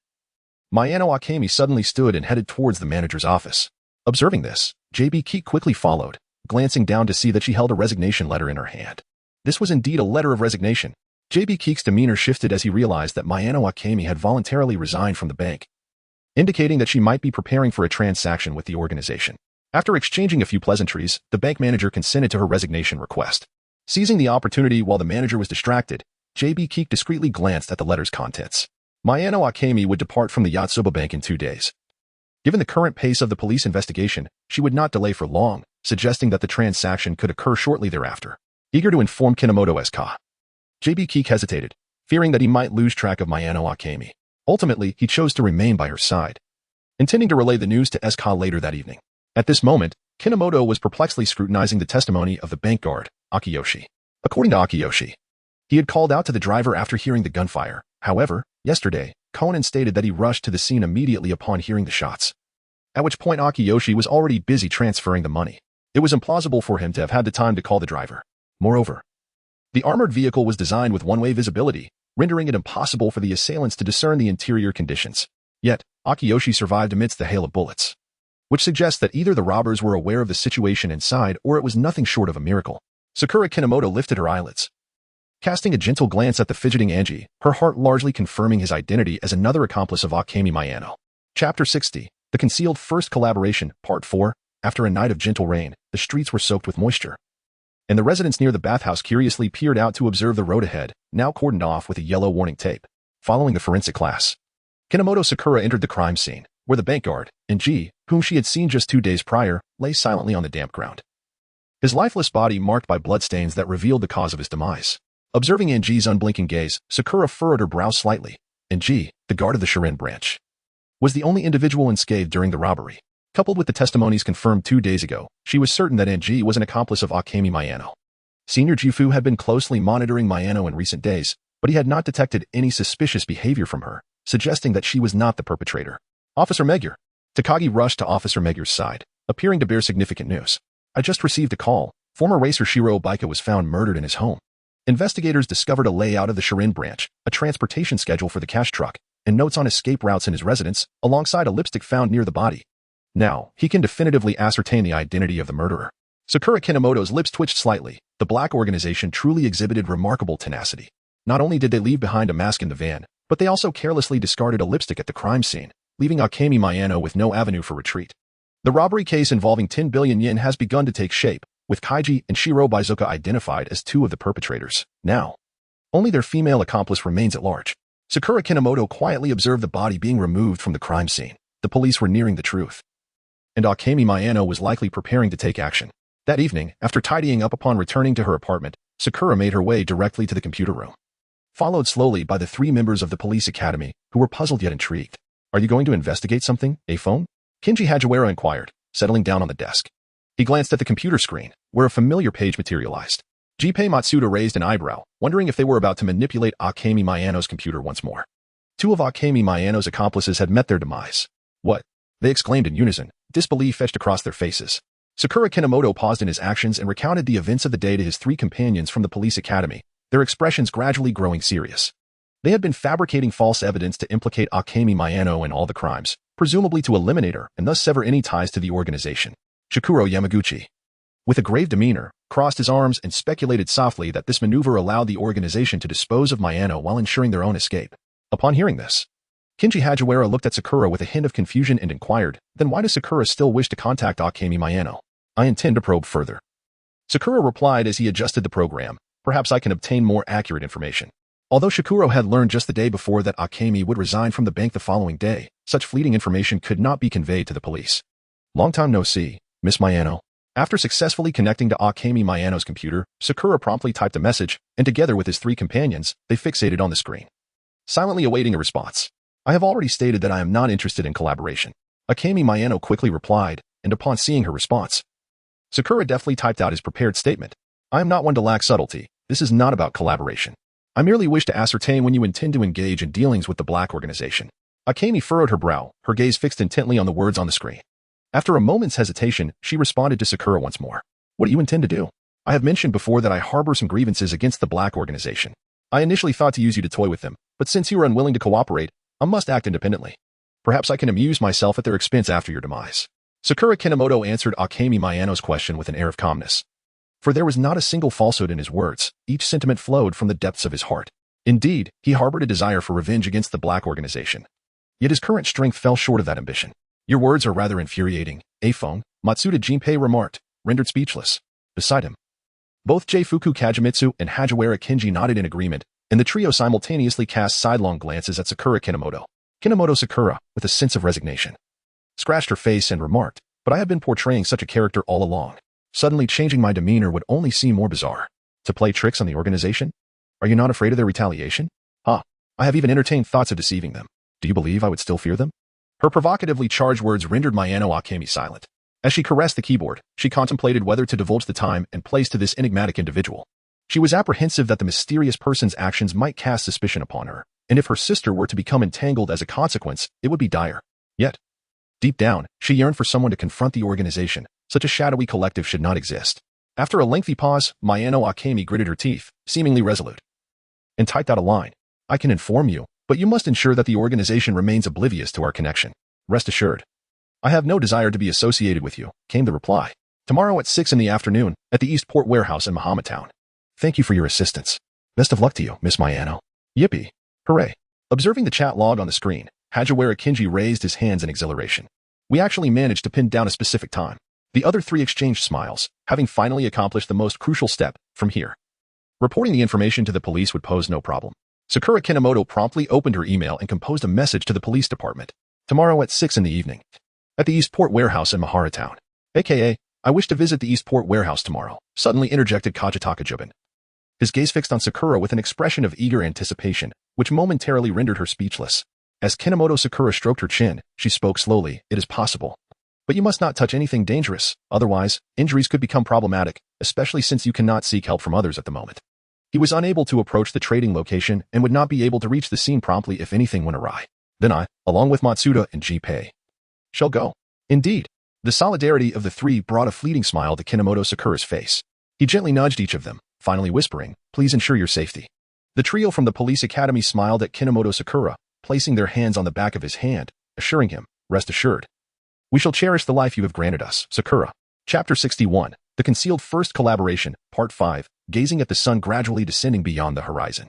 Mayano Akemi suddenly stood and headed towards the manager's office. Observing this, JB Keek quickly followed, glancing down to see that she held a resignation letter in her hand. This was indeed a letter of resignation. JB Keek's demeanor shifted as he realized that Mayano Akemi had voluntarily resigned from the bank, indicating that she might be preparing for a transaction with the organization. After exchanging a few pleasantries, the bank manager consented to her resignation request. Seizing the opportunity while the manager was distracted, JB Keek discreetly glanced at the letter's contents. Mayano Akemi would depart from the Yotsuba Bank in 2 days. Given the current pace of the police investigation, she would not delay for long, suggesting that the transaction could occur shortly thereafter. Eager to inform Kinomoto SK, JB Keek hesitated, fearing that he might lose track of Mayano Akemi. Ultimately, he chose to remain by her side, intending to relay the news to SK later that evening. At this moment, Kinomoto was perplexedly scrutinizing the testimony of the bank guard, Akiyoshi. According to Akiyoshi, he had called out to the driver after hearing the gunfire. However, yesterday, Conan stated that he rushed to the scene immediately upon hearing the shots, at which point Akiyoshi was already busy transferring the money. It was implausible for him to have had the time to call the driver. Moreover, the armored vehicle was designed with one-way visibility, rendering it impossible for the assailants to discern the interior conditions. Yet, Akiyoshi survived amidst the hail of bullets, which suggests that either the robbers were aware of the situation inside or it was nothing short of a miracle. Sakura Kinomoto lifted her eyelids, casting a gentle glance at the fidgeting Angie, her heart largely confirming his identity as another accomplice of Akemi Mayano. Chapter 60, The Concealed First Collaboration, Part 4. After a night of gentle rain, the streets were soaked with moisture, and the residents near the bathhouse curiously peered out to observe the road ahead, now cordoned off with a yellow warning tape. Following the forensic class, Kinomoto Sakura entered the crime scene, where the bank guard, N.G., whom she had seen just 2 days prior, lay silently on the damp ground, his lifeless body marked by bloodstains that revealed the cause of his demise. Observing N.G.'s unblinking gaze, Sakura furrowed her brow slightly. N.G., the guard of the Shirin branch, was the only individual unscathed during the robbery. Coupled with the testimonies confirmed 2 days ago, she was certain that N.G. was an accomplice of Akemi Mayano. Senior Jifu had been closely monitoring Mayano in recent days, but he had not detected any suspicious behavior from her, suggesting that she was not the perpetrator. Officer Megure. Takagi rushed to Officer Megure's side, appearing to bear significant news. I just received a call. Former racer Shiro Baika was found murdered in his home. Investigators discovered a layout of the Shirin branch, a transportation schedule for the cash truck, and notes on escape routes in his residence, alongside a lipstick found near the body. Now, he can definitively ascertain the identity of the murderer. Sakura Kinomoto's lips twitched slightly. The black organization truly exhibited remarkable tenacity. Not only did they leave behind a mask in the van, but they also carelessly discarded a lipstick at the crime scene, leaving Akemi Mayano with no avenue for retreat. The robbery case involving 10 billion yen has begun to take shape, with Kaiji and Shiro Baizuka identified as 2 of the perpetrators. Now, only their female accomplice remains at large. Sakura Kinomoto quietly observed the body being removed from the crime scene. The police were nearing the truth, and Akemi Mayano was likely preparing to take action. That evening, after tidying up upon returning to her apartment, Sakura made her way directly to the computer room, followed slowly by the 3 members of the police academy, who were puzzled yet intrigued. Are you going to investigate something, a phone? Kenji Hajiwara inquired, settling down on the desk. He glanced at the computer screen, where a familiar page materialized. Jippei Matsuda raised an eyebrow, wondering if they were about to manipulate Akemi Mayano's computer once more. 2 of Akemi Mayano's accomplices had met their demise. What? They exclaimed in unison, disbelief etched across their faces. Sakura Kinomoto paused in his actions and recounted the events of the day to his 3 companions from the police academy, their expressions gradually growing serious. They had been fabricating false evidence to implicate Akemi Mayano in all the crimes, presumably to eliminate her and thus sever any ties to the organization. Shikuro Yamaguchi, with a grave demeanor, crossed his arms and speculated softly that this maneuver allowed the organization to dispose of Mayano while ensuring their own escape. Upon hearing this, Kenji Hajiwara looked at Sakura with a hint of confusion and inquired, then why does Sakura still wish to contact Akemi Mayano? I intend to probe further. Sakura replied as he adjusted the program. Perhaps I can obtain more accurate information. Although Shikuro had learned just the day before that Akemi would resign from the bank the following day, such fleeting information could not be conveyed to the police. Long time no see, Miss Mayano. After successfully connecting to Akemi Mayano's computer, Sakura promptly typed a message, and together with his 3 companions, they fixated on the screen, silently awaiting a response. I have already stated that I am not interested in collaboration. Akemi Mayano quickly replied, and upon seeing her response, Sakura deftly typed out his prepared statement. I am not one to lack subtlety. This is not about collaboration. I merely wish to ascertain when you intend to engage in dealings with the black organization. Akemi furrowed her brow, her gaze fixed intently on the words on the screen. After a moment's hesitation, she responded to Sakura once more. What do you intend to do? I have mentioned before that I harbor some grievances against the black organization. I initially thought to use you to toy with them, But since you are unwilling to cooperate, I must act independently. Perhaps I can amuse myself at their expense after your demise. Sakura Kinomoto answered Akemi Mayano's question with an air of calmness. For there was not a single falsehood in his words, each sentiment flowed from the depths of his heart. Indeed, he harbored a desire for revenge against the Black Organization. Yet his current strength fell short of that ambition. Your words are rather infuriating, Afong, Matsuda Jinpei remarked, rendered speechless. Beside him, both J-Fuku Kagemitsu and Hajiwara Kinji nodded in agreement, and the trio simultaneously cast sidelong glances at Sakura Kinomoto. Kinomoto Sakura, with a sense of resignation, scratched her face and remarked, but I have been portraying such a character all along. Suddenly changing my demeanor would only seem more bizarre. To play tricks on the organization? Are you not afraid of their retaliation? I have even entertained thoughts of deceiving them. Do you believe I would still fear them? Her provocatively charged words rendered Mayano Akemi silent. As she caressed the keyboard, she contemplated whether to divulge the time and place to this enigmatic individual. She was apprehensive that the mysterious person's actions might cast suspicion upon her, and if her sister were to become entangled as a consequence, it would be dire. Yet, deep down, she yearned for someone to confront the organization. Such a shadowy collective should not exist. After a lengthy pause, Mayano Akemi gritted her teeth, seemingly resolute, and typed out a line. I can inform you, but you must ensure that the organization remains oblivious to our connection. Rest assured. I have no desire to be associated with you, came the reply. Tomorrow at 6 in the afternoon, at the Eastport Warehouse in Mahamatown. Thank you for your assistance. Best of luck to you, Miss Mayano. Yippee. Hooray. Observing the chat log on the screen, Hajiwara Kinji raised his hands in exhilaration. We actually managed to pin down a specific time. The other three exchanged smiles, having finally accomplished the most crucial step. From here, reporting the information to the police would pose no problem. Sakura Kinomoto promptly opened her email and composed a message to the police department. Tomorrow at 6 in the evening, at the Eastport Warehouse in Maharatown. AKA, I wish to visit the Eastport Warehouse tomorrow, suddenly interjected Kajitaka Jubin. His gaze fixed on Sakura with an expression of eager anticipation, which momentarily rendered her speechless. As Kinomoto Sakura stroked her chin, she spoke slowly. It is possible. But you must not touch anything dangerous, otherwise, injuries could become problematic, especially since you cannot seek help from others at the moment. He was unable to approach the trading location and would not be able to reach the scene promptly if anything went awry. Then I, along with Matsuda and Jinpei, shall go. Indeed. The solidarity of the three brought a fleeting smile to Kinomoto Sakura's face. He gently nudged each of them, finally whispering, please ensure your safety. The trio from the police academy smiled at Kinomoto Sakura, placing their hands on the back of his hand, assuring him, rest assured. We shall cherish the life you have granted us, Sakura. Chapter 61, The Concealed First Collaboration, Part 5, Gazing at the sun gradually descending beyond the horizon.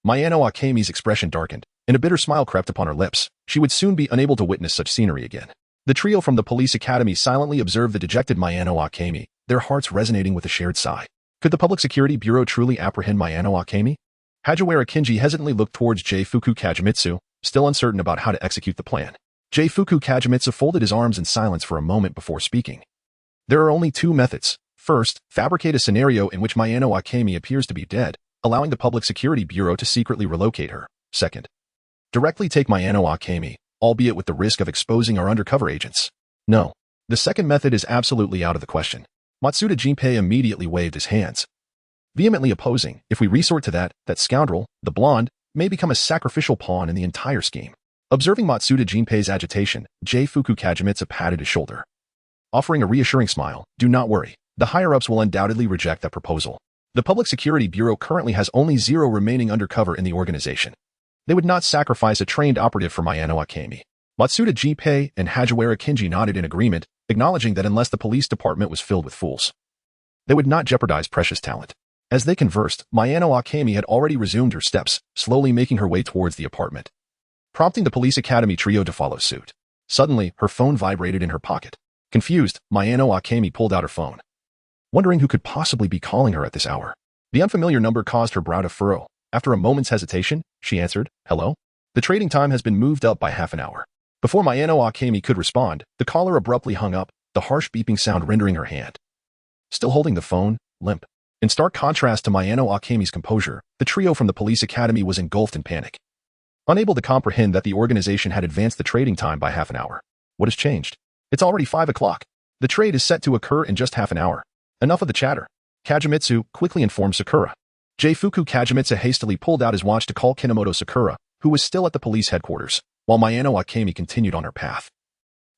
Mayano Akemi's expression darkened, and a bitter smile crept upon her lips. She would soon be unable to witness such scenery again. The trio from the police academy silently observed the dejected Mayano Akemi, their hearts resonating with a shared sigh. Could the Public Security Bureau truly apprehend Mayano Akemi? Hajiwara Kinji hesitantly looked towards J-Fuku Kagemitsu, still uncertain about how to execute the plan. J-Fuku Kagemitsu folded his arms in silence for a moment before speaking. There are only two methods. First, fabricate a scenario in which Mayano Akemi appears to be dead, allowing the Public Security Bureau to secretly relocate her. Second, directly take Mayano Akemi, albeit with the risk of exposing our undercover agents. No, the second method is absolutely out of the question. Matsuda Jinpei immediately waved his hands, vehemently opposing. If we resort to that scoundrel, the blonde, may become a sacrificial pawn in the entire scheme. Observing Matsuda Jinpei's agitation, J-Fuku Kagemitsu patted his shoulder, offering a reassuring smile. Do not worry. The higher-ups will undoubtedly reject that proposal. The Public Security Bureau currently has only 0 remaining undercover in the organization. They would not sacrifice a trained operative for Mayano Akemi. Matsuda Jinpei and Hajiwara Kinji nodded in agreement, acknowledging that unless the police department was filled with fools, they would not jeopardize precious talent. As they conversed, Mayano Akemi had already resumed her steps, slowly making her way towards the apartment, prompting the police academy trio to follow suit. Suddenly, her phone vibrated in her pocket. Confused, Mayano Akemi pulled out her phone, wondering who could possibly be calling her at this hour. The unfamiliar number caused her brow to furrow. After a moment's hesitation, she answered, hello? The trading time has been moved up by half an hour. Before Mayano Akemi could respond, the caller abruptly hung up, the harsh beeping sound rendering her hand, still holding the phone, limp. In stark contrast to Mayano Akemi's composure, the trio from the police academy was engulfed in panic, unable to comprehend that the organization had advanced the trading time by half an hour. What has changed? It's already 5 o'clock. The trade is set to occur in just half an hour. Enough of the chatter. Kagemitsu quickly informed Sakura. J-Fuku Kagemitsu hastily pulled out his watch to call Kinomoto Sakura, who was still at the police headquarters, while Mayano Akemi continued on her path,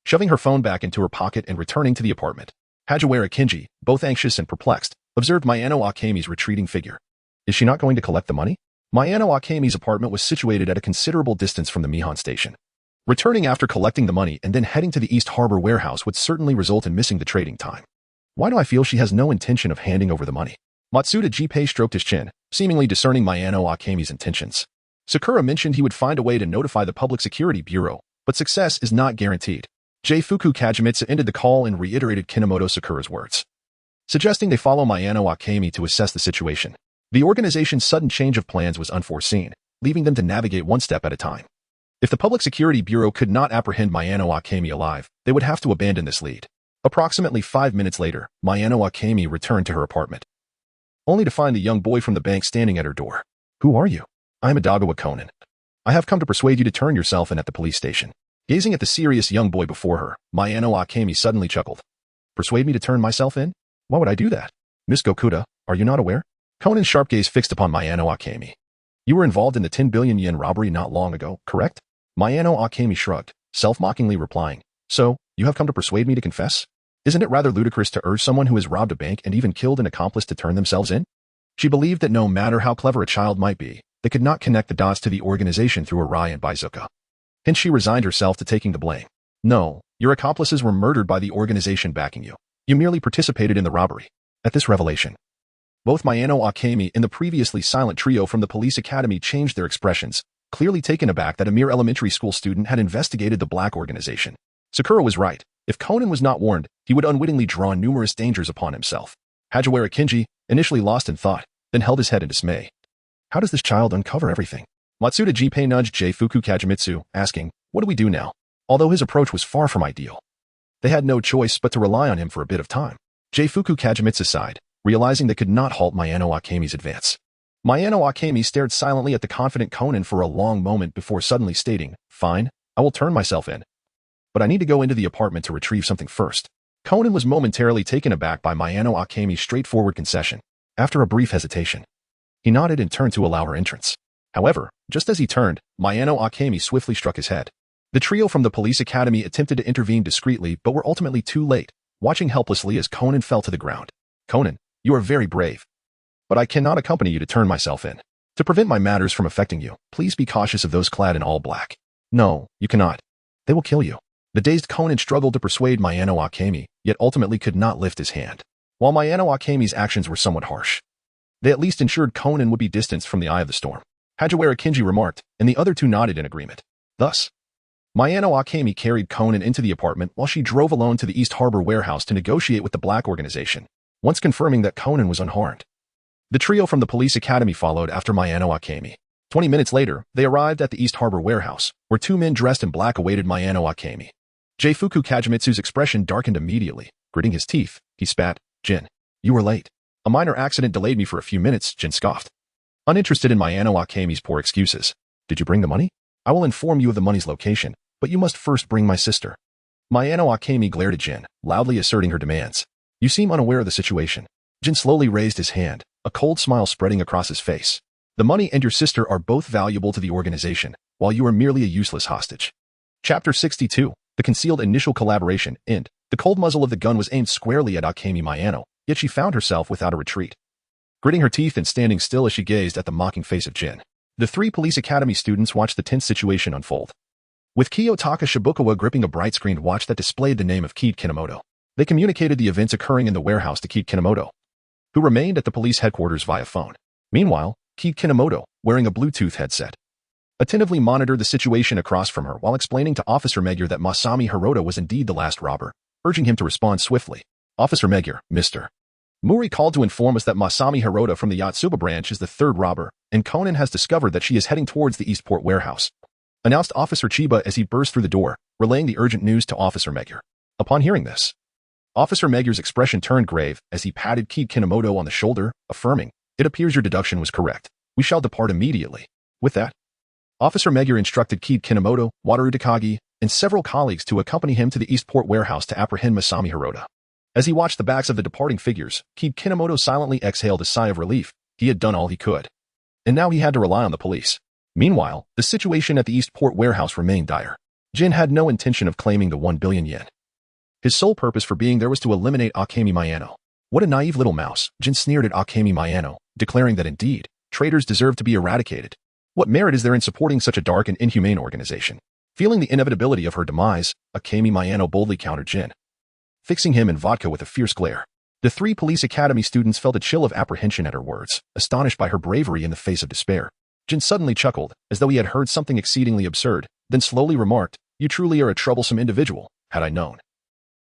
shoving her phone back into her pocket and returning to the apartment. Hajiwara Kinji, both anxious and perplexed, observed Mayano Akemi's retreating figure. Is she not going to collect the money? Mayano Akemi's apartment was situated at a considerable distance from the Mihan station. Returning after collecting the money and then heading to the East Harbor warehouse would certainly result in missing the trading time. Why do I feel she has no intention of handing over the money? Matsuda Jinpei stroked his chin, seemingly discerning Mayano Akemi's intentions. Sakura mentioned he would find a way to notify the Public Security Bureau, but success is not guaranteed. J-Fuku Kajimitsu ended the call and reiterated Kinomoto Sakura's words, suggesting they follow Mayano Akemi to assess the situation. The organization's sudden change of plans was unforeseen, leaving them to navigate one step at a time. If the Public Security Bureau could not apprehend Mayano Akemi alive, they would have to abandon this lead. Approximately 5 minutes later, Mayano Akemi returned to her apartment, only to find the young boy from the bank standing at her door. Who are you? I am Adagawa Conan. I have come to persuade you to turn yourself in at the police station. Gazing at the serious young boy before her, Mayano Akemi suddenly chuckled. Persuade me to turn myself in? Why would I do that? Miss Gokuda, are you not aware? Conan's sharp gaze fixed upon Mayano Akemi. You were involved in the 10 billion yen robbery not long ago, correct? Mayano Akemi shrugged, self-mockingly replying, so, you have come to persuade me to confess? Isn't it rather ludicrous to urge someone who has robbed a bank and even killed an accomplice to turn themselves in? She believed that no matter how clever a child might be, they could not connect the dots to the organization through Arai and Baizuka. Hence she resigned herself to taking the blame. No, your accomplices were murdered by the organization backing you. You merely participated in the robbery. At this revelation, both Mayano Akemi and the previously silent trio from the police academy changed their expressions, clearly taken aback that a mere elementary school student had investigated the black organization. Sakura was right. If Conan was not warned, he would unwittingly draw numerous dangers upon himself. Hajiwara Kinji, initially lost in thought, then held his head in dismay. How does this child uncover everything? Matsuda Jinpei nudged J-Fuku Kajimitsu, asking, what do we do now? Although his approach was far from ideal, they had no choice but to rely on him for a bit of time. J-Fuku Kajimitsu sighed, realizing they could not halt Mayano Akemi's advance. Mayano Akemi stared silently at the confident Conan for a long moment before suddenly stating, fine, I will turn myself in. But I need to go into the apartment to retrieve something first. Conan was momentarily taken aback by Mayano Akemi's straightforward concession. After a brief hesitation, he nodded and turned to allow her entrance. However, just as he turned, Mayano Akemi swiftly struck his head. The trio from the police academy attempted to intervene discreetly but were ultimately too late, watching helplessly as Conan fell to the ground. Conan, you are very brave, but I cannot accompany you to turn myself in. To prevent my matters from affecting you, please be cautious of those clad in all black. No, you cannot. They will kill you. The dazed Conan struggled to persuade Mayano Akemi, yet ultimately could not lift his hand. While Mayano Akemi's actions were somewhat harsh, they at least ensured Conan would be distanced from the eye of the storm. Hajiwara Kinji remarked, and the other two nodded in agreement. Thus, Mayano Akemi carried Conan into the apartment while she drove alone to the East Harbor warehouse to negotiate with the black organization, once confirming that Conan was unharmed. The trio from the police academy followed after Mayano Akemi. 20 minutes later, they arrived at the East Harbor warehouse, where two men dressed in black awaited Mayano Akemi. J-Fuku Kajimitsu's expression darkened immediately. Gritting his teeth, he spat, Jin, you were late. A minor accident delayed me for a few minutes, Jin scoffed. Uninterested in Mayano Akemi's poor excuses. Did you bring the money? I will inform you of the money's location, but you must first bring my sister. Mayano Akemi glared at Jin, loudly asserting her demands. You seem unaware of the situation. Jin slowly raised his hand, a cold smile spreading across his face. The money and your sister are both valuable to the organization, while you are merely a useless hostage. Chapter 62, The Concealed Initial Collaboration, End. The cold muzzle of the gun was aimed squarely at Akemi Mayano, yet she found herself without a retreat. Gritting her teeth and standing still as she gazed at the mocking face of Jin, the three police academy students watched the tense situation unfold. With Kiyotaka Shibukawa gripping a bright-screened watch that displayed the name of Kid Kinomoto, they communicated the events occurring in the warehouse to Kid Kinomoto, who remained at the police headquarters via phone. Meanwhile, Kid Kinomoto, wearing a Bluetooth headset, attentively monitored the situation across from her while explaining to Officer Magyar that Masami Hirota was indeed the last robber, urging him to respond swiftly. Officer Magyar, Mr. Muri called to inform us that Masami Hirota from the Yatsuba branch is the third robber, and Conan has discovered that she is heading towards the Eastport warehouse, announced Officer Chiba as he burst through the door, relaying the urgent news to Officer Magyar. Upon hearing this, Officer Magyar's expression turned grave as he patted Kid Kinomoto on the shoulder, affirming, it appears your deduction was correct. We shall depart immediately. With that, Officer Magyar instructed Kid Kinomoto, Wataru Takagi, and several colleagues to accompany him to the Eastport warehouse to apprehend Masami Hirota. As he watched the backs of the departing figures, Kid Kinomoto silently exhaled a sigh of relief. He had done all he could, and now he had to rely on the police. Meanwhile, the situation at the Eastport warehouse remained dire. Jin had no intention of claiming the 1 billion yen. His sole purpose for being there was to eliminate Akemi Mayano. What a naive little mouse, Jin sneered at Akemi Mayano, declaring that indeed, Traitors deserve to be eradicated. What merit is there in supporting such a dark and inhumane organization? Feeling the inevitability of her demise, Akemi Mayano boldly countered Jin, fixing him and Vodka with a fierce glare. The 3 police academy students felt a chill of apprehension at her words, astonished by her bravery in the face of despair. Jin suddenly chuckled, as though he had heard something exceedingly absurd, then slowly remarked, "You truly are a troublesome individual, had I known.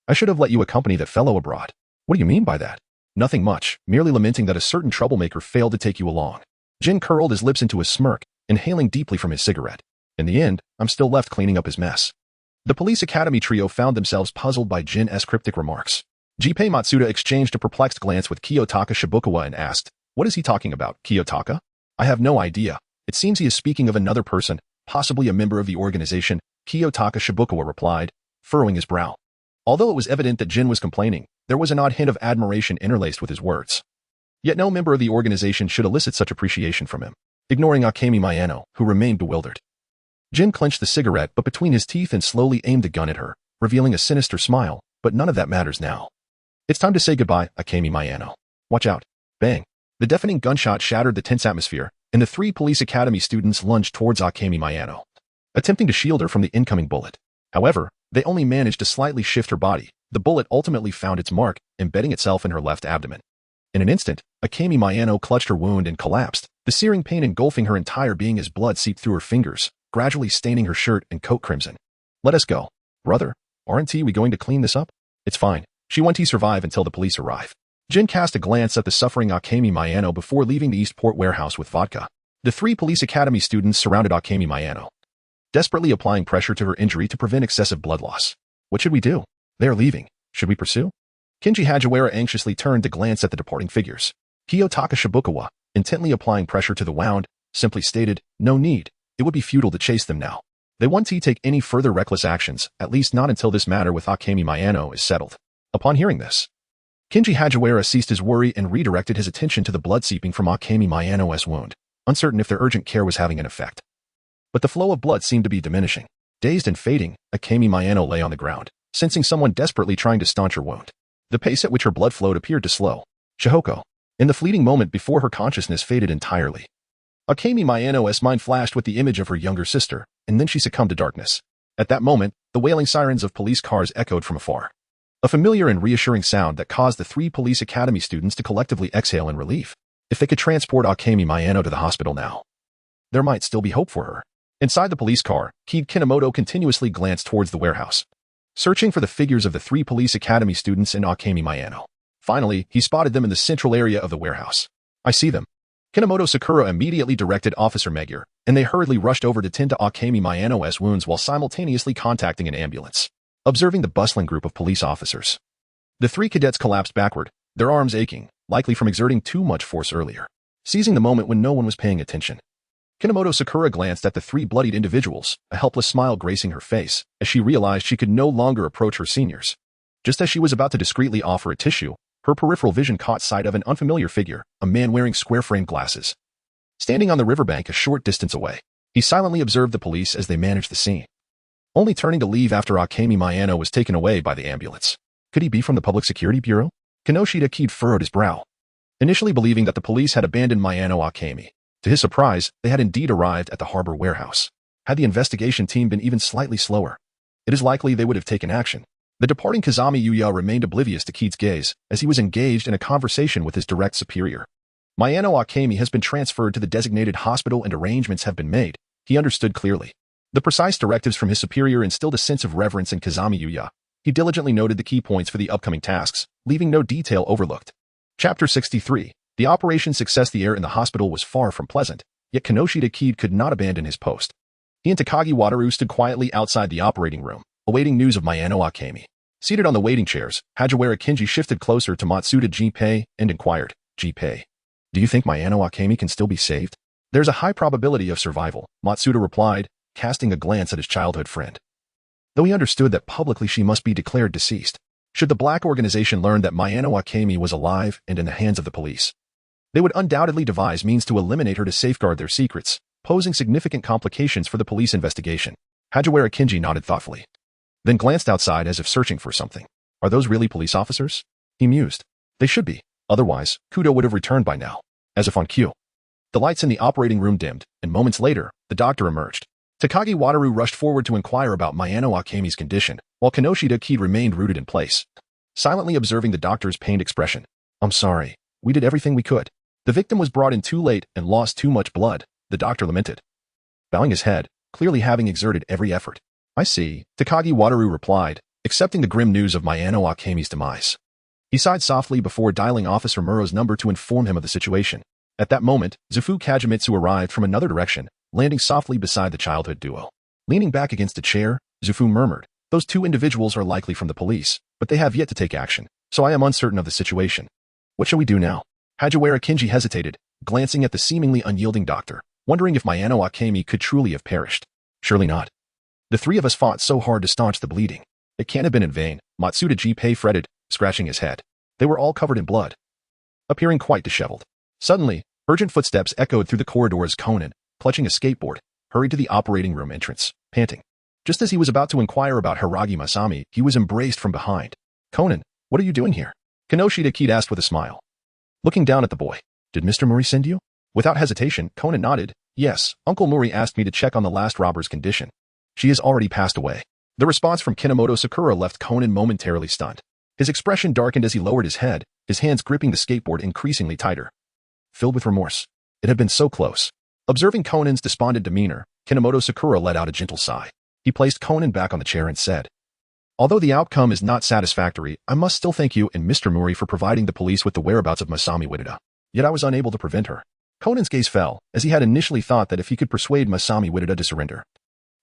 I should have let you accompany that fellow abroad." "What do you mean by that?" "Nothing much, merely lamenting that a certain troublemaker failed to take you along." Jin curled his lips into a smirk, inhaling deeply from his cigarette. "In the end, I'm still left cleaning up his mess." The police academy trio found themselves puzzled by Jin's cryptic remarks. Gunpei Matsuda exchanged a perplexed glance with Kiyotaka Shibukawa and asked, "What is he talking about, Kiyotaka?" "I have no idea. It seems he is speaking of another person, possibly a member of the organization," Kiyotaka Shibukawa replied, furrowing his brow. Although it was evident that Jin was complaining, there was an odd hint of admiration interlaced with his words. Yet no member of the organization should elicit such appreciation from him. Ignoring Akemi Mayano, who remained bewildered, Jin clenched the cigarette but between his teeth and slowly aimed the gun at her, revealing a sinister smile, "But none of that matters now. It's time to say goodbye, Akemi Mayano. Watch out." Bang. The deafening gunshot shattered the tense atmosphere, and the 3 police academy students lunged towards Akemi Mayano, attempting to shield her from the incoming bullet. However, they only managed to slightly shift her body. The bullet ultimately found its mark, embedding itself in her left abdomen. In an instant, Akemi Mayano clutched her wound and collapsed, the searing pain engulfing her entire being as blood seeped through her fingers, gradually staining her shirt and coat crimson. "Let us go. Brother, aren't we going to clean this up?" "It's fine. She won't survive until the police arrive." Jin cast a glance at the suffering Akemi Mayano before leaving the Eastport warehouse with Vodka. The 3 police academy students surrounded Akemi Mayano, desperately applying pressure to her injury to prevent excessive blood loss. "What should we do? They are leaving. Should we pursue?" Kenji Hagiwara anxiously turned to glance at the departing figures. Kiyotaka Shibukawa, intently applying pressure to the wound, simply stated, "No need. It would be futile to chase them now. They won't take any further reckless actions, at least not until this matter with Akemi Mayano is settled." Upon hearing this, Kenji Hagiwara ceased his worry and redirected his attention to the blood seeping from Akemi Mayano's wound, uncertain if their urgent care was having an effect. But the flow of blood seemed to be diminishing. Dazed and fading, Akemi Mayano lay on the ground, sensing someone desperately trying to staunch her wound. The pace at which her blood flowed appeared to slow. Chihoko. In the fleeting moment before her consciousness faded entirely, Akemi Mayano's mind flashed with the image of her younger sister, and then she succumbed to darkness. At that moment, the wailing sirens of police cars echoed from afar. A familiar and reassuring sound that caused the 3 police academy students to collectively exhale in relief. If they could transport Akemi Mayano to the hospital now, there might still be hope for her. Inside the police car, Kinomoto continuously glanced towards the warehouse, searching for the figures of the 3 police academy students and Akemi Mayano. Finally, he spotted them in the central area of the warehouse. "I see them." Kinomoto Sakura immediately directed Officer Megier, and they hurriedly rushed over to tend to Akemi Mayano's wounds while simultaneously contacting an ambulance. Observing the bustling group of police officers, the 3 cadets collapsed backward, their arms aching, likely from exerting too much force earlier. Seizing the moment when no one was paying attention, Kinomoto Sakura glanced at the 3 bloodied individuals, a helpless smile gracing her face, as she realized she could no longer approach her seniors. Just as she was about to discreetly offer a tissue, her peripheral vision caught sight of an unfamiliar figure, a man wearing square-framed glasses, standing on the riverbank a short distance away. He silently observed the police as they managed the scene, only turning to leave after Akemi Mayano was taken away by the ambulance. Could he be from the Public Security Bureau? Kinoshita Kid furrowed his brow, initially believing that the police had abandoned Mayano Akemi. To his surprise, they had indeed arrived at the harbor warehouse. Had the investigation team been even slightly slower, it is likely they would have taken action. The departing Kazami Yuya remained oblivious to Kid's gaze as he was engaged in a conversation with his direct superior. Mayano Akemi has been transferred to the designated hospital and arrangements have been made, he understood clearly. The precise directives from his superior instilled a sense of reverence in Kazami Yuya. He diligently noted the key points for the upcoming tasks, leaving no detail overlooked. Chapter 63. The operation success. The air in the hospital was far from pleasant, yet Kinoshita Kid could not abandon his post. He and Takagi Wataru stood quietly outside the operating room, awaiting news of Mayano Akemi. Seated on the waiting chairs, Hagiwara Kenji shifted closer to Matsuda Gunpei and inquired, "Gunpei, do you think Mayano Akemi can still be saved?" "There's a high probability of survival," Matsuda replied, casting a glance at his childhood friend. Though he understood that publicly she must be declared deceased, should the Black Organization learn that Mayano Akemi was alive and in the hands of the police, they would undoubtedly devise means to eliminate her to safeguard their secrets, posing significant complications for the police investigation. Hagiwara Kenji nodded thoughtfully, then glanced outside as if searching for something. "Are those really police officers?" he mused. "They should be. Otherwise, Kudo would have returned by now." As if on cue, The lights in the operating room dimmed, and moments later, the doctor emerged. Takagi Wataru rushed forward to inquire about Mayano Akemi's condition, while Kinoshita Kid remained rooted in place, silently observing the doctor's pained expression. I'm sorry. We did everything we could. The victim was brought in too late and lost too much blood, the doctor lamented, bowing his head, clearly having exerted every effort. I see, Takagi Wataru replied, accepting the grim news of Mayano Akemi's demise. He sighed softly before dialing Officer Muro's number to inform him of the situation. At that moment, Zufu Kagemitsu arrived from another direction, landing softly beside the childhood duo. Leaning back against a chair, Zufu murmured, those two individuals are likely from the police, but they have yet to take action, so I am uncertain of the situation. What shall we do now? Hajiwara Kinji hesitated, glancing at the seemingly unyielding doctor, wondering if Mayano Akemi could truly have perished. Surely not. The three of us fought so hard to staunch the bleeding. It can't have been in vain, Matsuda Jinpei fretted, scratching his head. They were all covered in blood, appearing quite disheveled. Suddenly, urgent footsteps echoed through the corridor as Conan, clutching a skateboard, hurried to the operating room entrance, panting. Just as he was about to inquire about Hiragi Masami, he was embraced from behind. Conan, what are you doing here? Kinoshita Kid asked with a smile, looking down at the boy. Did Mr. Muri send you? Without hesitation, Conan nodded. Yes, Uncle Muri asked me to check on the last robber's condition. She has already passed away. The response from Kinomoto Sakura left Conan momentarily stunned. His expression darkened as he lowered his head, his hands gripping the skateboard increasingly tighter. Filled with remorse. It had been so close. Observing Conan's despondent demeanor, Kinomoto Sakura let out a gentle sigh. He placed Conan back on the chair and said, although the outcome is not satisfactory, I must still thank you and Mr. Muri for providing the police with the whereabouts of Masami Ueda. Yet I was unable to prevent her. Conan's gaze fell, as he had initially thought that if he could persuade Masami Ueda to surrender,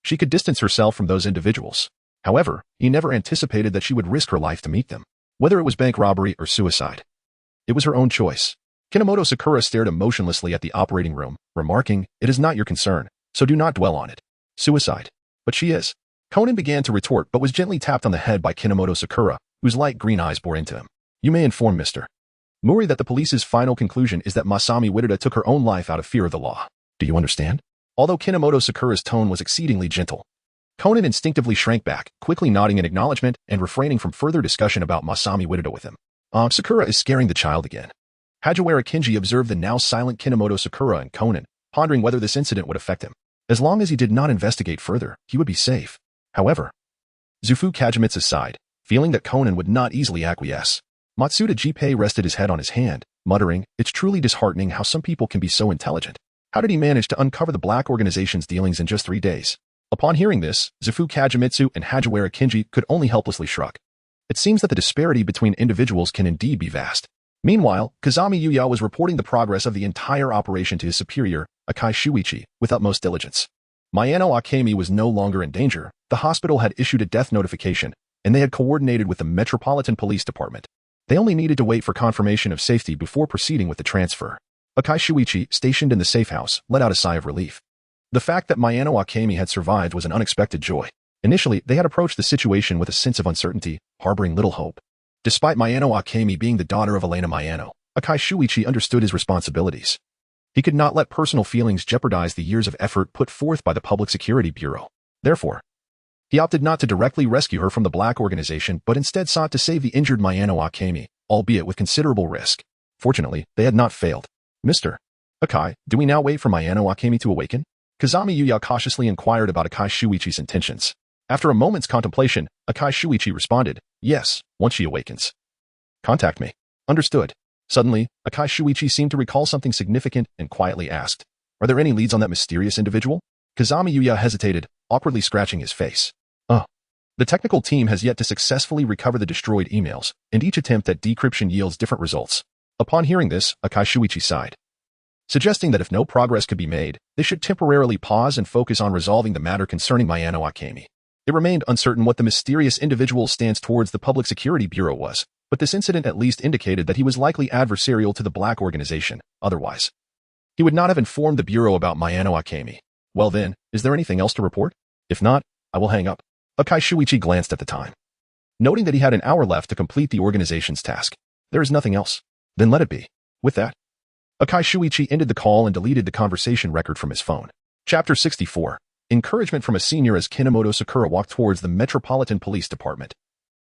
she could distance herself from those individuals. However, he never anticipated that she would risk her life to meet them, whether it was bank robbery or suicide. It was her own choice. Kinomoto Sakura stared emotionlessly at the operating room, remarking, it is not your concern, so do not dwell on it. Suicide. But she is. Conan began to retort but was gently tapped on the head by Kinomoto Sakura, whose light green eyes bore into him. You may inform Mr. Muri that the police's final conclusion is that Masami Ueda took her own life out of fear of the law. Do you understand? Although Kinomoto Sakura's tone was exceedingly gentle, Conan instinctively shrank back, quickly nodding in acknowledgement and refraining from further discussion about Masami Ueda with him. Sakura is scaring the child again. Hajiwara Kinji observed the now silent Kinomoto Sakura and Conan, pondering whether this incident would affect him. As long as he did not investigate further, he would be safe. However, Zufu Kagemitsu sighed, feeling that Conan would not easily acquiesce. Matsuda Jinpei rested his head on his hand, muttering, it's truly disheartening how some people can be so intelligent. How did he manage to uncover the black organization's dealings in just 3 days? Upon hearing this, Zufu Kagemitsu and Hajiwara Kinji could only helplessly shrug. It seems that the disparity between individuals can indeed be vast. Meanwhile, Kazami Yuya was reporting the progress of the entire operation to his superior, Akai Shuichi, with utmost diligence. Mayano Akemi was no longer in danger, the hospital had issued a death notification, and they had coordinated with the Metropolitan Police Department. They only needed to wait for confirmation of safety before proceeding with the transfer. Akai Shuichi, stationed in the safe house, let out a sigh of relief. The fact that Mayano Akemi had survived was an unexpected joy. Initially, they had approached the situation with a sense of uncertainty, harboring little hope. Despite Mayano Akemi being the daughter of Elena Mayano, Akai Shuichi understood his responsibilities. He could not let personal feelings jeopardize the years of effort put forth by the Public Security Bureau. Therefore, he opted not to directly rescue her from the black organization but instead sought to save the injured Mayano Akemi, albeit with considerable risk. Fortunately, they had not failed. Mr. Akai, do we now wait for Mayano Akemi to awaken? Kazami Yuya cautiously inquired about Akai Shuichi's intentions. After a moment's contemplation, Akai Shuichi responded, yes, once she awakens. Contact me. Understood. Suddenly, Akai Shuichi seemed to recall something significant and quietly asked, are there any leads on that mysterious individual? Kazami Yuya hesitated, awkwardly scratching his face. The technical team has yet to successfully recover the destroyed emails, and each attempt at decryption yields different results. Upon hearing this, Akai Shuichi sighed, suggesting that if no progress could be made, they should temporarily pause and focus on resolving the matter concerning Mayano Akemi. It remained uncertain what the mysterious individual's stance towards the Public Security Bureau was, but this incident at least indicated that he was likely adversarial to the black organization. Otherwise, he would not have informed the Bureau about Mayano Akemi. Well then, is there anything else to report? If not, I will hang up. Akai Shuichi glanced at the time, noting that he had an hour left to complete the organization's task. There is nothing else. Then let it be. With that, Akai Shuichi ended the call and deleted the conversation record from his phone. Chapter 64. Encouragement from a senior as Kinomoto Sakura walked towards the Metropolitan Police Department.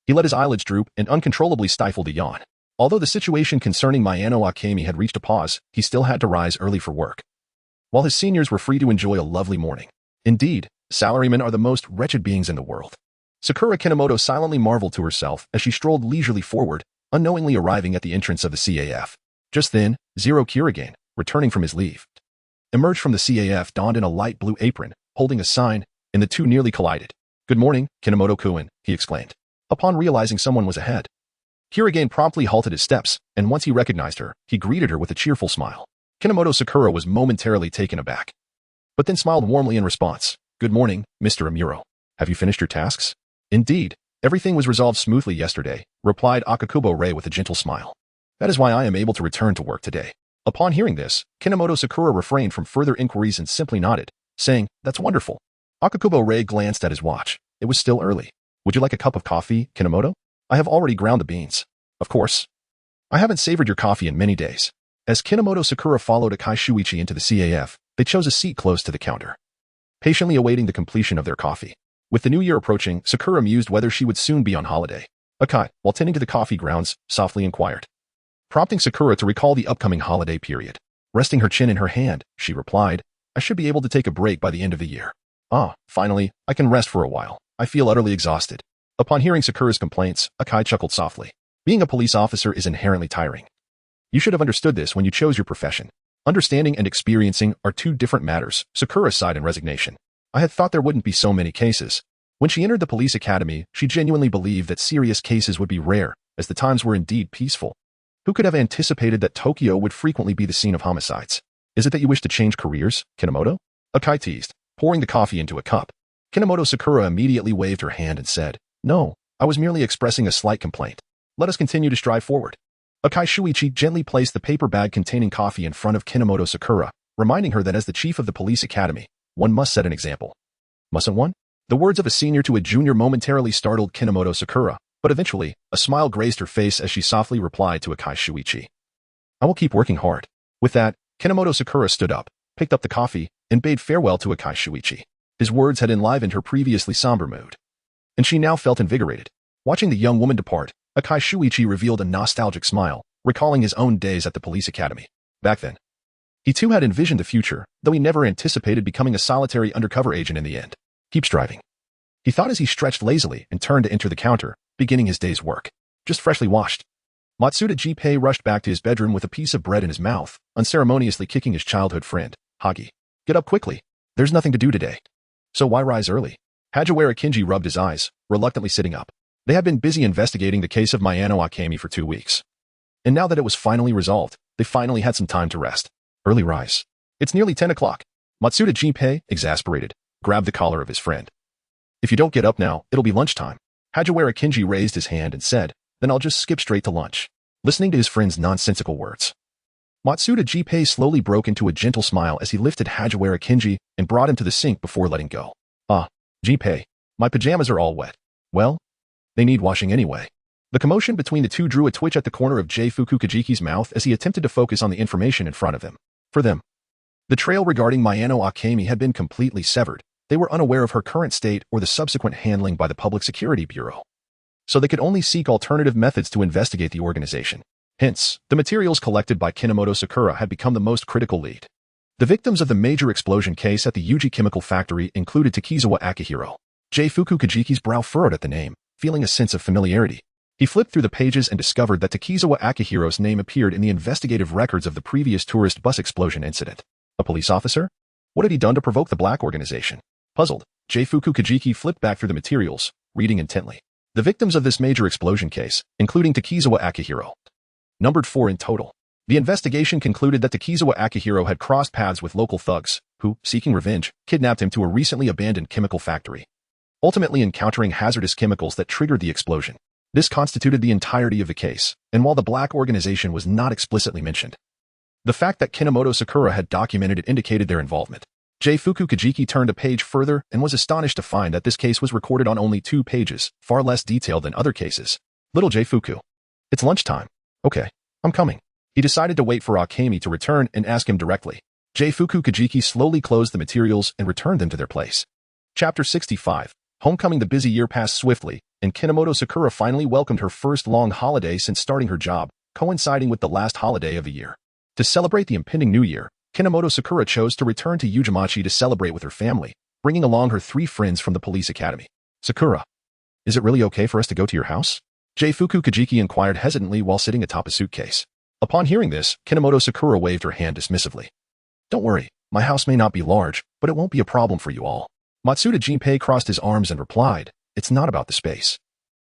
He let his eyelids droop and uncontrollably stifled a yawn. Although the situation concerning Mayano Akemi had reached a pause, he still had to rise early for work, while his seniors were free to enjoy a lovely morning. Indeed, salarymen are the most wretched beings in the world. Sakura Kinomoto silently marveled to herself as she strolled leisurely forward, unknowingly arriving at the entrance of the CAF. Just then, Zero Kirigane, returning from his leave, emerged from the CAF donned in a light blue apron, holding a sign, and the two nearly collided. "Good morning, Kinomoto-kun," he exclaimed. Upon realizing someone was ahead, Kirigane promptly halted his steps, and once he recognized her, he greeted her with a cheerful smile. Kinomoto Sakura was momentarily taken aback, but then smiled warmly in response. "Good morning, Mr. Amuro. Have you finished your tasks?" "Indeed, everything was resolved smoothly yesterday," replied Akakubo Rei with a gentle smile. "That is why I am able to return to work today." Upon hearing this, Kinomoto Sakura refrained from further inquiries and simply nodded, saying, "That's wonderful." Akakubo Rei glanced at his watch. It was still early. "Would you like a cup of coffee, Kinomoto?" "I have already ground the beans." "Of course. I haven't savored your coffee in many days." As Kinomoto Sakura followed Akai Shuichi into the CAF, they chose a seat close to the counter, patiently awaiting the completion of their coffee. With the new year approaching, Sakura mused whether she would soon be on holiday. Akai, while tending to the coffee grounds, softly inquired, prompting Sakura to recall the upcoming holiday period. Resting her chin in her hand, she replied, "I should be able to take a break by the end of the year. Ah, finally, I can rest for a while. I feel utterly exhausted." Upon hearing Sakura's complaints, Akai chuckled softly. "Being a police officer is inherently tiring. You should have understood this when you chose your profession. Understanding and experiencing are two different matters," Sakura sighed in resignation. "I had thought there wouldn't be so many cases." When she entered the police academy, she genuinely believed that serious cases would be rare, as the times were indeed peaceful. Who could have anticipated that Tokyo would frequently be the scene of homicides? "Is it that you wish to change careers, Kinomoto?" Akai teased, pouring the coffee into a cup. Kinomoto Sakura immediately waved her hand and said, "No, I was merely expressing a slight complaint. Let us continue to strive forward." Akai Shuichi gently placed the paper bag containing coffee in front of Kinomoto Sakura, reminding her that as the chief of the police academy, one must set an example. Mustn't one? The words of a senior to a junior momentarily startled Kinomoto Sakura, but eventually, a smile graced her face as she softly replied to Akai Shuichi, "I will keep working hard." With that, Kinomoto Sakura stood up, picked up the coffee, and bade farewell to Akai Shuichi. His words had enlivened her previously somber mood, and she now felt invigorated. Watching the young woman depart, Akai Shuichi revealed a nostalgic smile, recalling his own days at the police academy. Back then, he too had envisioned the future, though he never anticipated becoming a solitary undercover agent in the end. "Keep striving," he thought as he stretched lazily and turned to enter the counter, beginning his day's work. Just freshly washed. Matsuda Jinpei rushed back to his bedroom with a piece of bread in his mouth, unceremoniously kicking his childhood friend, Hagi. "Get up quickly. There's nothing to do today. So why rise early?" Hajiwara Kinji rubbed his eyes, reluctantly sitting up. They had been busy investigating the case of Mayano Akemi for 2 weeks. And now that it was finally resolved, they finally had some time to rest. Early rise. It's nearly 10 o'clock. Matsuda Jinpei, exasperated, grabbed the collar of his friend. "If you don't get up now, it'll be lunchtime." Hajiwara Kinji raised his hand and said, "Then I'll just skip straight to lunch." Listening to his friend's nonsensical words, Matsuda Jinpei slowly broke into a gentle smile as he lifted Hajiwara Kinji and brought him to the sink before letting go. "Ah, Jinpei, my pajamas are all wet." "Well, they need washing anyway." The commotion between the two drew a twitch at the corner of J-Fuku Kajiki's mouth as he attempted to focus on the information in front of him. For them, the trail regarding Mayano Akemi had been completely severed. They were unaware of her current state or the subsequent handling by the Public Security Bureau, so they could only seek alternative methods to investigate the organization. Hence, the materials collected by Kinomoto Sakura had become the most critical lead. The victims of the major explosion case at the Yuji Chemical Factory included Takizawa Akihiro. J-Fuku Kajiki's brow furrowed at the name, feeling a sense of familiarity. He flipped through the pages and discovered that Takizawa Akihiro's name appeared in the investigative records of the previous tourist bus explosion incident. A police officer? What had he done to provoke the black organization? Puzzled, J-Fuku Kajiki flipped back through the materials, reading intently. The victims of this major explosion case, including Takizawa Akihiro, numbered 4 in total. The investigation concluded that Takizawa Akihiro had crossed paths with local thugs, who, seeking revenge, kidnapped him to a recently abandoned chemical factory, ultimately encountering hazardous chemicals that triggered the explosion. This constituted the entirety of the case, and while the black organization was not explicitly mentioned, the fact that Kinomoto Sakura had documented it indicated their involvement. J-Fuku Kajiki turned a page further and was astonished to find that this case was recorded on only 2 pages, far less detailed than other cases. Little J-Fuku. It's lunchtime. Okay, I'm coming. He decided to wait for Akemi to return and ask him directly. J-Fuku Kajiki slowly closed the materials and returned them to their place. Chapter 65. Homecoming. The busy year passed swiftly, and Kinomoto Sakura finally welcomed her first long holiday since starting her job, coinciding with the last holiday of the year. To celebrate the impending new year, Kinomoto Sakura chose to return to Ujimachi to celebrate with her family, bringing along her 3 friends from the police academy. Sakura, is it really okay for us to go to your house? Fuku Kajiki inquired hesitantly while sitting atop a suitcase. Upon hearing this, Kinomoto Sakura waved her hand dismissively. Don't worry, my house may not be large, but it won't be a problem for you all. Matsuda Jinpei crossed his arms and replied, it's not about the space.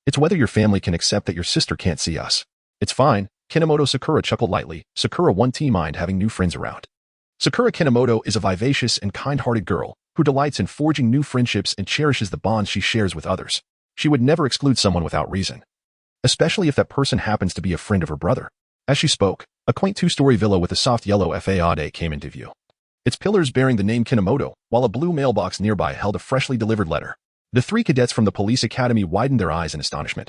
It's whether your family can accept that your sister can't see us. It's fine, Kinomoto Sakura chuckled lightly. Sakura won't mind having new friends around. Sakura Kinomoto is a vivacious and kind-hearted girl who delights in forging new friendships and cherishes the bonds she shares with others. She would never exclude someone without reason, especially if that person happens to be a friend of her brother. As she spoke, a quaint 2-story villa with a soft yellow facade came into view. Its pillars bearing the name Kinomoto, while a blue mailbox nearby held a freshly delivered letter. The 3 cadets from the police academy widened their eyes in astonishment,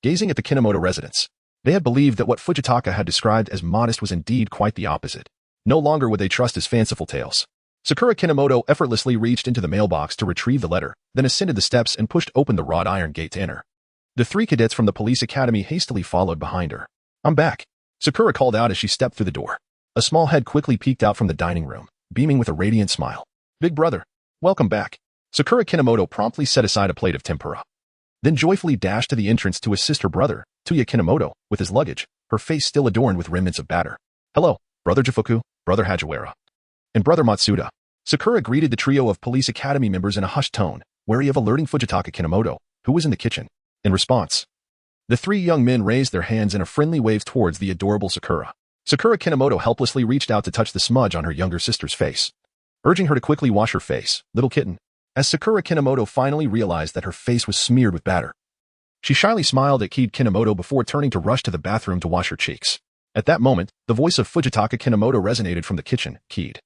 gazing at the Kinomoto residence. They had believed that what Fujitaka had described as modest was indeed quite the opposite. No longer would they trust his fanciful tales. Sakura Kinomoto effortlessly reached into the mailbox to retrieve the letter, then ascended the steps and pushed open the wrought iron gate to enter. The 3 cadets from the police academy hastily followed behind her. I'm back, Sakura called out as she stepped through the door. A small head quickly peeked out from the dining room, beaming with a radiant smile. Big brother, welcome back. Sakura Kinomoto promptly set aside a plate of tempura, then joyfully dashed to the entrance to assist her brother, Touya Kinomoto, with his luggage, her face still adorned with remnants of batter. Hello, Brother Jifuku, Brother Hajiwara, and Brother Matsuda. Sakura greeted the trio of police academy members in a hushed tone, wary of alerting Fujitaka Kinomoto, who was in the kitchen. In response, the 3 young men raised their hands in a friendly wave towards the adorable Sakura. Sakura Kinomoto helplessly reached out to touch the smudge on her younger sister's face, urging her to quickly wash her face, little kitten. As Sakura Kinomoto finally realized that her face was smeared with batter, she shyly smiled at Kid Kinomoto before turning to rush to the bathroom to wash her cheeks. At that moment, the voice of Fujitaka Kinomoto resonated from the kitchen. Kid,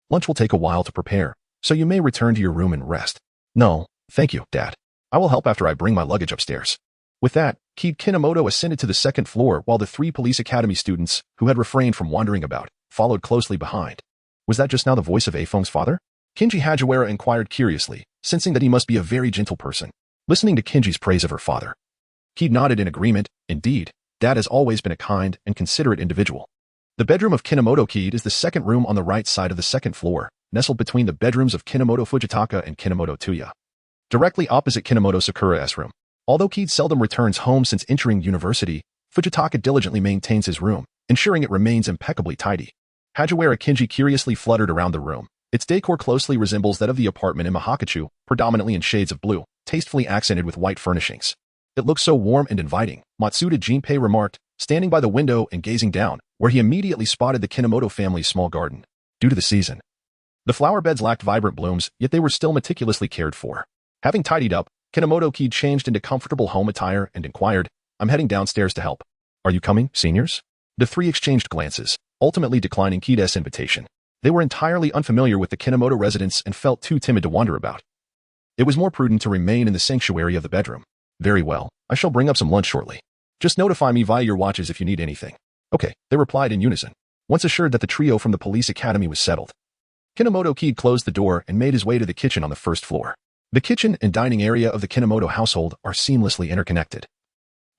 lunch will take a while to prepare, so you may return to your room and rest. No, thank you, Dad. I will help after I bring my luggage upstairs. With that, Kid Kinomoto ascended to the 2nd floor while the 3 police academy students, who had refrained from wandering about, followed closely behind. Was that just now the voice of Afeng's father? Kenji Hajiwara inquired curiously, sensing that he must be a very gentle person. Listening to Kenji's praise of her father, Kid nodded in agreement. Indeed, Dad has always been a kind and considerate individual. The bedroom of Kinomoto Kid is the 2nd room on the right side of the 2nd floor, nestled between the bedrooms of Kinomoto Fujitaka and Kinomoto Touya, directly opposite Kinomoto Sakura's room. Although Kid seldom returns home since entering university, Fujitaka diligently maintains his room, ensuring it remains impeccably tidy. Hajiwara Kenji curiously fluttered around the room. Its decor closely resembles that of the apartment in Mahakachu, predominantly in shades of blue, tastefully accented with white furnishings. It looks so warm and inviting, Matsuda Jinpei remarked, standing by the window and gazing down, where he immediately spotted the Kinomoto family's small garden. Due to the season, the flower beds lacked vibrant blooms, yet they were still meticulously cared for. Having tidied up, Kinomoto Kid changed into comfortable home attire and inquired, I'm heading downstairs to help. Are you coming, seniors? The 3 exchanged glances, ultimately declining Kid's invitation. They were entirely unfamiliar with the Kinomoto residence and felt too timid to wander about. It was more prudent to remain in the sanctuary of the bedroom. Very well, I shall bring up some lunch shortly. Just notify me via your watches if you need anything. Okay, they replied in unison. Once assured that the trio from the police academy was settled, Kinomoto Kid closed the door and made his way to the kitchen on the 1st floor. The kitchen and dining area of the Kinomoto household are seamlessly interconnected,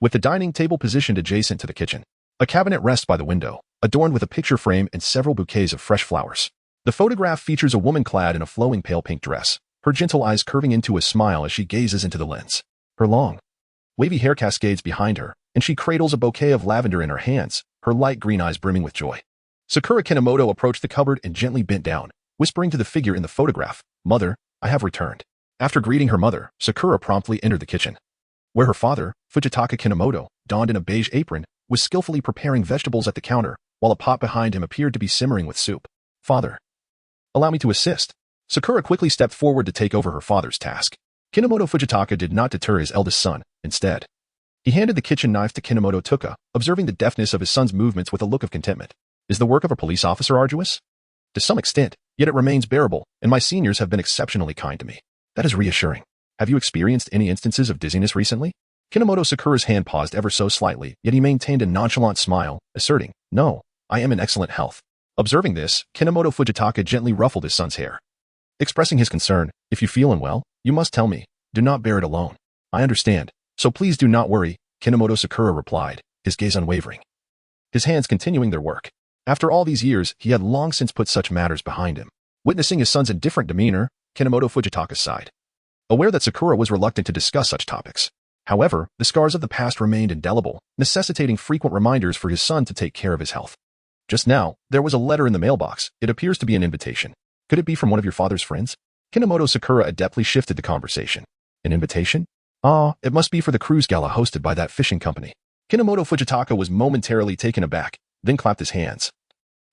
with the dining table positioned adjacent to the kitchen. A cabinet rests by the window, adorned with a picture frame and several bouquets of fresh flowers. The photograph features a woman clad in a flowing pale pink dress, her gentle eyes curving into a smile as she gazes into the lens. Her long, wavy hair cascades behind her, and she cradles a bouquet of lavender in her hands, her light green eyes brimming with joy. Sakura Kinomoto approached the cupboard and gently bent down, whispering to the figure in the photograph, Mother, I have returned. After greeting her mother, Sakura promptly entered the kitchen, where her father, Fujitaka Kinomoto, donned in a beige apron, was skillfully preparing vegetables at the counter, while a pot behind him appeared to be simmering with soup. Father, allow me to assist. Sakura quickly stepped forward to take over her father's task. Kinomoto Fujitaka did not deter his eldest son. Instead, he handed the kitchen knife to Kinomoto Touya, observing the deftness of his son's movements with a look of contentment. Is the work of a police officer arduous? To some extent, yet it remains bearable, and my seniors have been exceptionally kind to me. That is reassuring. Have you experienced any instances of dizziness recently? Kinomoto Sakura's hand paused ever so slightly, yet he maintained a nonchalant smile, asserting, No, I am in excellent health. Observing this, Kinomoto Fujitaka gently ruffled his son's hair, expressing his concern. If you feel unwell, you must tell me. Do not bear it alone. I understand. So please do not worry, Kinomoto Sakura replied, his gaze unwavering. his hands continuing their work. After all these years, he had long since put such matters behind him. Witnessing his son's indifferent demeanor, Kinomoto Fujitaka sighed, aware that Sakura was reluctant to discuss such topics. However, the scars of the past remained indelible, necessitating frequent reminders for his son to take care of his health. Just now, there was a letter in the mailbox. It appears to be an invitation. Could it be from one of your father's friends? Kinomoto Sakura adeptly shifted the conversation. An invitation? Ah, it must be for the cruise gala hosted by that fishing company. Kinomoto Fujitaka was momentarily taken aback, then clapped his hands,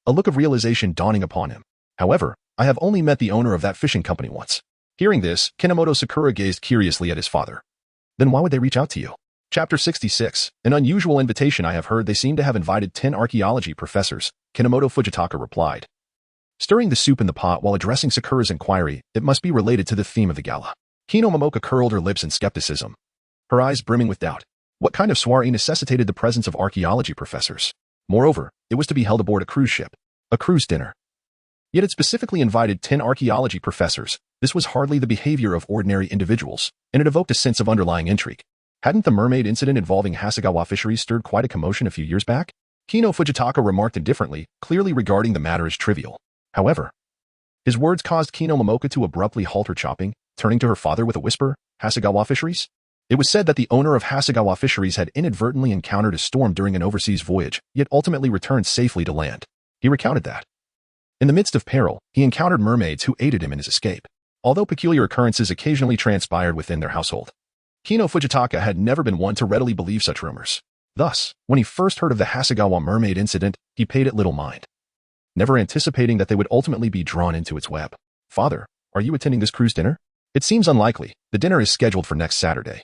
a look of realization dawning upon him. However, I have only met the owner of that fishing company once. Hearing this, Kinomoto Sakura gazed curiously at his father. Then why would they reach out to you? Chapter 66. An unusual invitation. I have heard they seem to have invited 10 archaeology professors, Kinomoto Fujitaka replied, stirring the soup in the pot while addressing Sakura's inquiry. It must be related to the theme of the gala. Kino Momoka curled her lips in skepticism, her eyes brimming with doubt. What kind of soiree necessitated the presence of archaeology professors? Moreover, it was to be held aboard a cruise ship, a cruise dinner. Yet it specifically invited 10 archaeology professors. This was hardly the behavior of ordinary individuals, and it evoked a sense of underlying intrigue. Hadn't the mermaid incident involving Hasegawa fisheries stirred quite a commotion a few years back? Kino Fujitaka remarked indifferently, clearly regarding the matter as trivial. However, his words caused Kino Momoka to abruptly halt her chopping, turning to her father with a whisper, Hasegawa fisheries? It was said that the owner of Hasegawa fisheries had inadvertently encountered a storm during an overseas voyage, yet ultimately returned safely to land. He recounted that, in the midst of peril, he encountered mermaids who aided him in his escape, although peculiar occurrences occasionally transpired within their household. Kino Fujitaka had never been one to readily believe such rumors. Thus, when he first heard of the Hasegawa mermaid incident, he paid it little mind, never anticipating that they would ultimately be drawn into its web. Father, are you attending this cruise dinner? It seems unlikely. The dinner is scheduled for next Saturday,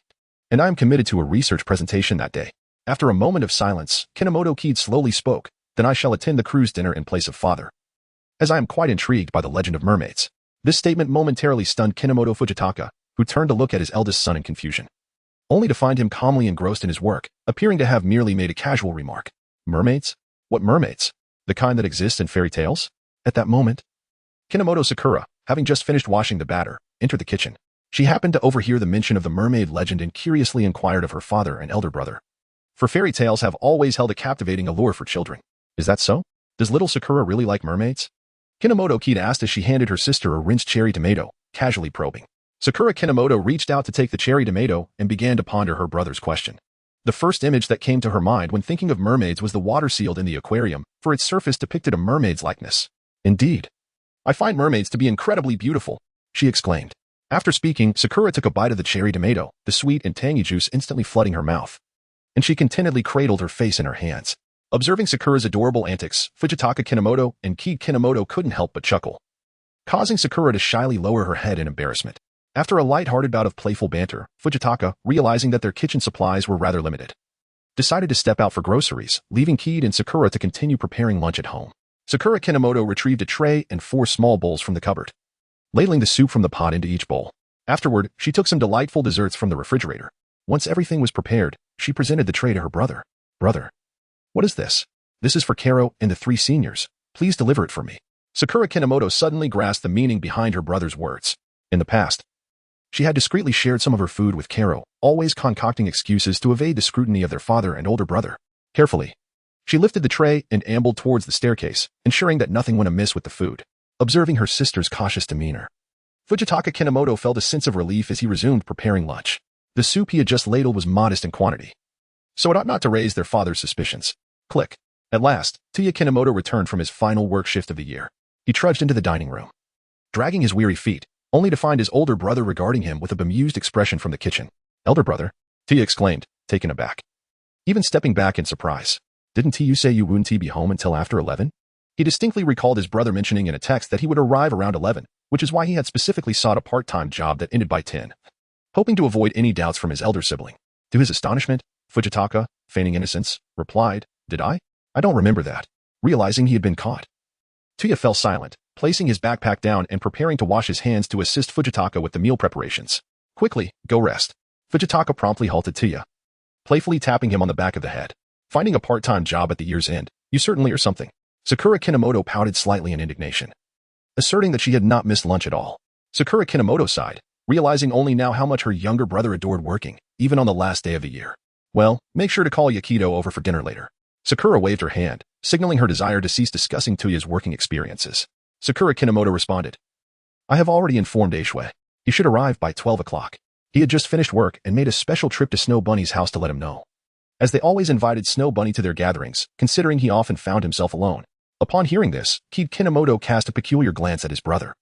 and I am committed to a research presentation that day. After a moment of silence, Kinomoto Kid slowly spoke, then I shall attend the cruise dinner in place of father, as I am quite intrigued by the legend of mermaids. This statement momentarily stunned Kinomoto Fujitaka, who turned to look at his eldest son in confusion, only to find him calmly engrossed in his work, appearing to have merely made a casual remark. Mermaids? What mermaids? The kind that exist in fairy tales? At that moment, Kinomoto Sakura, having just finished washing the batter, entered the kitchen. She happened to overhear the mention of the mermaid legend and curiously inquired of her father and elder brother. For fairy tales have always held a captivating allure for children. Is that so? Does little Sakura really like mermaids? Kinomoto Kid asked as she handed her sister a rinsed cherry tomato, casually probing. Sakura Kinomoto reached out to take the cherry tomato and began to ponder her brother's question. The first image that came to her mind when thinking of mermaids was the water sealed in the aquarium, for its surface depicted a mermaid's likeness. Indeed, I find mermaids to be incredibly beautiful, she exclaimed. After speaking, Sakura took a bite of the cherry tomato, the sweet and tangy juice instantly flooding her mouth, and she contentedly cradled her face in her hands. Observing Sakura's adorable antics, Fujitaka Kinomoto and Kid Kinomoto couldn't help but chuckle, causing Sakura to shyly lower her head in embarrassment. After a light-hearted bout of playful banter, Fujitaka, realizing that their kitchen supplies were rather limited, decided to step out for groceries, leaving Kid and Sakura to continue preparing lunch at home. Sakura Kinomoto retrieved a tray and 4 small bowls from the cupboard, ladling the soup from the pot into each bowl. Afterward, she took some delightful desserts from the refrigerator. Once everything was prepared, she presented the tray to her brother. Brother, what is this? This is for Karo and the 3 seniors. Please deliver it for me. Sakura Kinomoto suddenly grasped the meaning behind her brother's words. In the past, she had discreetly shared some of her food with Karo, always concocting excuses to evade the scrutiny of their father and older brother. Carefully, she lifted the tray and ambled towards the staircase, ensuring that nothing went amiss with the food. Observing her sister's cautious demeanor, Fujitaka Kinomoto felt a sense of relief as he resumed preparing lunch. The soup he had just ladled was modest in quantity, so it ought not to raise their father's suspicions. Click. At last, Touya Kinomoto returned from his final work shift of the year. He trudged into the dining room, dragging his weary feet, only to find his older brother regarding him with a bemused expression from the kitchen. Elder brother? Touya exclaimed, taken aback, even stepping back in surprise. Didn't you say you wouldn't be home until after 11? He distinctly recalled his brother mentioning in a text that he would arrive around 11, which is why he had specifically sought a part-time job that ended by 10, hoping to avoid any doubts from his elder sibling. To his astonishment, Fujitaka, feigning innocence, replied, Did I? I don't remember that. Realizing he had been caught, Touya fell silent, placing his backpack down and preparing to wash his hands to assist Fujitaka with the meal preparations. Quickly, go rest. Fujitaka promptly halted Touya, playfully tapping him on the back of the head. Finding a part-time job at the year's end, you certainly are something. Sakura Kinomoto pouted slightly in indignation, asserting that she had not missed lunch at all. Sakura Kinomoto sighed, realizing only now how much her younger brother adored working, even on the last day of the year. Well, make sure to call Yakido over for dinner later. Sakura waved her hand, signaling her desire to cease discussing Touya's working experiences. Sakura Kinomoto responded, I have already informed Aishwe. He should arrive by 12 o'clock. He had just finished work and made a special trip to Snow Bunny's house to let him know. As they always invited Snow Bunny to their gatherings, considering he often found himself alone. Upon hearing this, Kinomoto cast a peculiar glance at his brother.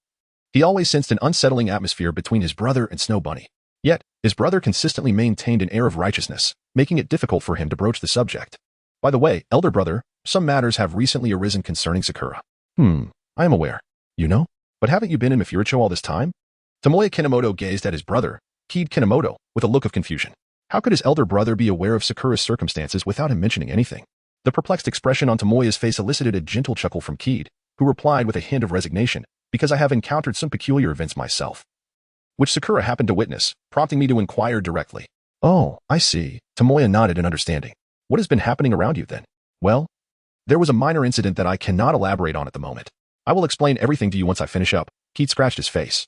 He always sensed an unsettling atmosphere between his brother and Snow Bunny. Yet, his brother consistently maintained an air of righteousness, making it difficult for him to broach the subject. By the way, elder brother, some matters have recently arisen concerning Sakura. I am aware. You know? But haven't you been in Mifuracho all this time? Tomoya Kinomoto gazed at his brother, Kinomoto, with a look of confusion. How could his elder brother be aware of Sakura's circumstances without him mentioning anything? The perplexed expression on Tomoya's face elicited a gentle chuckle from Kid, who replied with a hint of resignation, because I have encountered some peculiar events myself, which Sakura happened to witness, prompting me to inquire directly. Oh, I see. Tomoya nodded in understanding. What has been happening around you then? Well, there was a minor incident that I cannot elaborate on at the moment. I will explain everything to you once I finish up. Kid scratched his face,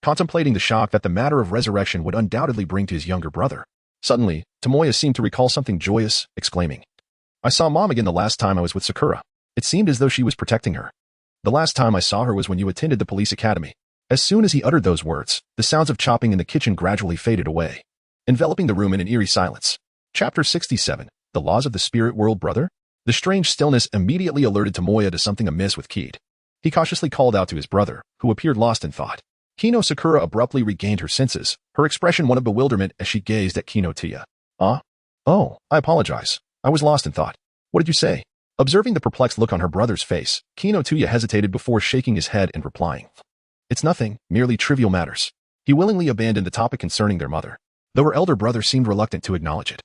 contemplating the shock that the matter of resurrection would undoubtedly bring to his younger brother. Suddenly, Tomoya seemed to recall something joyous, exclaiming, I saw Mom again the last time I was with Sakura. It seemed as though she was protecting her. The last time I saw her was when you attended the police academy. As soon as he uttered those words, the sounds of chopping in the kitchen gradually faded away, enveloping the room in an eerie silence. Chapter 67, The Laws of the Spirit World Brother? The strange stillness immediately alerted Tomoya to something amiss with Kid. He cautiously called out to his brother, who appeared lost in thought. Kino Sakura abruptly regained her senses, her expression one of bewilderment as she gazed at Kino Touya. Oh, I apologize. I was lost in thought. What did you say? Observing the perplexed look on her brother's face, Kino Touya hesitated before shaking his head and replying. It's nothing, merely trivial matters. He willingly abandoned the topic concerning their mother, though her elder brother seemed reluctant to acknowledge it.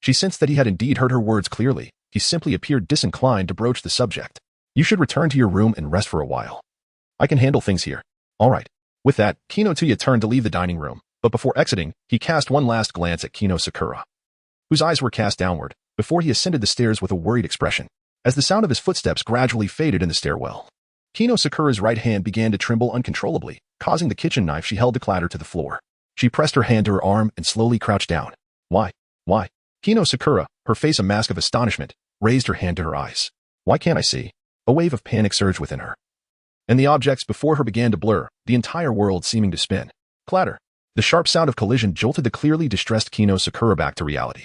She sensed that he had indeed heard her words clearly. He simply appeared disinclined to broach the subject. You should return to your room and rest for a while. I can handle things here. All right. With that, Kino Touya turned to leave the dining room, but before exiting, he cast one last glance at Kino Sakura, whose eyes were cast downward, before he ascended the stairs with a worried expression. As the sound of his footsteps gradually faded in the stairwell, Kino Sakura's right hand began to tremble uncontrollably, causing the kitchen knife she held to clatter to the floor. She pressed her hand to her arm and slowly crouched down. Why? Kino Sakura, her face a mask of astonishment, raised her hand to her eyes. Why can't I see? A wave of panic surged within her, and the objects before her began to blur, the entire world seeming to spin. Clatter. The sharp sound of collision jolted the clearly distressed Kino Sakura back to reality.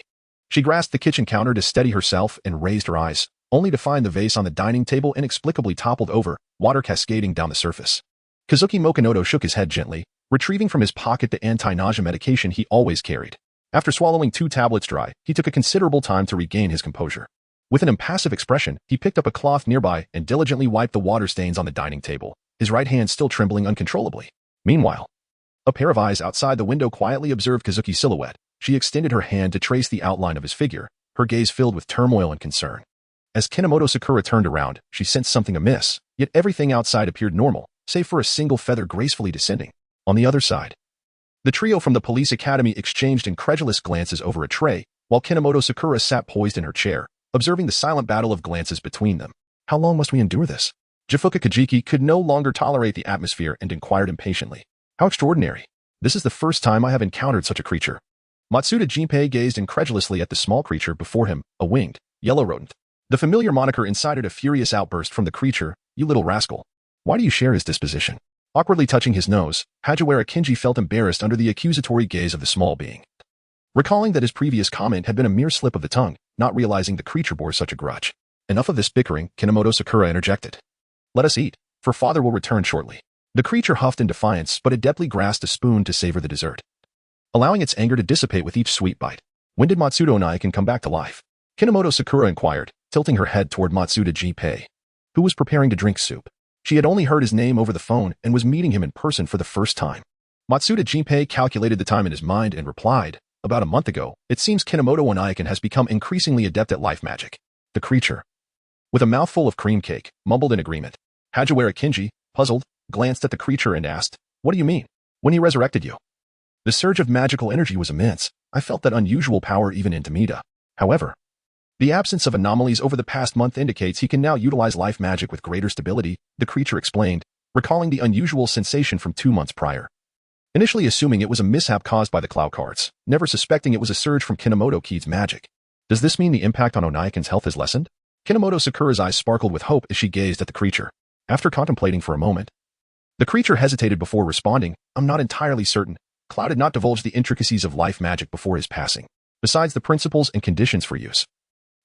She grasped the kitchen counter to steady herself and raised her eyes, only to find the vase on the dining table inexplicably toppled over, water cascading down the surface. Kazuki Mokonoto shook his head gently, retrieving from his pocket the anti-nausea medication he always carried. After swallowing 2 tablets dry, he took a considerable time to regain his composure. With an impassive expression, he picked up a cloth nearby and diligently wiped the water stains on the dining table, his right hand still trembling uncontrollably. Meanwhile, a pair of eyes outside the window quietly observed Kazuki's silhouette. She extended her hand to trace the outline of his figure, her gaze filled with turmoil and concern. As Kinomoto Sakura turned around, she sensed something amiss, yet everything outside appeared normal, save for a single feather gracefully descending. On the other side, the trio from the police academy exchanged incredulous glances over a tray, while Kinomoto Sakura sat poised in her chair, observing the silent battle of glances between them. How long must we endure this? Jifuka Kajiki could no longer tolerate the atmosphere and inquired impatiently. How extraordinary. This is the first time I have encountered such a creature. Matsuda Jinpei gazed incredulously at the small creature before him, a winged, yellow rodent. The familiar moniker incited a furious outburst from the creature. You little rascal. Why do you share his disposition? Awkwardly touching his nose, Hajiwara Kinji felt embarrassed under the accusatory gaze of the small being. Recalling that his previous comment had been a mere slip of the tongue, not realizing the creature bore such a grudge. Enough of this bickering, Kinomoto Sakura interjected. Let us eat, for father will return shortly. The creature huffed in defiance but adeptly grasped a spoon to savor the dessert, allowing its anger to dissipate with each sweet bite. When did Matsudo Naikin come back to life? Kinomoto Sakura inquired, tilting her head toward Matsuda Jinpei, who was preparing to drink soup. She had only heard his name over the phone and was meeting him in person for the first time. Matsuda Jinpei calculated the time in his mind and replied, about a month ago. It seems Kinomoto Naikin has become increasingly adept at life magic. The creature, with a mouthful of cream cake, mumbled in agreement. Hajiwara Kinji, puzzled, glanced at the creature and asked, What do you mean? When he resurrected you? The surge of magical energy was immense. I felt that unusual power even in Tomita. However, the absence of anomalies over the past month indicates he can now utilize life magic with greater stability, the creature explained, recalling the unusual sensation from 2 months prior. Initially assuming it was a mishap caused by the cloud cards, never suspecting it was a surge from Kinomoto Kid's magic. Does this mean the impact on Onaiken's health is lessened? Kinomoto Sakura's eyes sparkled with hope as she gazed at the creature. After contemplating for a moment, the creature hesitated before responding, "I'm not entirely certain. Cloud had not divulged the intricacies of life magic before his passing. Besides the principles and conditions for use,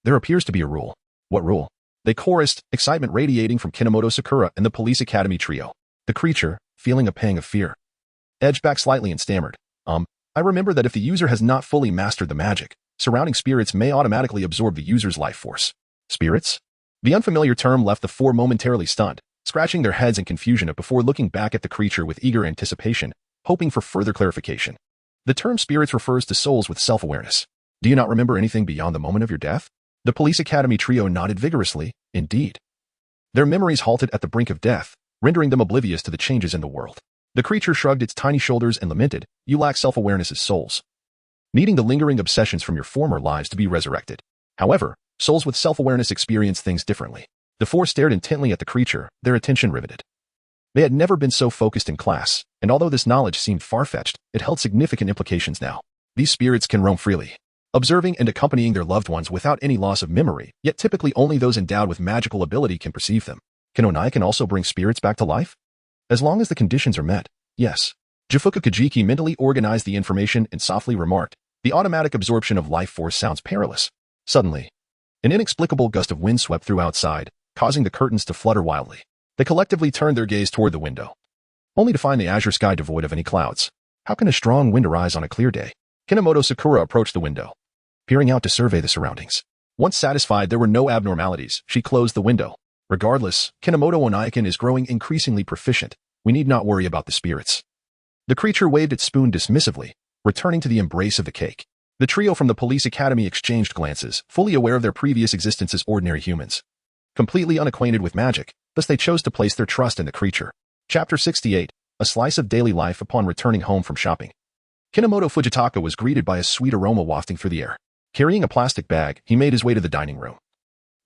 there appears to be a rule." "What rule?" They chorused, excitement radiating from Kinomoto Sakura and the police academy trio. The creature, feeling a pang of fear, edged back slightly and stammered, I remember that if the user has not fully mastered the magic, surrounding spirits may automatically absorb the user's life force." Spirits? The unfamiliar term left the four momentarily stunned, scratching their heads in confusion before looking back at the creature with eager anticipation, hoping for further clarification. The term spirits refers to souls with self-awareness. "Do you not remember anything beyond the moment of your death?" The police academy trio nodded vigorously. Indeed. Their memories halted at the brink of death, rendering them oblivious to the changes in the world. The creature shrugged its tiny shoulders and lamented, "You lack self-awareness as souls, needing the lingering obsessions from your former lives to be resurrected. However, souls with self-awareness experience things differently." The four stared intently at the creature, their attention riveted. They had never been so focused in class, and although this knowledge seemed far-fetched, it held significant implications now. These spirits can roam freely, observing and accompanying their loved ones without any loss of memory, yet typically only those endowed with magical ability can perceive them. Can Onaiken also bring spirits back to life? As long as the conditions are met, yes. Jifuka Kajiki mentally organized the information and softly remarked, "The automatic absorption of life force sounds perilous." Suddenly, an inexplicable gust of wind swept through outside, causing the curtains to flutter wildly. They collectively turned their gaze toward the window, only to find the azure sky devoid of any clouds. How can a strong wind arise on a clear day? Kinomoto Sakura approached the window, peering out to survey the surroundings. Once satisfied there were no abnormalities, she closed the window. Regardless, Kinomoto Onaiken is growing increasingly proficient. We need not worry about the spirits. The creature waved its spoon dismissively, returning to the embrace of the cake. The trio from the police academy exchanged glances, fully aware of their previous existence as ordinary humans, completely unacquainted with magic, thus they chose to place their trust in the creature. Chapter 68, A Slice of Daily Life Upon Returning Home from Shopping. Kinomoto Fujitaka was greeted by a sweet aroma wafting through the air. Carrying a plastic bag, he made his way to the dining room,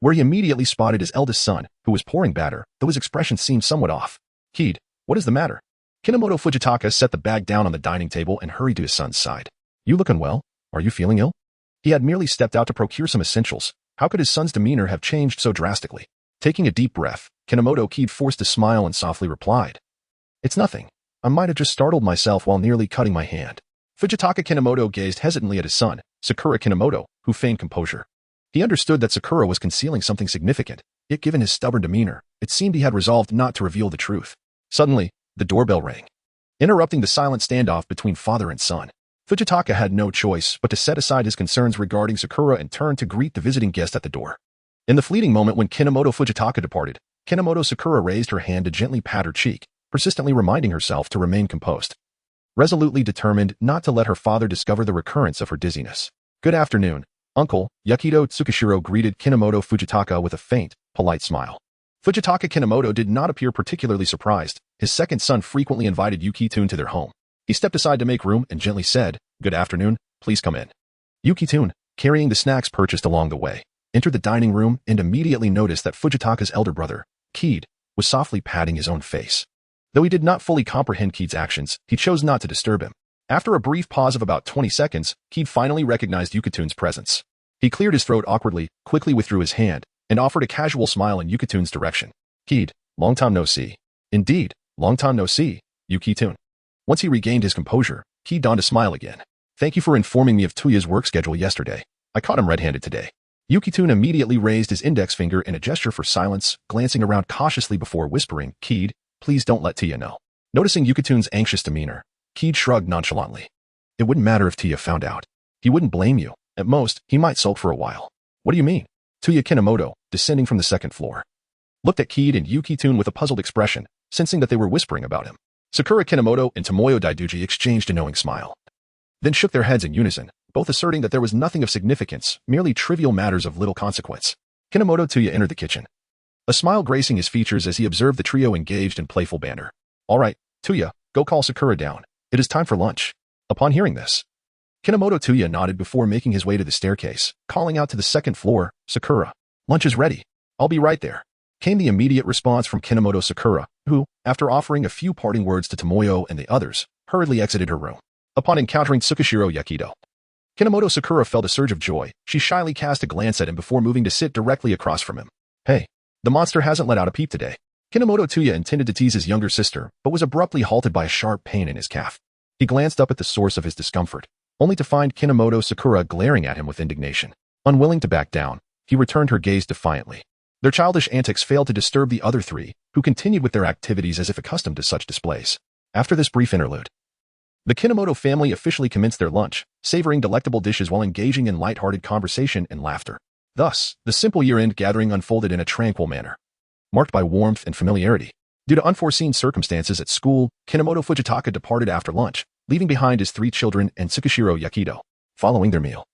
where he immediately spotted his eldest son, who was pouring batter, though his expression seemed somewhat off. "Kid, what is the matter?" Kinomoto Fujitaka set the bag down on the dining table and hurried to his son's side. "You look unwell. Are you feeling ill?" He had merely stepped out to procure some essentials. How could his son's demeanor have changed so drastically? Taking a deep breath, Kinomoto Kid forced a smile and softly replied, "It's nothing. I might have just startled myself while nearly cutting my hand." Fujitaka Kinomoto gazed hesitantly at his son, Sakura Kinomoto, who feigned composure. He understood that Sakura was concealing something significant, yet given his stubborn demeanor, it seemed he had resolved not to reveal the truth. Suddenly, the doorbell rang, interrupting the silent standoff between father and son. Fujitaka had no choice but to set aside his concerns regarding Sakura and turn to greet the visiting guest at the door. In the fleeting moment when Kinomoto Fujitaka departed, Kinomoto Sakura raised her hand to gently pat her cheek, persistently reminding herself to remain composed, resolutely determined not to let her father discover the recurrence of her dizziness. "Good afternoon, Uncle," Yakido Tsukishiro greeted Kinomoto Fujitaka with a faint, polite smile. Fujitaka Kinomoto did not appear particularly surprised. His second son frequently invited Yuki-tun to their home. He stepped aside to make room and gently said, "Good afternoon, please come in." Yuki-tun, carrying the snacks purchased along the way, entered the dining room and immediately noticed that Fujitaka's elder brother, Kid, was softly patting his own face. Though he did not fully comprehend Kid's actions, he chose not to disturb him. After a brief pause of about 20 seconds, Kid finally recognized Yuki-tun's presence. He cleared his throat awkwardly, quickly withdrew his hand, and offered a casual smile in Yuki-tun's direction. "Kid, long time no see." "Indeed, long time no see, Yuki-tun." Once he regained his composure, Kid donned a smile again. "Thank you for informing me of Touya's work schedule yesterday. I caught him red-handed today." Yuki-tun immediately raised his index finger in a gesture for silence, glancing around cautiously before whispering, "Kid, please don't let Touya know." Noticing Yuki-tun's anxious demeanor, Kid shrugged nonchalantly. "It wouldn't matter if Touya found out. He wouldn't blame you. At most, he might sulk for a while." "What do you mean?" Touya Kinomoto, descending from the second floor, looked at Kid and Yuki-tun with a puzzled expression, sensing that they were whispering about him. Sakura Kinomoto and Tomoyo Daiduji exchanged a knowing smile, then shook their heads in unison, both asserting that there was nothing of significance, merely trivial matters of little consequence. Kinomoto Touya entered the kitchen, a smile gracing his features as he observed the trio engaged in playful banter. "All right, Touya, go call Sakura down. It is time for lunch." Upon hearing this, Kinomoto Touya nodded before making his way to the staircase, calling out to the second floor, "Sakura, lunch is ready. I'll be right there," came the immediate response from Kinomoto Sakura, who, after offering a few parting words to Tomoyo and the others, hurriedly exited her room. Upon encountering Tsukishiro Yakido, Kinomoto Sakura felt a surge of joy. She shyly cast a glance at him before moving to sit directly across from him. Hey, the monster hasn't let out a peep today. Kinomoto Touya intended to tease his younger sister, but was abruptly halted by a sharp pain in his calf. He glanced up at the source of his discomfort, only to find Kinomoto Sakura glaring at him with indignation. Unwilling to back down, he returned her gaze defiantly. Their childish antics failed to disturb the other three, who continued with their activities as if accustomed to such displays. After this brief interlude, the Kinomoto family officially commenced their lunch, savoring delectable dishes while engaging in light-hearted conversation and laughter. Thus, the simple year-end gathering unfolded in a tranquil manner, marked by warmth and familiarity. Due to unforeseen circumstances at school, Kinomoto Fujitaka departed after lunch, leaving behind his 3 children and Tsukishiro Yakido. Following their meal,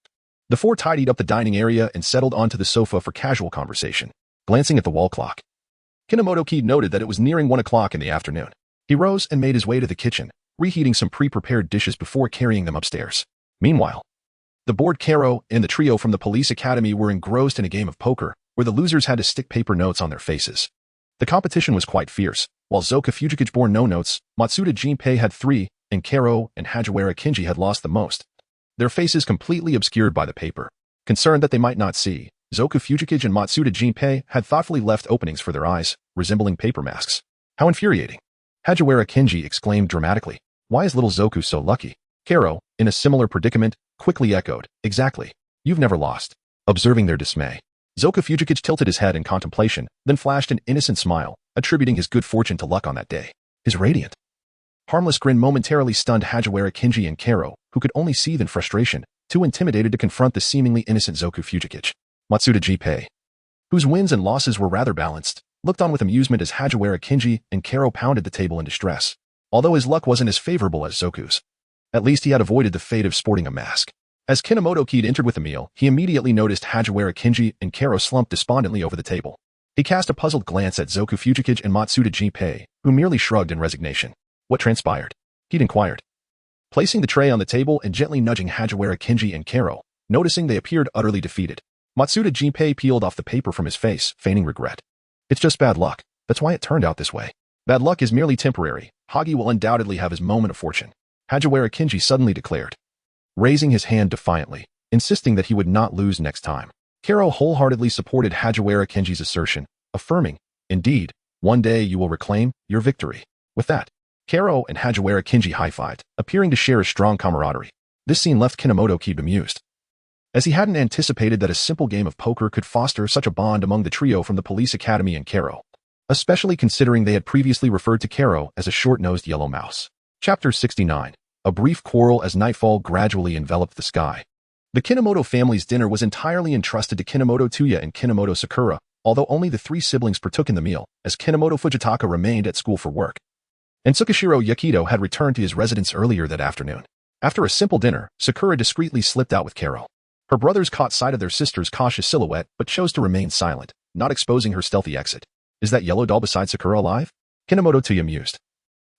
the 4 tidied up the dining area and settled onto the sofa for casual conversation. Glancing at the wall clock, Kinomoto Kid noted that it was nearing 1 o'clock in the afternoon. He rose and made his way to the kitchen, reheating some pre-prepared dishes before carrying them upstairs. Meanwhile, the bored Kero and the trio from the police academy were engrossed in a game of poker, where the losers had to stick paper notes on their faces. The competition was quite fierce. While Zoka Fujikage bore no notes, Matsuda Jinpei had 3, and Kero and Hajiwara Kinji had lost the most, their faces completely obscured by the paper. Concerned that they might not see, Zoka Fujikage and Matsuda Jinpei had thoughtfully left openings for their eyes, resembling paper masks. How infuriating! Hajiwara Kinji exclaimed dramatically. Why is little Zoku so lucky? Kero, in a similar predicament, quickly echoed, exactly. You've never lost. Observing their dismay, Zoka Fujikage tilted his head in contemplation, then flashed an innocent smile, attributing his good fortune to luck on that day. His radiant, harmless grin momentarily stunned Hajiwara Kinji and Kero, who could only seethe in frustration, too intimidated to confront the seemingly innocent Zoku Fujikage. Matsuda Jinpei, whose wins and losses were rather balanced, looked on with amusement as Hajiwara Kinji and Kero pounded the table in distress. Although his luck wasn't as favorable as Zoku's, at least he had avoided the fate of sporting a mask. As Kinomoto Kid entered with the meal, he immediately noticed Hajiwara Kinji and Kero slumped despondently over the table. He cast a puzzled glance at Zoku Fujikage and Matsuda Jinpei, who merely shrugged in resignation. What transpired? He'd inquired, placing the tray on the table and gently nudging Hajiwara Kinji and Kero, noticing they appeared utterly defeated. Matsuda Jinpei peeled off the paper from his face, feigning regret. It's just bad luck. That's why it turned out this way. Bad luck is merely temporary. Hagi will undoubtedly have his moment of fortune, Hajiwara Kinji suddenly declared, raising his hand defiantly, insisting that he would not lose next time. Kero wholeheartedly supported Hajiwara Kinji's assertion, affirming, indeed, one day you will reclaim your victory. With that, Kero and Hajiwara Kinji high-fived, appearing to share a strong camaraderie. This scene left Kinomoto Kid bemused, as he hadn't anticipated that a simple game of poker could foster such a bond among the trio from the police academy and Kero, especially considering they had previously referred to Kero as a short-nosed yellow mouse. Chapter 69. A brief quarrel as nightfall gradually enveloped the sky. The Kinomoto family's dinner was entirely entrusted to Kinomoto Touya and Kinomoto Sakura, although only the 3 siblings partook in the meal, as Kinomoto Fujitaka remained at school for work, and Tsukishiro Yakido had returned to his residence earlier that afternoon. After a simple dinner, Sakura discreetly slipped out with Kero. Her brothers caught sight of their sister's cautious silhouette but chose to remain silent, not exposing her stealthy exit. Is that yellow doll beside Sakura alive? Kinomoto Touya mused,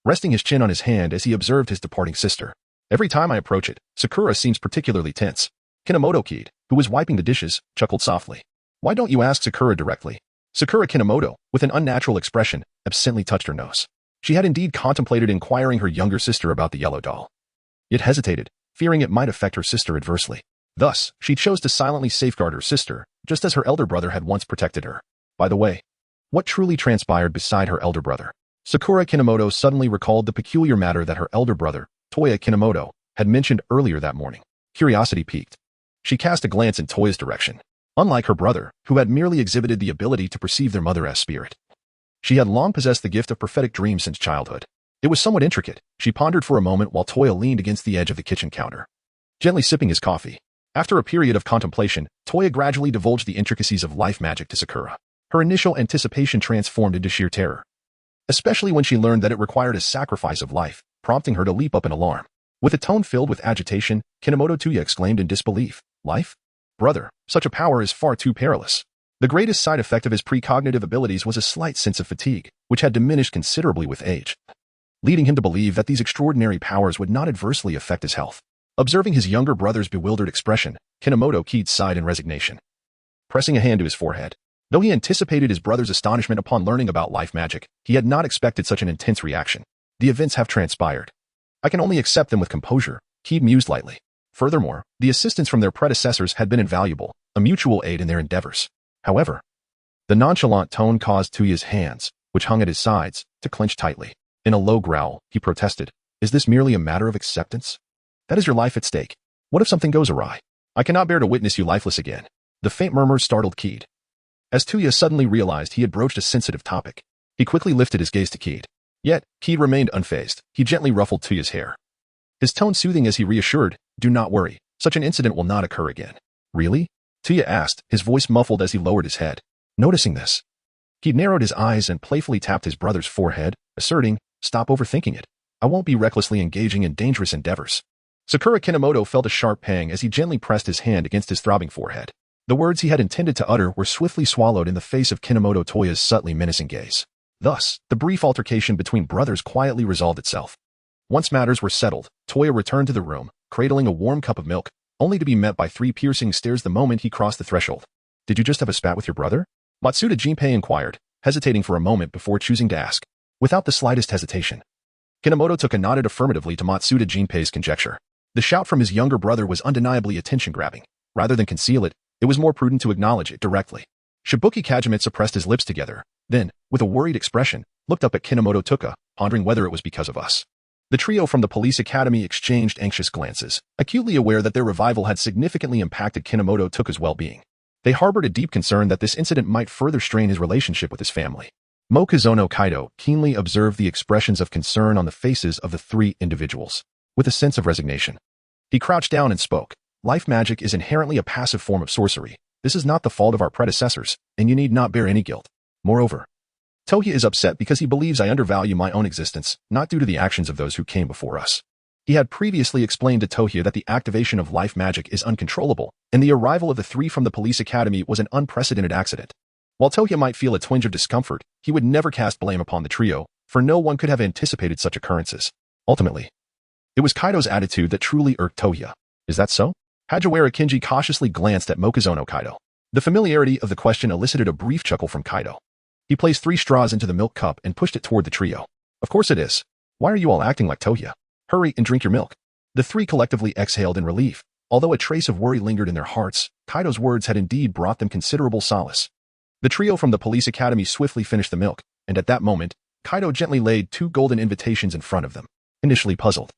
resting his chin on his hand as he observed his departing sister. Every time I approach it, Sakura seems particularly tense. Kinomoto Kid, who was wiping the dishes, chuckled softly. Why don't you ask Sakura directly? Sakura Kinomoto, with an unnatural expression, absently touched her nose. She had indeed contemplated inquiring her younger sister about the yellow doll, yet hesitated, fearing it might affect her sister adversely. Thus, she chose to silently safeguard her sister, just as her elder brother had once protected her. By the way, what truly transpired beside her elder brother? Sakura Kinomoto suddenly recalled the peculiar matter that her elder brother, Touya Kinomoto, had mentioned earlier that morning. Curiosity piqued. She cast a glance in Toya's direction. Unlike her brother, who had merely exhibited the ability to perceive their mother as spirit, she had long possessed the gift of prophetic dreams since childhood. It was somewhat intricate. She pondered for a moment while Touya leaned against the edge of the kitchen counter, gently sipping his coffee. After a period of contemplation, Touya gradually divulged the intricacies of life magic to Sakura. Her initial anticipation transformed into sheer terror, especially when she learned that it required a sacrifice of life, prompting her to leap up in alarm. With a tone filled with agitation, Kinomoto Touya exclaimed in disbelief, Life? Brother, such a power is far too perilous. The greatest side effect of his precognitive abilities was a slight sense of fatigue, which had diminished considerably with age, leading him to believe that these extraordinary powers would not adversely affect his health. Observing his younger brother's bewildered expression, Kinomoto Kid sighed in resignation, pressing a hand to his forehead. Though he anticipated his brother's astonishment upon learning about life magic, he had not expected such an intense reaction. The events have transpired. I can only accept them with composure, Kid mused lightly. Furthermore, the assistance from their predecessors had been invaluable, a mutual aid in their endeavors. However, the nonchalant tone caused Touya's hands, which hung at his sides, to clench tightly. In a low growl, he protested, "Is this merely a matter of acceptance? That is your life at stake. What if something goes awry? I cannot bear to witness you lifeless again." The faint murmur startled Keed. As Touya suddenly realized he had broached a sensitive topic, he quickly lifted his gaze to Keed. Yet, Keed remained unfazed. He gently ruffled Touya's hair, his tone soothing as he reassured, "Do not worry. Such an incident will not occur again." "Really?" Touya asked, his voice muffled as he lowered his head. Noticing this, Keed narrowed his eyes and playfully tapped his brother's forehead, asserting, "Stop overthinking it. I won't be recklessly engaging in dangerous endeavors." Sakura Kinomoto felt a sharp pang as he gently pressed his hand against his throbbing forehead. The words he had intended to utter were swiftly swallowed in the face of Kinomoto Touya's subtly menacing gaze. Thus, the brief altercation between brothers quietly resolved itself. Once matters were settled, Touya returned to the room, cradling a warm cup of milk, only to be met by 3 piercing stares the moment he crossed the threshold. "Did you just have a spat with your brother?" Matsuda Jinpei inquired, hesitating for a moment before choosing to ask. Without the slightest hesitation, Kinomoto took a nodded affirmatively to Matsuda Jinpei's conjecture. The shout from his younger brother was undeniably attention-grabbing. Rather than conceal it, it was more prudent to acknowledge it directly. Shibuki Kajimitsu pressed his lips together, then, with a worried expression, looked up at Kinomoto Touya, pondering whether it was because of us. The trio from the police academy exchanged anxious glances, acutely aware that their revival had significantly impacted Kinomoto Touya's well-being. They harbored a deep concern that this incident might further strain his relationship with his family. Mokuzono Kaido keenly observed the expressions of concern on the faces of the 3 individuals. With a sense of resignation, he crouched down and spoke. "Life magic is inherently a passive form of sorcery. This is not the fault of our predecessors, and you need not bear any guilt. Moreover, Touya is upset because he believes I undervalue my own existence, not due to the actions of those who came before us." He had previously explained to Touya that the activation of life magic is uncontrollable, and the arrival of the 3 from the police academy was an unprecedented accident. While Touya might feel a twinge of discomfort, he would never cast blame upon the trio, for no one could have anticipated such occurrences. Ultimately, it was Kaido's attitude that truly irked Touya. "Is that so?" Hajiwara Kinji cautiously glanced at Mokuzono Kaido. The familiarity of the question elicited a brief chuckle from Kaido. He placed 3 straws into the milk cup and pushed it toward the trio. "Of course it is. Why are you all acting like Touya? Hurry and drink your milk." The 3 collectively exhaled in relief. Although a trace of worry lingered in their hearts, Kaido's words had indeed brought them considerable solace. The trio from the police academy swiftly finished the milk, and at that moment, Kaido gently laid 2 golden invitations in front of them. Initially puzzled,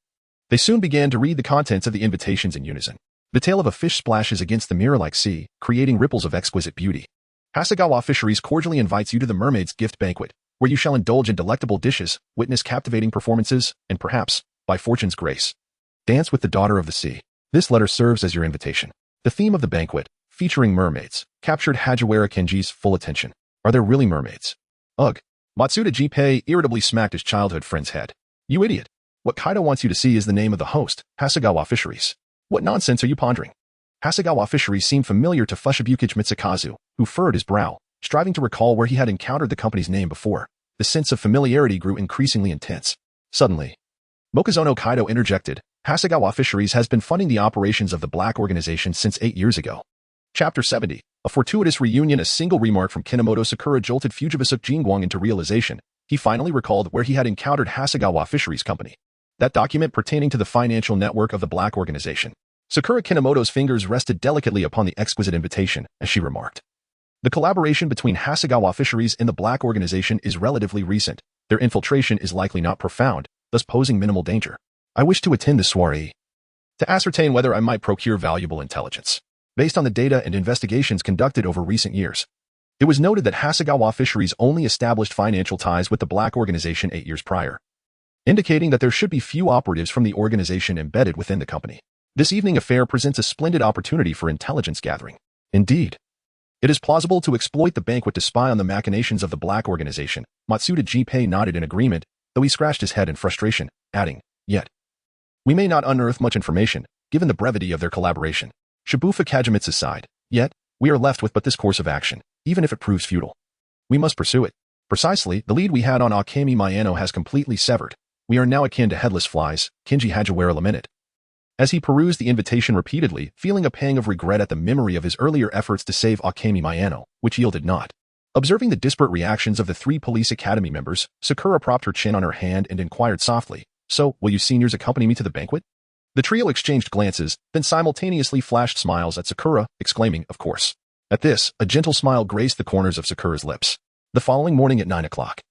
they soon began to read the contents of the invitations in unison. The tail of a fish splashes against the mirror-like sea, creating ripples of exquisite beauty. Hasegawa Fisheries cordially invites you to the Mermaid's Gift Banquet, where you shall indulge in delectable dishes, witness captivating performances, and perhaps, by fortune's grace, dance with the daughter of the sea. This letter serves as your invitation. The theme of the banquet, featuring mermaids, captured Hajiwara Kenji's full attention. Are there really mermaids? Ugh. Matsuda Jinpei irritably smacked his childhood friend's head. You idiot. What Kaido wants you to see is the name of the host, Hasegawa Fisheries. What nonsense are you pondering? Hasegawa Fisheries seemed familiar to Fushibukage Mitsukazu, who furrowed his brow, striving to recall where he had encountered the company's name before. The sense of familiarity grew increasingly intense. Suddenly, Mokuzono Kaido interjected, Hasegawa Fisheries has been funding the operations of the Black Organization since 8 years ago. Chapter 70. A fortuitous reunion. A single remark from Kinomoto Sakura jolted Fujibasuk Jingguang into realization. He finally recalled where he had encountered Hasegawa Fisheries Company. That document pertaining to the financial network of the Black Organization. Sakura Kinomoto's fingers rested delicately upon the exquisite invitation, as she remarked. The collaboration between Hasegawa Fisheries and the Black Organization is relatively recent. Their infiltration is likely not profound, thus posing minimal danger. I wish to attend the soiree to ascertain whether I might procure valuable intelligence. Based on the data and investigations conducted over recent years, it was noted that Hasegawa Fisheries only established financial ties with the Black Organization 8 years prior, indicating that there should be few operatives from the organization embedded within the company. This evening affair presents a splendid opportunity for intelligence gathering. Indeed, it is plausible to exploit the banquet to spy on the machinations of the Black Organization. Matsuda Jinpei nodded in agreement, though he scratched his head in frustration, adding, Yet, we may not unearth much information, given the brevity of their collaboration. Shibuya Kajimitsu sighed. Yet, we are left with but this course of action, even if it proves futile. We must pursue it. Precisely, the lead we had on Akemi Mayano has completely severed. We are now akin to headless flies, Kinji Hajiwara lamented. As he perused the invitation repeatedly, feeling a pang of regret at the memory of his earlier efforts to save Akemi Mayano, which yielded not. Observing the disparate reactions of the 3 police academy members, Sakura propped her chin on her hand and inquired softly, So, will you seniors accompany me to the banquet? The trio exchanged glances, then simultaneously flashed smiles at Sakura, exclaiming, "Of course." At this, a gentle smile graced the corners of Sakura's lips. The following morning at 9 o'clock,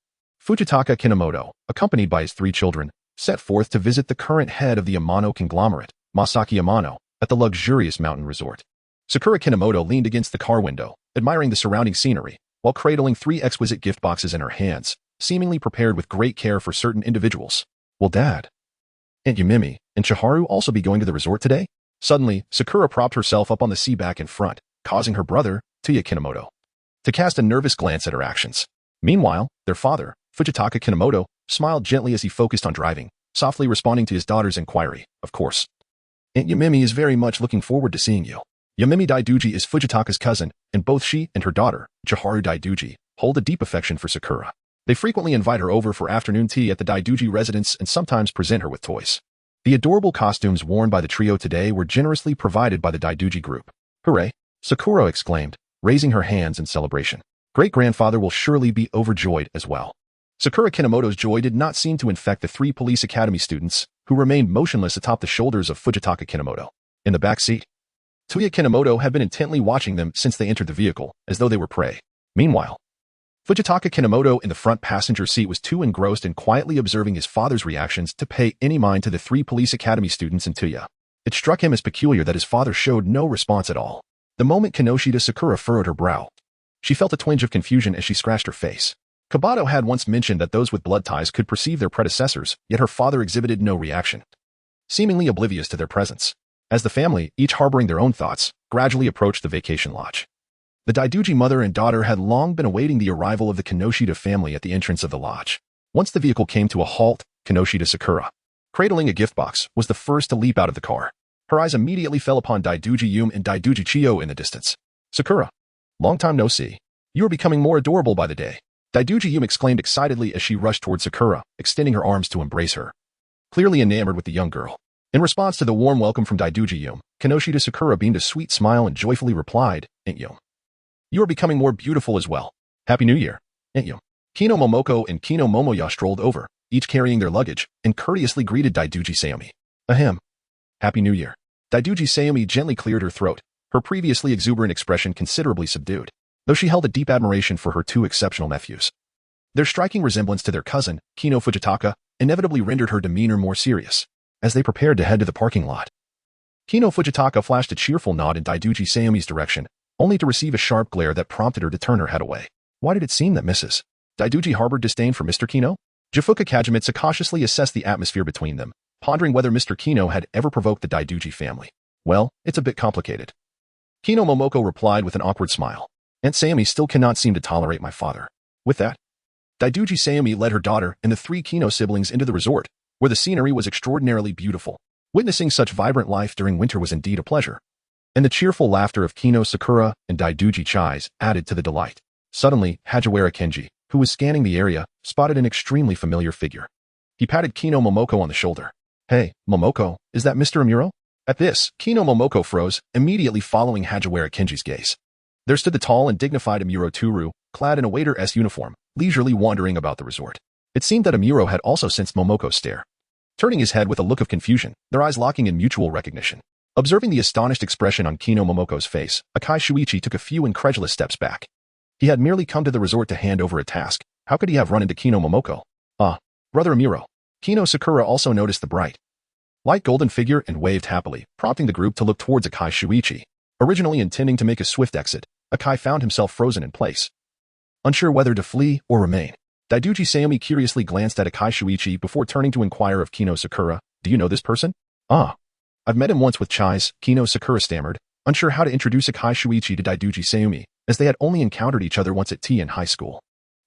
Fujitaka Kinomoto, accompanied by his 3 children, set forth to visit the current head of the Amano conglomerate, Masaki Amano, at the luxurious mountain resort. Sakura Kinomoto leaned against the car window, admiring the surrounding scenery, while cradling 3 exquisite gift boxes in her hands, seemingly prepared with great care for certain individuals. "Will Dad, Aunt Yumimi, and Chiharu also be going to the resort today?" Suddenly, Sakura propped herself up on the seat back in front, causing her brother, Touya Kinomoto, to cast a nervous glance at her actions. Meanwhile, their father, Fujitaka Kinomoto, smiled gently as he focused on driving, softly responding to his daughter's inquiry. "Of course. Aunt Yumimi is very much looking forward to seeing you." Yumimi Daiduji is Fujitaka's cousin, and both she and her daughter, Chiharu Daiduji, hold a deep affection for Sakura. They frequently invite her over for afternoon tea at the Daiduji residence and sometimes present her with toys. The adorable costumes worn by the trio today were generously provided by the Daiduji group. "Hooray!" Sakura exclaimed, raising her hands in celebration. "Great-grandfather will surely be overjoyed as well." Sakura Kinomoto's joy did not seem to infect the 3 police academy students, who remained motionless atop the shoulders of Fujitaka Kinomoto. In the back seat, Touya Kinomoto had been intently watching them since they entered the vehicle, as though they were prey. Meanwhile, Fujitaka Kinomoto in the front passenger seat was too engrossed in quietly observing his father's reactions to pay any mind to the 3 police academy students and Touya. It struck him as peculiar that his father showed no response at all. The moment Kinoshita Sakura furrowed her brow, she felt a twinge of confusion as she scratched her face. Kabato had once mentioned that those with blood ties could perceive their predecessors, yet her father exhibited no reaction, seemingly oblivious to their presence. As the family, each harboring their own thoughts, gradually approached the vacation lodge. The Daiduji mother and daughter had long been awaiting the arrival of the Kinoshita family at the entrance of the lodge. Once the vehicle came to a halt, Kinoshita Sakura, cradling a gift box, was the first to leap out of the car. Her eyes immediately fell upon Daiduji Yum and Daiduji Chiyo in the distance. "Sakura, long time no see. You are becoming more adorable by the day." Daiduji Yum exclaimed excitedly as she rushed toward Sakura, extending her arms to embrace her, clearly enamored with the young girl. In response to the warm welcome from Daiduji Yum, Kinoshita Sakura beamed a sweet smile and joyfully replied, "Aunt Yum, you are becoming more beautiful as well. Happy New Year, Aunt Yum." Kino Momoko and Kino Momoya strolled over, each carrying their luggage, and courteously greeted Daiduji Sayumi. "Ahem. Happy New Year." Daiduji Sayumi gently cleared her throat, her previously exuberant expression considerably subdued, though she held a deep admiration for her 2 exceptional nephews. Their striking resemblance to their cousin, Kino Fujitaka, inevitably rendered her demeanor more serious. As they prepared to head to the parking lot, Kino Fujitaka flashed a cheerful nod in Daiduji Sayumi's direction, only to receive a sharp glare that prompted her to turn her head away. Why did it seem that Mrs. Daiduji harbored disdain for Mr. Kino? Jifuka Kajimitsu cautiously assessed the atmosphere between them, pondering whether Mr. Kino had ever provoked the Daiduji family. "Well, it's a bit complicated." Kino Momoko replied with an awkward smile. "Aunt Sayumi still cannot seem to tolerate my father." With that, Daiduji Sayumi led her daughter and the 3 Kino siblings into the resort, where the scenery was extraordinarily beautiful. Witnessing such vibrant life during winter was indeed a pleasure, and the cheerful laughter of Kino Sakura and Daiduji Chai's added to the delight. Suddenly, Hajiwara Kenji, who was scanning the area, spotted an extremely familiar figure. He patted Kino Momoko on the shoulder. "Hey, Momoko, is that Mr. Amuro?" At this, Kino Momoko froze, immediately following Hajiwara Kenji's gaze. There stood the tall and dignified Amuro Turu, clad in a waiter's uniform, leisurely wandering about the resort. It seemed that Amuro had also sensed Momoko's stare, turning his head with a look of confusion, their eyes locking in mutual recognition. Observing the astonished expression on Kino Momoko's face, Akai Shuichi took a few incredulous steps back. He had merely come to the resort to hand over a task. How could he have run into Kino Momoko? "Ah, Brother Amuro." Kino Sakura also noticed the bright, light golden figure and waved happily, prompting the group to look towards Akai Shuichi. Originally intending to make a swift exit, Akai found himself frozen in place, unsure whether to flee or remain. Daiduji Sayumi curiously glanced at Akai Shuichi before turning to inquire of Kino Sakura, "Do you know this person?" "Ah, I've met him once with Chai's," Kino Sakura stammered, unsure how to introduce Akai Shuichi to Daiduji Sayumi, as they had only encountered each other once at tea in high school.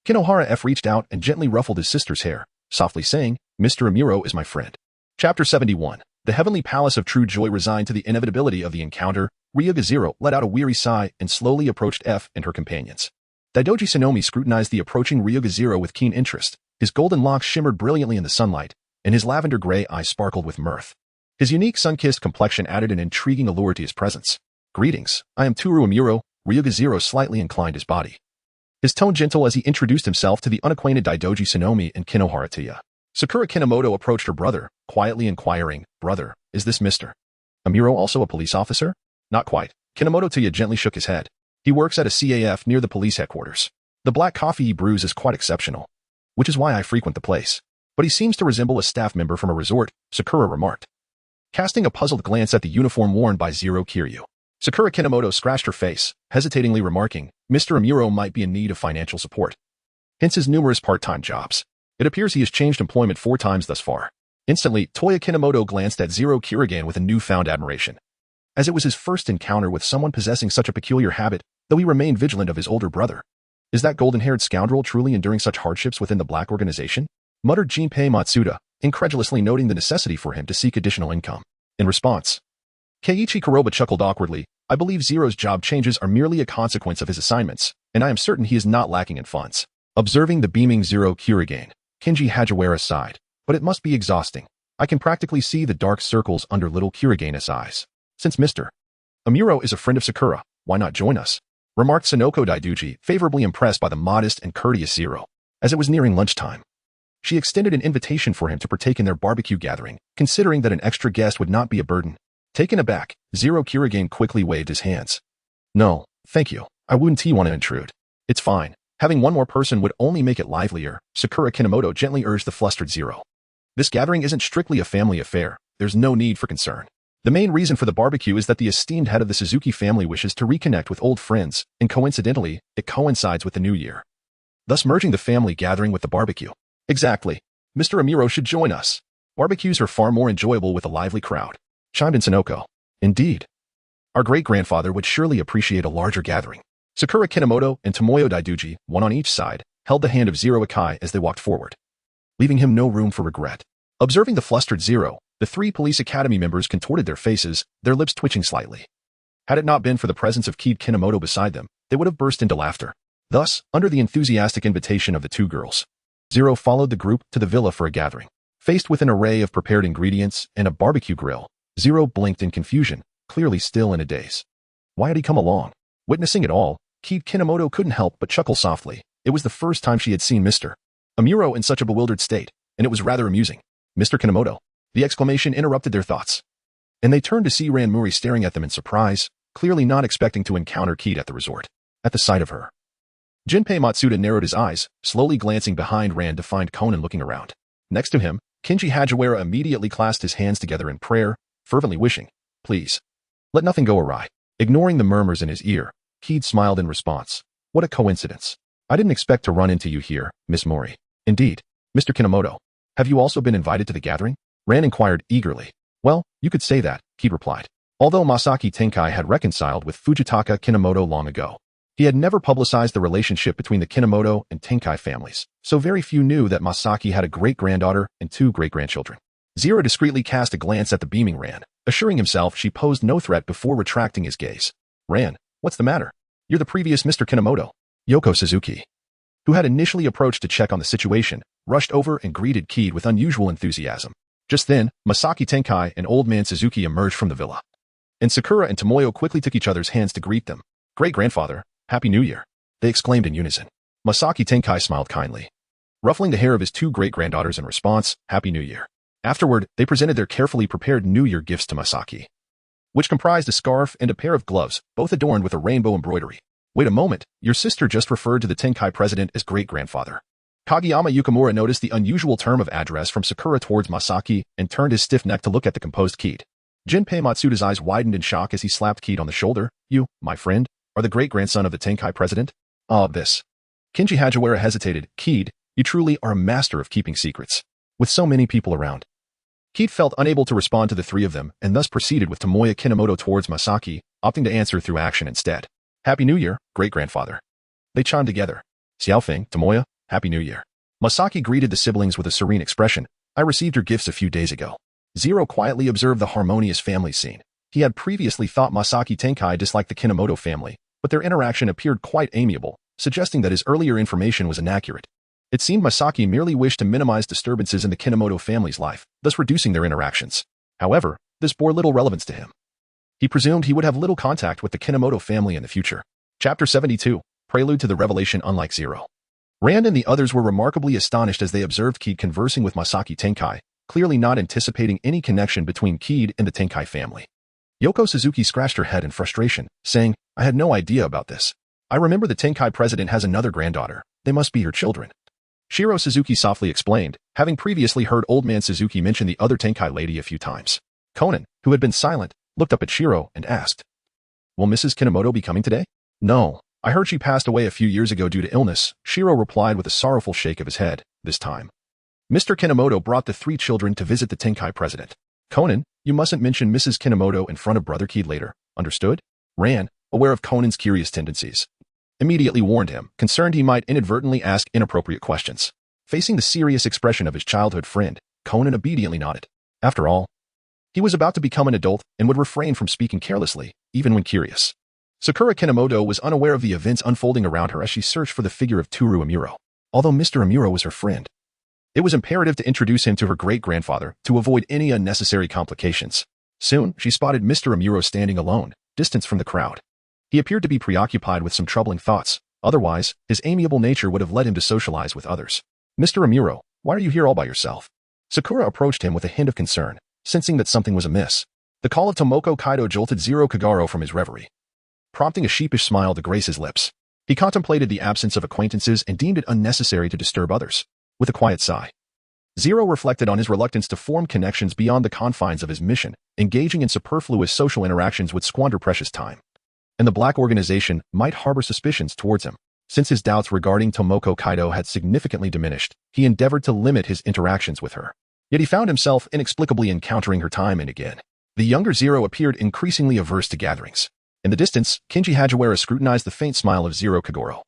Kinohara F reached out and gently ruffled his sister's hair, softly saying, "Mr. Amuro is my friend." Chapter 71. The Heavenly Palace of True Joy resigned to the inevitability of the encounter. Ryuga Zero let out a weary sigh and slowly approached F and her companions. Daidoji Sonomi scrutinized the approaching Ryuga Zero with keen interest. His golden locks shimmered brilliantly in the sunlight, and his lavender-gray eyes sparkled with mirth. His unique sun-kissed complexion added an intriguing allure to his presence. "Greetings, I am Toru Amuro." Ryuga Zero slightly inclined his body, his tone gentle as he introduced himself to the unacquainted Daidoji Sonomi and Kinohara Touya. Sakura Kinomoto approached her brother, quietly inquiring, "Brother, is this Mr. Amuro also a police officer?" "Not quite." Kinomoto Touya gently shook his head. "He works at a CAF near the police headquarters. The black coffee he brews is quite exceptional, which is why I frequent the place. But he seems to resemble a staff member from a resort," Sakura remarked, casting a puzzled glance at the uniform worn by Zero Kiryu. Sakura Kinomoto scratched her face, hesitatingly remarking, "Mr. Amuro might be in need of financial support. Hence his numerous part-time jobs. It appears he has changed employment 4 times thus far." Instantly, Touya Kinomoto glanced at Zero Kiryu with a newfound admiration, as it was his first encounter with someone possessing such a peculiar habit, though he remained vigilant of his older brother. "Is that golden-haired scoundrel truly enduring such hardships within the black organization?" muttered Junpei Matsuda, incredulously noting the necessity for him to seek additional income. In response, Keiichi Kuroba chuckled awkwardly, "I believe Zero's job changes are merely a consequence of his assignments, and I am certain he is not lacking in funds." Observing the beaming Zero Kiryu, Kenji Hajiwara sighed, "But it must be exhausting. I can practically see the dark circles under little Kiryu's eyes. Since Mr. Amuro is a friend of Sakura, why not join us?" remarked Sonoko Daiduchi, favorably impressed by the modest and courteous Zero. As it was nearing lunchtime, she extended an invitation for him to partake in their barbecue gathering, considering that an extra guest would not be a burden. Taken aback, Zero Kiryu quickly waved his hands. "No, thank you. I wouldn't want to intrude. It's fine. Having one more person would only make it livelier," Sakura Kinomoto gently urged the flustered Zero. "This gathering isn't strictly a family affair. There's no need for concern. The main reason for the barbecue is that the esteemed head of the Suzuki family wishes to reconnect with old friends, and coincidentally, it coincides with the new year, thus merging the family gathering with the barbecue." "Exactly. Mr. Amuro should join us. Barbecues are far more enjoyable with a lively crowd," chimed in Sonoko. "Indeed. Our great-grandfather would surely appreciate a larger gathering." Sakura Kinomoto and Tomoyo Daiduchi, one on each side, held the hand of Zero Akai as they walked forward, leaving him no room for regret. Observing the flustered Zero, the 3 police academy members contorted their faces, their lips twitching slightly. Had it not been for the presence of Kid Kinomoto beside them, they would have burst into laughter. Thus, under the enthusiastic invitation of the 2 girls, Zero followed the group to the villa for a gathering. Faced with an array of prepared ingredients and a barbecue grill, Zero blinked in confusion, clearly still in a daze. Why had he come along? Witnessing it all, Kid Kinomoto couldn't help but chuckle softly. It was the first time she had seen Mr. Amuro in such a bewildered state, and it was rather amusing. "Mr. Kinomoto." The exclamation interrupted their thoughts, and they turned to see Ranmuri staring at them in surprise, clearly not expecting to encounter Kid at the resort. At the sight of her, Junpei Matsuda narrowed his eyes, slowly glancing behind Ran to find Conan looking around. Next to him, Kenji Hajiwara immediately clasped his hands together in prayer, fervently wishing, "Please, let nothing go awry." Ignoring the murmurs in his ear, Kid smiled in response. "What a coincidence. I didn't expect to run into you here, Miss Mori." "Indeed. Mr. Kinomoto, have you also been invited to the gathering?" Ran inquired eagerly. "Well, you could say that," Kid replied. Although Masaki Tenkai had reconciled with Fujitaka Kinomoto long ago, he had never publicized the relationship between the Kinomoto and Tenkai families, so very few knew that Masaki had a great-granddaughter and 2 great-grandchildren. Zero discreetly cast a glance at the beaming Ran, assuring himself she posed no threat before retracting his gaze. "Ran, what's the matter? You're the previous Mr. Kinomoto." Yoko Suzuki, who had initially approached to check on the situation, rushed over and greeted Kid with unusual enthusiasm. Just then, Masaki Tenkai and Old Man Suzuki emerged from the villa, and Sakura and Tomoyo quickly took each other's hands to greet them. "Great-grandfather, Happy New Year," they exclaimed in unison. Masaki Tenkai smiled kindly, ruffling the hair of his 2 great-granddaughters in response, "Happy New Year." Afterward, they presented their carefully prepared New Year gifts to Masaki, which comprised a scarf and a pair of gloves, both adorned with a rainbow embroidery. "Wait a moment, your sister just referred to the Tenkai president as great-grandfather." Kageyama Yukimura noticed the unusual term of address from Sakura towards Masaki and turned his stiff neck to look at the composed Kid. Junpei Matsuda's eyes widened in shock as he slapped Kid on the shoulder. "You, my friend, are the great-grandson of the Tenkai president?" This. Kenji Hajiwara hesitated. "Kid, you truly are a master of keeping secrets. With so many people around." Kid felt unable to respond to the 3 of them and thus proceeded with Tomoya Kinomoto towards Masaki, opting to answer through action instead. "Happy New Year, great-grandfather." They chimed together. "Xiaofeng, Tomoya, Happy New Year." Masaki greeted the siblings with a serene expression. "I received your gifts a few days ago." Zero quietly observed the harmonious family scene. He had previously thought Masaki Tenkai disliked the Kinomoto family, but their interaction appeared quite amiable, suggesting that his earlier information was inaccurate. It seemed Masaki merely wished to minimize disturbances in the Kinomoto family's life, thus reducing their interactions. However, this bore little relevance to him. He presumed he would have little contact with the Kinomoto family in the future. Chapter 72, Prelude to the Revelation Unlike Zero. Rand and the others were remarkably astonished as they observed Keed conversing with Masaki Tenkai, clearly not anticipating any connection between Keed and the Tenkai family. Yoko Suzuki scratched her head in frustration, saying, I had no idea about this. I remember the Tenkai president has another granddaughter. They must be her children. Shiro Suzuki softly explained, having previously heard Old Man Suzuki mention the other Tenkai lady a few times. Conan, who had been silent, looked up at Shiro and asked, Will Mrs. Kinomoto be coming today? No. I heard she passed away a few years ago due to illness, Shiro replied with a sorrowful shake of his head, this time. Mr. Kinomoto brought the 3 children to visit the Tenkai president. Conan, you mustn't mention Mrs. Kinomoto in front of Brother Keed later, understood? Ran, aware of Conan's curious tendencies, immediately warned him, concerned he might inadvertently ask inappropriate questions. Facing the serious expression of his childhood friend, Conan obediently nodded. After all, he was about to become an adult and would refrain from speaking carelessly, even when curious. Sakura Kinomoto was unaware of the events unfolding around her as she searched for the figure of Toru Amuro. Although Mr. Amuro was her friend, it was imperative to introduce him to her great-grandfather to avoid any unnecessary complications. Soon, she spotted Mr. Amuro standing alone, distanced from the crowd. He appeared to be preoccupied with some troubling thoughts. Otherwise, his amiable nature would have led him to socialize with others. Mr. Amuro, why are you here all by yourself? Sakura approached him with a hint of concern, sensing that something was amiss. The call of Tomoko Kaido jolted Zero Kagero from his reverie, prompting a sheepish smile to grace his lips. He contemplated the absence of acquaintances and deemed it unnecessary to disturb others. With a quiet sigh, Zero reflected on his reluctance to form connections beyond the confines of his mission. Engaging in superfluous social interactions would squander precious time, and the Black Organization might harbor suspicions towards him. Since his doubts regarding Tomoko Kaido had significantly diminished, he endeavored to limit his interactions with her. Yet he found himself inexplicably encountering her time and again. The younger Zero appeared increasingly averse to gatherings. In the distance, Kinji Hajiwara scrutinized the faint smile of Zero Kagero,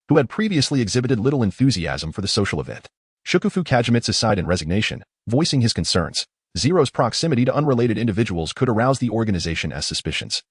who had previously exhibited little enthusiasm for the social event. Shukufu Kajimitsu sighed in resignation, voicing his concerns. Zero's proximity to unrelated individuals could arouse the organization as suspicions,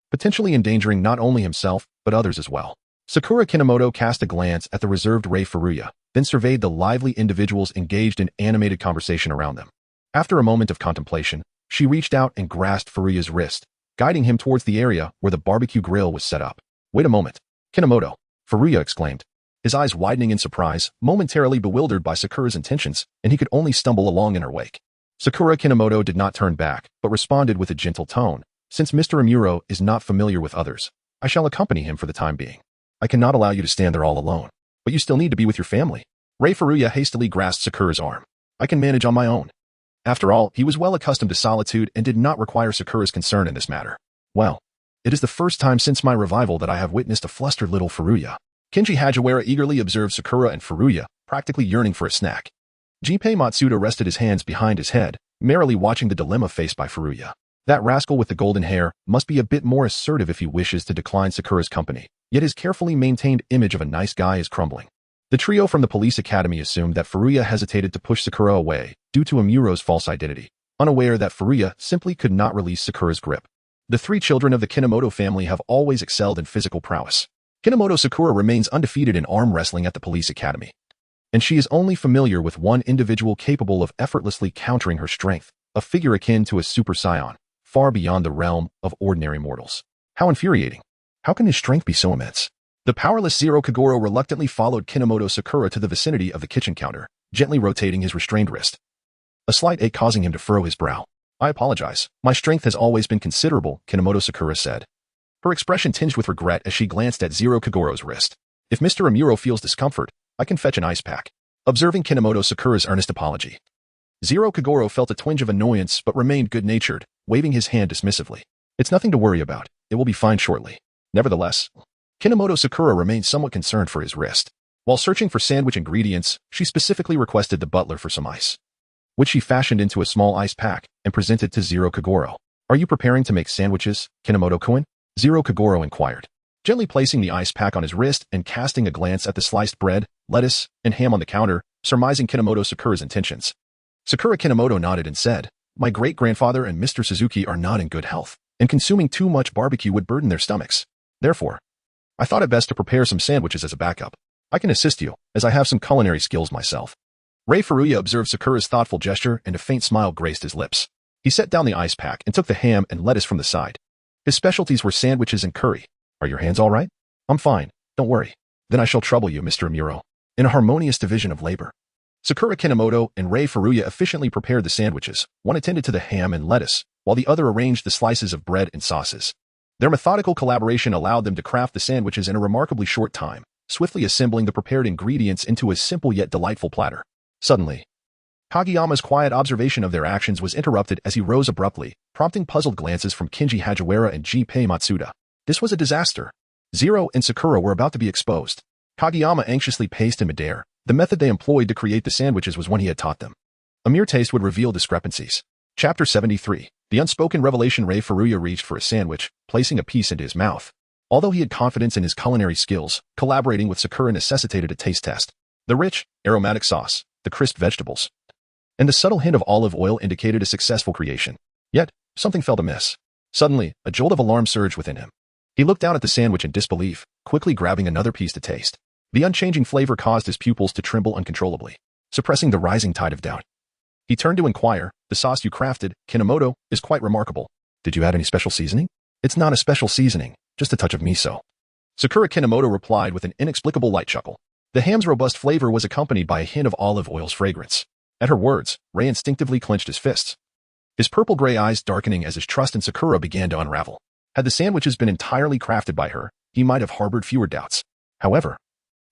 potentially endangering not only himself, but others as well. Sakura Kinomoto cast a glance at the reserved Rei Furuya, then surveyed the lively individuals engaged in animated conversation around them. After a moment of contemplation, she reached out and grasped Furuya's wrist, guiding him towards the area where the barbecue grill was set up. Wait a moment. Kinomoto, Furuya exclaimed, his eyes widening in surprise, momentarily bewildered by Sakura's intentions, and he could only stumble along in her wake. Sakura Kinomoto did not turn back, but responded with a gentle tone. Since Mr. Amuro is not familiar with others, I shall accompany him for the time being. I cannot allow you to stand there all alone, but you still need to be with your family. Rei Furuya hastily grasped Sakura's arm. I can manage on my own. After all, he was well accustomed to solitude and did not require Sakura's concern in this matter. Well, it is the first time since my revival that I have witnessed a flustered little Furuya. Kinji Hajiwara eagerly observed Sakura and Furuya, practically yearning for a snack. Jinpei Matsuda rested his hands behind his head, merrily watching the dilemma faced by Furuya. That rascal with the golden hair must be a bit more assertive if he wishes to decline Sakura's company, yet his carefully maintained image of a nice guy is crumbling. The trio from the police academy assumed that Furuya hesitated to push Sakura away due to Amuro's false identity, unaware that Furuya simply could not release Sakura's grip. The 3 children of the Kinomoto family have always excelled in physical prowess. Kinomoto Sakura remains undefeated in arm wrestling at the police academy, and she is only familiar with one individual capable of effortlessly countering her strength, a figure akin to a super scion, far beyond the realm of ordinary mortals. How infuriating. How can his strength be so immense? The powerless Zero Kagero reluctantly followed Kinomoto Sakura to the vicinity of the kitchen counter, gently rotating his restrained wrist, a slight ache causing him to furrow his brow. I apologize. My strength has always been considerable, Kinomoto Sakura said, her expression tinged with regret as she glanced at Zero Kagero's wrist. If Mr. Amuro feels discomfort, I can fetch an ice pack. Observing Kinomoto Sakura's earnest apology, Zero Kagero felt a twinge of annoyance but remained good-natured, waving his hand dismissively. It's nothing to worry about. It will be fine shortly. Nevertheless, Kinomoto Sakura remained somewhat concerned for his wrist. While searching for sandwich ingredients, she specifically requested the butler for some ice, which she fashioned into a small ice pack and presented to Zero Kagero. Are you preparing to make sandwiches, Kinomoto-kun? Zero Kagero inquired, gently placing the ice pack on his wrist and casting a glance at the sliced bread, lettuce, and ham on the counter, surmising Kinomoto Sakura's intentions. Sakura Kinomoto nodded and said, my great-grandfather and Mr. Suzuki are not in good health, and consuming too much barbecue would burden their stomachs. Therefore, I thought it best to prepare some sandwiches as a backup. I can assist you, as I have some culinary skills myself. Rei Furuya observed Sakura's thoughtful gesture and a faint smile graced his lips. He set down the ice pack and took the ham and lettuce from the side. His specialties were sandwiches and curry. Are your hands all right? I'm fine, don't worry. Then I shall trouble you, Mr. Amuro. in a harmonious division of labor. Sakura Kinomoto and Rei Furuya efficiently prepared the sandwiches, one attended to the ham and lettuce, while the other arranged the slices of bread and sauces. Their methodical collaboration allowed them to craft the sandwiches in a remarkably short time, swiftly assembling the prepared ingredients into a simple yet delightful platter. Suddenly, Kageyama's quiet observation of their actions was interrupted as he rose abruptly, prompting puzzled glances from Kinji Hagiwara and Gunpei Matsuda. This was a disaster. Zero and Sakura were about to be exposed. Kageyama anxiously paced in midair. The method they employed to create the sandwiches was one he had taught them. A mere taste would reveal discrepancies. Chapter 73. The unspoken revelation. Rei Furuya reached for a sandwich, placing a piece into his mouth. Although he had confidence in his culinary skills, collaborating with Sakura necessitated a taste test. The rich, aromatic sauce, the crisp vegetables, and the subtle hint of olive oil indicated a successful creation. Yet, something felt amiss. Suddenly, a jolt of alarm surged within him. He looked down at the sandwich in disbelief, quickly grabbing another piece to taste. The unchanging flavor caused his pupils to tremble uncontrollably, suppressing the rising tide of doubt. He turned to inquire, "The sauce you crafted, Kinomoto, is quite remarkable. Did you add any special seasoning?" "It's not a special seasoning, just a touch of miso." Sakura Kinomoto replied with an inexplicable light chuckle. The ham's robust flavor was accompanied by a hint of olive oil's fragrance. At her words, Rei instinctively clenched his fists, his purple-gray eyes darkening as his trust in Sakura began to unravel. Had the sandwiches been entirely crafted by her, he might have harbored fewer doubts. However,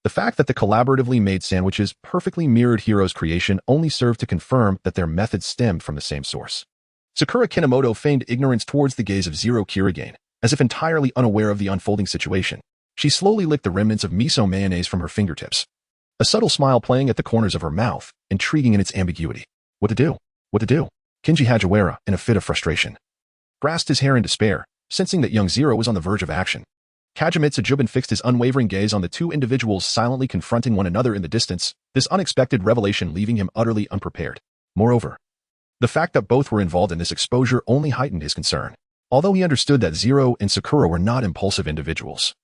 the fact that the collaboratively made sandwiches perfectly mirrored Hiro's creation only served to confirm that their methods stemmed from the same source. Sakura Kinomoto feigned ignorance towards the gaze of Zero Kirigane, as if entirely unaware of the unfolding situation. She slowly licked the remnants of miso mayonnaise from her fingertips, a subtle smile playing at the corners of her mouth, intriguing in its ambiguity. What to do? What to do? Kinji Hagiwara, in a fit of frustration, grasped his hair in despair, sensing that young Zero was on the verge of action. Kajimitsu Jubin fixed his unwavering gaze on the two individuals silently confronting one another in the distance, this unexpected revelation leaving him utterly unprepared. Moreover, the fact that both were involved in this exposure only heightened his concern. Although he understood that Zero and Sakura were not impulsive individuals,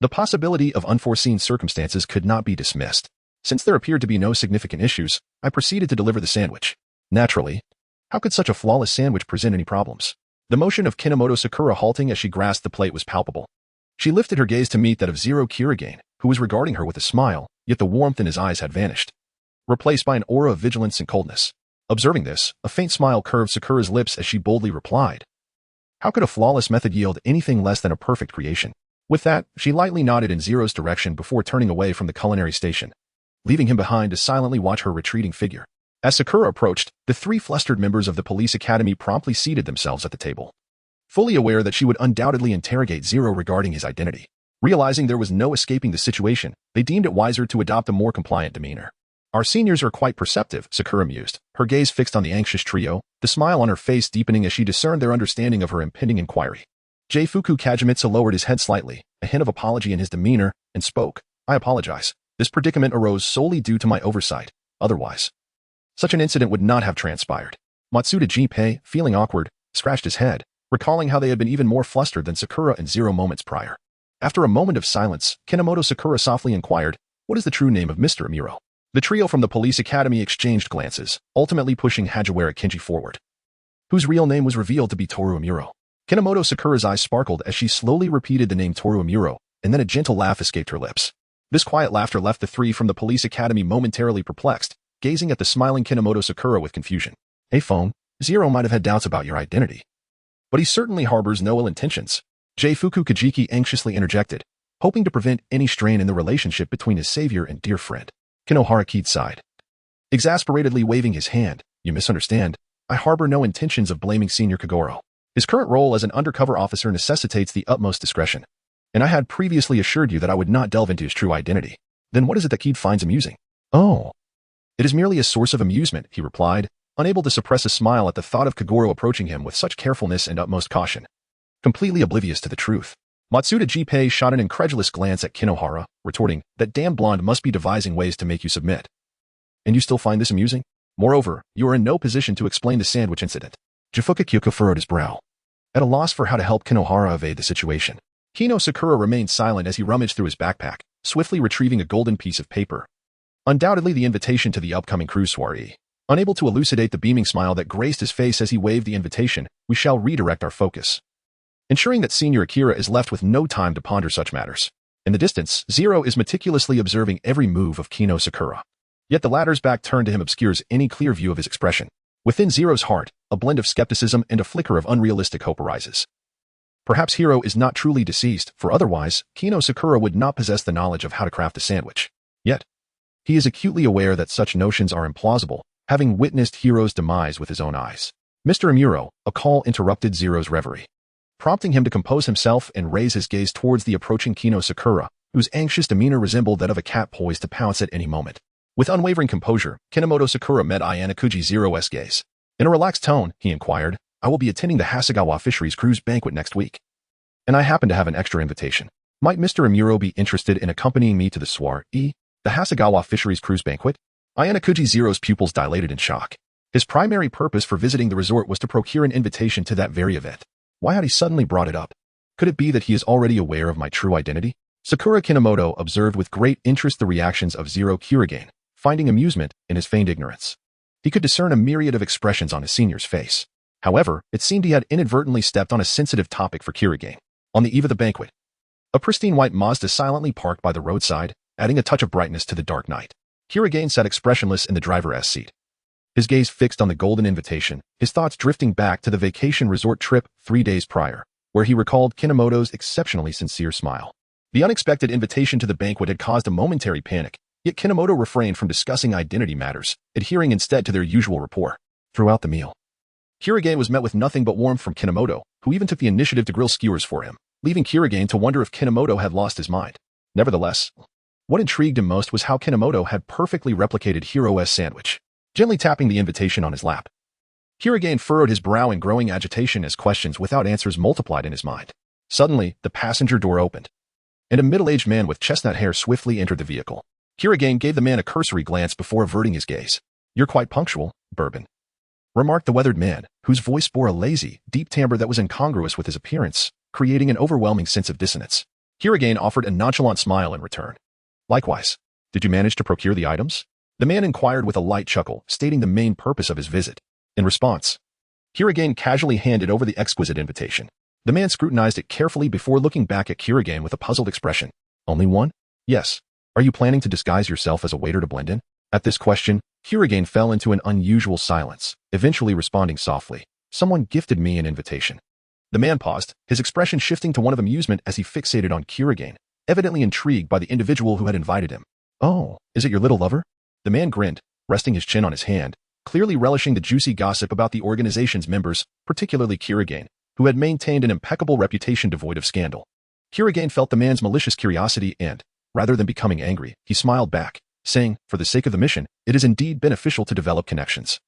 the possibility of unforeseen circumstances could not be dismissed. Since there appeared to be no significant issues, I proceeded to deliver the sandwich. Naturally, how could such a flawless sandwich present any problems? The motion of Kinomoto Sakura halting as she grasped the plate was palpable. She lifted her gaze to meet that of Zero Kirigane, who was regarding her with a smile, yet the warmth in his eyes had vanished, replaced by an aura of vigilance and coldness. Observing this, a faint smile curved Sakura's lips as she boldly replied, "How could a flawless method yield anything less than a perfect creation?" With that, she lightly nodded in Zero's direction before turning away from the culinary station, leaving him behind to silently watch her retreating figure. As Sakura approached, the three flustered members of the police academy promptly seated themselves at the table, fully aware that she would undoubtedly interrogate Zero regarding his identity. Realizing there was no escaping the situation, they deemed it wiser to adopt a more compliant demeanor. "Our seniors are quite perceptive," Sakura mused, her gaze fixed on the anxious trio, the smile on her face deepening as she discerned their understanding of her impending inquiry. Fuku Kajimitsu lowered his head slightly, a hint of apology in his demeanor, and spoke, "I apologize. This predicament arose solely due to my oversight. Otherwise, such an incident would not have transpired." Matsuda Gunpei, feeling awkward, scratched his head, recalling how they had been even more flustered than Sakura and Zero moments prior. After a moment of silence, Kinomoto Sakura softly inquired, "What is the true name of Mr. Amuro?" The trio from the police academy exchanged glances, ultimately pushing Hagiwara Kinji forward, whose real name was revealed to be Toru Amuro. Kinomoto Sakura's eyes sparkled as she slowly repeated the name Toru Amuro, and then a gentle laugh escaped her lips. This quiet laughter left the three from the police academy momentarily perplexed, gazing at the smiling Kinomoto Sakura with confusion. "Hey phone, Zero might have had doubts about your identity, but he certainly harbors no ill intentions," Fuku Kajiki anxiously interjected, hoping to prevent any strain in the relationship between his savior and dear friend. Kinohara Kid sighed, exasperatedly waving his hand. "You misunderstand. I harbor no intentions of blaming Senior Kagoro. His current role as an undercover officer necessitates the utmost discretion, and I had previously assured you that I would not delve into his true identity. Then what is it that Kid finds amusing?" "Oh, it is merely a source of amusement," he replied, unable to suppress a smile at the thought of Kagoro approaching him with such carefulness and utmost caution, completely oblivious to the truth. Matsuda Gunpei shot an incredulous glance at Kinohara, retorting, "That damn blonde must be devising ways to make you submit. And you still find this amusing? Moreover, you are in no position to explain the sandwich incident." Jifuka Kyoko furrowed his brow, at a loss for how to help Kinohara evade the situation. Kino Sakura remained silent as he rummaged through his backpack, swiftly retrieving a golden piece of paper, undoubtedly the invitation to the upcoming cruise soiree. Unable to elucidate the beaming smile that graced his face as he waved the invitation, we shall redirect our focus, ensuring that Senior Akira is left with no time to ponder such matters. In the distance, Zero is meticulously observing every move of Kino Sakura. Yet the latter's back turned to him obscures any clear view of his expression. Within Zero's heart, a blend of skepticism and a flicker of unrealistic hope arises. Perhaps Hiro is not truly deceased, for otherwise, Kino Sakura would not possess the knowledge of how to craft a sandwich. Yet, he is acutely aware that such notions are implausible, having witnessed Hiro's demise with his own eyes. Mr. Amuro, a call interrupted Zero's reverie, prompting him to compose himself and raise his gaze towards the approaching Kino Sakura, whose anxious demeanor resembled that of a cat poised to pounce at any moment. With unwavering composure, Kinomoto Sakura met Ayanakuji Zero's gaze. In a relaxed tone, he inquired, "I will be attending the Hasegawa Fisheries Cruise Banquet next week, and I happen to have an extra invitation. Might Mr. Amuro be interested in accompanying me to the soiree, the Hasegawa Fisheries Cruise Banquet?" Ayanakuji Zero's pupils dilated in shock. His primary purpose for visiting the resort was to procure an invitation to that very event. Why had he suddenly brought it up? Could it be that he is already aware of my true identity? Sakura Kinomoto observed with great interest the reactions of Zero Kurigane, finding amusement in his feigned ignorance. He could discern a myriad of expressions on his senior's face. However, it seemed he had inadvertently stepped on a sensitive topic for Kurigane. On the eve of the banquet, a pristine white Mazda silently parked by the roadside, adding a touch of brightness to the dark night. Kurigane sat expressionless in the driver's seat, his gaze fixed on the golden invitation, his thoughts drifting back to the vacation resort trip 3 days prior, where he recalled Kinomoto's exceptionally sincere smile. The unexpected invitation to the banquet had caused a momentary panic, yet Kinomoto refrained from discussing identity matters, adhering instead to their usual rapport. Throughout the meal, Kurigane was met with nothing but warmth from Kinomoto, who even took the initiative to grill skewers for him, leaving Kurigane to wonder if Kinomoto had lost his mind. Nevertheless, what intrigued him most was how Kinomoto had perfectly replicated Hiro's sandwich, gently tapping the invitation on his lap. Kurigane furrowed his brow in growing agitation as questions without answers multiplied in his mind. Suddenly, the passenger door opened, and a middle-aged man with chestnut hair swiftly entered the vehicle. Kurigane gave the man a cursory glance before averting his gaze. "You're quite punctual, Bourbon," remarked the weathered man, whose voice bore a lazy, deep timbre that was incongruous with his appearance, creating an overwhelming sense of dissonance. Kurigane offered a nonchalant smile in return. "Likewise. Did you manage to procure the items?" The man inquired with a light chuckle, stating the main purpose of his visit. In response, Kurigane casually handed over the exquisite invitation. The man scrutinized it carefully before looking back at Kurigane with a puzzled expression. "Only one?" "Yes. Are you planning to disguise yourself as a waiter to blend in?" At this question, Kurigane fell into an unusual silence, eventually responding softly, "Someone gifted me an invitation." The man paused, his expression shifting to one of amusement as he fixated on Kurigane, evidently intrigued by the individual who had invited him. "Oh, is it your little lover?" The man grinned, resting his chin on his hand, clearly relishing the juicy gossip about the organization's members, particularly Kurigane, who had maintained an impeccable reputation devoid of scandal. Kurigane felt the man's malicious curiosity and, rather than becoming angry, he smiled back, saying, "For the sake of the mission, it is indeed beneficial to develop connections.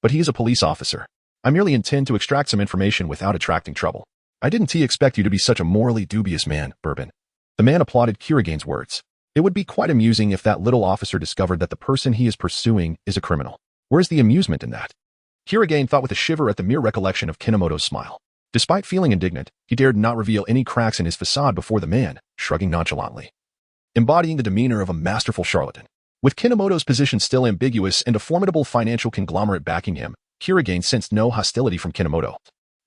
But he is a police officer. I merely intend to extract some information without attracting trouble." "I didn't expect you to be such a morally dubious man, Bourbon." The man applauded Kurigane's words. "It would be quite amusing if that little officer discovered that the person he is pursuing is a criminal. Where's the amusement in that?" Kurigane thought with a shiver at the mere recollection of Kinomoto's smile. Despite feeling indignant, he dared not reveal any cracks in his facade before the man, shrugging nonchalantly, embodying the demeanor of a masterful charlatan. With Kinomoto's position still ambiguous and a formidable financial conglomerate backing him, Kurigane sensed no hostility from Kinomoto,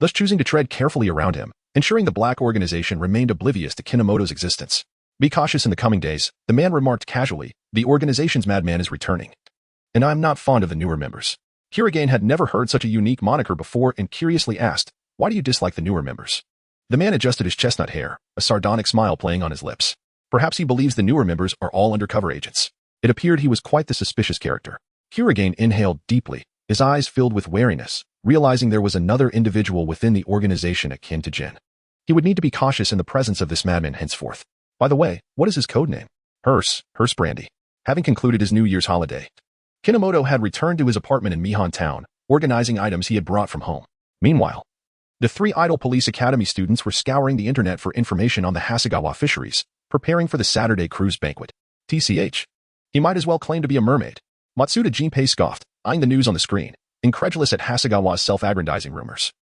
thus choosing to tread carefully around him, ensuring the black organization remained oblivious to Kinomoto's existence. "Be cautious in the coming days," the man remarked casually. "The organization's madman is returning, and I'm not fond of the newer members." Kurigane had never heard such a unique moniker before and curiously asked, "Why do you dislike the newer members?" The man adjusted his chestnut hair, a sardonic smile playing on his lips. Perhaps he believes the newer members are all undercover agents. It appeared he was quite the suspicious character. Kurigane inhaled deeply, his eyes filled with wariness, realizing there was another individual within the organization akin to Jin. He would need to be cautious in the presence of this madman henceforth. By the way, what is his code name? Hearse Brandy. Having concluded his New Year's holiday, Kinomoto had returned to his apartment in Mihan Town, organizing items he had brought from home. Meanwhile, the 3 idle police academy students were scouring the internet for information on the Hasegawa fisheries, preparing for the Saturday cruise banquet. TCH. He might as well claim to be a mermaid. Matsuda Jinpei scoffed, eyeing the news on the screen, incredulous at Hasegawa's self-aggrandizing rumors.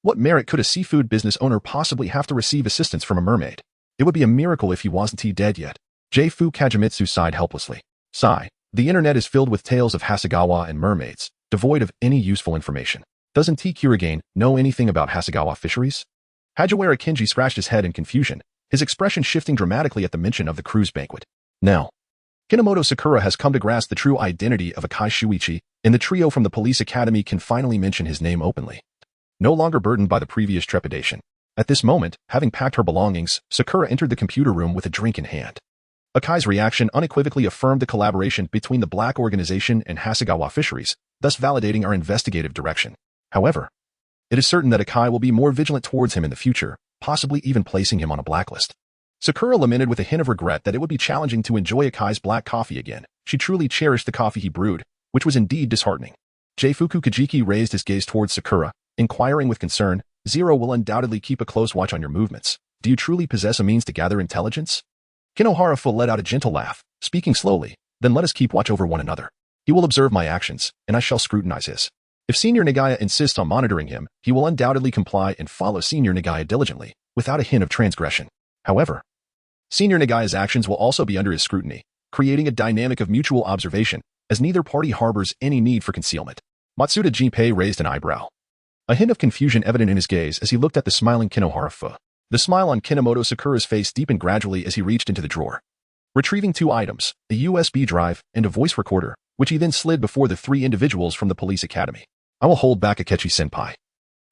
What merit could a seafood business owner possibly have to receive assistance from a mermaid? It would be a miracle if he wasn't dead yet. J-Fu Kajimitsu sighed helplessly. Sigh. The internet is filled with tales of Hasegawa and mermaids, devoid of any useful information. Doesn't Kurigane know anything about Hasegawa fisheries? Hajiwara Kenji scratched his head in confusion, his expression shifting dramatically at the mention of the cruise banquet. Now, Kinomoto Sakura has come to grasp the true identity of Akai Shuichi, and the trio from the police academy can finally mention his name openly. No longer burdened by the previous trepidation. At this moment, having packed her belongings, Sakura entered the computer room with a drink in hand. Akai's reaction unequivocally affirmed the collaboration between the Black Organization and Hasegawa Fisheries, thus validating our investigative direction. However, it is certain that Akai will be more vigilant towards him in the future, possibly even placing him on a blacklist. Sakura lamented with a hint of regret that it would be challenging to enjoy Akai's black coffee again. She truly cherished the coffee he brewed, which was indeed disheartening. Jeifuku Kajiki raised his gaze towards Sakura, inquiring with concern, Zero will undoubtedly keep a close watch on your movements. Do you truly possess a means to gather intelligence? Kinohara Fu let out a gentle laugh, speaking slowly, then let us keep watch over one another. He will observe my actions, and I shall scrutinize his. If Senior Nagaya insists on monitoring him, he will undoubtedly comply and follow Senior Nagaya diligently, without a hint of transgression. However, Senior Nagaya's actions will also be under his scrutiny, creating a dynamic of mutual observation, as neither party harbors any need for concealment. Matsuda Jinpei raised an eyebrow. A hint of confusion evident in his gaze as he looked at the smiling Kinohara Fu. The smile on Kinomoto Sakura's face deepened gradually as he reached into the drawer, retrieving 2 items, a USB drive and a voice recorder, which he then slid before the 3 individuals from the police academy. I will hold back Akechi-senpai.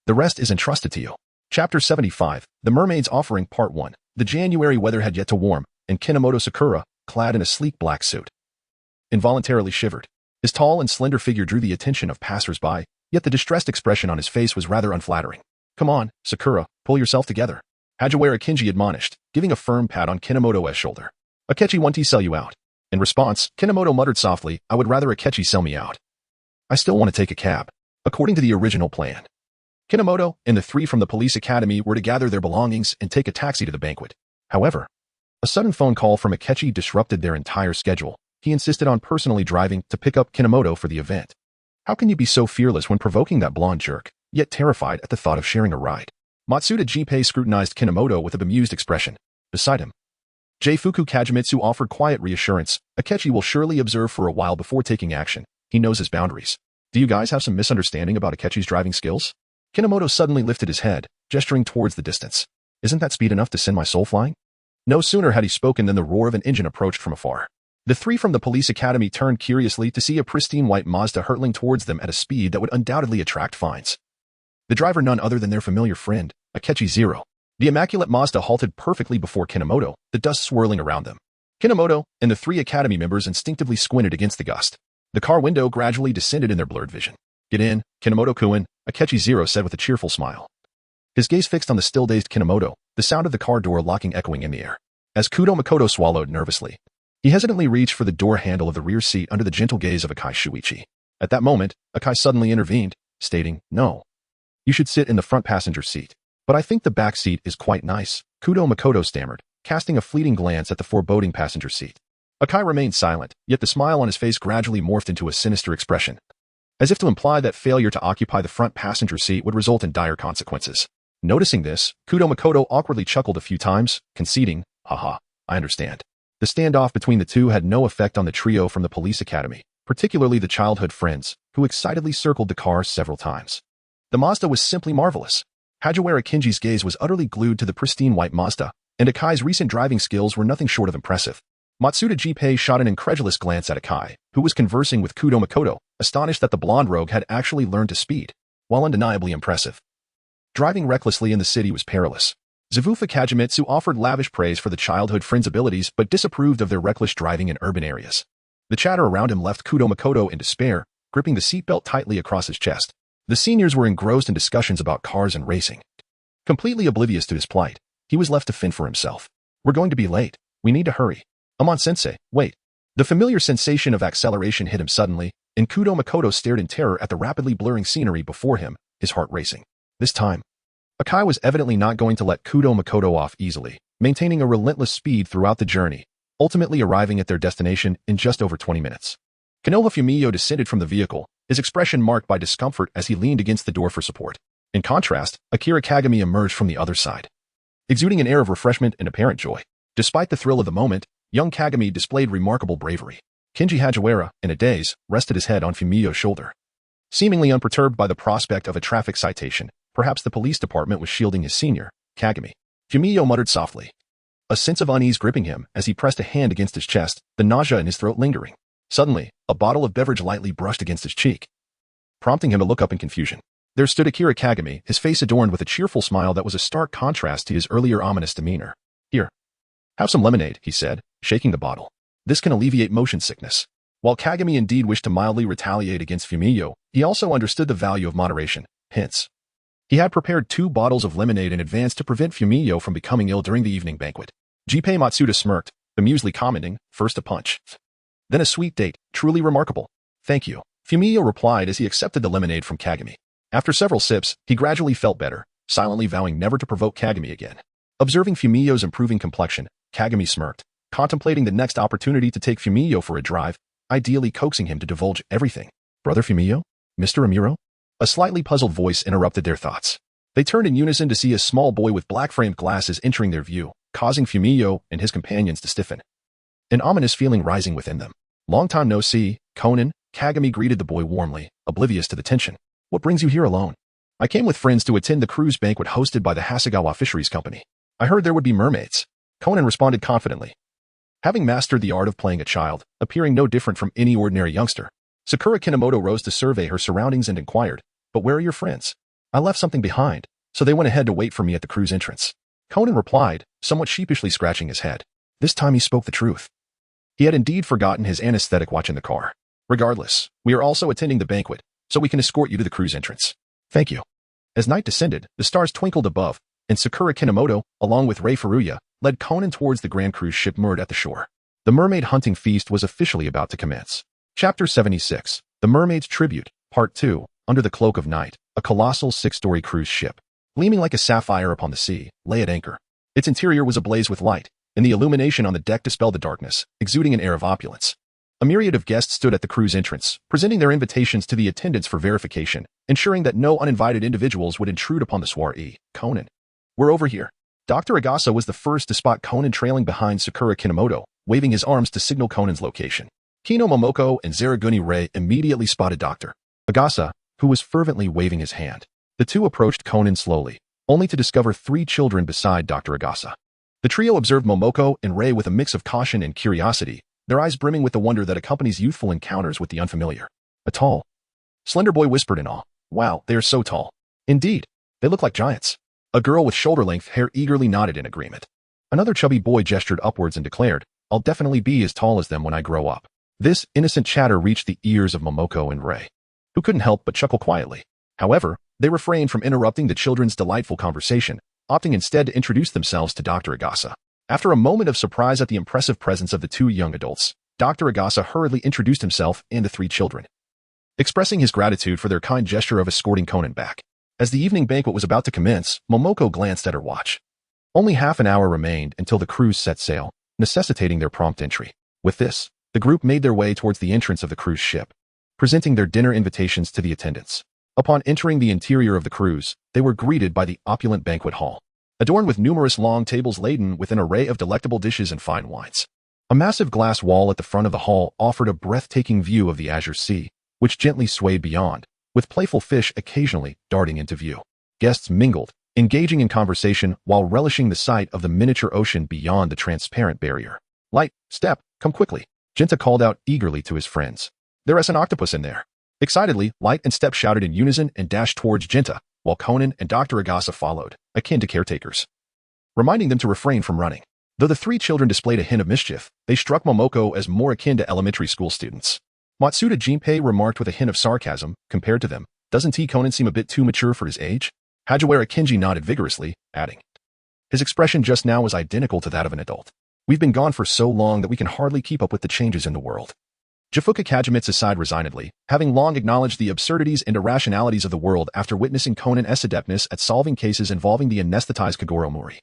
The rest is entrusted to you. Chapter 75, The Mermaid's Offering Part 1. The January weather had yet to warm, and Kinomoto Sakura, clad in a sleek black suit, involuntarily shivered. His tall and slender figure drew the attention of passers-by, yet the distressed expression on his face was rather unflattering. Come on, Sakura, pull yourself together. Hajiwara Kinji admonished, giving a firm pat on Kinomoto's shoulder. Akechi won't he sell you out? In response, Kinomoto muttered softly, I would rather Akechi sell me out. I still want to take a cab. According to the original plan, Kinomoto and the 3 from the police academy were to gather their belongings and take a taxi to the banquet. However, a sudden phone call from Akechi disrupted their entire schedule. He insisted on personally driving to pick up Kinomoto for the event. How can you be so fearless when provoking that blonde jerk, yet terrified at the thought of sharing a ride? Matsuda Jinpei scrutinized Kinomoto with a bemused expression. Beside him, Jeifuku Kajimitsu offered quiet reassurance. Akechi will surely observe for a while before taking action. He knows his boundaries. Do you guys have some misunderstanding about Akechi's driving skills? Kinomoto suddenly lifted his head, gesturing towards the distance. Isn't that speed enough to send my soul flying? No sooner had he spoken than the roar of an engine approached from afar. The 3 from the police academy turned curiously to see a pristine white Mazda hurtling towards them at a speed that would undoubtedly attract fines. The driver none other than their familiar friend, Akechi Zero. The immaculate Mazda halted perfectly before Kinomoto, the dust swirling around them. Kinomoto and the 3 academy members instinctively squinted against the gust. The car window gradually descended in their blurred vision. Get in, Kinomoto-kun, Akechi Zero said with a cheerful smile. His gaze fixed on the still-dazed Kinomoto, the sound of the car door locking echoing in the air. As Kudo Makoto swallowed nervously, he hesitantly reached for the door handle of the rear seat under the gentle gaze of Akai Shuichi. At that moment, Akai suddenly intervened, stating, No. You should sit in the front passenger seat. But I think the back seat is quite nice, Kudo Makoto stammered, casting a fleeting glance at the foreboding passenger seat. Akai remained silent, yet the smile on his face gradually morphed into a sinister expression, as if to imply that failure to occupy the front passenger seat would result in dire consequences. Noticing this, Kudo Makoto awkwardly chuckled a few times, conceding, Haha, I understand. The standoff between the two had no effect on the trio from the police academy, particularly the childhood friends, who excitedly circled the car several times. The Mazda was simply marvelous. Hajiwara Kinji's gaze was utterly glued to the pristine white Mazda, and Akai's recent driving skills were nothing short of impressive. Matsuda Jinpei shot an incredulous glance at Akai, who was conversing with Kudo Makoto, astonished that the blonde rogue had actually learned to speed, while undeniably impressive. Driving recklessly in the city was perilous. Zavufa Kajimitsu offered lavish praise for the childhood friend's abilities but disapproved of their reckless driving in urban areas. The chatter around him left Kudo Makoto in despair, gripping the seatbelt tightly across his chest. The seniors were engrossed in discussions about cars and racing. Completely oblivious to his plight, he was left to fend for himself. We're going to be late. We need to hurry. Amon-sensei, wait. The familiar sensation of acceleration hit him suddenly, and Kudo Makoto stared in terror at the rapidly blurring scenery before him, his heart racing. This time, Akai was evidently not going to let Kudo Makoto off easily, maintaining a relentless speed throughout the journey, ultimately arriving at their destination in just over 20 minutes. Kanoha Fumiyo descended from the vehicle, his expression marked by discomfort as he leaned against the door for support. In contrast, Akira Kagami emerged from the other side, exuding an air of refreshment and apparent joy. Despite the thrill of the moment, young Kagami displayed remarkable bravery. Kinji Hajiwara, in a daze, rested his head on Fumiyo's shoulder. Seemingly unperturbed by the prospect of a traffic citation, perhaps the police department was shielding his senior, Kagami. Fumiyo muttered softly. a sense of unease gripping him as he pressed a hand against his chest, the nausea in his throat lingering. Suddenly, a bottle of beverage lightly brushed against his cheek, prompting him to look up in confusion. There stood Akira Kagami, his face adorned with a cheerful smile that was a stark contrast to his earlier ominous demeanor. "Here. Have some lemonade," he said, shaking the bottle. "This can alleviate motion sickness." While Kagami indeed wished to mildly retaliate against Fumiyo, he also understood the value of moderation. Hence, he had prepared 2 bottles of lemonade in advance to prevent Fumiyo from becoming ill during the evening banquet. Gunpei Matsuda smirked, amusedly commenting, "First a punch, then a sweet date, truly remarkable." "Thank you," Fumiyo replied as he accepted the lemonade from Kagami. After several sips, he gradually felt better, silently vowing never to provoke Kagami again. Observing Fumiyo's improving complexion, Kagami smirked, contemplating the next opportunity to take Fumiyo for a drive, ideally coaxing him to divulge everything. "Brother Fumiyo? Mr. Amuro?" A slightly puzzled voice interrupted their thoughts. They turned in unison to see a small boy with black-framed glasses entering their view, causing Fumiyo and his companions to stiffen, an ominous feeling rising within them. "Long time no see, Conan," Kagami greeted the boy warmly, oblivious to the tension. "What brings you here alone?" "I came with friends to attend the cruise banquet hosted by the Hasegawa Fisheries Company. I heard there would be mermaids," Conan responded confidently. Having mastered the art of playing a child, appearing no different from any ordinary youngster, Sakura Kinomoto rose to survey her surroundings and inquired, "But where are your friends?" "I left something behind, so they went ahead to wait for me at the cruise entrance," Conan replied, somewhat sheepishly scratching his head. This time he spoke the truth. He had indeed forgotten his anesthetic watch in the car. "Regardless, we are also attending the banquet, so we can escort you to the cruise entrance." "Thank you." As night descended, the stars twinkled above, and Sakura Kinomoto, along with Rei Furuya, led Conan towards the grand cruise ship moored at the shore. The mermaid hunting feast was officially about to commence. Chapter 76, The Mermaid's Tribute, Part 2, Under the Cloak of Night, a colossal 6-story cruise ship, gleaming like a sapphire upon the sea, lay at anchor. Its interior was ablaze with light, and the illumination on the deck dispelled the darkness, exuding an air of opulence. A myriad of guests stood at the cruise entrance, presenting their invitations to the attendants for verification, ensuring that no uninvited individuals would intrude upon the soiree. "Conan, we're over here." Dr. Agasa was the first to spot Conan trailing behind Sakura Kinomoto, waving his arms to signal Conan's location. Kino Momoko and Zaraguni Rei immediately spotted Dr. Agasa, who was fervently waving his hand. The two approached Conan slowly, only to discover 3 children beside Dr. Agasa. The trio observed Momoko and Rei with a mix of caution and curiosity, their eyes brimming with the wonder that accompanies youthful encounters with the unfamiliar. A tall, slender boy whispered in awe, "Wow, they are so tall. Indeed, they look like giants." A girl with shoulder-length hair eagerly nodded in agreement. Another chubby boy gestured upwards and declared, "I'll definitely be as tall as them when I grow up." This innocent chatter reached the ears of Momoko and Rei, who couldn't help but chuckle quietly. However, they refrained from interrupting the children's delightful conversation, opting instead to introduce themselves to Dr. Agasa. After a moment of surprise at the impressive presence of the 2 young adults, Dr. Agasa hurriedly introduced himself and the 3 children, expressing his gratitude for their kind gesture of escorting Conan back. As the evening banquet was about to commence, Momoko glanced at her watch. Only half an hour remained until the cruise set sail, necessitating their prompt entry. With this, the group made their way towards the entrance of the cruise ship, presenting their dinner invitations to the attendants. Upon entering the interior of the cruise, they were greeted by the opulent banquet hall, adorned with numerous long tables laden with an array of delectable dishes and fine wines. A massive glass wall at the front of the hall offered a breathtaking view of the azure sea, which gently swayed beyond, with playful fish occasionally darting into view. Guests mingled, engaging in conversation while relishing the sight of the miniature ocean beyond the transparent barrier. "Light, Step, come quickly," Jinta called out eagerly to his friends. "There is an octopus in there." Excitedly, Light and Step shouted in unison and dashed towards Jinta, while Conan and Dr. Agasa followed, akin to caretakers, reminding them to refrain from running. Though the 3 children displayed a hint of mischief, they struck Momoko as more akin to elementary school students. Matsuda Gunpei remarked with a hint of sarcasm, compared to them, "Doesn't Conan seem a bit too mature for his age?" Hajiwara Kinji nodded vigorously, adding, "His expression just now was identical to that of an adult. We've been gone for so long that we can hardly keep up with the changes in the world." Jifuka Kajimitsu sighed resignedly, having long acknowledged the absurdities and irrationalities of the world after witnessing Conan's adeptness at solving cases involving the anesthetized Kagoro Mori.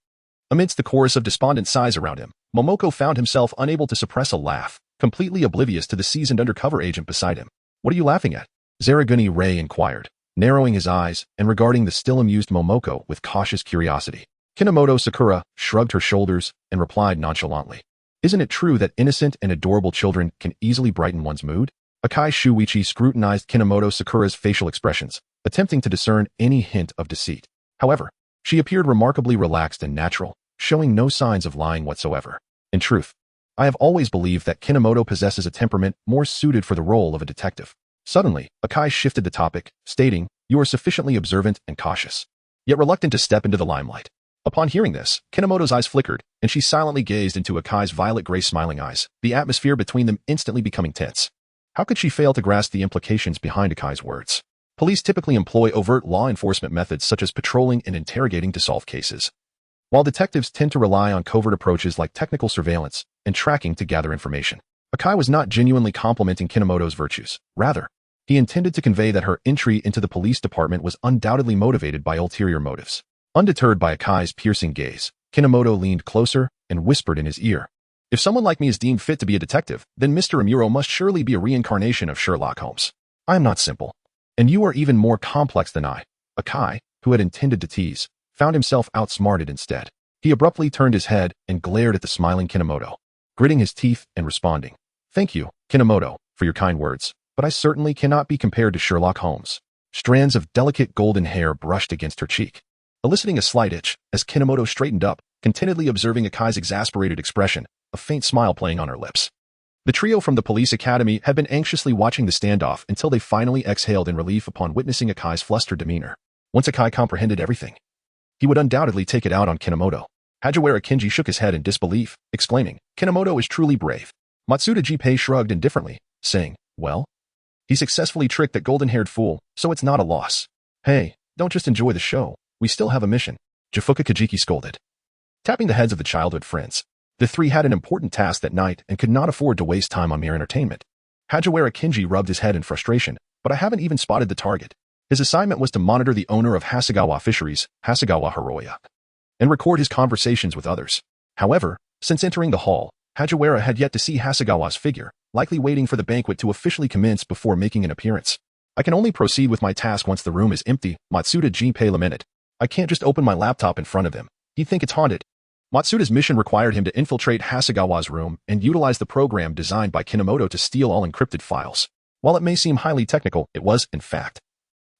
Amidst the chorus of despondent sighs around him, Momoko found himself unable to suppress a laugh, completely oblivious to the seasoned undercover agent beside him. "What are you laughing at?" Zaraguni Rei inquired, narrowing his eyes and regarding the still amused Momoko with cautious curiosity. Kinomoto Sakura shrugged her shoulders and replied nonchalantly, "Isn't it true that innocent and adorable children can easily brighten one's mood?" Akai Shuichi scrutinized Kinomoto Sakura's facial expressions, attempting to discern any hint of deceit. However, she appeared remarkably relaxed and natural, showing no signs of lying whatsoever. In truth, I have always believed that Kinomoto possesses a temperament more suited for the role of a detective. Suddenly, Akai shifted the topic, stating, "You are sufficiently observant and cautious, yet reluctant to step into the limelight." Upon hearing this, Kinomoto's eyes flickered, and she silently gazed into Akai's violet-gray smiling eyes, the atmosphere between them instantly becoming tense. How could she fail to grasp the implications behind Akai's words? Police typically employ overt law enforcement methods such as patrolling and interrogating to solve cases, while detectives tend to rely on covert approaches like technical surveillance and tracking to gather information. Akai was not genuinely complimenting Kinomoto's virtues. Rather, he intended to convey that her entry into the police department was undoubtedly motivated by ulterior motives. Undeterred by Akai's piercing gaze, Kinomoto leaned closer and whispered in his ear, "If someone like me is deemed fit to be a detective, then Mr. Amuro must surely be a reincarnation of Sherlock Holmes. I am not simple, and you are even more complex than I." Akai, who had intended to tease, found himself outsmarted instead. He abruptly turned his head and glared at the smiling Kinomoto, gritting his teeth and responding, "Thank you, Kinomoto, for your kind words, but I certainly cannot be compared to Sherlock Holmes." Strands of delicate golden hair brushed against her cheek, eliciting a slight itch as Kinomoto straightened up, contentedly observing Akai's exasperated expression, a faint smile playing on her lips. The trio from the police academy had been anxiously watching the standoff until they finally exhaled in relief upon witnessing Akai's flustered demeanor. Once Akai comprehended everything, he would undoubtedly take it out on Kinomoto. Hajiwara Kinji shook his head in disbelief, exclaiming, "Kinomoto is truly brave." Matsuda Jinpei shrugged indifferently, saying, "Well, he successfully tricked that golden-haired fool, so it's not a loss." "Hey, don't just enjoy the show. We still have a mission," Jifuka Kajiki scolded. Tapping the heads of the childhood friends, the three had an important task that night and could not afford to waste time on mere entertainment. Hajiwara Kinji rubbed his head in frustration, "But I haven't even spotted the target." His assignment was to monitor the owner of Hasegawa Fisheries, Hasegawa Hiroya, and record his conversations with others. However, since entering the hall, Hajiwara had yet to see Hasegawa's figure, likely waiting for the banquet to officially commence before making an appearance. "I can only proceed with my task once the room is empty," Matsuda Jinpei lamented. "I can't just open my laptop in front of him. He'd think it's haunted." Matsuda's mission required him to infiltrate Hasegawa's room and utilize the program designed by Kinomoto to steal all encrypted files. While it may seem highly technical, it was, in fact,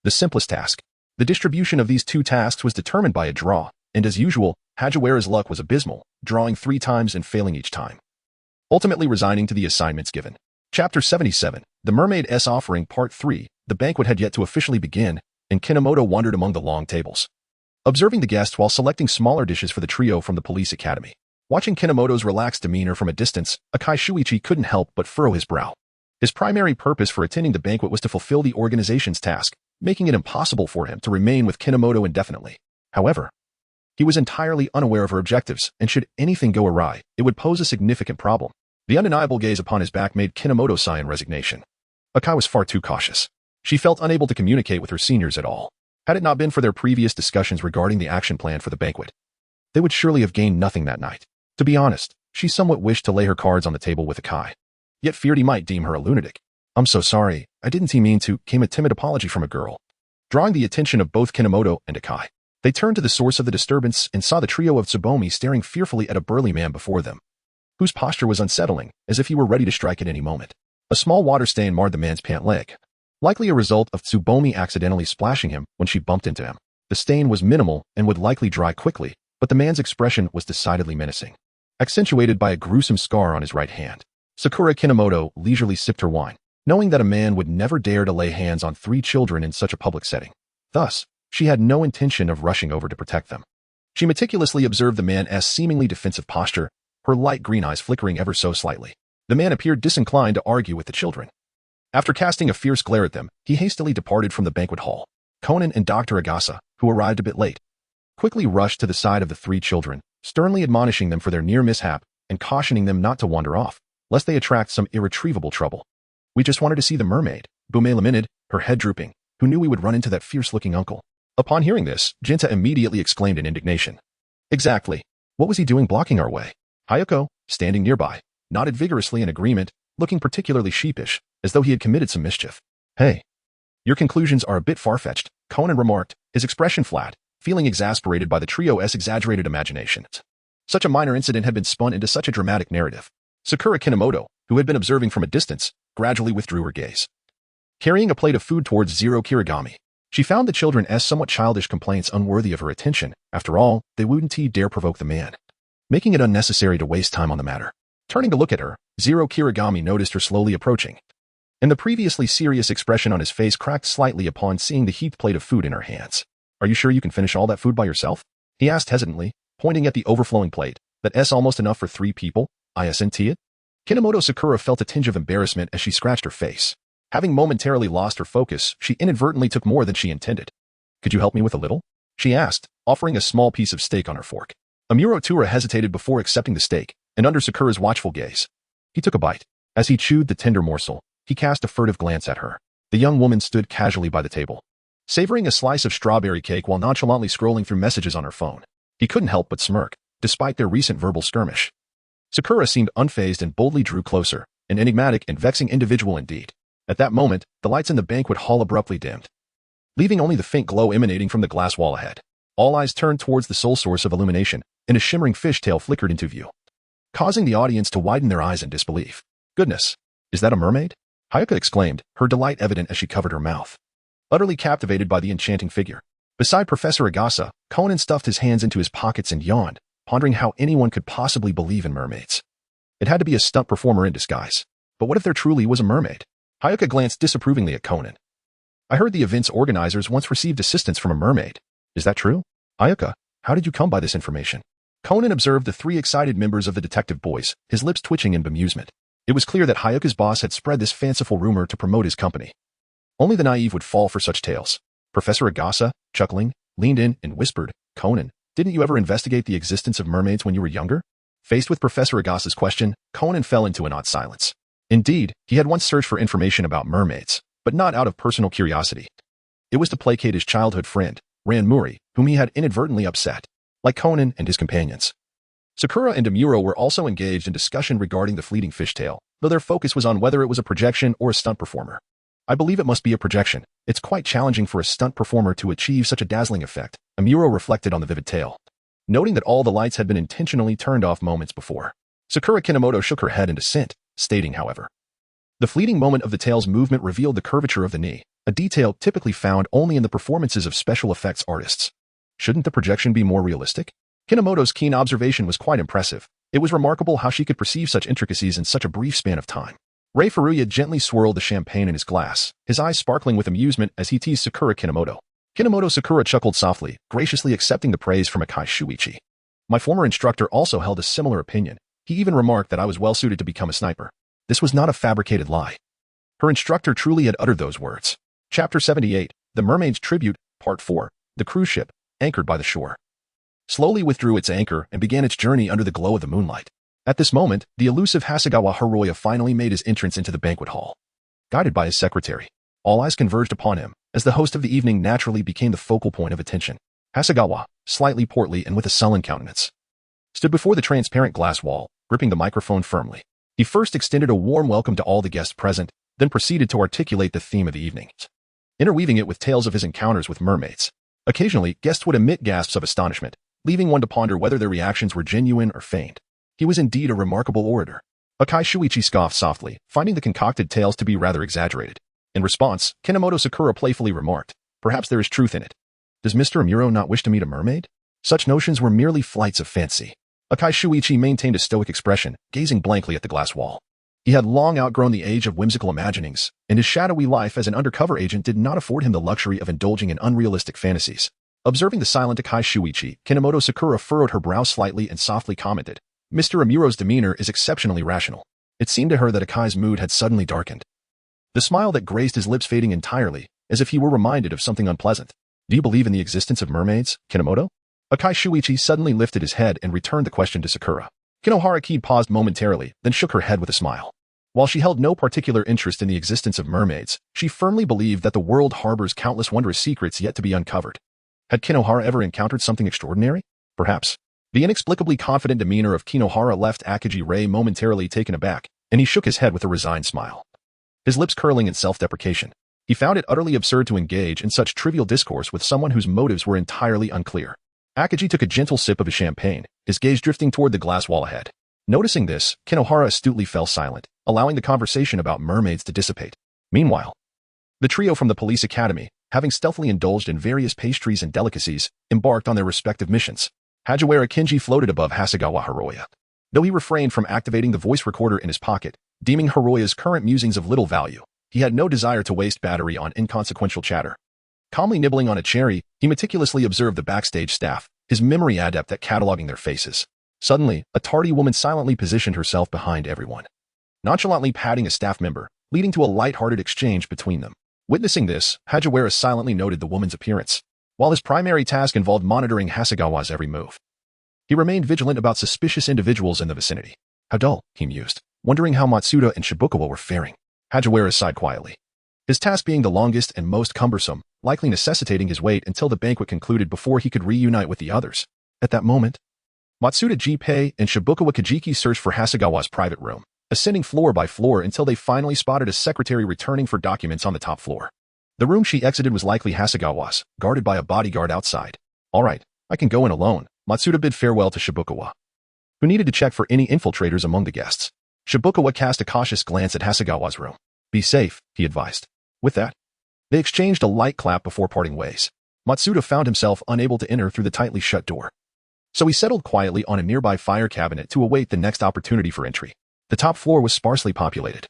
the simplest task. The distribution of these two tasks was determined by a draw, and as usual, Hajiwara's luck was abysmal, drawing 3 times and failing each time, ultimately resigning to the assignments given. Chapter 77, The Mermaid's Offering Part 3. The banquet had yet to officially begin, and Kinomoto wandered among the long tables, observing the guests while selecting smaller dishes for the trio from the police academy. Watching Kinomoto's relaxed demeanor from a distance, Akai Shuichi couldn't help but furrow his brow. His primary purpose for attending the banquet was to fulfill the organization's task, making it impossible for him to remain with Kinomoto indefinitely. However, he was entirely unaware of her objectives, and should anything go awry, it would pose a significant problem. The undeniable gaze upon his back made Kinomoto sigh in resignation. Akai was far too cautious. She felt unable to communicate with her seniors at all. Had it not been for their previous discussions regarding the action plan for the banquet, they would surely have gained nothing that night. To be honest, she somewhat wished to lay her cards on the table with Akai, yet feared he might deem her a lunatic. "I'm so sorry, I didn't mean to," came a timid apology from a girl, drawing the attention of both Kinomoto and Akai. They turned to the source of the disturbance and saw the trio of Tsubomi staring fearfully at a burly man before them, whose posture was unsettling, as if he were ready to strike at any moment. A small water stain marred the man's pant leg, likely a result of Tsubomi accidentally splashing him when she bumped into him. The stain was minimal and would likely dry quickly, but the man's expression was decidedly menacing, accentuated by a gruesome scar on his right hand. Sakura Kinomoto leisurely sipped her wine, knowing that a man would never dare to lay hands on 3 children in such a public setting. Thus, she had no intention of rushing over to protect them. She meticulously observed the man's seemingly defensive posture, her light green eyes flickering ever so slightly. The man appeared disinclined to argue with the children. After casting a fierce glare at them, he hastily departed from the banquet hall. Conan and Dr. Agasa, who arrived a bit late, quickly rushed to the side of the 3 children, sternly admonishing them for their near mishap and cautioning them not to wander off, lest they attract some irretrievable trouble. "We just wanted to see the mermaid," Bume lamented, her head drooping. "Who knew we would run into that fierce-looking uncle?" Upon hearing this, Jinta immediately exclaimed in indignation. "Exactly. What was he doing blocking our way?" Hayako, standing nearby, nodded vigorously in agreement, looking particularly sheepish, as though he had committed some mischief. "Hey, your conclusions are a bit far-fetched," Conan remarked, his expression flat, feeling exasperated by the trio's exaggerated imagination. Such a minor incident had been spun into such a dramatic narrative. Sakura Kinomoto, who had been observing from a distance, gradually withdrew her gaze, carrying a plate of food towards Zero Kirigami. She found the children's somewhat childish complaints unworthy of her attention. After all, they wouldn't dare provoke the man. making it unnecessary to waste time on the matter. Turning to look at her, Zero Kirigami noticed her slowly approaching, and the previously serious expression on his face cracked slightly upon seeing the heaped plate of food in her hands. "Are you sure you can finish all that food by yourself?" he asked hesitantly, pointing at the overflowing plate. "That's almost enough for 3 people, isn't it?" Kinomoto Sakura felt a tinge of embarrassment as she scratched her face. Having momentarily lost her focus, she inadvertently took more than she intended. "Could you help me with a little?" she asked, offering a small piece of steak on her fork. Amuro Tura hesitated before accepting the steak, and under Sakura's watchful gaze, he took a bite. As he chewed the tender morsel, he cast a furtive glance at her. The young woman stood casually by the table, savoring a slice of strawberry cake while nonchalantly scrolling through messages on her phone. He couldn't help but smirk, despite their recent verbal skirmish. Sakura seemed unfazed and boldly drew closer, an enigmatic and vexing individual indeed. At that moment, the lights in the banquet hall abruptly dimmed, leaving only the faint glow emanating from the glass wall ahead. All eyes turned towards the sole source of illumination, and a shimmering fishtail flickered into view, causing the audience to widen their eyes in disbelief. "Goodness, is that a mermaid?" Hayaka exclaimed, her delight evident as she covered her mouth, utterly captivated by the enchanting figure. Beside Professor Agasa, Conan stuffed his hands into his pockets and yawned, pondering how anyone could possibly believe in mermaids. It had to be a stunt performer in disguise. But what if there truly was a mermaid? Hayaka glanced disapprovingly at Conan. "I heard the event's organizers once received assistance from a mermaid. Is that true?" "Hayaka, how did you come by this information?" Conan observed the 3 excited members of the detective boys, his lips twitching in bemusement. It was clear that Hayaka's boss had spread this fanciful rumor to promote his company. Only the naive would fall for such tales. Professor Agasa, chuckling, leaned in and whispered, "Conan, didn't you ever investigate the existence of mermaids when you were younger?" Faced with Professor Agasa's question, Conan fell into an odd silence. Indeed, he had once searched for information about mermaids, but not out of personal curiosity. It was to placate his childhood friend, Ran Muri, whom he had inadvertently upset, like Conan and his companions. Sakura and Amuro were also engaged in discussion regarding the fleeting fishtail, though their focus was on whether it was a projection or a stunt performer. "I believe it must be a projection. It's quite challenging for a stunt performer to achieve such a dazzling effect," Amuro reflected on the vivid tale, noting that all the lights had been intentionally turned off moments before. Sakura Kinomoto shook her head in dissent, stating, however, "The fleeting moment of the tail's movement revealed the curvature of the knee, a detail typically found only in the performances of special effects artists. Shouldn't the projection be more realistic?" Kinomoto's keen observation was quite impressive. It was remarkable how she could perceive such intricacies in such a brief span of time. Rei Furuya gently swirled the champagne in his glass, his eyes sparkling with amusement as he teased Sakura Kinomoto. Kinomoto Sakura chuckled softly, graciously accepting the praise from Akai Shuichi. "My former instructor also held a similar opinion. He even remarked that I was well suited to become a sniper." This was not a fabricated lie. Her instructor truly had uttered those words. Chapter 78, The Mermaid's Tribute, Part 4, The cruise ship, anchored by the shore, slowly withdrew its anchor and began its journey under the glow of the moonlight. At this moment, the elusive Hasegawa Haruya finally made his entrance into the banquet hall. Guided by his secretary, all eyes converged upon him, as the host of the evening naturally became the focal point of attention. Hasegawa, slightly portly and with a sullen countenance, stood before the transparent glass wall, gripping the microphone firmly. He first extended a warm welcome to all the guests present, then proceeded to articulate the theme of the evening, interweaving it with tales of his encounters with mermaids. Occasionally, guests would emit gasps of astonishment, leaving one to ponder whether their reactions were genuine or feigned. He was indeed a remarkable orator. Akai Shuichi scoffed softly, finding the concocted tales to be rather exaggerated. In response, Kinomoto Sakura playfully remarked, "Perhaps there is truth in it. Does Mr. Amuro not wish to meet a mermaid?" Such notions were merely flights of fancy. Akai Shuichi maintained a stoic expression, gazing blankly at the glass wall. He had long outgrown the age of whimsical imaginings, and his shadowy life as an undercover agent did not afford him the luxury of indulging in unrealistic fantasies. Observing the silent Akai Shuichi, Kinomoto Sakura furrowed her brow slightly and softly commented, "Mr. Amuro's demeanor is exceptionally rational." It seemed to her that Akai's mood had suddenly darkened, the smile that graced his lips fading entirely, as if he were reminded of something unpleasant. "Do you believe in the existence of mermaids, Kinomoto?" Akai Shuichi suddenly lifted his head and returned the question to Sakura. Kinohara Ki paused momentarily, then shook her head with a smile. While she held no particular interest in the existence of mermaids, she firmly believed that the world harbors countless wondrous secrets yet to be uncovered. Had Kinohara ever encountered something extraordinary? Perhaps. The inexplicably confident demeanor of Kinohara left Akagi Rei momentarily taken aback, and he shook his head with a resigned smile, his lips curling in self-deprecation. He found it utterly absurd to engage in such trivial discourse with someone whose motives were entirely unclear. Akagi took a gentle sip of his champagne, his gaze drifting toward the glass wall ahead. Noticing this, Kinohara astutely fell silent, allowing the conversation about mermaids to dissipate. Meanwhile, the trio from the police academy, having stealthily indulged in various pastries and delicacies, embarked on their respective missions. Hajiwara Kinji floated above Hasegawa Hiroya. Though he refrained from activating the voice recorder in his pocket, deeming Hiroya's current musings of little value, he had no desire to waste battery on inconsequential chatter. Calmly nibbling on a cherry, he meticulously observed the backstage staff, his memory adept at cataloging their faces. Suddenly, a tardy woman silently positioned herself behind everyone, nonchalantly patting a staff member, leading to a light-hearted exchange between them. Witnessing this, Hajiwara silently noted the woman's appearance. While his primary task involved monitoring Hasegawa's every move, he remained vigilant about suspicious individuals in the vicinity. How dull, he mused, wondering how Matsuda and Shibukawa were faring. Hajiwara sighed quietly, his task being the longest and most cumbersome, likely necessitating his wait until the banquet concluded before he could reunite with the others. At that moment, Matsuda Jinpei and Shibukawa Kajiki searched for Hasegawa's private room, ascending floor by floor until they finally spotted a secretary returning for documents on the top floor. The room she exited was likely Hasegawa's, guarded by a bodyguard outside. All right, I can go in alone. Matsuda bid farewell to Shibukawa, who needed to check for any infiltrators among the guests. Shibukawa cast a cautious glance at Hasegawa's room. Be safe, he advised. With that, they exchanged a light clap before parting ways. Matsuda found himself unable to enter through the tightly shut door, so he settled quietly on a nearby fire cabinet to await the next opportunity for entry. The top floor was sparsely populated.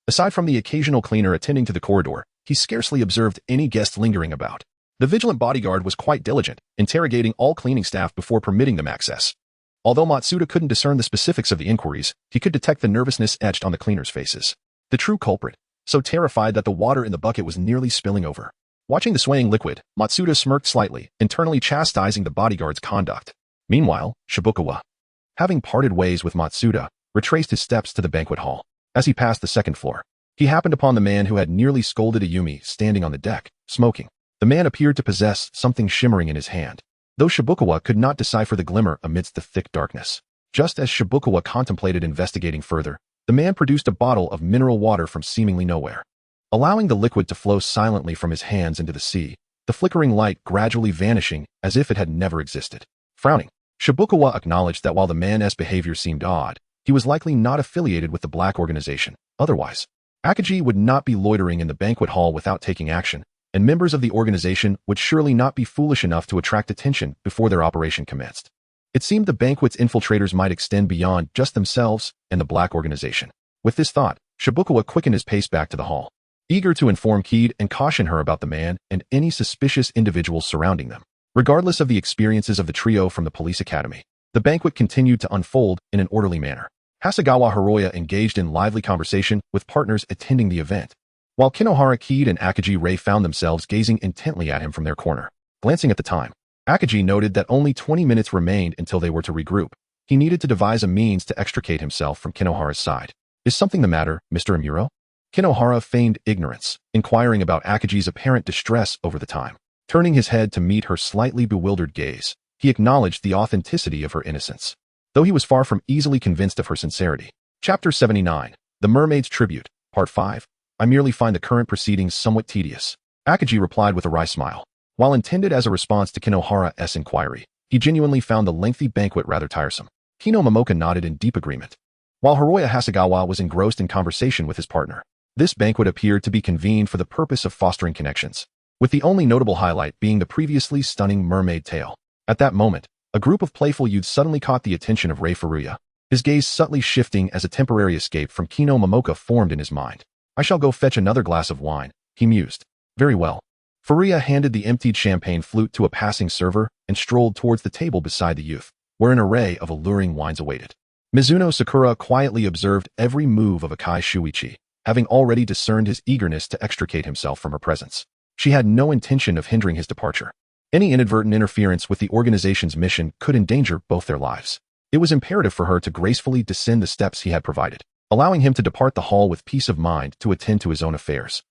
Aside from the occasional cleaner attending to the corridor, he scarcely observed any guest lingering about. The vigilant bodyguard was quite diligent, interrogating all cleaning staff before permitting them access. Although Matsuda couldn't discern the specifics of the inquiries, he could detect the nervousness etched on the cleaners' faces. The true culprit, so terrified that the water in the bucket was nearly spilling over. Watching the swaying liquid, Matsuda smirked slightly, internally chastising the bodyguard's conduct. Meanwhile, Shibukawa, having parted ways with Matsuda, retraced his steps to the banquet hall. As he passed the second floor, he happened upon the man who had nearly scolded Ayumi standing on the deck, smoking. The man appeared to possess something shimmering in his hand, though Shibukawa could not decipher the glimmer amidst the thick darkness. Just as Shibukawa contemplated investigating further, the man produced a bottle of mineral water from seemingly nowhere. Allowing the liquid to flow silently from his hands into the sea, the flickering light gradually vanishing as if it had never existed. Frowning, Shibukawa acknowledged that while the man's behavior seemed odd, he was likely not affiliated with the black organization. Otherwise, Akagi would not be loitering in the banquet hall without taking action, and members of the organization would surely not be foolish enough to attract attention before their operation commenced. It seemed the banquet's infiltrators might extend beyond just themselves and the black organization. With this thought, Shibukawa quickened his pace back to the hall, eager to inform Kid and caution her about the man and any suspicious individuals surrounding them. Regardless of the experiences of the trio from the police academy, the banquet continued to unfold in an orderly manner. Hasegawa Hiroya engaged in lively conversation with partners attending the event, while Kinohara Kid and Akagi Ray found themselves gazing intently at him from their corner. Glancing at the time, Akagi noted that only 20 minutes remained until they were to regroup. He needed to devise a means to extricate himself from Kinohara's side. Is something the matter, Mr. Amuro? Kinohara feigned ignorance, inquiring about Akagi's apparent distress over the time. Turning his head to meet her slightly bewildered gaze, he acknowledged the authenticity of her innocence, though he was far from easily convinced of her sincerity. Chapter 79, The Mermaid's Tribute, Part 5. I merely find the current proceedings somewhat tedious. Akagi replied with a wry smile. While intended as a response to Kinohara's inquiry, he genuinely found the lengthy banquet rather tiresome. Kino Momoka nodded in deep agreement, while Hiroya Hasegawa was engrossed in conversation with his partner. This banquet appeared to be convened for the purpose of fostering connections, with the only notable highlight being the previously stunning mermaid tale. At that moment, a group of playful youths suddenly caught the attention of Rei Furuya, his gaze subtly shifting as a temporary escape from Kino Momoka formed in his mind. I shall go fetch another glass of wine, he mused. Very well. Furuya handed the emptied champagne flute to a passing server and strolled towards the table beside the youth, where an array of alluring wines awaited. Mizuno Sakura quietly observed every move of Akai Shuichi, having already discerned his eagerness to extricate himself from her presence. She had no intention of hindering his departure. Any inadvertent interference with the organization's mission could endanger both their lives. It was imperative for her to gracefully descend the steps he had provided, allowing him to depart the hall with peace of mind to attend to his own affairs.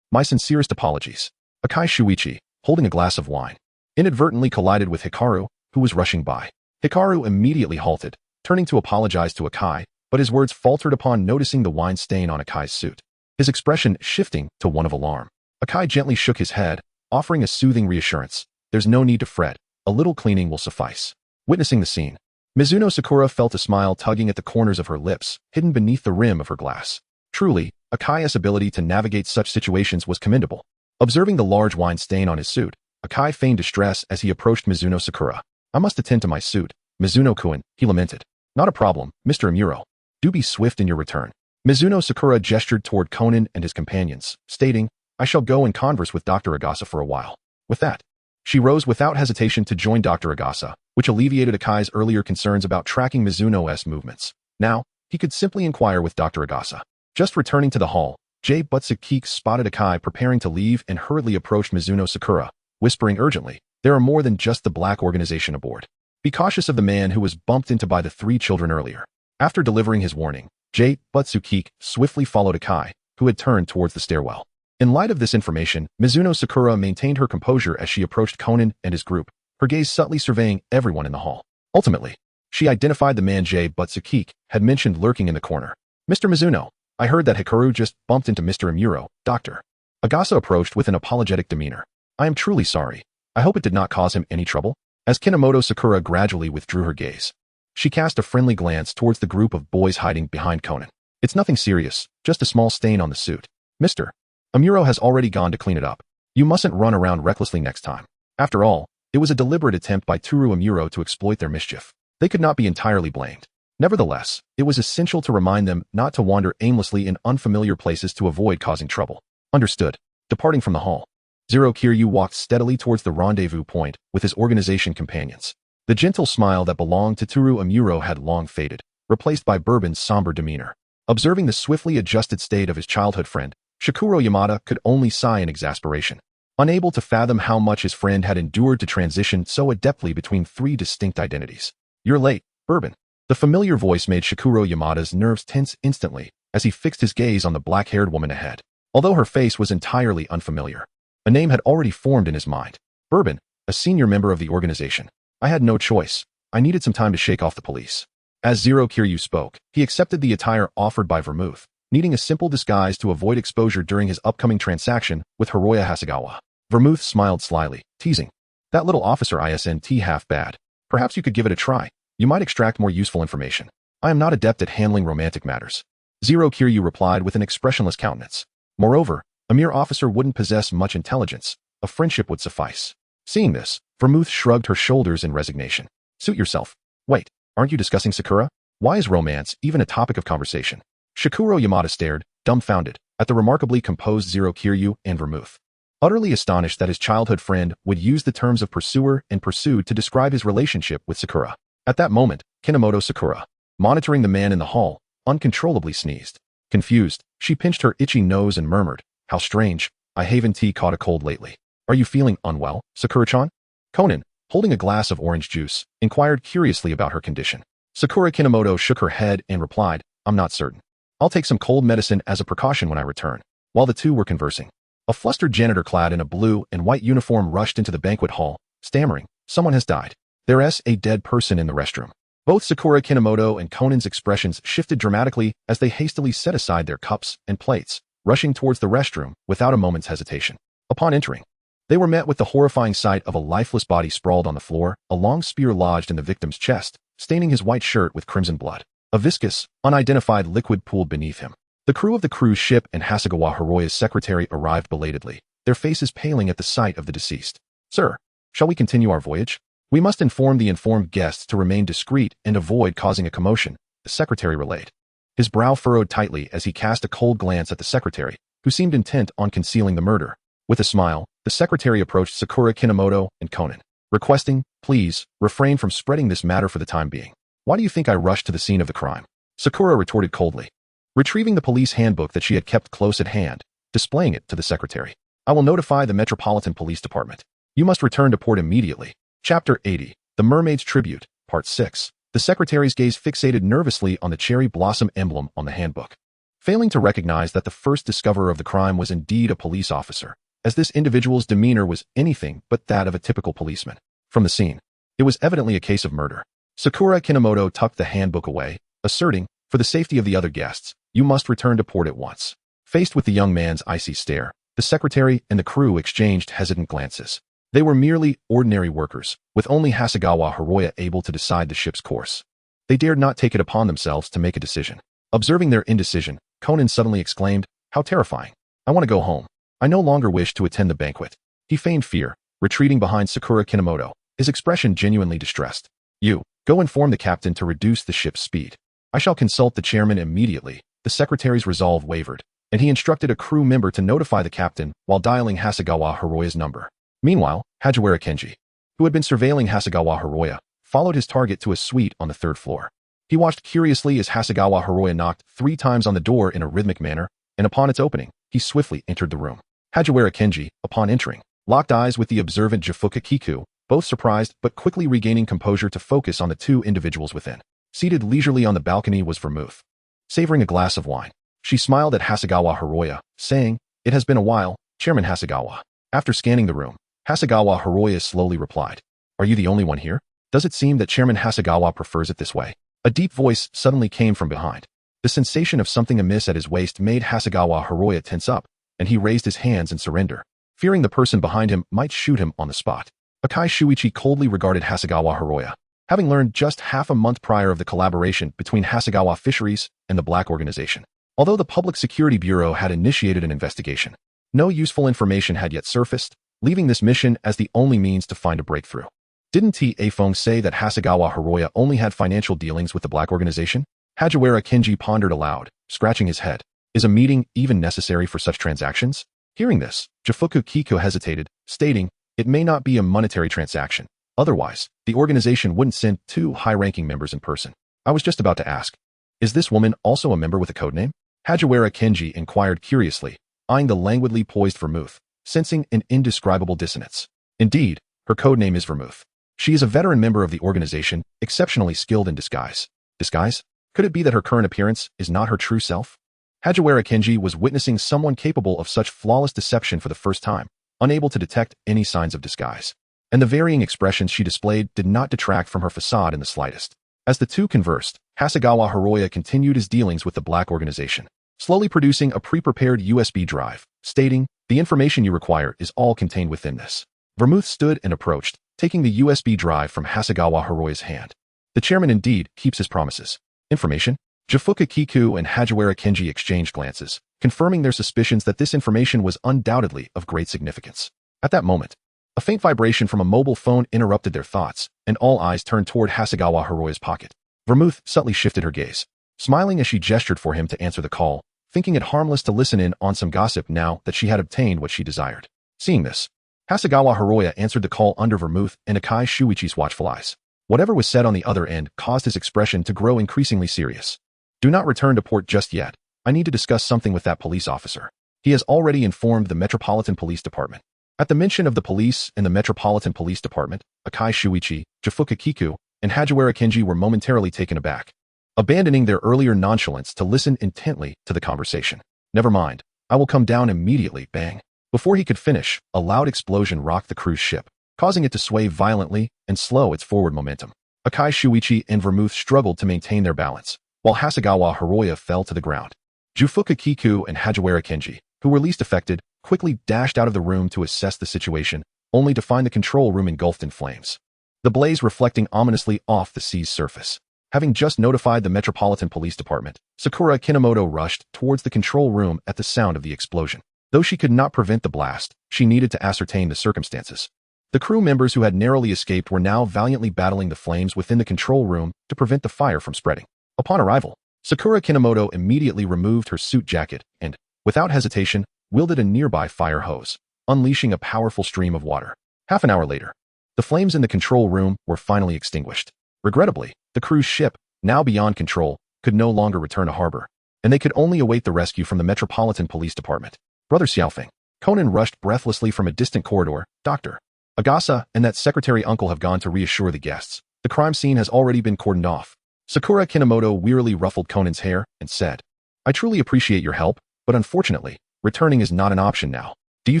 My sincerest apologies. Akai Shuichi, holding a glass of wine, inadvertently collided with Hikaru, who was rushing by. Hikaru immediately halted, turning to apologize to Akai, but his words faltered upon noticing the wine stain on Akai's suit, his expression shifting to one of alarm. Akai gently shook his head, offering a soothing reassurance. There's no need to fret. A little cleaning will suffice. Witnessing the scene, Mizuno Sakura felt a smile tugging at the corners of her lips, hidden beneath the rim of her glass. Truly, Akai's ability to navigate such situations was commendable. Observing the large wine stain on his suit, Akai feigned distress as he approached Mizuno Sakura. I must attend to my suit, Mizuno-kun, he lamented. Not a problem, Mr. Amuro. Do be swift in your return. Mizuno Sakura gestured toward Conan and his companions, stating, I shall go and converse with Dr. Agasa for a while. With that, she rose without hesitation to join Dr. Agasa, which alleviated Akai's earlier concerns about tracking Mizuno's movements. Now, he could simply inquire with Dr. Agasa. Just returning to the hall, Butsukike spotted Akai preparing to leave and hurriedly approached Mizuno Sakura, whispering urgently, there are more than just the black organization aboard. Be cautious of the man who was bumped into by the 3 children earlier. After delivering his warning, Butsukike swiftly followed Akai, who had turned towards the stairwell. In light of this information, Mizuno Sakura maintained her composure as she approached Conan and his group, her gaze subtly surveying everyone in the hall. Ultimately, she identified the man Butsukike had mentioned lurking in the corner. Mr. Mizuno, I heard that Hikaru just bumped into Mr. Amuro, Dr. Agasa approached with an apologetic demeanor. I am truly sorry. I hope it did not cause him any trouble. As Kinomoto Sakura gradually withdrew her gaze, she cast a friendly glance towards the group of boys hiding behind Conan. It's nothing serious, just a small stain on the suit. Mr. Amuro has already gone to clean it up. You mustn't run around recklessly next time. After all, it was a deliberate attempt by Toru Amuro to exploit their mischief. They could not be entirely blamed. Nevertheless, it was essential to remind them not to wander aimlessly in unfamiliar places to avoid causing trouble. Understood. Departing from the hall, Zero Kiryu walked steadily towards the rendezvous point with his organization companions. The gentle smile that belonged to Toru Amuro had long faded, replaced by Bourbon's somber demeanor. Observing the swiftly adjusted state of his childhood friend, Shikuro Yamada could only sigh in exasperation, unable to fathom how much his friend had endured to transition so adeptly between 3 distinct identities. You're late, Bourbon. The familiar voice made Shikuro Yamada's nerves tense instantly as he fixed his gaze on the black-haired woman ahead. Although her face was entirely unfamiliar, a name had already formed in his mind. Bourbon, a senior member of the organization. I had no choice. I needed some time to shake off the police. As Zero Kiryu spoke, he accepted the attire offered by Vermouth, needing a simple disguise to avoid exposure during his upcoming transaction with Hiroya Hasegawa. Vermouth smiled slyly, teasing. That little officer isn't half bad. Perhaps you could give it a try. You might extract more useful information. I am not adept at handling romantic matters. Zero Kiryu replied with an expressionless countenance. Moreover, a mere officer wouldn't possess much intelligence. A friendship would suffice. Seeing this, Vermouth shrugged her shoulders in resignation. Suit yourself. Wait, aren't you discussing Sakura? Why is romance even a topic of conversation? Shikuro Yamada stared, dumbfounded, at the remarkably composed Zero Kiryu and Vermouth. Utterly astonished that his childhood friend would use the terms of pursuer and pursued to describe his relationship with Sakura. At that moment, Kinomoto Sakura, monitoring the man in the hall, uncontrollably sneezed. Confused, she pinched her itchy nose and murmured, How strange, I haven't caught a cold lately. Are you feeling unwell, Sakura-chan? Conan, holding a glass of orange juice, inquired curiously about her condition. Sakura Kinomoto shook her head and replied, I'm not certain. I'll take some cold medicine as a precaution when I return. While the two were conversing, a flustered janitor clad in a blue and white uniform rushed into the banquet hall, stammering, Someone has died. There's a dead person in the restroom. Both Sakura Kinomoto and Conan's expressions shifted dramatically as they hastily set aside their cups and plates, rushing towards the restroom without a moment's hesitation. Upon entering, they were met with the horrifying sight of a lifeless body sprawled on the floor, a long spear lodged in the victim's chest, staining his white shirt with crimson blood. A viscous, unidentified liquid pooled beneath him. The crew of the cruise ship and Hasegawa Hiroya's secretary arrived belatedly, their faces paling at the sight of the deceased. Sir, shall we continue our voyage? We must inform the informed guests to remain discreet and avoid causing a commotion, the secretary relayed. His brow furrowed tightly as he cast a cold glance at the secretary, who seemed intent on concealing the murder. With a smile, the secretary approached Sakura Kinomoto and Conan, requesting, please, refrain from spreading this matter for the time being. Why do you think I rushed to the scene of the crime? Sakura retorted coldly, retrieving the police handbook that she had kept close at hand, displaying it to the secretary. I will notify the Metropolitan Police Department. You must return to port immediately. Chapter 80, The Mermaid's Tribute, Part 6. The secretary's gaze fixated nervously on the cherry blossom emblem on the handbook, failing to recognize that the first discoverer of the crime was indeed a police officer, as this individual's demeanor was anything but that of a typical policeman. From the scene, it was evidently a case of murder. Sakura Kinomoto tucked the handbook away, asserting, for the safety of the other guests, you must return to port at once. Faced with the young man's icy stare, the secretary and the crew exchanged hesitant glances. They were merely ordinary workers, with only Hasegawa Hiroya able to decide the ship's course. They dared not take it upon themselves to make a decision. Observing their indecision, Conan suddenly exclaimed, How terrifying. I want to go home. I no longer wish to attend the banquet. He feigned fear, retreating behind Sakura Kinomoto, his expression genuinely distressed. You, go inform the captain to reduce the ship's speed. I shall consult the chairman immediately. The secretary's resolve wavered, and he instructed a crew member to notify the captain while dialing Hasegawa Hiroya's number. Meanwhile, Hagiwara Kenji, who had been surveilling Hasegawa Hiroya, followed his target to a suite on the third floor. He watched curiously as Hasegawa Hiroya knocked 3 times on the door in a rhythmic manner, and upon its opening, he swiftly entered the room. Hagiwara Kenji, upon entering, locked eyes with the observant Jifuka Kiku, both surprised but quickly regaining composure to focus on the 2 individuals within. Seated leisurely on the balcony was Vermouth. Savoring a glass of wine, she smiled at Hasegawa Hiroya, saying, "It has been a while, Chairman Hasegawa." After scanning the room, Hasegawa Hiroya slowly replied, "Are you the only one here? Does it seem that Chairman Hasegawa prefers it this way?" A deep voice suddenly came from behind. The sensation of something amiss at his waist made Hasegawa Hiroya tense up, and he raised his hands in surrender, fearing the person behind him might shoot him on the spot. Akai Shuichi coldly regarded Hasegawa Hiroya, having learned just half a month prior of the collaboration between Hasegawa Fisheries and the Black Organization. Although the Public Security Bureau had initiated an investigation, no useful information had yet surfaced, leaving this mission as the only means to find a breakthrough. Didn't T.A. say that Hasegawa Hiroya only had financial dealings with the Black Organization? Hagiwara Kenji pondered aloud, scratching his head. Is a meeting even necessary for such transactions? Hearing this, Jifuku Kiku hesitated, stating, "It may not be a monetary transaction. Otherwise, the organization wouldn't send 2 high-ranking members in person." I was just about to ask, is this woman also a member with a codename? Hagiwara Kenji inquired curiously, eyeing the languidly poised Vermouth, sensing an indescribable dissonance. Indeed, her codename is Vermouth. She is a veteran member of the organization, exceptionally skilled in disguise. Disguise? Could it be that her current appearance is not her true self? Hagiwara Kenji was witnessing someone capable of such flawless deception for the first time, unable to detect any signs of disguise. And the varying expressions she displayed did not detract from her facade in the slightest. As the 2 conversed, Hasegawa Hiroya continued his dealings with the Black Organization, slowly producing a pre-prepared USB drive, stating, "The information you require is all contained within this." Vermouth stood and approached, taking the USB drive from Hasegawa Hiroya's hand. The chairman indeed keeps his promises. Information? Jifuka Kiku and Hagiwara Kenji exchanged glances, confirming their suspicions that this information was undoubtedly of great significance. At that moment, a faint vibration from a mobile phone interrupted their thoughts, and all eyes turned toward Hasegawa Hiroya's pocket. Vermouth subtly shifted her gaze, smiling as she gestured for him to answer the call, thinking it harmless to listen in on some gossip now that she had obtained what she desired. Seeing this, Hasegawa Hiroya answered the call under Vermouth and Akai Shuichi's watchful eyes. Whatever was said on the other end caused his expression to grow increasingly serious. "Do not return to port just yet. I need to discuss something with that police officer. He has already informed the Metropolitan Police Department." At the mention of the police and the Metropolitan Police Department, Akai Shuichi, Jifuka Kiku, and Hagiwara Kenji were momentarily taken aback, abandoning their earlier nonchalance to listen intently to the conversation. "Never mind. I will come down immediately." Bang. Before he could finish, a loud explosion rocked the cruise ship, causing it to sway violently and slow its forward momentum. Akai Shuichi and Vermouth struggled to maintain their balance, while Hasegawa Hiroya fell to the ground. Jifuka Kiku and Hagiwara Kenji, who were least affected, quickly dashed out of the room to assess the situation, only to find the control room engulfed in flames, the blaze reflecting ominously off the sea's surface. Having just notified the Metropolitan Police Department, Sakura Kinomoto rushed towards the control room at the sound of the explosion. Though she could not prevent the blast, she needed to ascertain the circumstances. The crew members who had narrowly escaped were now valiantly battling the flames within the control room to prevent the fire from spreading. Upon arrival, Sakura Kinomoto immediately removed her suit jacket and, without hesitation, wielded a nearby fire hose, unleashing a powerful stream of water. Half an hour later, the flames in the control room were finally extinguished. Regrettably, the cruise ship, now beyond control, could no longer return to harbor, and they could only await the rescue from the Metropolitan Police Department. "Brother Xiaofeng." Conan rushed breathlessly from a distant corridor. "Dr. Agasa and that secretary uncle have gone to reassure the guests. The crime scene has already been cordoned off." Sakura Kinomoto wearily ruffled Conan's hair and said, "I truly appreciate your help, but unfortunately, returning is not an option now. Do you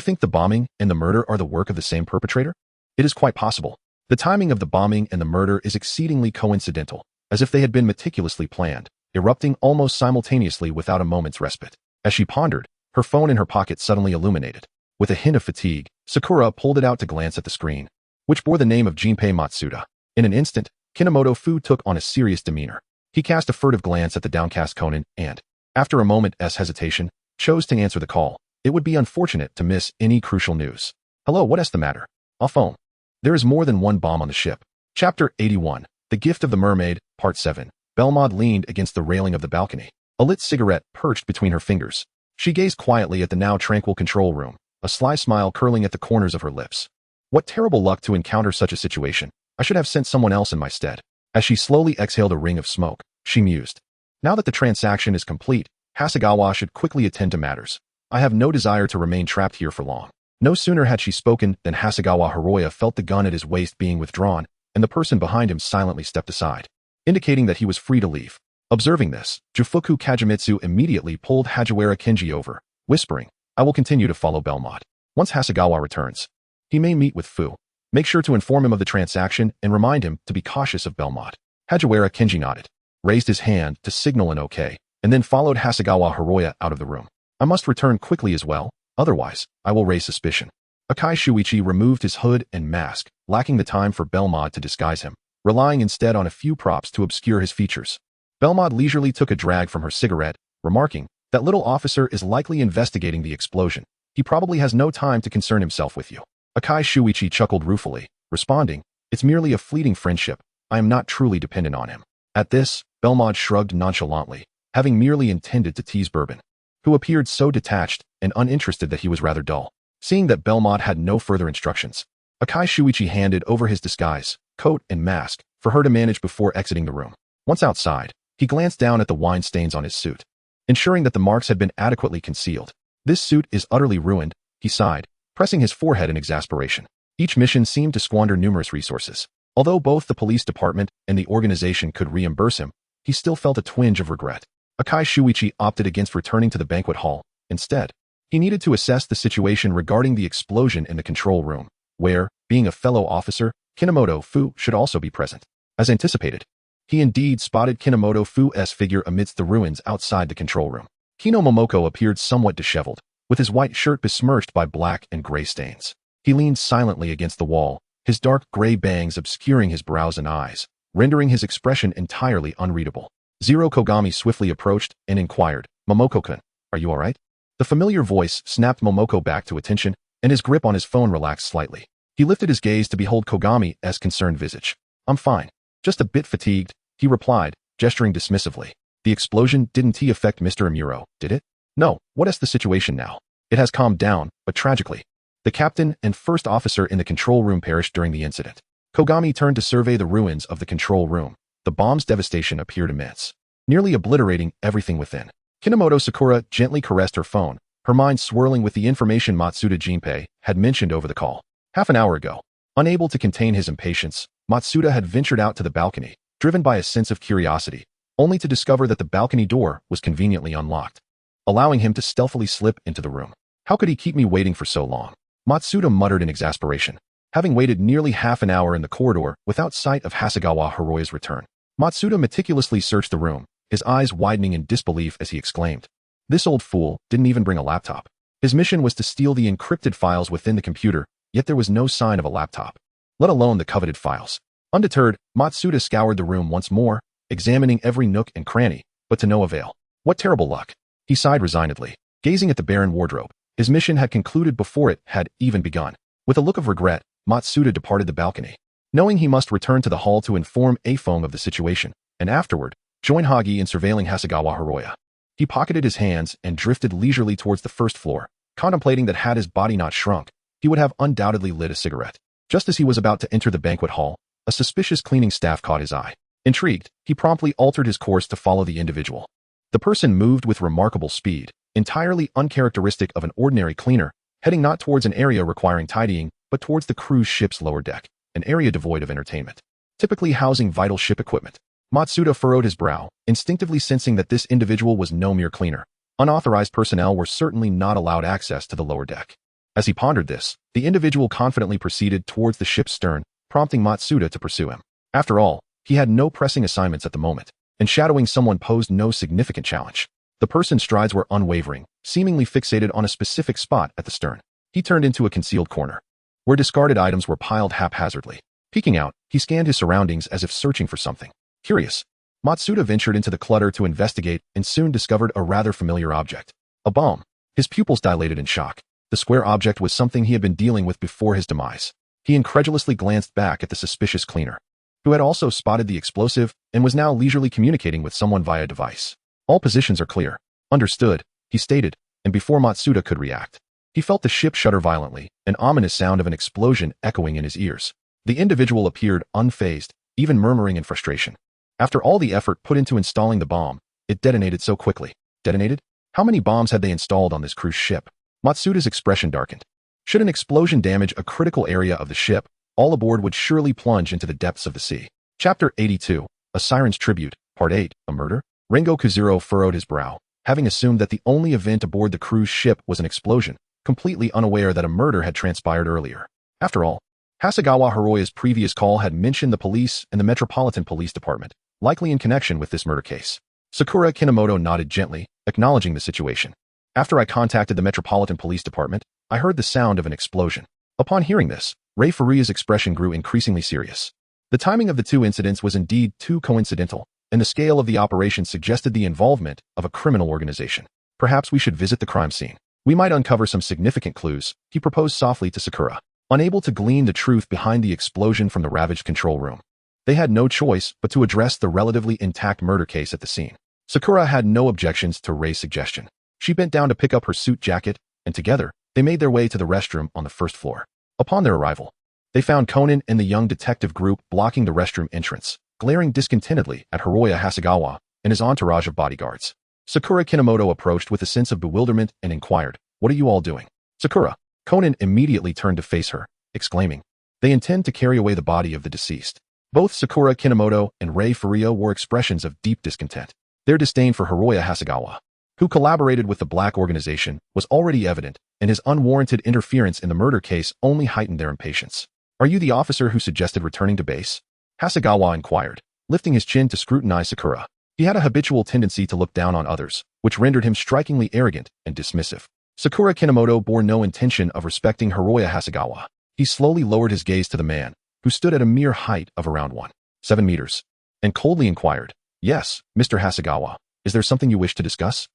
think the bombing and the murder are the work of the same perpetrator?" "It is quite possible. The timing of the bombing and the murder is exceedingly coincidental, as if they had been meticulously planned, erupting almost simultaneously without a moment's respite." As she pondered, her phone in her pocket suddenly illuminated. With a hint of fatigue, Sakura pulled it out to glance at the screen, which bore the name of Jinpei Matsuda. In an instant, Kinomoto Fu took on a serious demeanor. He cast a furtive glance at the downcast Conan and, after a moment's hesitation, chose to answer the call. It would be unfortunate to miss any crucial news. "Hello, what is the matter?" "I'll phone." There is more than one bomb on the ship. Chapter 81. The Gift of the Mermaid, Part 7. Belmont leaned against the railing of the balcony, a lit cigarette perched between her fingers. She gazed quietly at the now tranquil control room, a sly smile curling at the corners of her lips. What terrible luck to encounter such a situation. I should have sent someone else in my stead. As she slowly exhaled a ring of smoke, she mused. Now that the transaction is complete, Hasegawa should quickly attend to matters. I have no desire to remain trapped here for long. No sooner had she spoken than Hasegawa Hiroya felt the gun at his waist being withdrawn, and the person behind him silently stepped aside, indicating that he was free to leave. Observing this, Jufuku Kagemitsu immediately pulled Hajiwara Kenji over, whispering, I will continue to follow Belmont. Once Hasegawa returns, he may meet with Fu. Make sure to inform him of the transaction and remind him to be cautious of Belmont. Hajiwara Kenji nodded, raised his hand to signal an okay, and then followed Hasegawa Hiroya out of the room. I must return quickly as well, otherwise, I will raise suspicion. Akai Shuichi removed his hood and mask, lacking the time for Belmont to disguise him, relying instead on a few props to obscure his features. Belmont leisurely took a drag from her cigarette, remarking, that little officer is likely investigating the explosion. He probably has no time to concern himself with you. Akai Shuichi chuckled ruefully, responding, it's merely a fleeting friendship. I am not truly dependent on him. At this, Belmont shrugged nonchalantly, having merely intended to tease Bourbon, who appeared so detached and uninterested that he was rather dull. Seeing that Belmont had no further instructions, Akai Shuichi handed over his disguise, coat and mask, for her to manage before exiting the room. Once outside, he glanced down at the wine stains on his suit, ensuring that the marks had been adequately concealed. This suit is utterly ruined, he sighed, pressing his forehead in exasperation. Each mission seemed to squander numerous resources. Although both the police department and the organization could reimburse him, he still felt a twinge of regret. Akai Shuichi opted against returning to the banquet hall. Instead, he needed to assess the situation regarding the explosion in the control room, where, being a fellow officer, Kinomoto Fu should also be present. As anticipated, he indeed spotted Kinomoto Fu's figure amidst the ruins outside the control room. Kino Momoko appeared somewhat disheveled, with his white shirt besmirched by black and gray stains. He leaned silently against the wall, his dark gray bangs obscuring his brows and eyes, rendering his expression entirely unreadable. Zero Kogami swiftly approached and inquired, Momoko-kun, are you alright? The familiar voice snapped Momoko back to attention, and his grip on his phone relaxed slightly. He lifted his gaze to behold Kogami's concerned visage. I'm fine. Just a bit fatigued, he replied, gesturing dismissively. The explosion didn't affect Mr. Amuro, did it? No, what is the situation now? It has calmed down, but tragically, the captain and first officer in the control room perished during the incident. Kogami turned to survey the ruins of the control room. The bomb's devastation appeared immense, nearly obliterating everything within. Kinomoto Sakura gently caressed her phone, her mind swirling with the information Matsuda Jinpei had mentioned over the call. Half an hour ago, unable to contain his impatience, Matsuda had ventured out to the balcony, driven by a sense of curiosity, only to discover that the balcony door was conveniently unlocked, allowing him to stealthily slip into the room. How could he keep me waiting for so long? Matsuda muttered in exasperation, having waited nearly half an hour in the corridor without sight of Hasegawa Hiroya's return. Matsuda meticulously searched the room, his eyes widening in disbelief as he exclaimed, this old fool didn't even bring a laptop. His mission was to steal the encrypted files within the computer, yet there was no sign of a laptop, let alone the coveted files. Undeterred, Matsuda scoured the room once more, examining every nook and cranny, but to no avail. What terrible luck! He sighed resignedly, gazing at the barren wardrobe. His mission had concluded before it had even begun. With a look of regret, Matsuda departed the balcony, knowing he must return to the hall to inform Afong of the situation, and afterward, join Hagi in surveilling Hasegawa Hiroya. He pocketed his hands and drifted leisurely towards the first floor, contemplating that had his body not shrunk, he would have undoubtedly lit a cigarette. Just as he was about to enter the banquet hall, a suspicious cleaning staff caught his eye. Intrigued, he promptly altered his course to follow the individual. The person moved with remarkable speed, entirely uncharacteristic of an ordinary cleaner, heading not towards an area requiring tidying, but towards the cruise ship's lower deck, an area devoid of entertainment, typically housing vital ship equipment. Matsuda furrowed his brow, instinctively sensing that this individual was no mere cleaner. Unauthorized personnel were certainly not allowed access to the lower deck. As he pondered this, the individual confidently proceeded towards the ship's stern, prompting Matsuda to pursue him. After all, he had no pressing assignments at the moment, and shadowing someone posed no significant challenge. The person's strides were unwavering, seemingly fixated on a specific spot at the stern. He turned into a concealed corner, where discarded items were piled haphazardly. Peeking out, he scanned his surroundings as if searching for something. Curious, Matsuda ventured into the clutter to investigate and soon discovered a rather familiar object. A bomb. His pupils dilated in shock. The square object was something he had been dealing with before his demise. He incredulously glanced back at the suspicious cleaner, who had also spotted the explosive and was now leisurely communicating with someone via device. All positions are clear. Understood, he stated, and before Matsuda could react, he felt the ship shudder violently, an ominous sound of an explosion echoing in his ears. The individual appeared unfazed, even murmuring in frustration. After all the effort put into installing the bomb, it detonated so quickly. Detonated? How many bombs had they installed on this cruise ship? Matsuda's expression darkened. Should an explosion damage a critical area of the ship, all aboard would surely plunge into the depths of the sea. Chapter 82, A Siren's Tribute, Part 8, A Murder? Rengo Kuzuro furrowed his brow, having assumed that the only event aboard the cruise ship was an explosion, completely unaware that a murder had transpired earlier. After all, Hasegawa Hiroya's previous call had mentioned the police and the Metropolitan Police Department, likely in connection with this murder case. Sakura Kinomoto nodded gently, acknowledging the situation. After I contacted the Metropolitan Police Department, I heard the sound of an explosion. Upon hearing this, Rei Furuya's expression grew increasingly serious. The timing of the two incidents was indeed too coincidental, and the scale of the operation suggested the involvement of a criminal organization. Perhaps we should visit the crime scene. We might uncover some significant clues, he proposed softly to Sakura, unable to glean the truth behind the explosion from the ravaged control room. They had no choice but to address the relatively intact murder case at the scene. Sakura had no objections to Rei's suggestion. She bent down to pick up her suit jacket, and together, they made their way to the restroom on the first floor. Upon their arrival, they found Conan and the young detective group blocking the restroom entrance, glaring discontentedly at Hiroya Hasegawa and his entourage of bodyguards. Sakura Kinomoto approached with a sense of bewilderment and inquired, "What are you all doing?" "Sakura." Conan immediately turned to face her, exclaiming, "They intend to carry away the body of the deceased." Both Sakura Kinomoto and Rei Furuya wore expressions of deep discontent. Their disdain for Hiroya Hasegawa, who collaborated with the Black Organization, was already evident, and his unwarranted interference in the murder case only heightened their impatience. "Are you the officer who suggested returning to base?" Hasegawa inquired, lifting his chin to scrutinize Sakura. He had a habitual tendency to look down on others, which rendered him strikingly arrogant and dismissive. Sakura Kinomoto bore no intention of respecting Hiroya Hasegawa. He slowly lowered his gaze to the man, who stood at a mere height of around 1.7 meters, and coldly inquired, "Yes, Mr. Hasegawa, is there something you wish to discuss?"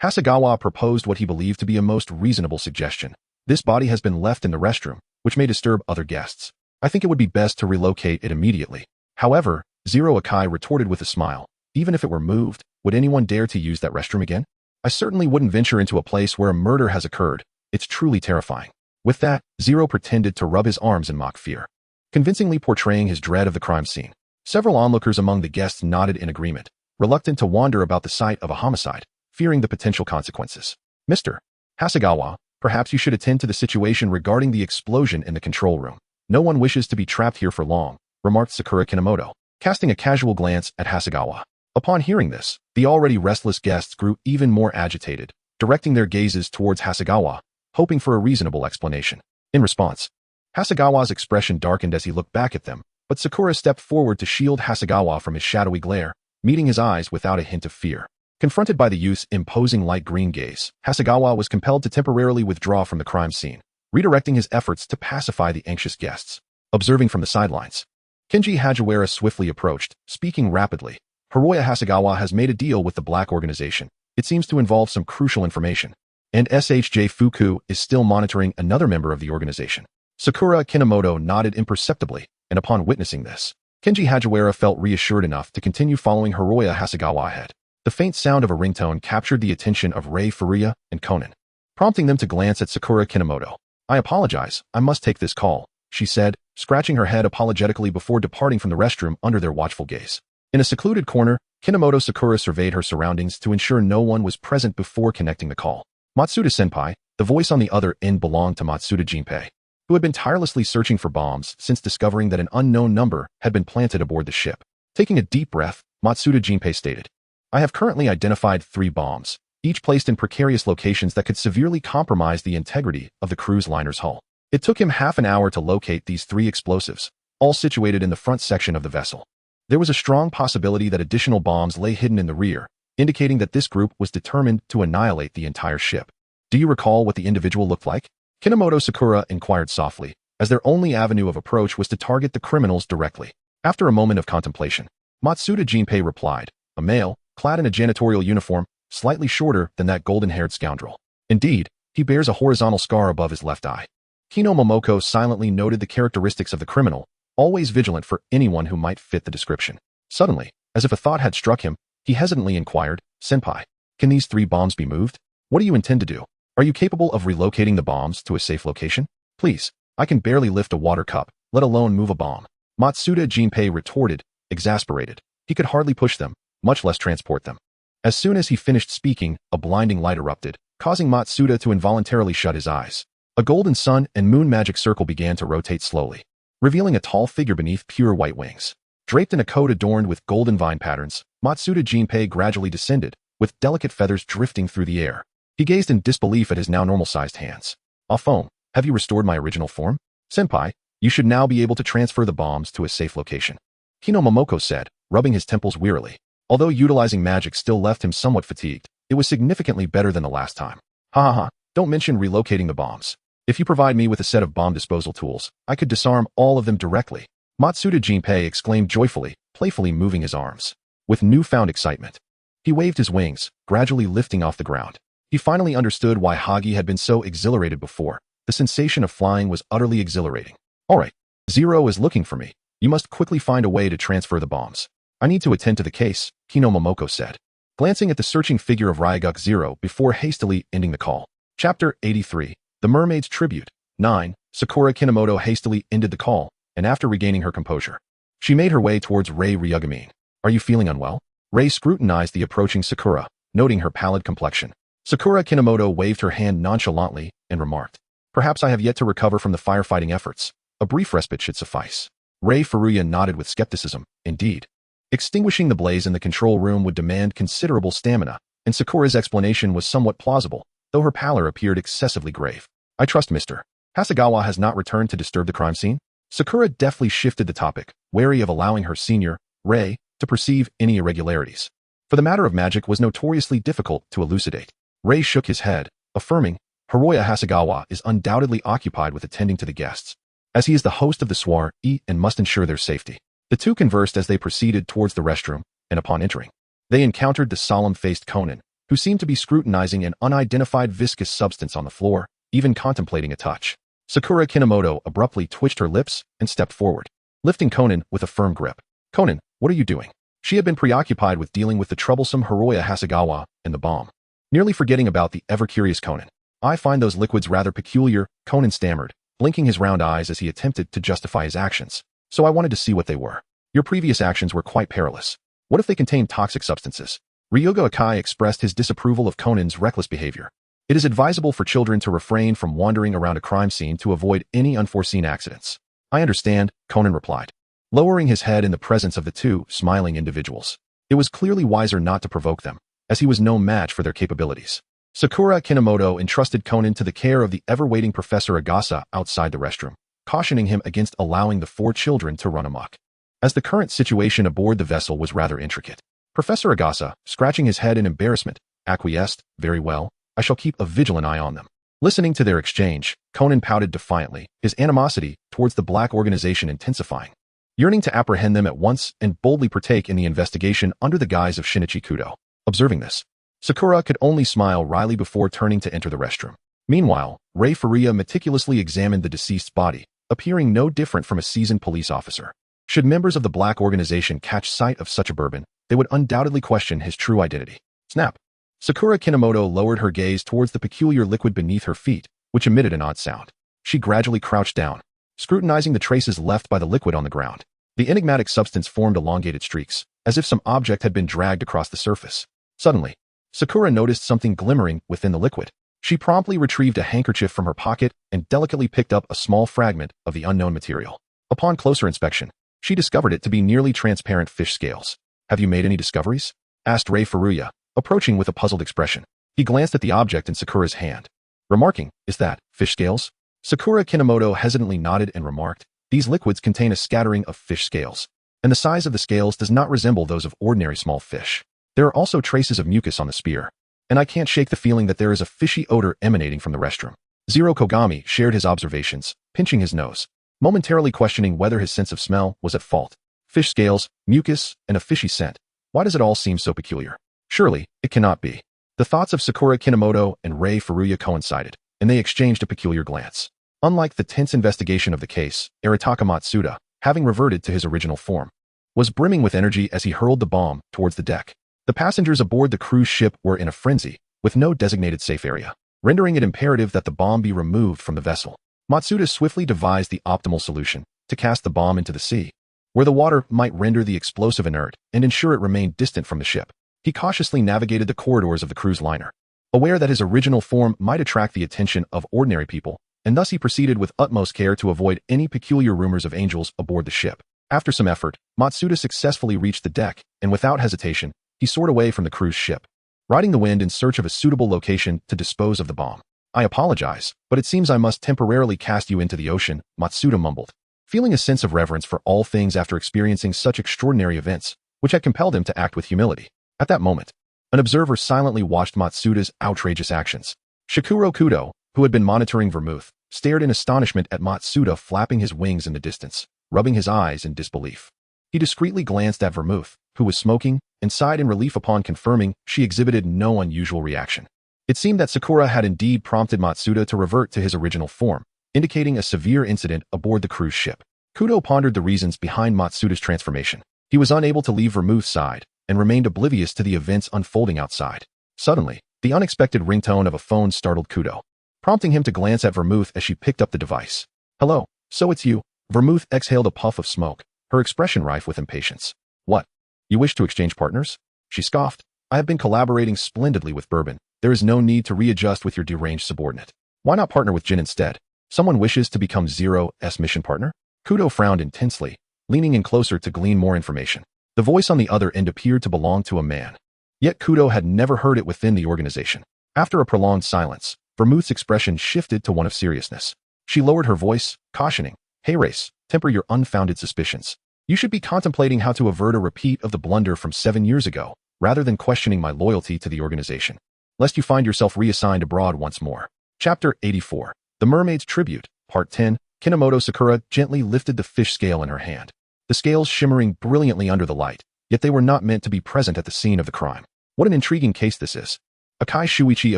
Hasegawa proposed what he believed to be a most reasonable suggestion. "This body has been left in the restroom, which may disturb other guests. I think it would be best to relocate it immediately." However, Zero Akai retorted with a smile, "Even if it were moved, would anyone dare to use that restroom again? I certainly wouldn't venture into a place where a murder has occurred. It's truly terrifying." With that, Zero pretended to rub his arms in mock fear, convincingly portraying his dread of the crime scene. Several onlookers among the guests nodded in agreement, reluctant to wander about the site of a homicide, fearing the potential consequences. "Mr. Hasegawa, perhaps you should attend to the situation regarding the explosion in the control room. No one wishes to be trapped here for long," remarked Sakura Kinomoto, casting a casual glance at Hasegawa. Upon hearing this, the already restless guests grew even more agitated, directing their gazes towards Hasegawa, hoping for a reasonable explanation. In response, Hasegawa's expression darkened as he looked back at them, but Sakura stepped forward to shield Hasegawa from his shadowy glare, meeting his eyes without a hint of fear. Confronted by the youth's imposing light green gaze, Hasegawa was compelled to temporarily withdraw from the crime scene, redirecting his efforts to pacify the anxious guests. Observing from the sidelines, Kenji Hajiwara swiftly approached, speaking rapidly. "Hiroya Hasegawa has made a deal with the Black Organization. It seems to involve some crucial information. And SHJ Fuku is still monitoring another member of the organization." Sakura Kinomoto nodded imperceptibly, and upon witnessing this, Kenji Hajiwara felt reassured enough to continue following Hiroya Hasegawa ahead. The faint sound of a ringtone captured the attention of Rei Furuya and Conan, prompting them to glance at Sakura Kinomoto. "I apologize, I must take this call," she said, scratching her head apologetically before departing from the restroom under their watchful gaze. In a secluded corner, Kinomoto Sakura surveyed her surroundings to ensure no one was present before connecting the call. Matsuda-senpai, the voice on the other end belonged to Matsuda Jinpei, who had been tirelessly searching for bombs since discovering that an unknown number had been planted aboard the ship. Taking a deep breath, Matsuda Jinpei stated, "I have currently identified 3 bombs, each placed in precarious locations that could severely compromise the integrity of the cruise liner's hull. It took him half an hour to locate these 3 explosives, all situated in the front section of the vessel. There was a strong possibility that additional bombs lay hidden in the rear, indicating that this group was determined to annihilate the entire ship. Do you recall what the individual looked like?" Kinomoto Sakura inquired softly, as their only avenue of approach was to target the criminals directly. After a moment of contemplation, Matsuda Jinpei replied, "A male, clad in a janitorial uniform, slightly shorter than that golden-haired scoundrel. Indeed, he bears a horizontal scar above his left eye." Kinomoto silently noted the characteristics of the criminal, always vigilant for anyone who might fit the description. Suddenly, as if a thought had struck him, he hesitantly inquired, "Senpai, can these 3 bombs be moved? What do you intend to do? Are you capable of relocating the bombs to a safe location? Please, I can barely lift a water cup, let alone move a bomb." Matsuda Jinpei retorted, exasperated. He could hardly push them, much less transport them. As soon as he finished speaking, a blinding light erupted, causing Matsuda to involuntarily shut his eyes. A golden sun and moon magic circle began to rotate slowly, revealing a tall figure beneath pure white wings. Draped in a coat adorned with golden vine patterns, Matsuda Jinpei gradually descended, with delicate feathers drifting through the air. He gazed in disbelief at his now normal-sized hands. "Ah, foam, have you restored my original form? Senpai, you should now be able to transfer the bombs to a safe location," Kinomoto said, rubbing his temples wearily. Although utilizing magic still left him somewhat fatigued, it was significantly better than the last time. "Ha ha ha, don't mention relocating the bombs. If you provide me with a set of bomb disposal tools, I could disarm all of them directly," Matsuda Jinpei exclaimed joyfully, playfully moving his arms. With newfound excitement, he waved his wings, gradually lifting off the ground. He finally understood why Hagi had been so exhilarated before. The sensation of flying was utterly exhilarating. "All right, Zero is looking for me. You must quickly find a way to transfer the bombs. I need to attend to the case," Kinomoto said, glancing at the searching figure of Ryaguk Zero before hastily ending the call. Chapter 83, The Mermaid's Tribute. 9. Sakura Kinomoto hastily ended the call, and after regaining her composure, she made her way towards Rei Ryugamine. "Are you feeling unwell?" Rei scrutinized the approaching Sakura, noting her pallid complexion. Sakura Kinomoto waved her hand nonchalantly and remarked, "Perhaps I have yet to recover from the firefighting efforts. A brief respite should suffice." Rei Furuya nodded with skepticism. Indeed, extinguishing the blaze in the control room would demand considerable stamina, and Sakura's explanation was somewhat plausible, though her pallor appeared excessively grave. "I trust Mr. Hasegawa has not returned to disturb the crime scene?" Sakura deftly shifted the topic, wary of allowing her senior, Rei, to perceive any irregularities. For the matter of magic was notoriously difficult to elucidate. Rei shook his head, affirming, "Hiroya Hasegawa is undoubtedly occupied with attending to the guests, as he is the host of the soiree and must ensure their safety." The two conversed as they proceeded towards the restroom, and upon entering, they encountered the solemn-faced Conan, who seemed to be scrutinizing an unidentified viscous substance on the floor, even contemplating a touch. Sakura Kinomoto abruptly twitched her lips and stepped forward, lifting Conan with a firm grip. "Conan, what are you doing?" She had been preoccupied with dealing with the troublesome Hiroya Hasegawa and the bomb, nearly forgetting about the ever-curious Conan. "I find those liquids rather peculiar," Conan stammered, blinking his round eyes as he attempted to justify his actions. "So I wanted to see what they were. Your previous actions were quite perilous. What if they contained toxic substances?" Ryoga Akai expressed his disapproval of Conan's reckless behavior. "It is advisable for children to refrain from wandering around a crime scene to avoid any unforeseen accidents." "I understand," Conan replied, lowering his head in the presence of the two smiling individuals. It was clearly wiser not to provoke them, as he was no match for their capabilities. Sakura Kinomoto entrusted Conan to the care of the ever-waiting Professor Agasa outside the restroom, cautioning him against allowing the 4 children to run amok, as the current situation aboard the vessel was rather intricate. Professor Agasa, scratching his head in embarrassment, acquiesced, "Very well, I shall keep a vigilant eye on them." Listening to their exchange, Conan pouted defiantly, his animosity towards the black organization intensifying, yearning to apprehend them at once and boldly partake in the investigation under the guise of Shinichi Kudo. Observing this, Sakura could only smile wryly before turning to enter the restroom. Meanwhile, Rei Furuya meticulously examined the deceased's body, appearing no different from a seasoned police officer. Should members of the black organization catch sight of such a bourbon, they would undoubtedly question his true identity. Snap! Sakura Kinomoto lowered her gaze towards the peculiar liquid beneath her feet, which emitted an odd sound. She gradually crouched down, scrutinizing the traces left by the liquid on the ground. The enigmatic substance formed elongated streaks, as if some object had been dragged across the surface. Suddenly, Sakura noticed something glimmering within the liquid. She promptly retrieved a handkerchief from her pocket and delicately picked up a small fragment of the unknown material. Upon closer inspection, she discovered it to be nearly transparent fish scales. "Have you made any discoveries?" asked Rei Furuya, approaching with a puzzled expression. He glanced at the object in Sakura's hand, remarking, "Is that fish scales?" Sakura Kinomoto hesitantly nodded and remarked, "These liquids contain a scattering of fish scales, and the size of the scales does not resemble those of ordinary small fish. There are also traces of mucus on the spear, and I can't shake the feeling that there is a fishy odor emanating from the restroom." Zero Kogami shared his observations, pinching his nose, momentarily questioning whether his sense of smell was at fault. Fish scales, mucus, and a fishy scent. Why does it all seem so peculiar? Surely, it cannot be. The thoughts of Sakura Kinomoto and Rei Furuya coincided, and they exchanged a peculiar glance. Unlike the tense investigation of the case, Arataka Matsuda, having reverted to his original form, was brimming with energy as he hurled the bomb towards the deck. The passengers aboard the cruise ship were in a frenzy, with no designated safe area, rendering it imperative that the bomb be removed from the vessel. Matsuda swiftly devised the optimal solution, to cast the bomb into the sea, where the water might render the explosive inert and ensure it remained distant from the ship. He cautiously navigated the corridors of the cruise liner, aware that his original form might attract the attention of ordinary people, and thus he proceeded with utmost care to avoid any peculiar rumors of angels aboard the ship. After some effort, Matsuda successfully reached the deck, and without hesitation, he soared away from the cruise ship, riding the wind in search of a suitable location to dispose of the bomb. "I apologize, but it seems I must temporarily cast you into the ocean," Matsuda mumbled, feeling a sense of reverence for all things after experiencing such extraordinary events, which had compelled him to act with humility. At that moment, an observer silently watched Matsuda's outrageous actions. Shikuro Kudo, who had been monitoring Vermouth, stared in astonishment at Matsuda flapping his wings in the distance, rubbing his eyes in disbelief. He discreetly glanced at Vermouth, who was smoking, and sighed in relief upon confirming she exhibited no unusual reaction. It seemed that Sakura had indeed prompted Matsuda to revert to his original form, indicating a severe incident aboard the cruise ship. Kudo pondered the reasons behind Matsuda's transformation. He was unable to leave Vermouth's side, and remained oblivious to the events unfolding outside. Suddenly, the unexpected ringtone of a phone startled Kudo, prompting him to glance at Vermouth as she picked up the device. "Hello, so it's you." Vermouth exhaled a puff of smoke, her expression rife with impatience. "What? You wish to exchange partners?" She scoffed. "I have been collaborating splendidly with Bourbon. There is no need to readjust with your deranged subordinate. Why not partner with Jin instead? Someone wishes to become Zero's mission partner?" Kudo frowned intensely, leaning in closer to glean more information. The voice on the other end appeared to belong to a man. Yet Kudo had never heard it within the organization. After a prolonged silence, Vermouth's expression shifted to one of seriousness. She lowered her voice, cautioning, "Hey Race, temper your unfounded suspicions. You should be contemplating how to avert a repeat of the blunder from 7 years ago, rather than questioning my loyalty to the organization, lest you find yourself reassigned abroad once more." Chapter 84. The Mermaid's Tribute, Part 10. Kinomoto Sakura gently lifted the fish scale in her hand, the scales shimmering brilliantly under the light, yet they were not meant to be present at the scene of the crime. "What an intriguing case this is." Akai Shuichi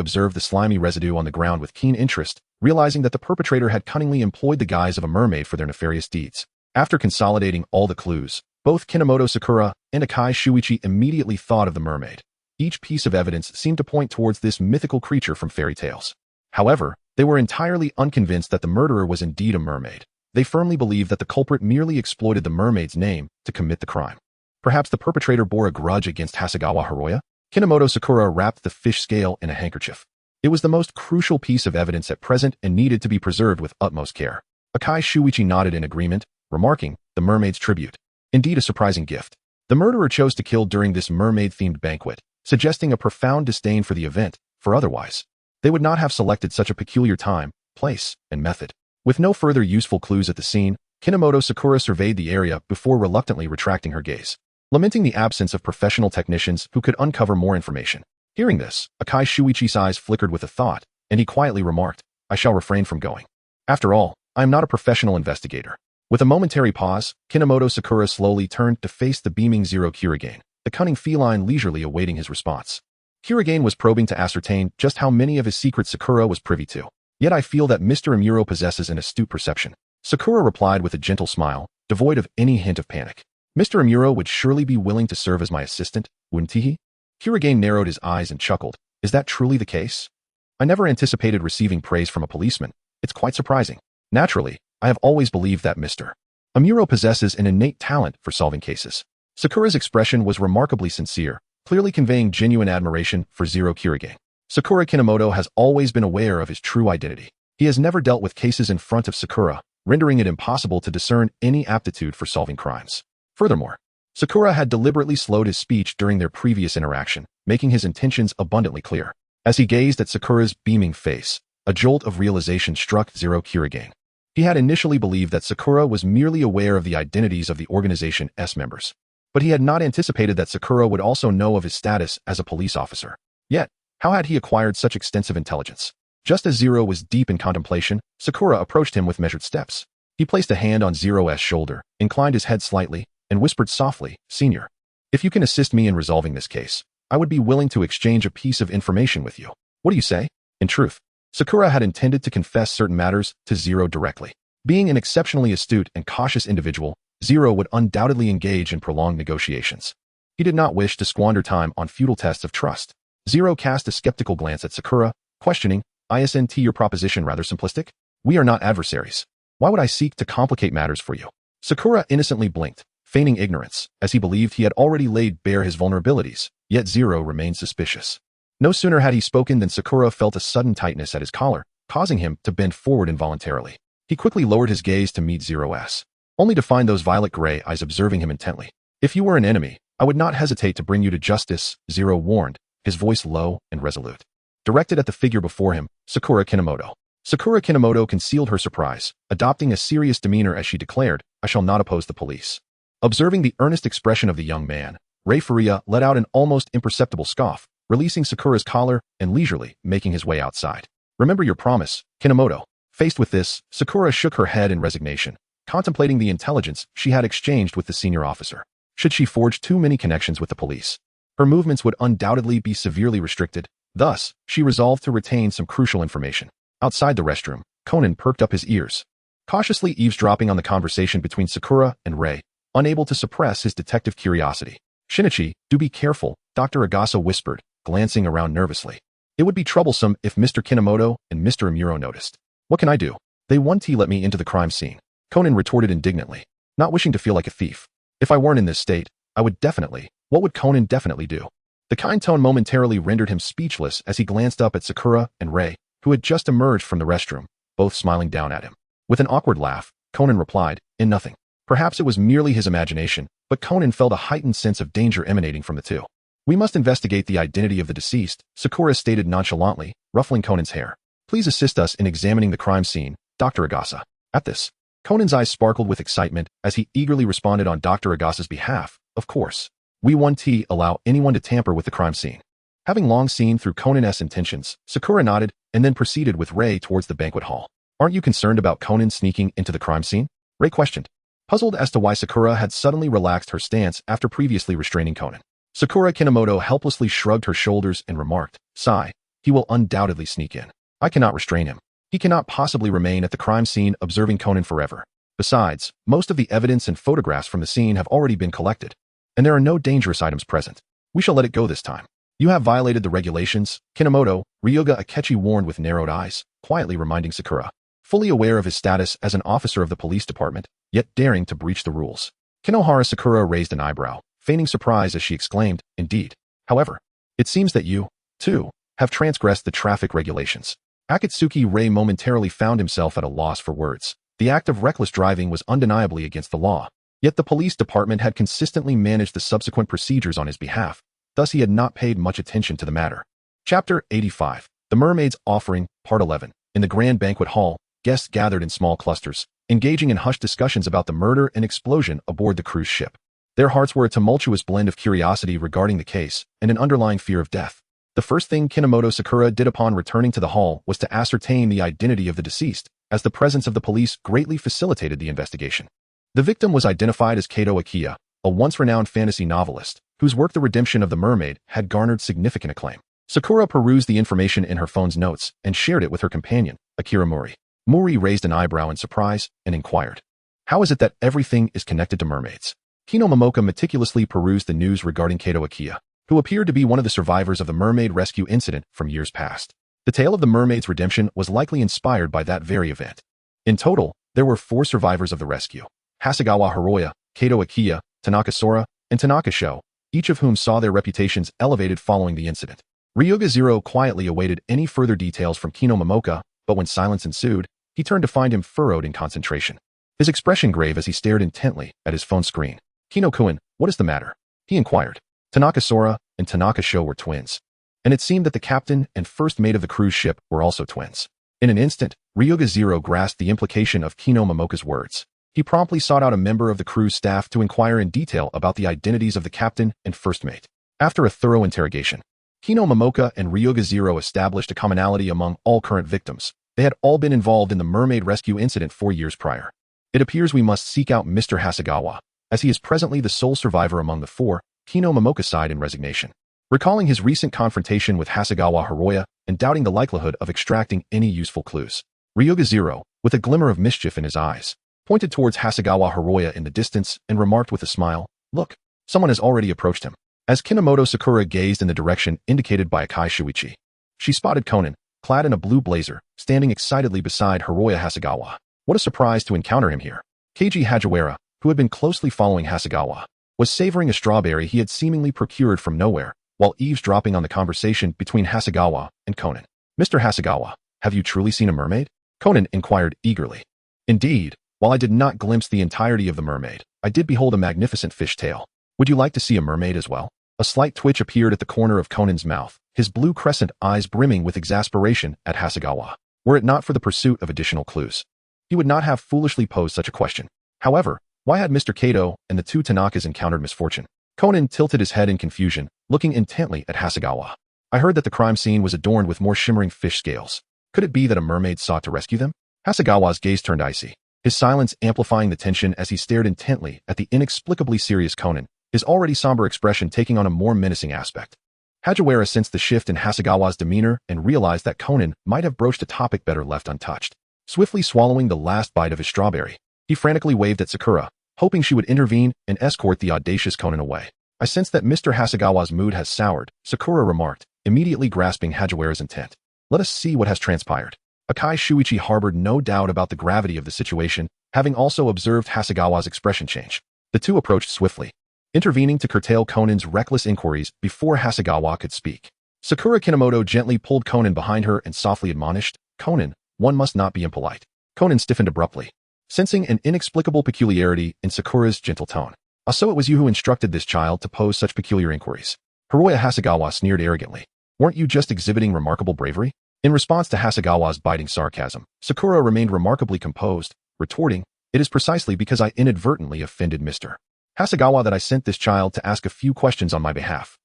observed the slimy residue on the ground with keen interest, realizing that the perpetrator had cunningly employed the guise of a mermaid for their nefarious deeds. After consolidating all the clues, both Kinomoto Sakura and Akai Shuichi immediately thought of the mermaid. Each piece of evidence seemed to point towards this mythical creature from fairy tales. However, they were entirely unconvinced that the murderer was indeed a mermaid. They firmly believed that the culprit merely exploited the mermaid's name to commit the crime. Perhaps the perpetrator bore a grudge against Hasegawa Hiroya? Kinomoto Sakura wrapped the fish scale in a handkerchief. It was the most crucial piece of evidence at present and needed to be preserved with utmost care. Akai Shuichi nodded in agreement, remarking, "The mermaid's tribute. Indeed a surprising gift. The murderer chose to kill during this mermaid-themed banquet, suggesting a profound disdain for the event, for otherwise they would not have selected such a peculiar time, place, and method." With no further useful clues at the scene, Kinomoto Sakura surveyed the area before reluctantly retracting her gaze, lamenting the absence of professional technicians who could uncover more information. Hearing this, Akai Shuichi's eyes flickered with a thought, and he quietly remarked, "I shall refrain from going. After all, I am not a professional investigator." With a momentary pause, Kinomoto Sakura slowly turned to face the beaming Zero Kurigane, the cunning feline leisurely awaiting his response. Kurigane was probing to ascertain just how many of his secrets Sakura was privy to. "Yet I feel that Mr. Amuro possesses an astute perception." Sakura replied with a gentle smile, devoid of any hint of panic. "Mr. Amuro would surely be willing to serve as my assistant, wouldn't he?" Kurigane narrowed his eyes and chuckled. "Is that truly the case? I never anticipated receiving praise from a policeman. It's quite surprising. Naturally, I have always believed that Mr. Amuro possesses an innate talent for solving cases." Sakura's expression was remarkably sincere, clearly conveying genuine admiration for Zero Kurigane. Sakura Kinomoto has always been aware of his true identity. He has never dealt with cases in front of Sakura, rendering it impossible to discern any aptitude for solving crimes. Furthermore, Sakura had deliberately slowed his speech during their previous interaction, making his intentions abundantly clear. As he gazed at Sakura's beaming face, a jolt of realization struck Zero Kurigane. He had initially believed that Sakura was merely aware of the identities of the organization's members, but he had not anticipated that Sakura would also know of his status as a police officer. Yet, how had he acquired such extensive intelligence? Just as Zero was deep in contemplation, Sakura approached him with measured steps. He placed a hand on Zero's shoulder, inclined his head slightly, and whispered softly, "Senior, if you can assist me in resolving this case, I would be willing to exchange a piece of information with you. What do you say?" In truth, Sakura had intended to confess certain matters to Zero directly. Being an exceptionally astute and cautious individual, Zero would undoubtedly engage in prolonged negotiations. He did not wish to squander time on futile tests of trust. Zero cast a skeptical glance at Sakura, questioning, "Isn't your proposition rather simplistic? We are not adversaries. Why would I seek to complicate matters for you?" Sakura innocently blinked, feigning ignorance, as he believed he had already laid bare his vulnerabilities, yet Zero remained suspicious. No sooner had he spoken than Sakura felt a sudden tightness at his collar, causing him to bend forward involuntarily. He quickly lowered his gaze to meet Zero's, only to find those violet-gray eyes observing him intently. "If you were an enemy, I would not hesitate to bring you to justice," Zero warned, his voice low and resolute. Directed at the figure before him, Sakura Kinomoto. Sakura Kinomoto concealed her surprise, adopting a serious demeanor as she declared, "I shall not oppose the police." Observing the earnest expression of the young man, Rei Furia let out an almost imperceptible scoff, releasing Sakura's collar and leisurely making his way outside. "Remember your promise, Kinomoto." Faced with this, Sakura shook her head in resignation, contemplating the intelligence she had exchanged with the senior officer. Should she forge too many connections with the police, her movements would undoubtedly be severely restricted. Thus, she resolved to retain some crucial information. Outside the restroom, Conan perked up his ears, cautiously eavesdropping on the conversation between Sakura and Rei, unable to suppress his detective curiosity. "Shinichi, do be careful," Dr. Agasa whispered, glancing around nervously. "It would be troublesome if Mr. Kinomoto and Mr. Amuro noticed." "What can I do? They won't let me into the crime scene," Conan retorted indignantly, not wishing to feel like a thief. "If I weren't in this state, I would definitely—" What would Conan definitely do? The kind tone momentarily rendered him speechless as he glanced up at Sakura and Rei, who had just emerged from the restroom, both smiling down at him. With an awkward laugh, Conan replied, "In nothing." Perhaps it was merely his imagination, but Conan felt a heightened sense of danger emanating from the two. "We must investigate the identity of the deceased," Sakura stated nonchalantly, ruffling Conan's hair. "Please assist us in examining the crime scene, Dr. Agasa." At this, Conan's eyes sparkled with excitement as he eagerly responded on Dr. Agasa's behalf. "Of course. We won't allow anyone to tamper with the crime scene." Having long seen through Conan's intentions, Sakura nodded and then proceeded with Rei towards the banquet hall. "Aren't you concerned about Conan sneaking into the crime scene?" Rei questioned, puzzled as to why Sakura had suddenly relaxed her stance after previously restraining Conan. Sakura Kinomoto helplessly shrugged her shoulders and remarked, "Sigh, he will undoubtedly sneak in. I cannot restrain him. He cannot possibly remain at the crime scene observing Conan forever. Besides, most of the evidence and photographs from the scene have already been collected, and there are no dangerous items present. We shall let it go this time." "You have violated the regulations, Kinomoto," Ryuga Akechi warned with narrowed eyes, quietly reminding Sakura, fully aware of his status as an officer of the police department, yet daring to breach the rules. Kinohara Sakura raised an eyebrow, feigning surprise as she exclaimed, "Indeed. However, it seems that you, too, have transgressed the traffic regulations." Akatsuki Rei momentarily found himself at a loss for words. The act of reckless driving was undeniably against the law, yet the police department had consistently managed the subsequent procedures on his behalf, thus he had not paid much attention to the matter. Chapter 85. The Mermaid's Offering, Part 11. In the grand banquet hall, guests gathered in small clusters, engaging in hushed discussions about the murder and explosion aboard the cruise ship. Their hearts were a tumultuous blend of curiosity regarding the case and an underlying fear of death. The first thing Kinomoto Sakura did upon returning to the hall was to ascertain the identity of the deceased, as the presence of the police greatly facilitated the investigation. The victim was identified as Kato Akiya, a once-renowned fantasy novelist, whose work The Redemption of the Mermaid had garnered significant acclaim. Sakura perused the information in her phone's notes and shared it with her companion, Akira Mori. Mori raised an eyebrow in surprise and inquired, "How is it that everything is connected to mermaids?" Kino Momoka meticulously perused the news regarding Kato Akiya, who appeared to be one of the survivors of the mermaid rescue incident from years past. The tale of the mermaid's redemption was likely inspired by that very event. In total, there were 4 survivors of the rescue: Hasegawa Hiroya, Kato Akiya, Tanaka Sora, and Tanaka Sho, each of whom saw their reputations elevated following the incident. Ryuga Zero quietly awaited any further details from Kino Momoka, but when silence ensued, he turned to find him furrowed in concentration, his expression grave as he stared intently at his phone screen. "Kino-kun, what is the matter?" he inquired. Tanaka Sora and Tanaka Sho were twins, and it seemed that the captain and first mate of the cruise ship were also twins. In an instant, Ryuga Zero grasped the implication of Kino Momoka's words. He promptly sought out a member of the crew's staff to inquire in detail about the identities of the captain and first mate. After a thorough interrogation, Kino Momoka and Ryuga Zero established a commonality among all current victims. They had all been involved in the mermaid rescue incident 4 years prior. "It appears we must seek out Mr. Hasegawa, as he is presently the sole survivor among the 4, Kino Momoka sighed in resignation. Recalling his recent confrontation with Hasegawa Hiroya, and doubting the likelihood of extracting any useful clues. Ryuga Zero, with a glimmer of mischief in his eyes, pointed towards Hasegawa Hiroya in the distance and remarked with a smile, "Look, someone has already approached him." As Kinomoto Sakura gazed in the direction indicated by Akai Shuichi, she spotted Conan, clad in a blue blazer, standing excitedly beside Hiroya Hasegawa. What a surprise to encounter him here. Keiji Hagiwara, who had been closely following Hasegawa, was savoring a strawberry he had seemingly procured from nowhere, while eavesdropping on the conversation between Hasegawa and Conan. "Mr. Hasegawa, have you truly seen a mermaid?" Conan inquired eagerly. "Indeed, while I did not glimpse the entirety of the mermaid, I did behold a magnificent fish tail. Would you like to see a mermaid as well?" A slight twitch appeared at the corner of Conan's mouth, his blue crescent eyes brimming with exasperation at Hasegawa. Were it not for the pursuit of additional clues, he would not have foolishly posed such a question. However, why had Mr. Kato and the two Tanakas encountered misfortune? Conan tilted his head in confusion, looking intently at Hasegawa. "I heard that the crime scene was adorned with more shimmering fish scales. Could it be that a mermaid sought to rescue them?" Hasegawa's gaze turned icy, his silence amplifying the tension as he stared intently at the inexplicably serious Conan, his already somber expression taking on a more menacing aspect. Hagiwara sensed the shift in Hasegawa's demeanor and realized that Conan might have broached a topic better left untouched. Swiftly swallowing the last bite of his strawberry, he frantically waved at Sakura, hoping she would intervene and escort the audacious Conan away. "I sense that Mr. Hasegawa's mood has soured," Sakura remarked, immediately grasping Hagiwara's intent. "Let us see what has transpired." Akai Shuichi harbored no doubt about the gravity of the situation, having also observed Hasegawa's expression change. The two approached swiftly, intervening to curtail Conan's reckless inquiries before Hasegawa could speak. Sakura Kinomoto gently pulled Conan behind her and softly admonished, "Conan, one must not be impolite." Conan stiffened abruptly, sensing an inexplicable peculiarity in Sakura's gentle tone. "So it was you who instructed this child to pose such peculiar inquiries." Hiroya Hasegawa sneered arrogantly. "Weren't you just exhibiting remarkable bravery?" In response to Hasegawa's biting sarcasm, Sakura remained remarkably composed, retorting, "It is precisely because I inadvertently offended Mr. Hasegawa that I sent this child to ask a few questions on my behalf."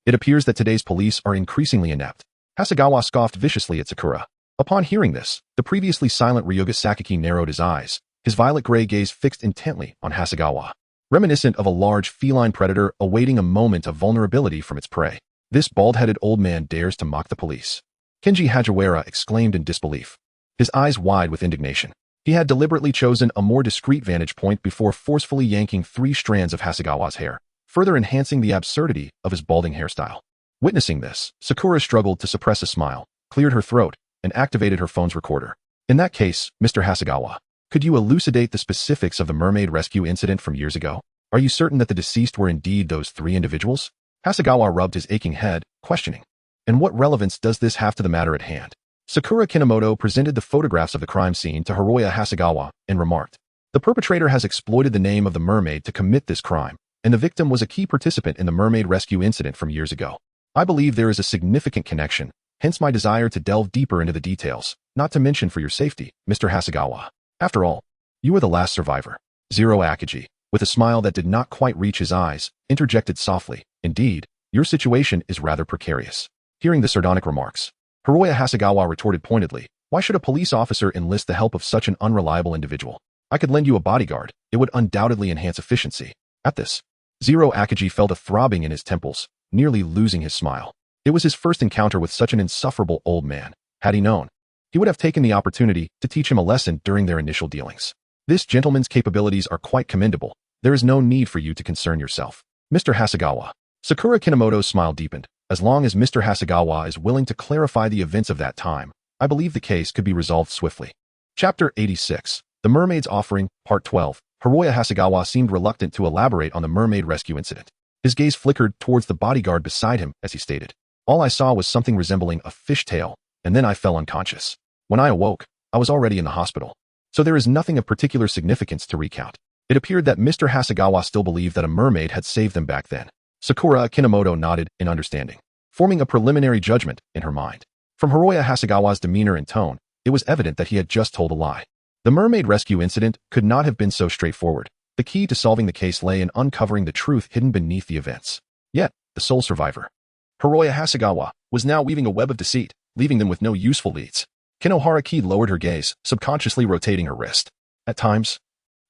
It appears that today's police are increasingly inept." Hasegawa scoffed viciously at Sakura. Upon hearing this, the previously silent Ryuga Sakaki narrowed his eyes, his violet-gray gaze fixed intently on Hasegawa, reminiscent of a large feline predator awaiting a moment of vulnerability from its prey. "This bald-headed old man dares to mock the police." Kenji Hagiwara exclaimed in disbelief, his eyes wide with indignation. He had deliberately chosen a more discreet vantage point before forcefully yanking 3 strands of Hasegawa's hair, further enhancing the absurdity of his balding hairstyle. Witnessing this, Sakura struggled to suppress a smile, cleared her throat, and activated her phone's recorder. "In that case, Mr. Hasegawa, could you elucidate the specifics of the mermaid rescue incident from years ago? Are you certain that the deceased were indeed those 3 individuals?" Hasegawa rubbed his aching head, questioning. "And what relevance does this have to the matter at hand?" Sakura Kinomoto presented the photographs of the crime scene to Hiroya Hasegawa and remarked, "The perpetrator has exploited the name of the mermaid to commit this crime, and the victim was a key participant in the mermaid rescue incident from years ago. I believe there is a significant connection, hence my desire to delve deeper into the details, not to mention for your safety, Mr. Hasegawa. After all, you are the last survivor." Zero Akiji, with a smile that did not quite reach his eyes, interjected softly, "Indeed, your situation is rather precarious." Hearing the sardonic remarks, Hiroya Hasegawa retorted pointedly, "Why should a police officer enlist the help of such an unreliable individual? I could lend you a bodyguard. It would undoubtedly enhance efficiency." At this, Zero Akiji felt a throbbing in his temples, nearly losing his smile. It was his first encounter with such an insufferable old man. Had he known, he would have taken the opportunity to teach him a lesson during their initial dealings. "This gentleman's capabilities are quite commendable. There is no need for you to concern yourself, Mr. Hasegawa." Sakura Kinomoto's smile deepened. "As long as Mr. Hasegawa is willing to clarify the events of that time, I believe the case could be resolved swiftly." Chapter 86, The Mermaid's Offering, Part 12. Hiroya Hasegawa seemed reluctant to elaborate on the mermaid rescue incident. His gaze flickered towards the bodyguard beside him as he stated, "All I saw was something resembling a fish tail, and then I fell unconscious. When I awoke, I was already in the hospital. So there is nothing of particular significance to recount." It appeared that Mr. Hasegawa still believed that a mermaid had saved them back then. Sakura Kinomoto nodded in understanding, forming a preliminary judgment in her mind. From Hiroya Hasegawa's demeanor and tone, it was evident that he had just told a lie. The mermaid rescue incident could not have been so straightforward. The key to solving the case lay in uncovering the truth hidden beneath the events. Yet, the sole survivor, Hiroya Hasegawa, was now weaving a web of deceit, leaving them with no useful leads. Kinohara Ki lowered her gaze, subconsciously rotating her wrist. At times,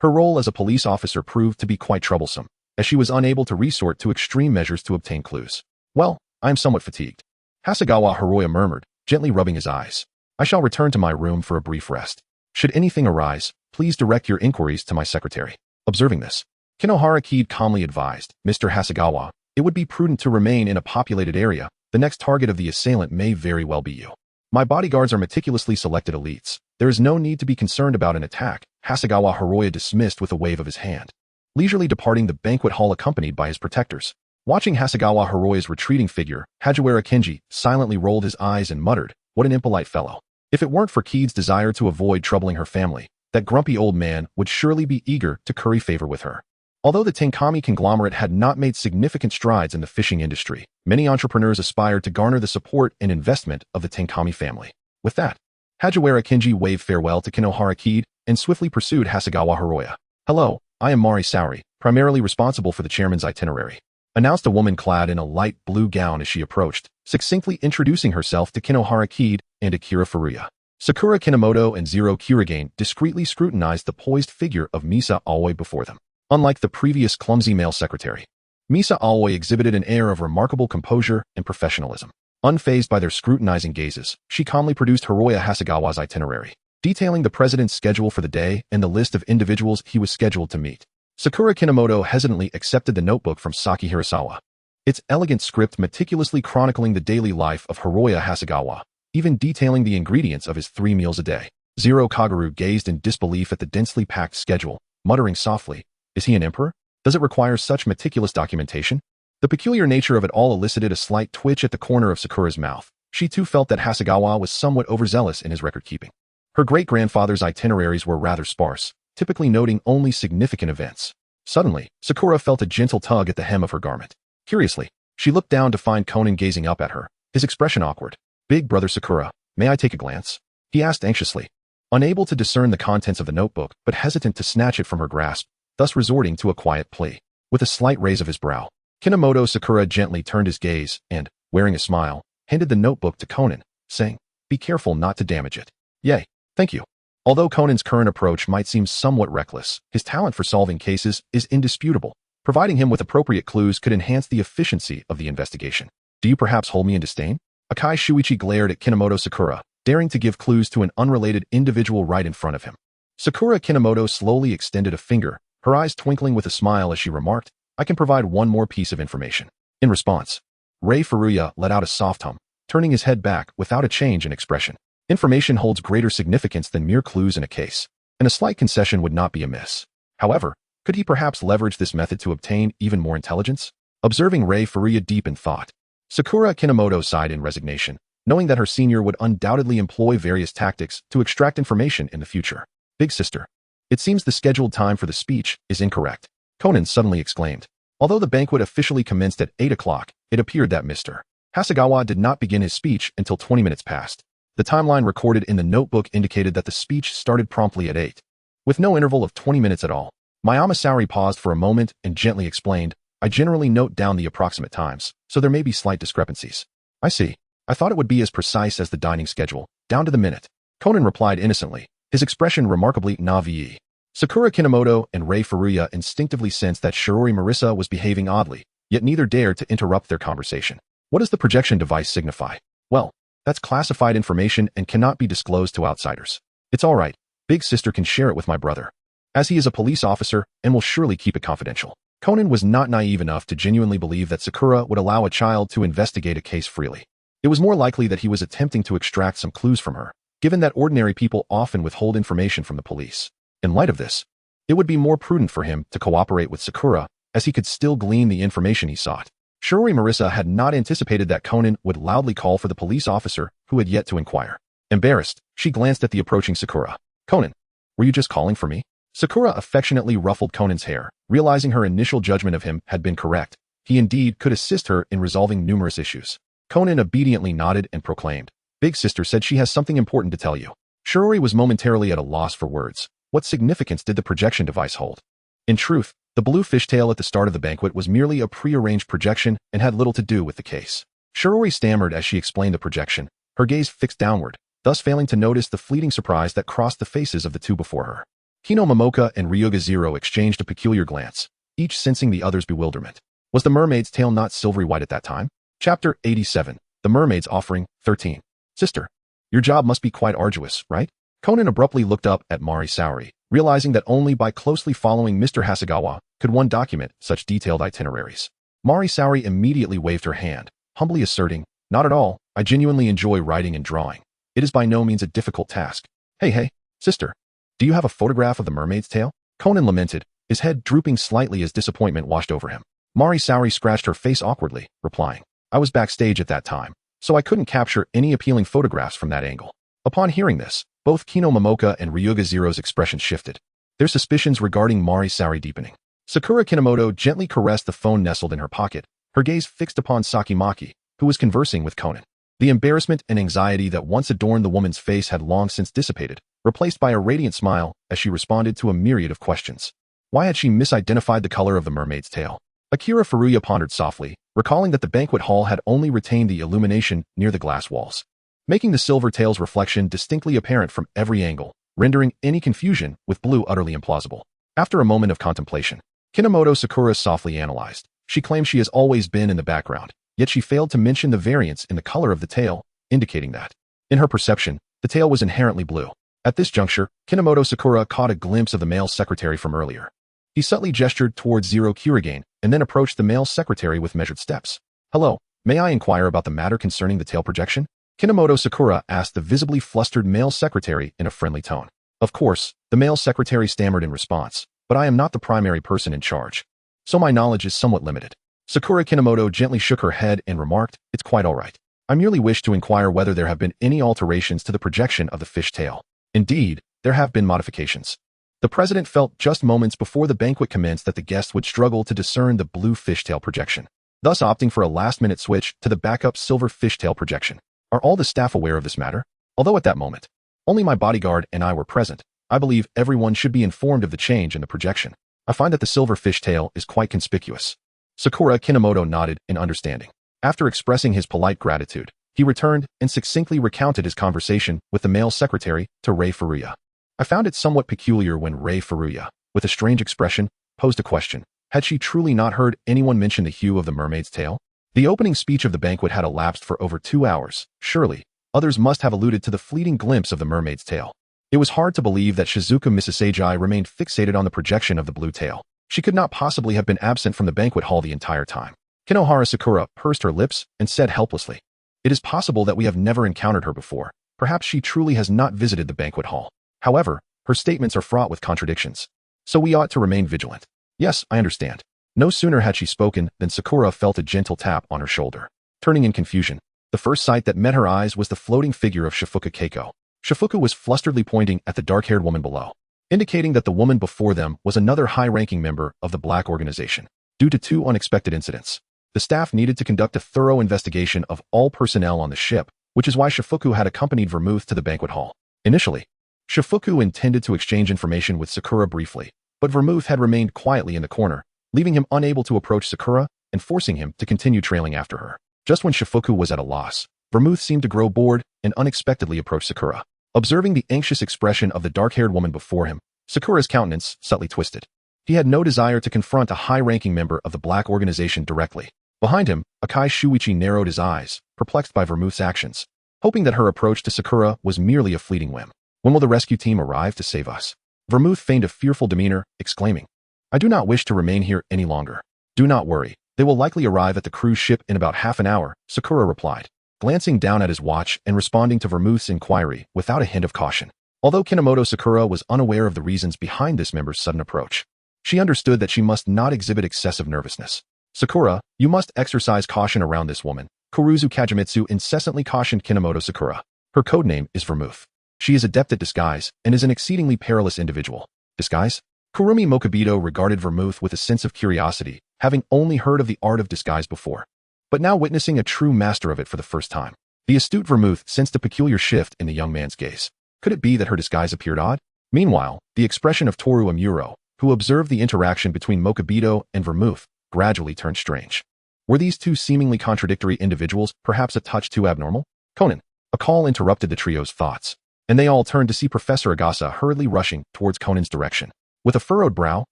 her role as a police officer proved to be quite troublesome, as she was unable to resort to extreme measures to obtain clues. "Well, I am somewhat fatigued." Hasegawa Hiroya murmured, gently rubbing his eyes. I shall return to my room for a brief rest. Should anything arise, please direct your inquiries to my secretary. Observing this, Kinohara Kid calmly advised, Mr. Hasegawa, it would be prudent to remain in a populated area. The next target of the assailant may very well be you. My bodyguards are meticulously selected elites. There is no need to be concerned about an attack, Hasegawa Hiroya dismissed with a wave of his hand, leisurely departing the banquet hall accompanied by his protectors. Watching Hasegawa Hiroya's retreating figure, Hajiwara Kenji silently rolled his eyes and muttered, what an impolite fellow. If it weren't for Kid's desire to avoid troubling her family, that grumpy old man would surely be eager to curry favor with her. Although the Tenkami conglomerate had not made significant strides in the fishing industry, many entrepreneurs aspired to garner the support and investment of the Tenkami family. With that, Hajiwara Kenji waved farewell to Kinohara Kid and swiftly pursued Hasegawa Hiroya. Hello, I am Mari Saori, primarily responsible for the chairman's itinerary, announced a woman clad in a light blue gown as she approached, succinctly introducing herself to Kinohara Kid and Akira Furuya. Sakura Kinomoto and Zero Kurigane discreetly scrutinized the poised figure of Misa Aoi before them. Unlike the previous clumsy male secretary, Misa Aoi exhibited an air of remarkable composure and professionalism. Unfazed by their scrutinizing gazes, she calmly produced Hiroya Hasegawa's itinerary, detailing the president's schedule for the day and the list of individuals he was scheduled to meet. Sakura Kinomoto hesitantly accepted the notebook from Saki Hirasawa, its elegant script meticulously chronicling the daily life of Hiroya Hasegawa, even detailing the ingredients of his 3 meals a day. Zero Kaguru gazed in disbelief at the densely packed schedule, muttering softly, is he an emperor? Does it require such meticulous documentation? The peculiar nature of it all elicited a slight twitch at the corner of Sakura's mouth. She too felt that Hasegawa was somewhat overzealous in his record-keeping. Her great-grandfather's itineraries were rather sparse, typically noting only significant events. Suddenly, Sakura felt a gentle tug at the hem of her garment. Curiously, she looked down to find Conan gazing up at her, his expression awkward. Big brother Sakura, may I take a glance? He asked anxiously, unable to discern the contents of the notebook, but hesitant to snatch it from her grasp, thus resorting to a quiet plea. With a slight raise of his brow, Kinomoto Sakura gently turned his gaze and, wearing a smile, handed the notebook to Conan, saying, be careful not to damage it. Yay, thank you. Although Conan's current approach might seem somewhat reckless, his talent for solving cases is indisputable. Providing him with appropriate clues could enhance the efficiency of the investigation. Do you perhaps hold me in disdain? Akai Shuichi glared at Kinomoto Sakura, daring to give clues to an unrelated individual right in front of him. Sakura Kinomoto slowly extended a finger, her eyes twinkling with a smile as she remarked, I can provide one more piece of information. In response, Rei Furuya let out a soft hum, turning his head back without a change in expression. Information holds greater significance than mere clues in a case, and a slight concession would not be amiss. However, could he perhaps leverage this method to obtain even more intelligence? Observing Rei Furuya deep in thought, Sakura Kinomoto sighed in resignation, knowing that her senior would undoubtedly employ various tactics to extract information in the future. Big sister, it seems the scheduled time for the speech is incorrect, Conan suddenly exclaimed. Although the banquet officially commenced at 8 o'clock, it appeared that Mr. Hasegawa did not begin his speech until 20 minutes past. The timeline recorded in the notebook indicated that the speech started promptly at 8. With no interval of 20 minutes at all, Mayama Saori paused for a moment and gently explained, I generally note down the approximate times, so there may be slight discrepancies. I see. I thought it would be as precise as the dining schedule, down to the minute. Conan replied innocently, his expression remarkably naïve. Sakura Kinomoto and Rei Furuya instinctively sensed that Shiori Marisa was behaving oddly, yet neither dared to interrupt their conversation. What does the projection device signify? Well, that's classified information and cannot be disclosed to outsiders. It's all right. Big sister can share it with my brother, as he is a police officer and will surely keep it confidential. Conan was not naive enough to genuinely believe that Sakura would allow a child to investigate a case freely. It was more likely that he was attempting to extract some clues from her, given that ordinary people often withhold information from the police. In light of this, it would be more prudent for him to cooperate with Sakura, as he could still glean the information he sought. Shiori Marisa had not anticipated that Conan would loudly call for the police officer who had yet to inquire. Embarrassed, she glanced at the approaching Sakura. Conan, were you just calling for me? Sakura affectionately ruffled Conan's hair, realizing her initial judgment of him had been correct. He indeed could assist her in resolving numerous issues. Conan obediently nodded and proclaimed, Big sister said she has something important to tell you. Shiori was momentarily at a loss for words. What significance did the projection device hold? In truth, the blue fishtail at the start of the banquet was merely a prearranged projection and had little to do with the case. Shiori stammered as she explained the projection, her gaze fixed downward, thus failing to notice the fleeting surprise that crossed the faces of the two before her. Hino Momoka and Ryuga Zero exchanged a peculiar glance, each sensing the other's bewilderment. Was the mermaid's tail not silvery white at that time? Chapter 87. the mermaid's offering, 13. Sister, your job must be quite arduous, right? Conan abruptly looked up at Mari Saori, realizing that only by closely following Mr. Hasegawa could one document such detailed itineraries. Mari Saori immediately waved her hand, humbly asserting, not at all, I genuinely enjoy writing and drawing. It is by no means a difficult task. Hey, sister, do you have a photograph of the mermaid's tail? Conan lamented, his head drooping slightly as disappointment washed over him. Mari Saori scratched her face awkwardly, replying, I was backstage at that time, so I couldn't capture any appealing photographs from that angle. Upon hearing this, both Kinomoto and Ryuga Zero's expressions shifted, their suspicions regarding Mari Saori deepening. Sakura Kinomoto gently caressed the phone nestled in her pocket, her gaze fixed upon Sakimaki, who was conversing with Conan. The embarrassment and anxiety that once adorned the woman's face had long since dissipated, replaced by a radiant smile as she responded to a myriad of questions. Why had she misidentified the color of the mermaid's tail? Akira Furuya pondered softly, recalling that the banquet hall had only retained the illumination near the glass walls, making the silver tail's reflection distinctly apparent from every angle, rendering any confusion with blue utterly implausible. After a moment of contemplation, Kinomoto Sakura softly analyzed. She claimed she has always been in the background, yet she failed to mention the variance in the color of the tail, indicating that, in her perception, the tail was inherently blue. At this juncture, Kinomoto Sakura caught a glimpse of the male secretary from earlier. He subtly gestured towards Zero Kurigane and then approached the male secretary with measured steps. Hello, may I inquire about the matter concerning the tail projection? Kinomoto Sakura asked the visibly flustered male secretary in a friendly tone. Of course, the male secretary stammered in response, but I am not the primary person in charge, so my knowledge is somewhat limited. Sakura Kinomoto gently shook her head and remarked, it's quite all right. I merely wish to inquire whether there have been any alterations to the projection of the fish tail. Indeed, there have been modifications. The president felt just moments before the banquet commenced that the guests would struggle to discern the blue fishtail projection, thus opting for a last-minute switch to the backup silver fishtail projection. Are all the staff aware of this matter? Although at that moment, only my bodyguard and I were present, I believe everyone should be informed of the change in the projection. I find that the silver fishtail is quite conspicuous. Sakura Kinomoto nodded in understanding. After expressing his polite gratitude, he returned and succinctly recounted his conversation with the male secretary to Rei Furuya. I found it somewhat peculiar when Rei Furuya, with a strange expression, posed a question. Had she truly not heard anyone mention the hue of the mermaid's tail? The opening speech of the banquet had elapsed for over 2 hours. Surely, others must have alluded to the fleeting glimpse of the mermaid's tail. It was hard to believe that Shizuka Misasagi remained fixated on the projection of the blue tail. She could not possibly have been absent from the banquet hall the entire time. Kinohara Sakura pursed her lips and said helplessly, it is possible that we have never encountered her before. Perhaps she truly has not visited the banquet hall. However, her statements are fraught with contradictions. So we ought to remain vigilant. Yes, I understand. No sooner had she spoken than Sakura felt a gentle tap on her shoulder. Turning in confusion, the first sight that met her eyes was the floating figure of Shifuka Keiko. Shifuka was flusteredly pointing at the dark-haired woman below, indicating that the woman before them was another high-ranking member of the Black Organization. Due to 2 unexpected incidents, the staff needed to conduct a thorough investigation of all personnel on the ship, which is why Shifuku had accompanied Vermouth to the banquet hall. Initially, Shifuku intended to exchange information with Sakura briefly, but Vermouth had remained quietly in the corner, leaving him unable to approach Sakura and forcing him to continue trailing after her. Just when Shifuku was at a loss, Vermouth seemed to grow bored and unexpectedly approached Sakura. Observing the anxious expression of the dark-haired woman before him, Sakura's countenance subtly twisted. He had no desire to confront a high-ranking member of the Black Organization directly. Behind him, Akai Shuichi narrowed his eyes, perplexed by Vermouth's actions, hoping that her approach to Sakura was merely a fleeting whim. When will the rescue team arrive to save us? Vermouth feigned a fearful demeanor, exclaiming, I do not wish to remain here any longer. Do not worry. They will likely arrive at the cruise ship in about half an hour, Sakura replied, glancing down at his watch and responding to Vermouth's inquiry without a hint of caution. Although Kinomoto Sakura was unaware of the reasons behind this member's sudden approach, she understood that she must not exhibit excessive nervousness. Sakura, you must exercise caution around this woman, Kuruzu Kagemitsu incessantly cautioned Kinomoto Sakura. Her codename is Vermouth. She is adept at disguise and is an exceedingly perilous individual. Disguise? Kurumi Mokabido regarded Vermouth with a sense of curiosity, having only heard of the art of disguise before, but now witnessing a true master of it for the first time. The astute Vermouth sensed a peculiar shift in the young man's gaze. Could it be that her disguise appeared odd? Meanwhile, the expression of Toru Amuro, who observed the interaction between Mokabido and Vermouth, gradually turned strange. Were these 2 seemingly contradictory individuals perhaps a touch too abnormal? Conan. A call interrupted the trio's thoughts, and they all turned to see Professor Agasa hurriedly rushing towards Conan's direction. With a furrowed brow,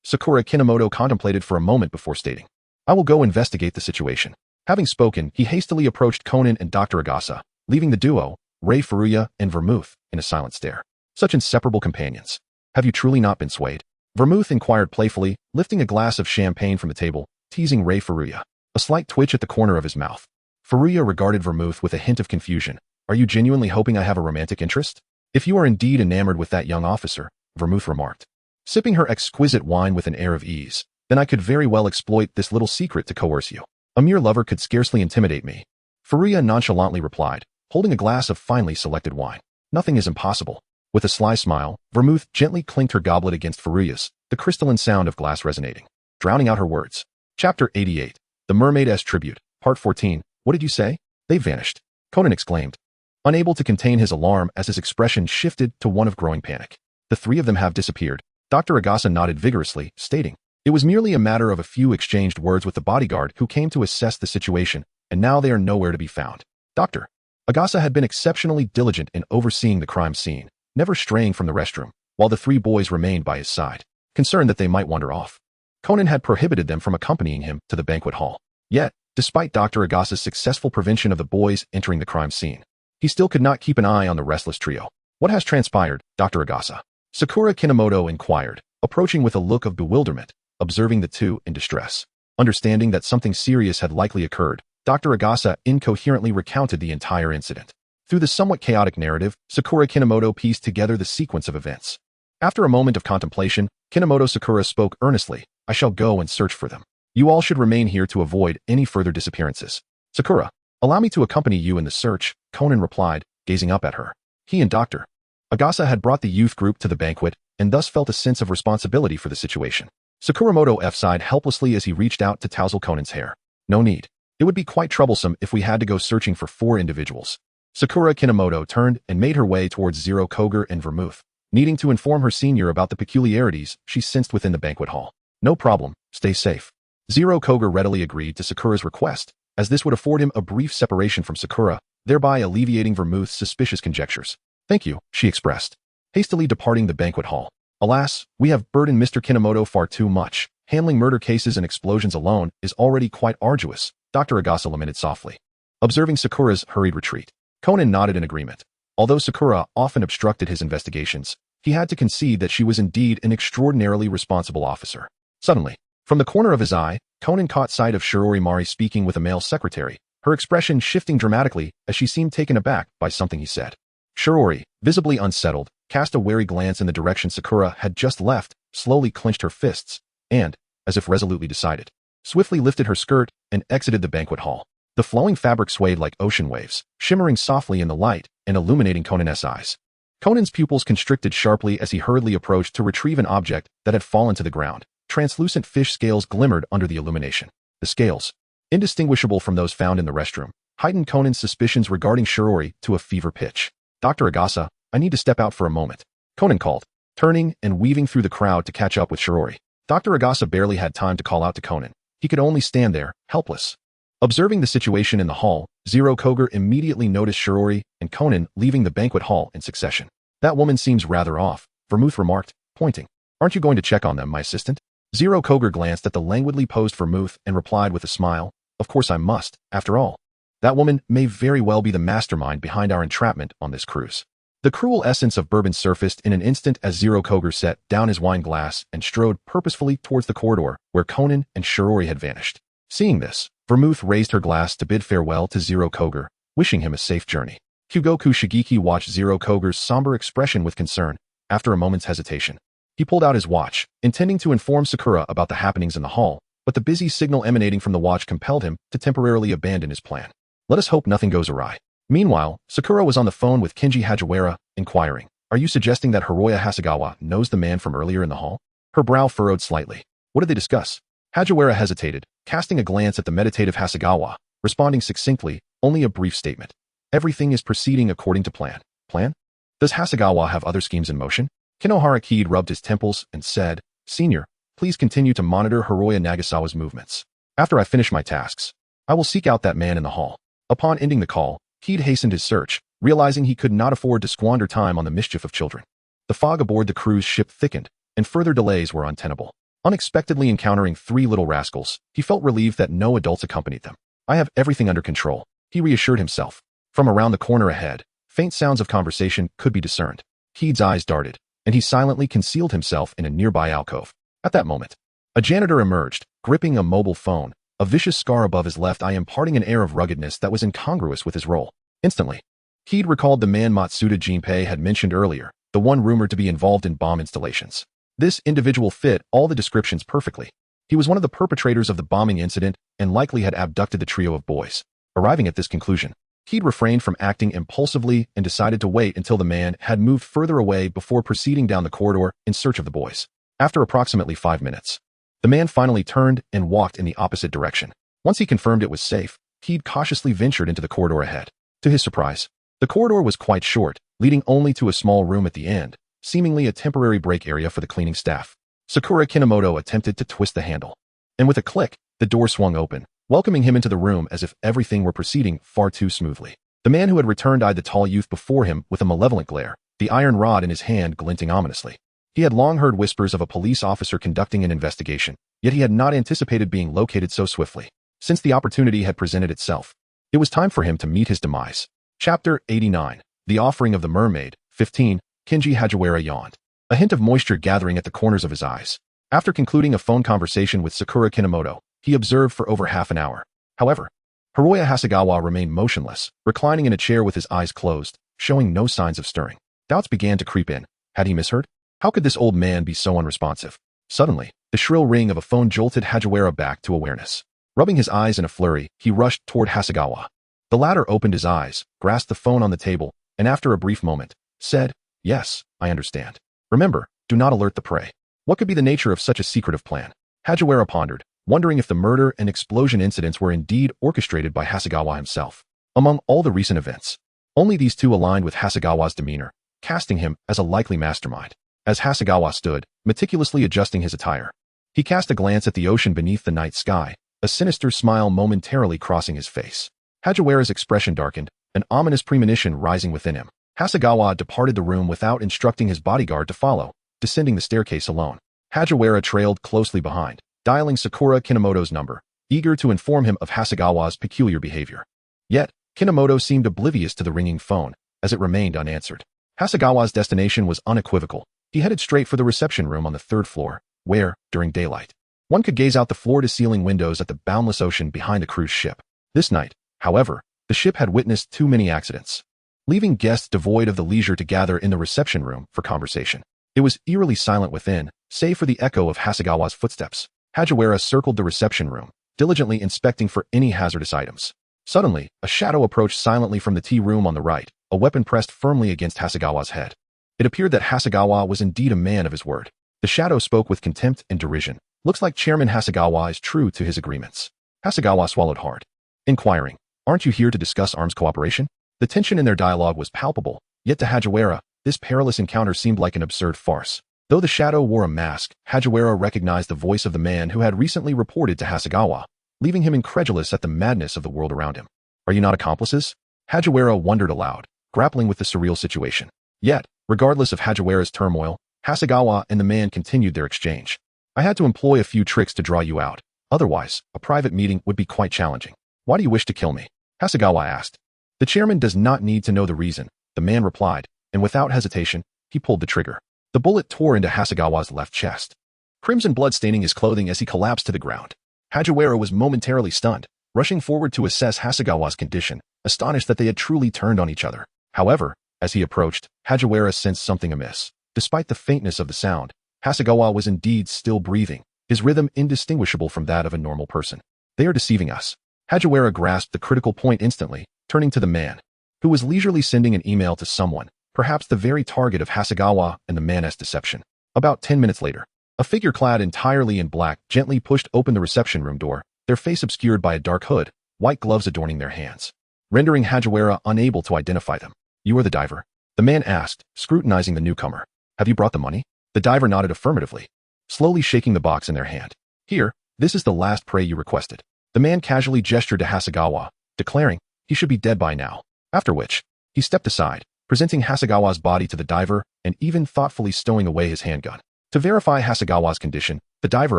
Sakura Kinomoto contemplated for a moment before stating, I will go investigate the situation. Having spoken, he hastily approached Conan and Dr. Agasa, leaving the duo, Ray Furuya and Vermouth, in a silent stare. Such inseparable companions. Have you truly not been swayed? Vermouth inquired playfully, lifting a glass of champagne from the table, teasing Ray Furuya. A slight twitch at the corner of his mouth. Furuya regarded Vermouth with a hint of confusion. Are you genuinely hoping I have a romantic interest? If you are indeed enamored with that young officer, Vermouth remarked, sipping her exquisite wine with an air of ease, then I could very well exploit this little secret to coerce you. A mere lover could scarcely intimidate me. Furuya nonchalantly replied, holding a glass of finely selected wine. Nothing is impossible. With a sly smile, Vermouth gently clinked her goblet against Furuya's, the crystalline sound of glass resonating, drowning out her words. Chapter 88. The Mermaid's Tribute, Part 14. What did you say? They vanished. Conan exclaimed, unable to contain his alarm as his expression shifted to one of growing panic. The three of them have disappeared. Dr. Agasa nodded vigorously, stating, it was merely a matter of a few exchanged words with the bodyguard who came to assess the situation, and now they are nowhere to be found. Dr. Agasa had been exceptionally diligent in overseeing the crime scene, never straying from the restroom, while the three boys remained by his side, concerned that they might wander off. Conan had prohibited them from accompanying him to the banquet hall. Yet, despite Dr. Agasa's successful prevention of the boys entering the crime scene, he still could not keep an eye on the restless trio. What has transpired, Dr. Agasa? Sakura Kinomoto inquired, approaching with a look of bewilderment, observing the two in distress. Understanding that something serious had likely occurred, Dr. Agasa incoherently recounted the entire incident. Through the somewhat chaotic narrative, Sakura Kinomoto pieced together the sequence of events. After a moment of contemplation, Kinomoto Sakura spoke earnestly, I shall go and search for them. You all should remain here to avoid any further disappearances. Sakura, allow me to accompany you in the search, Conan replied, gazing up at her. He and Dr. Agasa had brought the youth group to the banquet, and thus felt a sense of responsibility for the situation. Sakuramoto sighed helplessly as he reached out to tousle Conan's hair. No need. It would be quite troublesome if we had to go searching for 4 individuals. Sakura Kinomoto turned and made her way towards Zero Koger and Vermouth, needing to inform her senior about the peculiarities she sensed within the banquet hall. No problem, stay safe. Zero Koger readily agreed to Sakura's request, as this would afford him a brief separation from Sakura, thereby alleviating Vermouth's suspicious conjectures. Thank you, she expressed, hastily departing the banquet hall. Alas, we have burdened Mr. Kinomoto far too much. Handling murder cases and explosions alone is already quite arduous, Dr. Agasa lamented softly. Observing Sakura's hurried retreat, Conan nodded in agreement. Although Sakura often obstructed his investigations, he had to concede that she was indeed an extraordinarily responsible officer. Suddenly, from the corner of his eye, Conan caught sight of Shirori Mari speaking with a male secretary, her expression shifting dramatically as she seemed taken aback by something he said. Shirori, visibly unsettled, cast a wary glance in the direction Sakura had just left, slowly clenched her fists, and, as if resolutely decided, swiftly lifted her skirt and exited the banquet hall. The flowing fabric swayed like ocean waves, shimmering softly in the light and illuminating Conan's eyes. Conan's pupils constricted sharply as he hurriedly approached to retrieve an object that had fallen to the ground. Translucent fish scales glimmered under the illumination. The scales, indistinguishable from those found in the restroom, heightened Conan's suspicions regarding Shirori to a fever pitch. Dr. Agasa, I need to step out for a moment, Conan called, turning and weaving through the crowd to catch up with Shirori. Dr. Agasa barely had time to call out to Conan. He could only stand there, helpless. Observing the situation in the hall, Zero Koger immediately noticed Shirori and Conan leaving the banquet hall in succession. That woman seems rather off, Vermouth remarked, pointing. Aren't you going to check on them, my assistant? Zero Koger glanced at the languidly posed Vermouth and replied with a smile, of course I must, after all. That woman may very well be the mastermind behind our entrapment on this cruise. The cruel essence of bourbon surfaced in an instant as Zero Koger set down his wine glass and strode purposefully towards the corridor where Conan and Shirori had vanished. Seeing this, Vermouth raised her glass to bid farewell to Zero Koger, wishing him a safe journey. Kyugoku Shigeki watched Zero Koger's somber expression with concern. After a moment's hesitation, he pulled out his watch, intending to inform Sakura about the happenings in the hall, but the busy signal emanating from the watch compelled him to temporarily abandon his plan. Let us hope nothing goes awry. Meanwhile, Sakura was on the phone with Kenji Hagiwara, inquiring, are you suggesting that Hiroya Hasegawa knows the man from earlier in the hall? Her brow furrowed slightly. What did they discuss? Hagiwara hesitated, casting a glance at the meditative Hasegawa, responding succinctly, only a brief statement. Everything is proceeding according to plan. Plan? Does Hasegawa have other schemes in motion? Kinohara Kid rubbed his temples and said, Senior, please continue to monitor Hiroya Nagasawa's movements. After I finish my tasks, I will seek out that man in the hall. Upon ending the call, Kid hastened his search, realizing he could not afford to squander time on the mischief of children. The fog aboard the cruise ship thickened, and further delays were untenable. Unexpectedly encountering 3 little rascals, he felt relieved that no adults accompanied them. I have everything under control, he reassured himself. From around the corner ahead, faint sounds of conversation could be discerned. Heed's eyes darted, and he silently concealed himself in a nearby alcove. At that moment, a janitor emerged, gripping a mobile phone, a vicious scar above his left eye imparting an air of ruggedness that was incongruous with his role. Instantly, Heed recalled the man Matsuda Jinpei had mentioned earlier, the one rumored to be involved in bomb installations. This individual fit all the descriptions perfectly. He was one of the perpetrators of the bombing incident and likely had abducted the trio of boys. Arriving at this conclusion, Heed refrained from acting impulsively and decided to wait until the man had moved further away before proceeding down the corridor in search of the boys. After approximately 5 minutes, the man finally turned and walked in the opposite direction. Once he confirmed it was safe, Heed cautiously ventured into the corridor ahead. To his surprise, the corridor was quite short, leading only to a small room at the end, seemingly a temporary break area for the cleaning staff. Sakura Kinomoto attempted to twist the handle, and with a click, the door swung open, welcoming him into the room as if everything were proceeding far too smoothly. The man who had returned eyed the tall youth before him with a malevolent glare, the iron rod in his hand glinting ominously. He had long heard whispers of a police officer conducting an investigation, yet he had not anticipated being located so swiftly. Since the opportunity had presented itself, it was time for him to meet his demise. Chapter 89. The Offering of the Mermaid. 15. Kenji Hagiwara yawned, a hint of moisture gathering at the corners of his eyes. After concluding a phone conversation with Sakura Kinomoto, he observed for over half an hour. However, Hiroya Hasegawa remained motionless, reclining in a chair with his eyes closed, showing no signs of stirring. Doubts began to creep in. Had he misheard? How could this old man be so unresponsive? Suddenly, the shrill ring of a phone jolted Hagiwara back to awareness. Rubbing his eyes in a flurry, he rushed toward Hasegawa. The latter opened his eyes, grasped the phone on the table, and after a brief moment, said, "Yes, I understand. Remember, do not alert the prey." What could be the nature of such a secretive plan? Hagiwara pondered, wondering if the murder and explosion incidents were indeed orchestrated by Hasegawa himself. Among all the recent events, only these two aligned with Hasegawa's demeanor, casting him as a likely mastermind. As Hasegawa stood, meticulously adjusting his attire, he cast a glance at the ocean beneath the night sky, a sinister smile momentarily crossing his face. Hagiwara's expression darkened, an ominous premonition rising within him. Hasegawa departed the room without instructing his bodyguard to follow, descending the staircase alone. Hagiwara trailed closely behind, dialing Sakura Kinomoto's number, eager to inform him of Hasegawa's peculiar behavior. Yet, Kinomoto seemed oblivious to the ringing phone, as it remained unanswered. Hasegawa's destination was unequivocal. He headed straight for the reception room on the 3rd floor, where, during daylight, one could gaze out the floor-to-ceiling windows at the boundless ocean behind a cruise ship. This night, however, the ship had witnessed too many accidents, leaving guests devoid of the leisure to gather in the reception room for conversation. It was eerily silent within, save for the echo of Hasegawa's footsteps. Hagiwara circled the reception room, diligently inspecting for any hazardous items. Suddenly, a shadow approached silently from the tea room on the right, a weapon pressed firmly against Hasegawa's head. It appeared that Hasegawa was indeed a man of his word. The shadow spoke with contempt and derision. "Looks like Chairman Hasegawa is true to his agreements." Hasegawa swallowed hard, inquiring, "Aren't you here to discuss arms cooperation?" The tension in their dialogue was palpable, yet to Hagiwara, this perilous encounter seemed like an absurd farce. Though the shadow wore a mask, Hagiwara recognized the voice of the man who had recently reported to Hasegawa, leaving him incredulous at the madness of the world around him. "Are you not accomplices?" Hagiwara wondered aloud, grappling with the surreal situation. Yet, regardless of Hagiwara's turmoil, Hasegawa and the man continued their exchange. "I had to employ a few tricks to draw you out. Otherwise, a private meeting would be quite challenging." "Why do you wish to kill me?" Hasegawa asked. "The chairman does not need to know the reason," the man replied, and without hesitation, he pulled the trigger. The bullet tore into Hasegawa's left chest, crimson blood staining his clothing as he collapsed to the ground. Hagiwara was momentarily stunned, rushing forward to assess Hasegawa's condition, astonished that they had truly turned on each other. However, as he approached, Hagiwara sensed something amiss. Despite the faintness of the sound, Hasegawa was indeed still breathing, his rhythm indistinguishable from that of a normal person. "They are deceiving us." Hagiwara grasped the critical point instantly, turning to the man, who was leisurely sending an email to someone, perhaps the very target of Hasegawa and the man's deception. About 10 minutes later, a figure clad entirely in black gently pushed open the reception room door, their face obscured by a dark hood, white gloves adorning their hands, rendering Hagiwara unable to identify them. "You are the diver?" the man asked, scrutinizing the newcomer. "Have you brought the money?" The diver nodded affirmatively, slowly shaking the box in their hand. "Here, this is the last prey you requested." The man casually gestured to Hasegawa, declaring he should be dead by now, after which, he stepped aside, presenting Hasegawa's body to the diver and even thoughtfully stowing away his handgun. To verify Hasegawa's condition, the diver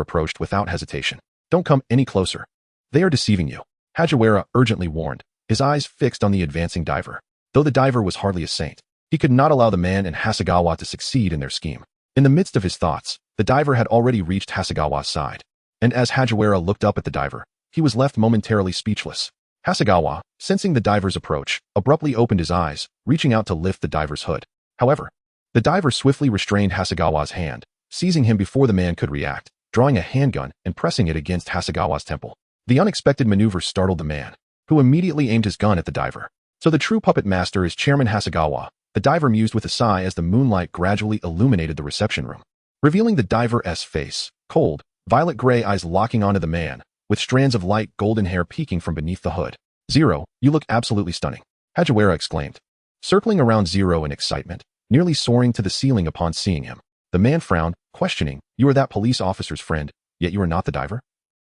approached without hesitation. "Don't come any closer. They are deceiving you." Hagiwara urgently warned, his eyes fixed on the advancing diver. Though the diver was hardly a saint, he could not allow the man and Hasegawa to succeed in their scheme. In the midst of his thoughts, the diver had already reached Hasegawa's side. And as Hagiwara looked up at the diver, he was left momentarily speechless. Hasegawa, sensing the diver's approach, abruptly opened his eyes, reaching out to lift the diver's hood. However, the diver swiftly restrained Hasegawa's hand, seizing him before the man could react, drawing a handgun and pressing it against Hasegawa's temple. The unexpected maneuver startled the man, who immediately aimed his gun at the diver. So the true puppet master is Chairman Hasegawa, the diver mused with a sigh as the moonlight gradually illuminated the reception room, revealing the diver's face, cold, violet gray eyes locking onto the man, with strands of light golden hair peeking from beneath the hood. Zero, you look absolutely stunning, Hagiwara exclaimed. Circling around Zero in excitement, nearly soaring to the ceiling upon seeing him, the man frowned, questioning, you are that police officer's friend, yet you are not the diver?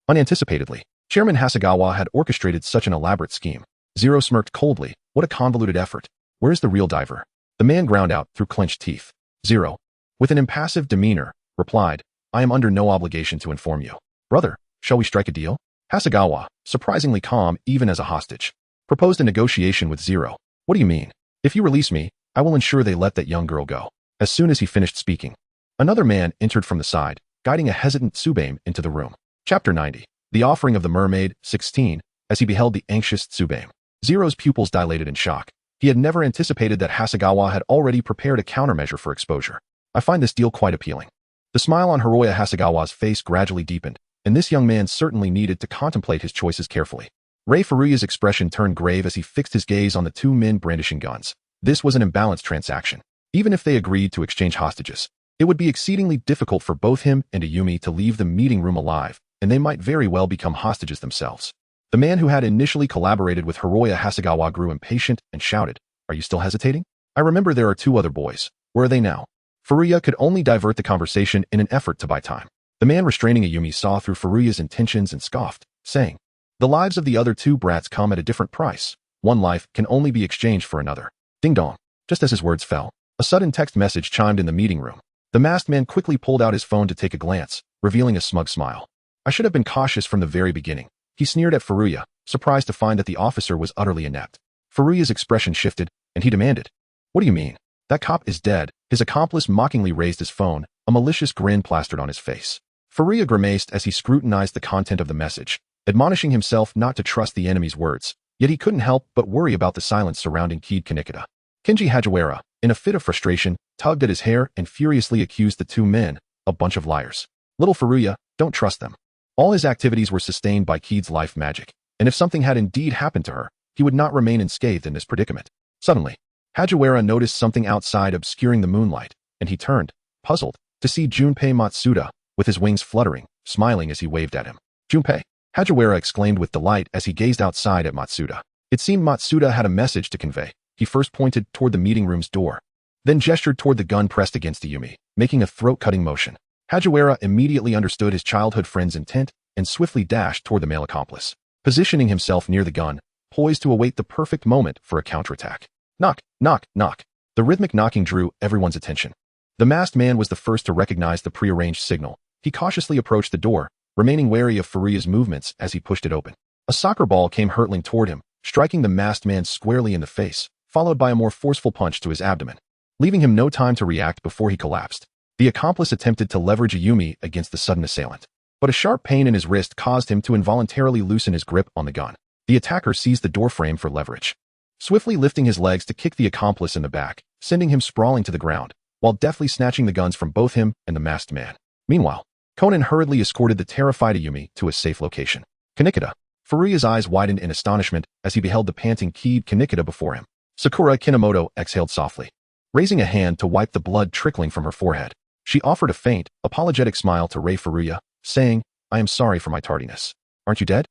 Unanticipatedly, Chairman Hasegawa had orchestrated such an elaborate scheme. Zero smirked coldly, what a convoluted effort. Where is the real diver? The man ground out through clenched teeth. Zero, with an impassive demeanor, replied, I am under no obligation to inform you. Brother, shall we strike a deal? Hasegawa, surprisingly calm even as a hostage, proposed a negotiation with Zero. What do you mean? If you release me, I will ensure they let that young girl go. As soon as he finished speaking, another man entered from the side, guiding a hesitant Tsubame into the room. Chapter 90. The Offering of the Mermaid, 16, as he beheld the anxious Tsubame. Zero's pupils dilated in shock. He had never anticipated that Hasegawa had already prepared a countermeasure for exposure. I find this deal quite appealing. The smile on Hiroya Hasegawa's face gradually deepened, and this young man certainly needed to contemplate his choices carefully. Rei Furuya's expression turned grave as he fixed his gaze on the two men brandishing guns. This was an imbalanced transaction. Even if they agreed to exchange hostages, it would be exceedingly difficult for both him and Ayumi to leave the meeting room alive, and they might very well become hostages themselves. The man who had initially collaborated with Hiroya Hasegawa grew impatient and shouted, Are you still hesitating? I remember there are two other boys. Where are they now? Furuya could only divert the conversation in an effort to buy time. The man restraining Ayumi saw through Furuya's intentions and scoffed, saying, The lives of the other two brats come at a different price. One life can only be exchanged for another. Ding dong. Just as his words fell, a sudden text message chimed in the meeting room. The masked man quickly pulled out his phone to take a glance, revealing a smug smile. I should have been cautious from the very beginning. He sneered at Furuya, surprised to find that the officer was utterly inept. Furuya's expression shifted, and he demanded, What do you mean? That cop is dead. His accomplice mockingly raised his phone, a malicious grin plastered on his face. Furuya grimaced as he scrutinized the content of the message, admonishing himself not to trust the enemy's words, yet he couldn't help but worry about the silence surrounding Kid Kanikata. Kenji Hagiwara, in a fit of frustration, tugged at his hair and furiously accused the two men, a bunch of liars. Little Furuya, don't trust them. All his activities were sustained by Kid's life magic, and if something had indeed happened to her, he would not remain unscathed in this predicament. Suddenly, Hagiwara noticed something outside obscuring the moonlight, and he turned, puzzled, to see Junpei Matsuda, with his wings fluttering, smiling as he waved at him. Junpei, Hagiwara exclaimed with delight as he gazed outside at Matsuda. It seemed Matsuda had a message to convey. He first pointed toward the meeting room's door, then gestured toward the gun pressed against Ayumi, making a throat-cutting motion. Hagiwara immediately understood his childhood friend's intent and swiftly dashed toward the male accomplice, positioning himself near the gun, poised to await the perfect moment for a counterattack. Knock, knock, knock. The rhythmic knocking drew everyone's attention. The masked man was the first to recognize the prearranged signal. He cautiously approached the door, remaining wary of Furuya's movements as he pushed it open. A soccer ball came hurtling toward him, striking the masked man squarely in the face, followed by a more forceful punch to his abdomen, leaving him no time to react before he collapsed. The accomplice attempted to leverage Ayumi against the sudden assailant, but a sharp pain in his wrist caused him to involuntarily loosen his grip on the gun. The attacker seized the doorframe for leverage, swiftly lifting his legs to kick the accomplice in the back, sending him sprawling to the ground, while deftly snatching the guns from both him and the masked man. Meanwhile, Conan hurriedly escorted the terrified Ayumi to a safe location. Kanikata. Furuya's eyes widened in astonishment as he beheld the panting Kid Kanikata before him. Sakura Kinomoto exhaled softly, raising a hand to wipe the blood trickling from her forehead. She offered a faint, apologetic smile to Rei Furuya, saying, I am sorry for my tardiness. Aren't you dead?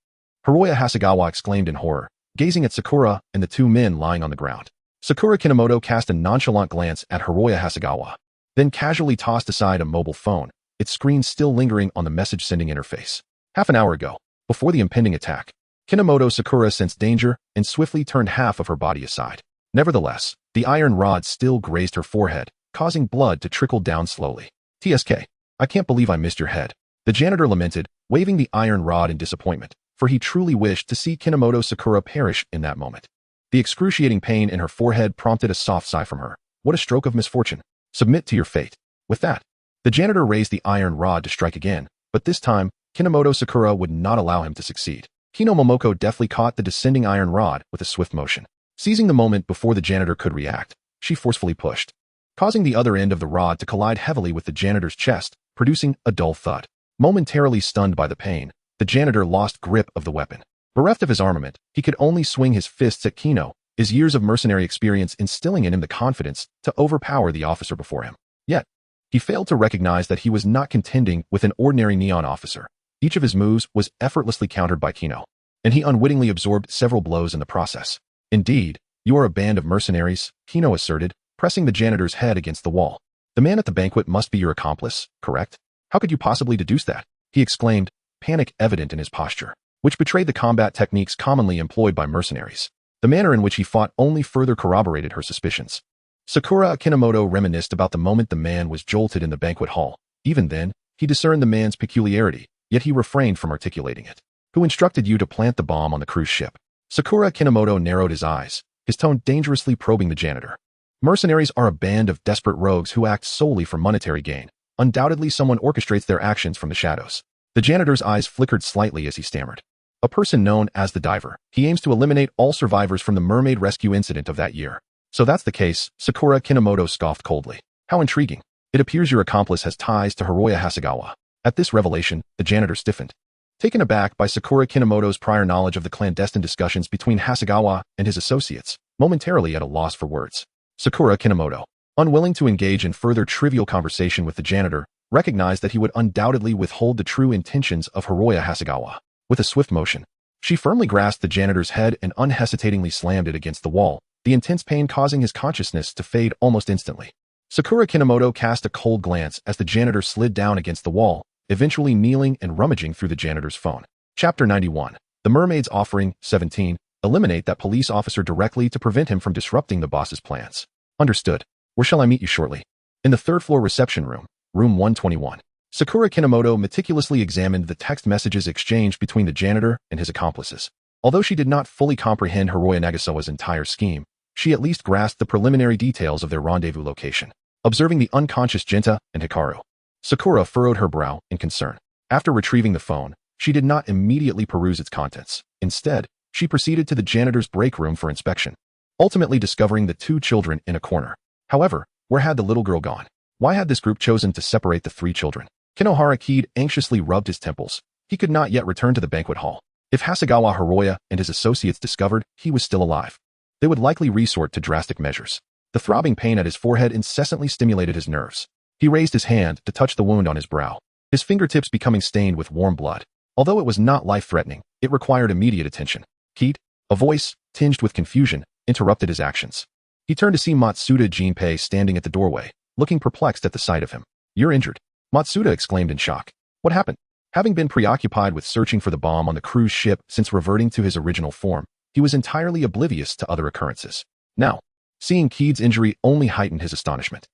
Hiroya Hasegawa exclaimed in horror, gazing at Sakura and the two men lying on the ground. Sakura Kinomoto cast a nonchalant glance at Hiroya Hasegawa, then casually tossed aside a mobile phone, its screen still lingering on the message-sending interface. Half an hour ago, before the impending attack, Kinomoto Sakura sensed danger and swiftly turned half of her body aside. Nevertheless, the iron rod still grazed her forehead, causing blood to trickle down slowly. TSK, I can't believe I missed your head. The janitor lamented, waving the iron rod in disappointment. for he truly wished to see Kinomoto Sakura perish in that moment. The excruciating pain in her forehead prompted a soft sigh from her. What a stroke of misfortune. Submit to your fate. With that, the janitor raised the iron rod to strike again, but this time, Kinomoto Sakura would not allow him to succeed. Kino Momoko deftly caught the descending iron rod with a swift motion. Seizing the moment before the janitor could react, she forcefully pushed, causing the other end of the rod to collide heavily with the janitor's chest, producing a dull thud. Momentarily stunned by the pain, the janitor lost grip of the weapon. Bereft of his armament, he could only swing his fists at Kino, his years of mercenary experience instilling in him the confidence to overpower the officer before him. Yet, he failed to recognize that he was not contending with an ordinary neon officer. Each of his moves was effortlessly countered by Kino, and he unwittingly absorbed several blows in the process. Indeed, you are a band of mercenaries, Kino asserted, pressing the janitor's head against the wall. The man at the banquet must be your accomplice, correct? How could you possibly deduce that? He exclaimed, panic evident in his posture, which betrayed the combat techniques commonly employed by mercenaries. The manner in which he fought only further corroborated her suspicions. Sakura Kinomoto reminisced about the moment the man was jolted in the banquet hall. Even then, he discerned the man's peculiarity, yet he refrained from articulating it. Who instructed you to plant the bomb on the cruise ship? Sakura Kinomoto narrowed his eyes, his tone dangerously probing the janitor. Mercenaries are a band of desperate rogues who act solely for monetary gain. Undoubtedly someone orchestrates their actions from the shadows. The janitor's eyes flickered slightly as he stammered. A person known as the Diver. He aims to eliminate all survivors from the mermaid rescue incident of that year. So that's the case, Sakura Kinomoto scoffed coldly. How intriguing. It appears your accomplice has ties to Hiroya Hasegawa. At this revelation, the janitor stiffened. Taken aback by Sakura Kinomoto's prior knowledge of the clandestine discussions between Hasegawa and his associates, momentarily at a loss for words, Sakura Kinomoto, unwilling to engage in further trivial conversation with the janitor, recognized that he would undoubtedly withhold the true intentions of Hiroya Hasegawa. With a swift motion, she firmly grasped the janitor's head and unhesitatingly slammed it against the wall, the intense pain causing his consciousness to fade almost instantly. Sakura Kinomoto cast a cold glance as the janitor slid down against the wall, eventually kneeling and rummaging through the janitor's phone. Chapter 91. The Mermaid's Offering, 17. Eliminate that police officer directly to prevent him from disrupting the boss's plans. Understood. Where shall I meet you shortly? In the third-floor reception room, room 121. Sakura Kinomoto meticulously examined the text messages exchanged between the janitor and his accomplices. Although she did not fully comprehend Hiroya Nagasawa's entire scheme, she at least grasped the preliminary details of their rendezvous location. Observing the unconscious Genta and Hikaru, Sakura furrowed her brow in concern. After retrieving the phone, she did not immediately peruse its contents. Instead, she proceeded to the janitor's break room for inspection, ultimately discovering the two children in a corner. However, where had the little girl gone? Why had this group chosen to separate the three children? Kinohara Kid anxiously rubbed his temples. He could not yet return to the banquet hall. If Hasegawa Hiroya and his associates discovered he was still alive, they would likely resort to drastic measures. The throbbing pain at his forehead incessantly stimulated his nerves. He raised his hand to touch the wound on his brow, his fingertips becoming stained with warm blood. Although it was not life-threatening, it required immediate attention. Kid, a voice, tinged with confusion, interrupted his actions. He turned to see Matsuda Jinpei standing at the doorway, looking perplexed at the sight of him. You're injured, Matsuda exclaimed in shock. What happened? Having been preoccupied with searching for the bomb on the cruise ship since reverting to his original form, he was entirely oblivious to other occurrences. Now, seeing Kid's injury only heightened his astonishment.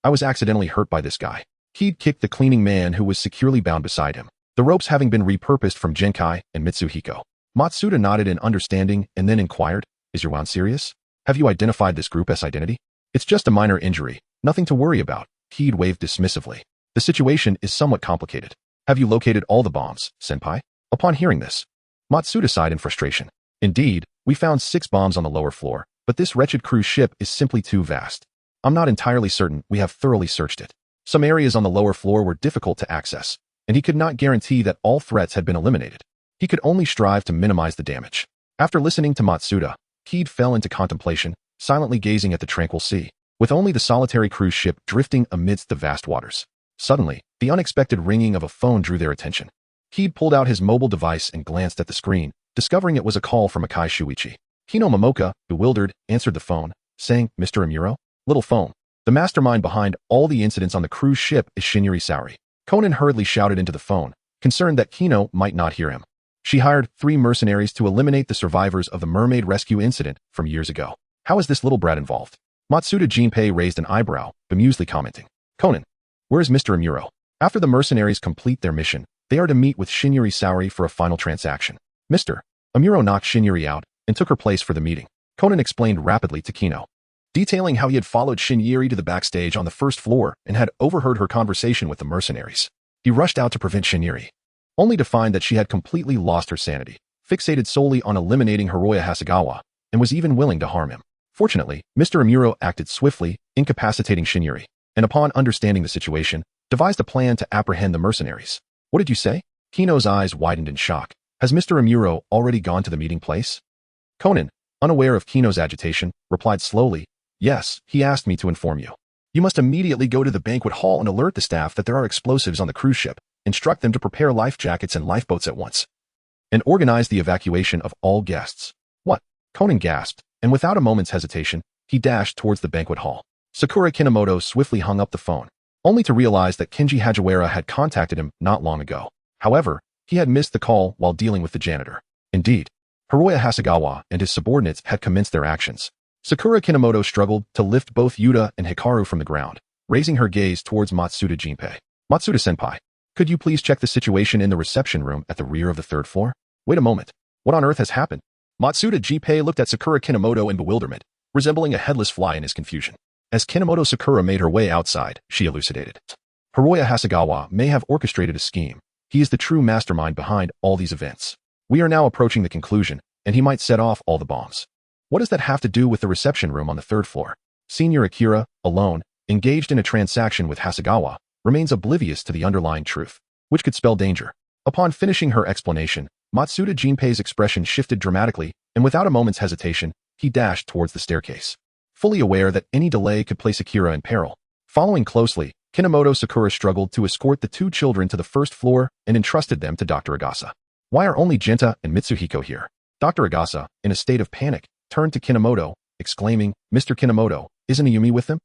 I was accidentally hurt by this guy. Kid kicked the cleaning man who was securely bound beside him, the ropes having been repurposed from Genkai and Mitsuhiko. Matsuda nodded in understanding and then inquired, Is your wound serious? Have you identified this group's identity? It's just a minor injury, nothing to worry about, Kid waved dismissively. The situation is somewhat complicated. Have you located all the bombs, senpai? Upon hearing this, Matsuda sighed in frustration. Indeed, we found 6 bombs on the lower floor, but this wretched cruise ship is simply too vast. I'm not entirely certain we have thoroughly searched it. Some areas on the lower floor were difficult to access, and he could not guarantee that all threats had been eliminated. He could only strive to minimize the damage. After listening to Matsuda, Kid fell into contemplation, silently gazing at the tranquil sea, with only the solitary cruise ship drifting amidst the vast waters. Suddenly, the unexpected ringing of a phone drew their attention. Kid pulled out his mobile device and glanced at the screen, discovering it was a call from Akai Shuichi. Hino Momoka, bewildered, answered the phone, saying, Mr. Amuro? Little phone. The mastermind behind all the incidents on the cruise ship is Shinyori Saori. Conan hurriedly shouted into the phone, concerned that Kino might not hear him. She hired 3 mercenaries to eliminate the survivors of the mermaid rescue incident from years ago. How is this little brat involved? Matsuda Jinpei raised an eyebrow, bemusedly commenting. Conan, where is Mr. Amuro? After the mercenaries complete their mission, they are to meet with Shinyori Saori for a final transaction. Mr. Amuro knocked Shinyuri out and took her place for the meeting. Conan explained rapidly to Kino, detailing how he had followed Shinyuri to the backstage on the first floor and had overheard her conversation with the mercenaries. He rushed out to prevent Shinyuri, only to find that she had completely lost her sanity, fixated solely on eliminating Hiroya Hasegawa, and was even willing to harm him. Fortunately, Mr. Amuro acted swiftly, incapacitating Shinyuri, and upon understanding the situation, devised a plan to apprehend the mercenaries. What did you say? Kino's eyes widened in shock. Has Mr. Amuro already gone to the meeting place? Conan, unaware of Kino's agitation, replied slowly, yes, he asked me to inform you. You must immediately go to the banquet hall and alert the staff that there are explosives on the cruise ship, instruct them to prepare life jackets and lifeboats at once, and organize the evacuation of all guests. What? Conan gasped, and without a moment's hesitation, he dashed towards the banquet hall. Sakura Kinomoto swiftly hung up the phone, only to realize that Kenji Hagiwara had contacted him not long ago. However, he had missed the call while dealing with the janitor. Indeed, Hiroya Hasegawa and his subordinates had commenced their actions. Sakura Kinomoto struggled to lift both Yuta and Hikaru from the ground, raising her gaze towards Matsuda Jinpei. Matsuda-senpai, could you please check the situation in the reception room at the rear of the third floor? Wait a moment. What on earth has happened? Matsuda Jinpei looked at Sakura Kinomoto in bewilderment, resembling a headless fly in his confusion. As Kinomoto Sakura made her way outside, she elucidated. Hiroya Hasegawa may have orchestrated a scheme. He is the true mastermind behind all these events. We are now approaching the conclusion, and he might set off all the bombs. What does that have to do with the reception room on the third floor? Senior Akira, alone, engaged in a transaction with Hasegawa, remains oblivious to the underlying truth, which could spell danger. Upon finishing her explanation, Matsuda Jinpei's expression shifted dramatically, and without a moment's hesitation, he dashed towards the staircase. Fully aware that any delay could place Akira in peril. Following closely, Kinomoto Sakura struggled to escort the two children to the first floor and entrusted them to Dr. Agasa. Why are only Genta and Mitsuhiko here? Dr. Agasa, in a state of panic, turned to Kinomoto, exclaiming, Mr. Kinomoto, isn't Ayumi with them?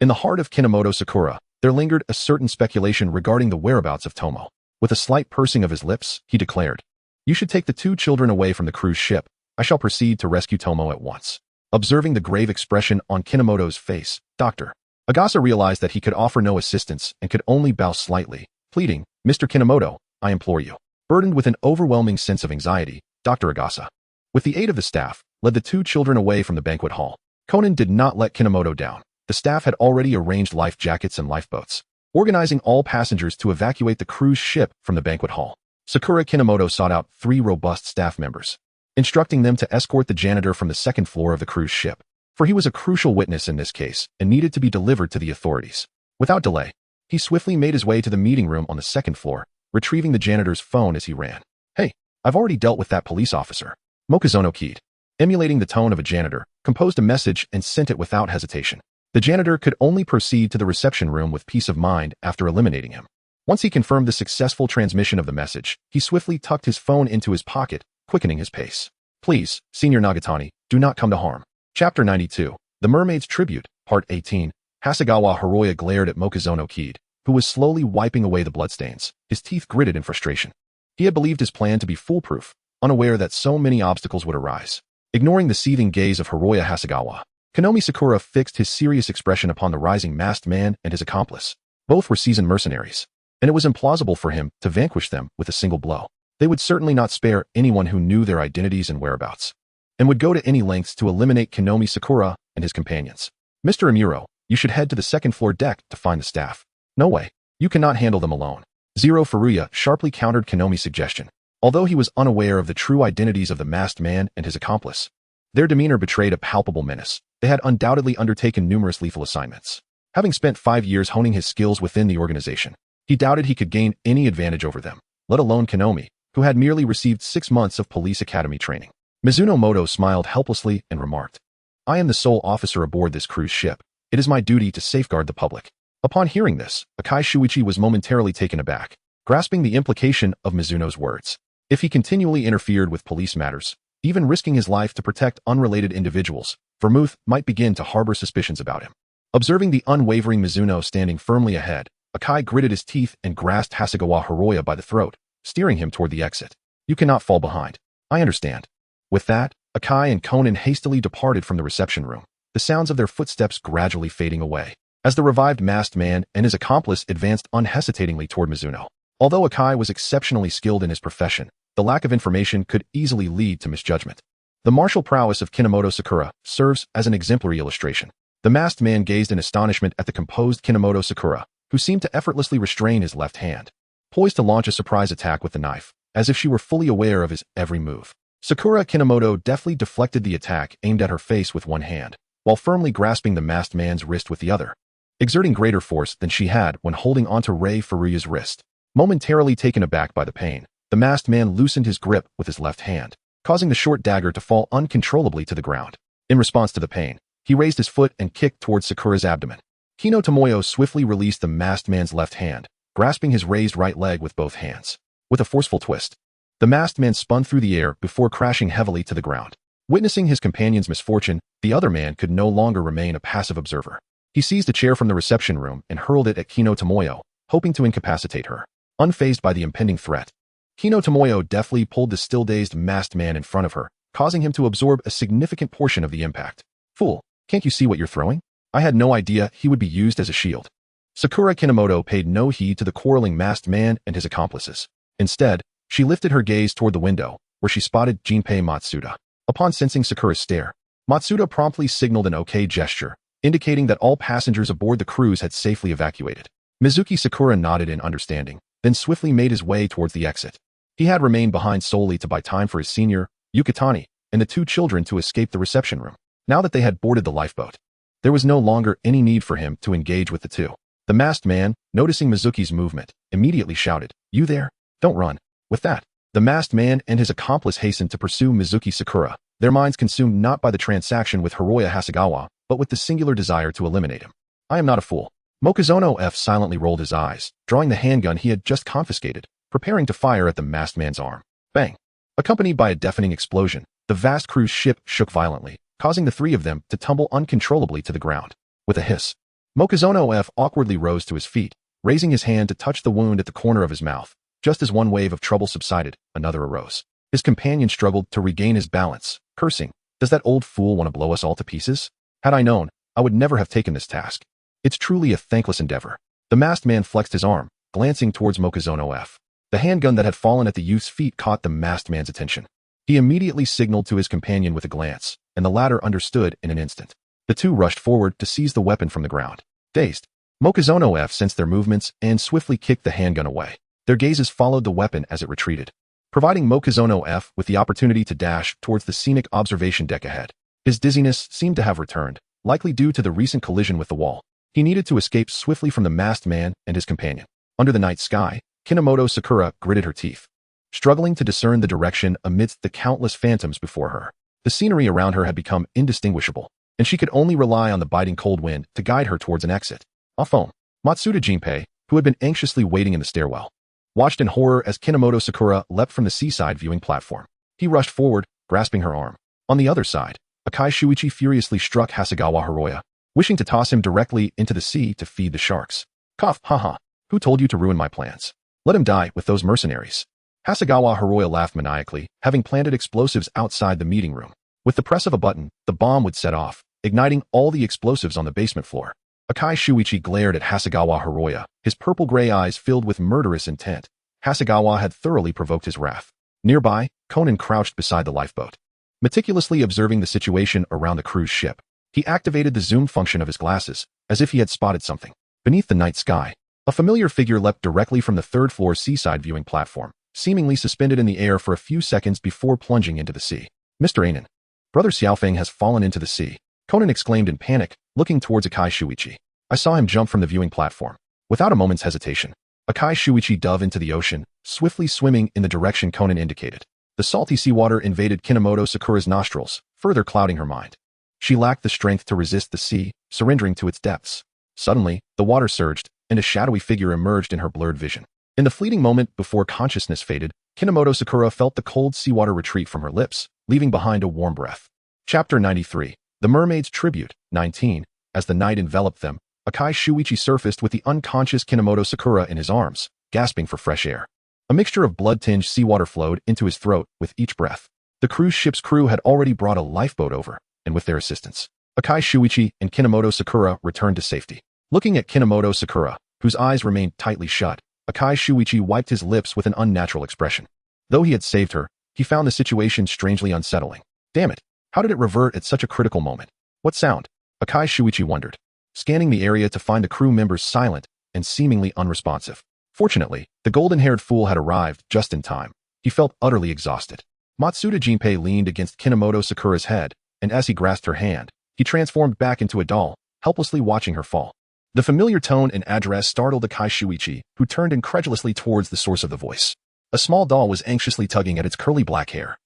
In the heart of Kinomoto Sakura, there lingered a certain speculation regarding the whereabouts of Tomo. With a slight pursing of his lips, he declared, you should take the two children away from the cruise ship. I shall proceed to rescue Tomo at once. Observing the grave expression on Kinomoto's face, Dr. Agasa realized that he could offer no assistance and could only bow slightly, pleading, Mr. Kinomoto, I implore you. Burdened with an overwhelming sense of anxiety, Dr. Agasa, with the aid of the staff, led the two children away from the banquet hall. Conan did not let Kinomoto down. The staff had already arranged life jackets and lifeboats, organizing all passengers to evacuate the cruise ship from the banquet hall. Sakura Kinomoto sought out 3 robust staff members, instructing them to escort the janitor from the second floor of the cruise ship, for he was a crucial witness in this case and needed to be delivered to the authorities. Without delay, he swiftly made his way to the meeting room on the second floor, retrieving the janitor's phone as he ran. Hey, I've already dealt with that police officer. Mokuzono keyed, emulating the tone of a janitor, composed a message and sent it without hesitation. The janitor could only proceed to the reception room with peace of mind after eliminating him. Once he confirmed the successful transmission of the message, he swiftly tucked his phone into his pocket, quickening his pace. Please, Senior Nagatani, do not come to harm. Chapter 92, The Mermaid's Tribute, Part 18. Hasegawa Hiroya glared at Mokuzono Kid, who was slowly wiping away the bloodstains, his teeth gritted in frustration. He had believed his plan to be foolproof, unaware that so many obstacles would arise. Ignoring the seething gaze of Hiroya Hasegawa, Konomi Sakura fixed his serious expression upon the rising masked man and his accomplice. Both were seasoned mercenaries, and it was implausible for him to vanquish them with a single blow. They would certainly not spare anyone who knew their identities and whereabouts, and would go to any lengths to eliminate Konomi Sakura and his companions. Mr. Amuro, you should head to the second floor deck to find the staff. No way. You cannot handle them alone. Zero Furuya sharply countered Konomi's suggestion. Although he was unaware of the true identities of the masked man and his accomplice, their demeanor betrayed a palpable menace. They had undoubtedly undertaken numerous lethal assignments. Having spent 5 years honing his skills within the organization, he doubted he could gain any advantage over them, let alone Konomi, who had merely received 6 months of police academy training. Mizuno Moto smiled helplessly and remarked, I am the sole officer aboard this cruise ship. It is my duty to safeguard the public. Upon hearing this, Akai Shuichi was momentarily taken aback, grasping the implication of Mizuno's words. If he continually interfered with police matters, even risking his life to protect unrelated individuals, Vermouth might begin to harbor suspicions about him. Observing the unwavering Mizuno standing firmly ahead, Akai gritted his teeth and grasped Hasegawa Hiroya by the throat, steering him toward the exit. You cannot fall behind. I understand. With that, Akai and Conan hastily departed from the reception room, the sounds of their footsteps gradually fading away, as the revived masked man and his accomplice advanced unhesitatingly toward Mizuno. Although Akai was exceptionally skilled in his profession, the lack of information could easily lead to misjudgment. The martial prowess of Kinomoto Sakura serves as an exemplary illustration. The masked man gazed in astonishment at the composed Kinomoto Sakura, who seemed to effortlessly restrain his left hand, poised to launch a surprise attack with the knife, as if she were fully aware of his every move. Sakura Kinomoto deftly deflected the attack aimed at her face with one hand, while firmly grasping the masked man's wrist with the other, exerting greater force than she had when holding onto Rei Furuya's wrist. Momentarily taken aback by the pain, the masked man loosened his grip with his left hand, causing the short dagger to fall uncontrollably to the ground. In response to the pain, he raised his foot and kicked towards Sakura's abdomen. Kino Tomoyo swiftly released the masked man's left hand, grasping his raised right leg with both hands. With a forceful twist, the masked man spun through the air before crashing heavily to the ground. Witnessing his companion's misfortune, the other man could no longer remain a passive observer. He seized a chair from the reception room and hurled it at Kino Tomoyo, hoping to incapacitate her. Unfazed by the impending threat, Kino Tomoyo deftly pulled the still-dazed masked man in front of her, causing him to absorb a significant portion of the impact. Fool, can't you see what you're throwing? I had no idea he would be used as a shield. Sakura Kinomoto paid no heed to the quarreling masked man and his accomplices. Instead, she lifted her gaze toward the window, where she spotted Jinpei Matsuda. Upon sensing Sakura's stare, Matsuda promptly signaled an OK gesture, indicating that all passengers aboard the cruise had safely evacuated. Mizuki Sakura nodded in understanding, then swiftly made his way towards the exit. He had remained behind solely to buy time for his senior, Yukitani, and the two children to escape the reception room. Now that they had boarded the lifeboat, there was no longer any need for him to engage with the two. The masked man, noticing Mizuki's movement, immediately shouted, "You there? Don't run." With that, the masked man and his accomplice hastened to pursue Mizuki Sakura, their minds consumed not by the transaction with Hiroya Hasegawa, but with the singular desire to eliminate him. I am not a fool. Mokuzono F silently rolled his eyes, drawing the handgun he had just confiscated, preparing to fire at the masked man's arm. Bang! Accompanied by a deafening explosion, the vast cruise ship shook violently, causing the three of them to tumble uncontrollably to the ground. With a hiss, Mokuzono F awkwardly rose to his feet, raising his hand to touch the wound at the corner of his mouth. Just as one wave of trouble subsided, another arose. His companion struggled to regain his balance, cursing, "Does that old fool want to blow us all to pieces? Had I known, I would never have taken this task. It's truly a thankless endeavor." The masked man flexed his arm, glancing towards Mokuzono F. The handgun that had fallen at the youth's feet caught the masked man's attention. He immediately signaled to his companion with a glance, and the latter understood in an instant. The two rushed forward to seize the weapon from the ground. Dazed, Mokuzono F sensed their movements and swiftly kicked the handgun away. Their gazes followed the weapon as it retreated, providing Mokuzono F with the opportunity to dash towards the scenic observation deck ahead. His dizziness seemed to have returned, likely due to the recent collision with the wall. He needed to escape swiftly from the masked man and his companion. Under the night sky, Kinomoto Sakura gritted her teeth, struggling to discern the direction amidst the countless phantoms before her. The scenery around her had become indistinguishable, and she could only rely on the biting cold wind to guide her towards an exit. Off home, Matsuda Jinpei, who had been anxiously waiting in the stairwell, watched in horror as Kinomoto Sakura leapt from the seaside viewing platform. He rushed forward, grasping her arm. On the other side, Akai Shuichi furiously struck Hasegawa Hiroya, wishing to toss him directly into the sea to feed the sharks. Cough, haha. Who told you to ruin my plans? Let him die with those mercenaries. Hasegawa Hiroya laughed maniacally, having planted explosives outside the meeting room. With the press of a button, the bomb would set off, igniting all the explosives on the basement floor. Akai Shuichi glared at Hasegawa Hiroya, his purple-gray eyes filled with murderous intent. Hasegawa had thoroughly provoked his wrath. Nearby, Conan crouched beside the lifeboat, meticulously observing the situation around the cruise ship. He activated the zoom function of his glasses, as if he had spotted something. Beneath the night sky, a familiar figure leapt directly from the third-floor seaside viewing platform, seemingly suspended in the air for a few seconds before plunging into the sea. "Mr. Anan, Brother Xiaofeng has fallen into the sea," Conan exclaimed in panic, looking towards Akai Shuichi. "I saw him jump from the viewing platform." Without a moment's hesitation, Akai Shuichi dove into the ocean, swiftly swimming in the direction Conan indicated. The salty seawater invaded Kinomoto Sakura's nostrils, further clouding her mind. She lacked the strength to resist the sea, surrendering to its depths. Suddenly, the water surged, and a shadowy figure emerged in her blurred vision. In the fleeting moment before consciousness faded, Kinomoto Sakura felt the cold seawater retreat from her lips, leaving behind a warm breath. Chapter 93. The Mermaid's Tribute, 19. As the night enveloped them, Akai Shuichi surfaced with the unconscious Kinomoto Sakura in his arms, gasping for fresh air. A mixture of blood-tinged seawater flowed into his throat with each breath. The cruise ship's crew had already brought a lifeboat over, and with their assistance, Akai Shuichi and Kinomoto Sakura returned to safety. Looking at Kinomoto Sakura, whose eyes remained tightly shut, Akai Shuichi wiped his lips with an unnatural expression. Though he had saved her, he found the situation strangely unsettling. Damn it, how did it revert at such a critical moment? What sound? Akai Shuichi wondered, scanning the area to find the crew members silent and seemingly unresponsive. Fortunately, the golden-haired fool had arrived just in time. He felt utterly exhausted. Matsuda Jinpei leaned against Kinomoto Sakura's head, and as he grasped her hand, he transformed back into a doll, helplessly watching her fall. The familiar tone and address startled Akai Shuichi, who turned incredulously towards the source of the voice. A small doll was anxiously tugging at its curly black hair,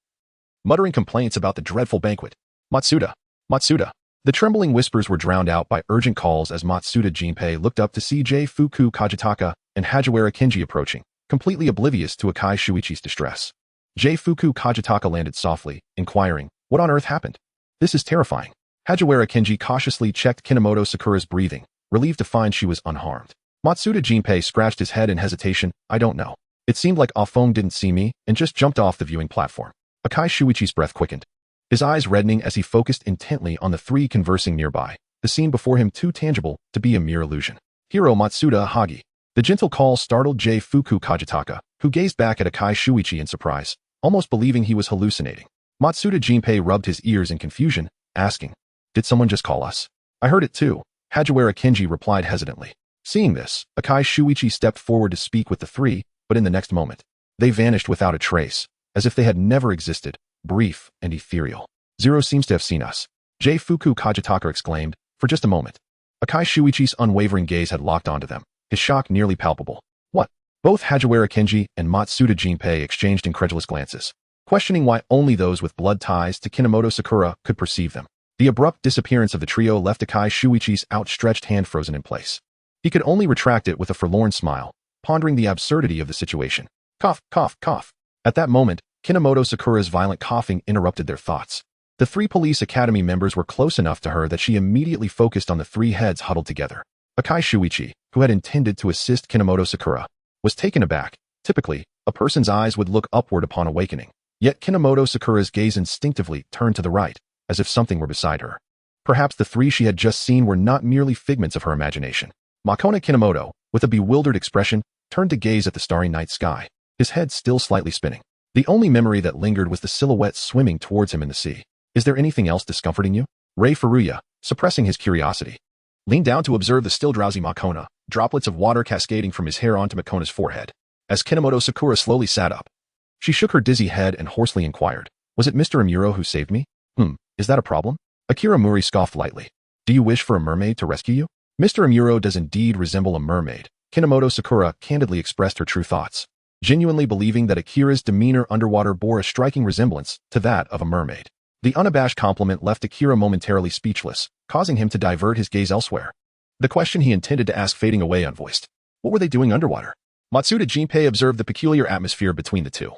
muttering complaints about the dreadful banquet. Matsuda! Matsuda! The trembling whispers were drowned out by urgent calls as Matsuda Jinpei looked up to see Fuku Kajitaka and Hajiwara Kenji approaching, completely oblivious to Akai Shuichi's distress. Fuku Kajitaka landed softly, inquiring, "What on earth happened? This is terrifying." Hajiwara Kenji cautiously checked Kinomoto Sakura's breathing, relieved to find she was unharmed. Matsuda Jinpei scratched his head in hesitation. "I don't know. It seemed like Afong didn't see me and just jumped off the viewing platform." Akai Shuichi's breath quickened, his eyes reddening as he focused intently on the three conversing nearby, the scene before him too tangible to be a mere illusion. "Hiro Matsuda Hagi." The gentle call startled Fuku Kajitaka, who gazed back at Akai Shuichi in surprise, almost believing he was hallucinating. Matsuda Jinpei rubbed his ears in confusion, asking, "Did someone just call us?" "I heard it too," Hajiwara Kenji replied hesitantly. Seeing this, Akai Shuichi stepped forward to speak with the three, but in the next moment, they vanished without a trace, as if they had never existed, brief and ethereal. "Zero seems to have seen us," Fuku Kajitaka exclaimed, for just a moment. Akai Shuichi's unwavering gaze had locked onto them, his shock nearly palpable. "What?" Both Hajiwara Kenji and Matsuda Jinpei exchanged incredulous glances, questioning why only those with blood ties to Kinomoto Sakura could perceive them. The abrupt disappearance of the trio left Akai Shuichi's outstretched hand frozen in place. He could only retract it with a forlorn smile, pondering the absurdity of the situation. Cough, cough, cough. At that moment, Kinomoto Sakura's violent coughing interrupted their thoughts. The three police academy members were close enough to her that she immediately focused on the three heads huddled together. Akai Shuichi, who had intended to assist Kinomoto Sakura, was taken aback. Typically, a person's eyes would look upward upon awakening. Yet Kinomoto Sakura's gaze instinctively turned to the right, as if something were beside her. Perhaps the three she had just seen were not merely figments of her imagination. Makona Kinomoto, with a bewildered expression, turned to gaze at the starry night sky, his head still slightly spinning. The only memory that lingered was the silhouette swimming towards him in the sea. "Is there anything else discomforting you?" Rei Furuya, suppressing his curiosity, leaned down to observe the still drowsy Makona, droplets of water cascading from his hair onto Makona's forehead. As Kinomoto Sakura slowly sat up, she shook her dizzy head and hoarsely inquired, "Was it Mr. Amuro who saved me?" Is that a problem?" Akira Mori scoffed lightly. "Do you wish for a mermaid to rescue you?" "Mr. Amuro does indeed resemble a mermaid." Kinomoto Sakura candidly expressed her true thoughts, genuinely believing that Akira's demeanor underwater bore a striking resemblance to that of a mermaid. The unabashed compliment left Akira momentarily speechless, causing him to divert his gaze elsewhere, the question he intended to ask fading away unvoiced. What were they doing underwater? Matsuda Jinpei observed the peculiar atmosphere between the two,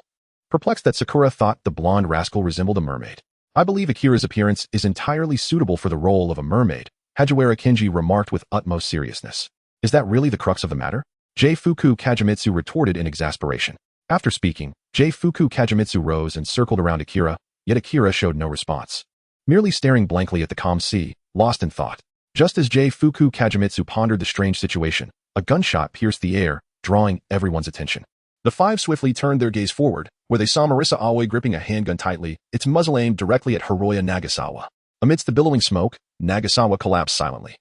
perplexed that Sakura thought the blonde rascal resembled a mermaid. "I believe Akira's appearance is entirely suitable for the role of a mermaid," Hajiwara Kenji remarked with utmost seriousness. "Is that really the crux of the matter?" Fuku Kajimitsu retorted in exasperation. After speaking, Fuku Kajimitsu rose and circled around Akira, yet Akira showed no response, merely staring blankly at the calm sea, lost in thought. Just as Fuku Kajimitsu pondered the strange situation, a gunshot pierced the air, drawing everyone's attention. The five swiftly turned their gaze forward, where they saw Marisa Aoi gripping a handgun tightly, its muzzle aimed directly at Hiroya Nagasawa. Amidst the billowing smoke, Nagasawa collapsed silently,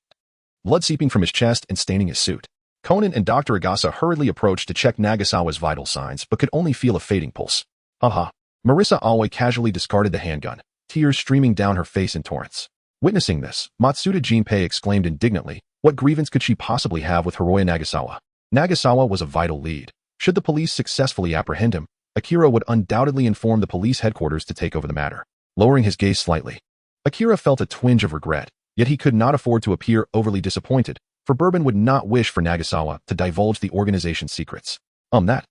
blood seeping from his chest and staining his suit. Conan and Dr. Agasa hurriedly approached to check Nagasawa's vital signs but could only feel a fading pulse. Haha. Marisa Aoi casually discarded the handgun, tears streaming down her face in torrents. Witnessing this, Matsuda Jinpei exclaimed indignantly, what grievance could she possibly have with Hiroya Nagasawa? Nagasawa was a vital lead. Should the police successfully apprehend him, Akira would undoubtedly inform the police headquarters to take over the matter. Lowering his gaze slightly, Akira felt a twinge of regret, yet he could not afford to appear overly disappointed, for Bourbon would not wish for Nagasawa to divulge the organization's secrets. That.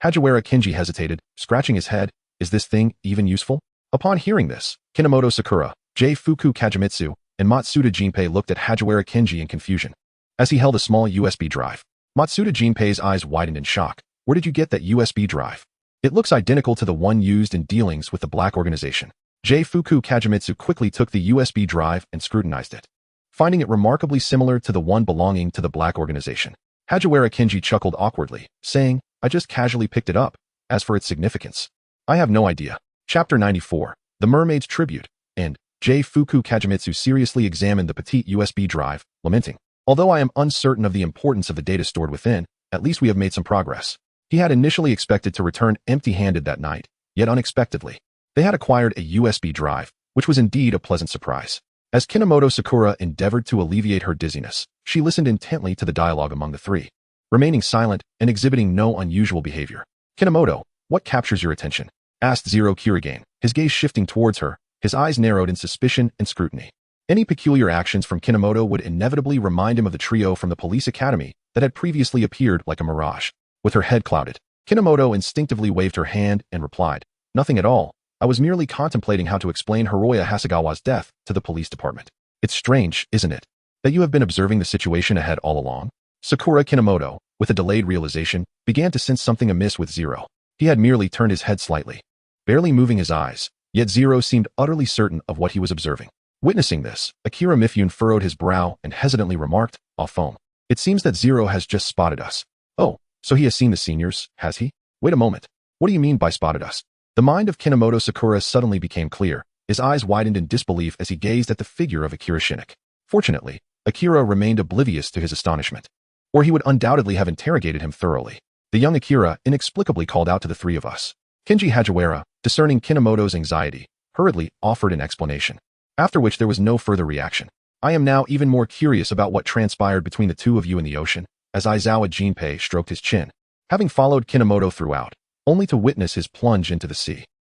Hajiwara Kenji hesitated, scratching his head. Is this thing even useful? Upon hearing this, Kinomoto Sakura, Fuku Kajimitsu, and Matsuda Jinpei looked at Hajiwara Kenji in confusion. As he held a small USB drive, Matsuda Jinpei's eyes widened in shock. Where did you get that USB drive? It looks identical to the one used in dealings with the Black Organization. Fuku Kajimitsu quickly took the USB drive and scrutinized it, finding it remarkably similar to the one belonging to the Black Organization. Hajiwara Kenji chuckled awkwardly, saying, I just casually picked it up. As for its significance, I have no idea. Chapter 94, The Mermaid's Tribute, and J. Fuku Kajimitsu seriously examined the petite USB drive, lamenting, "Although I am uncertain of the importance of the data stored within, at least we have made some progress." He had initially expected to return empty-handed that night, yet unexpectedly, they had acquired a USB drive, which was indeed a pleasant surprise. As Kinomoto Sakura endeavored to alleviate her dizziness, she listened intently to the dialogue among the three, remaining silent and exhibiting no unusual behavior. "Kinomoto, what captures your attention?" asked Zero Kirigane, his gaze shifting towards her, his eyes narrowed in suspicion and scrutiny. Any peculiar actions from Kinomoto would inevitably remind him of the trio from the police academy that had previously appeared like a mirage. With her head clouded, Kinomoto instinctively waved her hand and replied, "Nothing at all. I was merely contemplating how to explain Hiroya Hasegawa's death to the police department." "It's strange, isn't it, that you have been observing the situation ahead all along?" Sakura Kinomoto, with a delayed realization, began to sense something amiss with Zero. He had merely turned his head slightly, barely moving his eyes, yet Zero seemed utterly certain of what he was observing. Witnessing this, Akira Mifune furrowed his brow and hesitantly remarked, "Off foam. It seems that Zero has just spotted us." "Oh, so he has seen the seniors, has he? Wait a moment. What do you mean by spotted us?" The mind of Kinomoto Sakura suddenly became clear. His eyes widened in disbelief as he gazed at the figure of Akira Shinik. Fortunately, Akira remained oblivious to his astonishment, or he would undoubtedly have interrogated him thoroughly. The young Akira inexplicably called out to the three of us. Kenji Hajiwara, discerning Kinomoto's anxiety, hurriedly offered an explanation, after which there was no further reaction. "I am now even more curious about what transpired between the two of you in the ocean," as Aizawa Jinpei stroked his chin, having followed Kinomoto throughout, only to witness his plunge into the sea.